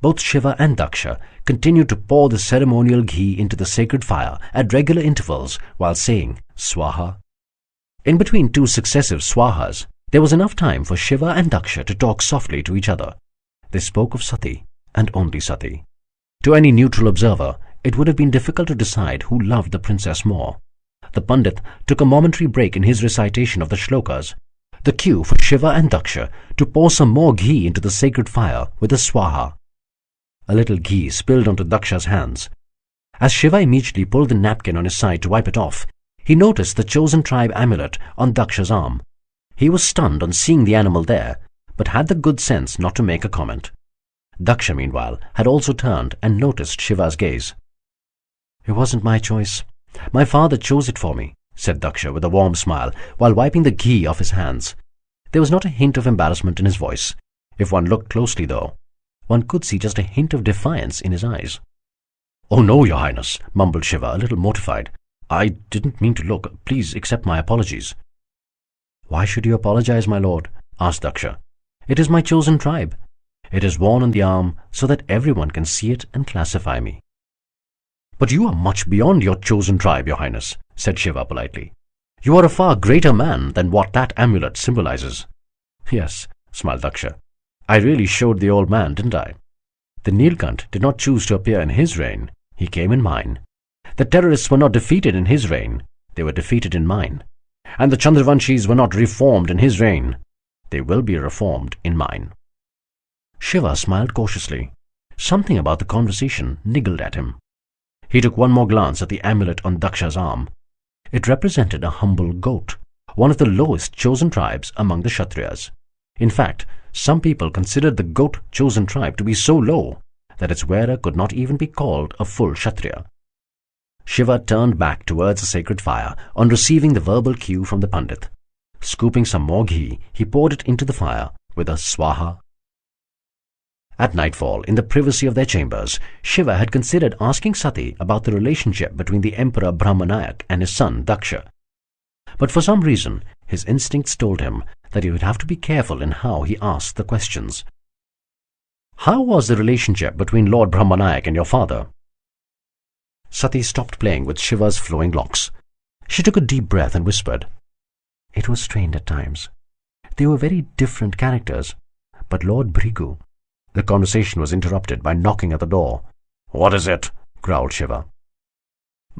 Both Shiva and Daksha continued to pour the ceremonial ghee into the sacred fire at regular intervals while saying Swaha. In between 2 successive Swahas, there was enough time for Shiva and Daksha to talk softly to each other. They spoke of Sati, and only Sati. To any neutral observer, it would have been difficult to decide who loved the princess more. The Pandit took a momentary break in his recitation of the shlokas, the cue for Shiva and Daksha to pour some more ghee into the sacred fire with a Swaha. A little ghee spilled onto Daksha's hands. As Shiva immediately pulled the napkin on his side to wipe it off, he noticed the chosen tribe amulet on Daksha's arm. He was stunned on seeing the animal there, but had the good sense not to make a comment. Daksha, meanwhile, had also turned and noticed Shiva's gaze. It wasn't my choice. My father chose it for me, said Daksha with a warm smile while wiping the ghee off his hands. There was not a hint of embarrassment in his voice. If one looked closely, though, one could see just a hint of defiance in his eyes. Oh no, Your Highness, mumbled Shiva, a little mortified. I didn't mean to look. Please accept my apologies. Why should you apologize, my lord? Asked Daksha. It is my chosen tribe. It is worn on the arm so that everyone can see it and classify me. But you are much beyond your chosen tribe, Your Highness, said Shiva politely. You are a far greater man than what that amulet symbolizes. Yes, smiled Daksha. I really showed the old man, didn't I? The Neelkanth did not choose to appear in his reign. He came in mine. The terrorists were not defeated in his reign. They were defeated in mine. And the Chandravanshis were not reformed in his reign. They will be reformed in mine. Shiva smiled cautiously. Something about the conversation niggled at him. He took one more glance at the amulet on Daksha's arm. It represented a humble goat, one of the lowest chosen tribes among the Kshatriyas. In fact, some people considered the goat chosen tribe to be so low that its wearer could not even be called a full Kshatriya. Shiva turned back towards the sacred fire on receiving the verbal cue from the Pandit. Scooping some more ghee, he poured it into the fire with a Swaha. At nightfall, in the privacy of their chambers, Shiva had considered asking Sati about the relationship between the Emperor Brahmanayak and his son Daksha. But for some reason, his instincts told him that he would have to be careful in how he asked the questions. How was the relationship between Lord Brahmanayak and your father? Sati stopped playing with Shiva's flowing locks. She took a deep breath and whispered. It was strained at times. They were very different characters. But Lord Bhrigu... The conversation was interrupted by knocking at the door. What is it? Growled Shiva.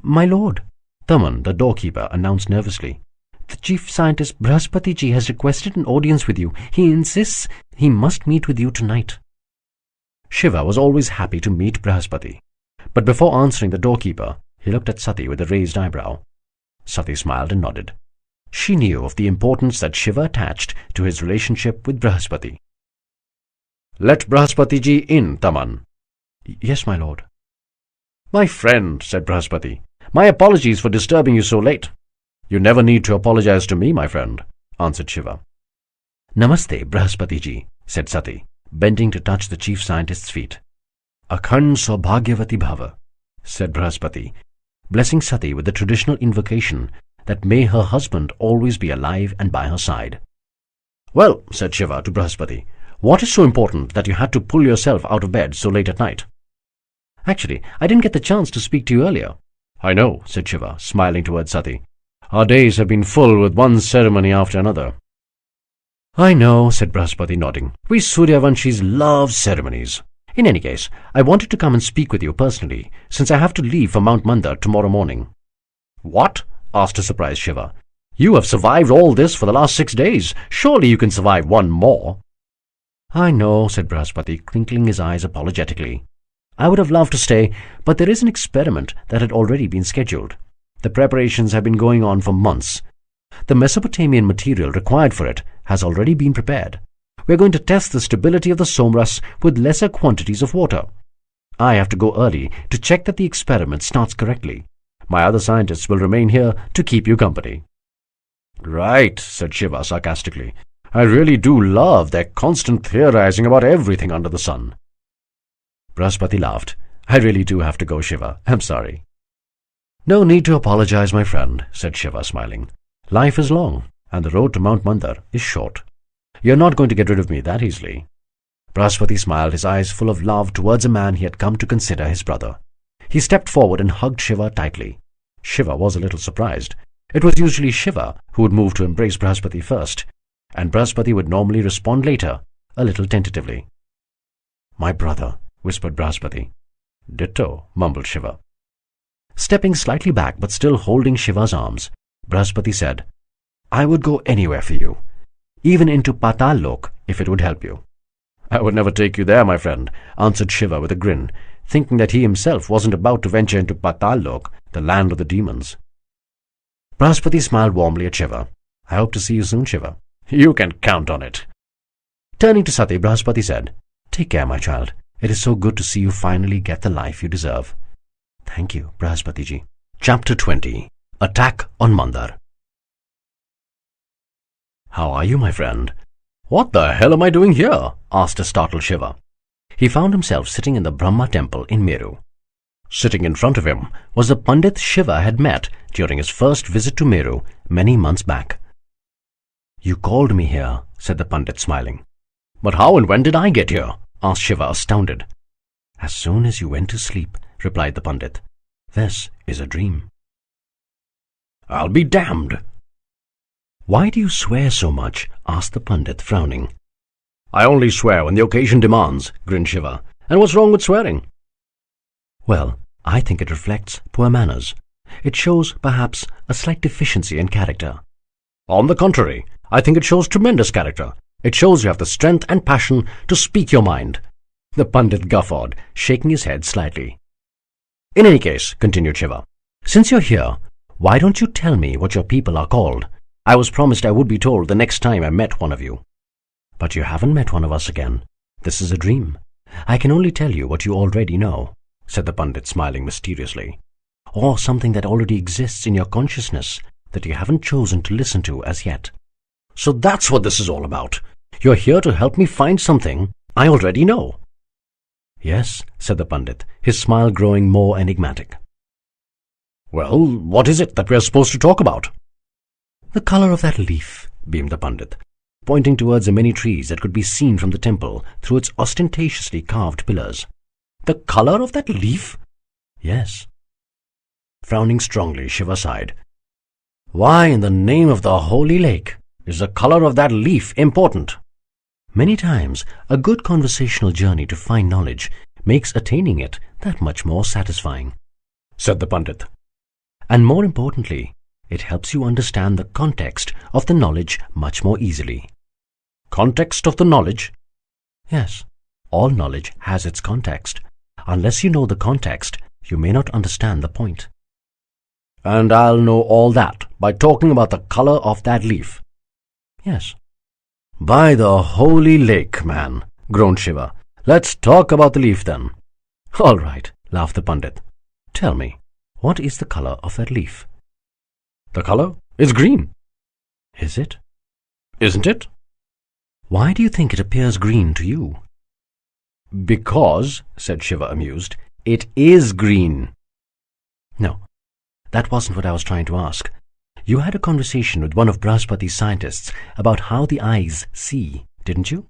My lord, Taman, the doorkeeper, announced nervously. The chief scientist Brahaspati-ji has requested an audience with you. He insists he must meet with you tonight. Shiva was always happy to meet Brahaspati. But before answering the doorkeeper, he looked at Sati with a raised eyebrow. Sati smiled and nodded. She knew of the importance that Shiva attached to his relationship with Brahaspati. Let Brahaspati-ji in, Taman. Yes, my lord. My friend, said Brahaspati, my apologies for disturbing you so late. You never need to apologize to me, my friend. answered Shiva. Namaste, Brahaspati ji, said Sati, bending to touch the chief scientist's feet. Akhand Saubhagyavati Bhava, said Brahaspati, blessing Sati with the traditional invocation that may her husband always be alive and by her side. Well, said Shiva to Brahaspati, what is so important that you had to pull yourself out of bed so late at night? Actually, I didn't get the chance to speak to you earlier. I know, said Shiva, smiling towards Sati. Our days have been full with one ceremony after another. I know, said Brahaspati, nodding. We Suryavanshis love ceremonies. In any case, I wanted to come and speak with you personally, since I have to leave for Mount Mandar tomorrow morning. What? Asked a surprised Shiva. You have survived all this for the last 6 days. Surely you can survive one more. I know, said Brahaspati, crinkling his eyes apologetically. I would have loved to stay, but there is an experiment that had already been scheduled. The preparations have been going on for months. The Mesopotamian material required for it has already been prepared. We are going to test the stability of the somras with lesser quantities of water. I have to go early to check that the experiment starts correctly. My other scientists will remain here to keep you company. Right, said Shiva sarcastically. I really do love their constant theorizing about everything under the sun. Brahaspati laughed. I really do have to go, Shiva. I'm sorry. No need to apologize, my friend, said Shiva, smiling. Life is long, and the road to Mount Mandar is short. You're not going to get rid of me that easily. Brahaspati smiled, his eyes full of love towards a man he had come to consider his brother. He stepped forward and hugged Shiva tightly. Shiva was a little surprised. It was usually Shiva who would move to embrace Brahaspati first, and Brahaspati would normally respond later, a little tentatively. My brother, whispered Brahaspati. Ditto, mumbled Shiva. Stepping slightly back but still holding Shiva's arms, Brahaspati said, I would go anywhere for you, even into Patal Lok if it would help you. I would never take you there, my friend, answered Shiva with a grin, thinking that he himself wasn't about to venture into Patal Lok, the land of the demons. Brahaspati smiled warmly at Shiva. I hope to see you soon, Shiva. You can count on it. Turning to Sati, Brahaspati said, Take care, my child. It is so good to see you finally get the life you deserve. Thank you, Brahaspati ji. Chapter 20. Attack on Mandar. How are you, my friend? What the hell am I doing here? Asked a startled Shiva. He found himself sitting in the Brahma temple in Meru. Sitting in front of him was the Pandit Shiva had met during his first visit to Meru many months back. You called me here, said the Pandit, smiling. But how and when did I get here? Asked Shiva, astounded. As soon as you went to sleep, replied the Pandit. This is a dream. I'll be damned. Why do you swear so much? Asked the Pandit, frowning. I only swear when the occasion demands, grinned Shiva. And what's wrong with swearing? Well, I think it reflects poor manners. It shows, perhaps, a slight deficiency in character. On the contrary, I think it shows tremendous character. It shows you have the strength and passion to speak your mind. The Pandit guffawed, shaking his head slightly. In any case, continued Shiva, since you're here, why don't you tell me what your people are called? I was promised I would be told the next time I met one of you. But you haven't met one of us again. This is a dream. I can only tell you what you already know, said the Pandit, smiling mysteriously. Or something that already exists in your consciousness that you haven't chosen to listen to as yet. So that's what this is all about. You're here to help me find something I already know. Yes, said the Pandit, his smile growing more enigmatic. Well, what is it that we're supposed to talk about? The color of that leaf, beamed the Pandit, pointing towards the many trees that could be seen from the temple through its ostentatiously carved pillars. The color of that leaf? Yes. Frowning strongly, Shiva sighed. Why, in the name of the holy lake, is the color of that leaf important? Many times, a good conversational journey to find knowledge makes attaining it that much more satisfying, said the Pandit. And more importantly, it helps you understand the context of the knowledge much more easily. Context of the knowledge? Yes, all knowledge has its context. Unless you know the context, you may not understand the point. And I'll know all that by talking about the color of that leaf. Yes. By the holy lake, man, groaned Shiva. Let's talk about the leaf then. All right, laughed the Pandit. Tell me, what is the color of that leaf? The color is green. Is it? isn't it? Why do you think it appears green to you? Because, said Shiva amused, it is green. No, that wasn't what I was trying to ask. You had a conversation with one of Brahaspati's scientists about how the eyes see, didn't you?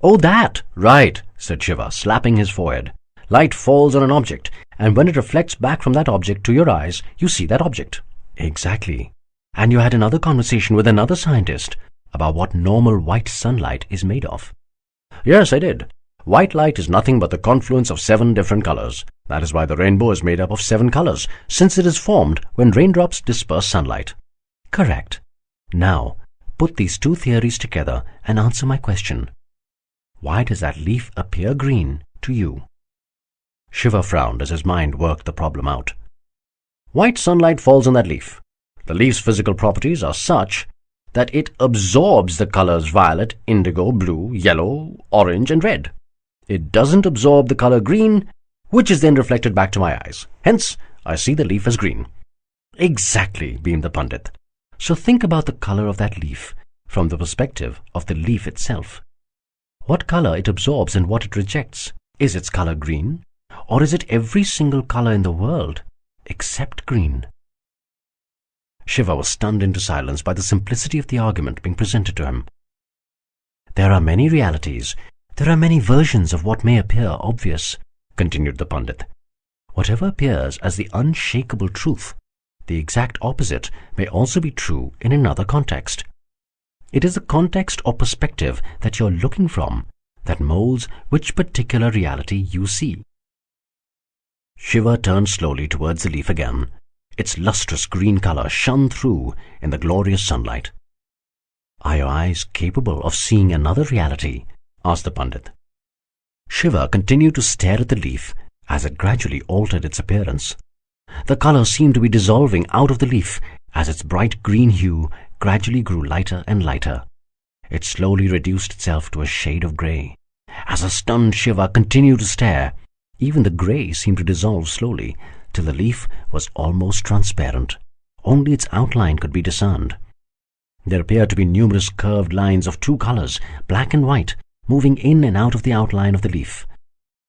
Oh, that! Right, said Shiva, slapping his forehead. Light falls on an object, and when it reflects back from that object to your eyes, you see that object. Exactly. And you had another conversation with another scientist about what normal white sunlight is made of. Yes, I did. White light is nothing but the confluence of 7 different colors. That is why the rainbow is made up of 7 colors, since it is formed when raindrops disperse sunlight. Correct. Now, put these 2 theories together and answer my question. Why does that leaf appear green to you? Shiva frowned as his mind worked the problem out. White sunlight falls on that leaf. The leaf's physical properties are such that it absorbs the colors violet, indigo, blue, yellow, orange, and red. It doesn't absorb the color green, which is then reflected back to my eyes. Hence, I see the leaf as green. Exactly, beamed the Pandit. So think about the color of that leaf from the perspective of the leaf itself. What color it absorbs and what it rejects? Is its color green? Or is it every single color in the world except green? Shiva was stunned into silence by the simplicity of the argument being presented to him. There are many realities. There are many versions of what may appear obvious, continued the Pandit. Whatever appears as the unshakable truth, the exact opposite may also be true in another context. It is the context or perspective that you're looking from that molds which particular reality you see. Shiva turned slowly towards the leaf again. Its lustrous green color shone through in the glorious sunlight. Are your eyes capable of seeing another reality? Asked the Pandit. Shiva continued to stare at the leaf as it gradually altered its appearance. The color seemed to be dissolving out of the leaf as its bright green hue gradually grew lighter and lighter. It slowly reduced itself to a shade of grey. As a stunned Shiva continued to stare, even the grey seemed to dissolve slowly till the leaf was almost transparent. Only its outline could be discerned. There appeared to be numerous curved lines of 2 colors, black and white, moving in and out of the outline of the leaf.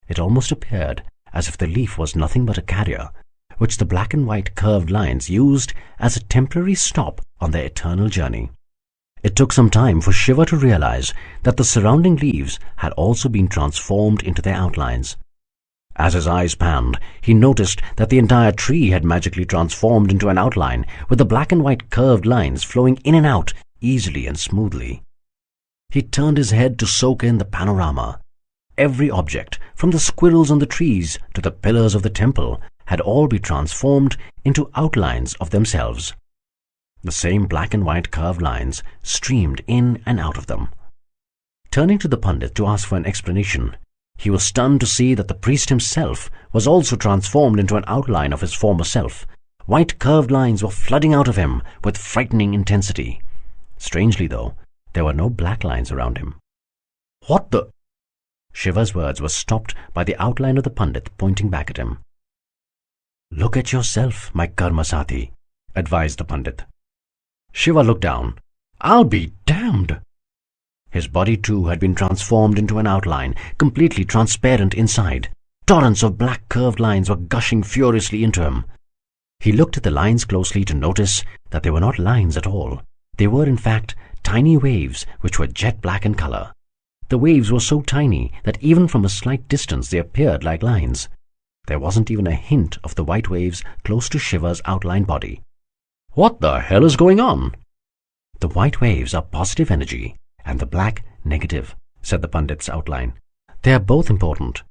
It almost appeared as if the leaf was nothing but a carrier, which the black and white curved lines used as a temporary stop on their eternal journey. It took some time for Shiva to realize that the surrounding leaves had also been transformed into their outlines. As his eyes panned, he noticed that the entire tree had magically transformed into an outline, with the black and white curved lines flowing in and out easily and smoothly. He turned his head to soak in the panorama. Every object, from the squirrels on the trees to the pillars of the temple, had all been transformed into outlines of themselves. The same black and white curved lines streamed in and out of them. Turning to the Pandit to ask for an explanation, he was stunned to see that the priest himself was also transformed into an outline of his former self. White curved lines were flooding out of him with frightening intensity. Strangely, though, there were no black lines around him. What the? Shiva's words were stopped by the outline of the Pandit pointing back at him. Look at yourself, my karma Sati, advised the Pandit. Shiva looked down. I'll be damned! His body too had been transformed into an outline, completely transparent inside. Torrents of black curved lines were gushing furiously into him. He looked at the lines closely to notice that they were not lines at all. They were, in fact, tiny waves which were jet black in color. The waves were so tiny that even from a slight distance they appeared like lines. There wasn't even a hint of the white waves close to Shiva's outlined body. What the hell is going on? The white waves are positive energy, and the black negative, said the Pandit's outline. They are both important.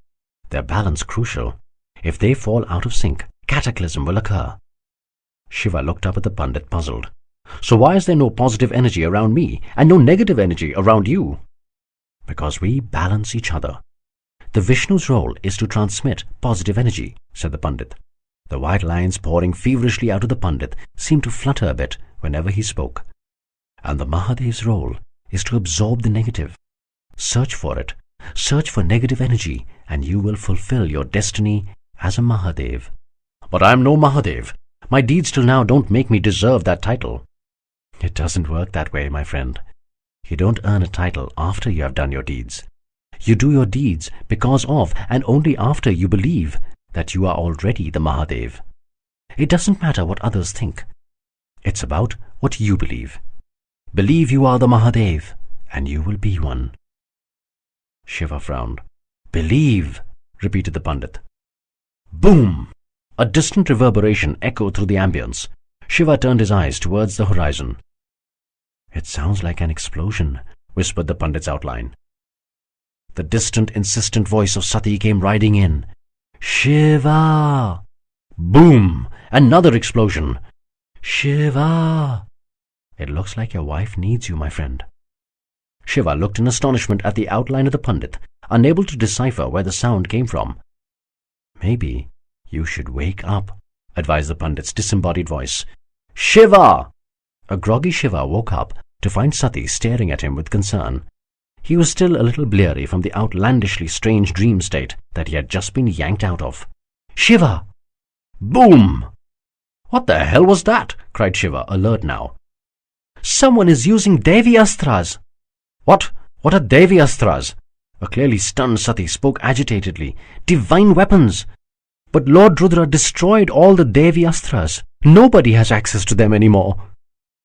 Their balance crucial. If they fall out of sync, cataclysm will occur. Shiva looked up at the Pandit, puzzled. So why is there no positive energy around me and no negative energy around you? Because we balance each other. The Vishnu's role is to transmit positive energy, said the Pandit. The white lines pouring feverishly out of the Pandit seemed to flutter a bit whenever he spoke. And the Mahadev's role is to absorb the negative. Search for it. Search for negative energy, and you will fulfill your destiny as a Mahadev. But I am no Mahadev. My deeds till now don't make me deserve that title. It doesn't work that way, my friend. You don't earn a title after you have done your deeds. You do your deeds because of and only after you believe that you are already the Mahadev. It doesn't matter what others think. It's about what you believe. Believe you are the Mahadev, and you will be one. Shiva frowned. Believe, repeated the Pandit. Boom! A distant reverberation echoed through the ambience. Shiva turned his eyes towards the horizon. It sounds like an explosion, whispered the Pandit's outline. The distant, insistent voice of Sati came riding in. Shiva! Boom! Another explosion. Shiva! It looks like your wife needs you, my friend. Shiva looked in astonishment at the outline of the Pandit, unable to decipher where the sound came from. Maybe you should wake up, advised the Pandit's disembodied voice. Shiva! A groggy Shiva woke up to find Sati staring at him with concern. He was still a little bleary from the outlandishly strange dream state that he had just been yanked out of. Shiva! Boom! What the hell was that? Cried Shiva, alert now. Someone is using Devi Astras. What? What are Devi Astras? A clearly stunned Sati spoke agitatedly. Divine weapons! But Lord Rudra destroyed all the Devi Astras. Nobody has access to them anymore.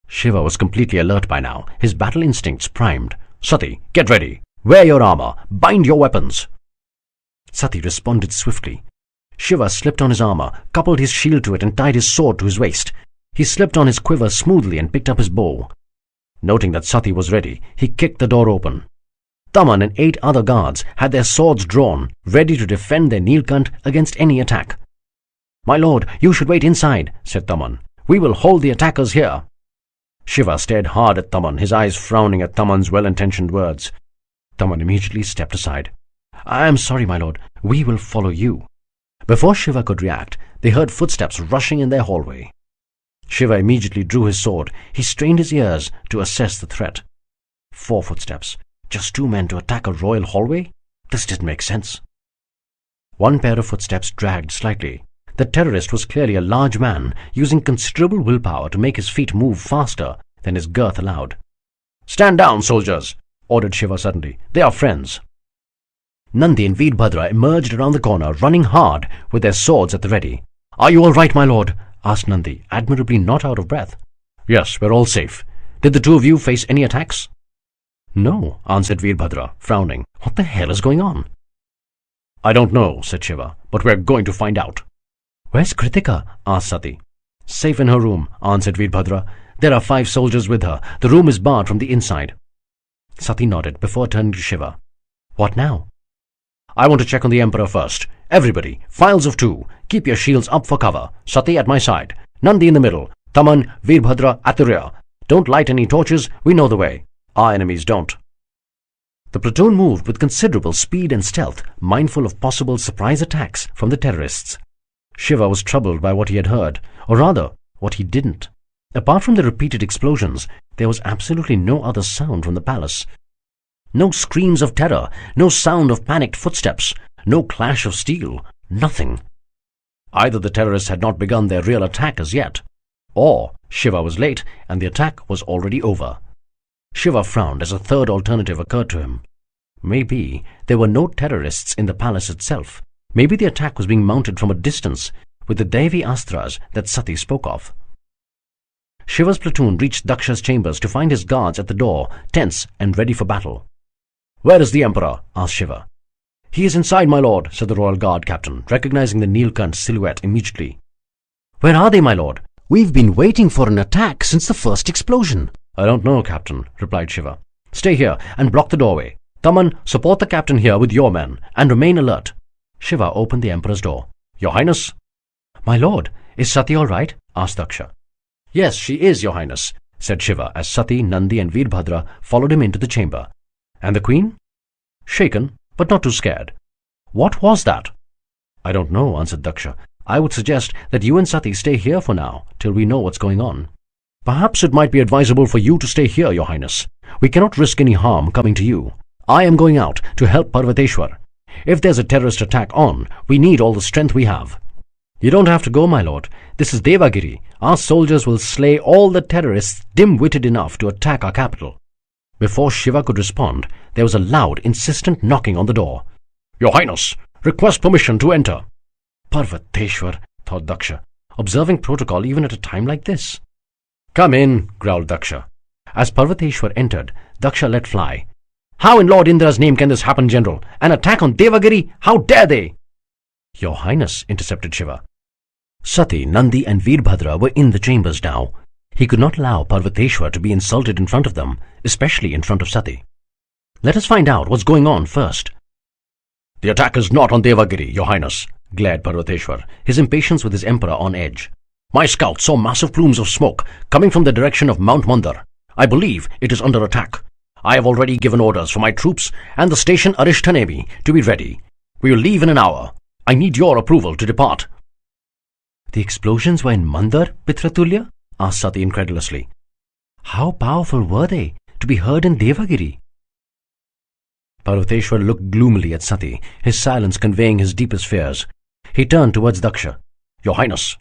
Shiva was completely alert by now, his battle instincts primed. Sati, get ready. Wear your armor. Bind your weapons. Sati responded swiftly. Shiva slipped on his armor, coupled his shield to it and tied his sword to his waist. He slipped on his quiver smoothly and picked up his bow. Noting that Sati was ready, he kicked the door open. Taman and 8 other guards had their swords drawn, ready to defend their Neelkanth against any attack. My lord, you should wait inside, said Taman. We will hold the attackers here. Shiva stared hard at Taman, his eyes frowning at Taman's well-intentioned words. Taman immediately stepped aside. I am sorry, my lord. We will follow you. Before Shiva could react, they heard footsteps rushing in their hallway. Shiva immediately drew his sword. He strained his ears to assess the threat. 4 footsteps. Just 2 men to attack a royal hallway? This didn't make sense. 1 pair of footsteps dragged slightly. The terrorist was clearly a large man, using considerable willpower to make his feet move faster than his girth allowed. Stand down, soldiers, ordered Shiva suddenly. They are friends. Nandi and Veerbhadra emerged around the corner, running hard, with their swords at the ready. Are you all right, my lord? Asked Nandi, admirably not out of breath. Yes, we're all safe. Did the 2 of you face any attacks? No, answered Veerbhadra, frowning. What the hell is going on? I don't know, said Shiva, but we're going to find out. Where's Kritika? Asked Sati. Safe in her room, answered Veerbhadra. There are 5 soldiers with her. The room is barred from the inside. Sati nodded before turning to Shiva. What now? I want to check on the Emperor first. Everybody, files of 2. Keep your shields up for cover. Sati at my side. Nandi in the middle. Taman, Veerbhadra at the rear. Don't light any torches. We know the way. Our enemies don't. The platoon moved with considerable speed and stealth, mindful of possible surprise attacks from the terrorists. Shiva was troubled by what he had heard, or rather, what he didn't. Apart from the repeated explosions, there was absolutely no other sound from the palace. No screams of terror, no sound of panicked footsteps, no clash of steel, nothing. Either the terrorists had not begun their real attack as yet, or Shiva was late and the attack was already over. Shiva frowned as a third alternative occurred to him. Maybe there were no terrorists in the palace itself. Maybe the attack was being mounted from a distance with the Devi Astras that Sati spoke of. Shiva's platoon reached Daksha's chambers to find his guards at the door, tense and ready for battle. Where is the Emperor? Asked Shiva. He is inside, my lord, said the royal guard captain, recognizing the Neelkanth silhouette immediately. Where are they, my lord? We've been waiting for an attack since the first explosion. I don't know, captain, replied Shiva. Stay here and block the doorway. Taman, support the captain here with your men and remain alert. Shiva opened the Emperor's door. Your Highness? My lord, is Sati all right? Asked Daksha. Yes, she is, your Highness, said Shiva as Sati, Nandi and Veerbhadra followed him into the chamber. And the Queen? Shaken, but not too scared. What was that? I don't know, answered Daksha. I would suggest that you and Sati stay here for now, till we know what's going on. Perhaps it might be advisable for you to stay here, your Highness. We cannot risk any harm coming to you. I am going out to help Parvateshwar. If there's a terrorist attack on, we need all the strength we have. You don't have to go, my lord. This is Devagiri. Our soldiers will slay all the terrorists dim-witted enough to attack our capital. Before Shiva could respond, there was a loud, insistent knocking on the door. "Your Highness, request permission to enter." Parvateshwar, thought Daksha, observing protocol even at a time like this. "Come in," growled Daksha. As Parvateshwar entered, Daksha let fly. "How in Lord Indra's name can this happen, General? An attack on Devagiri? How dare they?" "Your Highness," intercepted Shiva. Sati, Nandi and Veerbhadra were in the chambers now. He could not allow Parvateshwar to be insulted in front of them, especially in front of Sati. "Let us find out what's going on first." "The attack is not on Devagiri, Your Highness," glared Parvateshwar, his impatience with his emperor on edge. "My scouts saw massive plumes of smoke coming from the direction of Mount Mandar. I believe it is under attack. I have already given orders for my troops and the station Arishthanemi to be ready. We will leave in an hour. I need your approval to depart." "The explosions were in Mandar, Pitratulya?" asked Sati incredulously. "How powerful were they to be heard in Devagiri?" Parvateshwar looked gloomily at Sati, his silence conveying his deepest fears. He turned towards Daksha. "Your Highness."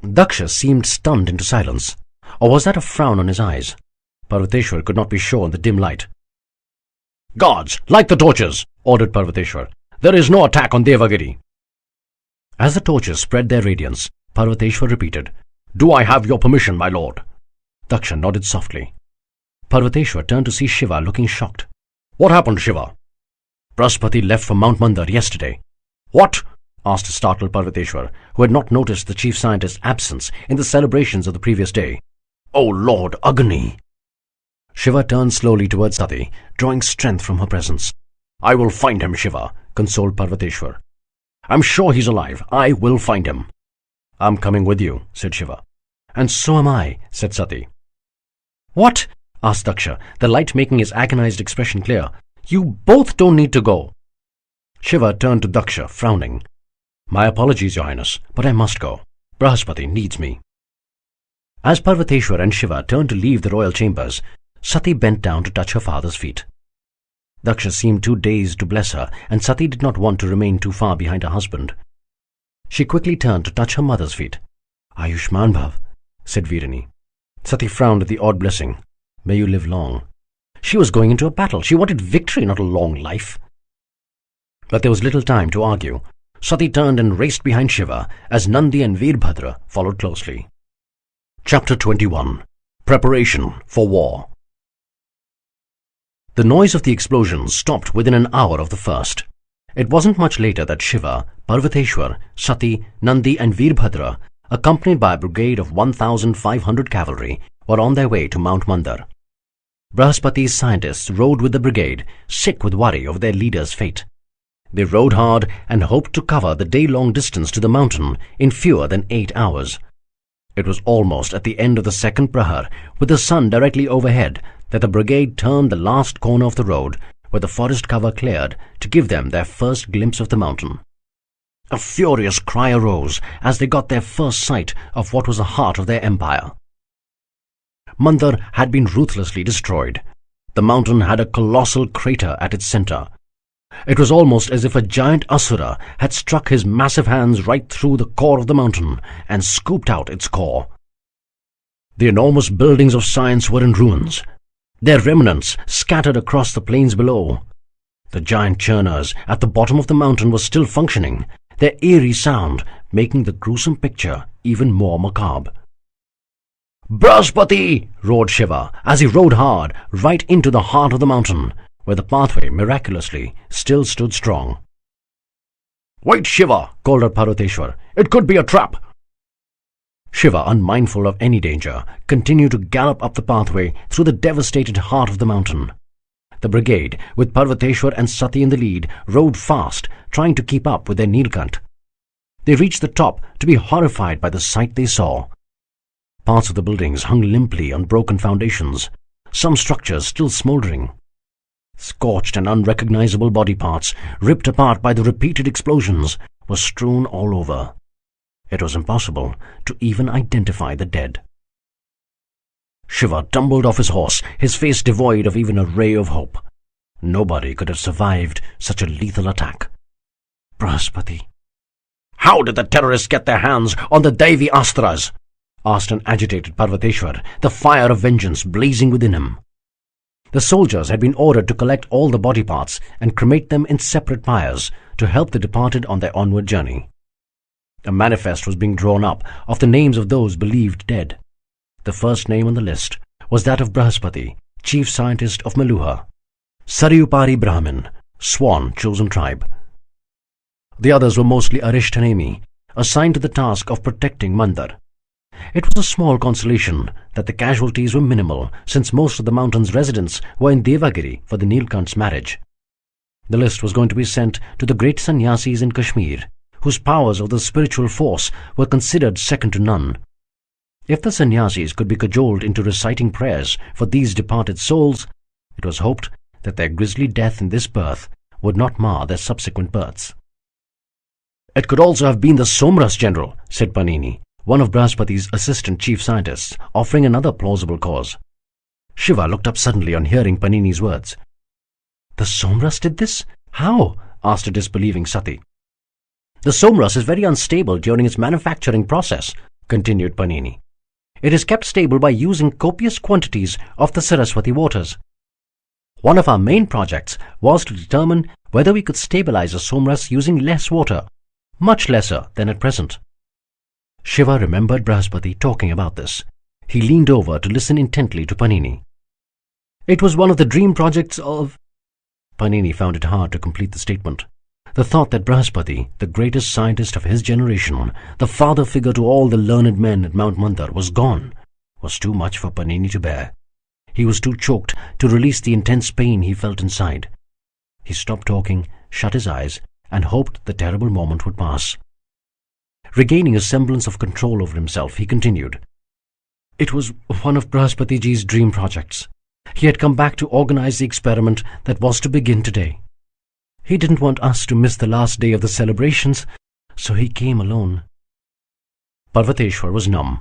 Daksha seemed stunned into silence. Or was that a frown on his eyes? Parvateshwar could not be sure in the dim light. "Guards, light the torches," ordered Parvateshwar. "There is no attack on Devagiri." As the torches spread their radiance, Parvateshwar repeated, "Do I have your permission, my lord?" Daksha nodded softly. Parvateshwar turned to see Shiva looking shocked. "What happened, Shiva?" "Brahaspati left for Mount Mandar yesterday." "What?" asked a startled Parvateshwar, who had not noticed the chief scientist's absence in the celebrations of the previous day. "Oh Lord Agni!" Shiva turned slowly towards Sati, drawing strength from her presence. "I will find him, Shiva," consoled Parvateshwar. "I'm sure he's alive. I will find him." "I'm coming with you," said Shiva. "And so am I," said Sati. "What?" asked Daksha, the light making his agonized expression clear. "You both don't need to go." Shiva turned to Daksha, frowning. "My apologies, Your Highness, but I must go. Brahaspati needs me." As Parvateshwar and Shiva turned to leave the royal chambers, Sati bent down to touch her father's feet. Daksha seemed too dazed to bless her, and Sati did not want to remain too far behind her husband. She quickly turned to touch her mother's feet. "Ayushman Bhav," said Veerani. Sati frowned at the odd blessing. "May you live long." She was going into a battle. She wanted victory, not a long life. But there was little time to argue. Sati turned and raced behind Shiva as Nandi and Veerbhadra followed closely. Chapter 21. Preparation for War. The noise of the explosions stopped within an hour of the first. It wasn't much later that Shiva, Parvateshwar, Sati, Nandi and Veerbhadra, accompanied by a brigade of 1,500 cavalry, were on their way to Mount Mandar. Brahaspati's scientists rode with the brigade, sick with worry over their leader's fate. They rode hard and hoped to cover the day-long distance to the mountain in fewer than 8 hours. It was almost at the end of the second prahar, with the sun directly overhead, that the brigade turned the last corner of the road, where the forest cover cleared, to give them their first glimpse of the mountain. A furious cry arose as they got their first sight of what was the heart of their empire. Mandar had been ruthlessly destroyed. The mountain had a colossal crater at its center. It was almost as if a giant asura had struck his massive hands right through the core of the mountain and scooped out its core. The enormous buildings of science were in ruins, their remnants scattered across the plains below. The giant churners at the bottom of the mountain were still functioning, their eerie sound making the gruesome picture even more macabre. "Brahaspati!" roared Shiva as he rode hard right into the heart of the mountain, where the pathway, miraculously, still stood strong. "Wait, Shiva!" called out Parvateshwar. "It could be a trap!" Shiva, unmindful of any danger, continued to gallop up the pathway through the devastated heart of the mountain. The brigade, with Parvateshwar and Sati in the lead, rode fast, trying to keep up with their Neelkanth. They reached the top to be horrified by the sight they saw. Parts of the buildings hung limply on broken foundations, some structures still smouldering. Scorched and unrecognizable body parts, ripped apart by the repeated explosions, were strewn all over. It was impossible to even identify the dead. Shiva tumbled off his horse, his face devoid of even a ray of hope. Nobody could have survived such a lethal attack. "Brahaspati." "How did the terrorists get their hands on the Daivi Astras?" asked an agitated Parvateshwar, the fire of vengeance blazing within him. The soldiers had been ordered to collect all the body parts and cremate them in separate pyres to help the departed on their onward journey. A manifest was being drawn up of the names of those believed dead. The first name on the list was that of Brihaspati, chief scientist of Meluha, Saryupari Brahmin, swan chosen tribe. The others were mostly Arishthanemi, assigned to the task of protecting Mandar. It was a small consolation that the casualties were minimal, since most of the mountain's residents were in Devagiri for the Neelkanth's marriage. The list was going to be sent to the great sannyasis in Kashmir, whose powers of the spiritual force were considered second to none. If the sannyasis could be cajoled into reciting prayers for these departed souls, it was hoped that their grisly death in this birth would not mar their subsequent births. "It could also have been the Somras general," said Panini, one of Brihaspati's assistant chief scientists, offering another plausible cause. Shiva looked up suddenly on hearing Panini's words. "The Somras did this? How?" asked a disbelieving Sati. "The Somras is very unstable during its manufacturing process," continued Panini. "It is kept stable by using copious quantities of the Saraswati waters. One of our main projects was to determine whether we could stabilize a Somras using less water, much lesser than at present." Shiva remembered Brihaspati talking about this. He leaned over to listen intently to Panini. "It was one of the dream projects of—" Panini found it hard to complete the statement. The thought that Brihaspati, the greatest scientist of his generation, the father figure to all the learned men at Mount Mandar, was gone, was too much for Panini to bear. He was too choked to release the intense pain he felt inside. He stopped talking, shut his eyes, and hoped the terrible moment would pass. Regaining a semblance of control over himself, he continued. "It was one of Brihaspatiji's dream projects. He had come back to organize the experiment that was to begin today. He didn't want us to miss the last day of the celebrations, so he came alone." Parvateshwar was numb.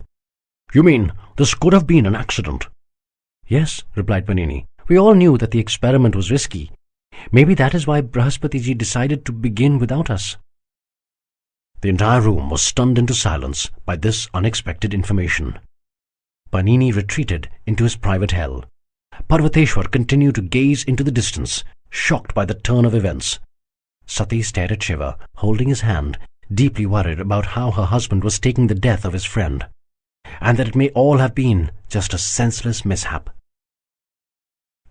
"You mean this could have been an accident?" "Yes," replied Panini. "We all knew that the experiment was risky. Maybe that is why Brihaspatiji decided to begin without us." The entire room was stunned into silence by this unexpected information. Panini retreated into his private hell. Parvateshwar continued to gaze into the distance, shocked by the turn of events. Sati stared at Shiva, holding his hand, deeply worried about how her husband was taking the death of his friend, and that it may all have been just a senseless mishap.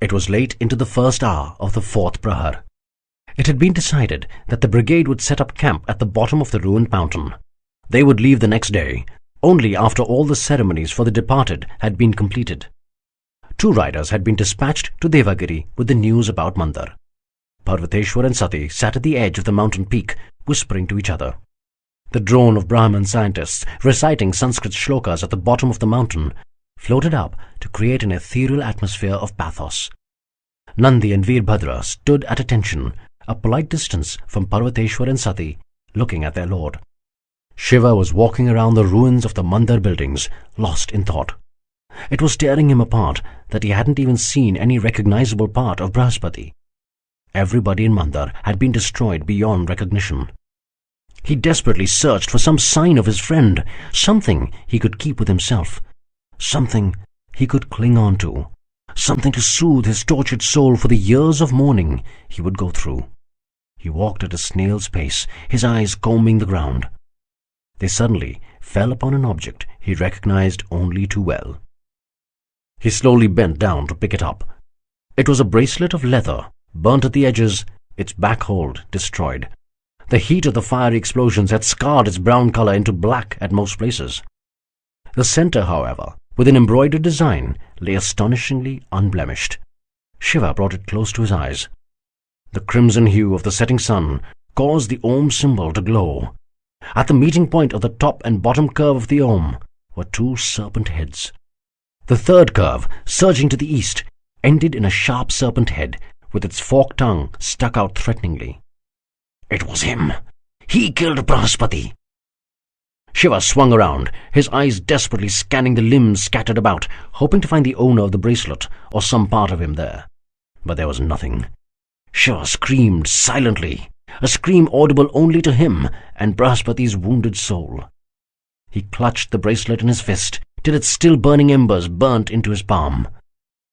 It was late into the first hour of the fourth prahar. It had been decided that the brigade would set up camp at the bottom of the ruined mountain. They would leave the next day, only after all the ceremonies for the departed had been completed. 2 riders had been dispatched to Devagiri with the news about Mandar. Parvateshwar and Sati sat at the edge of the mountain peak, whispering to each other. The drone of Brahman scientists reciting Sanskrit shlokas at the bottom of the mountain floated up to create an ethereal atmosphere of pathos. Nandi and Veerbhadra stood at attention, a polite distance from Parvateshwar and Sati, looking at their lord. Shiva was walking around the ruins of the Mandar buildings, lost in thought. It was tearing him apart that he hadn't even seen any recognizable part of Brihaspati. Everybody in Mandar had been destroyed beyond recognition. He desperately searched for some sign of his friend, something he could keep with himself, something he could cling on to, something to soothe his tortured soul for the years of mourning he would go through. He walked at a snail's pace, his eyes combing the ground. They suddenly fell upon an object he recognized only too well. He slowly bent down to pick it up. It was a bracelet of leather, burnt at the edges, its back hold destroyed. The heat of the fiery explosions had scarred its brown color into black at most places. The center, however, with an embroidered design, lay astonishingly unblemished. Shiva brought it close to his eyes. The crimson hue of the setting sun caused the Om symbol to glow. At the meeting point of the top and bottom curve of the Om were 2 serpent heads. The third curve, surging to the east, ended in a sharp serpent head with its forked tongue stuck out threateningly. It was him. He killed Brihaspati. Shiva swung around, his eyes desperately scanning the limbs scattered about, hoping to find the owner of the bracelet or some part of him there. But there was nothing. Shiva screamed silently, a scream audible only to him and Brihaspati's wounded soul. He clutched the bracelet in his fist till its still burning embers burnt into his palm.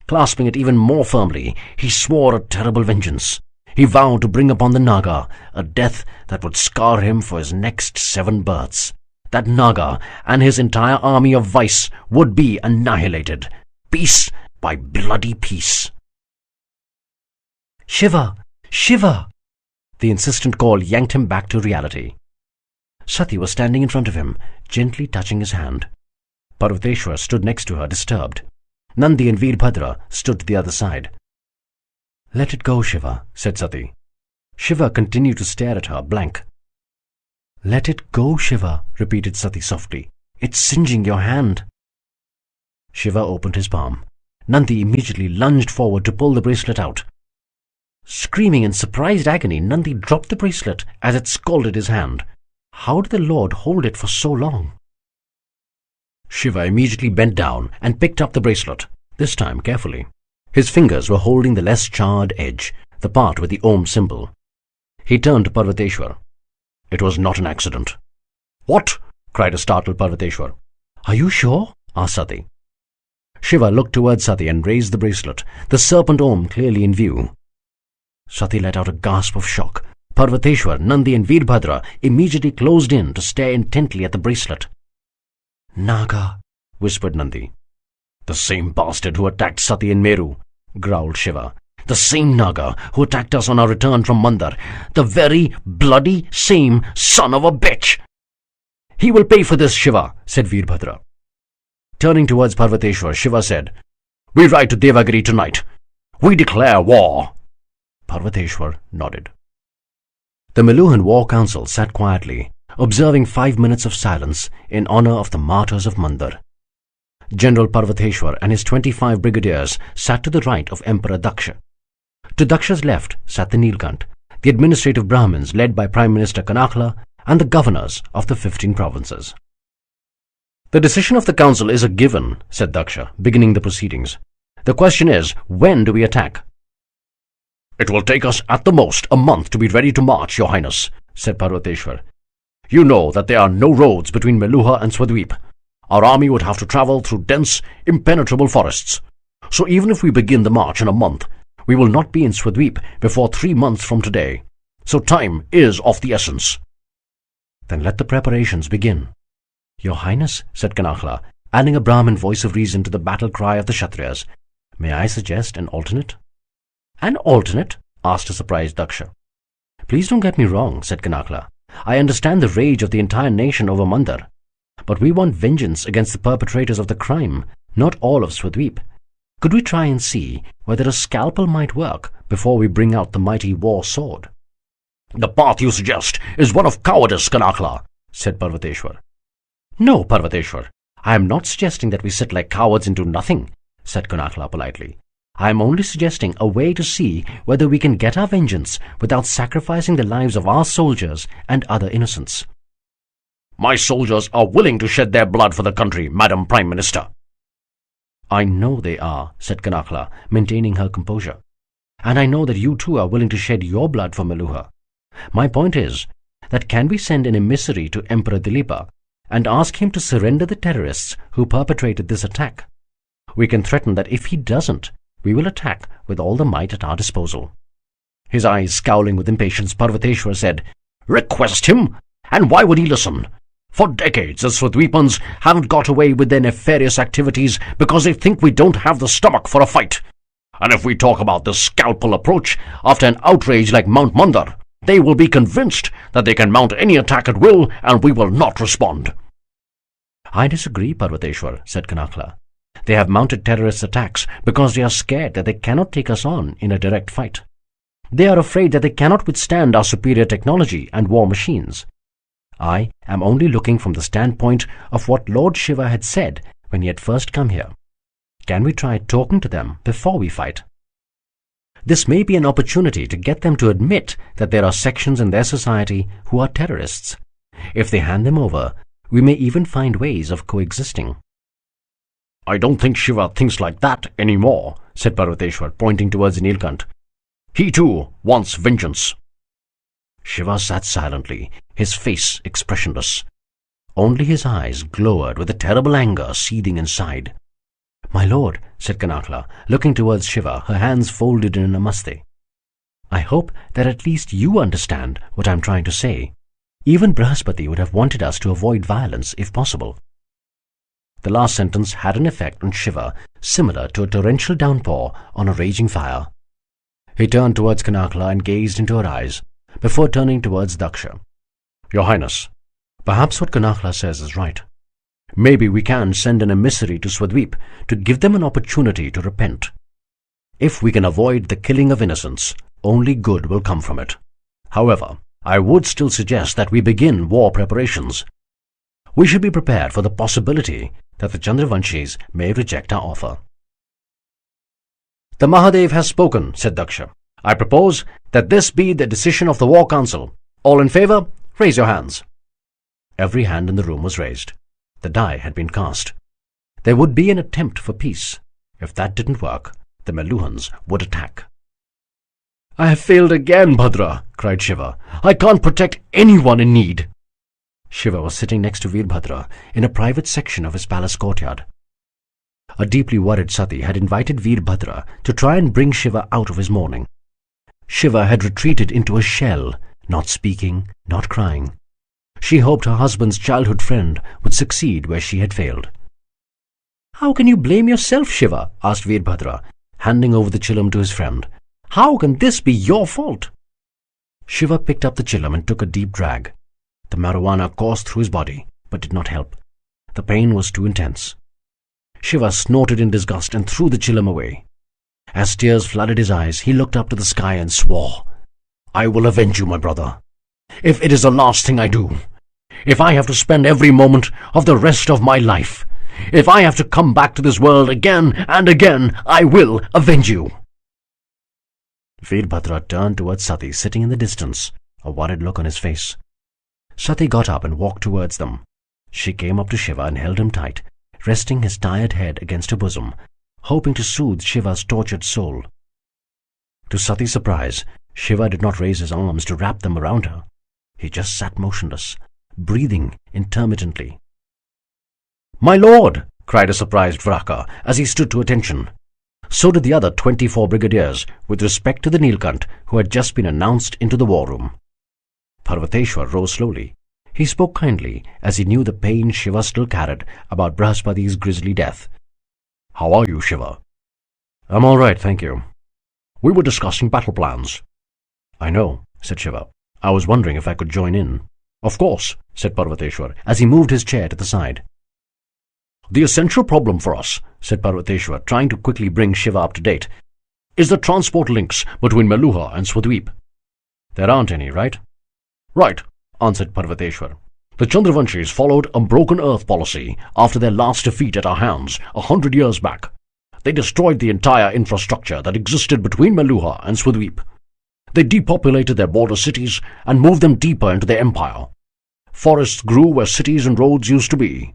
Clasping it even more firmly, he swore a terrible vengeance. He vowed to bring upon the Naga a death that would scar him for his next 7 births. That Naga and his entire army of vice would be annihilated, piece by bloody piece. "Shiva! Shiva!" The insistent call yanked him back to reality. Sati was standing in front of him, gently touching his hand. Parvateshwar stood next to her, disturbed. Nandi and Veerbhadra stood to the other side. "Let it go, Shiva," said Sati. Shiva continued to stare at her, blank. "Let it go, Shiva," repeated Sati softly. "It's singeing your hand." Shiva opened his palm. Nandi immediately lunged forward to pull the bracelet out. Screaming in surprised agony, Nandi dropped the bracelet as it scalded his hand. How did the Lord hold it for so long? Shiva immediately bent down and picked up the bracelet, this time carefully. His fingers were holding the less charred edge, the part with the Om symbol. He turned to Parvateshwar. "It was not an accident." "What?" cried a startled Parvateshwar. "Are you sure?" asked Sati. Shiva looked towards Sati and raised the bracelet, the serpent Om clearly in view. Sati let out a gasp of shock. Parvateshwar, Nandi and Veerbhadra immediately closed in to stare intently at the bracelet. "Naga," whispered Nandi. "The same bastard who attacked Sati in Meru," growled Shiva. "The same Naga who attacked us on our return from Mandar. The very bloody same son of a bitch." "He will pay for this, Shiva," said Veerbhadra. Turning towards Parvateshwar, Shiva said, "We ride to Devagiri tonight. We declare war." Parvateshwar nodded. The Meluhan War Council sat quietly, observing 5 minutes of silence in honor of the martyrs of Mandar. General Parvateshwar and his 25 brigadiers sat to the right of Emperor Daksha. To Daksha's left sat the Neelkanth, the administrative Brahmins led by Prime Minister Kanakla, and the governors of the 15 provinces. "The decision of the council is a given," said Daksha, beginning the proceedings. "The question is, when do we attack?" "It will take us at the most a month to be ready to march, Your Highness," said Parvateshwar. "You know that there are no roads between Meluha and Swadweep. Our army would have to travel through dense, impenetrable forests. So even if we begin the march in a month, we will not be in Swadweep before 3 months from today. So time is of the essence." "Then let the preparations begin." "Your Highness," said Kanakla, adding a Brahmin voice of reason to the battle cry of the Kshatriyas, "may I suggest an alternate?" "An alternate?" asked a surprised Daksha. "Please don't get me wrong," said Kanakla. "I understand the rage of the entire nation over Mandar. But we want vengeance against the perpetrators of the crime, not all of Swadweep. Could we try and see whether a scalpel might work before we bring out the mighty war sword?" "The path you suggest is one of cowardice, Kanakla," said Parvateshwar. "No, Parvateshwar, I am not suggesting that we sit like cowards and do nothing," said Kanakla politely. "I am only suggesting a way to see whether we can get our vengeance without sacrificing the lives of our soldiers and other innocents." "My soldiers are willing to shed their blood for the country, Madam Prime Minister." "I know they are," said Kanakla, maintaining her composure. "And I know that you too are willing to shed your blood for Meluha. My point is that can we send an emissary to Emperor Dilipa and ask him to surrender the terrorists who perpetrated this attack? We can threaten that if he doesn't, we will attack with all the might at our disposal." His eyes scowling with impatience, Parvateshwar said, "Request him? And why would he listen? For decades, the Swadweepans haven't got away with their nefarious activities because they think we don't have the stomach for a fight. And if we talk about the scalpel approach after an outrage like Mount Mandar, they will be convinced that they can mount any attack at will and we will not respond." "I disagree, Parvateshwar," said Kanakla. "They have mounted terrorist attacks because they are scared that they cannot take us on in a direct fight. They are afraid that they cannot withstand our superior technology and war machines. I am only looking from the standpoint of what Lord Shiva had said when he had first come here. Can we try talking to them before we fight? This may be an opportunity to get them to admit that there are sections in their society who are terrorists. If they hand them over, we may even find ways of coexisting." "I don't think Shiva thinks like that anymore," said Parvateshwar, pointing towards Neelkanth. "He too wants vengeance." Shiva sat silently, his face expressionless. Only his eyes glowed with a terrible anger seething inside. "My lord," said Kanakla, looking towards Shiva, her hands folded in a namaste. "I hope that at least you understand what I am trying to say. Even Brihaspati would have wanted us to avoid violence if possible." The last sentence had an effect on Shiva similar to a torrential downpour on a raging fire. He turned towards Kanakla and gazed into her eyes, before turning towards Daksha. "Your Highness, perhaps what Kanakla says is right. Maybe we can send an emissary to Swadweep to give them an opportunity to repent. If we can avoid the killing of innocents, only good will come from it. However, I would still suggest that we begin war preparations. We should be prepared for the possibility that the Chandravanshis may reject our offer." "The Mahadev has spoken," said Daksha. "I propose that this be the decision of the War Council. All in favour, raise your hands." Every hand in the room was raised. The die had been cast. There would be an attempt for peace. If that didn't work, the Meluhans would attack. "I have failed again, Bhadra," cried Shiva. "I can't protect anyone in need." Shiva was sitting next to Veerbhadra in a private section of his palace courtyard. A deeply worried Sati had invited Veerbhadra to try and bring Shiva out of his mourning. Shiva had retreated into a shell, not speaking, not crying. She hoped her husband's childhood friend would succeed where she had failed. "How can you blame yourself, Shiva?" asked Veerbhadra, handing over the chillum to his friend. "How can this be your fault?" Shiva picked up the chillum and took a deep drag. The marijuana coursed through his body, but did not help. The pain was too intense. Shiva snorted in disgust and threw the chillum away. As tears flooded his eyes, he looked up to the sky and swore, "I will avenge you, my brother. If it is the last thing I do, if I have to spend every moment of the rest of my life, if I have to come back to this world again and again, I will avenge you." Veerbhadra turned towards Sati sitting in the distance, a worried look on his face. Sati got up and walked towards them. She came up to Shiva and held him tight, resting his tired head against her bosom, hoping to soothe Shiva's tortured soul. To Sati's surprise, Shiva did not raise his arms to wrap them around her. He just sat motionless, breathing intermittently. "My lord!" cried a surprised Vraka as he stood to attention. So did the other 24 brigadiers, with respect to the Neelkanth who had just been announced into the war room. Parvateshwar rose slowly. He spoke kindly, as he knew the pain Shiva still carried about Brihaspati's grisly death. "How are you, Shiva?" "I'm all right, thank you." "We were discussing battle plans." "I know," said Shiva. "I was wondering if I could join in." "Of course," said Parvateshwar, as he moved his chair to the side. "The essential problem for us," said Parvateshwar, trying to quickly bring Shiva up to date, "is the transport links between Meluha and Swadweep." "There aren't any, right?" "Right," answered Parvateshwar. "The Chandravanshis followed a broken earth policy after their last defeat at our hands 100 years back. They destroyed the entire infrastructure that existed between Meluha and Swadweep. They depopulated their border cities and moved them deeper into their empire. Forests grew where cities and roads used to be.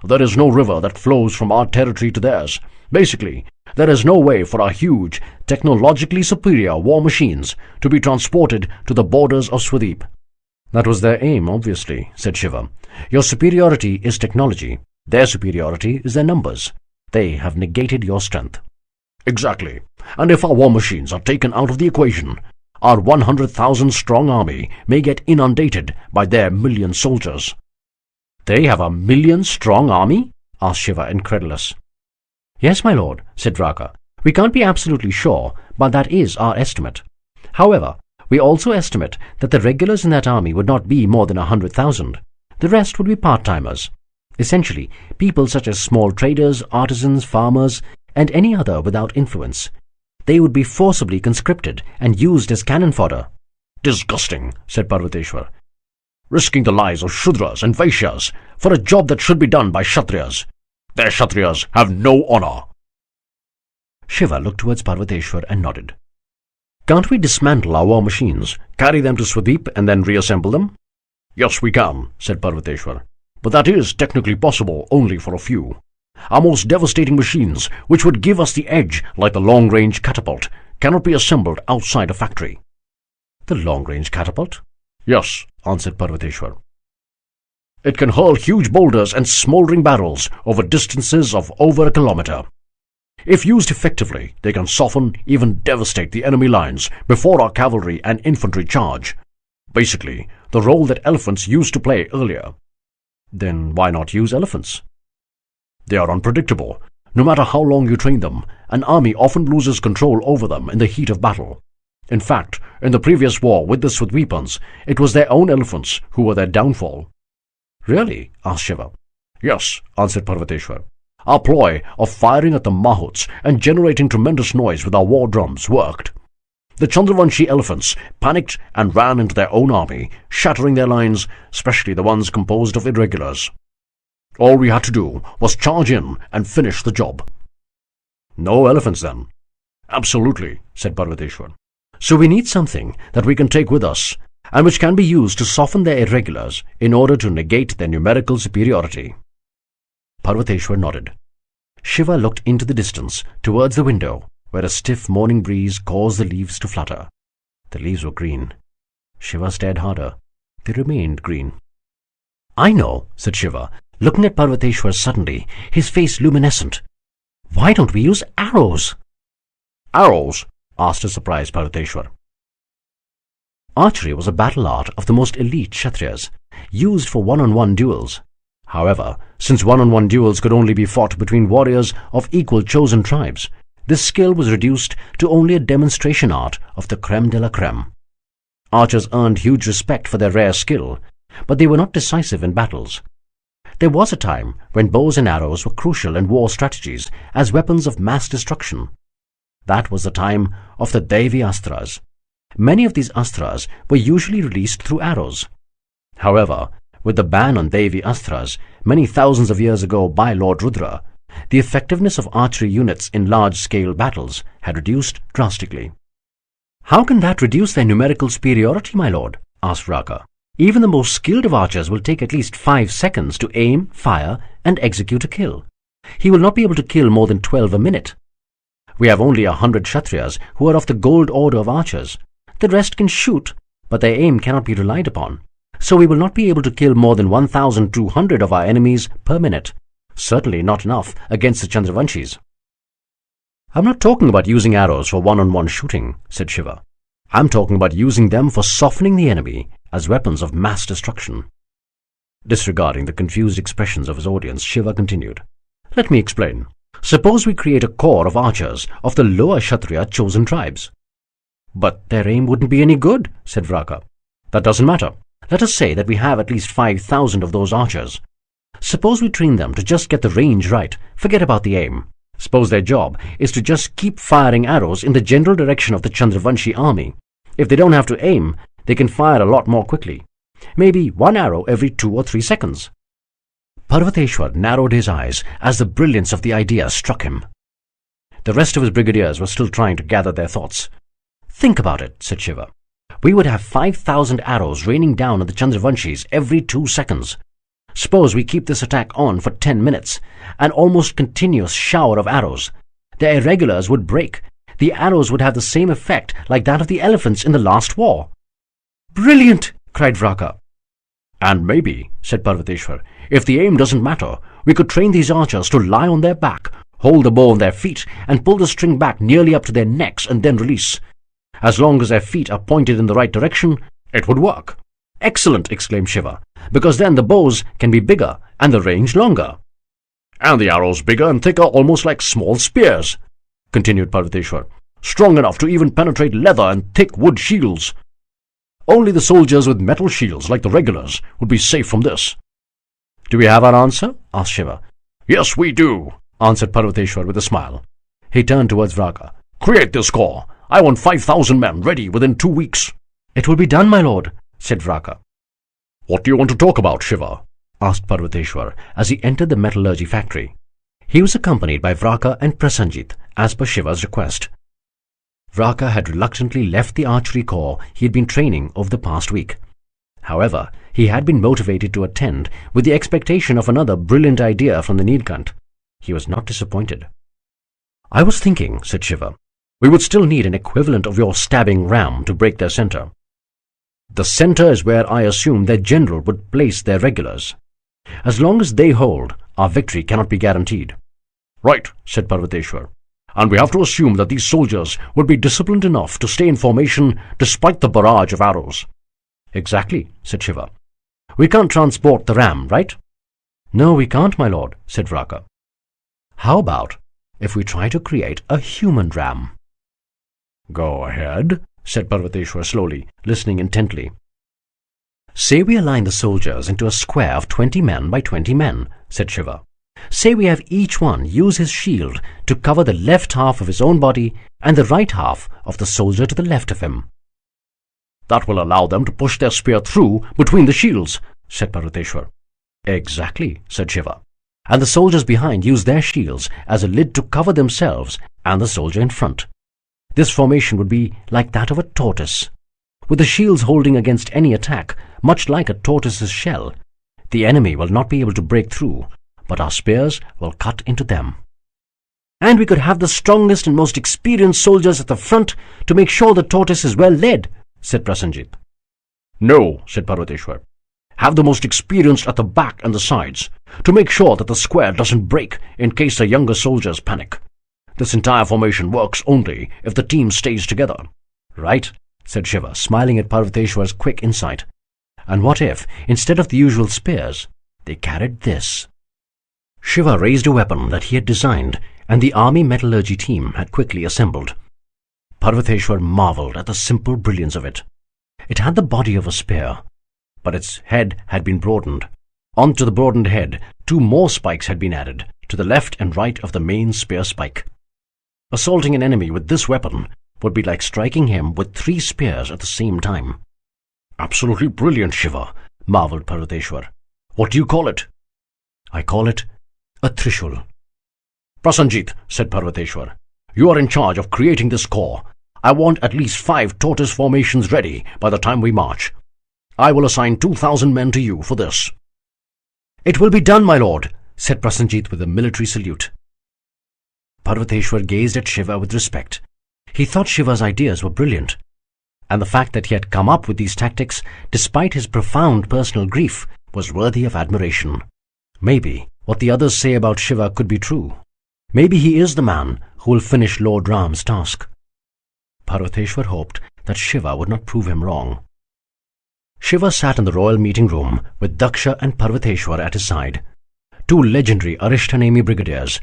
There is no river that flows from our territory to theirs. Basically, there is no way for our huge, technologically superior war machines to be transported to the borders of Swadweep." "That was their aim, obviously," said Shiva. "Your superiority is technology. Their superiority is their numbers. They have negated your strength." "Exactly. And if our war machines are taken out of the equation, our 100,000-strong army may get inundated by their million soldiers." "They have a million-strong army?" asked Shiva, incredulous. "Yes, my lord," said Vraka. "We can't be absolutely sure, but that is our estimate. However, we also estimate that the regulars in that army would not be more than 100,000. The rest would be part-timers. Essentially, people such as small traders, artisans, farmers, and any other without influence. They would be forcibly conscripted and used as cannon fodder." "Disgusting," said Parvateshwar. "Risking the lives of Shudras and Vaishyas for a job that should be done by Kshatriyas. Their Kshatriyas have no honor." Shiva looked towards Parvateshwar and nodded. "Can't we dismantle our war machines, carry them to Swadweep and then reassemble them?" "Yes, we can," said Parvateshwar. "But that is technically possible only for a few. Our most devastating machines, which would give us the edge like the long-range catapult, cannot be assembled outside a factory." "The long-range catapult?" "Yes," answered Parvateshwar. "It can hurl huge boulders and smouldering barrels over distances of over a kilometer. If used effectively, they can soften, even devastate the enemy lines before our cavalry and infantry charge. Basically, the role that elephants used to play earlier. Then why not use elephants? They are unpredictable. No matter how long you train them, an army often loses control over them in the heat of battle. In fact, in the previous war with the Swadweepans, it was their own elephants who were their downfall. Really? Asked Shiva. Yes, answered Parvateshwar. Our ploy of firing at the Mahuts and generating tremendous noise with our war drums worked. The Chandravanshi elephants panicked and ran into their own army, shattering their lines, especially the ones composed of irregulars. All we had to do was charge in and finish the job. No elephants then? Absolutely, said Parvateshwar. So we need something that we can take with us, and which can be used to soften their irregulars in order to negate their numerical superiority. Parvateshwar nodded. Shiva looked into the distance, towards the window, where a stiff morning breeze caused the leaves to flutter. The leaves were green. Shiva stared harder. They remained green. I know, said Shiva, looking at Parvateshwar suddenly, his face luminescent. Why don't we use arrows? Arrows? Asked a surprised Parvateshwar. Archery was a battle art of the most elite Kshatriyas, used for one-on-one duels. However, since one-on-one duels could only be fought between warriors of equal chosen tribes, this skill was reduced to only a demonstration art of the creme de la creme. Archers earned huge respect for their rare skill, but they were not decisive in battles. There was a time when bows and arrows were crucial in war strategies as weapons of mass destruction. That was the time of the Devi Astras. Many of these Astras were usually released through arrows. However, with the ban on Devi Astras many thousands of years ago by Lord Rudra, the effectiveness of archery units in large-scale battles had reduced drastically. How can that reduce their numerical superiority, my lord? Asked Raka. Even the most skilled of archers will take at least 5 seconds to aim, fire, and execute a kill. He will not be able to kill more than 12 a minute. We have only 100 Kshatriyas who are of the gold order of archers. The rest can shoot, but their aim cannot be relied upon. So we will not be able to kill more than 1,200 of our enemies per minute. Certainly not enough against the Chandravanshis. I'm not talking about using arrows for one-on-one shooting, said Shiva. I'm talking about using them for softening the enemy as weapons of mass destruction. Disregarding the confused expressions of his audience, Shiva continued. Let me explain. Suppose we create a corps of archers of the lower Kshatriya chosen tribes. But their aim wouldn't be any good, said Vraka. That doesn't matter. Let us say that we have at least 5,000 of those archers. Suppose we train them to just get the range right, forget about the aim. Suppose their job is to just keep firing arrows in the general direction of the Chandravanshi army. If they don't have to aim, they can fire a lot more quickly. Maybe 1 arrow every 2 or 3 seconds. Parvateshwar narrowed his eyes as the brilliance of the idea struck him. The rest of his brigadiers were still trying to gather their thoughts. Think about it, said Shiva. We would have 5,000 arrows raining down on the Chandravanshis every 2 seconds. Suppose we keep this attack on for 10 minutes, an almost continuous shower of arrows. The irregulars would break. The arrows would have the same effect like that of the elephants in the last war. Brilliant! Cried Vraka. And maybe, said Parvateshwar, if the aim doesn't matter, we could train these archers to lie on their back, hold the bow on their feet, and pull the string back nearly up to their necks and then release. As long as their feet are pointed in the right direction, it would work. Excellent, exclaimed Shiva, because then the bows can be bigger and the range longer. And the arrows bigger and thicker, almost like small spears, continued Parvateshwar, strong enough to even penetrate leather and thick wood shields. Only the soldiers with metal shields, like the regulars, would be safe from this. Do we have our answer? Asked Shiva. Yes, we do, answered Parvateshwar with a smile. He turned towards Vraka. Create this corps. I want 5,000 men ready within 2 weeks. It will be done, my lord, said Vraka. What do you want to talk about, Shiva? Asked Parvateshwar as he entered the metallurgy factory. He was accompanied by Vraka and Prasanjit as per Shiva's request. Vraka had reluctantly left the archery corps he had been training over the past week. However, he had been motivated to attend with the expectation of another brilliant idea from the Neelkanth. He was not disappointed. I was thinking, said Shiva, we would still need an equivalent of your stabbing ram to break their center. The center is where I assume their general would place their regulars. As long as they hold, our victory cannot be guaranteed. Right, said Parvateshwar. and we have to assume that these soldiers would be disciplined enough to stay in formation despite the barrage of arrows." "Exactly," said Shiva. "We can't transport the ram, right?" "No, we can't, my lord," said Vraka. "How about if we try to create a human ram?" "Go ahead," said Parvateshwar slowly, listening intently. "Say we align the soldiers into a square of 20 men by 20 men," said Shiva. "Say we have each one use his shield to cover the left half of his own body and the right half of the soldier to the left of him." "That will allow them to push their spear through between the shields," said Parvateshwar. "Exactly," said Shiva. "And the soldiers behind use their shields as a lid to cover themselves and the soldier in front. This formation would be like that of a tortoise, with the shields holding against any attack, much like a tortoise's shell. The enemy will not be able to break through, but our spears will cut into them." "And we could have the strongest and most experienced soldiers at the front to make sure the tortoise is well led," said Prasenjit. "No," said Parvateshwar. "Have the most experienced at the back and the sides, to make sure that the square doesn't break in case the younger soldiers panic. This entire formation works only if the team stays together." "Right," said Shiva, smiling at Parvateshwar's quick insight. "And what if, instead of the usual spears, they carried this?" Shiva raised a weapon that he had designed, and the army metallurgy team had quickly assembled. Parvateshwar marveled at the simple brilliance of it. It had the body of a spear, but its head had been broadened. Onto the broadened head, 2 more spikes had been added, to the left and right of the main spear spike. Assaulting an enemy with this weapon would be like striking him with 3 spears at the same time. "Absolutely brilliant, Shiva," marveled Parvateshwar. "What do you call it?" "I call it a Trishul." "Prasenjit," said Parvateshwar, "you are in charge of creating this corps. I want at least 5 tortoise formations ready by the time we march. I will assign 2,000 men to you for this." "It will be done, my lord," said Prasenjit with a military salute. Parvateshwar gazed at Shiva with respect. He thought Shiva's ideas were brilliant, and the fact that he had come up with these tactics despite his profound personal grief was worthy of admiration. Maybe what the others say about Shiva could be true. Maybe he is the man who will finish Lord Ram's task. Parvateshwar hoped that Shiva would not prove him wrong. Shiva sat in the royal meeting room with Daksha and Parvateshwar at his side. 2 legendary Arishtanemi brigadiers,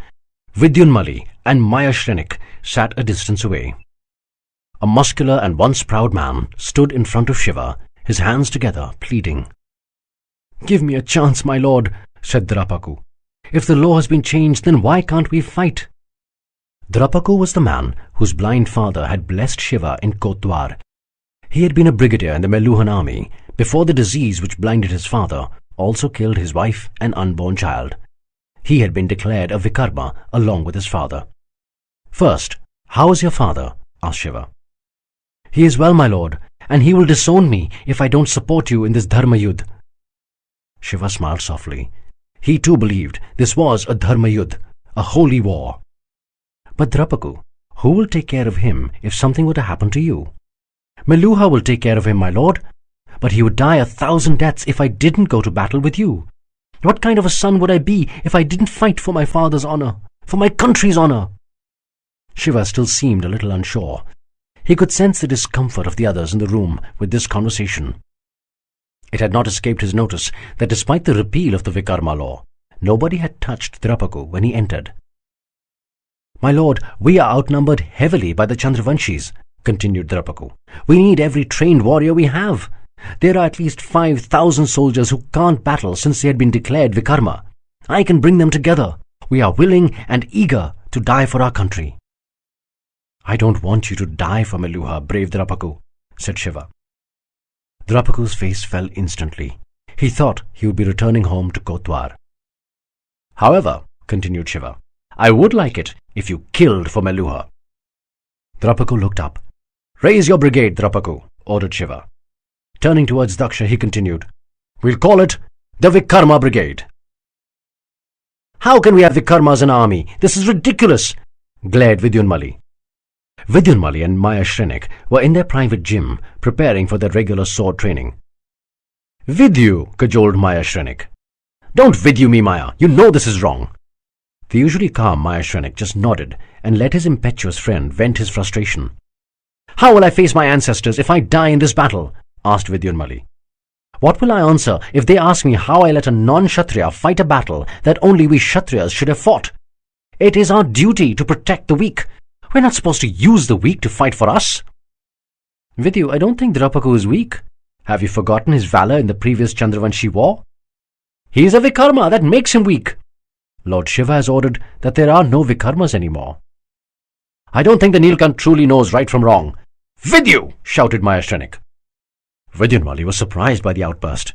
Vidyunmali and Mayashrenik, sat a distance away. A muscular and once proud man stood in front of Shiva, his hands together, pleading. "Give me a chance, my lord," said Drapaku. "If the law has been changed, then why can't we fight?" Drapaku was the man whose blind father had blessed Shiva in Kotdwar. He had been a brigadier in the Meluhan army before the disease which blinded his father also killed his wife and unborn child. He had been declared a Vikrama along with his father. "First, how is your father?" asked Shiva. "He is well, my lord, and he will disown me if I don't support you in this Dharmayudh." Shiva smiled softly. He too believed this was a Dharmayudh, a holy war. "But Drapaku, who will take care of him if something were to happen to you?" "Meluha will take care of him, my lord, but he would die 1,000 deaths if I didn't go to battle with you. What kind of a son would I be if I didn't fight for my father's honor, for my country's honor?" Shiva still seemed a little unsure. He could sense the discomfort of the others in the room with this conversation. It had not escaped his notice that despite the repeal of the Vikrama law, nobody had touched Drapaku when he entered. "My lord, we are outnumbered heavily by the Chandravanshis," continued Drapaku. "We need every trained warrior we have. There are at least 5,000 soldiers who can't battle since they had been declared Vikrama. I can bring them together. We are willing and eager to die for our country." "I don't want you to die for Meluha, brave Drapaku," said Shiva. Drapaku's face fell instantly. He thought he would be returning home to Kotdwar. "However," continued Shiva, "I would like it if you killed for Meluha." Drapaku looked up. "Raise your brigade, Drapaku," ordered Shiva. Turning towards Daksha, he continued, "We'll call it the Vikrama Brigade." "How can we have Vikramas in our army? This is ridiculous," glared Vidyunmali. Vidyunmali and Mayashrenik were in their private gym preparing for their regular sword training. "Vidyu," cajoled Mayashrenik. "Don't Vidyu me, Maya. You know this is wrong." The usually calm Maheshwanik just nodded and let his impetuous friend vent his frustration. "How will I face my ancestors if I die in this battle?" asked Vidyunmali. "What will I answer if they ask me how I let a non-Kshatriya fight a battle that only we Kshatriyas should have fought? It is our duty to protect the weak. We're not supposed to use the weak to fight for us." "Vidyu, I don't think Drapaku is weak. Have you forgotten his valor in the previous Chandravanshi war? He is a Vikrama, that makes him weak. Lord Shiva has ordered that there are no Vikramas anymore." "I don't think the Neelkanth truly knows right from wrong." "Vidyu!" shouted Maheshwanik. Vidyunmali was surprised by the outburst.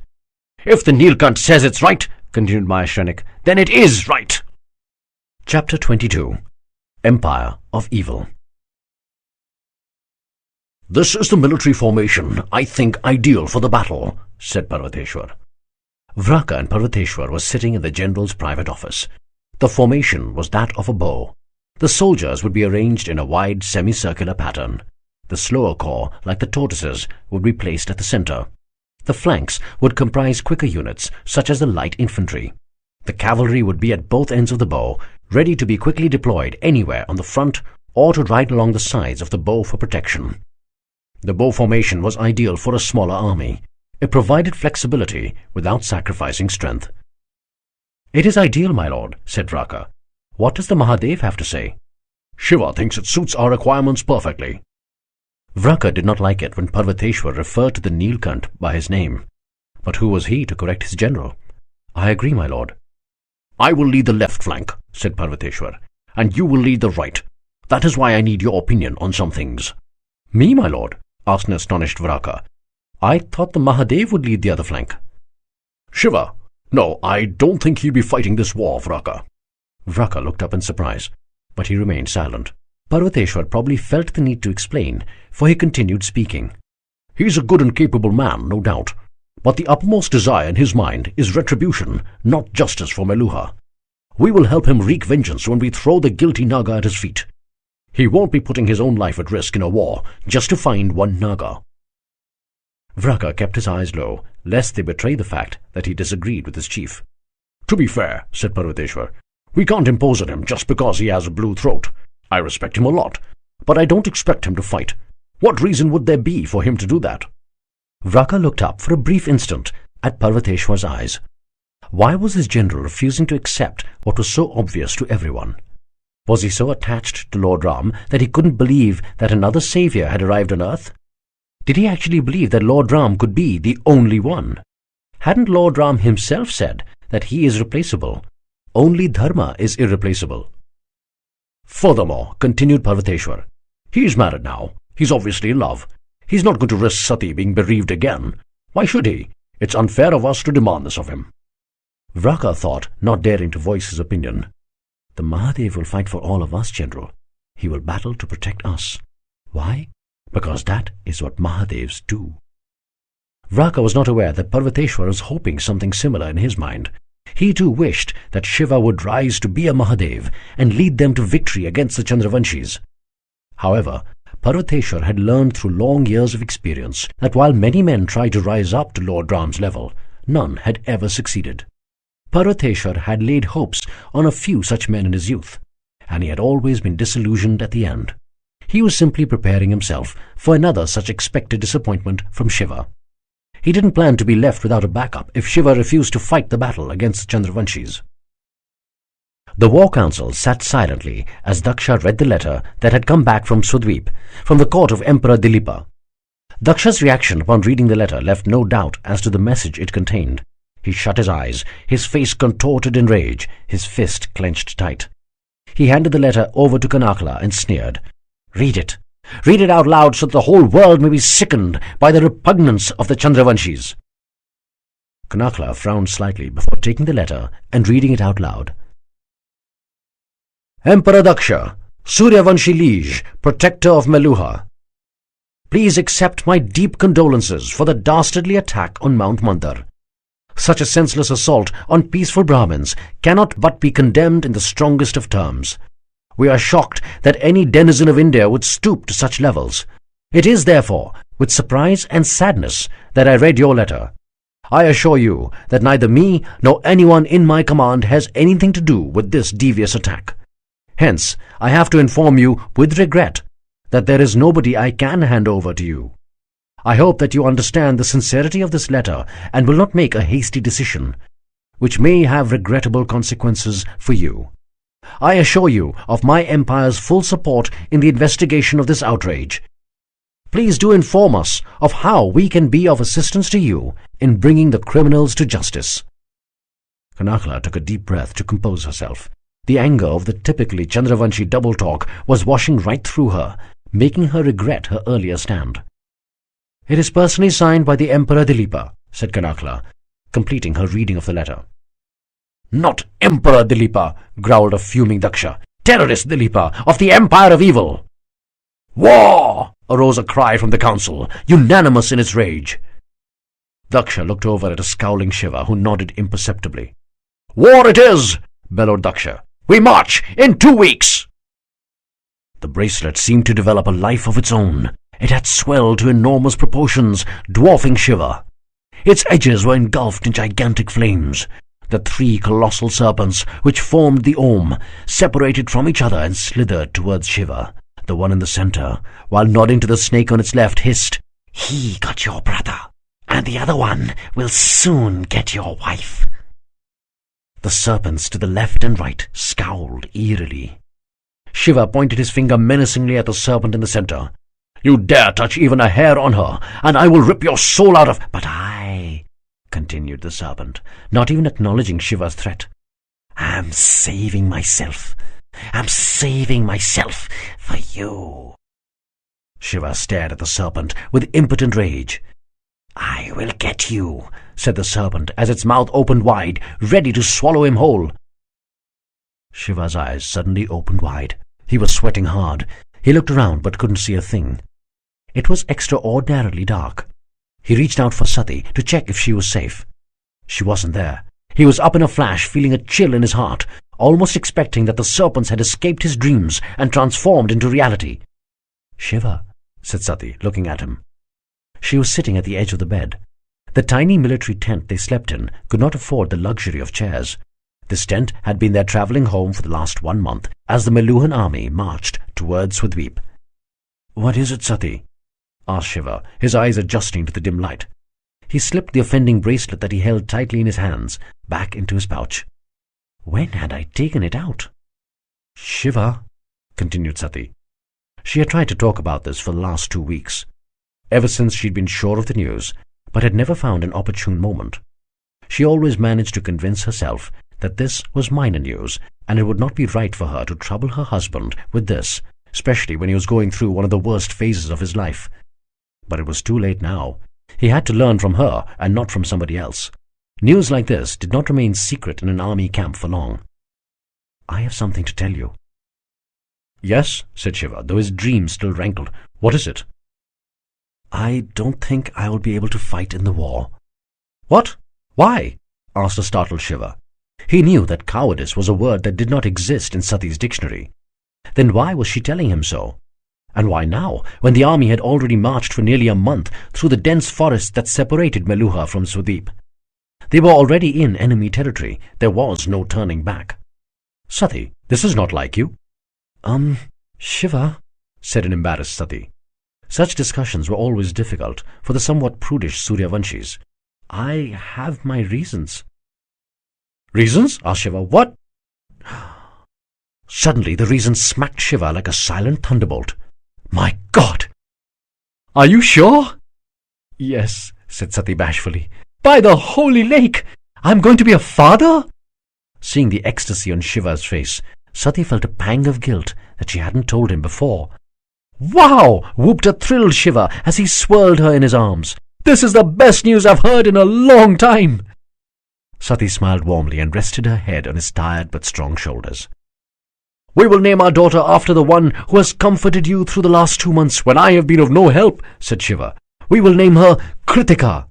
"If the Neelkanth says it's right," continued Maheshwanik, "then it is right." Chapter 22. Empire of Evil. "This is the military formation I think ideal for the battle," said Parvateshwar. Vraka and Parvateshwar were sitting in the general's private office. The formation was that of a bow. The soldiers would be arranged in a wide semicircular pattern. The slower corps, like the tortoises, would be placed at the center. The flanks would comprise quicker units, such as the light infantry. The cavalry would be at both ends of the bow, ready to be quickly deployed anywhere on the front or to ride along the sides of the bow for protection. The bow formation was ideal for a smaller army. It provided flexibility without sacrificing strength. "It is ideal, my lord," said Vraka. "What does the Mahadev have to say?" "Shiva thinks it suits our requirements perfectly." Vraka did not like it when Parvateshwar referred to the Neelkanth by his name. But who was he to correct his general? "I agree, my lord." "I will lead the left flank," said Parvateshwar, "and you will lead the right. That is why I need your opinion on some things." "Me, my lord?" asked an astonished Vraka. "I thought the Mahadev would lead the other flank." "Shiva, no, I don't think he'll be fighting this war, Vraka." Vraka looked up in surprise, but he remained silent. Parvateshwar probably felt the need to explain, for he continued speaking. "He's a good and capable man, no doubt, but the uppermost desire in his mind is retribution, not justice for Meluha. We will help him wreak vengeance when we throw the guilty Naga at his feet. He won't be putting his own life at risk in a war just to find one Naga." Vraka kept his eyes low, lest they betray the fact that he disagreed with his chief. "To be fair," said Parvateshwar, "we can't impose on him just because he has a blue throat. I respect him a lot, but I don't expect him to fight. What reason would there be for him to do that?" Vraka looked up for a brief instant at Parvateshwar's eyes. Why was his general refusing to accept what was so obvious to everyone? Was he so attached to Lord Ram that he couldn't believe that another saviour had arrived on earth? Did he actually believe that Lord Ram could be the only one? Hadn't Lord Ram himself said that he is replaceable? Only Dharma is irreplaceable. "Furthermore," continued Parvateshwar, "he's married now. He's obviously in love. He's not going to risk Sati being bereaved again. Why should he? It's unfair of us to demand this of him." Vraka thought, not daring to voice his opinion. "The Mahadev will fight for all of us, General. He will battle to protect us. Why? Because that is what Mahadevs do." Vraka was not aware that Parvateshwar was hoping something similar in his mind. He too wished that Shiva would rise to be a Mahadev and lead them to victory against the Chandravanshis. However, Parvateshwar had learned through long years of experience that while many men tried to rise up to Lord Ram's level, none had ever succeeded. Parvateshwar had laid hopes on a few such men in his youth, and he had always been disillusioned at the end. He was simply preparing himself for another such expected disappointment from Shiva. He didn't plan to be left without a backup if Shiva refused to fight the battle against the Chandravanshis. The war council sat silently as Daksha read the letter that had come back from Swadweep, from the court of Emperor Dilipa. Daksha's reaction upon reading the letter left no doubt as to the message it contained. He shut his eyes, his face contorted in rage, his fist clenched tight. He handed the letter over to Kanakala and sneered. "Read it. Read it out loud so that the whole world may be sickened by the repugnance of the Chandravanshis." Kanakala frowned slightly before taking the letter and reading it out loud. "Emperor Daksha, Suryavanshi liege, protector of Meluha. Please accept my deep condolences for the dastardly attack on Mount Mandar. Such a senseless assault on peaceful Brahmins cannot but be condemned in the strongest of terms. We are shocked that any denizen of India would stoop to such levels. It is, therefore, with surprise and sadness that I read your letter. I assure you that neither me nor anyone in my command has anything to do with this devious attack. Hence, I have to inform you with regret that there is nobody I can hand over to you. I hope that you understand the sincerity of this letter and will not make a hasty decision, which may have regrettable consequences for you. I assure you of my empire's full support in the investigation of this outrage. Please do inform us of how we can be of assistance to you in bringing the criminals to justice." Kanakala took a deep breath to compose herself. The anger of the typically Chandravanshi double talk was washing right through her, making her regret her earlier stand. "It is personally signed by the Emperor Dilipa," said Kanakala, completing her reading of the letter. "Not Emperor Dilipa," growled a fuming Daksha. "Terrorist Dilipa of the Empire of Evil." "War!" arose a cry from the council, unanimous in its rage. Daksha looked over at a scowling Shiva, who nodded imperceptibly. "War it is!" bellowed Daksha. "We march in 2 weeks!" The bracelet seemed to develop a life of its own. It had swelled to enormous proportions, dwarfing Shiva. Its edges were engulfed in gigantic flames. The 3 colossal serpents, which formed the Om, separated from each other and slithered towards Shiva. The one in the center, while nodding to the snake on its left, hissed, "He got your brother, and the other one will soon get your wife." The serpents to the left and right scowled eerily. Shiva pointed his finger menacingly at the serpent in the center. "You dare touch even a hair on her, and I will rip your soul out of—" "But I," continued the serpent, not even acknowledging Shiva's threat, "am saving myself. I'm saving myself for you." Shiva stared at the serpent with impotent rage. "I will get you," said the serpent as its mouth opened wide, ready to swallow him whole. Shiva's eyes suddenly opened wide. He was sweating hard. He looked around but couldn't see a thing. It was extraordinarily dark. He reached out for Sati to check if she was safe. She wasn't there. He was up in a flash, feeling a chill in his heart, almost expecting that the serpents had escaped his dreams and transformed into reality. "Shiva," said Sati, looking at him. She was sitting at the edge of the bed. The tiny military tent they slept in could not afford the luxury of chairs. This tent had been their travelling home for the last 1 month, as the Meluhan army marched towards Swadweep. "What is it, Sati?" asked Shiva, his eyes adjusting to the dim light. He slipped the offending bracelet that he held tightly in his hands back into his pouch. When had I taken it out? "Shiva," continued Sati. She had tried to talk about this for the last 2 weeks, ever since she'd been sure of the news, but had never found an opportune moment. She always managed to convince herself that this was minor news, and it would not be right for her to trouble her husband with this, especially when he was going through one of the worst phases of his life. But it was too late now. He had to learn from her and not from somebody else. News like this did not remain secret in an army camp for long. "I have something to tell you." "Yes," said Shiva, though his dreams still rankled. "What is it?" "I don't think I will be able to fight in the war." "What? Why?" asked the startled Shiva. He knew that cowardice was a word that did not exist in Sati's dictionary. Then why was she telling him so? And why now, when the army had already marched for nearly a month through the dense forest that separated Meluha from Swadweep? They were already in enemy territory. There was no turning back. "Sati, this is not like you." Shiva," said an embarrassed Sati. Such discussions were always difficult for the somewhat prudish Suryavanshis. "I have my reasons." "Reasons?" asked Shiva. "What?" Suddenly the reason smacked Shiva like a silent thunderbolt. "My God!" "Are you sure?" "Yes," said Sati bashfully. "By the holy lake! I'm going to be a father?" Seeing the ecstasy on Shiva's face, Sati felt a pang of guilt that she hadn't told him before. "Wow!" whooped a thrilled Shiva as he swirled her in his arms. "This is the best news I've heard in a long time!" Sati smiled warmly and rested her head on his tired but strong shoulders. "We will name our daughter after the one who has comforted you through the last 2 months when I have been of no help," said Shiva. "We will name her Kritika."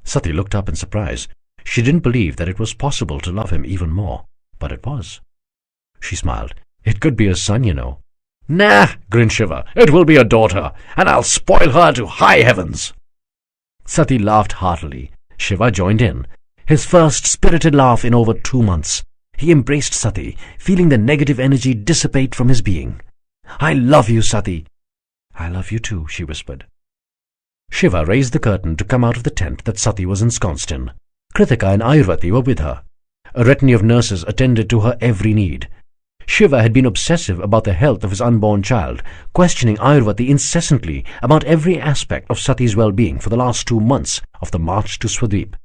Sati looked up in surprise. She didn't believe that it was possible to love him even more, but it was. She smiled. "It could be a son, you know." "Nah," grinned Shiva. "It will be a daughter, and I'll spoil her to high heavens." Sati laughed heartily. Shiva joined in. His first spirited laugh in over 2 months. He embraced Sati, feeling the negative energy dissipate from his being. "I love you, Sati." "I love you too," she whispered. Shiva raised the curtain to come out of the tent that Sati was ensconced in. Kritika and Ayurvati were with her. A retinue of nurses attended to her every need. Shiva had been obsessive about the health of his unborn child, questioning Ayurvati incessantly about every aspect of Sati's well-being for the last 2 months of the march to Swadweep.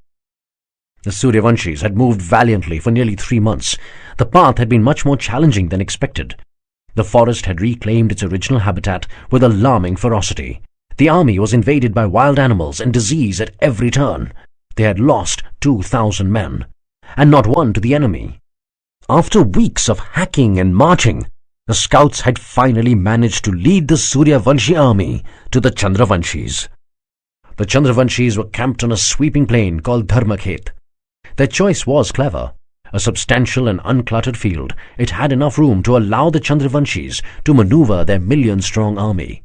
The Suryavanshis had moved valiantly for nearly 3 months. The path had been much more challenging than expected. The forest had reclaimed its original habitat with alarming ferocity. The army was invaded by wild animals and disease at every turn. They had lost 2,000 men, and not one to the enemy. After weeks of hacking and marching, the scouts had finally managed to lead the Suryavanshi army to the Chandravanshis. The Chandravanshis were camped on a sweeping plain called Dharmakhet. Their choice was clever. A substantial and uncluttered field, it had enough room to allow the Chandravanshis to maneuver their million-strong army.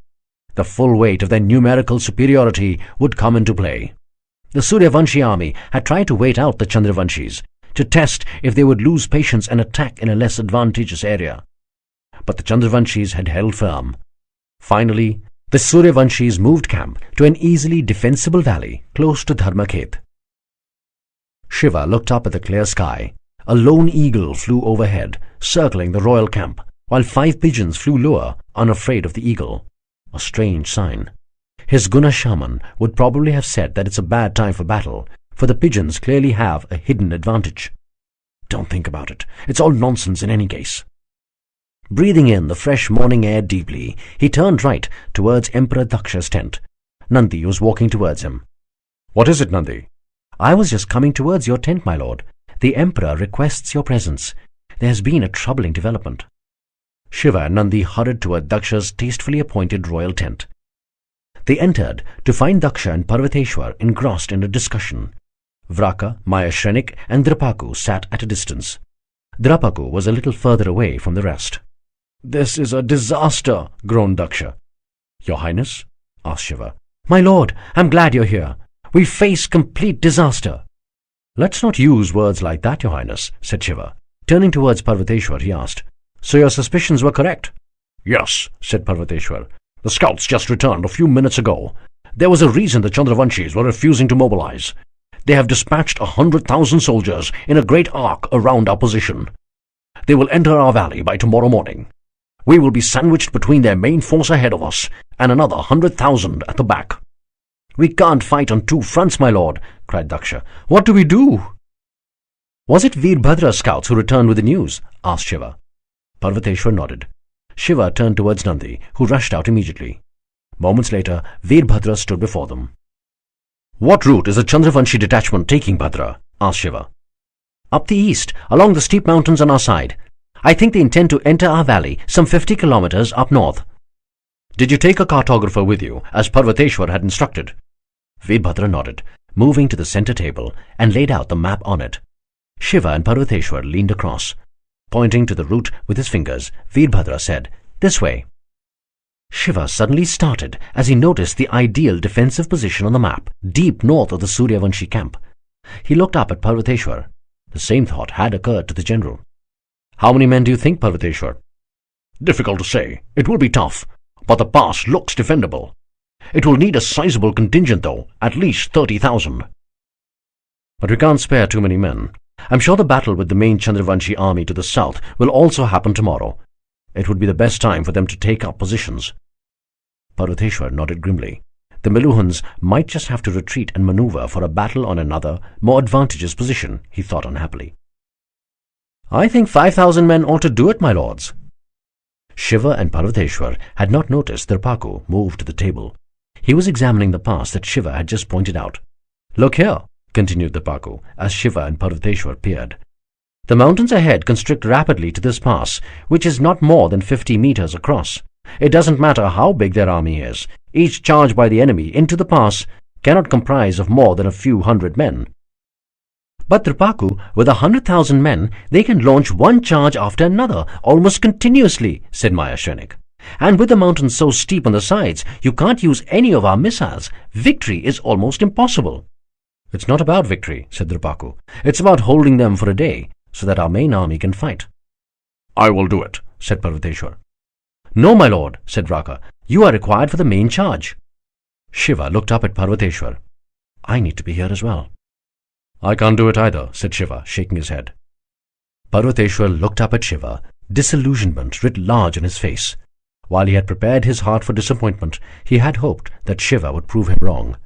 The full weight of their numerical superiority would come into play. The Suryavanshi army had tried to wait out the Chandravanshis, to test if they would lose patience and attack in a less advantageous area. But the Chandravanshis had held firm. Finally, the Suryavanshis moved camp to an easily defensible valley close to Dharmakhet. Shiva looked up at the clear sky. A lone eagle flew overhead, circling the royal camp, while 5 pigeons flew lower, unafraid of the eagle. A strange sign. His Guna shaman would probably have said that it's a bad time for battle, for the pigeons clearly have a hidden advantage. Don't think about it. It's all nonsense in any case. Breathing in the fresh morning air deeply, he turned right towards Emperor Daksha's tent. Nandi was walking towards him. "What is it, Nandi?" "I was just coming towards your tent, my lord. The Emperor requests your presence. There has been a troubling development." Shiva and Nandi hurried toward Daksha's tastefully appointed royal tent. They entered to find Daksha and Parvateshwar engrossed in a discussion. Vraka, Mayashrenik, and Drapaku sat at a distance. Drapaku was a little further away from the rest. "This is a disaster," groaned Daksha. "Your Highness?" asked Shiva. "My lord, I'm glad you're here. We face complete disaster." "Let's not use words like that, Your Highness," said Shiva. Turning towards Parvateshwar, he asked, "So your suspicions were correct?" "Yes," said Parvateshwar. "The scouts just returned a few minutes ago. There was a reason the Chandravanshis were refusing to mobilize. They have dispatched 100,000 soldiers in a great arc around our position. They will enter our valley by tomorrow morning. We will be sandwiched between their main force ahead of us and another 100,000 at the back." "We can't fight on 2 fronts, my lord," cried Daksha. "What do we do?" "Was it Veerbhadra's scouts who returned with the news?" asked Shiva. Parvateshwar nodded. Shiva turned towards Nandi, who rushed out immediately. Moments later, Veerbhadra stood before them. "What route is the Chandravanshi detachment taking, Bhadra?" asked Shiva. "Up the east, along the steep mountains on our side. I think they intend to enter our valley some 50 kilometers up north." "Did you take a cartographer with you, as Parvateshwar had instructed?" Veerbhadra nodded, moving to the center table, and laid out the map on it. Shiva and Parvateshwar leaned across. Pointing to the route with his fingers, Veerbhadra said, "This way." Shiva suddenly started as he noticed the ideal defensive position on the map, deep north of the Suryavanshi camp. He looked up at Parvateshwar. The same thought had occurred to the general. "How many men do you think, Parvateshwar?" "Difficult to say. It will be tough, but the pass looks defendable. It will need a sizable contingent, though, at least 30,000. "But we can't spare too many men. I'm sure the battle with the main Chandravanshi army to the south will also happen tomorrow. It would be the best time for them to take up positions." Parvateshwar nodded grimly. The Meluhans might just have to retreat and maneuver for a battle on another, more advantageous position, he thought unhappily. "I think 5,000 men ought to do it, my lords." Shiva and Parvateshwar had not noticed Drapaku move to the table. He was examining the pass that Shiva had just pointed out. "Look here," continued Drapaku, as Shiva and Parvateshwar peered. "The mountains ahead constrict rapidly to this pass, which is not more than 50 meters across. It doesn't matter how big their army is. Each charge by the enemy into the pass cannot comprise of more than a few hundred men." "But Drapaku, with 100,000 men, they can launch one charge after another, almost continuously," said Mayashrenik. "And with the mountains so steep on the sides, you can't use any of our missiles. Victory is almost impossible." "It's not about victory," said Dripaku. "It's about holding them for a day, so that our main army can fight." "I will do it," said Parvateshwar. "No, my lord," said Raka. "You are required for the main charge." Shiva looked up at Parvateshwar. "I need to be here as well." "I can't do it either," said Shiva, shaking his head. Parvateshwar looked up at Shiva, disillusionment writ large on his face. While he had prepared his heart for disappointment, he had hoped that Shiva would prove him wrong.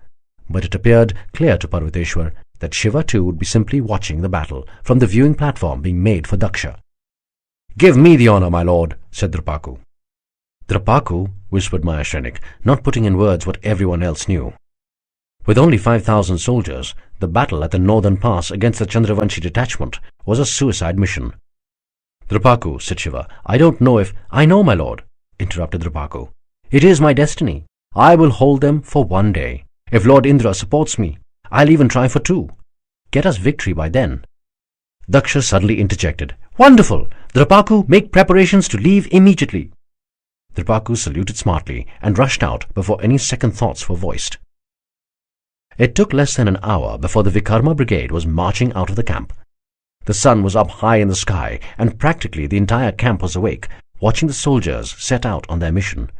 But it appeared clear to Parvateshwar that Shiva too would be simply watching the battle from the viewing platform being made for Daksha. "Give me the honor, my lord," said Dripaku. "Dripaku," whispered Mahashrenik, not putting in words what everyone else knew. With only 5,000 soldiers, the battle at the northern pass against the Chandravanshi detachment was a suicide mission. "Dripaku," said Shiva, "I don't know if—" "I know, my lord," interrupted Dripaku. "It is my destiny. I will hold them for one day. If Lord Indra supports me, I'll even try for 2. Get us victory by then." Daksha suddenly interjected. "Wonderful! Dripaku, make preparations to leave immediately." Dripaku saluted smartly and rushed out before any second thoughts were voiced. It took less than an hour before the Vikrama brigade was marching out of the camp. The sun was up high in the sky, and practically the entire camp was awake, watching the soldiers set out on their mission.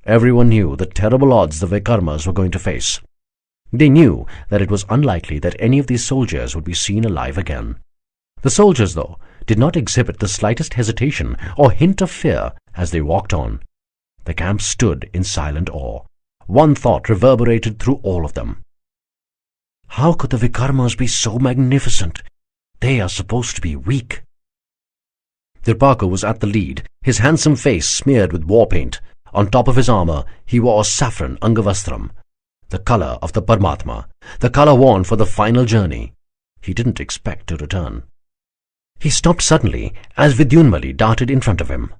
Everyone knew the terrible odds the Vikramas were going to face. They knew that it was unlikely that any of these soldiers would be seen alive again. The soldiers, though, did not exhibit the slightest hesitation or hint of fear as they walked on. The camp stood in silent awe. One thought reverberated through all of them. How could the Vikramas be so magnificent? They are supposed to be weak. Dripaku was at the lead, his handsome face smeared with war paint. On top of his armor, he wore a saffron angavastram, the color of the Paramatma, the color worn for the final journey. He didn't expect to return. He stopped suddenly as Vidyunmali darted in front of him.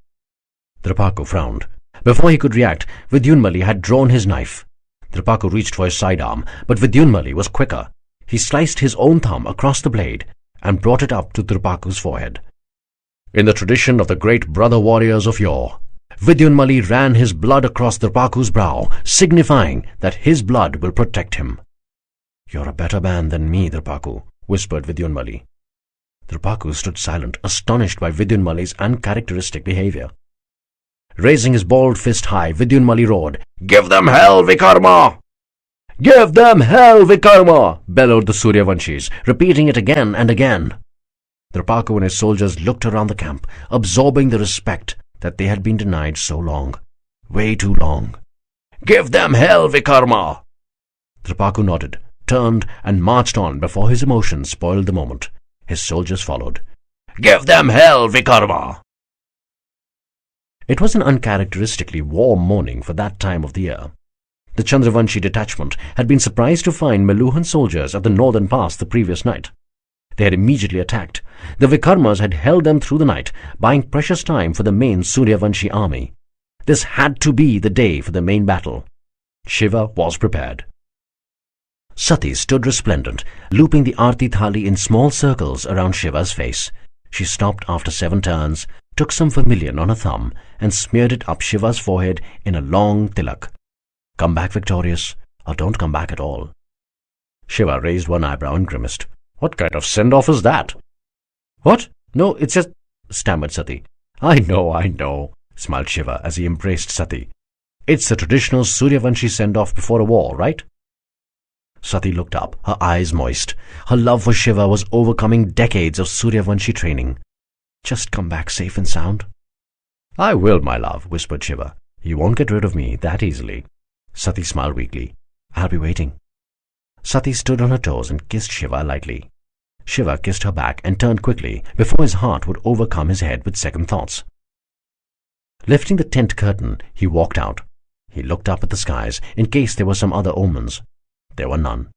Dripaku frowned. Before he could react, Vidyunmali had drawn his knife. Dripaku reached for his sidearm, but Vidyunmali was quicker. He sliced his own thumb across the blade and brought it up to Dripaku's forehead. In the tradition of the great brother warriors of yore, Vidyunmali ran his blood across Dripaku's brow, signifying that his blood will protect him. "You're a better man than me, Dripaku," whispered Vidyunmali. Dripaku stood silent, astonished by Vidyunmali's uncharacteristic behavior. Raising his bald fist high, Vidyunmali roared, "Give them hell, Vikrama!" "Give them hell, Vikrama!" bellowed the Suryavanshis, repeating it again and again. Dripaku and his soldiers looked around the camp, absorbing the respect that they had been denied so long. Way too long. "Give them hell, Vikrama!" Dripaku nodded, turned, and marched on before his emotions spoiled the moment. His soldiers followed. "Give them hell, Vikrama!" It was an uncharacteristically warm morning for that time of the year. The Chandravanshi detachment had been surprised to find Meluhan soldiers at the northern pass the previous night. They had immediately attacked. The Vikramas had held them through the night, buying precious time for the main Suryavanshi army. This had to be the day for the main battle. Shiva was prepared. Sati stood resplendent, looping the Aarti Thali in small circles around Shiva's face. She stopped after 7 turns, took some vermilion on her thumb, and smeared it up Shiva's forehead in a long tilak. "Come back victorious, or don't come back at all." Shiva raised one eyebrow and grimaced. "What kind of send-off is that?" "What? No, it's just—" stammered Sati. I know, smiled Shiva as he embraced Sati. "It's the traditional Suryavanshi send-off before a war, right?" Sati looked up, her eyes moist. Her love for Shiva was overcoming decades of Suryavanshi training. "Just come back safe and sound." "I will, my love," whispered Shiva. "You won't get rid of me that easily." Sati smiled weakly. "I'll be waiting." Sati stood on her toes and kissed Shiva lightly. Shiva kissed her back and turned quickly before his heart would overcome his head with second thoughts. Lifting the tent curtain, he walked out. He looked up at the skies in case there were some other omens. There were none.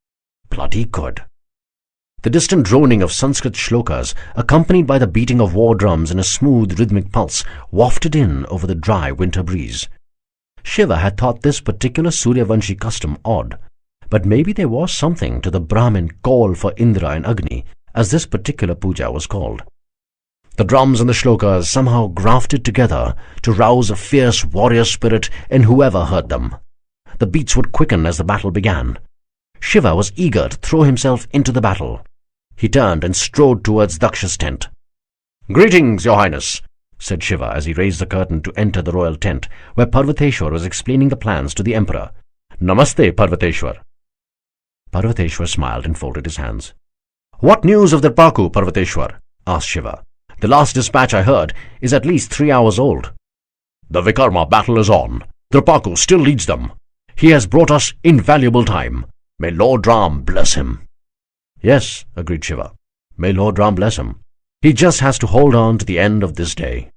Bloody good. The distant droning of Sanskrit shlokas, accompanied by the beating of war drums in a smooth rhythmic pulse, wafted in over the dry winter breeze. Shiva had thought this particular Suryavanshi custom odd, but maybe there was something to the Brahmin call for Indra and Agni, as this particular puja was called. The drums and the shlokas somehow grafted together to rouse a fierce warrior spirit in whoever heard them. The beats would quicken as the battle began. Shiva was eager to throw himself into the battle. He turned and strode towards Daksha's tent. "Greetings, Your Highness," said Shiva as he raised the curtain to enter the royal tent, where Parvateshwar was explaining the plans to the emperor. "Namaste, Parvateshwar." Parvateshwar smiled and folded his hands. "What news of Dirpaku, Parvateshwar?" asked Shiva. "The last dispatch I heard is at least 3 hours old." "The Vikrama battle is on. Dirpaku still leads them. He has brought us invaluable time. May Lord Ram bless him." "Yes," agreed Shiva. "May Lord Ram bless him. He just has to hold on to the end of this day."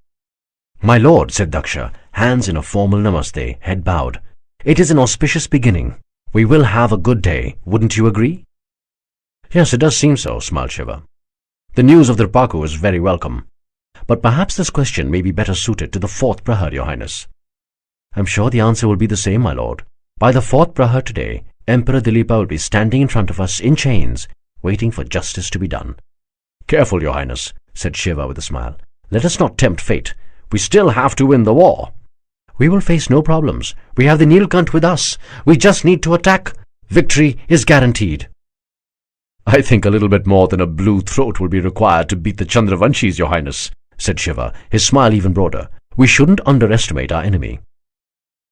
"My lord," said Daksha, hands in a formal namaste, head bowed. "It is an auspicious beginning. We will have a good day, wouldn't you agree?" "Yes, it does seem so," smiled Shiva. "The news of Dirpaku is very welcome. But perhaps this question may be better suited to the 4th Prahar, Your Highness." "I'm sure the answer will be the same, my lord. By the 4th Prahar today, Emperor Dilipa will be standing in front of us in chains, waiting for justice to be done." "Careful, Your Highness," said Shiva with a smile. "Let us not tempt fate. We still have to win the war." "We will face no problems. We have the Neelkanth with us. We just need to attack. Victory is guaranteed." "I think a little bit more than a blue throat will be required to beat the Chandravanshis, Your Highness," said Shiva, his smile even broader. "We shouldn't underestimate our enemy."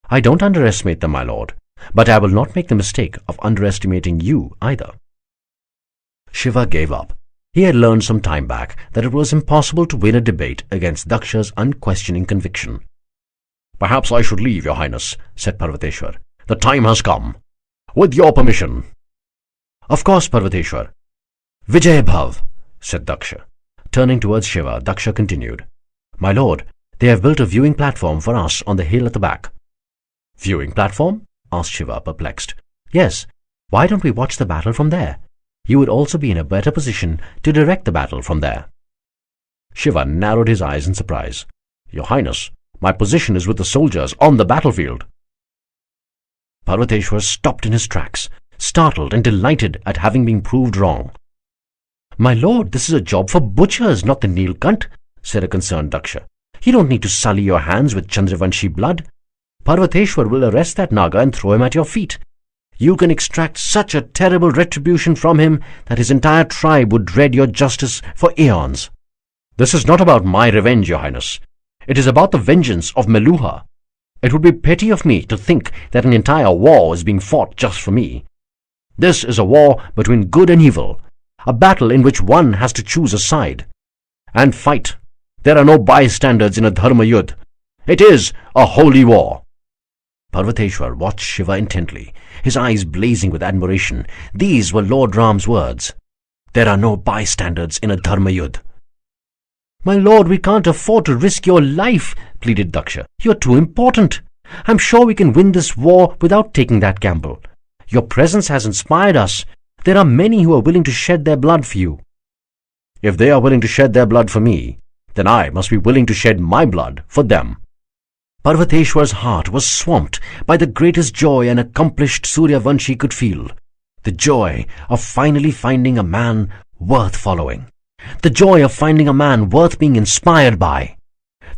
"I don't underestimate them, my lord, but I will not make the mistake of underestimating you either." Shiva gave up. He had learned some time back that it was impossible to win a debate against Daksha's unquestioning conviction. "Perhaps I should leave, Your Highness," said Parvateshwar. "The time has come. With your permission." "Of course, Parvateshwar." "Vijay Bhav," said Daksha. Turning towards Shiva, Daksha continued. "My lord, they have built a viewing platform for us on the hill at the back." "Viewing platform?" asked Shiva, perplexed. "Yes. Why don't we watch the battle from there? You would also be in a better position to direct the battle from there." Shiva narrowed his eyes in surprise. "Your Highness, my position is with the soldiers on the battlefield." Parvateshwar stopped in his tracks, startled and delighted at having been proved wrong. "My lord, this is a job for butchers, not the Neelkanth," said a concerned Daksha. "You don't need to sully your hands with Chandravanshi blood. Parvateshwar will arrest that Naga and throw him at your feet. You can extract such a terrible retribution from him that his entire tribe would dread your justice for aeons." "This is not about my revenge, Your Highness. It is about the vengeance of Meluha. It would be petty of me to think that an entire war is being fought just for me. This is a war between good and evil, a battle in which one has to choose a side and fight. There are no bystanders in a Dharmayudh. It is a holy war." Parvateshwar watched Shiva intently, his eyes blazing with admiration. These were Lord Ram's words. "There are no bystanders in a Dharmayudh." "My lord, we can't afford to risk your life," pleaded Daksha. "You're too important. I'm sure we can win this war without taking that gamble. Your presence has inspired us. There are many who are willing to shed their blood for you." "If they are willing to shed their blood for me, then I must be willing to shed my blood for them." Parvateshwar's heart was swamped by the greatest joy an accomplished Suryavanshi could feel. The joy of finally finding a man worth following. The joy of finding a man worth being inspired by.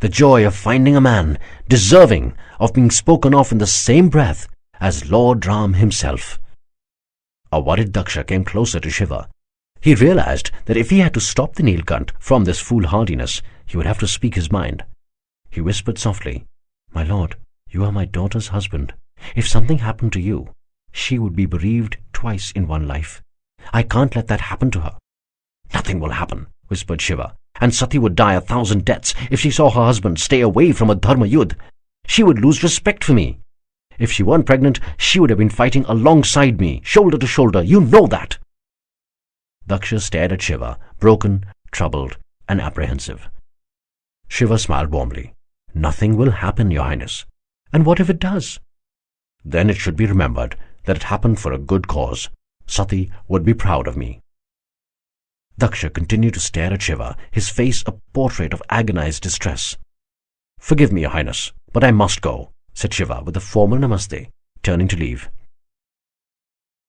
The joy of finding a man deserving of being spoken of in the same breath as Lord Ram himself. A worried Daksha came closer to Shiva. He realized that if he had to stop the Neelkanth from this foolhardiness, he would have to speak his mind. He whispered softly, "My lord, you are my daughter's husband. If something happened to you, she would be bereaved twice in one life. I can't let that happen to her." "Nothing will happen," whispered Shiva, "and Sati would die 1,000 deaths if she saw her husband stay away from a Dharmayudh. She would lose respect for me. If she weren't pregnant, she would have been fighting alongside me, shoulder to shoulder. You know that." Daksha stared at Shiva, broken, troubled, and apprehensive. Shiva smiled warmly. "Nothing will happen, Your Highness. And what if it does?" "Then it should be remembered that it happened for a good cause. Sati would be proud of me." Daksha continued to stare at Shiva, his face a portrait of agonized distress. "Forgive me, Your Highness, but I must go," said Shiva with a formal namaste, turning to leave.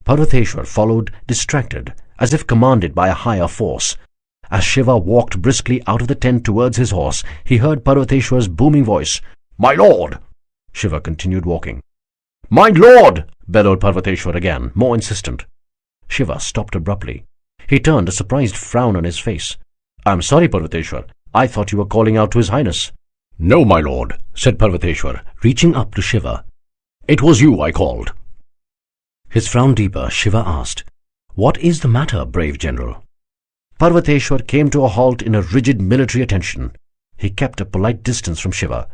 Parvateshwar followed, distracted, as if commanded by a higher force. As Shiva walked briskly out of the tent towards his horse, he heard Parvateshwar's booming voice. "My lord!" Shiva continued walking. "My lord!" bellowed Parvateshwar again, more insistent. Shiva stopped abruptly. He turned, a surprised frown on his face. "I'm sorry, Parvateshwar. I thought you were calling out to His Highness." "No, my lord," said Parvateshwar, reaching up to Shiva. "It was you I called." His frown deeper, Shiva asked, "What is the matter, brave general?" Parvateshwar came to a halt in a rigid military attention. He kept a polite distance from Shiva.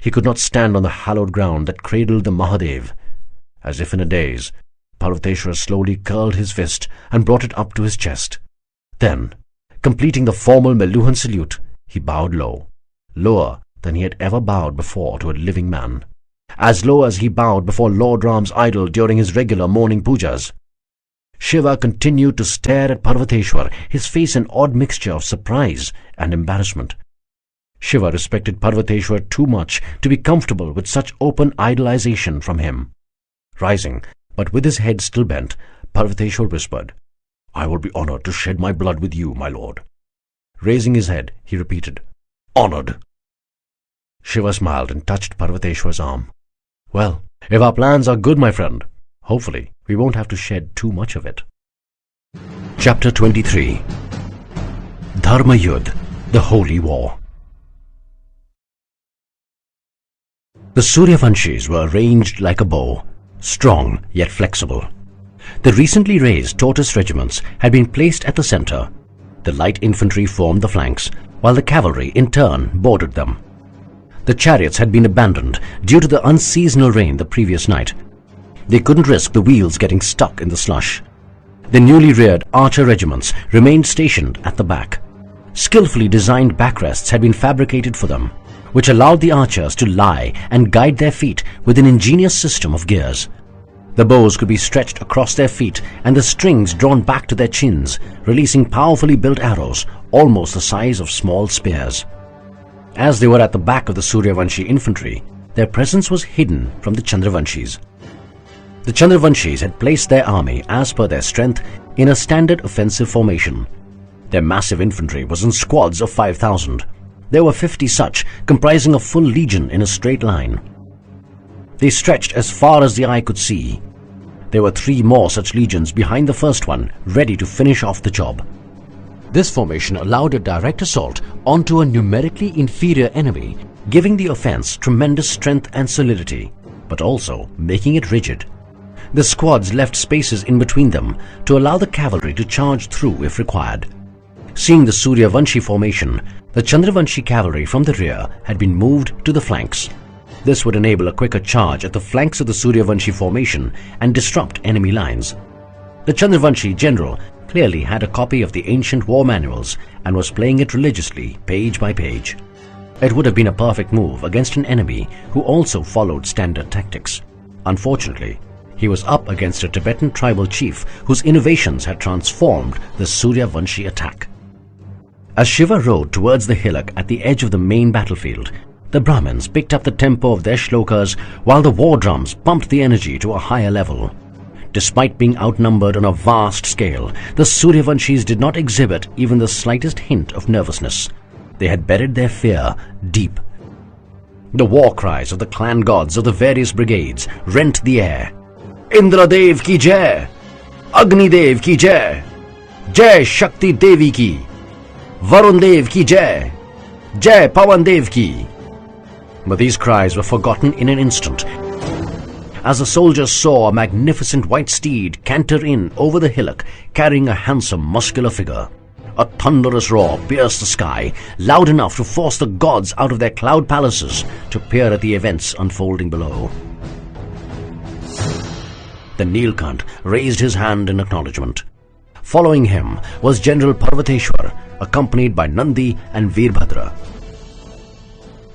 He could not stand on the hallowed ground that cradled the Mahadev. As if in a daze, Parvateshwar slowly curled his fist and brought it up to his chest. Then, completing the formal Meluhan salute, he bowed low, lower than he had ever bowed before to a living man, as low as he bowed before Lord Ram's idol during his regular morning pujas. Shiva continued to stare at Parvateshwar, his face an odd mixture of surprise and embarrassment. Shiva respected Parvateshwar too much to be comfortable with such open idolization from him. Rising, but with his head still bent, Parvateshwar whispered, "I will be honored to shed my blood with you, my lord." Raising his head, he repeated, "Honored." Shiva smiled and touched Parvateshwar's arm. "Well, if our plans are good, my friend, hopefully we won't have to shed too much of it." Chapter 23. Dharmayudh, the Holy War. The Suryavanshis were arranged like a bow, strong yet flexible. The recently raised tortoise regiments had been placed at the center. The light infantry formed the flanks, while the cavalry in turn bordered them. The chariots had been abandoned due to the unseasonal rain the previous night. They couldn't risk the wheels getting stuck in the slush. The newly reared archer regiments remained stationed at the back. Skillfully designed backrests had been fabricated for them, which allowed the archers to lie and guide their feet with an ingenious system of gears. The bows could be stretched across their feet and the strings drawn back to their chins, releasing powerfully built arrows almost the size of small spears. As they were at the back of the Suryavanshi infantry, their presence was hidden from the Chandravanshis. The Chandravanshis had placed their army as per their strength in a standard offensive formation. Their massive infantry was in squads of 5,000. There were 50 such, comprising a full legion in a straight line. They stretched as far as the eye could see. There were 3 more such legions behind the first one, ready to finish off the job. This formation allowed a direct assault onto a numerically inferior enemy, giving the offense tremendous strength and solidity, but also making it rigid. The squads left spaces in between them to allow the cavalry to charge through if required. Seeing the Suryavanshi formation, the Chandravanshi cavalry from the rear had been moved to the flanks. This would enable a quicker charge at the flanks of the Suryavanshi formation and disrupt enemy lines. The Chandravanshi general clearly had a copy of the ancient war manuals and was playing it religiously, page by page. It would have been a perfect move against an enemy who also followed standard tactics. Unfortunately, he was up against a Tibetan tribal chief whose innovations had transformed the Suryavanshi attack. As Shiva rode towards the hillock at the edge of the main battlefield, the Brahmins picked up the tempo of their shlokas while the war drums pumped the energy to a higher level. Despite being outnumbered on a vast scale, the Suryavanshis did not exhibit even the slightest hint of nervousness. They had buried their fear deep. The war cries of the clan gods of the various brigades rent the air. Indradev ki jai! Agni Dev ki jai! Jai Shakti Devi ki! Varun Dev ki jai! Jai Pawan Dev ki! But these cries were forgotten in an instant, as the soldiers saw a magnificent white steed canter in over the hillock carrying a handsome muscular figure. A thunderous roar pierced the sky, loud enough to force the gods out of their cloud palaces to peer at the events unfolding below. The Neelkanth raised his hand in acknowledgement. Following him was General Parvateshwar, accompanied by Nandi and Veerbhadra.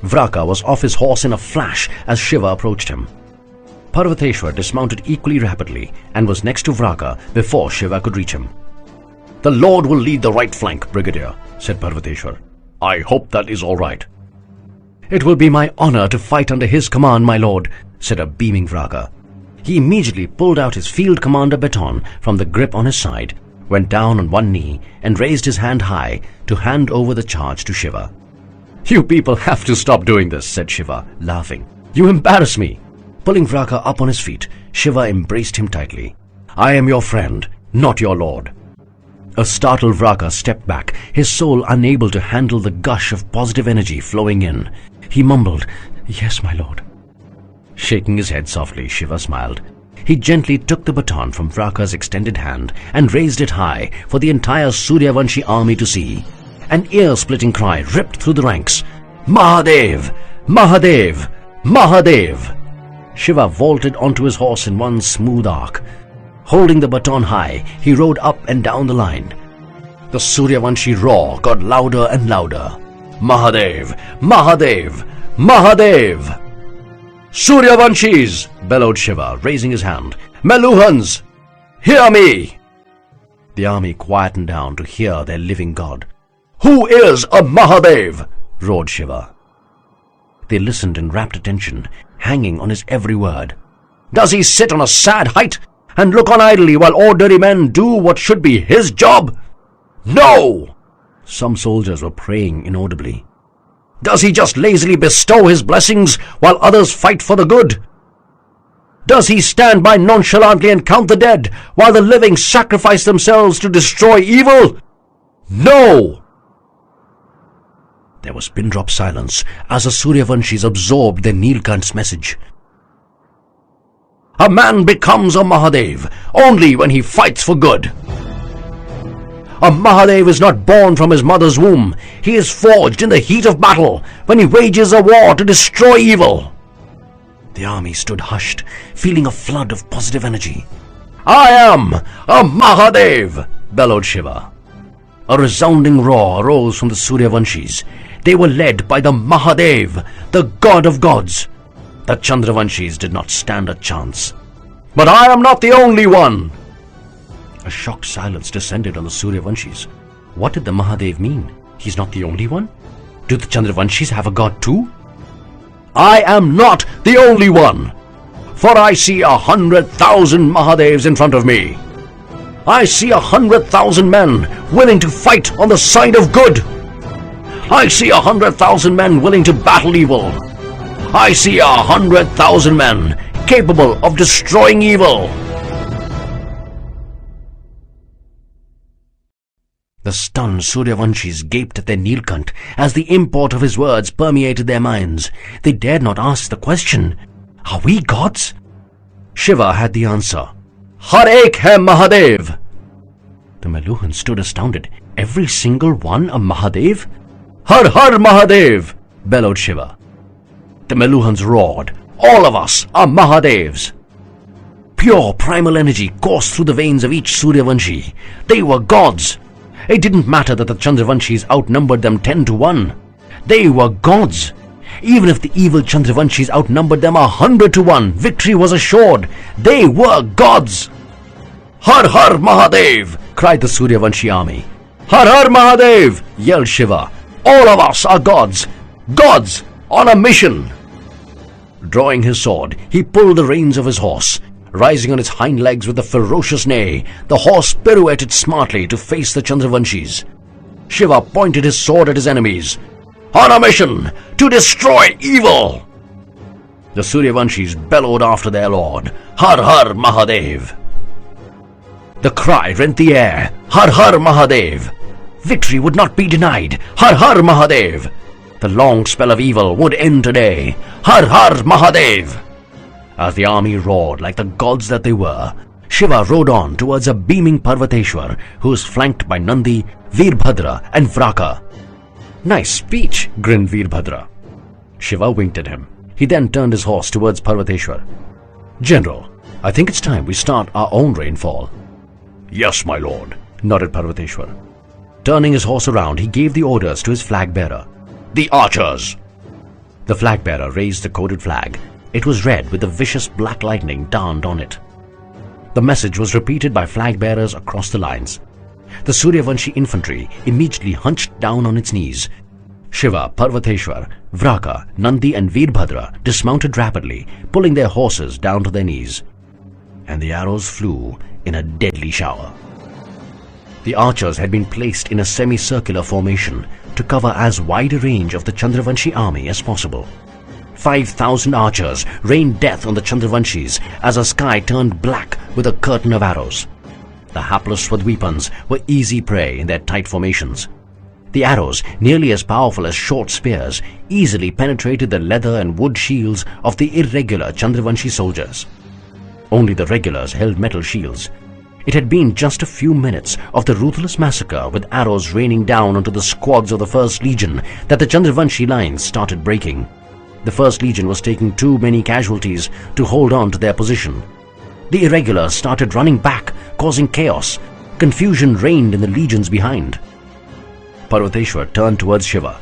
Vraka was off his horse in a flash as Shiva approached him. Parvateshwar dismounted equally rapidly and was next to Vraka before Shiva could reach him. "The Lord will lead the right flank, Brigadier," said Parvateshwar. "I hope that is all right." "It will be my honor to fight under his command, my lord," said a beaming Vraka. He immediately pulled out his field commander baton from the grip on his side, went down on one knee and raised his hand high to hand over the charge to Shiva. "You people have to stop doing this," said Shiva, laughing. "You embarrass me." Pulling Vraka up on his feet, Shiva embraced him tightly. "I am your friend, Not your lord." A startled Vraka stepped back, his soul unable to handle the gush of positive energy flowing in. He mumbled, "Yes, my lord." Shaking his head softly, Shiva smiled. He gently took the baton from Vraka's extended hand and raised it high for the entire Suryavanshi army to see. An ear-splitting cry ripped through the ranks. "Mahadev! Mahadev! Mahadev!" Shiva vaulted onto his horse in one smooth arc. Holding the baton high, he rode up and down the line. The Suryavanshi roar got louder and louder. "Mahadev! Mahadev! Mahadev!" "Suryavanshis!" bellowed Shiva, raising his hand. "Meluhans! Hear me!" The army quietened down to hear their living god. "Who is a Mahadev?" roared Shiva. They listened in rapt attention, hanging on his every word. "Does he sit on a sad height and look on idly while ordinary men do what should be his job? No!" Some soldiers were praying inaudibly. "Does he just lazily bestow his blessings while others fight for the good? Does he stand by nonchalantly and count the dead while the living sacrifice themselves to destroy evil? No!" There was pin-drop silence as the Suryavanshis absorbed their Neelkanth's message. "A man becomes a Mahadev only when he fights for good. A Mahadev is not born from his mother's womb. He is forged in the heat of battle when he wages a war to destroy evil." The army stood hushed, feeling a flood of positive energy. "I am a Mahadev!" bellowed Shiva. A resounding roar arose from the Suryavanshis. They were led by the Mahadev, the god of gods. The Chandravanshis did not stand a chance. "But I am not the only one!" A shocked silence descended on the Suryavanshis. What did the Mahadev mean? He's not the only one? Do the Chandravanshis have a god too? "I am not the only one, for I see 100,000 Mahadevs in front of me. I see 100,000 men willing to fight on the side of good. I see 100,000 men willing to battle evil. I see 100,000 men capable of destroying evil." The stunned Suryavanshis gaped at their Neelkanth as the import of his words permeated their minds. They dared not ask the question, "Are we gods?" Shiva had the answer. "Har ek hai Mahadev." The Meluhans stood astounded. Every single one a Mahadev? "Har Har Mahadev!" bellowed Shiva. The Meluhans roared. "All of us are Mahadevs." Pure primal energy coursed through the veins of each Suryavanshi. They were gods. It didn't matter that the Chandravanshis outnumbered them 10 to 1. They were gods. Even if the evil Chandravanshis outnumbered them 100 to 1, victory was assured. They were gods. "Har Har Mahadev!" cried the Suryavanshi army. "Har Har Mahadev!" yelled Shiva. "All of us are gods. Gods on a mission." Drawing his sword, he pulled the reins of his horse. Rising on its hind legs with a ferocious neigh, the horse pirouetted smartly to face the Chandravanshis. Shiva pointed his sword at his enemies. "On a mission to destroy evil!" The Suryavanshis bellowed after their lord, "Har Har Mahadev!" The cry rent the air, "Har Har Mahadev!" Victory would not be denied, "Har Har Mahadev!" The long spell of evil would end today, "Har Har Mahadev!" As the army roared like the gods that they were, Shiva rode on towards a beaming Parvateshwar who was flanked by Nandi, Veerbhadra and Vraka. "Nice speech," grinned Veerbhadra. Shiva winked at him. He then turned his horse towards Parvateshwar. "General, I think it's time we start our own rainfall." "Yes, my lord," nodded Parvateshwar. Turning his horse around, he gave the orders to his flag-bearer. "The archers!" The flag-bearer raised the coded flag. It was red with the vicious black lightning darned on it. The message was repeated by flag-bearers across the lines. The Suryavanshi infantry immediately hunched down on its knees. Shiva, Parvateshwar, Vraka, Nandi and Veerbhadra dismounted rapidly, pulling their horses down to their knees. And the arrows flew in a deadly shower. The archers had been placed in a semicircular formation to cover as wide a range of the Chandravanshi army as possible. 5,000 archers rained death on the Chandravanshis as the sky turned black with a curtain of arrows. The hapless Swadweepans were easy prey in their tight formations. The arrows, nearly as powerful as short spears, easily penetrated the leather and wood shields of the irregular Chandravanshi soldiers. Only the regulars held metal shields. It had been just a few minutes of the ruthless massacre with arrows raining down onto the squads of the First Legion that the Chandravanshi lines started breaking. The First Legion was taking too many casualties to hold on to their position. The irregulars started running back, causing chaos. Confusion reigned in the legions behind. Parvateshwar turned towards Shiva.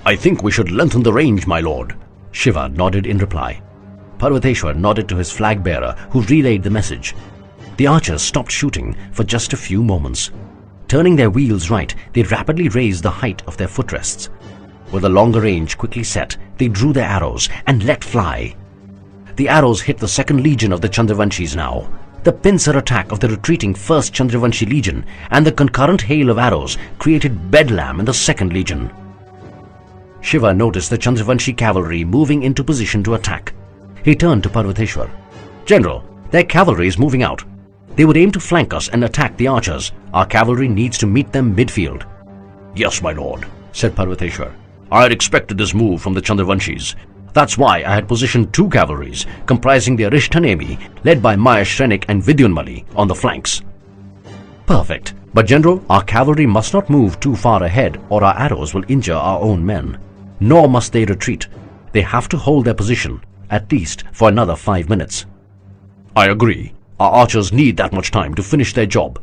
"I think we should lengthen the range, my lord." Shiva nodded in reply. Parvateshwar nodded to his flag-bearer, who relayed the message. The archers stopped shooting for just a few moments. Turning their wheels right, they rapidly raised the height of their footrests. With a longer range quickly set, they drew their arrows and let fly. The arrows hit the second legion of the Chandravanshis now. The pincer attack of the retreating first Chandravanshi legion and the concurrent hail of arrows created bedlam in the second legion. Shiva noticed the Chandravanshi cavalry moving into position to attack. He turned to Parvateshwar. "General, their cavalry is moving out. They would aim to flank us and attack the archers. Our cavalry needs to meet them midfield." "Yes, my lord," said Parvateshwar. "I had expected this move from the Chandravanshis. That's why I had positioned two cavalries, comprising the Arishthanemi, led by Maya Shrenik and Vidyunmali, on the flanks." "Perfect. But General, our cavalry must not move too far ahead or our arrows will injure our own men. Nor must they retreat. They have to hold their position, at least for another 5 minutes." "I agree. Our archers need that much time to finish their job."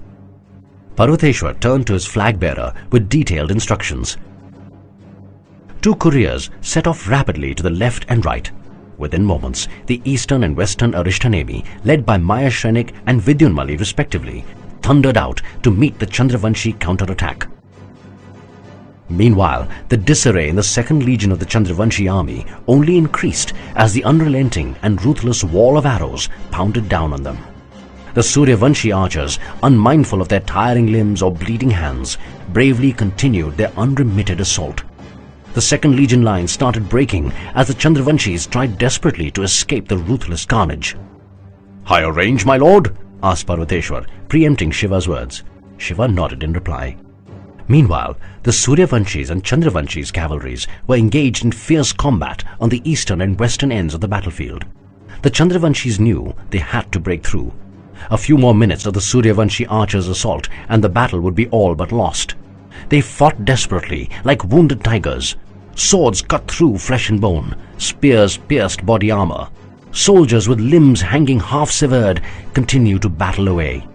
Parvateshwar turned to his flag-bearer with detailed instructions. Two couriers set off rapidly to the left and right. Within moments, the eastern and western Arishthanemi, led by Maya Shrenik and Vidyunmali respectively, thundered out to meet the Chandravanshi counterattack. Meanwhile, the disarray in the second legion of the Chandravanshi army only increased as the unrelenting and ruthless wall of arrows pounded down on them. The Suryavanshi archers, unmindful of their tiring limbs or bleeding hands, bravely continued their unremitted assault. The second legion line started breaking as the Chandravanshis tried desperately to escape the ruthless carnage. "Higher range, my lord?" asked Parvateshwar, preempting Shiva's words. Shiva nodded in reply. Meanwhile, the Suryavanshis and Chandravanshis cavalries were engaged in fierce combat on the eastern and western ends of the battlefield. The Chandravanshis knew they had to break through. A few more minutes of the Suryavanshi archers' assault and the battle would be all but lost. They fought desperately, like wounded tigers. Swords cut through flesh and bone. Spears pierced body armor. Soldiers with limbs hanging half-severed continued to battle away.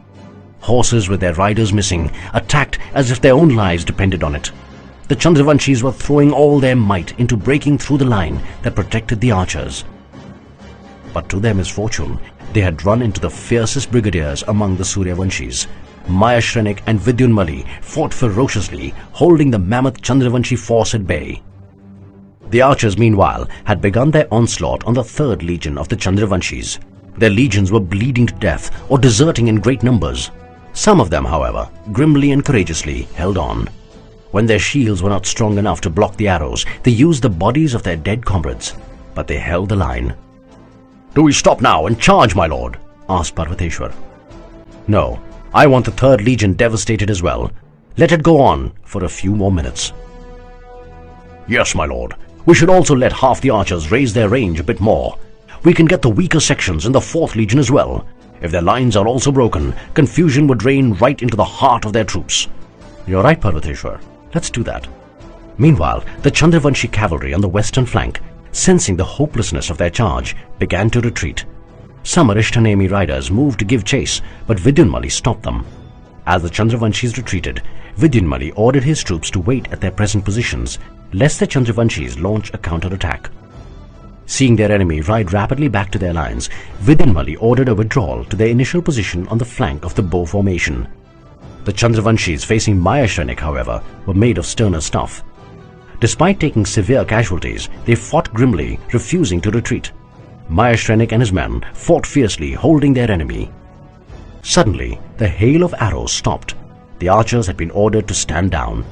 Horses with their riders missing attacked as if their own lives depended on it. The Chandravanshis were throwing all their might into breaking through the line that protected the archers. But to their misfortune, they had run into the fiercest brigadiers among the Suryavanshis. Maya Shrenik and Vidyunmali fought ferociously, holding the mammoth Chandravanshi force at bay. The archers, meanwhile, had begun their onslaught on the third legion of the Chandravanshis. Their legions were bleeding to death or deserting in great numbers. Some of them, however, grimly and courageously held on. When their shields were not strong enough to block the arrows, they used the bodies of their dead comrades, but they held the line. "Do we stop now and charge, my lord?" asked Parvateshwar. "No. I want the third legion devastated as well. Let it go on for a few more minutes." "Yes, my lord. We should also let half the archers raise their range a bit more. We can get the weaker sections in the fourth legion as well. If their lines are also broken, confusion would reign right into the heart of their troops." "You're right, Parvateshwar. Let's do that." Meanwhile, the Chandravanshi cavalry on the western flank, sensing the hopelessness of their charge, began to retreat. Some Arishthanemi riders moved to give chase, but Vidyunmali stopped them. As the Chandravanshis retreated, Vidyunmali ordered his troops to wait at their present positions, lest the Chandravanshis launch a counterattack. Seeing their enemy ride rapidly back to their lines, Vidyunmali ordered a withdrawal to their initial position on the flank of the bow formation. The Chandravanshis facing Maya Shrenik, however, were made of sterner stuff. Despite taking severe casualties, they fought grimly, refusing to retreat. Maya Shrenik and his men fought fiercely, holding their enemy. Suddenly, the hail of arrows stopped. The archers had been ordered to stand down.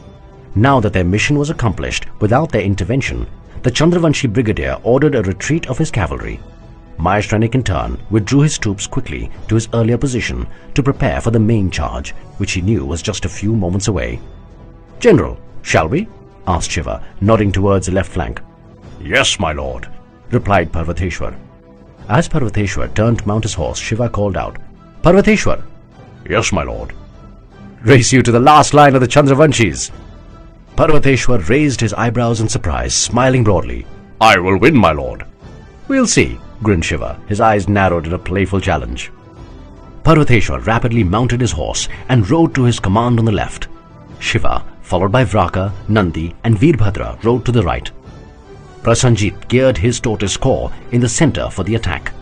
Now that their mission was accomplished without their intervention, the Chandravanshi brigadier ordered a retreat of his cavalry. Maheshtranik in turn withdrew his troops quickly to his earlier position to prepare for the main charge, which he knew was just a few moments away. "General, shall we?" asked Shiva, nodding towards the left flank. "Yes, my lord," replied Parvateshwar. As Parvateshwar turned to mount his horse, Shiva called out, "Parvateshwar!" "Yes, my lord." "Race you to the last line of the Chandravanshis." Parvateshwar raised his eyebrows in surprise, smiling broadly. "I will win, my lord." "We'll see," grinned Shiva, his eyes narrowed in a playful challenge. Parvateshwar rapidly mounted his horse and rode to his command on the left. Shiva, followed by Vraka, Nandi and Veerbhadra, rode to the right. Prasanjit geared his tortoise core in the center for the attack.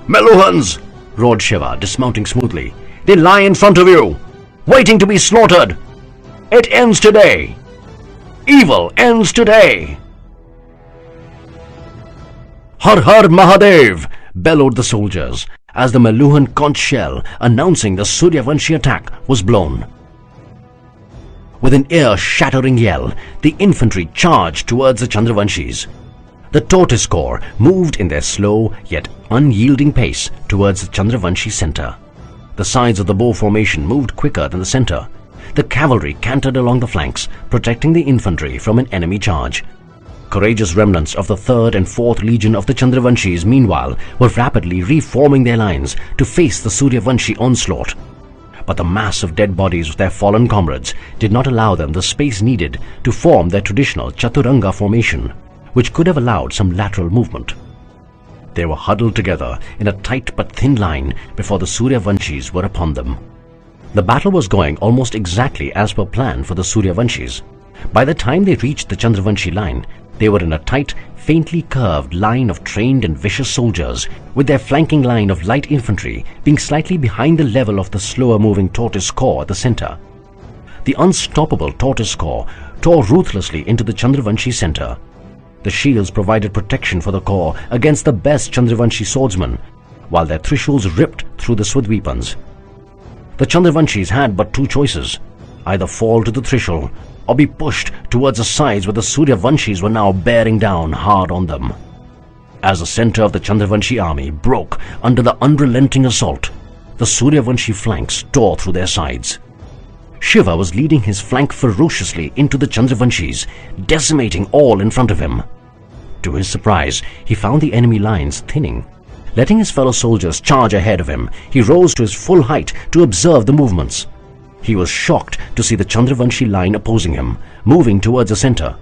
"Meluhans!" roared Shiva, dismounting smoothly. "They lie in front of you, waiting to be slaughtered. It ends today. Evil ends today." "Har Har Mahadev!" bellowed the soldiers as the Meluhan conch shell announcing the Suryavanshi attack was blown. With an ear-shattering yell, the infantry charged towards the Chandravanshis. The tortoise corps moved in their slow yet unyielding pace towards the Chandravanshi center. The sides of the bow formation moved quicker than the center. The cavalry cantered along the flanks, protecting the infantry from an enemy charge. Courageous remnants of the 3rd and 4th Legion of the Chandravanshis, meanwhile, were rapidly reforming their lines to face the Suryavanshi onslaught. But the mass of dead bodies of their fallen comrades did not allow them the space needed to form their traditional Chaturanga formation, which could have allowed some lateral movement. They were huddled together in a tight but thin line before the Suryavanshis were upon them. The battle was going almost exactly as per plan for the Suryavanshis. By the time they reached the Chandravanshi line, they were in a tight, faintly curved line of trained and vicious soldiers, with their flanking line of light infantry being slightly behind the level of the slower-moving tortoise corps at the center. The unstoppable tortoise corps tore ruthlessly into the Chandravanshi center. The shields provided protection for the corps against the best Chandravanshi swordsmen, while their trishuls ripped through the Swadweapons. The Chandravanshis had but two choices: either fall to the trishul or be pushed towards the sides where the Suryavanshis were now bearing down hard on them. As the center of the Chandravanshi army broke under the unrelenting assault, the Suryavanshi flanks tore through their sides. Shiva was leading his flank ferociously into the Chandravanshis, decimating all in front of him. To his surprise, he found the enemy lines thinning. Letting his fellow soldiers charge ahead of him, he rose to his full height to observe the movements. He was shocked to see the Chandravanshi line opposing him, moving towards the center.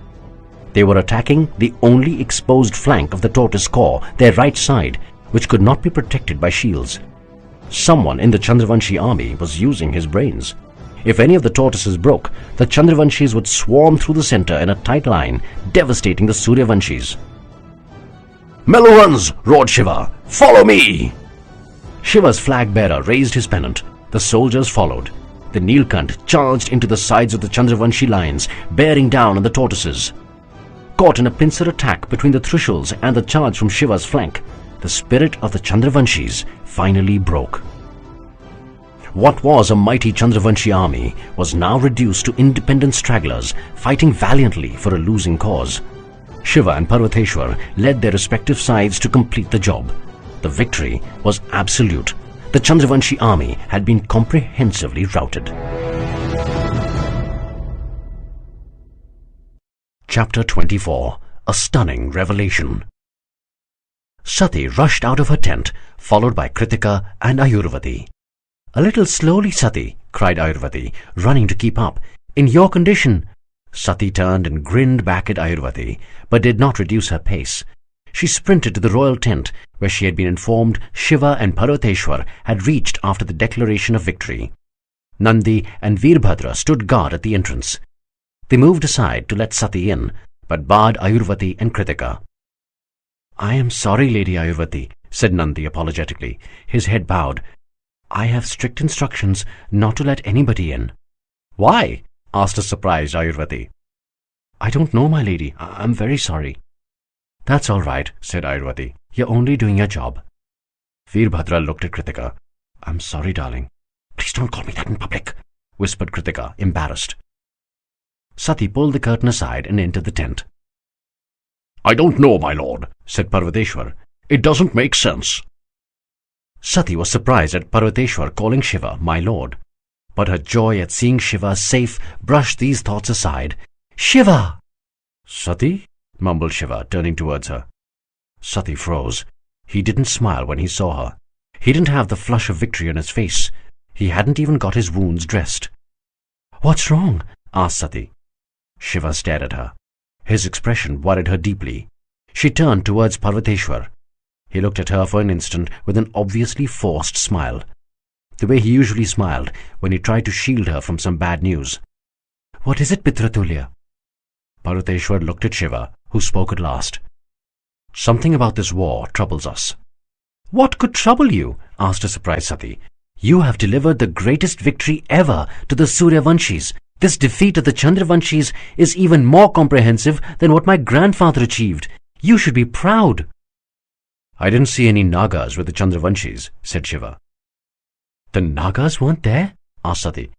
They were attacking the only exposed flank of the tortoise corps, their right side, which could not be protected by shields. Someone in the Chandravanshi army was using his brains. If any of the tortoises broke, the Chandravanshis would swarm through the center in a tight line, devastating the Suryavanshis. "Meluhans!" roared Shiva. "Follow me!" Shiva's flag-bearer raised his pennant. The soldiers followed. The Neelkanth charged into the sides of the Chandravanshi lines, bearing down on the tortoises. Caught in a pincer attack between the trishuls and the charge from Shiva's flank, the spirit of the Chandravanshis finally broke. What was a mighty Chandravanshi army was now reduced to independent stragglers fighting valiantly for a losing cause. Shiva and Parvateshwar led their respective sides to complete the job. The victory was absolute. The Chandravanshi army had been comprehensively routed. Chapter 24. A Stunning Revelation. Sati rushed out of her tent, followed by Kritika and Ayurvati. "A little slowly, Sati," cried Ayurvati, running to keep up. "In your condition." Sati turned and grinned back at Ayurvati, but did not reduce her pace. She sprinted to the royal tent, where she had been informed Shiva and Parvateshwar had reached after the declaration of victory. Nandi and Veerbhadra stood guard at the entrance. They moved aside to let Sati in, but barred Ayurvati and Kritika. "I am sorry, Lady Ayurvati," said Nandi apologetically, his head bowed. "I have strict instructions not to let anybody in." "Why?" asked a surprised Ayurvati. "I don't know, my lady. I'm very sorry." "That's all right," said Ayurvati. "You're only doing your job." Veerbhadra looked at Kritika. "I'm sorry, darling." "Please don't call me that in public," whispered Kritika, embarrassed. Sati pulled the curtain aside and entered the tent. "I don't know, my lord," said Parvateshwar. It doesn't make sense." Sati was surprised at Parvateshwar calling Shiva my lord, but her joy at seeing Shiva safe brushed these thoughts aside. "Shiva!" "Sati?" mumbled Shiva, turning towards her. Sati froze. He didn't smile when he saw her. He didn't have the flush of victory on his face. He hadn't even got his wounds dressed. "What's wrong?" asked Sati. Shiva stared at her. His expression worried her deeply. She turned towards Parvateshwar. He looked at her for an instant with an obviously forced smile, the way he usually smiled when he tried to shield her from some bad news. "What is it, Pitratulya?" Parvateshwar looked at Shiva, who spoke at last. "Something about this war troubles us." "What could trouble you?" asked a surprised Sati. "You have delivered the greatest victory ever to the Suryavanshis. This defeat of the Chandravanshis is even more comprehensive than what my grandfather achieved. You should be proud." "I didn't see any Nagas with the Chandravanshis," said Shiva. "The Nagas weren't there?" asked Sati.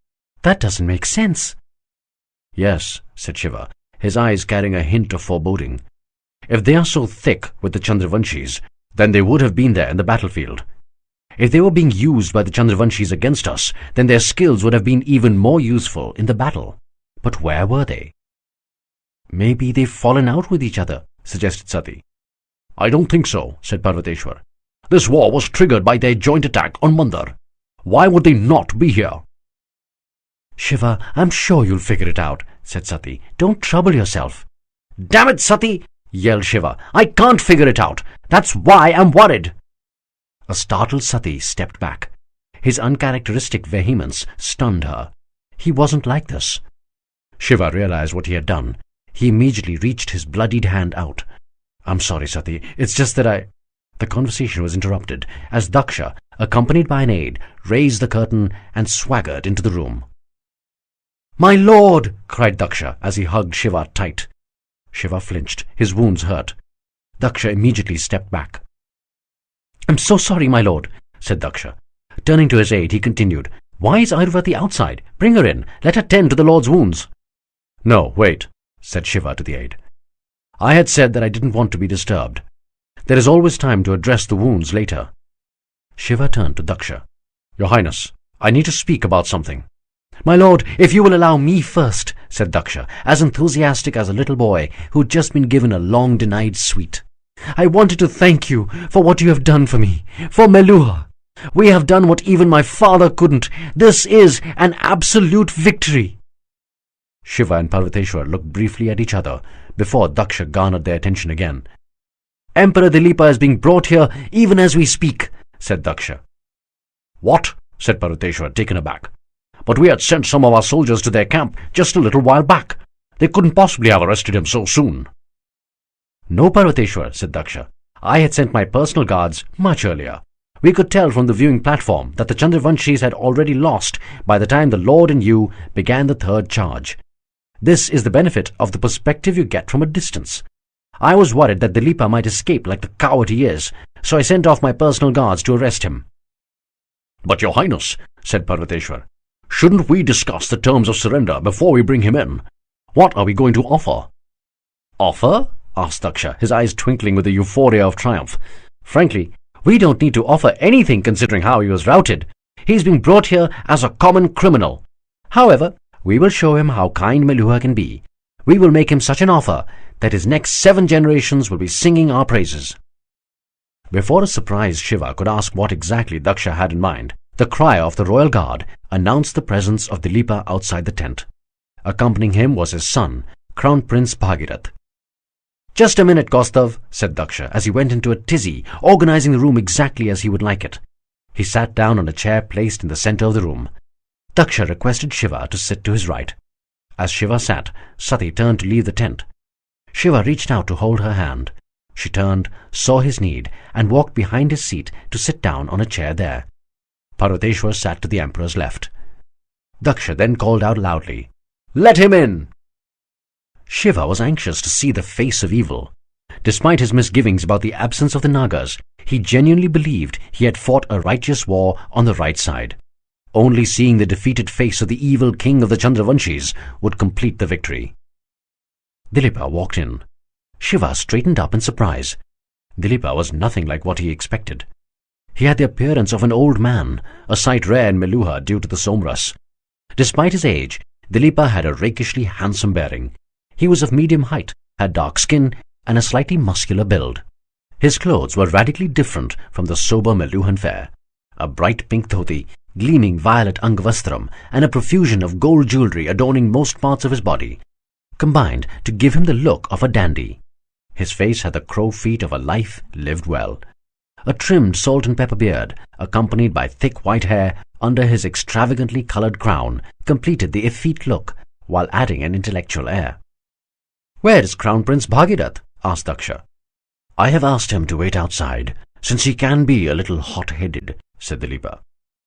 "That doesn't make sense." "Yes," said Shiva, his eyes carrying a hint of foreboding. "If they are so thick with the Chandravanshis, then they would have been there in the battlefield. If they were being used by the Chandravanshis against us, then their skills would have been even more useful in the battle. But where were they?" "Maybe they've fallen out with each other," suggested Sati. "I don't think so," said Parvateshwar. "This war was triggered by their joint attack on Mandar. Why would they not be here?" "Shiva, I'm sure you'll figure it out," said Sati. "Don't trouble yourself." "Damn it, Sati!" yelled Shiva. "I can't figure it out. That's why I'm worried." A startled Sati stepped back. His uncharacteristic vehemence stunned her. He wasn't like this. Shiva realized what he had done. He immediately reached his bloodied hand out. "I'm sorry, Sati. It's just that I—" The conversation was interrupted as Daksha, accompanied by an aide, raised the curtain and swaggered into the room. "My lord!" cried Daksha as he hugged Shiva tight. Shiva flinched. His wounds hurt. Daksha immediately stepped back. "I'm so sorry, my lord," said Daksha. Turning to his aide, he continued, "Why is Airvati outside? Bring her in. Let her tend to the lord's wounds." "No, wait," said Shiva to the aide. "I had said that I didn't want to be disturbed. There is always time to address the wounds later." Shiva turned to Daksha. "Your Highness, I need to speak about something." "My lord, if you will allow me first," said Daksha, as enthusiastic as a little boy who'd just been given a long-denied sweet. "I wanted to thank you for what you have done for me, for Meluha. We have done what even my father couldn't. This is an absolute victory." Shiva and Parvateshwar looked briefly at each other before Daksha garnered their attention again. "Emperor Dilipa is being brought here even as we speak," said Daksha. "What?" said Parvateshwar, taken aback. "But we had sent some of our soldiers to their camp just a little while back. They couldn't possibly have arrested him so soon." "No, Parvateshwar," said Daksha. "I had sent my personal guards much earlier. We could tell from the viewing platform that the Chandravanshis had already lost by the time the Lord and you began the third charge. This is the benefit of the perspective you get from a distance. I was worried that Dilipa might escape like the coward he is, so I sent off my personal guards to arrest him." "But, Your Highness," said Parvateshwar, "shouldn't we discuss the terms of surrender before we bring him in? What are we going to offer?" "Offer?" asked Daksha, his eyes twinkling with the euphoria of triumph. "Frankly, we don't need to offer anything considering how he was routed. He's being brought here as a common criminal. However, we will show him how kind Meluha can be. We will make him such an offer that his next 7 generations will be singing our praises." Before a surprised Shiva could ask what exactly Daksha had in mind, the crier of the royal guard announced the presence of Dilipa outside the tent. Accompanying him was his son, Crown Prince Bhagirath. "Just a minute, Kaustav," said Daksha as he went into a tizzy, organizing the room exactly as he would like it. He sat down on a chair placed in the center of the room. Daksha requested Shiva to sit to his right. As Shiva sat, Sati turned to leave the tent. Shiva reached out to hold her hand. She turned, saw his need, and walked behind his seat to sit down on a chair there. Parvateshwar sat to the emperor's left. Daksha then called out loudly, "Let him in!" Shiva was anxious to see the face of evil. Despite his misgivings about the absence of the Nagas, he genuinely believed he had fought a righteous war on the right side. Only seeing the defeated face of the evil king of the Chandravanshis would complete the victory. Dilipa walked in. Shiva straightened up in surprise. Dilipa was nothing like what he expected. He had the appearance of an old man, a sight rare in Meluha due to the Somras. Despite his age, Dilipa had a rakishly handsome bearing. He was of medium height, had dark skin, and a slightly muscular build. His clothes were radically different from the sober Meluhan fare. A bright pink dhoti, gleaming violet angavastram, and a profusion of gold jewellery adorning most parts of his body, combined to give him the look of a dandy. His face had the crow feet of a life lived well. A trimmed salt and pepper beard, accompanied by thick white hair under his extravagantly coloured crown, completed the effete look, while adding an intellectual air. "Where is Crown Prince Bhagirath?" asked Daksha. "I have asked him to wait outside, since he can be a little hot-headed," said Dilipa.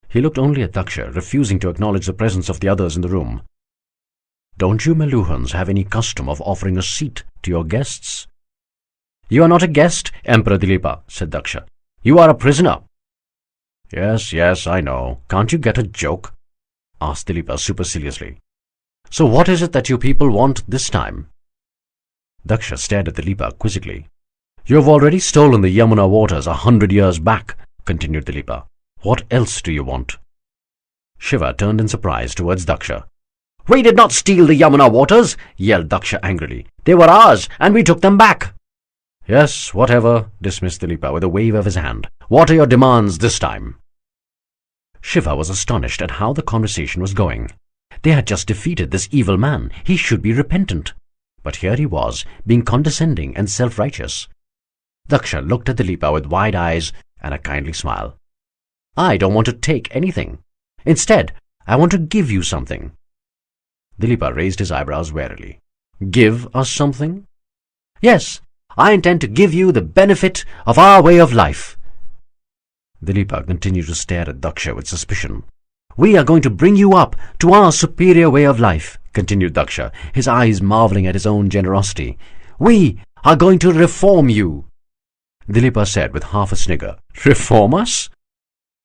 He looked only at Daksha, refusing to acknowledge the presence of the others in the room. "Don't you Meluhans have any custom of offering a seat to your guests?" "You are not a guest, Emperor Dilipa," said Daksha. "You are a prisoner." Yes, I know. Can't you get a joke?" asked Dilipa superciliously. "So what is it that you people want this time?" Daksha stared at Dilipa quizzically. "You have already stolen the Yamuna waters 100 years back," continued Dilipa. "What else do you want?" Shiva turned in surprise towards Daksha. "We did not steal the Yamuna waters," yelled Daksha angrily. "They were ours, and we took them back." "Yes, whatever," dismissed Dilipa with a wave of his hand. "What are your demands this time?" Shiva was astonished at how the conversation was going. They had just defeated this evil man. He should be repentant. But here he was, being condescending and self-righteous. Daksha looked at Dilipa with wide eyes and a kindly smile. "I don't want to take anything. Instead, I want to give you something." Dilipa raised his eyebrows warily. "Give us something?" "Yes, I intend to give you the benefit of our way of life." Dilipa continued to stare at Daksha with suspicion. "We are going to bring you up to our superior way of life," continued Daksha, his eyes marvelling at his own generosity. "We are going to reform you." Dilipa said with half a snigger, "Reform us?"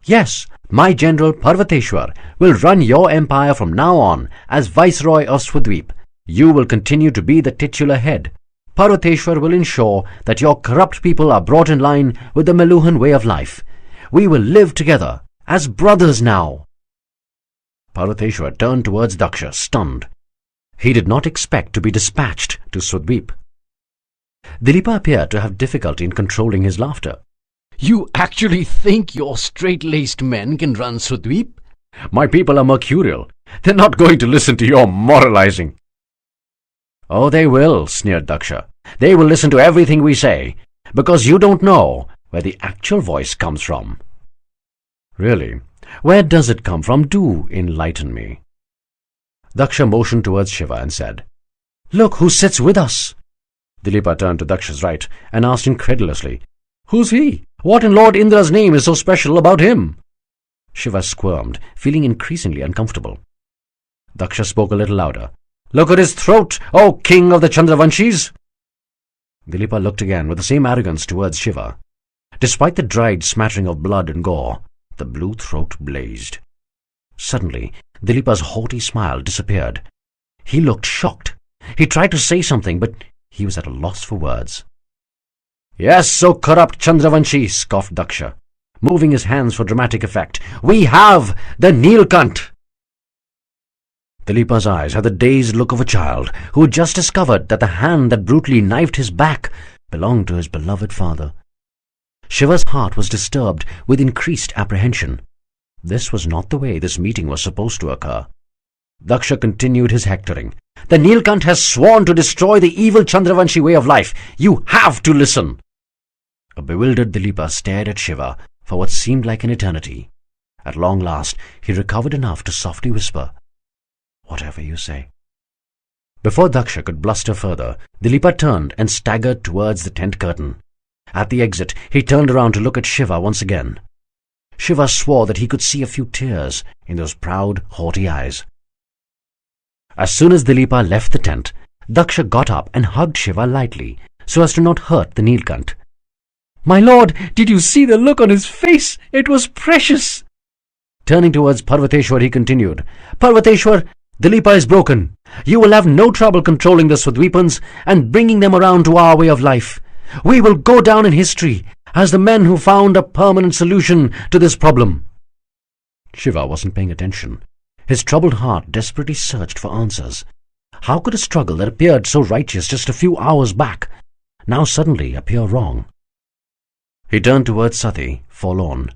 "Yes, my general Parvateshwar will run your empire from now on as Viceroy of Swadweep. You will continue to be the titular head. Parvateshwar will ensure that your corrupt people are brought in line with the Meluhan way of life. We will live together as brothers now." Parvateshwar turned towards Daksha, stunned. He did not expect to be dispatched to Swadweep. Dilipa appeared to have difficulty in controlling his laughter. "You actually think your straight-laced men can run Swadweep? My people are mercurial. They're not going to listen to your moralizing." "Oh, they will," sneered Daksha. "They will listen to everything we say, because you don't know where the actual voice comes from." "Really? Where does it come from? Do enlighten me." Daksha motioned towards Shiva and said, "Look who sits with us." Dilipa turned to Daksha's right and asked incredulously, "Who's he? What in Lord Indra's name is so special about him?" Shiva squirmed, feeling increasingly uncomfortable. Daksha spoke a little louder. "Look at his throat, O king of the Chandravanshis!" Dilipa looked again with the same arrogance towards Shiva. Despite the dried smattering of blood and gore, the blue throat blazed. Suddenly, Dilipa's haughty smile disappeared. He looked shocked. He tried to say something, but he was at a loss for words. "Yes, O corrupt Chandravanshi," scoffed Daksha, moving his hands for dramatic effect. "We have the Neelkanth!" Dilipa's eyes had the dazed look of a child who had just discovered that the hand that brutally knifed his back belonged to his beloved father. Shiva's heart was disturbed with increased apprehension. This was not the way this meeting was supposed to occur. Daksha continued his hectoring. "The Neelkanth has sworn to destroy the evil Chandravanshi way of life. You have to listen." A bewildered Dilipa stared at Shiva for what seemed like an eternity. At long last, he recovered enough to softly whisper, "Whatever you say." Before Daksha could bluster further, Dilipa turned and staggered towards the tent curtain. At the exit, he turned around to look at Shiva once again. Shiva swore that he could see a few tears in those proud, haughty eyes. As soon as Dilipa left the tent, Daksha got up and hugged Shiva lightly, so as to not hurt the Neelkanth. "My lord, did you see the look on his face? It was precious." Turning towards Parvateshwar, he continued, "Parvateshwar, Dilipa is broken. You will have no trouble controlling the Swadweepans and bringing them around to our way of life. We will go down in history as the men who found a permanent solution to this problem." Shiva wasn't paying attention. His troubled heart desperately searched for answers. How could a struggle that appeared so righteous just a few hours back now suddenly appear wrong? He turned towards Sati, forlorn.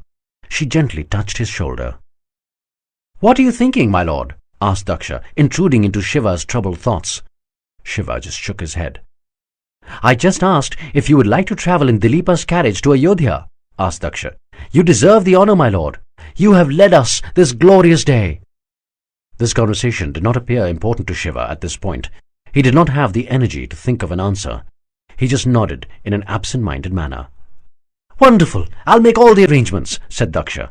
She gently touched his shoulder. "What are you thinking, my lord?" asked Daksha, intruding into Shiva's troubled thoughts. Shiva just shook his head. "I just asked if you would like to travel in Dileepa's carriage to Ayodhya," asked Daksha. "You deserve the honor, my lord. You have led us this glorious day." This conversation did not appear important to Shiva at this point. He did not have the energy to think of an answer. He just nodded in an absent-minded manner. "Wonderful! I'll make all the arrangements," said Daksha.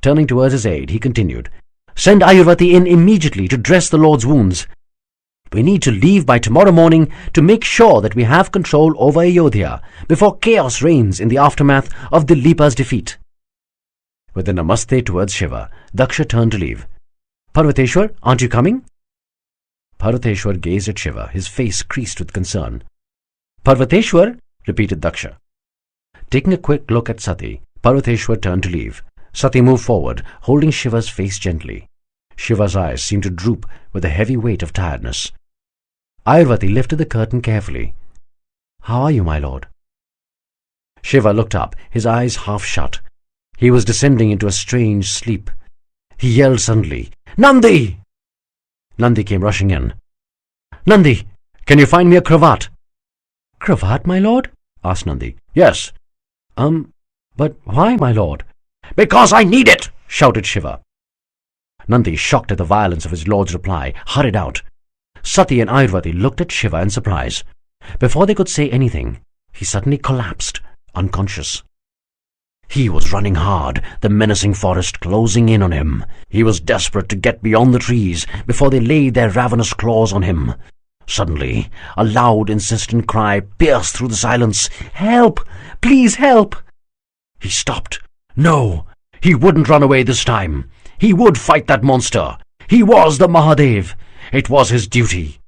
Turning towards his aide, he continued, "Send Ayurvati in immediately to dress the Lord's wounds. We need to leave by tomorrow morning to make sure that we have control over Ayodhya before chaos reigns in the aftermath of Dileepa's defeat." With a namaste towards Shiva, Daksha turned to leave. "Parvateshwar, aren't you coming?" Parvateshwar gazed at Shiva, his face creased with concern. "Parvateshwar," repeated Daksha. Taking a quick look at Sati, Parvateshwar turned to leave. Sati moved forward, holding Shiva's face gently. Shiva's eyes seemed to droop with a heavy weight of tiredness. Ayurvati lifted the curtain carefully. "How are you, my lord?" Shiva looked up, his eyes half shut. He was descending into a strange sleep. He yelled suddenly, "Nandi!" Nandi came rushing in. "Nandi, can you find me a cravat?" "Cravat, my lord?" asked Nandi. "Yes." But why, my lord?" "Because I need it!" shouted Shiva. Nandi, shocked at the violence of his lord's reply, hurried out. Sati and Ayurvati looked at Shiva in surprise. Before they could say anything, he suddenly collapsed, unconscious. He was running hard, the menacing forest closing in on him. He was desperate to get beyond the trees before they laid their ravenous claws on him. Suddenly, a loud, insistent cry pierced through the silence. "Help! Please help!" He stopped. No, he wouldn't run away this time. He would fight that monster. He was the Mahadev. It was his duty.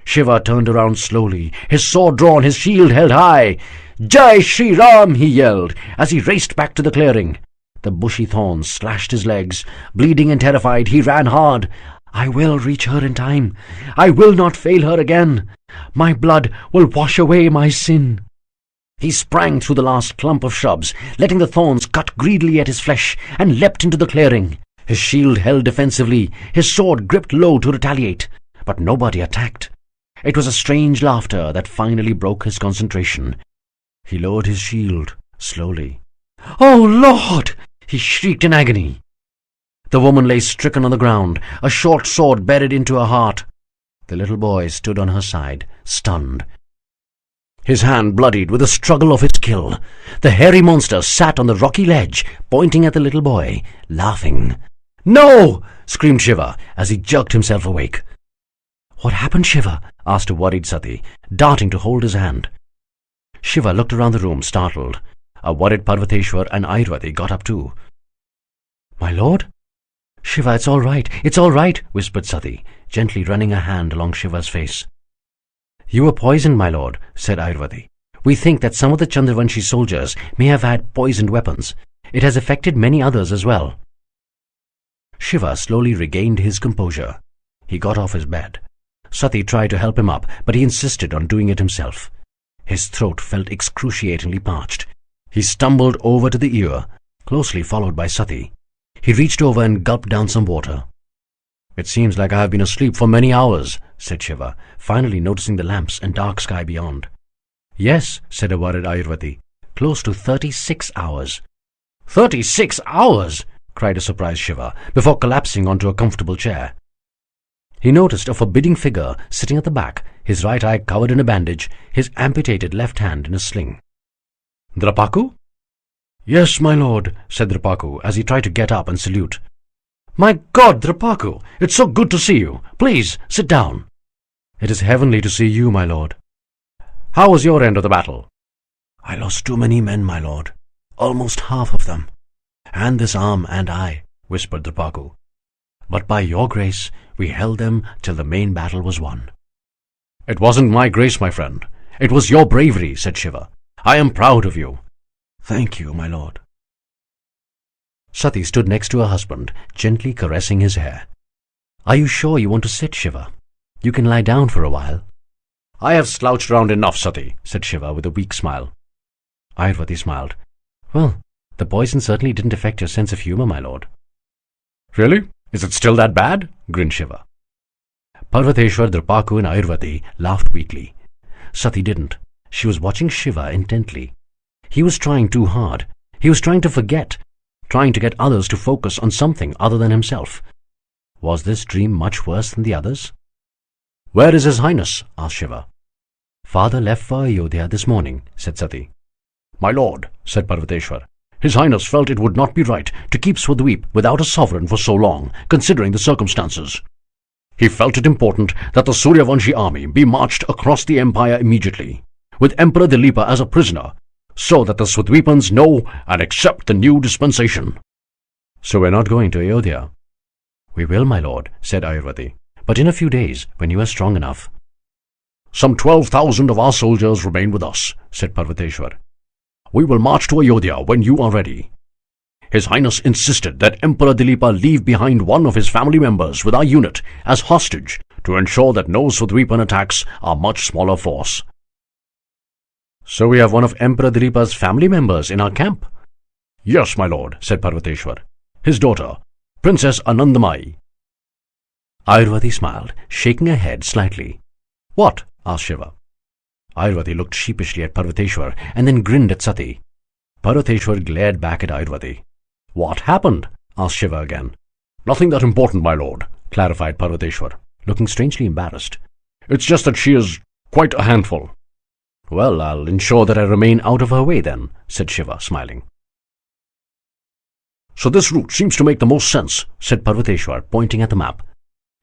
Shiva turned around slowly, his sword drawn, his shield held high. "Jai Shri Ram!" he yelled as he raced back to the clearing. The bushy thorns slashed his legs. Bleeding and terrified, he ran hard. "I will reach her in time. I will not fail her again. My blood will wash away my sin." He sprang through the last clump of shrubs, letting the thorns cut greedily at his flesh, and leapt into the clearing. His shield held defensively, his sword gripped low to retaliate, but nobody attacked. It was a strange laughter that finally broke his concentration. He lowered his shield slowly. "Oh, Lord!" he shrieked in agony. The woman lay stricken on the ground, a short sword buried into her heart. The little boy stood on her side, stunned. His hand bloodied with the struggle of his kill. The hairy monster sat on the rocky ledge, pointing at the little boy, laughing. "No!" screamed Shiva as he jerked himself awake. "What happened, Shiva?" asked a worried Sati, darting to hold his hand. Shiva looked around the room, startled. A worried Parvateshwar and Ayurvati got up too. "My lord?" "Shiva, it's all right," whispered Sati, gently running a hand along Shiva's face. "You were poisoned, my lord," said Ayurvati. "We think that some of the Chandravanshi soldiers may have had poisoned weapons. It has affected many others as well." Shiva slowly regained his composure. He got off his bed. Sati tried to help him up, but he insisted on doing it himself. His throat felt excruciatingly parched. He stumbled over to the ear, closely followed by Sati. He reached over and gulped down some water. "It seems like I have been asleep for many hours," said Shiva, finally noticing the lamps and dark sky beyond. "Yes," said a worried Ayurvati, "close to 36 hours." 36 hours! Cried a surprised Shiva, before collapsing onto a comfortable chair. He noticed a forbidding figure sitting at the back, his right eye covered in a bandage, his amputated left hand in a sling. "Drapaku?" "Yes, my lord," said Drapaku as he tried to get up and salute. "My God, Drapaku, it's so good to see you. Please, sit down." "It is heavenly to see you, my lord." "How was your end of the battle?" "I lost too many men, my lord. Almost half of them. And this arm and I," whispered Drapaku. "But by your grace, we held them till the main battle was won." "It wasn't my grace, my friend. It was your bravery," said Shiva. I am proud of you." "Thank you, my lord." Sati stood next to her husband, gently caressing his hair. "Are you sure you want to sit, Shiva? You can lie down for a while." "I have slouched around enough, Sati," said Shiva with a weak smile. Ayurvati smiled. "Well, the poison certainly didn't affect your sense of humor, my lord." "Really? Is it still that bad?" grinned Shiva. Parvateshwar, Drapaku and Ayurvati laughed weakly. Sati didn't. She was watching Shiva intently. He was trying too hard. He was trying to forget, trying to get others to focus on something other than himself. Was this dream much worse than the others? "Where is His Highness?" asked Shiva. "Father left for Ayodhya this morning," said Sati. "My lord," said Parvateshwar, "His Highness felt it would not be right to keep Swadweep without a sovereign for so long, considering the circumstances. He felt it important that the Suryavanshi army be marched across the empire immediately, with Emperor Dilipa as a prisoner, so that the Swadweepans know and accept the new dispensation." "So we're not going to Ayodhya?" "We will, my lord," said Ayurvati, "but in a few days, when you are strong enough." "Some 12,000 of our soldiers remain with us," said Parvateshwar. "We will march to Ayodhya when you are ready. His Highness insisted that Emperor Dilipa leave behind one of his family members with our unit as hostage to ensure that no Swadweepan attacks our much smaller force." "So we have one of Emperor Dilipa's family members in our camp?" "Yes, my lord," said Parvateshwar. "His daughter, Princess Anandamai." Ayurvati smiled, shaking her head slightly. "What?" asked Shiva. Ayurvati looked sheepishly at Parvateshwar and then grinned at Sati. Parvateshwar glared back at Ayurvati. "What happened?" asked Shiva again. "Nothing that important, my lord," clarified Parvateshwar, looking strangely embarrassed. "It's just that she is quite a handful." "Well, I'll ensure that I remain out of her way then," said Shiva, smiling. "So this route seems to make the most sense," said Parvateshwar, pointing at the map.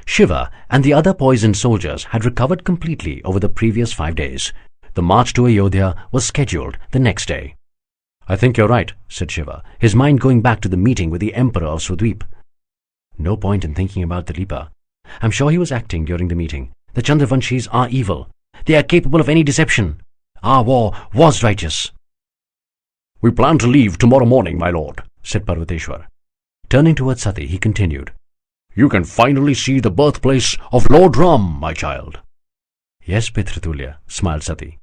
Shiva and the other poisoned soldiers had recovered completely over the previous 5 days. The march to Ayodhya was scheduled the next day. "I think you're right," said Shiva, his mind going back to the meeting with the Emperor of Swadweep. "No point in thinking about Dilipa. I'm sure he was acting during the meeting. The Chandravanshis are evil. They are capable of any deception. Our war was righteous." "We plan to leave tomorrow morning, my lord," said Parvateshwar. Turning towards Sati, he continued, "You can finally see the birthplace of Lord Ram, my child." "Yes, Pitratulya," smiled Sati.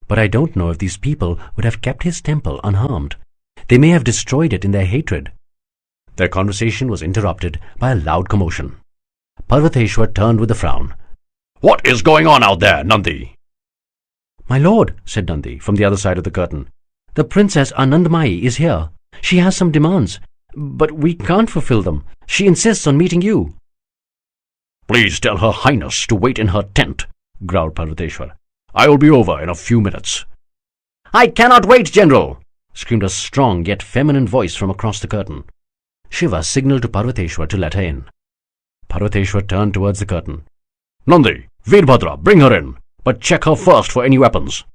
"But I don't know if these people would have kept his temple unharmed. They may have destroyed it in their hatred." Their conversation was interrupted by a loud commotion. Parvateshwar turned with a frown. "What is going on out there, Nandi?" "My lord," said Nandi from the other side of the curtain, "the Princess Anandamai is here. She has some demands, but we can't fulfill them. She insists on meeting you." "Please tell Her Highness to wait in her tent," growled Parvateshwar. "I will be over in a few minutes." "I cannot wait, General!" screamed a strong yet feminine voice from across the curtain. Shiva signaled to Parvateshwar to let her in. Parvateshwar turned towards the curtain. "Nandi, Veerbhadra, bring her in, but check her first for any weapons."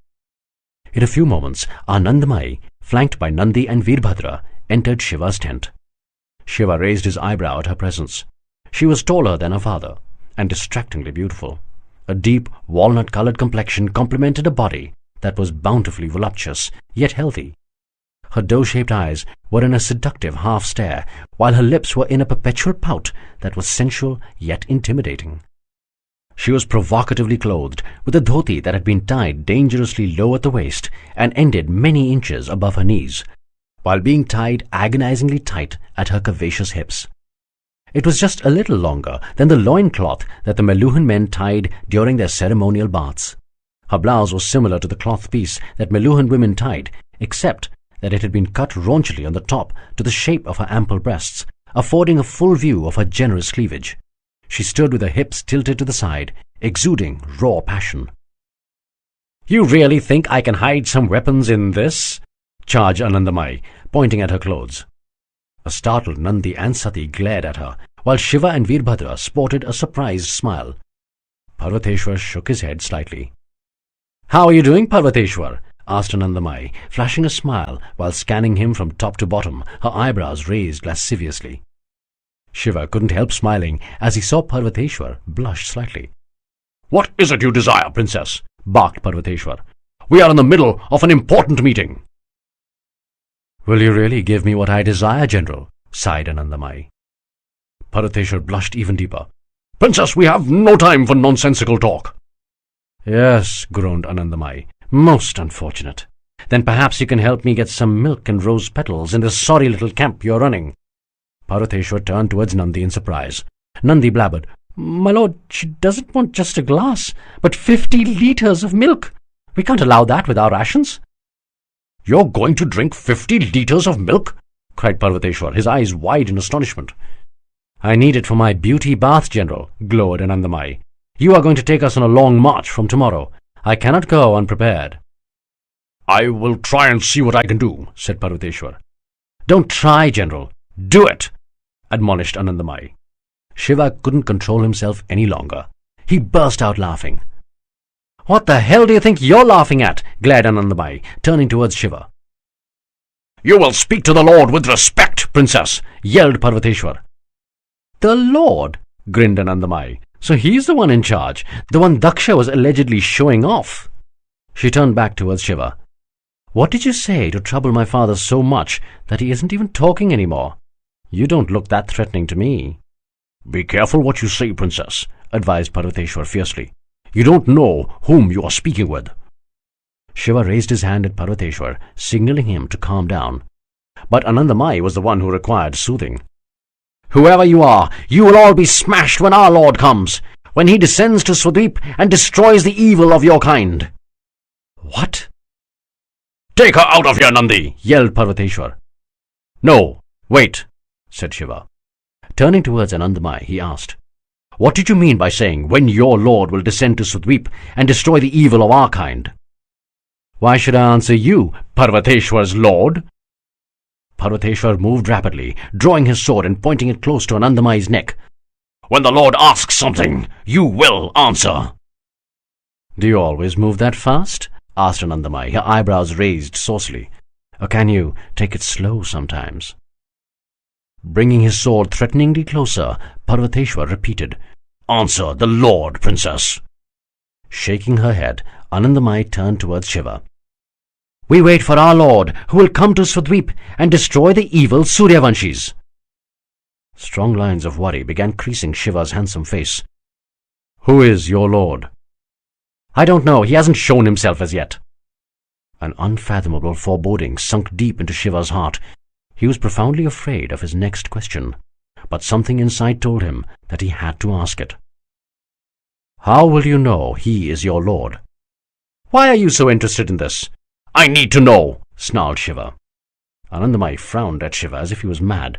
In a few moments, Anandamai, flanked by Nandi and Veerbhadra, entered Shiva's tent. Shiva raised his eyebrow at her presence. She was taller than her father, and distractingly beautiful. A deep, walnut-colored complexion complemented a body that was bountifully voluptuous, yet healthy. Her doe-shaped eyes were in a seductive half-stare, while her lips were in a perpetual pout that was sensual yet intimidating. She was provocatively clothed with a dhoti that had been tied dangerously low at the waist and ended many inches above her knees, while being tied agonizingly tight at her curvaceous hips. It was just a little longer than the loincloth that the Meluhan men tied during their ceremonial baths. Her blouse was similar to the cloth piece that Meluhan women tied, except that it had been cut raunchily on the top to the shape of her ample breasts, affording a full view of her generous cleavage. She stood with her hips tilted to the side, exuding raw passion. "You really think I can hide some weapons in this?" charged Anandamai, pointing at her clothes. A startled Nandi and Sati glared at her, while Shiva and Veerbhadra sported a surprised smile. Parvateshwar shook his head slightly. "How are you doing, Parvateshwar?" asked Anandamai, flashing a smile while scanning him from top to bottom, her eyebrows raised lasciviously. Shiva couldn't help smiling as he saw Parvateshwar blush slightly. "What is it you desire, princess?" barked Parvateshwar. We are in the middle of an important meeting." "Will you really give me what I desire, General?" sighed Anandamai. Parvateshwar blushed even deeper. "Princess, we have no time for nonsensical talk." "Yes," groaned Anandamai. "Most unfortunate. Then perhaps you can help me get some milk and rose petals in this sorry little camp you're running." Parvateshwar turned towards Nandi in surprise. Nandi blabbered, "My lord, she doesn't want just a glass, but 50 liters of milk. We can't allow that with our rations." "You're going to drink 50 liters of milk?" cried Parvateshwar, his eyes wide in astonishment. "I need it for my beauty bath, General," glowered Anandamai. "You are going to take us on a long march from tomorrow. I cannot go unprepared." "I will try and see what I can do," said Parvateshwar. "Don't try, General. Do it," admonished Anandamai. Shiva couldn't control himself any longer. He burst out laughing. "What the hell do you think you're laughing at?" glared Anandamai, turning towards Shiva. "You will speak to the Lord with respect, Princess," yelled Parvateshwar. "The Lord?" grinned Anandamai. "So he's the one in charge, the one Daksha was allegedly showing off." She turned back towards Shiva. "What did you say to trouble my father so much that he isn't even talking anymore? You don't look that threatening to me." "Be careful what you say, Princess," advised Parvateshwar fiercely. "You don't know whom you are speaking with." Shiva raised his hand at Parvateshwar, signaling him to calm down. But Anandamai was the one who required soothing. "Whoever you are, you will all be smashed when our Lord comes, when he descends to Swadweep and destroys the evil of your kind." "What?" "Take her out of here, Nandi!" yelled Parvateshwar. "No, wait," said Shiva. Turning towards Anandamai, he asked, "What did you mean by saying, when your Lord will descend to Swadweep and destroy the evil of our kind?" "Why should I answer you, Parvateshwar's lord?" Parvateshwar moved rapidly, drawing his sword and pointing it close to Anandamai's neck. "When the Lord asks something, you will answer." "Do you always move that fast?" asked Anandamai, her eyebrows raised saucily. "Or can you take it slow sometimes?" Bringing his sword threateningly closer, Parvateshwar repeated, "Answer the Lord, Princess." Shaking her head, Anandamai turned towards Shiva. "We wait for our Lord, who will come to Swadweep and destroy the evil Suryavanshis." Strong lines of worry began creasing Shiva's handsome face. "Who is your Lord?" "I don't know. He hasn't shown himself as yet." An unfathomable foreboding sunk deep into Shiva's heart. He was profoundly afraid of his next question, but something inside told him that he had to ask it. "How will you know he is your Lord?" "Why are you so interested in this?" "I need to know," snarled Shiva. Anandamai frowned at Shiva as if he was mad.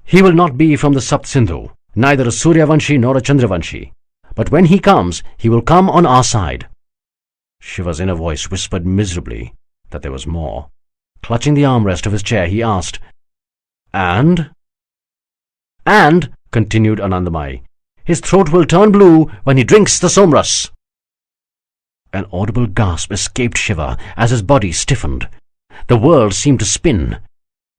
"He will not be from the Sapt Sindhu, neither a Suryavanshi nor a Chandravanshi. But when he comes, he will come on our side." Shiva's inner voice whispered miserably that there was more. Clutching the armrest of his chair, he asked, "And?" "And," continued Anandamai, "his throat will turn blue when he drinks the somras." An audible gasp escaped Shiva as his body stiffened. The world seemed to spin.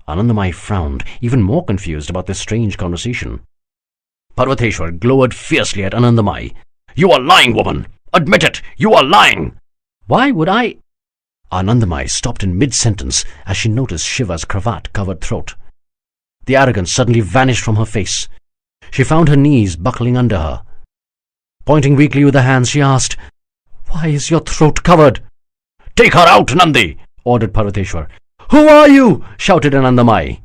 Anandamai frowned, even more confused about this strange conversation. Parvateshwar glowered fiercely at Anandamai. "You are lying, woman! Admit it! You are lying!" "Why would I—" Anandamai stopped in mid-sentence as she noticed Shiva's cravat-covered throat. The arrogance suddenly vanished from her face. She found her knees buckling under her. Pointing weakly with her hands, she asked, "Why is your throat covered?" "Take her out, Nandi!" ordered Parvateshwar. "Who are you?" shouted Anandamai.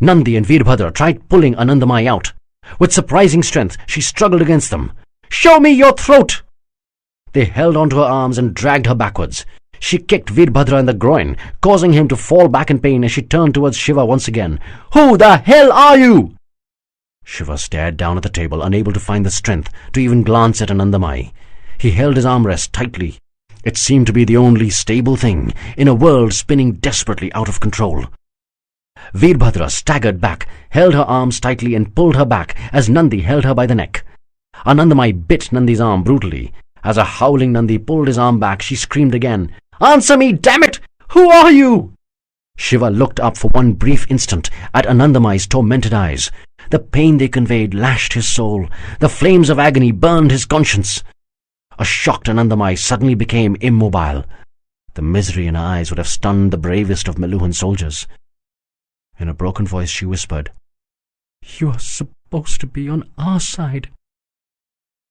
Nandi and Veerbhadra tried pulling Anandamai out. With surprising strength, she struggled against them. "Show me your throat!" They held onto her arms and dragged her backwards. She kicked Veerbhadra in the groin, causing him to fall back in pain as she turned towards Shiva once again. "Who the hell are you?" Shiva stared down at the table, unable to find the strength to even glance at Anandamai. He held his armrest tightly. It seemed to be the only stable thing in a world spinning desperately out of control. Veerbhadra staggered back, held her arms tightly and pulled her back as Nandi held her by the neck. Anandamai bit Nandi's arm brutally. As a howling Nandi pulled his arm back, she screamed again, "Answer me, damn it! Who are you?" Shiva looked up for one brief instant at Anandamai's tormented eyes. The pain they conveyed lashed his soul. The flames of agony burned his conscience. a shocked Anandamai suddenly became immobile. The misery in her eyes would have stunned the bravest of Meluhan soldiers. In a broken voice she whispered, "You are supposed to be on our side."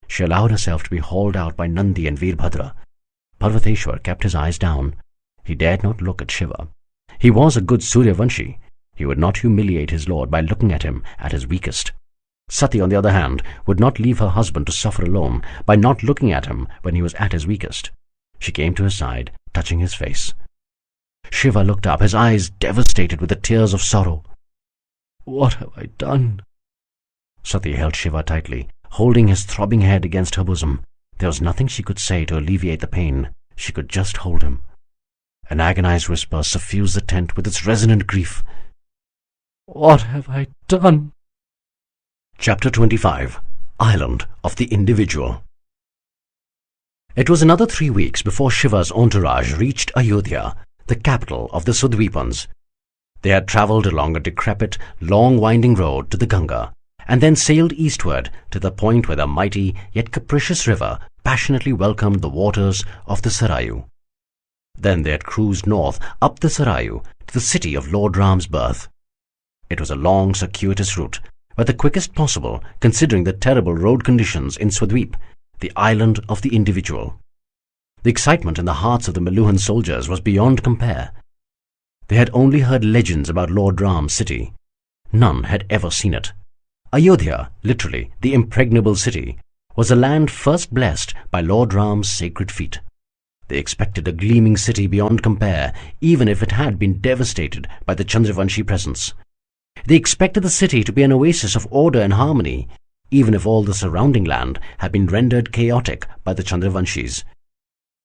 She allowed herself to be hauled out by Nandi and Veerbhadra. Parvateshwar kept his eyes down. He dared not look at Shiva. He was a good Suryavanshi. He would not humiliate his lord by looking at him at his weakest. Sati, on the other hand, would not leave her husband to suffer alone by not looking at him when he was at his weakest. She came to his side, touching his face. Shiva looked up, his eyes devastated with the tears of sorrow. "What have I done?" Sati held Shiva tightly, holding his throbbing head against her bosom. There was nothing she could say to alleviate the pain. She could just hold him. An agonized whisper suffused the tent with its resonant grief. "What have I done?" Chapter 25. Island of the Individual. It was another 3 weeks before Shiva's entourage reached Ayodhya, the capital of the Sudvipans. They had travelled along a decrepit, long-winding road to the Ganga, and then sailed eastward to the point where the mighty yet capricious river passionately welcomed the waters of the Sarayu. Then they had cruised north up the Sarayu to the city of Lord Ram's birth. It was a long, circuitous route, but the quickest possible considering the terrible road conditions in Swadweep, the island of the individual. The excitement in the hearts of the Meluhan soldiers was beyond compare. They had only heard legends about Lord Ram's city. None had ever seen it. Ayodhya, literally the impregnable city, was a land first blessed by Lord Ram's sacred feet. They expected a gleaming city beyond compare, even if it had been devastated by the Chandravanshi presence. They expected the city to be an oasis of order and harmony, even if all the surrounding land had been rendered chaotic by the Chandravanshis.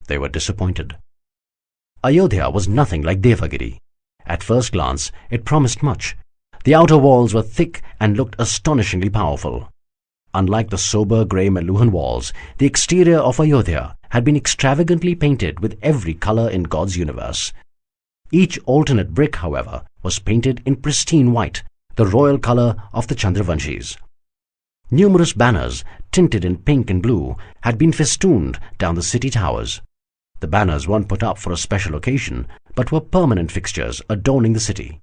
They were disappointed. Ayodhya was nothing like Devagiri. At first glance, it promised much. The outer walls were thick and looked astonishingly powerful. Unlike the sober grey Meluhan walls, the exterior of Ayodhya had been extravagantly painted with every colour in God's universe. Each alternate brick, however, was painted in pristine white, the royal colour of the Chandravanshis. Numerous banners, tinted in pink and blue, had been festooned down the city towers. The banners weren't put up for a special occasion, but were permanent fixtures adorning the city.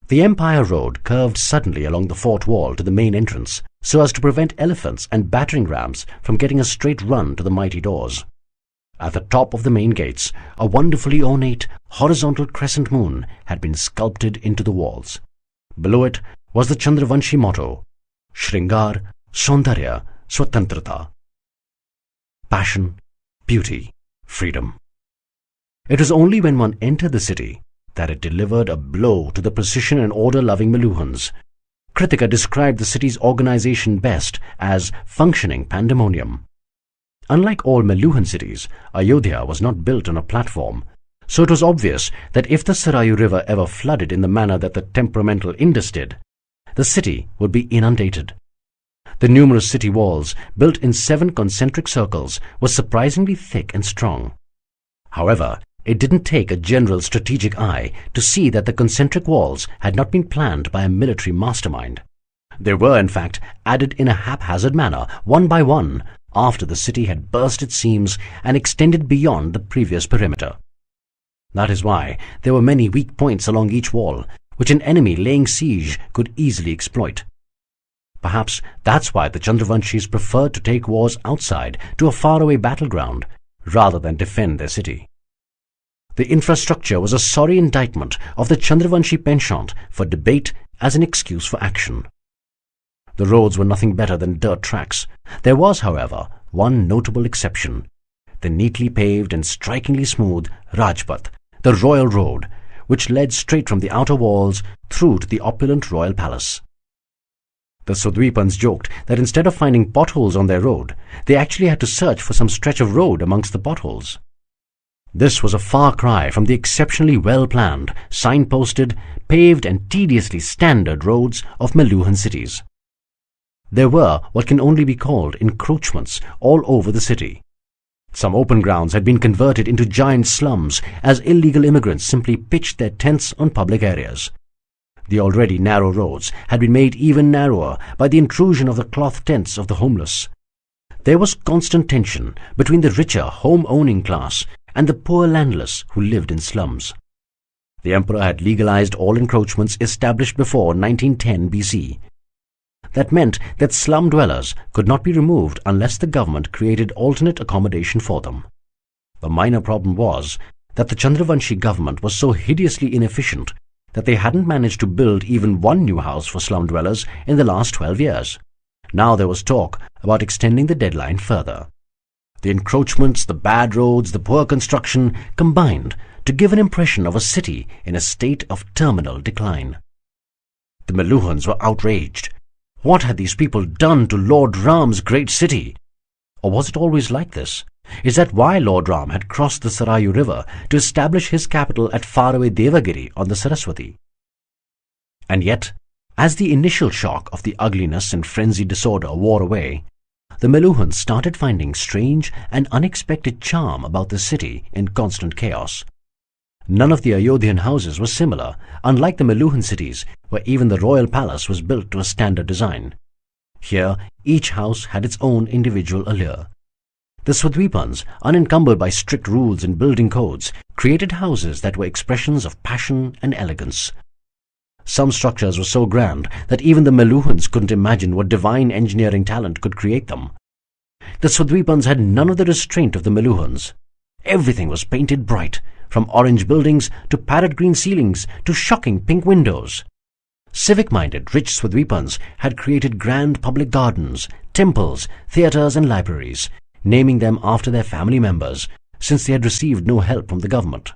The Empire Road curved suddenly along the fort wall to the main entrance, so as to prevent elephants and battering rams from getting a straight run to the mighty doors. At the top of the main gates, a wonderfully ornate, horizontal crescent moon had been sculpted into the walls. Below it was the Chandravanshi motto, Shringar, Saundarya, Swatantrata. Passion, beauty, freedom. It was only when one entered the city that it delivered a blow to the precision and order-loving Meluhans. Kritika described the city's organization best as functioning pandemonium. Unlike all Meluhan cities, Ayodhya was not built on a platform, so it was obvious that if the Sarayu River ever flooded in the manner that the temperamental Indus did, the city would be inundated. The numerous city walls, built in 7 concentric circles, were surprisingly thick and strong. However, it didn't take a general strategic eye to see that the concentric walls had not been planned by a military mastermind. They were, in fact, added in a haphazard manner, one by one, after the city had burst its seams and extended beyond the previous perimeter. That is why there were many weak points along each wall, which an enemy laying siege could easily exploit. Perhaps that's why the Chandravanshis preferred to take wars outside to a faraway battleground, rather than defend their city. The infrastructure was a sorry indictment of the Chandravanshi penchant for debate as an excuse for action. The roads were nothing better than dirt tracks. There was, however, one notable exception: the neatly paved and strikingly smooth Rajpath, the royal road, which led straight from the outer walls through to the opulent royal palace. The Sudvipans joked that instead of finding potholes on their road, they actually had to search for some stretch of road amongst the potholes. This was a far cry from the exceptionally well-planned, signposted, paved and tediously standard roads of Meluhan cities. There were what can only be called encroachments all over the city. Some open grounds had been converted into giant slums as illegal immigrants simply pitched their tents on public areas. The already narrow roads had been made even narrower by the intrusion of the cloth tents of the homeless. There was constant tension between the richer home-owning class and the poor landless who lived in slums. The emperor had legalized all encroachments established before 1910 BC. That meant that slum dwellers could not be removed unless the government created alternate accommodation for them. The minor problem was that the Chandravanshi government was so hideously inefficient that they hadn't managed to build even one new house for slum dwellers in the last 12 years. Now there was talk about extending the deadline further. The encroachments, the bad roads, the poor construction combined to give an impression of a city in a state of terminal decline. The Meluhans were outraged. What had these people done to Lord Ram's great city? Or was it always like this? Is that why Lord Ram had crossed the Sarayu River to establish his capital at faraway Devagiri on the Saraswati? And yet, as the initial shock of the ugliness and frenzied disorder wore away, the Meluhans started finding strange and unexpected charm about the city in constant chaos. None of the Ayodhyan houses were similar, unlike the Meluhan cities, where even the royal palace was built to a standard design. Here, each house had its own individual allure. The Swadweepans, unencumbered by strict rules and building codes, created houses that were expressions of passion and elegance. Some structures were so grand that even the Meluhans couldn't imagine what divine engineering talent could create them. The Swadweepans had none of the restraint of the Meluhans. Everything was painted bright, from orange buildings to parrot green ceilings to shocking pink windows. Civic-minded, rich Swadweepans had created grand public gardens, temples, theatres and libraries, naming them after their family members, since they had received no help from the government.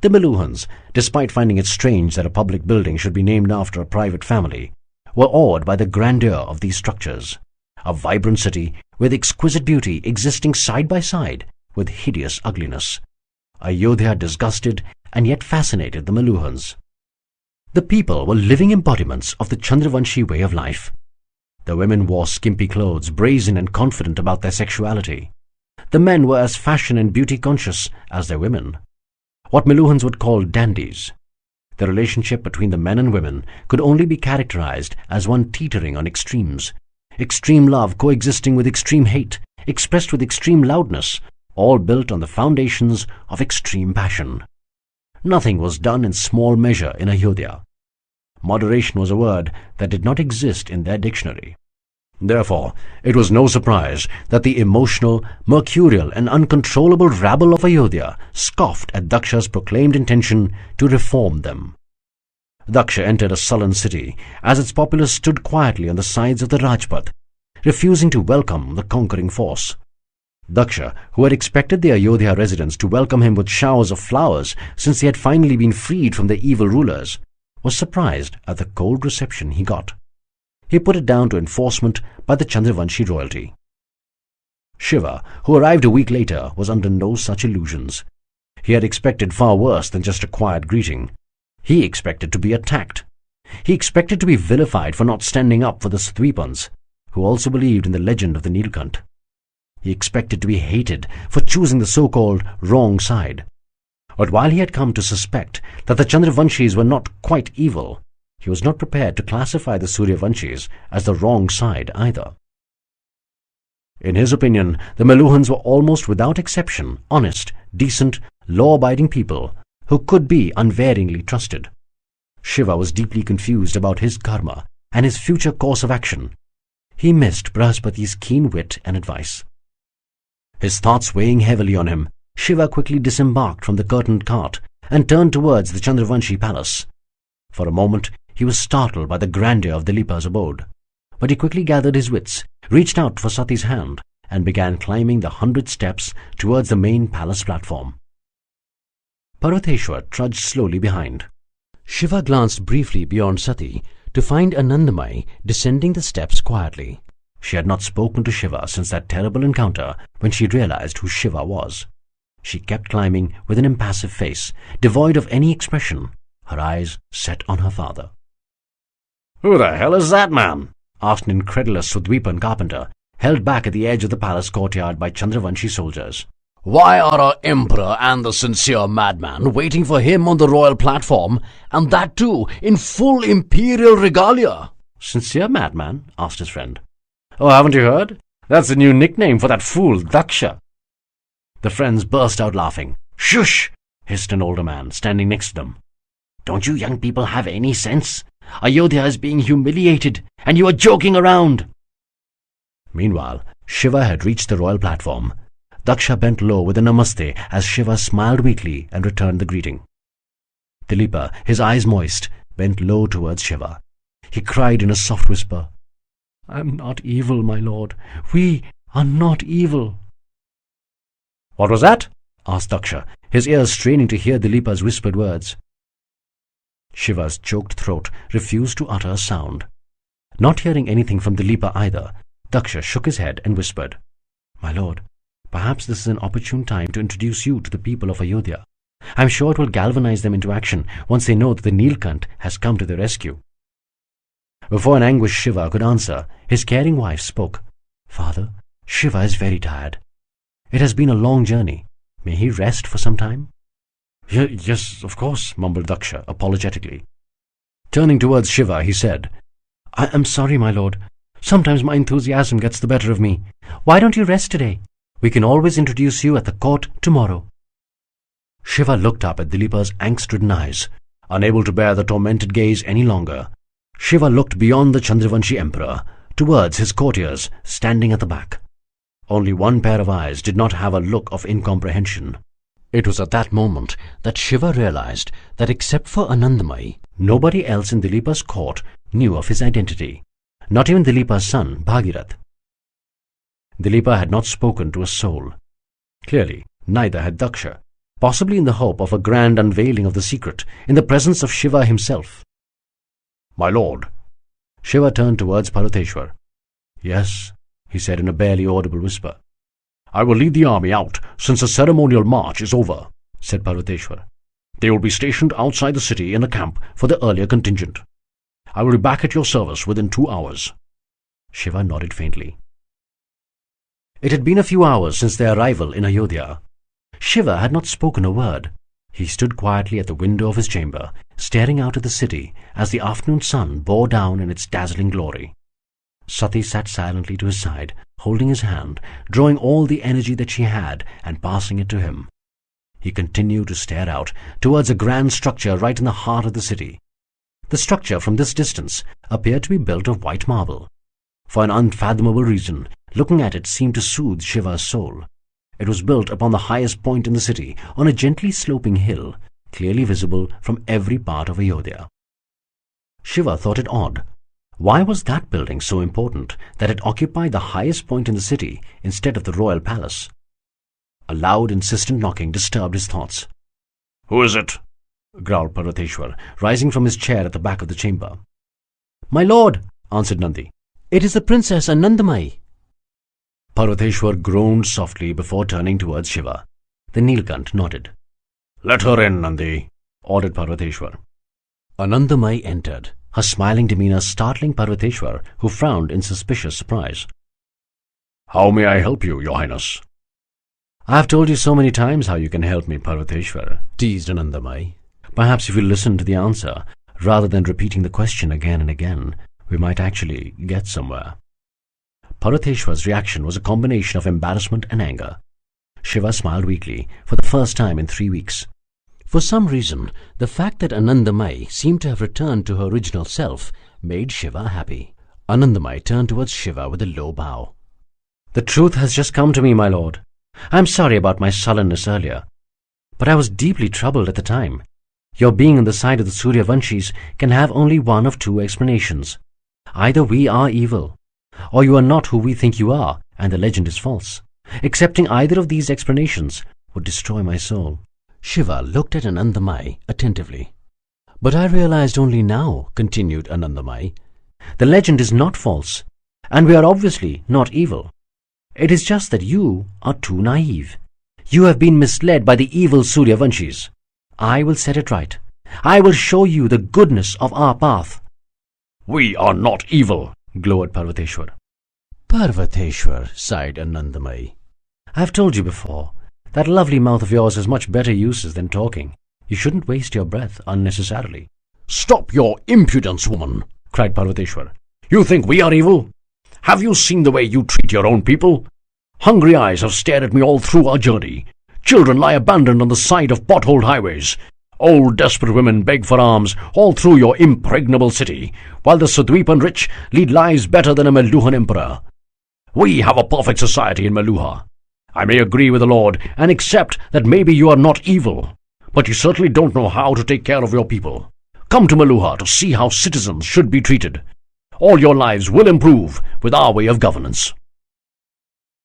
The Meluhans, despite finding it strange that a public building should be named after a private family, were awed by the grandeur of these structures. A vibrant city with exquisite beauty existing side by side with hideous ugliness. Ayodhya disgusted and yet fascinated the Meluhans. The people were living embodiments of the Chandravanshi way of life. The women wore skimpy clothes, brazen and confident about their sexuality. The men were as fashion and beauty conscious as their women. What Meluhans would call dandies. The relationship between the men and women could only be characterized as one teetering on extremes. Extreme love coexisting with extreme hate, expressed with extreme loudness, all built on the foundations of extreme passion. Nothing was done in small measure in Ayodhya. Moderation was a word that did not exist in their dictionary. Therefore, it was no surprise that the emotional, mercurial and uncontrollable rabble of Ayodhya scoffed at Daksha's proclaimed intention to reform them. Daksha entered a sullen city as its populace stood quietly on the sides of the Rajpath, refusing to welcome the conquering force. Daksha, who had expected the Ayodhya residents to welcome him with showers of flowers since he had finally been freed from the evil rulers, was surprised at the cold reception he got. He put it down to enforcement by the Chandravanshi royalty. Shiva, who arrived a week later, was under no such illusions. He had expected far worse than just a quiet greeting. He expected to be attacked. He expected to be vilified for not standing up for the Swadweepans, who also believed in the legend of the Neelkanth. He expected to be hated for choosing the so-called wrong side. But while he had come to suspect that the Chandravanshis were not quite evil, he was not prepared to classify the Suryavanshis as the wrong side either. In his opinion, the Meluhans were almost without exception honest, decent, law-abiding people who could be unvaryingly trusted. Shiva was deeply confused about his karma and his future course of action. He missed Brahaspati's keen wit and advice. His thoughts weighing heavily on him, Shiva quickly disembarked from the curtained cart and turned towards the Chandravanshi palace. For a moment, he was startled by the grandeur of Dilipa's abode, but he quickly gathered his wits, reached out for Sati's hand, and began climbing the 100 steps towards the main palace platform. Parvateshwar trudged slowly behind. Shiva glanced briefly beyond Sati to find Anandamayi descending the steps quietly. She had not spoken to Shiva since that terrible encounter when she realized who Shiva was. She kept climbing with an impassive face, devoid of any expression, her eyes set on her father. "Who the hell is that man?" asked an incredulous Swadweepan carpenter, held back at the edge of the palace courtyard by Chandravanshi soldiers. "Why are our emperor and the sincere madman waiting for him on the royal platform, and that too in full imperial regalia?" "Sincere madman?" asked his friend. "Oh, haven't you heard? That's a new nickname for that fool, Daksha." The friends burst out laughing. "Shush!" hissed an older man standing next to them. "Don't you young people have any sense? Ayodhya is being humiliated, and you are joking around." Meanwhile, Shiva had reached the royal platform. Daksha bent low with a namaste as Shiva smiled weakly and returned the greeting. Dilipa, his eyes moist, bent low towards Shiva. He cried in a soft whisper, "I am not evil, my lord. We are not evil." "What was that?" asked Daksha, his ears straining to hear Dilipa's whispered words. Shiva's choked throat refused to utter a sound. Not hearing anything from Dilipa either, Daksha shook his head and whispered, "My lord, perhaps this is an opportune time to introduce you to the people of Ayodhya. I am sure it will galvanize them into action once they know that the Neelkanth has come to their rescue." Before an anguished Shiva could answer, his caring wife spoke. "Father, Shiva is very tired. It has been a long journey. May he rest for some time?" Yes, of course," mumbled Daksha apologetically. Turning towards Shiva, he said, "I am sorry, my lord. Sometimes my enthusiasm gets the better of me. Why don't you rest today? We can always introduce you at the court tomorrow." Shiva looked up at Dilipa's angst-ridden eyes. Unable to bear the tormented gaze any longer, Shiva looked beyond the Chandravanshi emperor, towards his courtiers standing at the back. Only one pair of eyes did not have a look of incomprehension. It was at that moment that Shiva realized that except for Anandamayi, nobody else in Dilipa's court knew of his identity, not even Dilipa's son, Bhagirath. Dilipa had not spoken to a soul. Clearly, neither had Daksha, possibly in the hope of a grand unveiling of the secret in the presence of Shiva himself. "My lord." Shiva turned towards Parvateshwar. "Yes," he said in a barely audible whisper. "I will lead the army out since the ceremonial march is over," said Parvateshwar. "They will be stationed outside the city in a camp for the earlier contingent. I will be back at your service within 2 hours. Shiva nodded faintly. It had been a few hours since their arrival in Ayodhya. Shiva had not spoken a word. He stood quietly at the window of his chamber, staring out at the city as the afternoon sun bore down in its dazzling glory. Sati sat silently to his side, holding his hand, drawing all the energy that she had and passing it to him. He continued to stare out towards a grand structure right in the heart of the city. The structure from this distance appeared to be built of white marble. For an unfathomable reason, looking at it seemed to soothe Shiva's soul. It was built upon the highest point in the city, on a gently sloping hill, clearly visible from every part of Ayodhya. Shiva thought it odd. Why was that building so important that it occupied the highest point in the city instead of the royal palace? A loud, insistent knocking disturbed his thoughts. "Who is it?" growled Parvateshwar, rising from his chair at the back of the chamber. "My lord," answered Nandi, "it is the Princess Anandamayi." Parvateshwar groaned softly before turning towards Shiva. The Neelkanth nodded. "Let her in, Nandi," ordered Parvateshwar. Anandamayi entered, her smiling demeanour startling Parvateshwar, who frowned in suspicious surprise. "How may I help you, Your Highness?" "I have told you so many times how you can help me, Parvateshwar," teased Anandamayi. "Perhaps if we listen to the answer, rather than repeating the question again and again, we might actually get somewhere." Parvateshwar's reaction was a combination of embarrassment and anger. Shiva smiled weakly for the first time in 3 weeks. For some reason, the fact that Anandamayi seemed to have returned to her original self made Shiva happy. Anandamayi turned towards Shiva with a low bow. "The truth has just come to me, my lord. I am sorry about my sullenness earlier, but I was deeply troubled at the time. Your being on the side of the Suryavanshis can have only one of two explanations. Either we are evil, or you are not who we think you are, and the legend is false. Accepting either of these explanations would destroy my soul." Shiva looked at Anandamayi attentively. "But I realized only now," continued Anandamayi, "the legend is not false, and we are obviously not evil. It is just that you are too naive. You have been misled by the evil Suryavanshis. I will set it right. I will show you the goodness of our path." "We are not evil," glowered Parvateshwar. "Parvateshwar," sighed Anandamayi, "I have told you before, that lovely mouth of yours has much better uses than talking. You shouldn't waste your breath unnecessarily." "Stop your impudence, woman!" cried Parvateshwar. "You think we are evil? Have you seen the way you treat your own people? Hungry eyes have stared at me all through our journey. Children lie abandoned on the side of potholed highways. Old desperate women beg for alms all through your impregnable city, while the Sudweepan rich lead lives better than a Meluhan emperor. We have a perfect society in Meluha. I may agree with the Lord and accept that maybe you are not evil, but you certainly don't know how to take care of your people. Come to Meluha to see how citizens should be treated. All your lives will improve with our way of governance."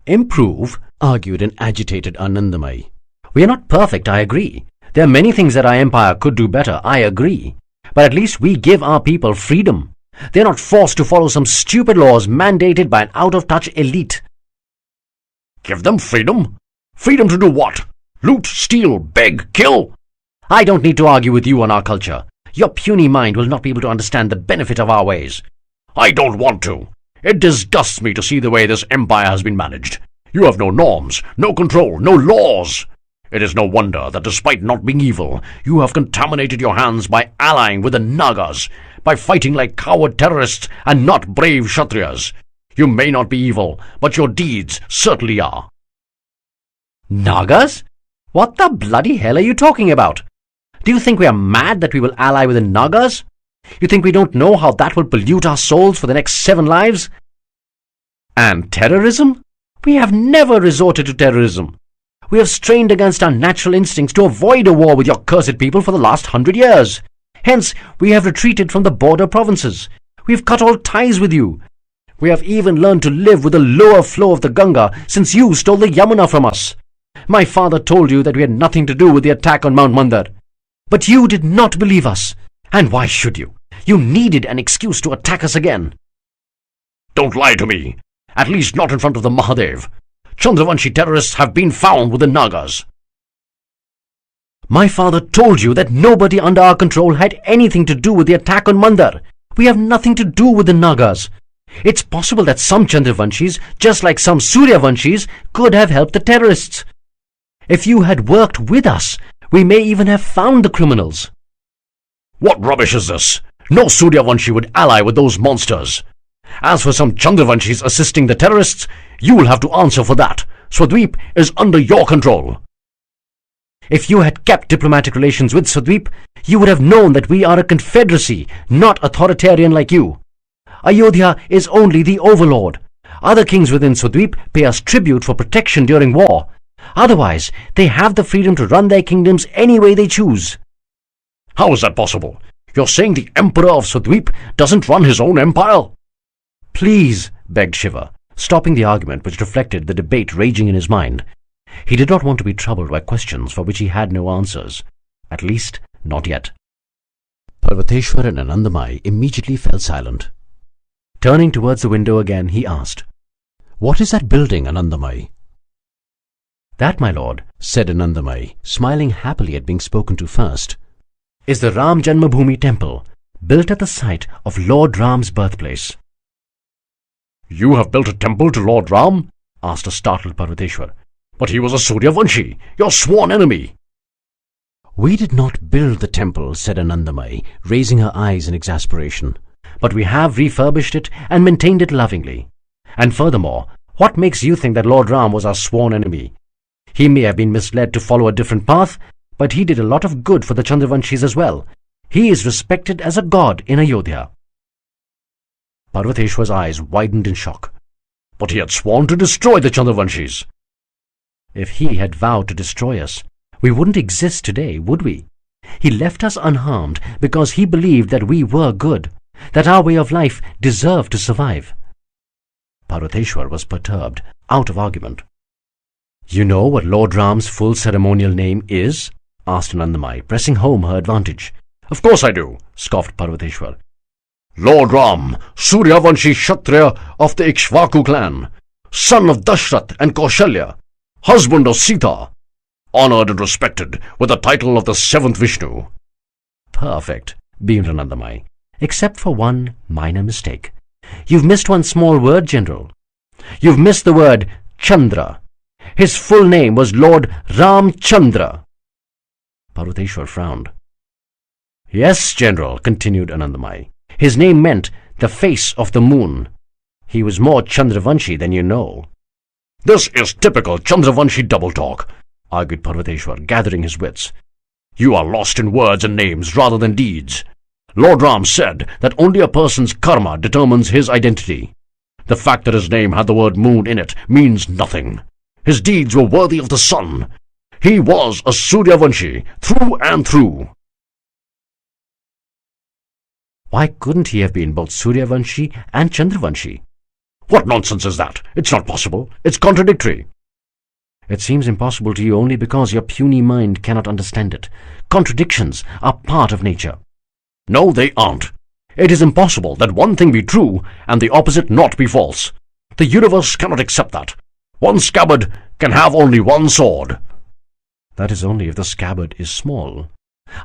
"Improve?" argued an agitated Anandamai. "We are not perfect, I agree. There are many things that our empire could do better, I agree. But at least we give our people freedom. They are not forced to follow some stupid laws mandated by an out-of-touch elite." "Give them freedom? Freedom to do what? Loot, steal, beg, kill?" "I don't need to argue with you on our culture. Your puny mind will not be able to understand the benefit of our ways." "I don't want to. It disgusts me to see the way this empire has been managed. You have no norms, no control, no laws. It is no wonder that despite not being evil, you have contaminated your hands by allying with the Nagas, by fighting like coward terrorists and not brave Kshatriyas. You may not be evil, but your deeds certainly are." "Nagas? What the bloody hell are you talking about? Do you think we are mad that we will ally with the Nagas? You think we don't know how that will pollute our souls for the next 7 lives? And terrorism? We have never resorted to terrorism. We have strained against our natural instincts to avoid a war with your cursed people for the last 100 years. Hence, we have retreated from the border provinces. We have cut all ties with you. We have even learned to live with the lower flow of the Ganga since you stole the Yamuna from us. My father told you that we had nothing to do with the attack on Mount Mandar. But you did not believe us. And why should you? You needed an excuse to attack us again." "Don't lie to me. At least not in front of the Mahadev. Chandravanshi terrorists have been found with the Nagas." "My father told you that nobody under our control had anything to do with the attack on Mandar. We have nothing to do with the Nagas. It's possible that some Chandravanshis, just like some Suryavanshis, could have helped the terrorists. If you had worked with us, we may even have found the criminals." "What rubbish is this? No Suryavanshi would ally with those monsters. As for some Chandravanshis assisting the terrorists, you will have to answer for that. Swadweep is under your control." "If you had kept diplomatic relations with Swadweep, you would have known that we are a confederacy, not authoritarian like you. Ayodhya is only the overlord. Other kings within Swadweep pay us tribute for protection during war. Otherwise, they have the freedom to run their kingdoms any way they choose." "How is that possible? You're saying the Emperor of Swadweep doesn't run his own empire?" "Please," begged Shiva, stopping the argument which reflected the debate raging in his mind. He did not want to be troubled by questions for which he had no answers. At least, not yet. Parvateshwar and Anandamai immediately fell silent. Turning towards the window again, he asked, "What is that building, Anandamai?" "That, my lord," said Anandamai, smiling happily at being spoken to first, "is the Ram Janmabhoomi temple, built at the site of Lord Ram's birthplace." "You have built a temple to Lord Ram?" asked a startled Parvateshwar. "But he was a Suryavanshi, your sworn enemy." "We did not build the temple," said Anandamai, raising her eyes in exasperation, "but we have refurbished it and maintained it lovingly. And furthermore, what makes you think that Lord Ram was our sworn enemy? He may have been misled to follow a different path, but he did a lot of good for the Chandravanshis as well. He is respected as a god in Ayodhya." Parvateshwar's eyes widened in shock. "But he had sworn to destroy the Chandravanshis." "If he had vowed to destroy us, we wouldn't exist today, would we? He left us unharmed because he believed that we were good, that our way of life deserved to survive." Parvateshwar was perturbed, out of argument. "You know what Lord Ram's full ceremonial name is?" asked Anandamai, pressing home her advantage. "Of course I do," scoffed Parvateshwar. "Lord Ram, Suryavanshi Kshatriya of the Ikshvaku clan, son of Dashrath and Kaushalya, husband of Sita, honored and respected with the title of the 7th Vishnu." "Perfect," beamed Anandamai, "except for one minor mistake. You've missed one small word, General. You've missed the word Chandra. His full name was Lord Ramchandra." Parvateshwar frowned. "Yes, General," continued Anandamai. "His name meant the face of the moon. He was more Chandravanshi than you know." "This is typical Chandravanshi double talk," argued Parvateshwar, gathering his wits. "You are lost in words and names rather than deeds. Lord Ram said that only a person's karma determines his identity. The fact that his name had the word moon in it means nothing. His deeds were worthy of the sun. He was a Suryavanshi through and through." Why couldn't he have been both Suryavanshi and Chandravanshi? "What nonsense is that? It's not possible. It's contradictory." "It seems impossible to you only because your puny mind cannot understand it. Contradictions are part of nature." "No, they aren't. It is impossible that one thing be true and the opposite not be false. The universe cannot accept that. One scabbard can have only one sword." "That is only if the scabbard is small.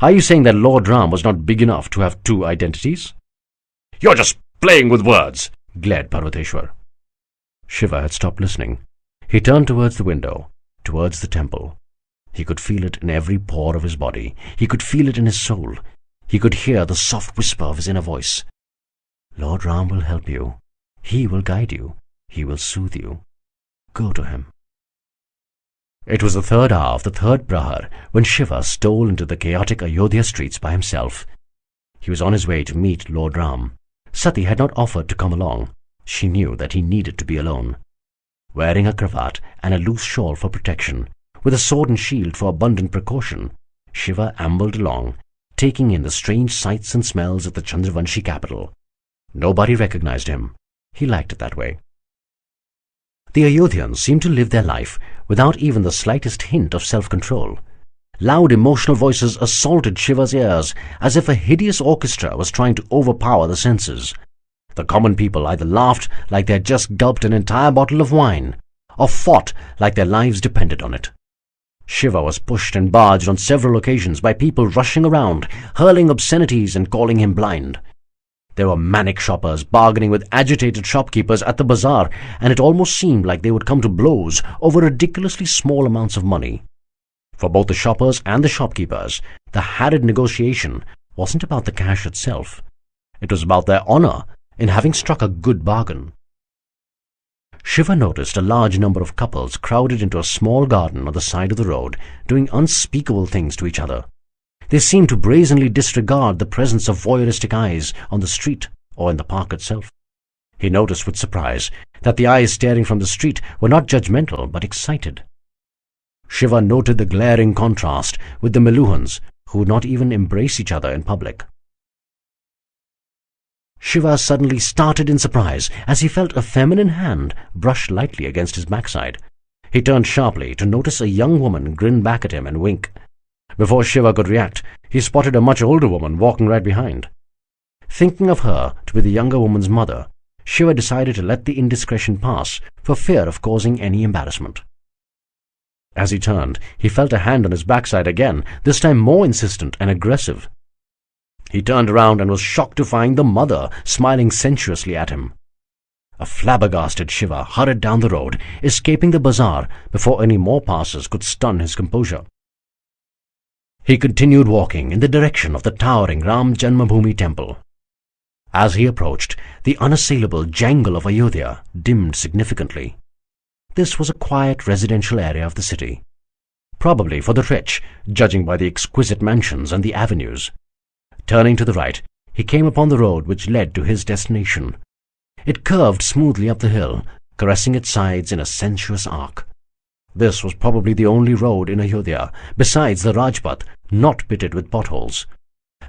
Are you saying that Lord Ram was not big enough to have two identities?" "You're just playing with words," glared Parvateshwar. Shiva had stopped listening. He turned towards the window, towards the temple. He could feel it in every pore of his body. He could feel it in his soul. He could hear the soft whisper of his inner voice. "Lord Ram will help you. He will guide you. He will soothe you. Go to him." It was the 3rd hour of the 3rd Prahar when Shiva stole into the chaotic Ayodhya streets by himself. He was on his way to meet Lord Ram. Sati had not offered to come along. She knew that he needed to be alone. Wearing a cravat and a loose shawl for protection, with a sword and shield for abundant precaution, Shiva ambled along, taking in the strange sights and smells of the Chandravanshi capital. Nobody recognized him. He liked it that way. The Ayodhyans seemed to live their life without even the slightest hint of self-control. Loud emotional voices assaulted Shiva's ears as if a hideous orchestra was trying to overpower the senses. The common people either laughed like they had just gulped an entire bottle of wine, or fought like their lives depended on it. Shiva was pushed and barged on several occasions by people rushing around, hurling obscenities and calling him blind. There were manic shoppers bargaining with agitated shopkeepers at the bazaar, and it almost seemed like they would come to blows over ridiculously small amounts of money. For both the shoppers and the shopkeepers, the harried negotiation wasn't about the cash itself. It was about their honor in having struck a good bargain. Shiva noticed a large number of couples crowded into a small garden on the side of the road, doing unspeakable things to each other. They seemed to brazenly disregard the presence of voyeuristic eyes on the street or in the park itself. He noticed with surprise that the eyes staring from the street were not judgmental but excited. Shiva noted the glaring contrast with the Meluhans, who would not even embrace each other in public. Shiva suddenly started in surprise as he felt a feminine hand brush lightly against his backside. He turned sharply to notice a young woman grin back at him and wink. Before Shiva could react, he spotted a much older woman walking right behind. Thinking of her to be the younger woman's mother, Shiva decided to let the indiscretion pass for fear of causing any embarrassment. As he turned, he felt a hand on his backside again, this time more insistent and aggressive. He turned around and was shocked to find the mother smiling sensuously at him. A flabbergasted Shiva hurried down the road, escaping the bazaar before any more passers could stun his composure. He continued walking in the direction of the towering Ram Janmabhoomi temple. As he approached, the unassailable jangle of Ayodhya dimmed significantly. This was a quiet residential area of the city, probably for the rich, judging by the exquisite mansions and the avenues. Turning to the right, he came upon the road which led to his destination. It curved smoothly up the hill, caressing its sides in a sensuous arc. This was probably the only road in Ayodhya, besides the Rajpath, not pitted with potholes.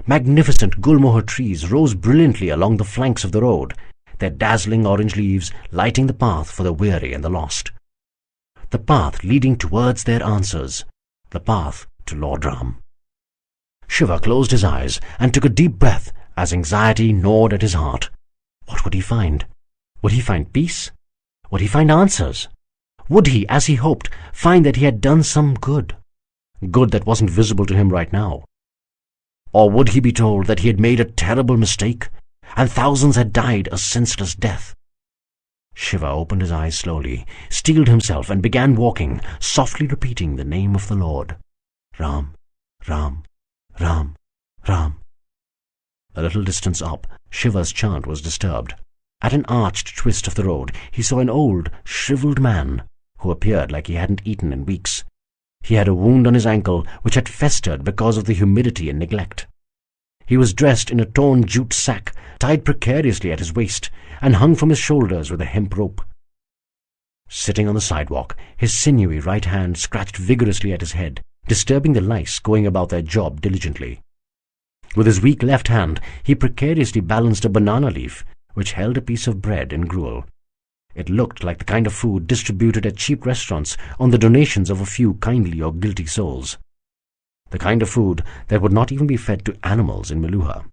Magnificent gulmohar trees rose brilliantly along the flanks of the road, their dazzling orange leaves lighting the path for the weary and the lost. The path leading towards their answers, the path to Lord Ram. Shiva closed his eyes and took a deep breath as anxiety gnawed at his heart. What would he find? Would he find peace? Would he find answers? Would he, as he hoped, find that he had done some good? Good that wasn't visible to him right now. Or would he be told that he had made a terrible mistake, and thousands had died a senseless death? Shiva opened his eyes slowly, steeled himself, and began walking, softly repeating the name of the Lord. Ram, Ram, Ram, Ram. A little distance up, Shiva's chant was disturbed. At an arched twist of the road, he saw an old, shriveled man who appeared like he hadn't eaten in weeks. He had a wound on his ankle which had festered because of the humidity and neglect. He was dressed in a torn jute sack tied precariously at his waist and hung from his shoulders with a hemp rope. Sitting on the sidewalk, his sinewy right hand scratched vigorously at his head, disturbing the lice going about their job diligently. With his weak left hand, he precariously balanced a banana leaf which held a piece of bread and gruel. It looked like the kind of food distributed at cheap restaurants on the donations of a few kindly or guilty souls. The kind of food that would not even be fed to animals in Meluha.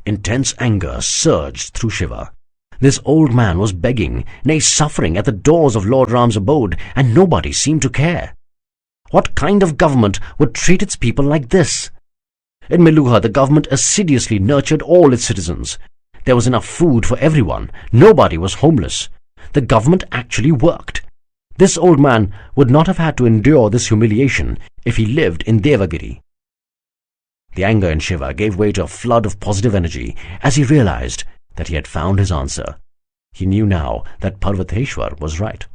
Intense anger surged through Shiva. This old man was begging, nay suffering, at the doors of Lord Ram's abode, and nobody seemed to care. What kind of government would treat its people like this? In Meluha, the government assiduously nurtured all its citizens. There was enough food for everyone. Nobody was homeless. The government actually worked. This old man would not have had to endure this humiliation if he lived in Devagiri. The anger in Shiva gave way to a flood of positive energy as he realized that he had found his answer. He knew now that Parvateshwar was right.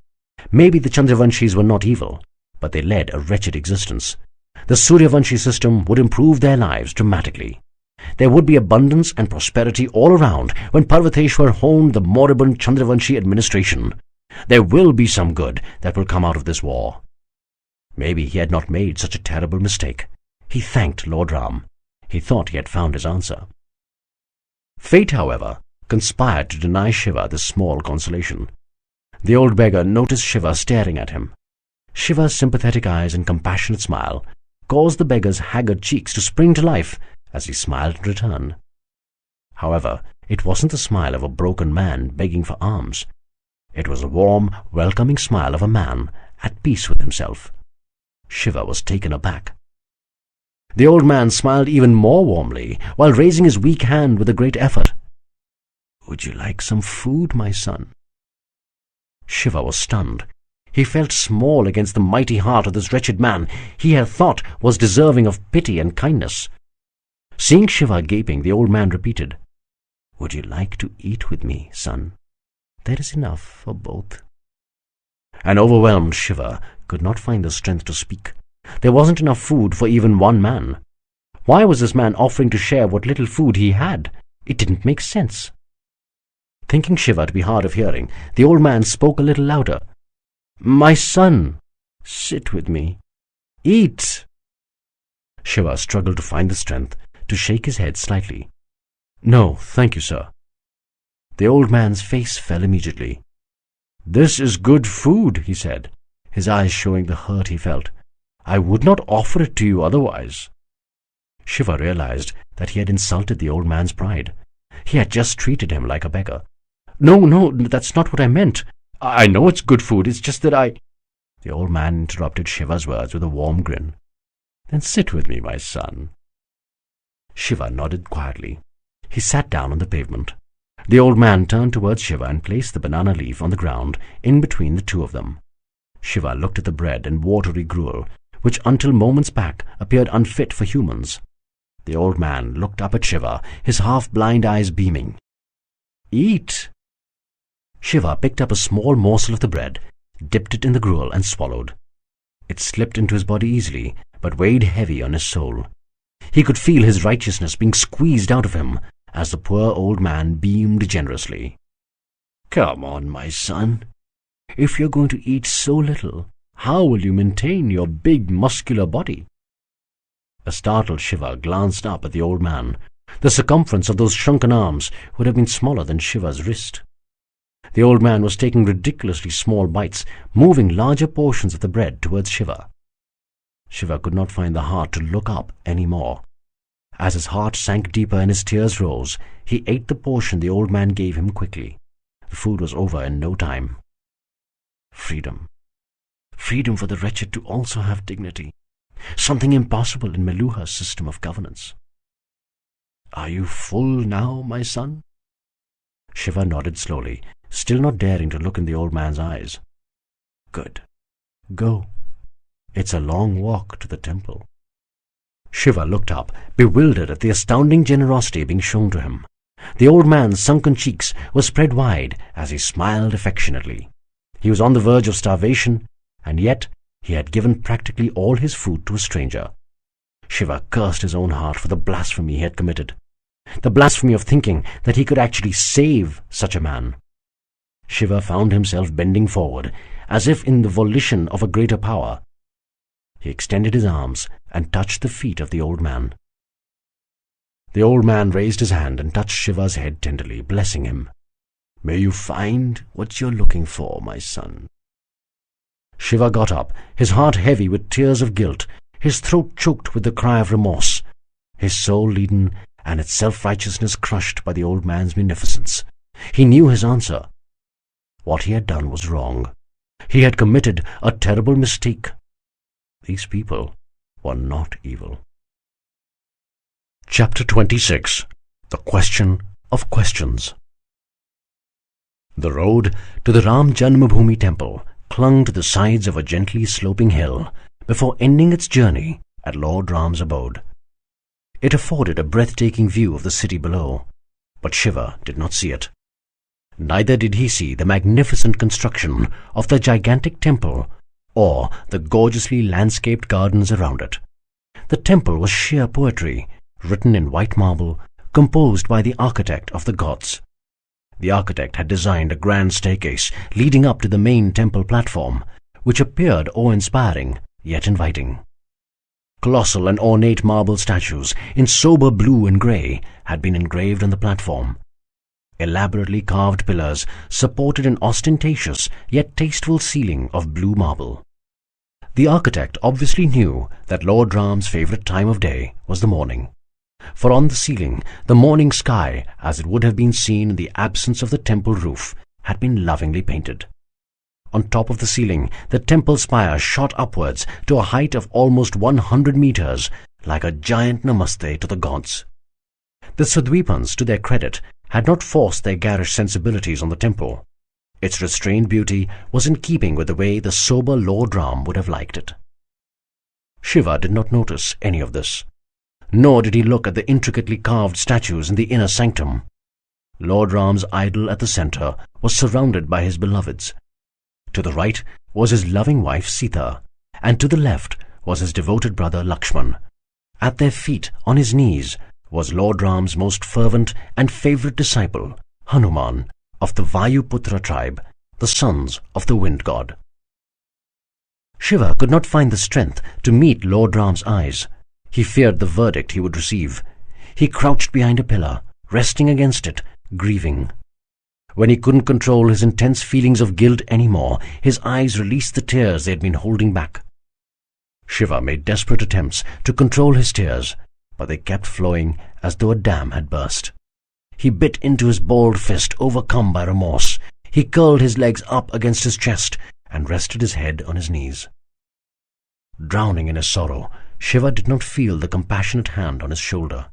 Maybe the Chandravanshis were not evil, but they led a wretched existence. The Suryavanshi system would improve their lives dramatically. There would be abundance and prosperity all around when Parvateshwar honed the moribund Chandravanshi administration. There will be some good that will come out of this war. Maybe he had not made such a terrible mistake. He thanked Lord Ram. He thought he had found his answer. Fate, however, conspired to deny Shiva this small consolation. The old beggar noticed Shiva staring at him. Shiva's sympathetic eyes and compassionate smile caused the beggar's haggard cheeks to spring to life as he smiled in return. However, it wasn't the smile of a broken man begging for alms. It was a warm, welcoming smile of a man at peace with himself. Shiva was taken aback. The old man smiled even more warmly while raising his weak hand with a great effort. "Would you like some food, my son?" Shiva was stunned. He felt small against the mighty heart of this wretched man he had thought was deserving of pity and kindness. Seeing Shiva gaping, the old man repeated, "Would you like to eat with me, son? There is enough for both." An overwhelmed Shiva could not find the strength to speak. There wasn't enough food for even one man. Why was this man offering to share what little food he had? It didn't make sense. Thinking Shiva to be hard of hearing, the old man spoke a little louder. "My son, sit with me. Eat." Shiva struggled to find the strength to shake his head slightly. "No, thank you, sir." The old man's face fell immediately. "This is good food," he said, his eyes showing the hurt he felt. "I would not offer it to you otherwise." Shiva realized that he had insulted the old man's pride. He had just treated him like a beggar. No, that's not what I meant. I know it's good food, it's just that I—" The old man interrupted Shiva's words with a warm grin. "Then sit with me, my son." Shiva nodded quietly. He sat down on the pavement. The old man turned towards Shiva and placed the banana leaf on the ground in between the two of them. Shiva looked at the bread and watery gruel, which until moments back appeared unfit for humans. The old man looked up at Shiva, his half-blind eyes beaming. "Eat." Shiva picked up a small morsel of the bread, dipped it in the gruel and swallowed. It slipped into his body easily, but weighed heavy on his soul. He could feel his righteousness being squeezed out of him as the poor old man beamed generously. "Come on, my son. If you're going to eat so little, how will you maintain your big muscular body?" A startled Shiva glanced up at the old man. The circumference of those shrunken arms would have been smaller than Shiva's wrist. The old man was taking ridiculously small bites, moving larger portions of the bread towards Shiva. Shiva could not find the heart to look up any more. As his heart sank deeper and his tears rose, he ate the portion the old man gave him quickly. The food was over in no time. Freedom. Freedom for the wretched to also have dignity. Something impossible in Meluha's system of governance. "Are you full now, my son?" Shiva nodded slowly, still not daring to look in the old man's eyes. "Good. Go. It's a long walk to the temple." Shiva looked up, bewildered at the astounding generosity being shown to him. The old man's sunken cheeks were spread wide as he smiled affectionately. He was on the verge of starvation, and yet he had given practically all his food to a stranger. Shiva cursed his own heart for the blasphemy he had committed, the blasphemy of thinking that he could actually save such a man. Shiva found himself bending forward, as if in the volition of a greater power. He extended his arms and touched the feet of the old man. The old man raised his hand and touched Shiva's head tenderly, blessing him. "May you find what you're looking for, my son." Shiva got up, his heart heavy with tears of guilt, his throat choked with the cry of remorse, his soul leaden and its self-righteousness crushed by the old man's munificence. He knew his answer. What he had done was wrong. He had committed a terrible mistake. These people were not evil. Chapter 26. The Question of Questions. The road to the Ram Janmabhoomi temple clung to the sides of a gently sloping hill before ending its journey at Lord Ram's abode. It afforded a breathtaking view of the city below, but Shiva did not see it. Neither did he see the magnificent construction of the gigantic temple or the gorgeously landscaped gardens around it. The temple was sheer poetry, written in white marble, composed by the architect of the gods. The architect had designed a grand staircase leading up to the main temple platform, which appeared awe-inspiring yet inviting. Colossal and ornate marble statues in sober blue and grey had been engraved on the platform. Elaborately carved pillars supported an ostentatious yet tasteful ceiling of blue marble. The architect obviously knew that Lord Ram's favourite time of day was the morning, for on the ceiling the morning sky, as it would have been seen in the absence of the temple roof, had been lovingly painted. On top of the ceiling, the temple spire shot upwards to a height of almost 100 meters, like a giant namaste to the gods. The Sadvipans, to their credit, had not forced their garish sensibilities on the temple. Its restrained beauty was in keeping with the way the sober Lord Ram would have liked it. Shiva did not notice any of this, nor did he look at the intricately carved statues in the inner sanctum. Lord Ram's idol at the centre was surrounded by his beloveds. To the right was his loving wife Sita, and to the left was his devoted brother Lakshman. At their feet, on his knees, was Lord Ram's most fervent and favourite disciple, Hanuman, of the Vayuputra tribe, the sons of the wind god. Shiva could not find the strength to meet Lord Ram's eyes. He feared the verdict he would receive. He crouched behind a pillar, resting against it, grieving. When he couldn't control his intense feelings of guilt any more, his eyes released the tears they had been holding back. Shiva made desperate attempts to control his tears, but they kept flowing as though a dam had burst. He bit into his balled fist, overcome by remorse. He curled his legs up against his chest and rested his head on his knees. Drowning in his sorrow, Shiva did not feel the compassionate hand on his shoulder.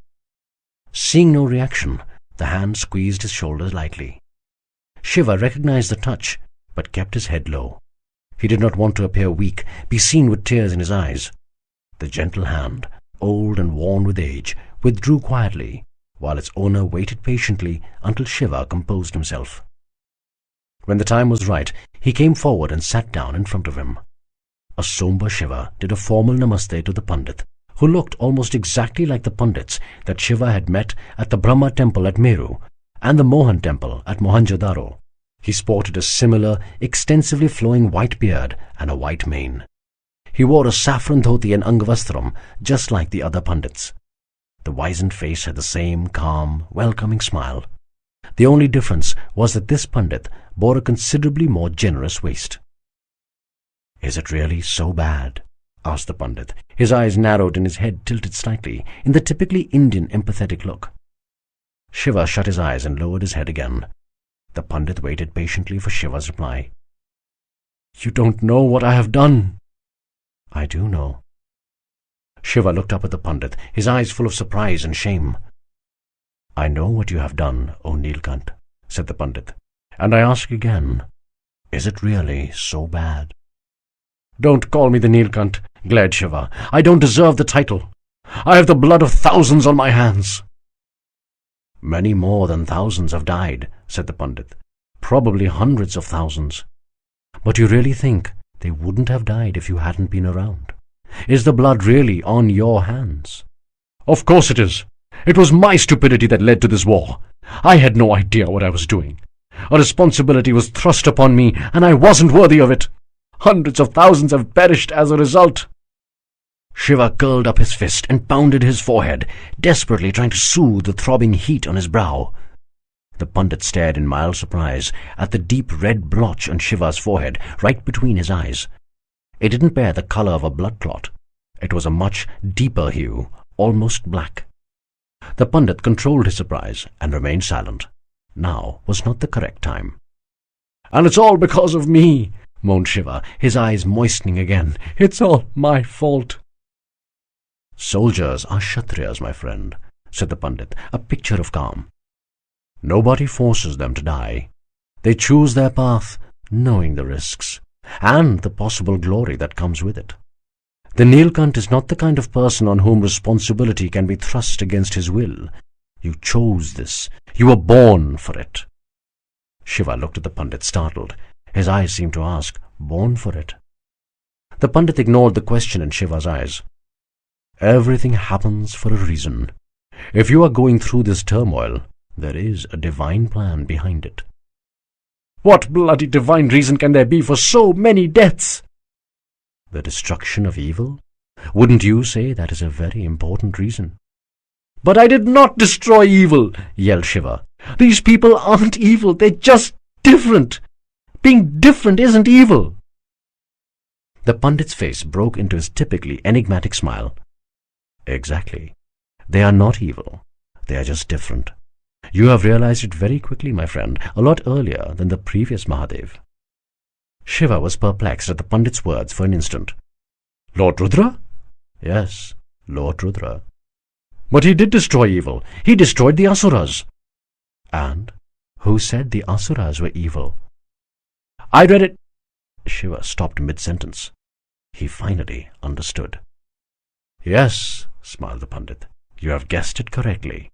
Seeing no reaction, the hand squeezed his shoulders lightly. Shiva recognized the touch, but kept his head low. He did not want to appear weak, be seen with tears in his eyes. The gentle hand, old and worn with age, withdrew quietly, while its owner waited patiently until Shiva composed himself. When the time was right, he came forward and sat down in front of him. A sombre Shiva did a formal namaste to the Pandit, who looked almost exactly like the Pandits that Shiva had met at the Brahma temple at Meru and the Mohan temple at Mohenjo-daro. He sported a similar, extensively flowing white beard and a white mane. He wore a saffron dhoti and angavastram, just like the other Pandits. The wizened face had the same calm, welcoming smile. The only difference was that this Pandit bore a considerably more generous waist. "Is it really so bad?" asked the Pandit. His eyes narrowed and his head tilted slightly, in the typically Indian empathetic look. Shiva shut his eyes and lowered his head again. The Pandit waited patiently for Shiva's reply. "You don't know what I have done." "I do know." Shiva looked up at the Pandit, his eyes full of surprise and shame. "I know what you have done, O Neelkanth," said the Pandit, "and I ask again, is it really so bad?" "Don't call me the Neelkanth," glared Shiva. "I don't deserve the title. I have the blood of thousands on my hands." Many more than thousands have died, said the Pandit. Probably hundreds of thousands. But you really think they wouldn't have died if you hadn't been around? Is the blood really on your hands? Of course it is. It was my stupidity that led to this war. I had no idea what I was doing. A responsibility was thrust upon me, and I wasn't worthy of it. Hundreds of thousands have perished as a result. Shiva curled up his fist and pounded his forehead, desperately trying to soothe the throbbing heat on his brow. The Pandit stared in mild surprise at the deep red blotch on Shiva's forehead, right between his eyes. It didn't bear the color of a blood clot. It was a much deeper hue, almost black. The Pandit controlled his surprise and remained silent. Now was not the correct time. "And it's all because of me," moaned Shiva, his eyes moistening again. "It's all my fault." "Soldiers are Kshatriyas, my friend," said the Pandit, a picture of calm. "Nobody forces them to die. They choose their path, knowing the risks, and the possible glory that comes with it. The Neelkanth is not the kind of person on whom responsibility can be thrust against his will. You chose this. You were born for it." Shiva looked at the Pandit, startled. His eyes seemed to ask, "Born for it?" The Pandit ignored the question in Shiva's eyes. "Everything happens for a reason. If you are going through this turmoil, there is a divine plan behind it." "What bloody divine reason can there be for so many deaths?" "The destruction of evil? Wouldn't you say that is a very important reason?" "But I did not destroy evil," yelled Shiva. "These people aren't evil, they're just different. Being different isn't evil." The Pandit's face broke into his typically enigmatic smile. "Exactly. They are not evil. They are just different. You have realized it very quickly, my friend, a lot earlier than the previous Mahadev." Shiva was perplexed at the Pandit's words for an instant. "Lord Rudra?" "Yes, Lord Rudra." "But he did destroy evil. He destroyed the Asuras." "And who said the Asuras were evil?" "I read it." Shiva stopped mid-sentence. He finally understood. "Yes," smiled the Pandit, "you have guessed it correctly.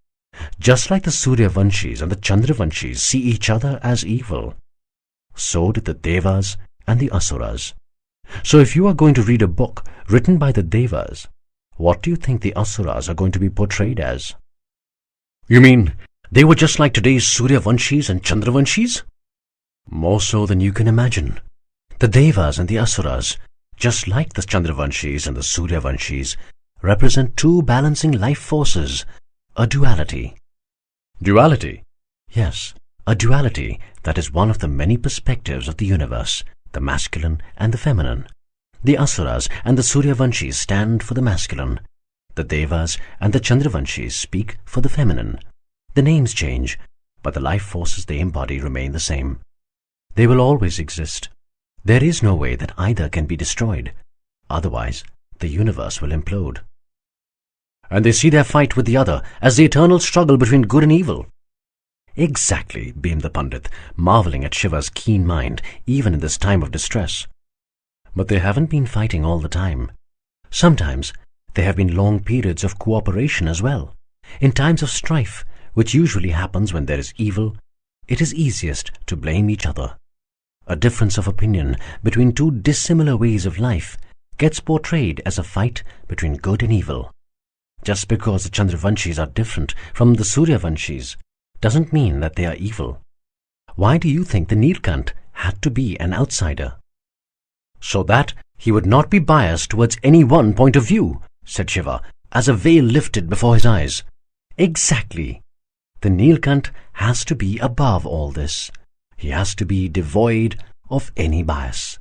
Just like the Suryavanshis and the Chandravanshis see each other as evil, so did the Devas and the Asuras. So if you are going to read a book written by the Devas, what do you think the Asuras are going to be portrayed as?" "You mean they were just like today's Suryavanshis and Chandravanshis?" "More so than you can imagine. The Devas and the Asuras, just like the Chandravanshis and the Suryavanshis, represent two balancing life forces, a duality." "Duality?" "Yes, a duality that is one of the many perspectives of the universe, the masculine and the feminine. The Asuras and the Suryavanshis stand for the masculine. The Devas and the Chandravanshis speak for the feminine. The names change, but the life forces they embody remain the same. They will always exist. There is no way that either can be destroyed. Otherwise, the universe will implode." "And they see their fight with the other as the eternal struggle between good and evil." "Exactly," beamed the Pandit, marveling at Shiva's keen mind, even in this time of distress. "But they haven't been fighting all the time. Sometimes there have been long periods of cooperation as well. In times of strife, which usually happens when there is evil, it is easiest to blame each other. A difference of opinion between two dissimilar ways of life gets portrayed as a fight between good and evil. Just because the Chandravanshis are different from the Suryavanshis doesn't mean that they are evil. Why do you think the Neelkanth had to be an outsider?" "So that he would not be biased towards any one point of view," said Shiva, as a veil lifted before his eyes. "Exactly. The Neelkanth has to be above all this. He has to be devoid of any bias."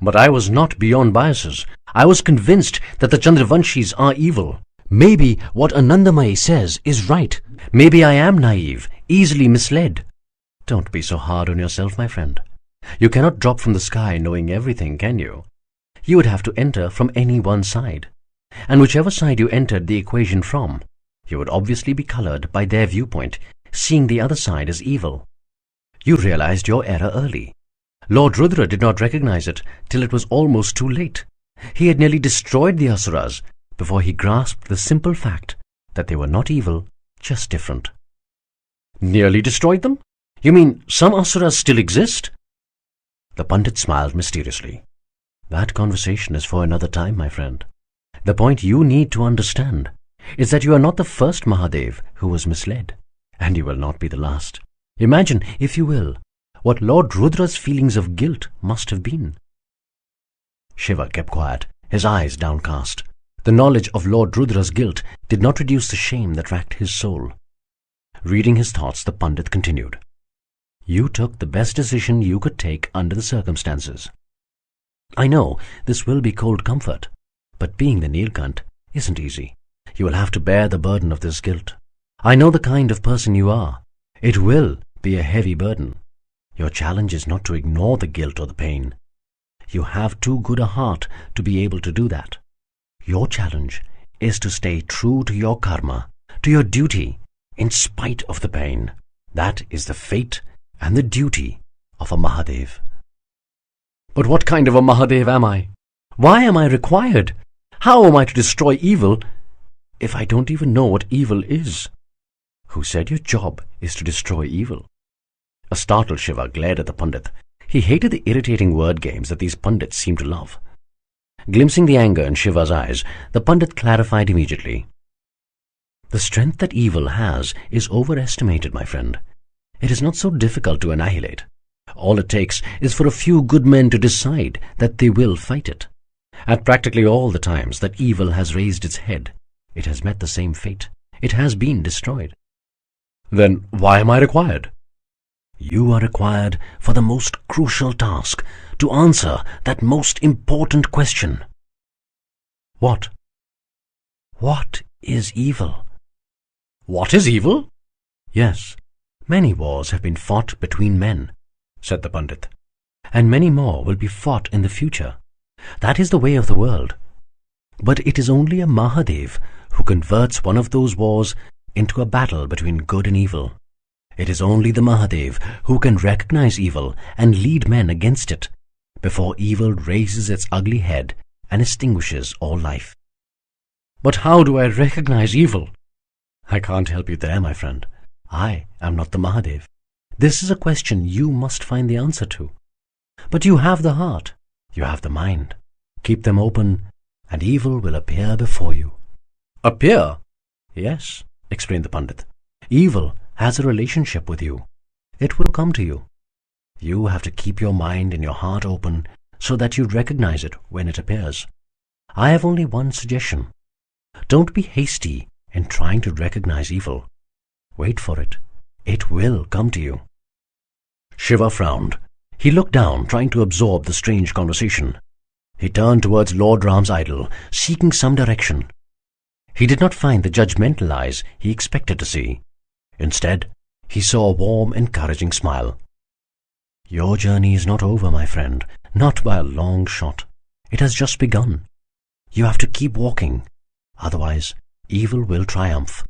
"But I was not beyond biases. I was convinced that the Chandravanshis are evil. Maybe what Anandamayi says is right. Maybe I am naive, easily misled." "Don't be so hard on yourself, my friend. You cannot drop from the sky knowing everything, can you? You would have to enter from any one side. And whichever side you entered the equation from, you would obviously be colored by their viewpoint, seeing the other side as evil. You realized your error early. Lord Rudra did not recognize it till it was almost too late. He had nearly destroyed the Asuras before he grasped the simple fact that they were not evil, just different. Nearly destroyed them? You mean some asuras still exist? The Pandit smiled mysteriously. That conversation is for another time, my friend. The point you need to understand is that you are not the first Mahadev who was misled, and you will not be the last. Imagine, if you will, what Lord Rudra's feelings of guilt must have been. Shiva kept quiet, his eyes downcast. The knowledge of Lord Rudra's guilt did not reduce the shame that racked his soul. Reading his thoughts, the Pandit continued. You took the best decision you could take under the circumstances. I know this will be cold comfort, but being the Neelkanth isn't easy. You will have to bear the burden of this guilt. I know the kind of person you are. It will be a heavy burden. Your challenge is not to ignore the guilt or the pain. You have too good a heart to be able to do that. Your challenge is to stay true to your karma, to your duty, in spite of the pain. That is the fate and the duty of a Mahadev. But what kind of a Mahadev am I? Why am I required? How am I to destroy evil if I don't even know what evil is? Who said your job is to destroy evil? A startled Shiva glared at the Pandit. He hated the irritating word games that these Pandits seemed to love. Glimpsing the anger in Shiva's eyes, the Pandit clarified immediately. The strength that evil has is overestimated, my friend. It is not so difficult to annihilate. All it takes is for a few good men to decide that they will fight it. At practically all the times that evil has raised its head, it has met the same fate. It has been destroyed. Then why am I required? You are required for the most crucial task, to answer that most important question. What? What is evil? What is evil? Yes, many wars have been fought between men, said the Pandit, and many more will be fought in the future. That is the way of the world. But it is only a Mahadev who converts one of those wars into a battle between good and evil. It is only the Mahadev who can recognize evil and lead men against it before evil raises its ugly head and extinguishes all life. But how do I recognize evil? I can't help you there, my friend. I am not the Mahadev. This is a question you must find the answer to. But you have the heart, you have the mind. Keep them open, and evil will appear before you. Appear? Yes, explained the Pandit. Evil has a relationship with you. It will come to you. You have to keep your mind and your heart open so that you recognize it when it appears. I have only one suggestion. Don't be hasty in trying to recognize evil. Wait for it. It will come to you. Shiva frowned. He looked down, trying to absorb the strange conversation. He turned towards Lord Ram's idol, seeking some direction. He did not find the judgmental eyes he expected to see. Instead, he saw a warm, encouraging smile. Your journey is not over, my friend, not by a long shot. It has just begun. You have to keep walking, otherwise evil will triumph.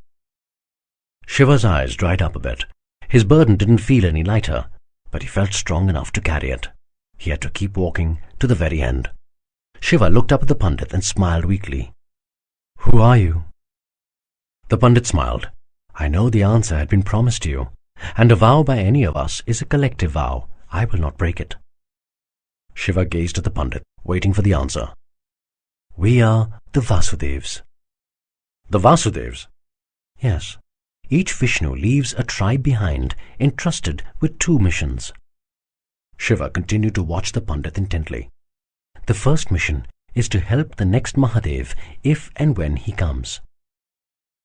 Shiva's eyes dried up a bit. His burden didn't feel any lighter, but he felt strong enough to carry it. He had to keep walking to the very end. Shiva looked up at the Pandit and smiled weakly. Who are you? The Pandit smiled. I know the answer had been promised to you, and a vow by any of us is a collective vow. I will not break it. Shiva gazed at the Pandit, waiting for the answer. We are the Vasudevs. The Vasudevs? Yes. Each Vishnu leaves a tribe behind, entrusted with 2 missions. Shiva continued to watch the Pandit intently. The first mission is to help the next Mahadev if and when he comes.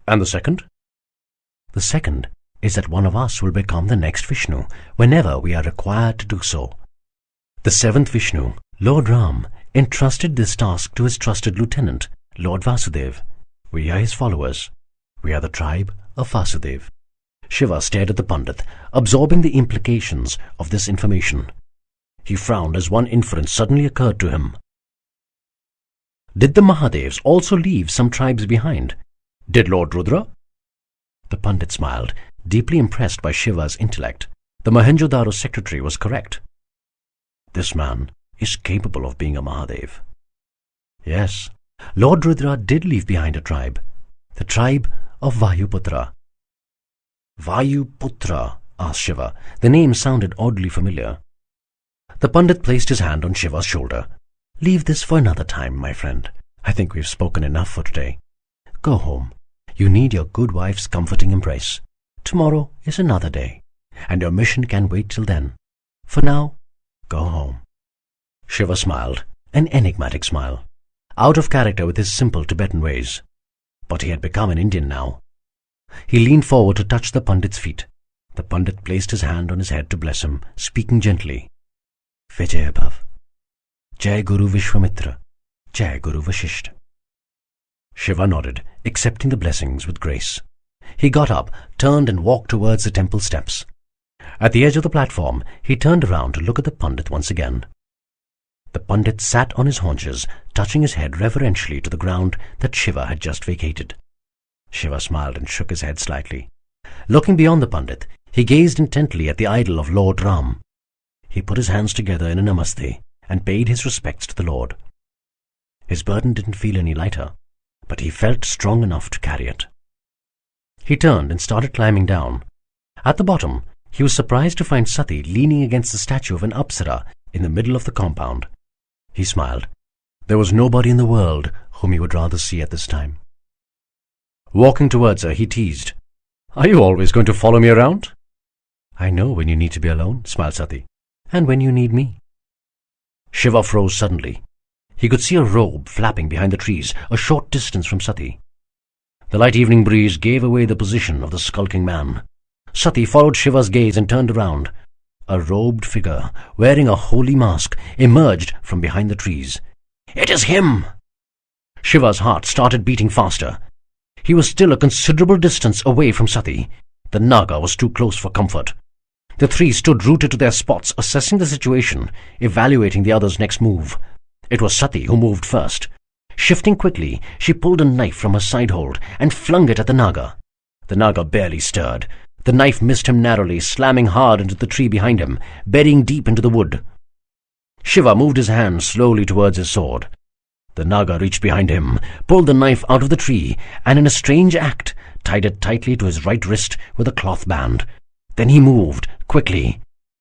And the second? The second is that one of us will become the next Vishnu whenever we are required to do so. The 7th Vishnu, Lord Ram, entrusted this task to his trusted lieutenant, Lord Vasudev. We are his followers. We are the tribe of Vasudev. Shiva stared at the Pandit, absorbing the implications of this information. He frowned as one inference suddenly occurred to him. Did the Mahadevs also leave some tribes behind? Did Lord Rudra? The Pandit smiled, deeply impressed by Shiva's intellect. The Mohenjo-daro secretary was correct. This man is capable of being a Mahadev. Yes, Lord Rudra did leave behind a tribe, the tribe of Vayuputra. Vayuputra? Asked Shiva. The name sounded oddly familiar. The Pandit placed his hand on Shiva's shoulder. Leave this for another time, my friend. I think we've spoken enough for today. Go home. You need your good wife's comforting embrace. Tomorrow is another day, and your mission can wait till then. For now, go home. Shiva smiled, an enigmatic smile, out of character with his simple Tibetan ways. But he had become an Indian now. He leaned forward to touch the Pandit's feet. The Pandit placed his hand on his head to bless him, speaking gently. Vijay Bhav. Jai Guru Vishwamitra. Jai Guru Vashisht. Shiva nodded, accepting the blessings with grace. He got up, turned and walked towards the temple steps. At the edge of the platform, he turned around to look at the Pandit once again. The Pandit sat on his haunches, touching his head reverentially to the ground that Shiva had just vacated. Shiva smiled and shook his head slightly. Looking beyond the Pandit, he gazed intently at the idol of Lord Ram. He put his hands together in a namaste and paid his respects to the Lord. His burden didn't feel any lighter, but he felt strong enough to carry it. He turned and started climbing down. At the bottom, he was surprised to find Sati leaning against the statue of an Apsara in the middle of the compound. He smiled. There was nobody in the world whom he would rather see at this time. Walking towards her, he teased, Are you always going to follow me around? I know when you need to be alone, smiled Sati, and when you need me. Shiva froze suddenly. He could see a robe flapping behind the trees, a short distance from Sati. The light evening breeze gave away the position of the skulking man. Sati followed Shiva's gaze and turned around. A robed figure, wearing a holy mask, emerged from behind the trees. It is him! Shiva's heart started beating faster. He was still a considerable distance away from Sati. The Naga was too close for comfort. The three stood rooted to their spots, assessing the situation, evaluating the other's next move. It was Sati who moved first. Shifting quickly, she pulled a knife from her side-hold and flung it at the Naga. The Naga barely stirred. The knife missed him narrowly, slamming hard into the tree behind him, burying deep into the wood. Shiva moved his hand slowly towards his sword. The Naga reached behind him, pulled the knife out of the tree, and in a strange act, tied it tightly to his right wrist with a cloth band. Then he moved, quickly.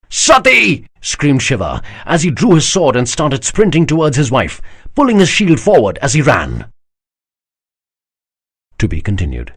Sati! Screamed Shiva, as he drew his sword and started sprinting towards his wife, pulling his shield forward as he ran. To be continued.